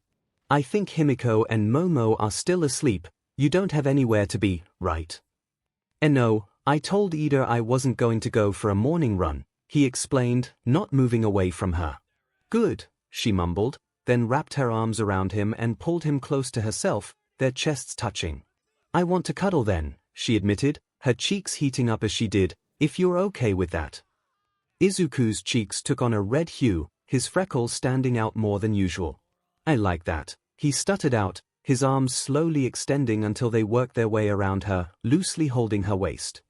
I think Himiko and Momo are still asleep, you don't have anywhere to be, right? No, I told Ida I wasn't going to go for a morning run, he explained, not moving away from her. Good, she mumbled, then wrapped her arms around him and pulled him close to herself, their chests touching. I want to cuddle then, she admitted, her cheeks heating up as she did, if you're okay with that. Izuku's cheeks took on a red hue, his freckles standing out more than usual. I like that, he stuttered out, his arms slowly extending until they worked their way around her, loosely holding her waist.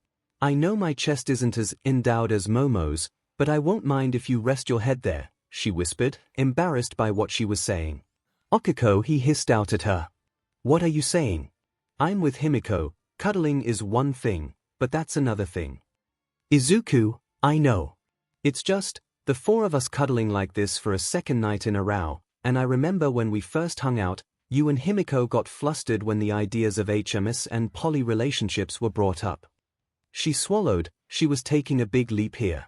I know my chest isn't as endowed as Momo's, but I won't mind if you rest your head there, she whispered, embarrassed by what she was saying. 𝐒𝐿, he hissed out at her. What are you saying? I'm with Himiko, cuddling is one thing, but that's another thing. Izuku, I know. It's just, the four of us cuddling like this for a second night in a row, and I remember when we first hung out, you and Himiko got flustered when the ideas of HMS and poly relationships were brought up. She swallowed, she was taking a big leap here.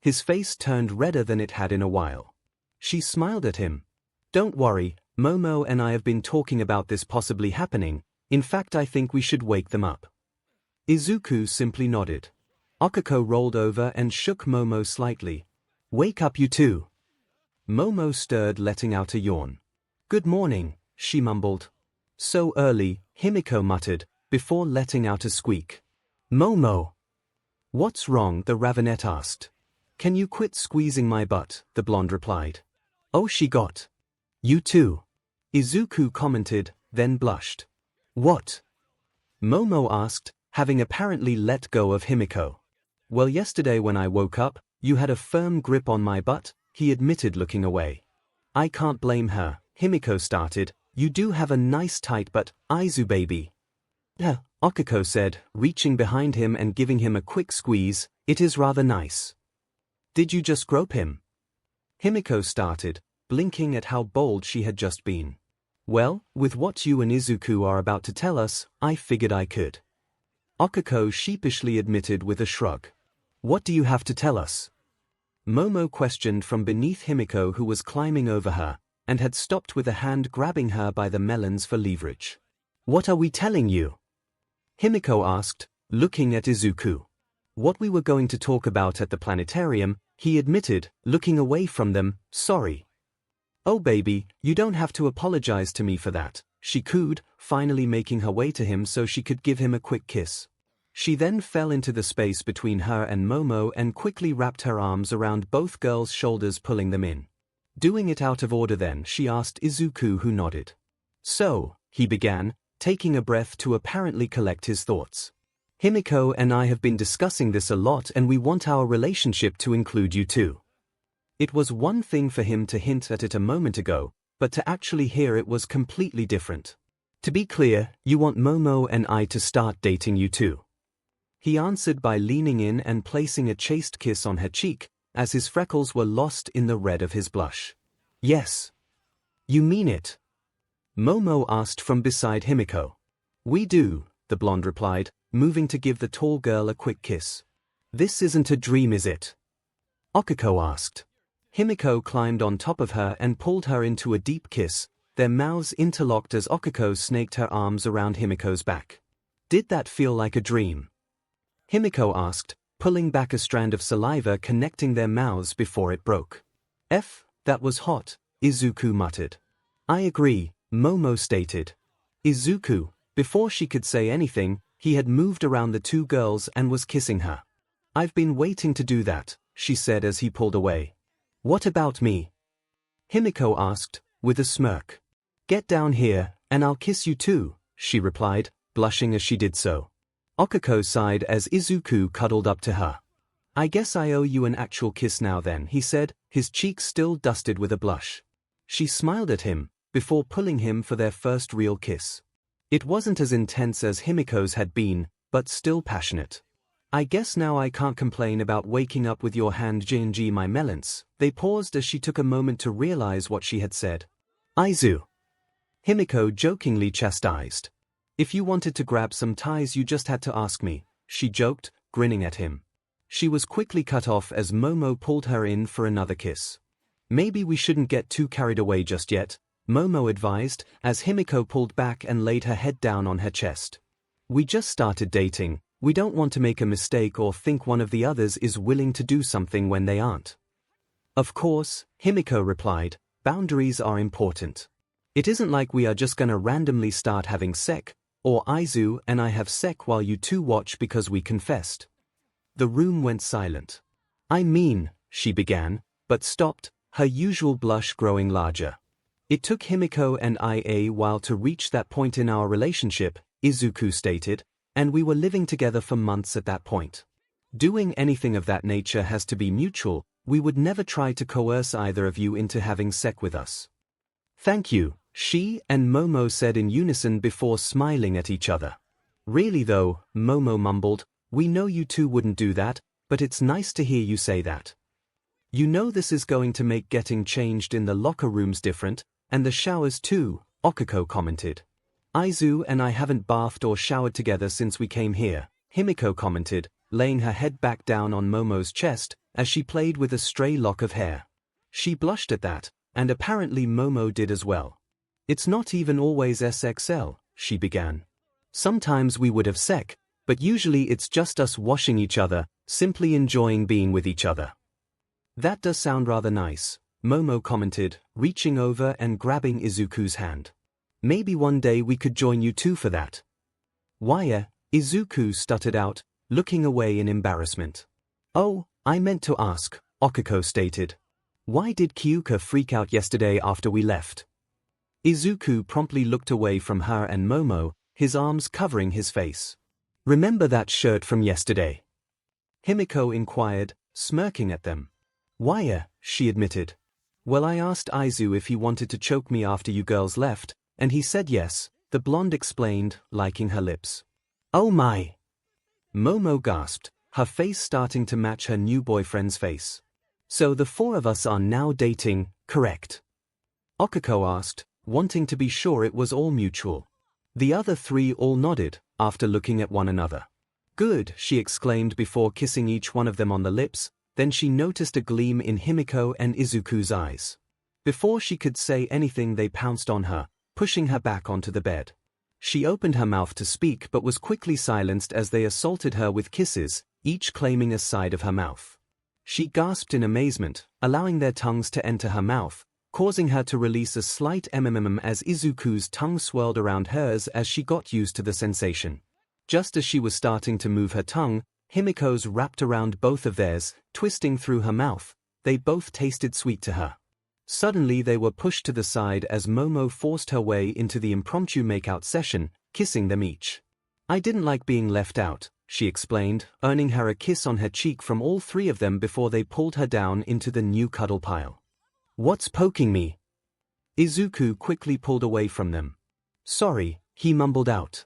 His face turned redder than it had in a while. She smiled at him. Don't worry, Momo and I have been talking about this possibly happening. In fact, I think we should wake them up. Izuku simply nodded. Okiko rolled over and shook Momo slightly. Wake up, you two. Momo stirred, letting out a yawn. Good morning, she mumbled. So early, Himiko muttered, before letting out a squeak. Momo! What's wrong? the Ravenet asked. Can you quit squeezing my butt? the blonde replied. Oh, she got. You too. Izuku commented, then blushed. What? Momo asked, having apparently let go of Himiko. Well, yesterday when I woke up, you had a firm grip on my butt, he admitted, looking away. I can't blame her, Himiko started. You do have a nice tight butt, Aizu baby. Okiko said, reaching behind him and giving him a quick squeeze. It is rather nice. Did you just grope him? Himiko started, blinking at how bold she had just been. Well, with what you and Izuku are about to tell us, I figured I could. Okiko sheepishly admitted with a shrug. What do you have to tell us? Momo questioned from beneath Himiko, who was climbing over her, and had stopped with a hand grabbing her by the melons for leverage. What are we telling you? Himiko asked, looking at Izuku. What we were going to talk about at the planetarium, he admitted, looking away from them. Sorry. Oh baby, you don't have to apologize to me for that, she cooed, finally making her way to him so she could give him a quick kiss. She then fell into the space between her and Momo and quickly wrapped her arms around both girls' shoulders, pulling them in. Doing it out of order, then she asked Izuku, who nodded. So, he began, taking a breath to apparently collect his thoughts. Himiko and I have been discussing this a lot, and we want our relationship to include you too. It was one thing for him to hint at it a moment ago, but to actually hear it was completely different. To be clear, you want Momo and I to start dating you too. He answered by leaning in and placing a chaste kiss on her cheek, as his freckles were lost in the red of his blush. Yes. You mean it? Momo asked from beside Himiko. We do, the blonde replied, moving to give the tall girl a quick kiss. This isn't a dream, is it? Okiko asked. Himiko climbed on top of her and pulled her into a deep kiss, their mouths interlocked as Okiko snaked her arms around Himiko's back. Did that feel like a dream? Himiko asked, pulling back a strand of saliva connecting their mouths before it broke. That was hot, Izuku muttered. I agree, Momo stated. Izuku, before she could say anything, he had moved around the two girls and was kissing her. I've been waiting to do that, she said as he pulled away. What about me? Himiko asked, with a smirk. Get down here, and I'll kiss you too, she replied, blushing as she did so. Okiko sighed as Izuku cuddled up to her. I guess I owe you an actual kiss now then, he said, his cheeks still dusted with a blush. She smiled at him, before pulling him for their first real kiss. It wasn't as intense as Himiko's had been, but still passionate. I guess now I can't complain about waking up with your hand 𝐂𝐿 my melons. They paused as she took a moment to realize what she had said. Aizu. Himiko jokingly chastised. If you wanted to grab some ties you just had to ask me, she joked, grinning at him. She was quickly cut off as Momo pulled her in for another kiss. Maybe we shouldn't get too carried away just yet, Momo advised, as Himiko pulled back and laid her head down on her chest. We just started dating, we don't want to make a mistake or think one of the others is willing to do something when they aren't. Of course, Himiko replied, boundaries are important. It isn't like we are just gonna randomly start having sex, or Aizu and I have sex while you two watch because we confessed. The room went silent. I mean, she began, but stopped, her usual blush growing larger. It took Himiko and I a while to reach that point in our relationship, Izuku stated, and we were living together for months at that point. Doing anything of that nature has to be mutual, we would never try to coerce either of you into having sex with us. Thank you, she and Momo said in unison before smiling at each other. Really though, Momo mumbled, we know you two wouldn't do that, but it's nice to hear you say that. You know this is going to make getting changed in the locker rooms different, and the showers too, Okiko commented. Aizu and I haven't bathed or showered together since we came here, Himiko commented, laying her head back down on Momo's chest as she played with a stray lock of hair. She blushed at that, and apparently Momo did as well. "It's not even always SXL," she began. "Sometimes we would have sec, but usually it's just us washing each other, simply enjoying being with each other." "That does sound rather nice," Momo commented, reaching over and grabbing Izuku's hand. "Maybe one day we could join you two for that." "Why, Izuku stuttered out, looking away in embarrassment. "Oh, I meant to ask," Okiko stated. "Why did Kyuka freak out yesterday after we left?" Izuku promptly looked away from her and Momo, his arms covering his face. "Remember that shirt from yesterday?" Himiko inquired, smirking at them. "Why, she admitted. "Well, I asked Aizu if he wanted to choke me after you girls left, and he said yes," the blonde explained, liking her lips. "Oh my!" Momo gasped, her face starting to match her new boyfriend's face. "So the four of us are now dating, correct?" Okiko asked, wanting to be sure it was all mutual. The other three all nodded, after looking at one another. "Good," she exclaimed before kissing each one of them on the lips. Then she noticed a gleam in Himiko and Izuku's eyes. Before she could say anything, they pounced on her, pushing her back onto the bed. She opened her mouth to speak but was quickly silenced as they assaulted her with kisses, each claiming a side of her mouth. She gasped in amazement, allowing their tongues to enter her mouth, causing her to release a slight as Izuku's tongue swirled around hers as she got used to the sensation. Just as she was starting to move her tongue, Himiko's wrapped around both of theirs, twisting through her mouth. They both tasted sweet to her. Suddenly they were pushed to the side as Momo forced her way into the impromptu makeout session, kissing them each. "I didn't like being left out," she explained, earning her a kiss on her cheek from all three of them before they pulled her down into the new cuddle pile. "What's poking me?" Izuku quickly pulled away from them. "Sorry," he mumbled out.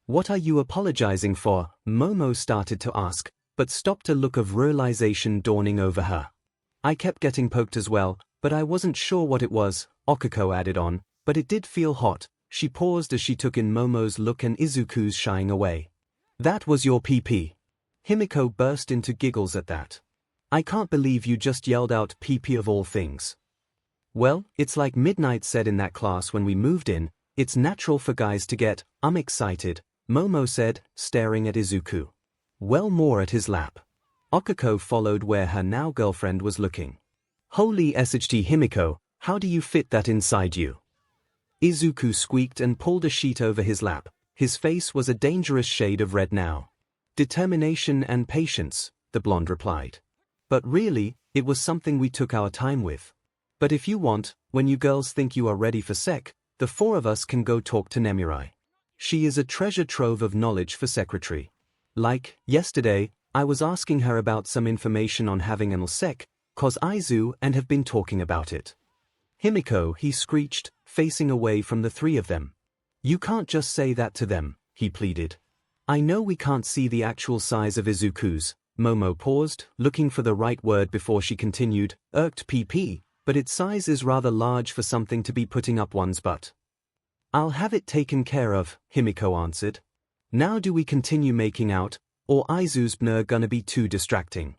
"What are you apologizing for?" Momo started to ask, but stopped, a look of realization dawning over her. "I kept getting poked as well, but I wasn't sure what it was," Okiko added on, "but it did feel hot." She paused as she took in Momo's look and Izuku's shying away. "That was your PP." Himiko burst into giggles at that. "I can't believe you just yelled out PP of all things." "Well, it's like Midnight said in that class when we moved in, it's natural for guys to get excited," Momo said, staring at Izuku. Well, more at his lap. Okiko followed where her now girlfriend was looking. "Holy SHT Himiko, how do you fit that inside you?" Izuku squeaked and pulled a sheet over his lap. His face was a dangerous shade of red now. "Determination and patience," the blonde replied. "But really, it was something we took our time with. But if you want, when you girls think you are ready for sec, the four of us can go talk to Nemirai. She is a treasure trove of knowledge for secretary. Like, yesterday, I was asking her about some information on having an sec, cause Aizu and have been talking about it." "Himiko," he screeched, facing away from the three of them. "You can't just say that to them," he pleaded. "I know we can't see the actual size of Izuku's." Momo paused, looking for the right word before she continued, "irked PP, but its size is rather large for something to be putting up one's butt." "I'll have it taken care of," Himiko answered. "Now do we continue making out, or Aizu's bner gonna be too distracting?"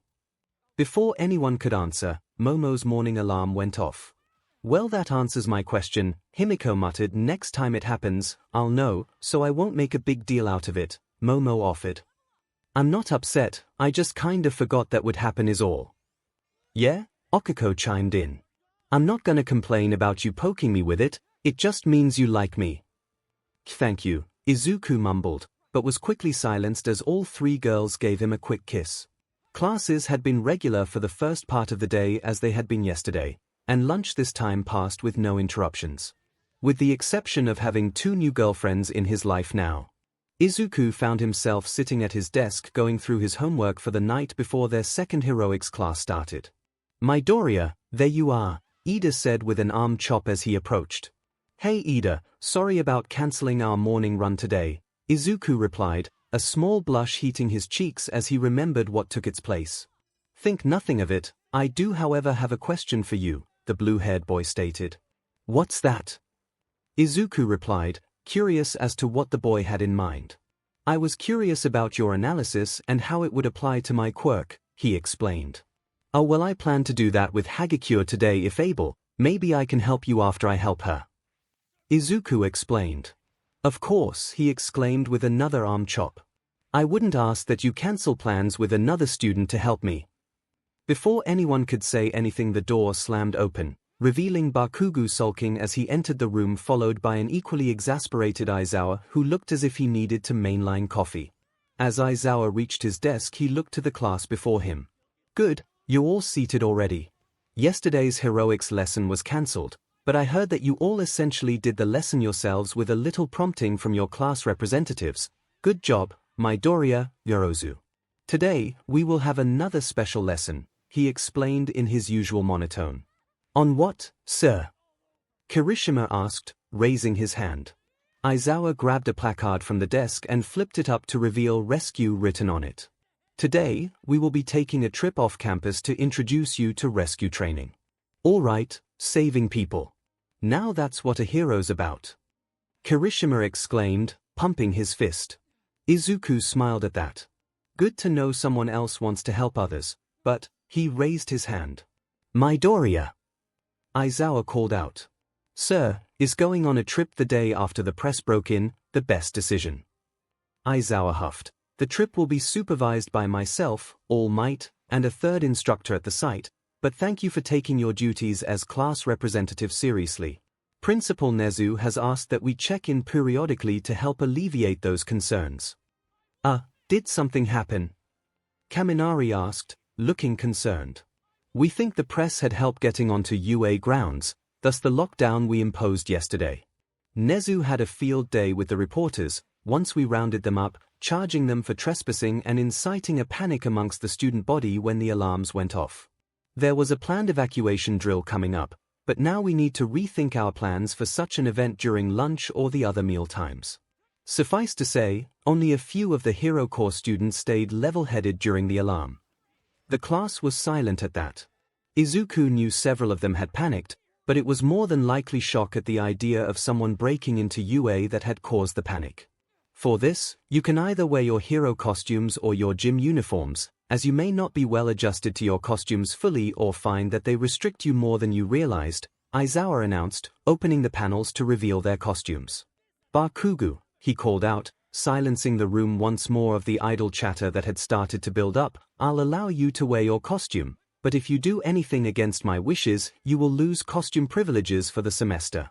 Before anyone could answer, Momo's morning alarm went off. "Well, that answers my question," Himiko muttered. "Next time it happens, I'll know, so I won't make a big deal out of it," Momo offered. "I'm not upset, I just kinda forgot that would happen is all." "Yeah?" Okiko chimed in. "I'm not gonna complain about you poking me with it, it just means you like me." "Thank you," Izuku mumbled, but was quickly silenced as all three girls gave him a quick kiss. Classes had been regular for the first part of the day as they had been yesterday, and lunch this time passed with no interruptions. With the exception of having two new girlfriends in his life now. Izuku found himself sitting at his desk going through his homework for the night before their second heroics class started. "Midoriya, there you are," Ida said with an arm chop as he approached. "Hey Ida, sorry about cancelling our morning run today," Izuku replied, a small blush heating his cheeks as he remembered what took its place. "Think nothing of it, I do however have a question for you," the blue-haired boy stated. "What's that?" Izuku replied, curious as to what the boy had in mind. I was curious about your analysis and how it would apply to my quirk, he explained. Oh well, I plan to do that with 𝐻𝐻𝐽𝐻 today if able. Maybe I can help you after I help her. Izuku explained. Of course, he exclaimed with another arm chop. I wouldn't ask that you cancel plans with another student to help me. Before anyone could say anything, the door slammed open, revealing Bakugo sulking as he entered the room, followed by an equally exasperated Aizawa who looked as if he needed to mainline coffee. As Aizawa reached his desk, he looked to the class before him. Good, you all seated already. Yesterday's heroics lesson was cancelled, but I heard that you all essentially did the lesson yourselves with a little prompting from your class representatives. Good job, Midoriya, Yorozu. Today, we will have another special lesson, he explained in his usual monotone. On what, sir? Kirishima asked, raising his hand. Aizawa grabbed a placard from the desk and flipped it up to reveal rescue written on it. Today, we will be taking a trip off campus to introduce you to rescue training. All right, saving people. Now that's what a hero's about. Kirishima exclaimed, pumping his fist. Izuku smiled at that. Good to know someone else wants to help others, but, he raised his hand. Midoriya. Aizawa called out. Sir, is going on a trip the day after the press broke in the best decision? Aizawa huffed. The trip will be supervised by myself, All Might, and a third instructor at the site, but thank you for taking your duties as class representative seriously. Principal Nezu has asked that we check in periodically to help alleviate those concerns. Did something happen? Kaminari asked, looking concerned. We think the press had help getting onto UA grounds, thus the lockdown we imposed yesterday. Nezu had a field day with the reporters, once we rounded them up, charging them for trespassing and inciting a panic amongst the student body when the alarms went off. There was a planned evacuation drill coming up, but now we need to rethink our plans for such an event during lunch or the other meal times. Suffice to say, only a few of the Hero Corps students stayed level-headed during the alarm. The class was silent at that. Izuku knew several of them had panicked, but it was more than likely shock at the idea of someone breaking into UA that had caused the panic. For this, you can either wear your hero costumes or your gym uniforms, as you may not be well adjusted to your costumes fully or find that they restrict you more than you realized, Aizawa announced, opening the panels to reveal their costumes. Bakugo, he called out, silencing the room once more of the idle chatter that had started to build up. I'll allow you to wear your costume, but if you do anything against my wishes, you will lose costume privileges for the semester.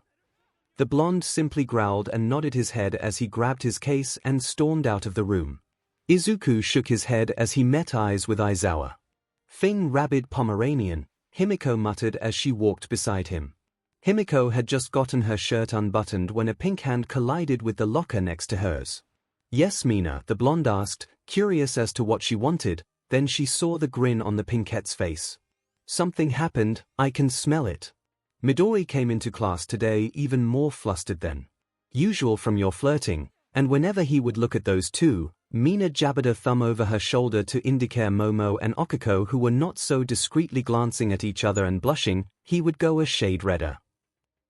The blonde simply growled and nodded his head as he grabbed his case and stormed out of the room. Izuku shook his head as he met eyes with Aizawa. Thing rabid Pomeranian, Himiko muttered as she walked beside him. Himiko had just gotten her shirt unbuttoned when a pink hand collided with the locker next to hers. Yes, Mina, the blonde asked, curious as to what she wanted, then she saw the grin on the pinkette's face. Something happened, I can smell it. Midori came into class today even more flustered than usual from your flirting, and whenever he would look at those two, Mina jabbed a thumb over her shoulder to indicate Momo and Okiko, who were not so discreetly glancing at each other and blushing, he would go a shade redder.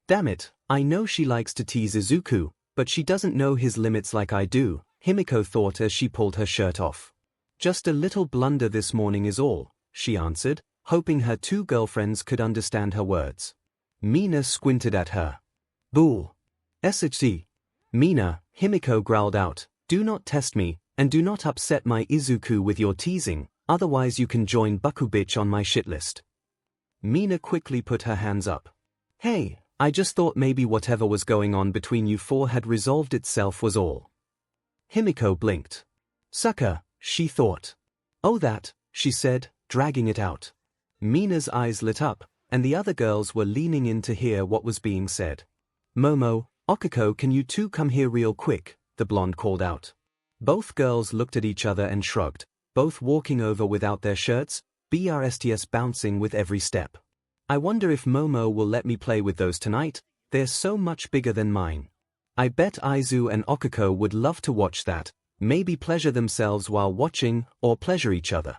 Damn it, I know she likes to tease Izuku, but she doesn't know his limits like I do, Himiko thought as she pulled her shirt off. Just a little blunder this morning is all, she answered, hoping her two girlfriends could understand her words. Mina squinted at her. Bull. SHC. Mina, Himiko growled out, do not test me, and do not upset my Izuku with your teasing, otherwise you can join Bakubitch on my shit list. Mina quickly put her hands up. Hey, I just thought maybe whatever was going on between you four had resolved itself was all. Himiko blinked. Sucker, she thought. Oh that, she said, dragging it out. Mina's eyes lit up, and the other girls were leaning in to hear what was being said. Momo, Okiko, can you two come here real quick, the blonde called out. Both girls looked at each other and shrugged, both walking over without their shirts, BRSTS bouncing with every step. I wonder if Momo will let me play with those tonight, they're so much bigger than mine. I bet Aizu and Okiko would love to watch that, maybe pleasure themselves while watching, or pleasure each other.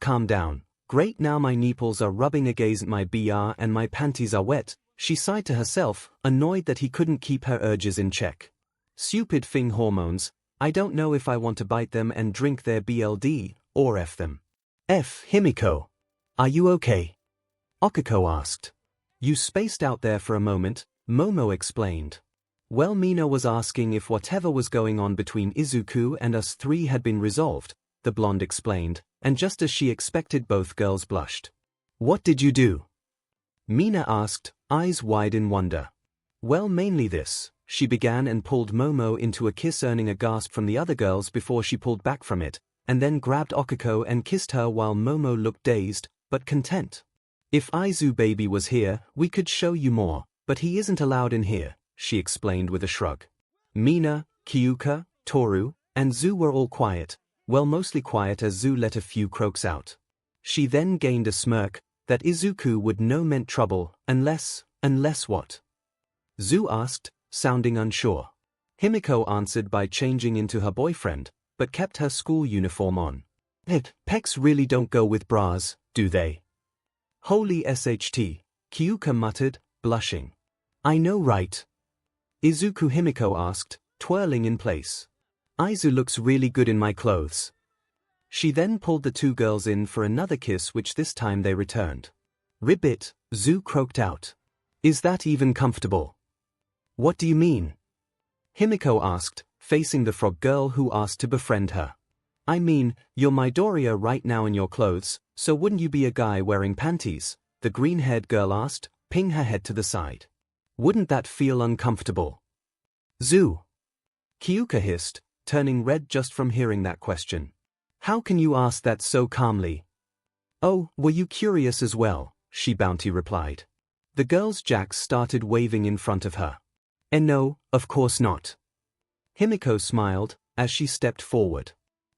Calm down. Great, now my nipples are rubbing against my BR and my panties are wet, she sighed to herself, annoyed that he couldn't keep her urges in check. Stupid thing hormones, I don't know if I want to bite them and drink their BLD, or F them. Himiko. Are you okay? 𝐒𝐿 asked. You spaced out there for a moment, Momo explained. Well, Mina was asking if whatever was going on between Izuku and us three had been resolved, the blonde explained, and just as she expected both girls blushed. What did you do? Mina asked, eyes wide in wonder. Well, mainly this, she began and pulled Momo into a kiss, earning a gasp from the other girls before she pulled back from it, and then grabbed 𝐒𝐿 and kissed her while Momo looked dazed, but content. If Aizu baby was here, we could show you more, but he isn't allowed in here, she explained with a shrug. Mina, Kyuka, Toru, and Zu were all quiet, well, mostly quiet as Zu let a few croaks out. She then gained a smirk, that Izuku would know meant trouble, unless what? Zu asked, sounding unsure. Himiko answered by changing into her boyfriend, but kept her school uniform on. Pecs really don't go with bras, do they? Holy SHT, Kyuka muttered, blushing. I know, right? Izuku, Himiko asked, twirling in place. Aizu looks really good in my clothes. She then pulled the two girls in for another kiss, which this time they returned. Ribbit, Zu croaked out. Is that even comfortable? What do you mean? Himiko asked, facing the frog girl who asked to befriend her. I mean, you're Midoriya right now in your clothes, so wouldn't you be a guy wearing panties? The green-haired girl asked, ping her head to the side. Wouldn't that feel uncomfortable? Zu. Kyuka hissed, turning red just from hearing that question. How can you ask that so calmly? Oh, were you curious as well? She bounty replied. The girl's jacks started waving in front of her. No, of course not. Himiko smiled, as she stepped forward.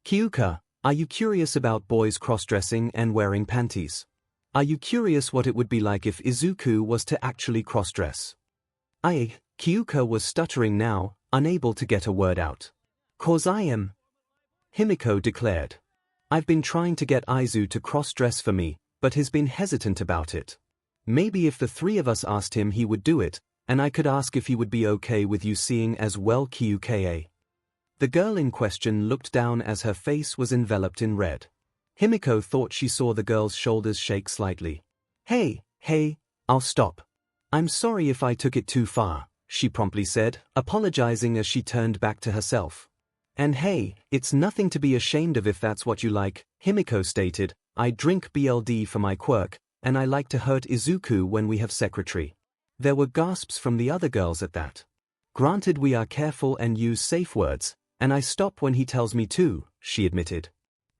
Kyuka, are you curious about boys cross-dressing and wearing panties? Are you curious what it would be like if Izuku was to actually cross-dress? Kyuka was stuttering now, unable to get a word out. 'Cause I am. Himiko declared. I've been trying to get Aizu to cross-dress for me, but he's been hesitant about it. Maybe if the three of us asked him he would do it, and I could ask if he would be okay with you seeing as well 𝐭𝐿. The girl in question looked down as her face was enveloped in red. Himiko thought she saw the girl's shoulders shake slightly. Hey, I'll stop. I'm sorry if I took it too far, she promptly said, apologizing as she turned back to herself. And hey, it's nothing to be ashamed of if that's what you like, Himiko stated. I drink BLD for my quirk, and I like to hurt Izuku when we have secretary. There were gasps from the other girls at that. Granted, we are careful and use safe words, and I stop when he tells me to, she admitted.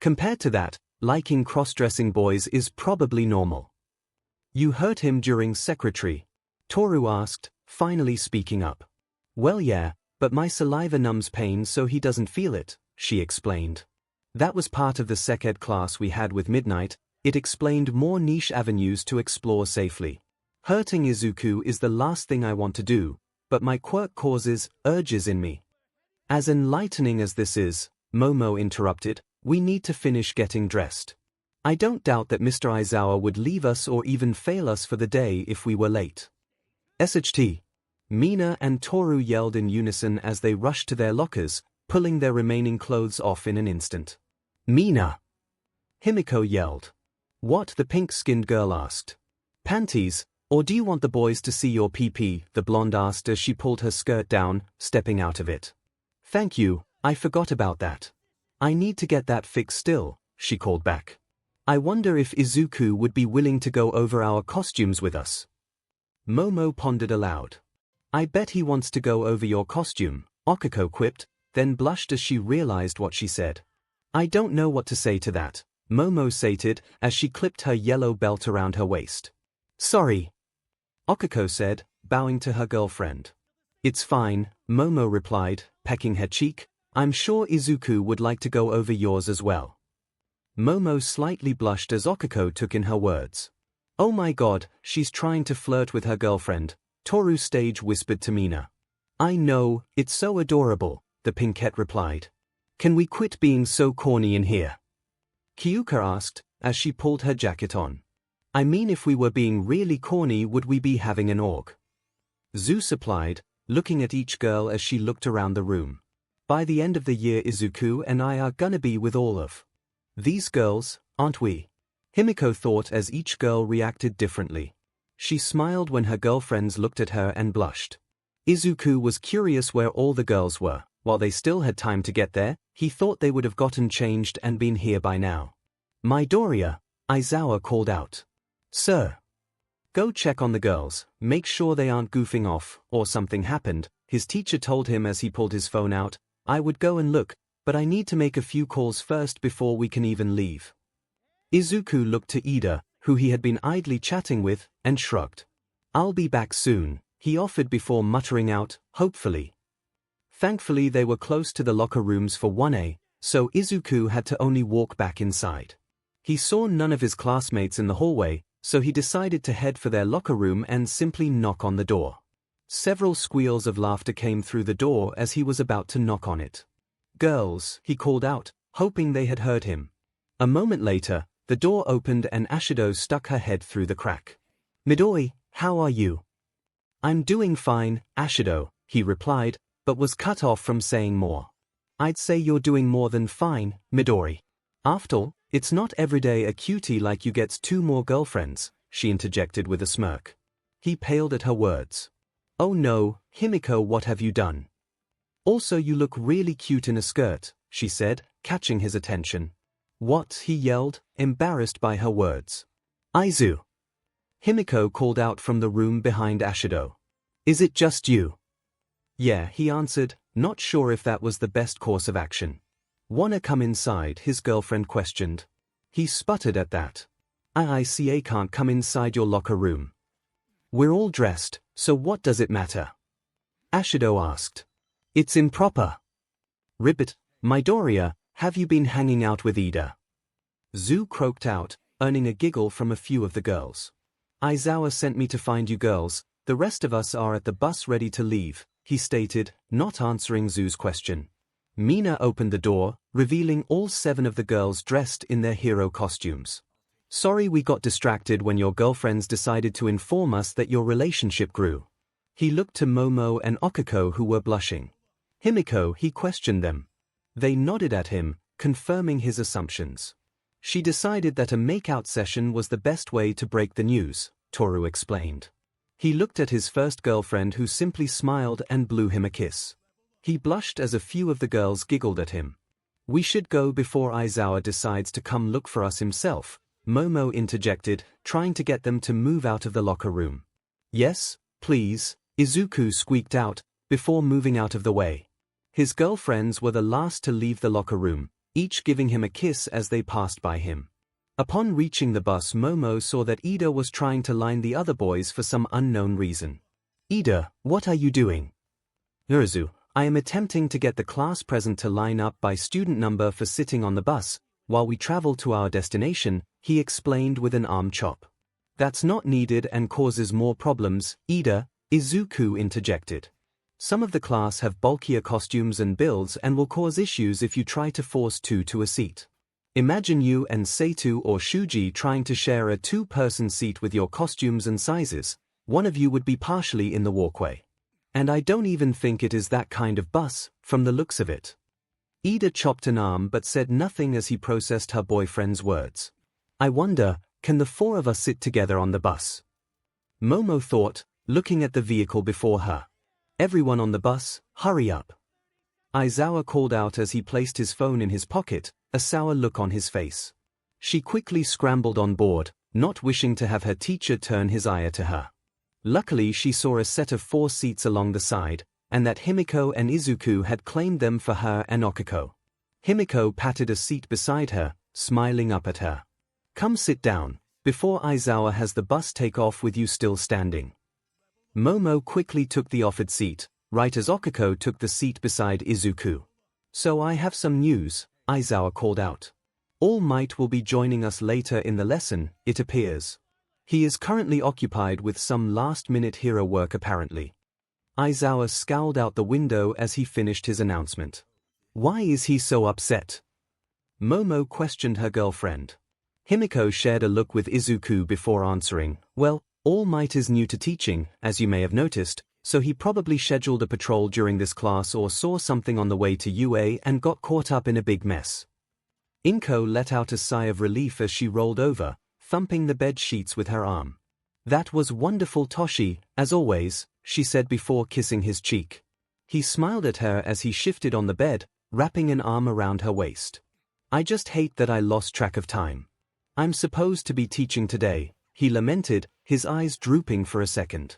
Compared to that, liking cross-dressing boys is probably normal. You hurt him during secretary? Toru asked, finally speaking up. Well, yeah, but my saliva numbs pain so he doesn't feel it, she explained. That was part of the sec ed class we had with Midnight. It explained more niche avenues to explore safely. Hurting Izuku is the last thing I want to do, but my quirk causes urges in me. As enlightening as this is, Momo interrupted, we need to finish getting dressed. I don't doubt that Mr. Aizawa would leave us or even fail us for the day if we were late. SHT. Mina and Toru yelled in unison as they rushed to their lockers, pulling their remaining clothes off in an instant. Mina! Himiko yelled. What? The pink-skinned girl asked. Panties, or do you want the boys to see your pee-pee? The blonde asked as she pulled her skirt down, stepping out of it. Thank you, I forgot about that. I need to get that fixed still, she called back. I wonder if Izuku would be willing to go over our costumes with us. Momo pondered aloud. I bet he wants to go over your costume, 𝐒𝐿 quipped, then blushed as she realized what she said. I don't know what to say to that, Momo sated as she clipped her yellow belt around her waist. Sorry, 𝐒𝐿 said, bowing to her girlfriend. It's fine, Momo replied, pecking her cheek. I'm sure Izuku would like to go over yours as well. Momo slightly blushed as 𝐒𝐿 took in her words. Oh my god, she's trying to flirt with her girlfriend, Toru stage whispered to Mina. I know, it's so adorable, the pinkette replied. Can we quit being so corny in here? Kyuka asked, as she pulled her jacket on. I mean, if we were being really corny, would we be having an org? Zu supplied, looking at each girl as she looked around the room. By the end of the year Izuku and I are gonna be with all of these girls, aren't we? Himiko thought as each girl reacted differently. She smiled when her girlfriends looked at her and blushed. Izuku was curious where all the girls were. While they still had time to get there, he thought they would have gotten changed and been here by now. Midoriya, Aizawa called out. Sir. Go check on the girls, make sure they aren't goofing off, or something happened, his teacher told him as he pulled his phone out. I would go and look, but I need to make a few calls first before we can even leave. Izuku looked to Ida, who he had been idly chatting with, and shrugged. I'll be back soon, he offered before muttering out, hopefully. Thankfully they were close to the locker rooms for 1A, so Izuku had to only walk back inside. He saw none of his classmates in the hallway, so he decided to head for their locker room and simply knock on the door. Several squeals of laughter came through the door as he was about to knock on it. Girls, he called out, hoping they had heard him. A moment later, the door opened and Ashido stuck her head through the crack. Midori, how are you? I'm doing fine, Ashido, he replied, but was cut off from saying more. I'd say you're doing more than fine, Midori. After all, it's not every day a cutie like you gets 2 more girlfriends, she interjected with a smirk. He paled at her words. Oh no, Himiko, what have you done? Also you look really cute in a skirt, she said, catching his attention. What? He yelled, embarrassed by her words. Aizu. Himiko called out from the room behind Ashido. Is it just you? Yeah, he answered, not sure if that was the best course of action. Wanna come inside? His girlfriend questioned. He sputtered at that. I can't come inside your locker room. We're all dressed, so what does it matter? Ashido asked. It's improper. Ribbit, Midoriya, have you been hanging out with Ida? Zu croaked out, earning a giggle from a few of the girls. Aizawa sent me to find you girls, the rest of us are at the bus ready to leave, he stated, not answering Zu's question. Mina opened the door, revealing all 7 of the girls dressed in their hero costumes. Sorry we got distracted when your girlfriends decided to inform us that your relationship grew. He looked to Momo and Okiko who were blushing. Himiko, he questioned them. They nodded at him, confirming his assumptions. She decided that a make-out session was the best way to break the news, Toru explained. He looked at his first girlfriend who simply smiled and blew him a kiss. He blushed as a few of the girls giggled at him. We should go before Aizawa decides to come look for us himself, Momo interjected, trying to get them to move out of the locker room. Yes, please, Izuku squeaked out, before moving out of the way. His girlfriends were the last to leave the locker room, each giving him a kiss as they passed by him. Upon reaching the bus, Momo saw that Ida was trying to line the other boys for some unknown reason. Ida, what are you doing? Urizu, I am attempting to get the class present to line up by student number for sitting on the bus, while we travel to our destination, he explained with an arm chop. That's not needed and causes more problems, Ida, Izuku interjected. Some of the class have bulkier costumes and builds and will cause issues if you try to force 2 to a seat. Imagine you and Seitu or Shuji trying to share a 2-person seat with your costumes and sizes. One of you would be partially in the walkway. And I don't even think it is that kind of bus, from the looks of it. Ida chopped an arm but said nothing as he processed her boyfriend's words. I wonder, can the 4 of us sit together on the bus? Momo thought, looking at the vehicle before her. Everyone on the bus, hurry up. Aizawa called out as he placed his phone in his pocket, a sour look on his face. She quickly scrambled on board, not wishing to have her teacher turn his ire to her. Luckily she saw a set of 4 seats along the side, and that Himiko and Izuku had claimed them for her and Okiko. Himiko patted a seat beside her, smiling up at her. Come sit down, before Aizawa has the bus take off with you still standing. Momo quickly took the offered seat, right as Okiko took the seat beside Izuku. So I have some news, Aizawa called out. All Might will be joining us later in the lesson, it appears. He is currently occupied with some last-minute hero work apparently. Aizawa scowled out the window as he finished his announcement. Why is he so upset? Momo questioned her girlfriend. Himiko shared a look with Izuku before answering, well, All Might is new to teaching, as you may have noticed, so he probably scheduled a patrol during this class or saw something on the way to UA and got caught up in a big mess. 𝐼𝐼nko let out a sigh of relief as she rolled over, thumping the bed sheets with her arm. That was wonderful, Toshi, as always, she said before kissing his cheek. He smiled at her as he shifted on the bed, wrapping an arm around her waist. I just hate that I lost track of time. I'm supposed to be teaching today, he lamented, his eyes drooping for a second.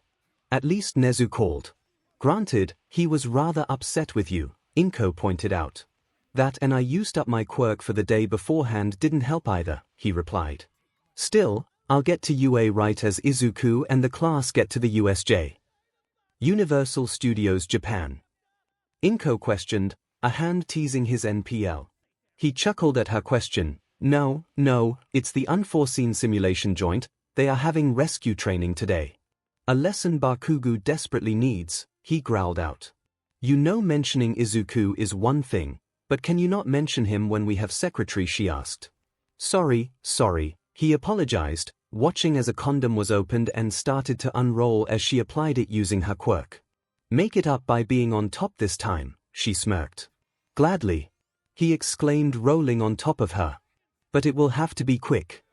At least Nezu called. Granted, he was rather upset with you, 𝐼𝐼nko pointed out. That and I used up my quirk for the day beforehand didn't help either, he replied. Still, I'll get to UA right as Izuku and the class get to the USJ. Universal Studios Japan. 𝐼𝐼nko questioned, a hand teasing his NPL. He chuckled at her question. No, it's the unforeseen simulation joint, they are having rescue training today. A lesson Bakugo desperately needs, he growled out. You know, mentioning Izuku is one thing, but can you not mention him when we have secretary, she asked. Sorry, he apologized, watching as a condom was opened and started to unroll as she applied it using her quirk. Make it up by being on top this time, she smirked. Gladly, he exclaimed, rolling on top of her. But it will have to be quick.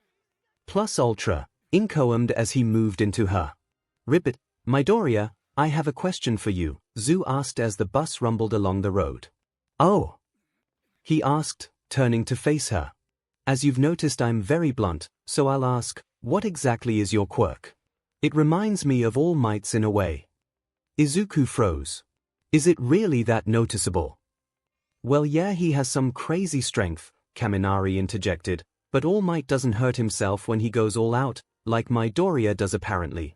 Plus ultra, 𝐼𝐼nko as he moved into her. Ribbit, Midoriya, I have a question for you, Zu asked as the bus rumbled along the road. Oh? He asked, turning to face her. As you've noticed, I'm very blunt, so I'll ask, what exactly is your quirk? It reminds me of All Might's in a way. Izuku froze. Is it really that noticeable? Well, yeah, he has some crazy strength, Kaminari interjected, but All Might doesn't hurt himself when he goes all out, like Midoriya does apparently.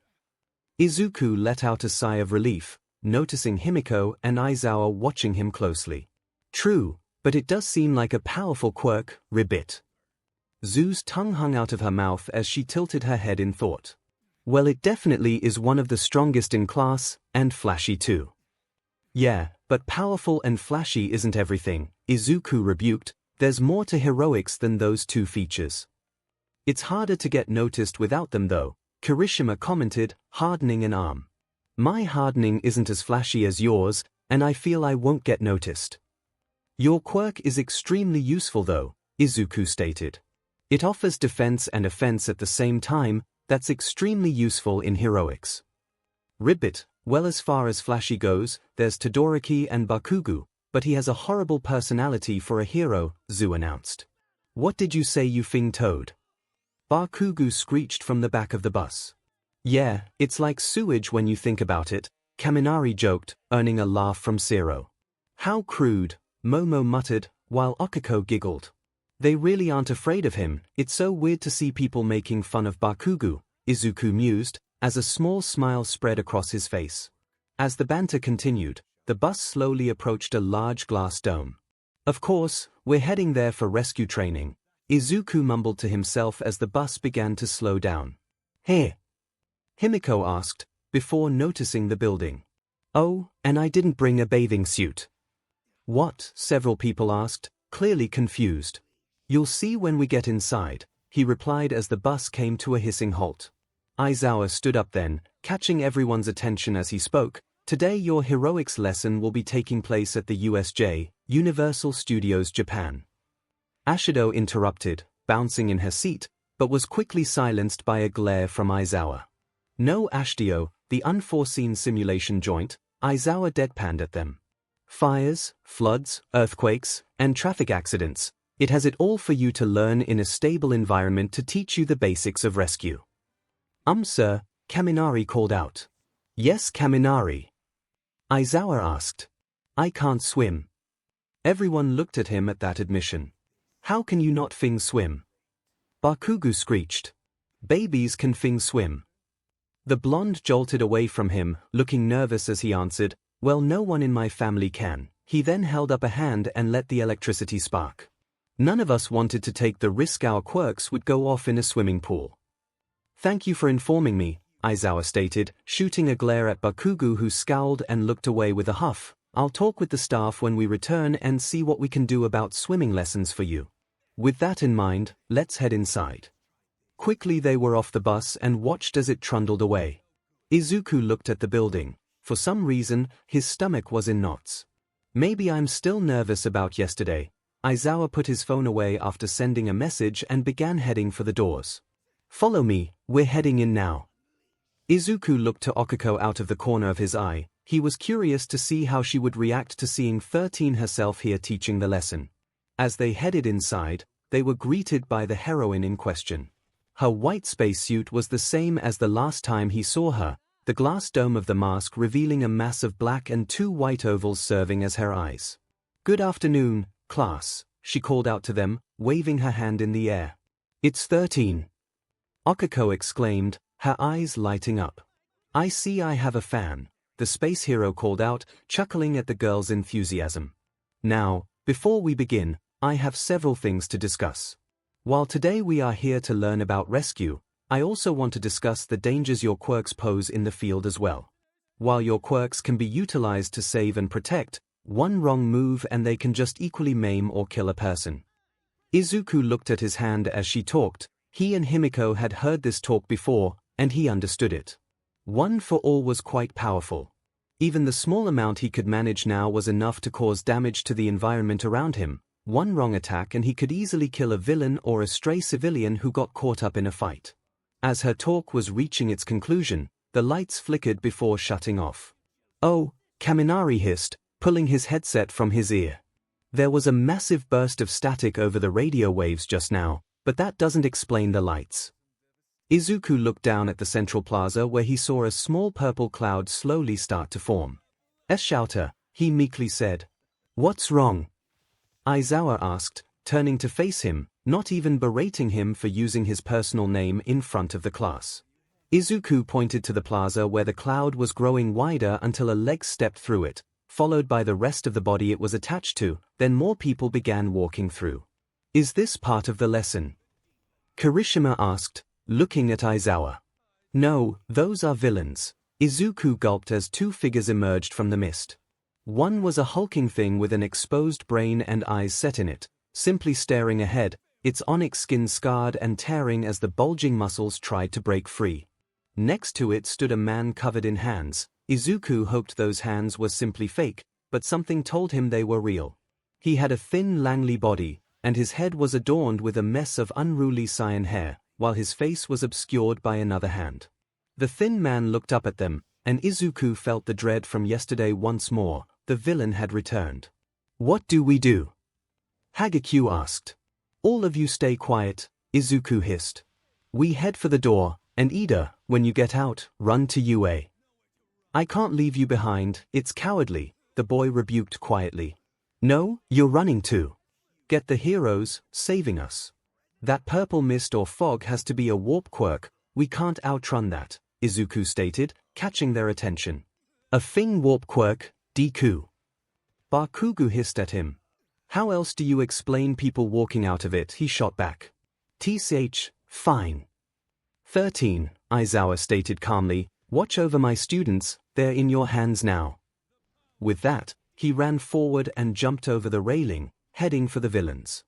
Izuku let out a sigh of relief, noticing Himiko and Aizawa watching him closely. True, but it does seem like a powerful quirk, Ribbit. Zu's tongue hung out of her mouth as she tilted her head in thought. Well, it definitely is one of the strongest in class, and flashy too. Yeah, but powerful and flashy isn't everything, Izuku rebuked, there's more to heroics than those two features. It's harder to get noticed without them though, Kirishima commented, hardening an arm. My hardening isn't as flashy as yours, and I feel I won't get noticed. Your quirk is extremely useful though, Izuku stated. It offers defense and offense at the same time, that's extremely useful in heroics. Ribbit, well, as far as flashy goes, there's Todoroki and Bakugo, but he has a horrible personality for a hero, Zu announced. What did you say, you Fing Toad? Bakugo screeched from the back of the bus. Yeah, it's like sewage when you think about it, Kaminari joked, earning a laugh from Zero. How crude, Momo muttered, while Okiko giggled. They really aren't afraid of him, it's so weird to see people making fun of Bakugo, Izuku mused, as a small smile spread across his face. As the banter continued, the bus slowly approached a large glass dome. Of course, we're heading there for rescue training, Izuku mumbled to himself as the bus began to slow down. Hey? Himiko asked, before noticing the building. Oh, and I didn't bring a bathing suit. What? Several people asked, clearly confused. You'll see when we get inside, he replied as the bus came to a hissing halt. Aizawa stood up then, catching everyone's attention as he spoke. Today your heroics lesson will be taking place at the USJ, Universal Studios Japan. Ashido interrupted, bouncing in her seat, but was quickly silenced by a glare from Aizawa. No, Ashido, the unforeseen simulation joint, Aizawa deadpanned at them. Fires, floods, earthquakes, and traffic accidents. It has it all for you to learn in a stable environment to teach you the basics of rescue. Sir, Kaminari called out. Yes, Kaminari. Aizawa asked. I can't swim. Everyone looked at him at that admission. How can you not Fing swim? Bakugo screeched. Babies can Fing swim. The blonde jolted away from him, looking nervous as he answered, well, no one in my family can. He then held up a hand and let the electricity spark. None of us wanted to take the risk our quirks would go off in a swimming pool. Thank you for informing me, Aizawa stated, shooting a glare at Bakugo who scowled and looked away with a huff. I'll talk with the staff when we return and see what we can do about swimming lessons for you. With that in mind, let's head inside. Quickly they were off the bus and watched as it trundled away. Izuku looked at the building. For some reason, his stomach was in knots. Maybe I'm still nervous about yesterday. Aizawa put his phone away after sending a message and began heading for the doors. Follow me, we're heading in now. Izuku looked to Okiko out of the corner of his eye. He was curious to see how she would react to seeing 13 herself here teaching the lesson. As they headed inside, they were greeted by the heroine in question. Her white spacesuit was the same as the last time he saw her, the glass dome of the mask revealing a mass of black and 2 white ovals serving as her eyes. Good afternoon, class, she called out to them, waving her hand in the air. It's 13. Okiko exclaimed, her eyes lighting up. I see I have a fan, the space hero called out, chuckling at the girl's enthusiasm. Now, before we begin, I have several things to discuss. While today we are here to learn about rescue, I also want to discuss the dangers your quirks pose in the field as well. While your quirks can be utilized to save and protect, one wrong move and they can just equally maim or kill a person. Izuku looked at his hand as she talked. He and Himiko had heard this talk before, and he understood it. One for all was quite powerful. Even the small amount he could manage now was enough to cause damage to the environment around him. One wrong attack and he could easily kill a villain or a stray civilian who got caught up in a fight. As her talk was reaching its conclusion, the lights flickered before shutting off. Oh, Kaminari hissed, pulling his headset from his ear. There was a massive burst of static over the radio waves just now, but that doesn't explain the lights. Izuku looked down at the central plaza where he saw a small purple cloud slowly start to form. Shouter, he meekly said. What's wrong? Aizawa asked, turning to face him, not even berating him for using his personal name in front of the class. Izuku pointed to the plaza where the cloud was growing wider until a leg stepped through it, followed by the rest of the body it was attached to, then more people began walking through. Is this part of the lesson? Kirishima asked, looking at Aizawa. No, those are villains. Izuku gulped as 2 figures emerged from the mist. One was a hulking thing with an exposed brain and eyes set in it, simply staring ahead, its onyx skin scarred and tearing as the bulging muscles tried to break free. Next to it stood a man covered in hands. Izuku hoped those hands were simply fake, but something told him they were real. He had a thin Langley body, and his head was adorned with a mess of unruly cyan hair, while his face was obscured by another hand. The thin man looked up at them, and Izuku felt the dread from yesterday once more. The villain had returned. What do we do? Hagekyu asked. All of you stay quiet, Izuku hissed. We head for the door, and Ida, when you get out, run to UA. I can't leave you behind, it's cowardly, the boy rebuked quietly. No, you're running too. Get the heroes, saving us. That purple mist or fog has to be a warp quirk, we can't outrun that, Izuku stated, catching their attention. A Fing warp quirk, Deku. Bakugo hissed at him. How else do you explain people walking out of it? He shot back. Fine. 13, Aizawa stated calmly, watch over my students, they're in your hands now. With that, he ran forward and jumped over the railing, heading for the villains.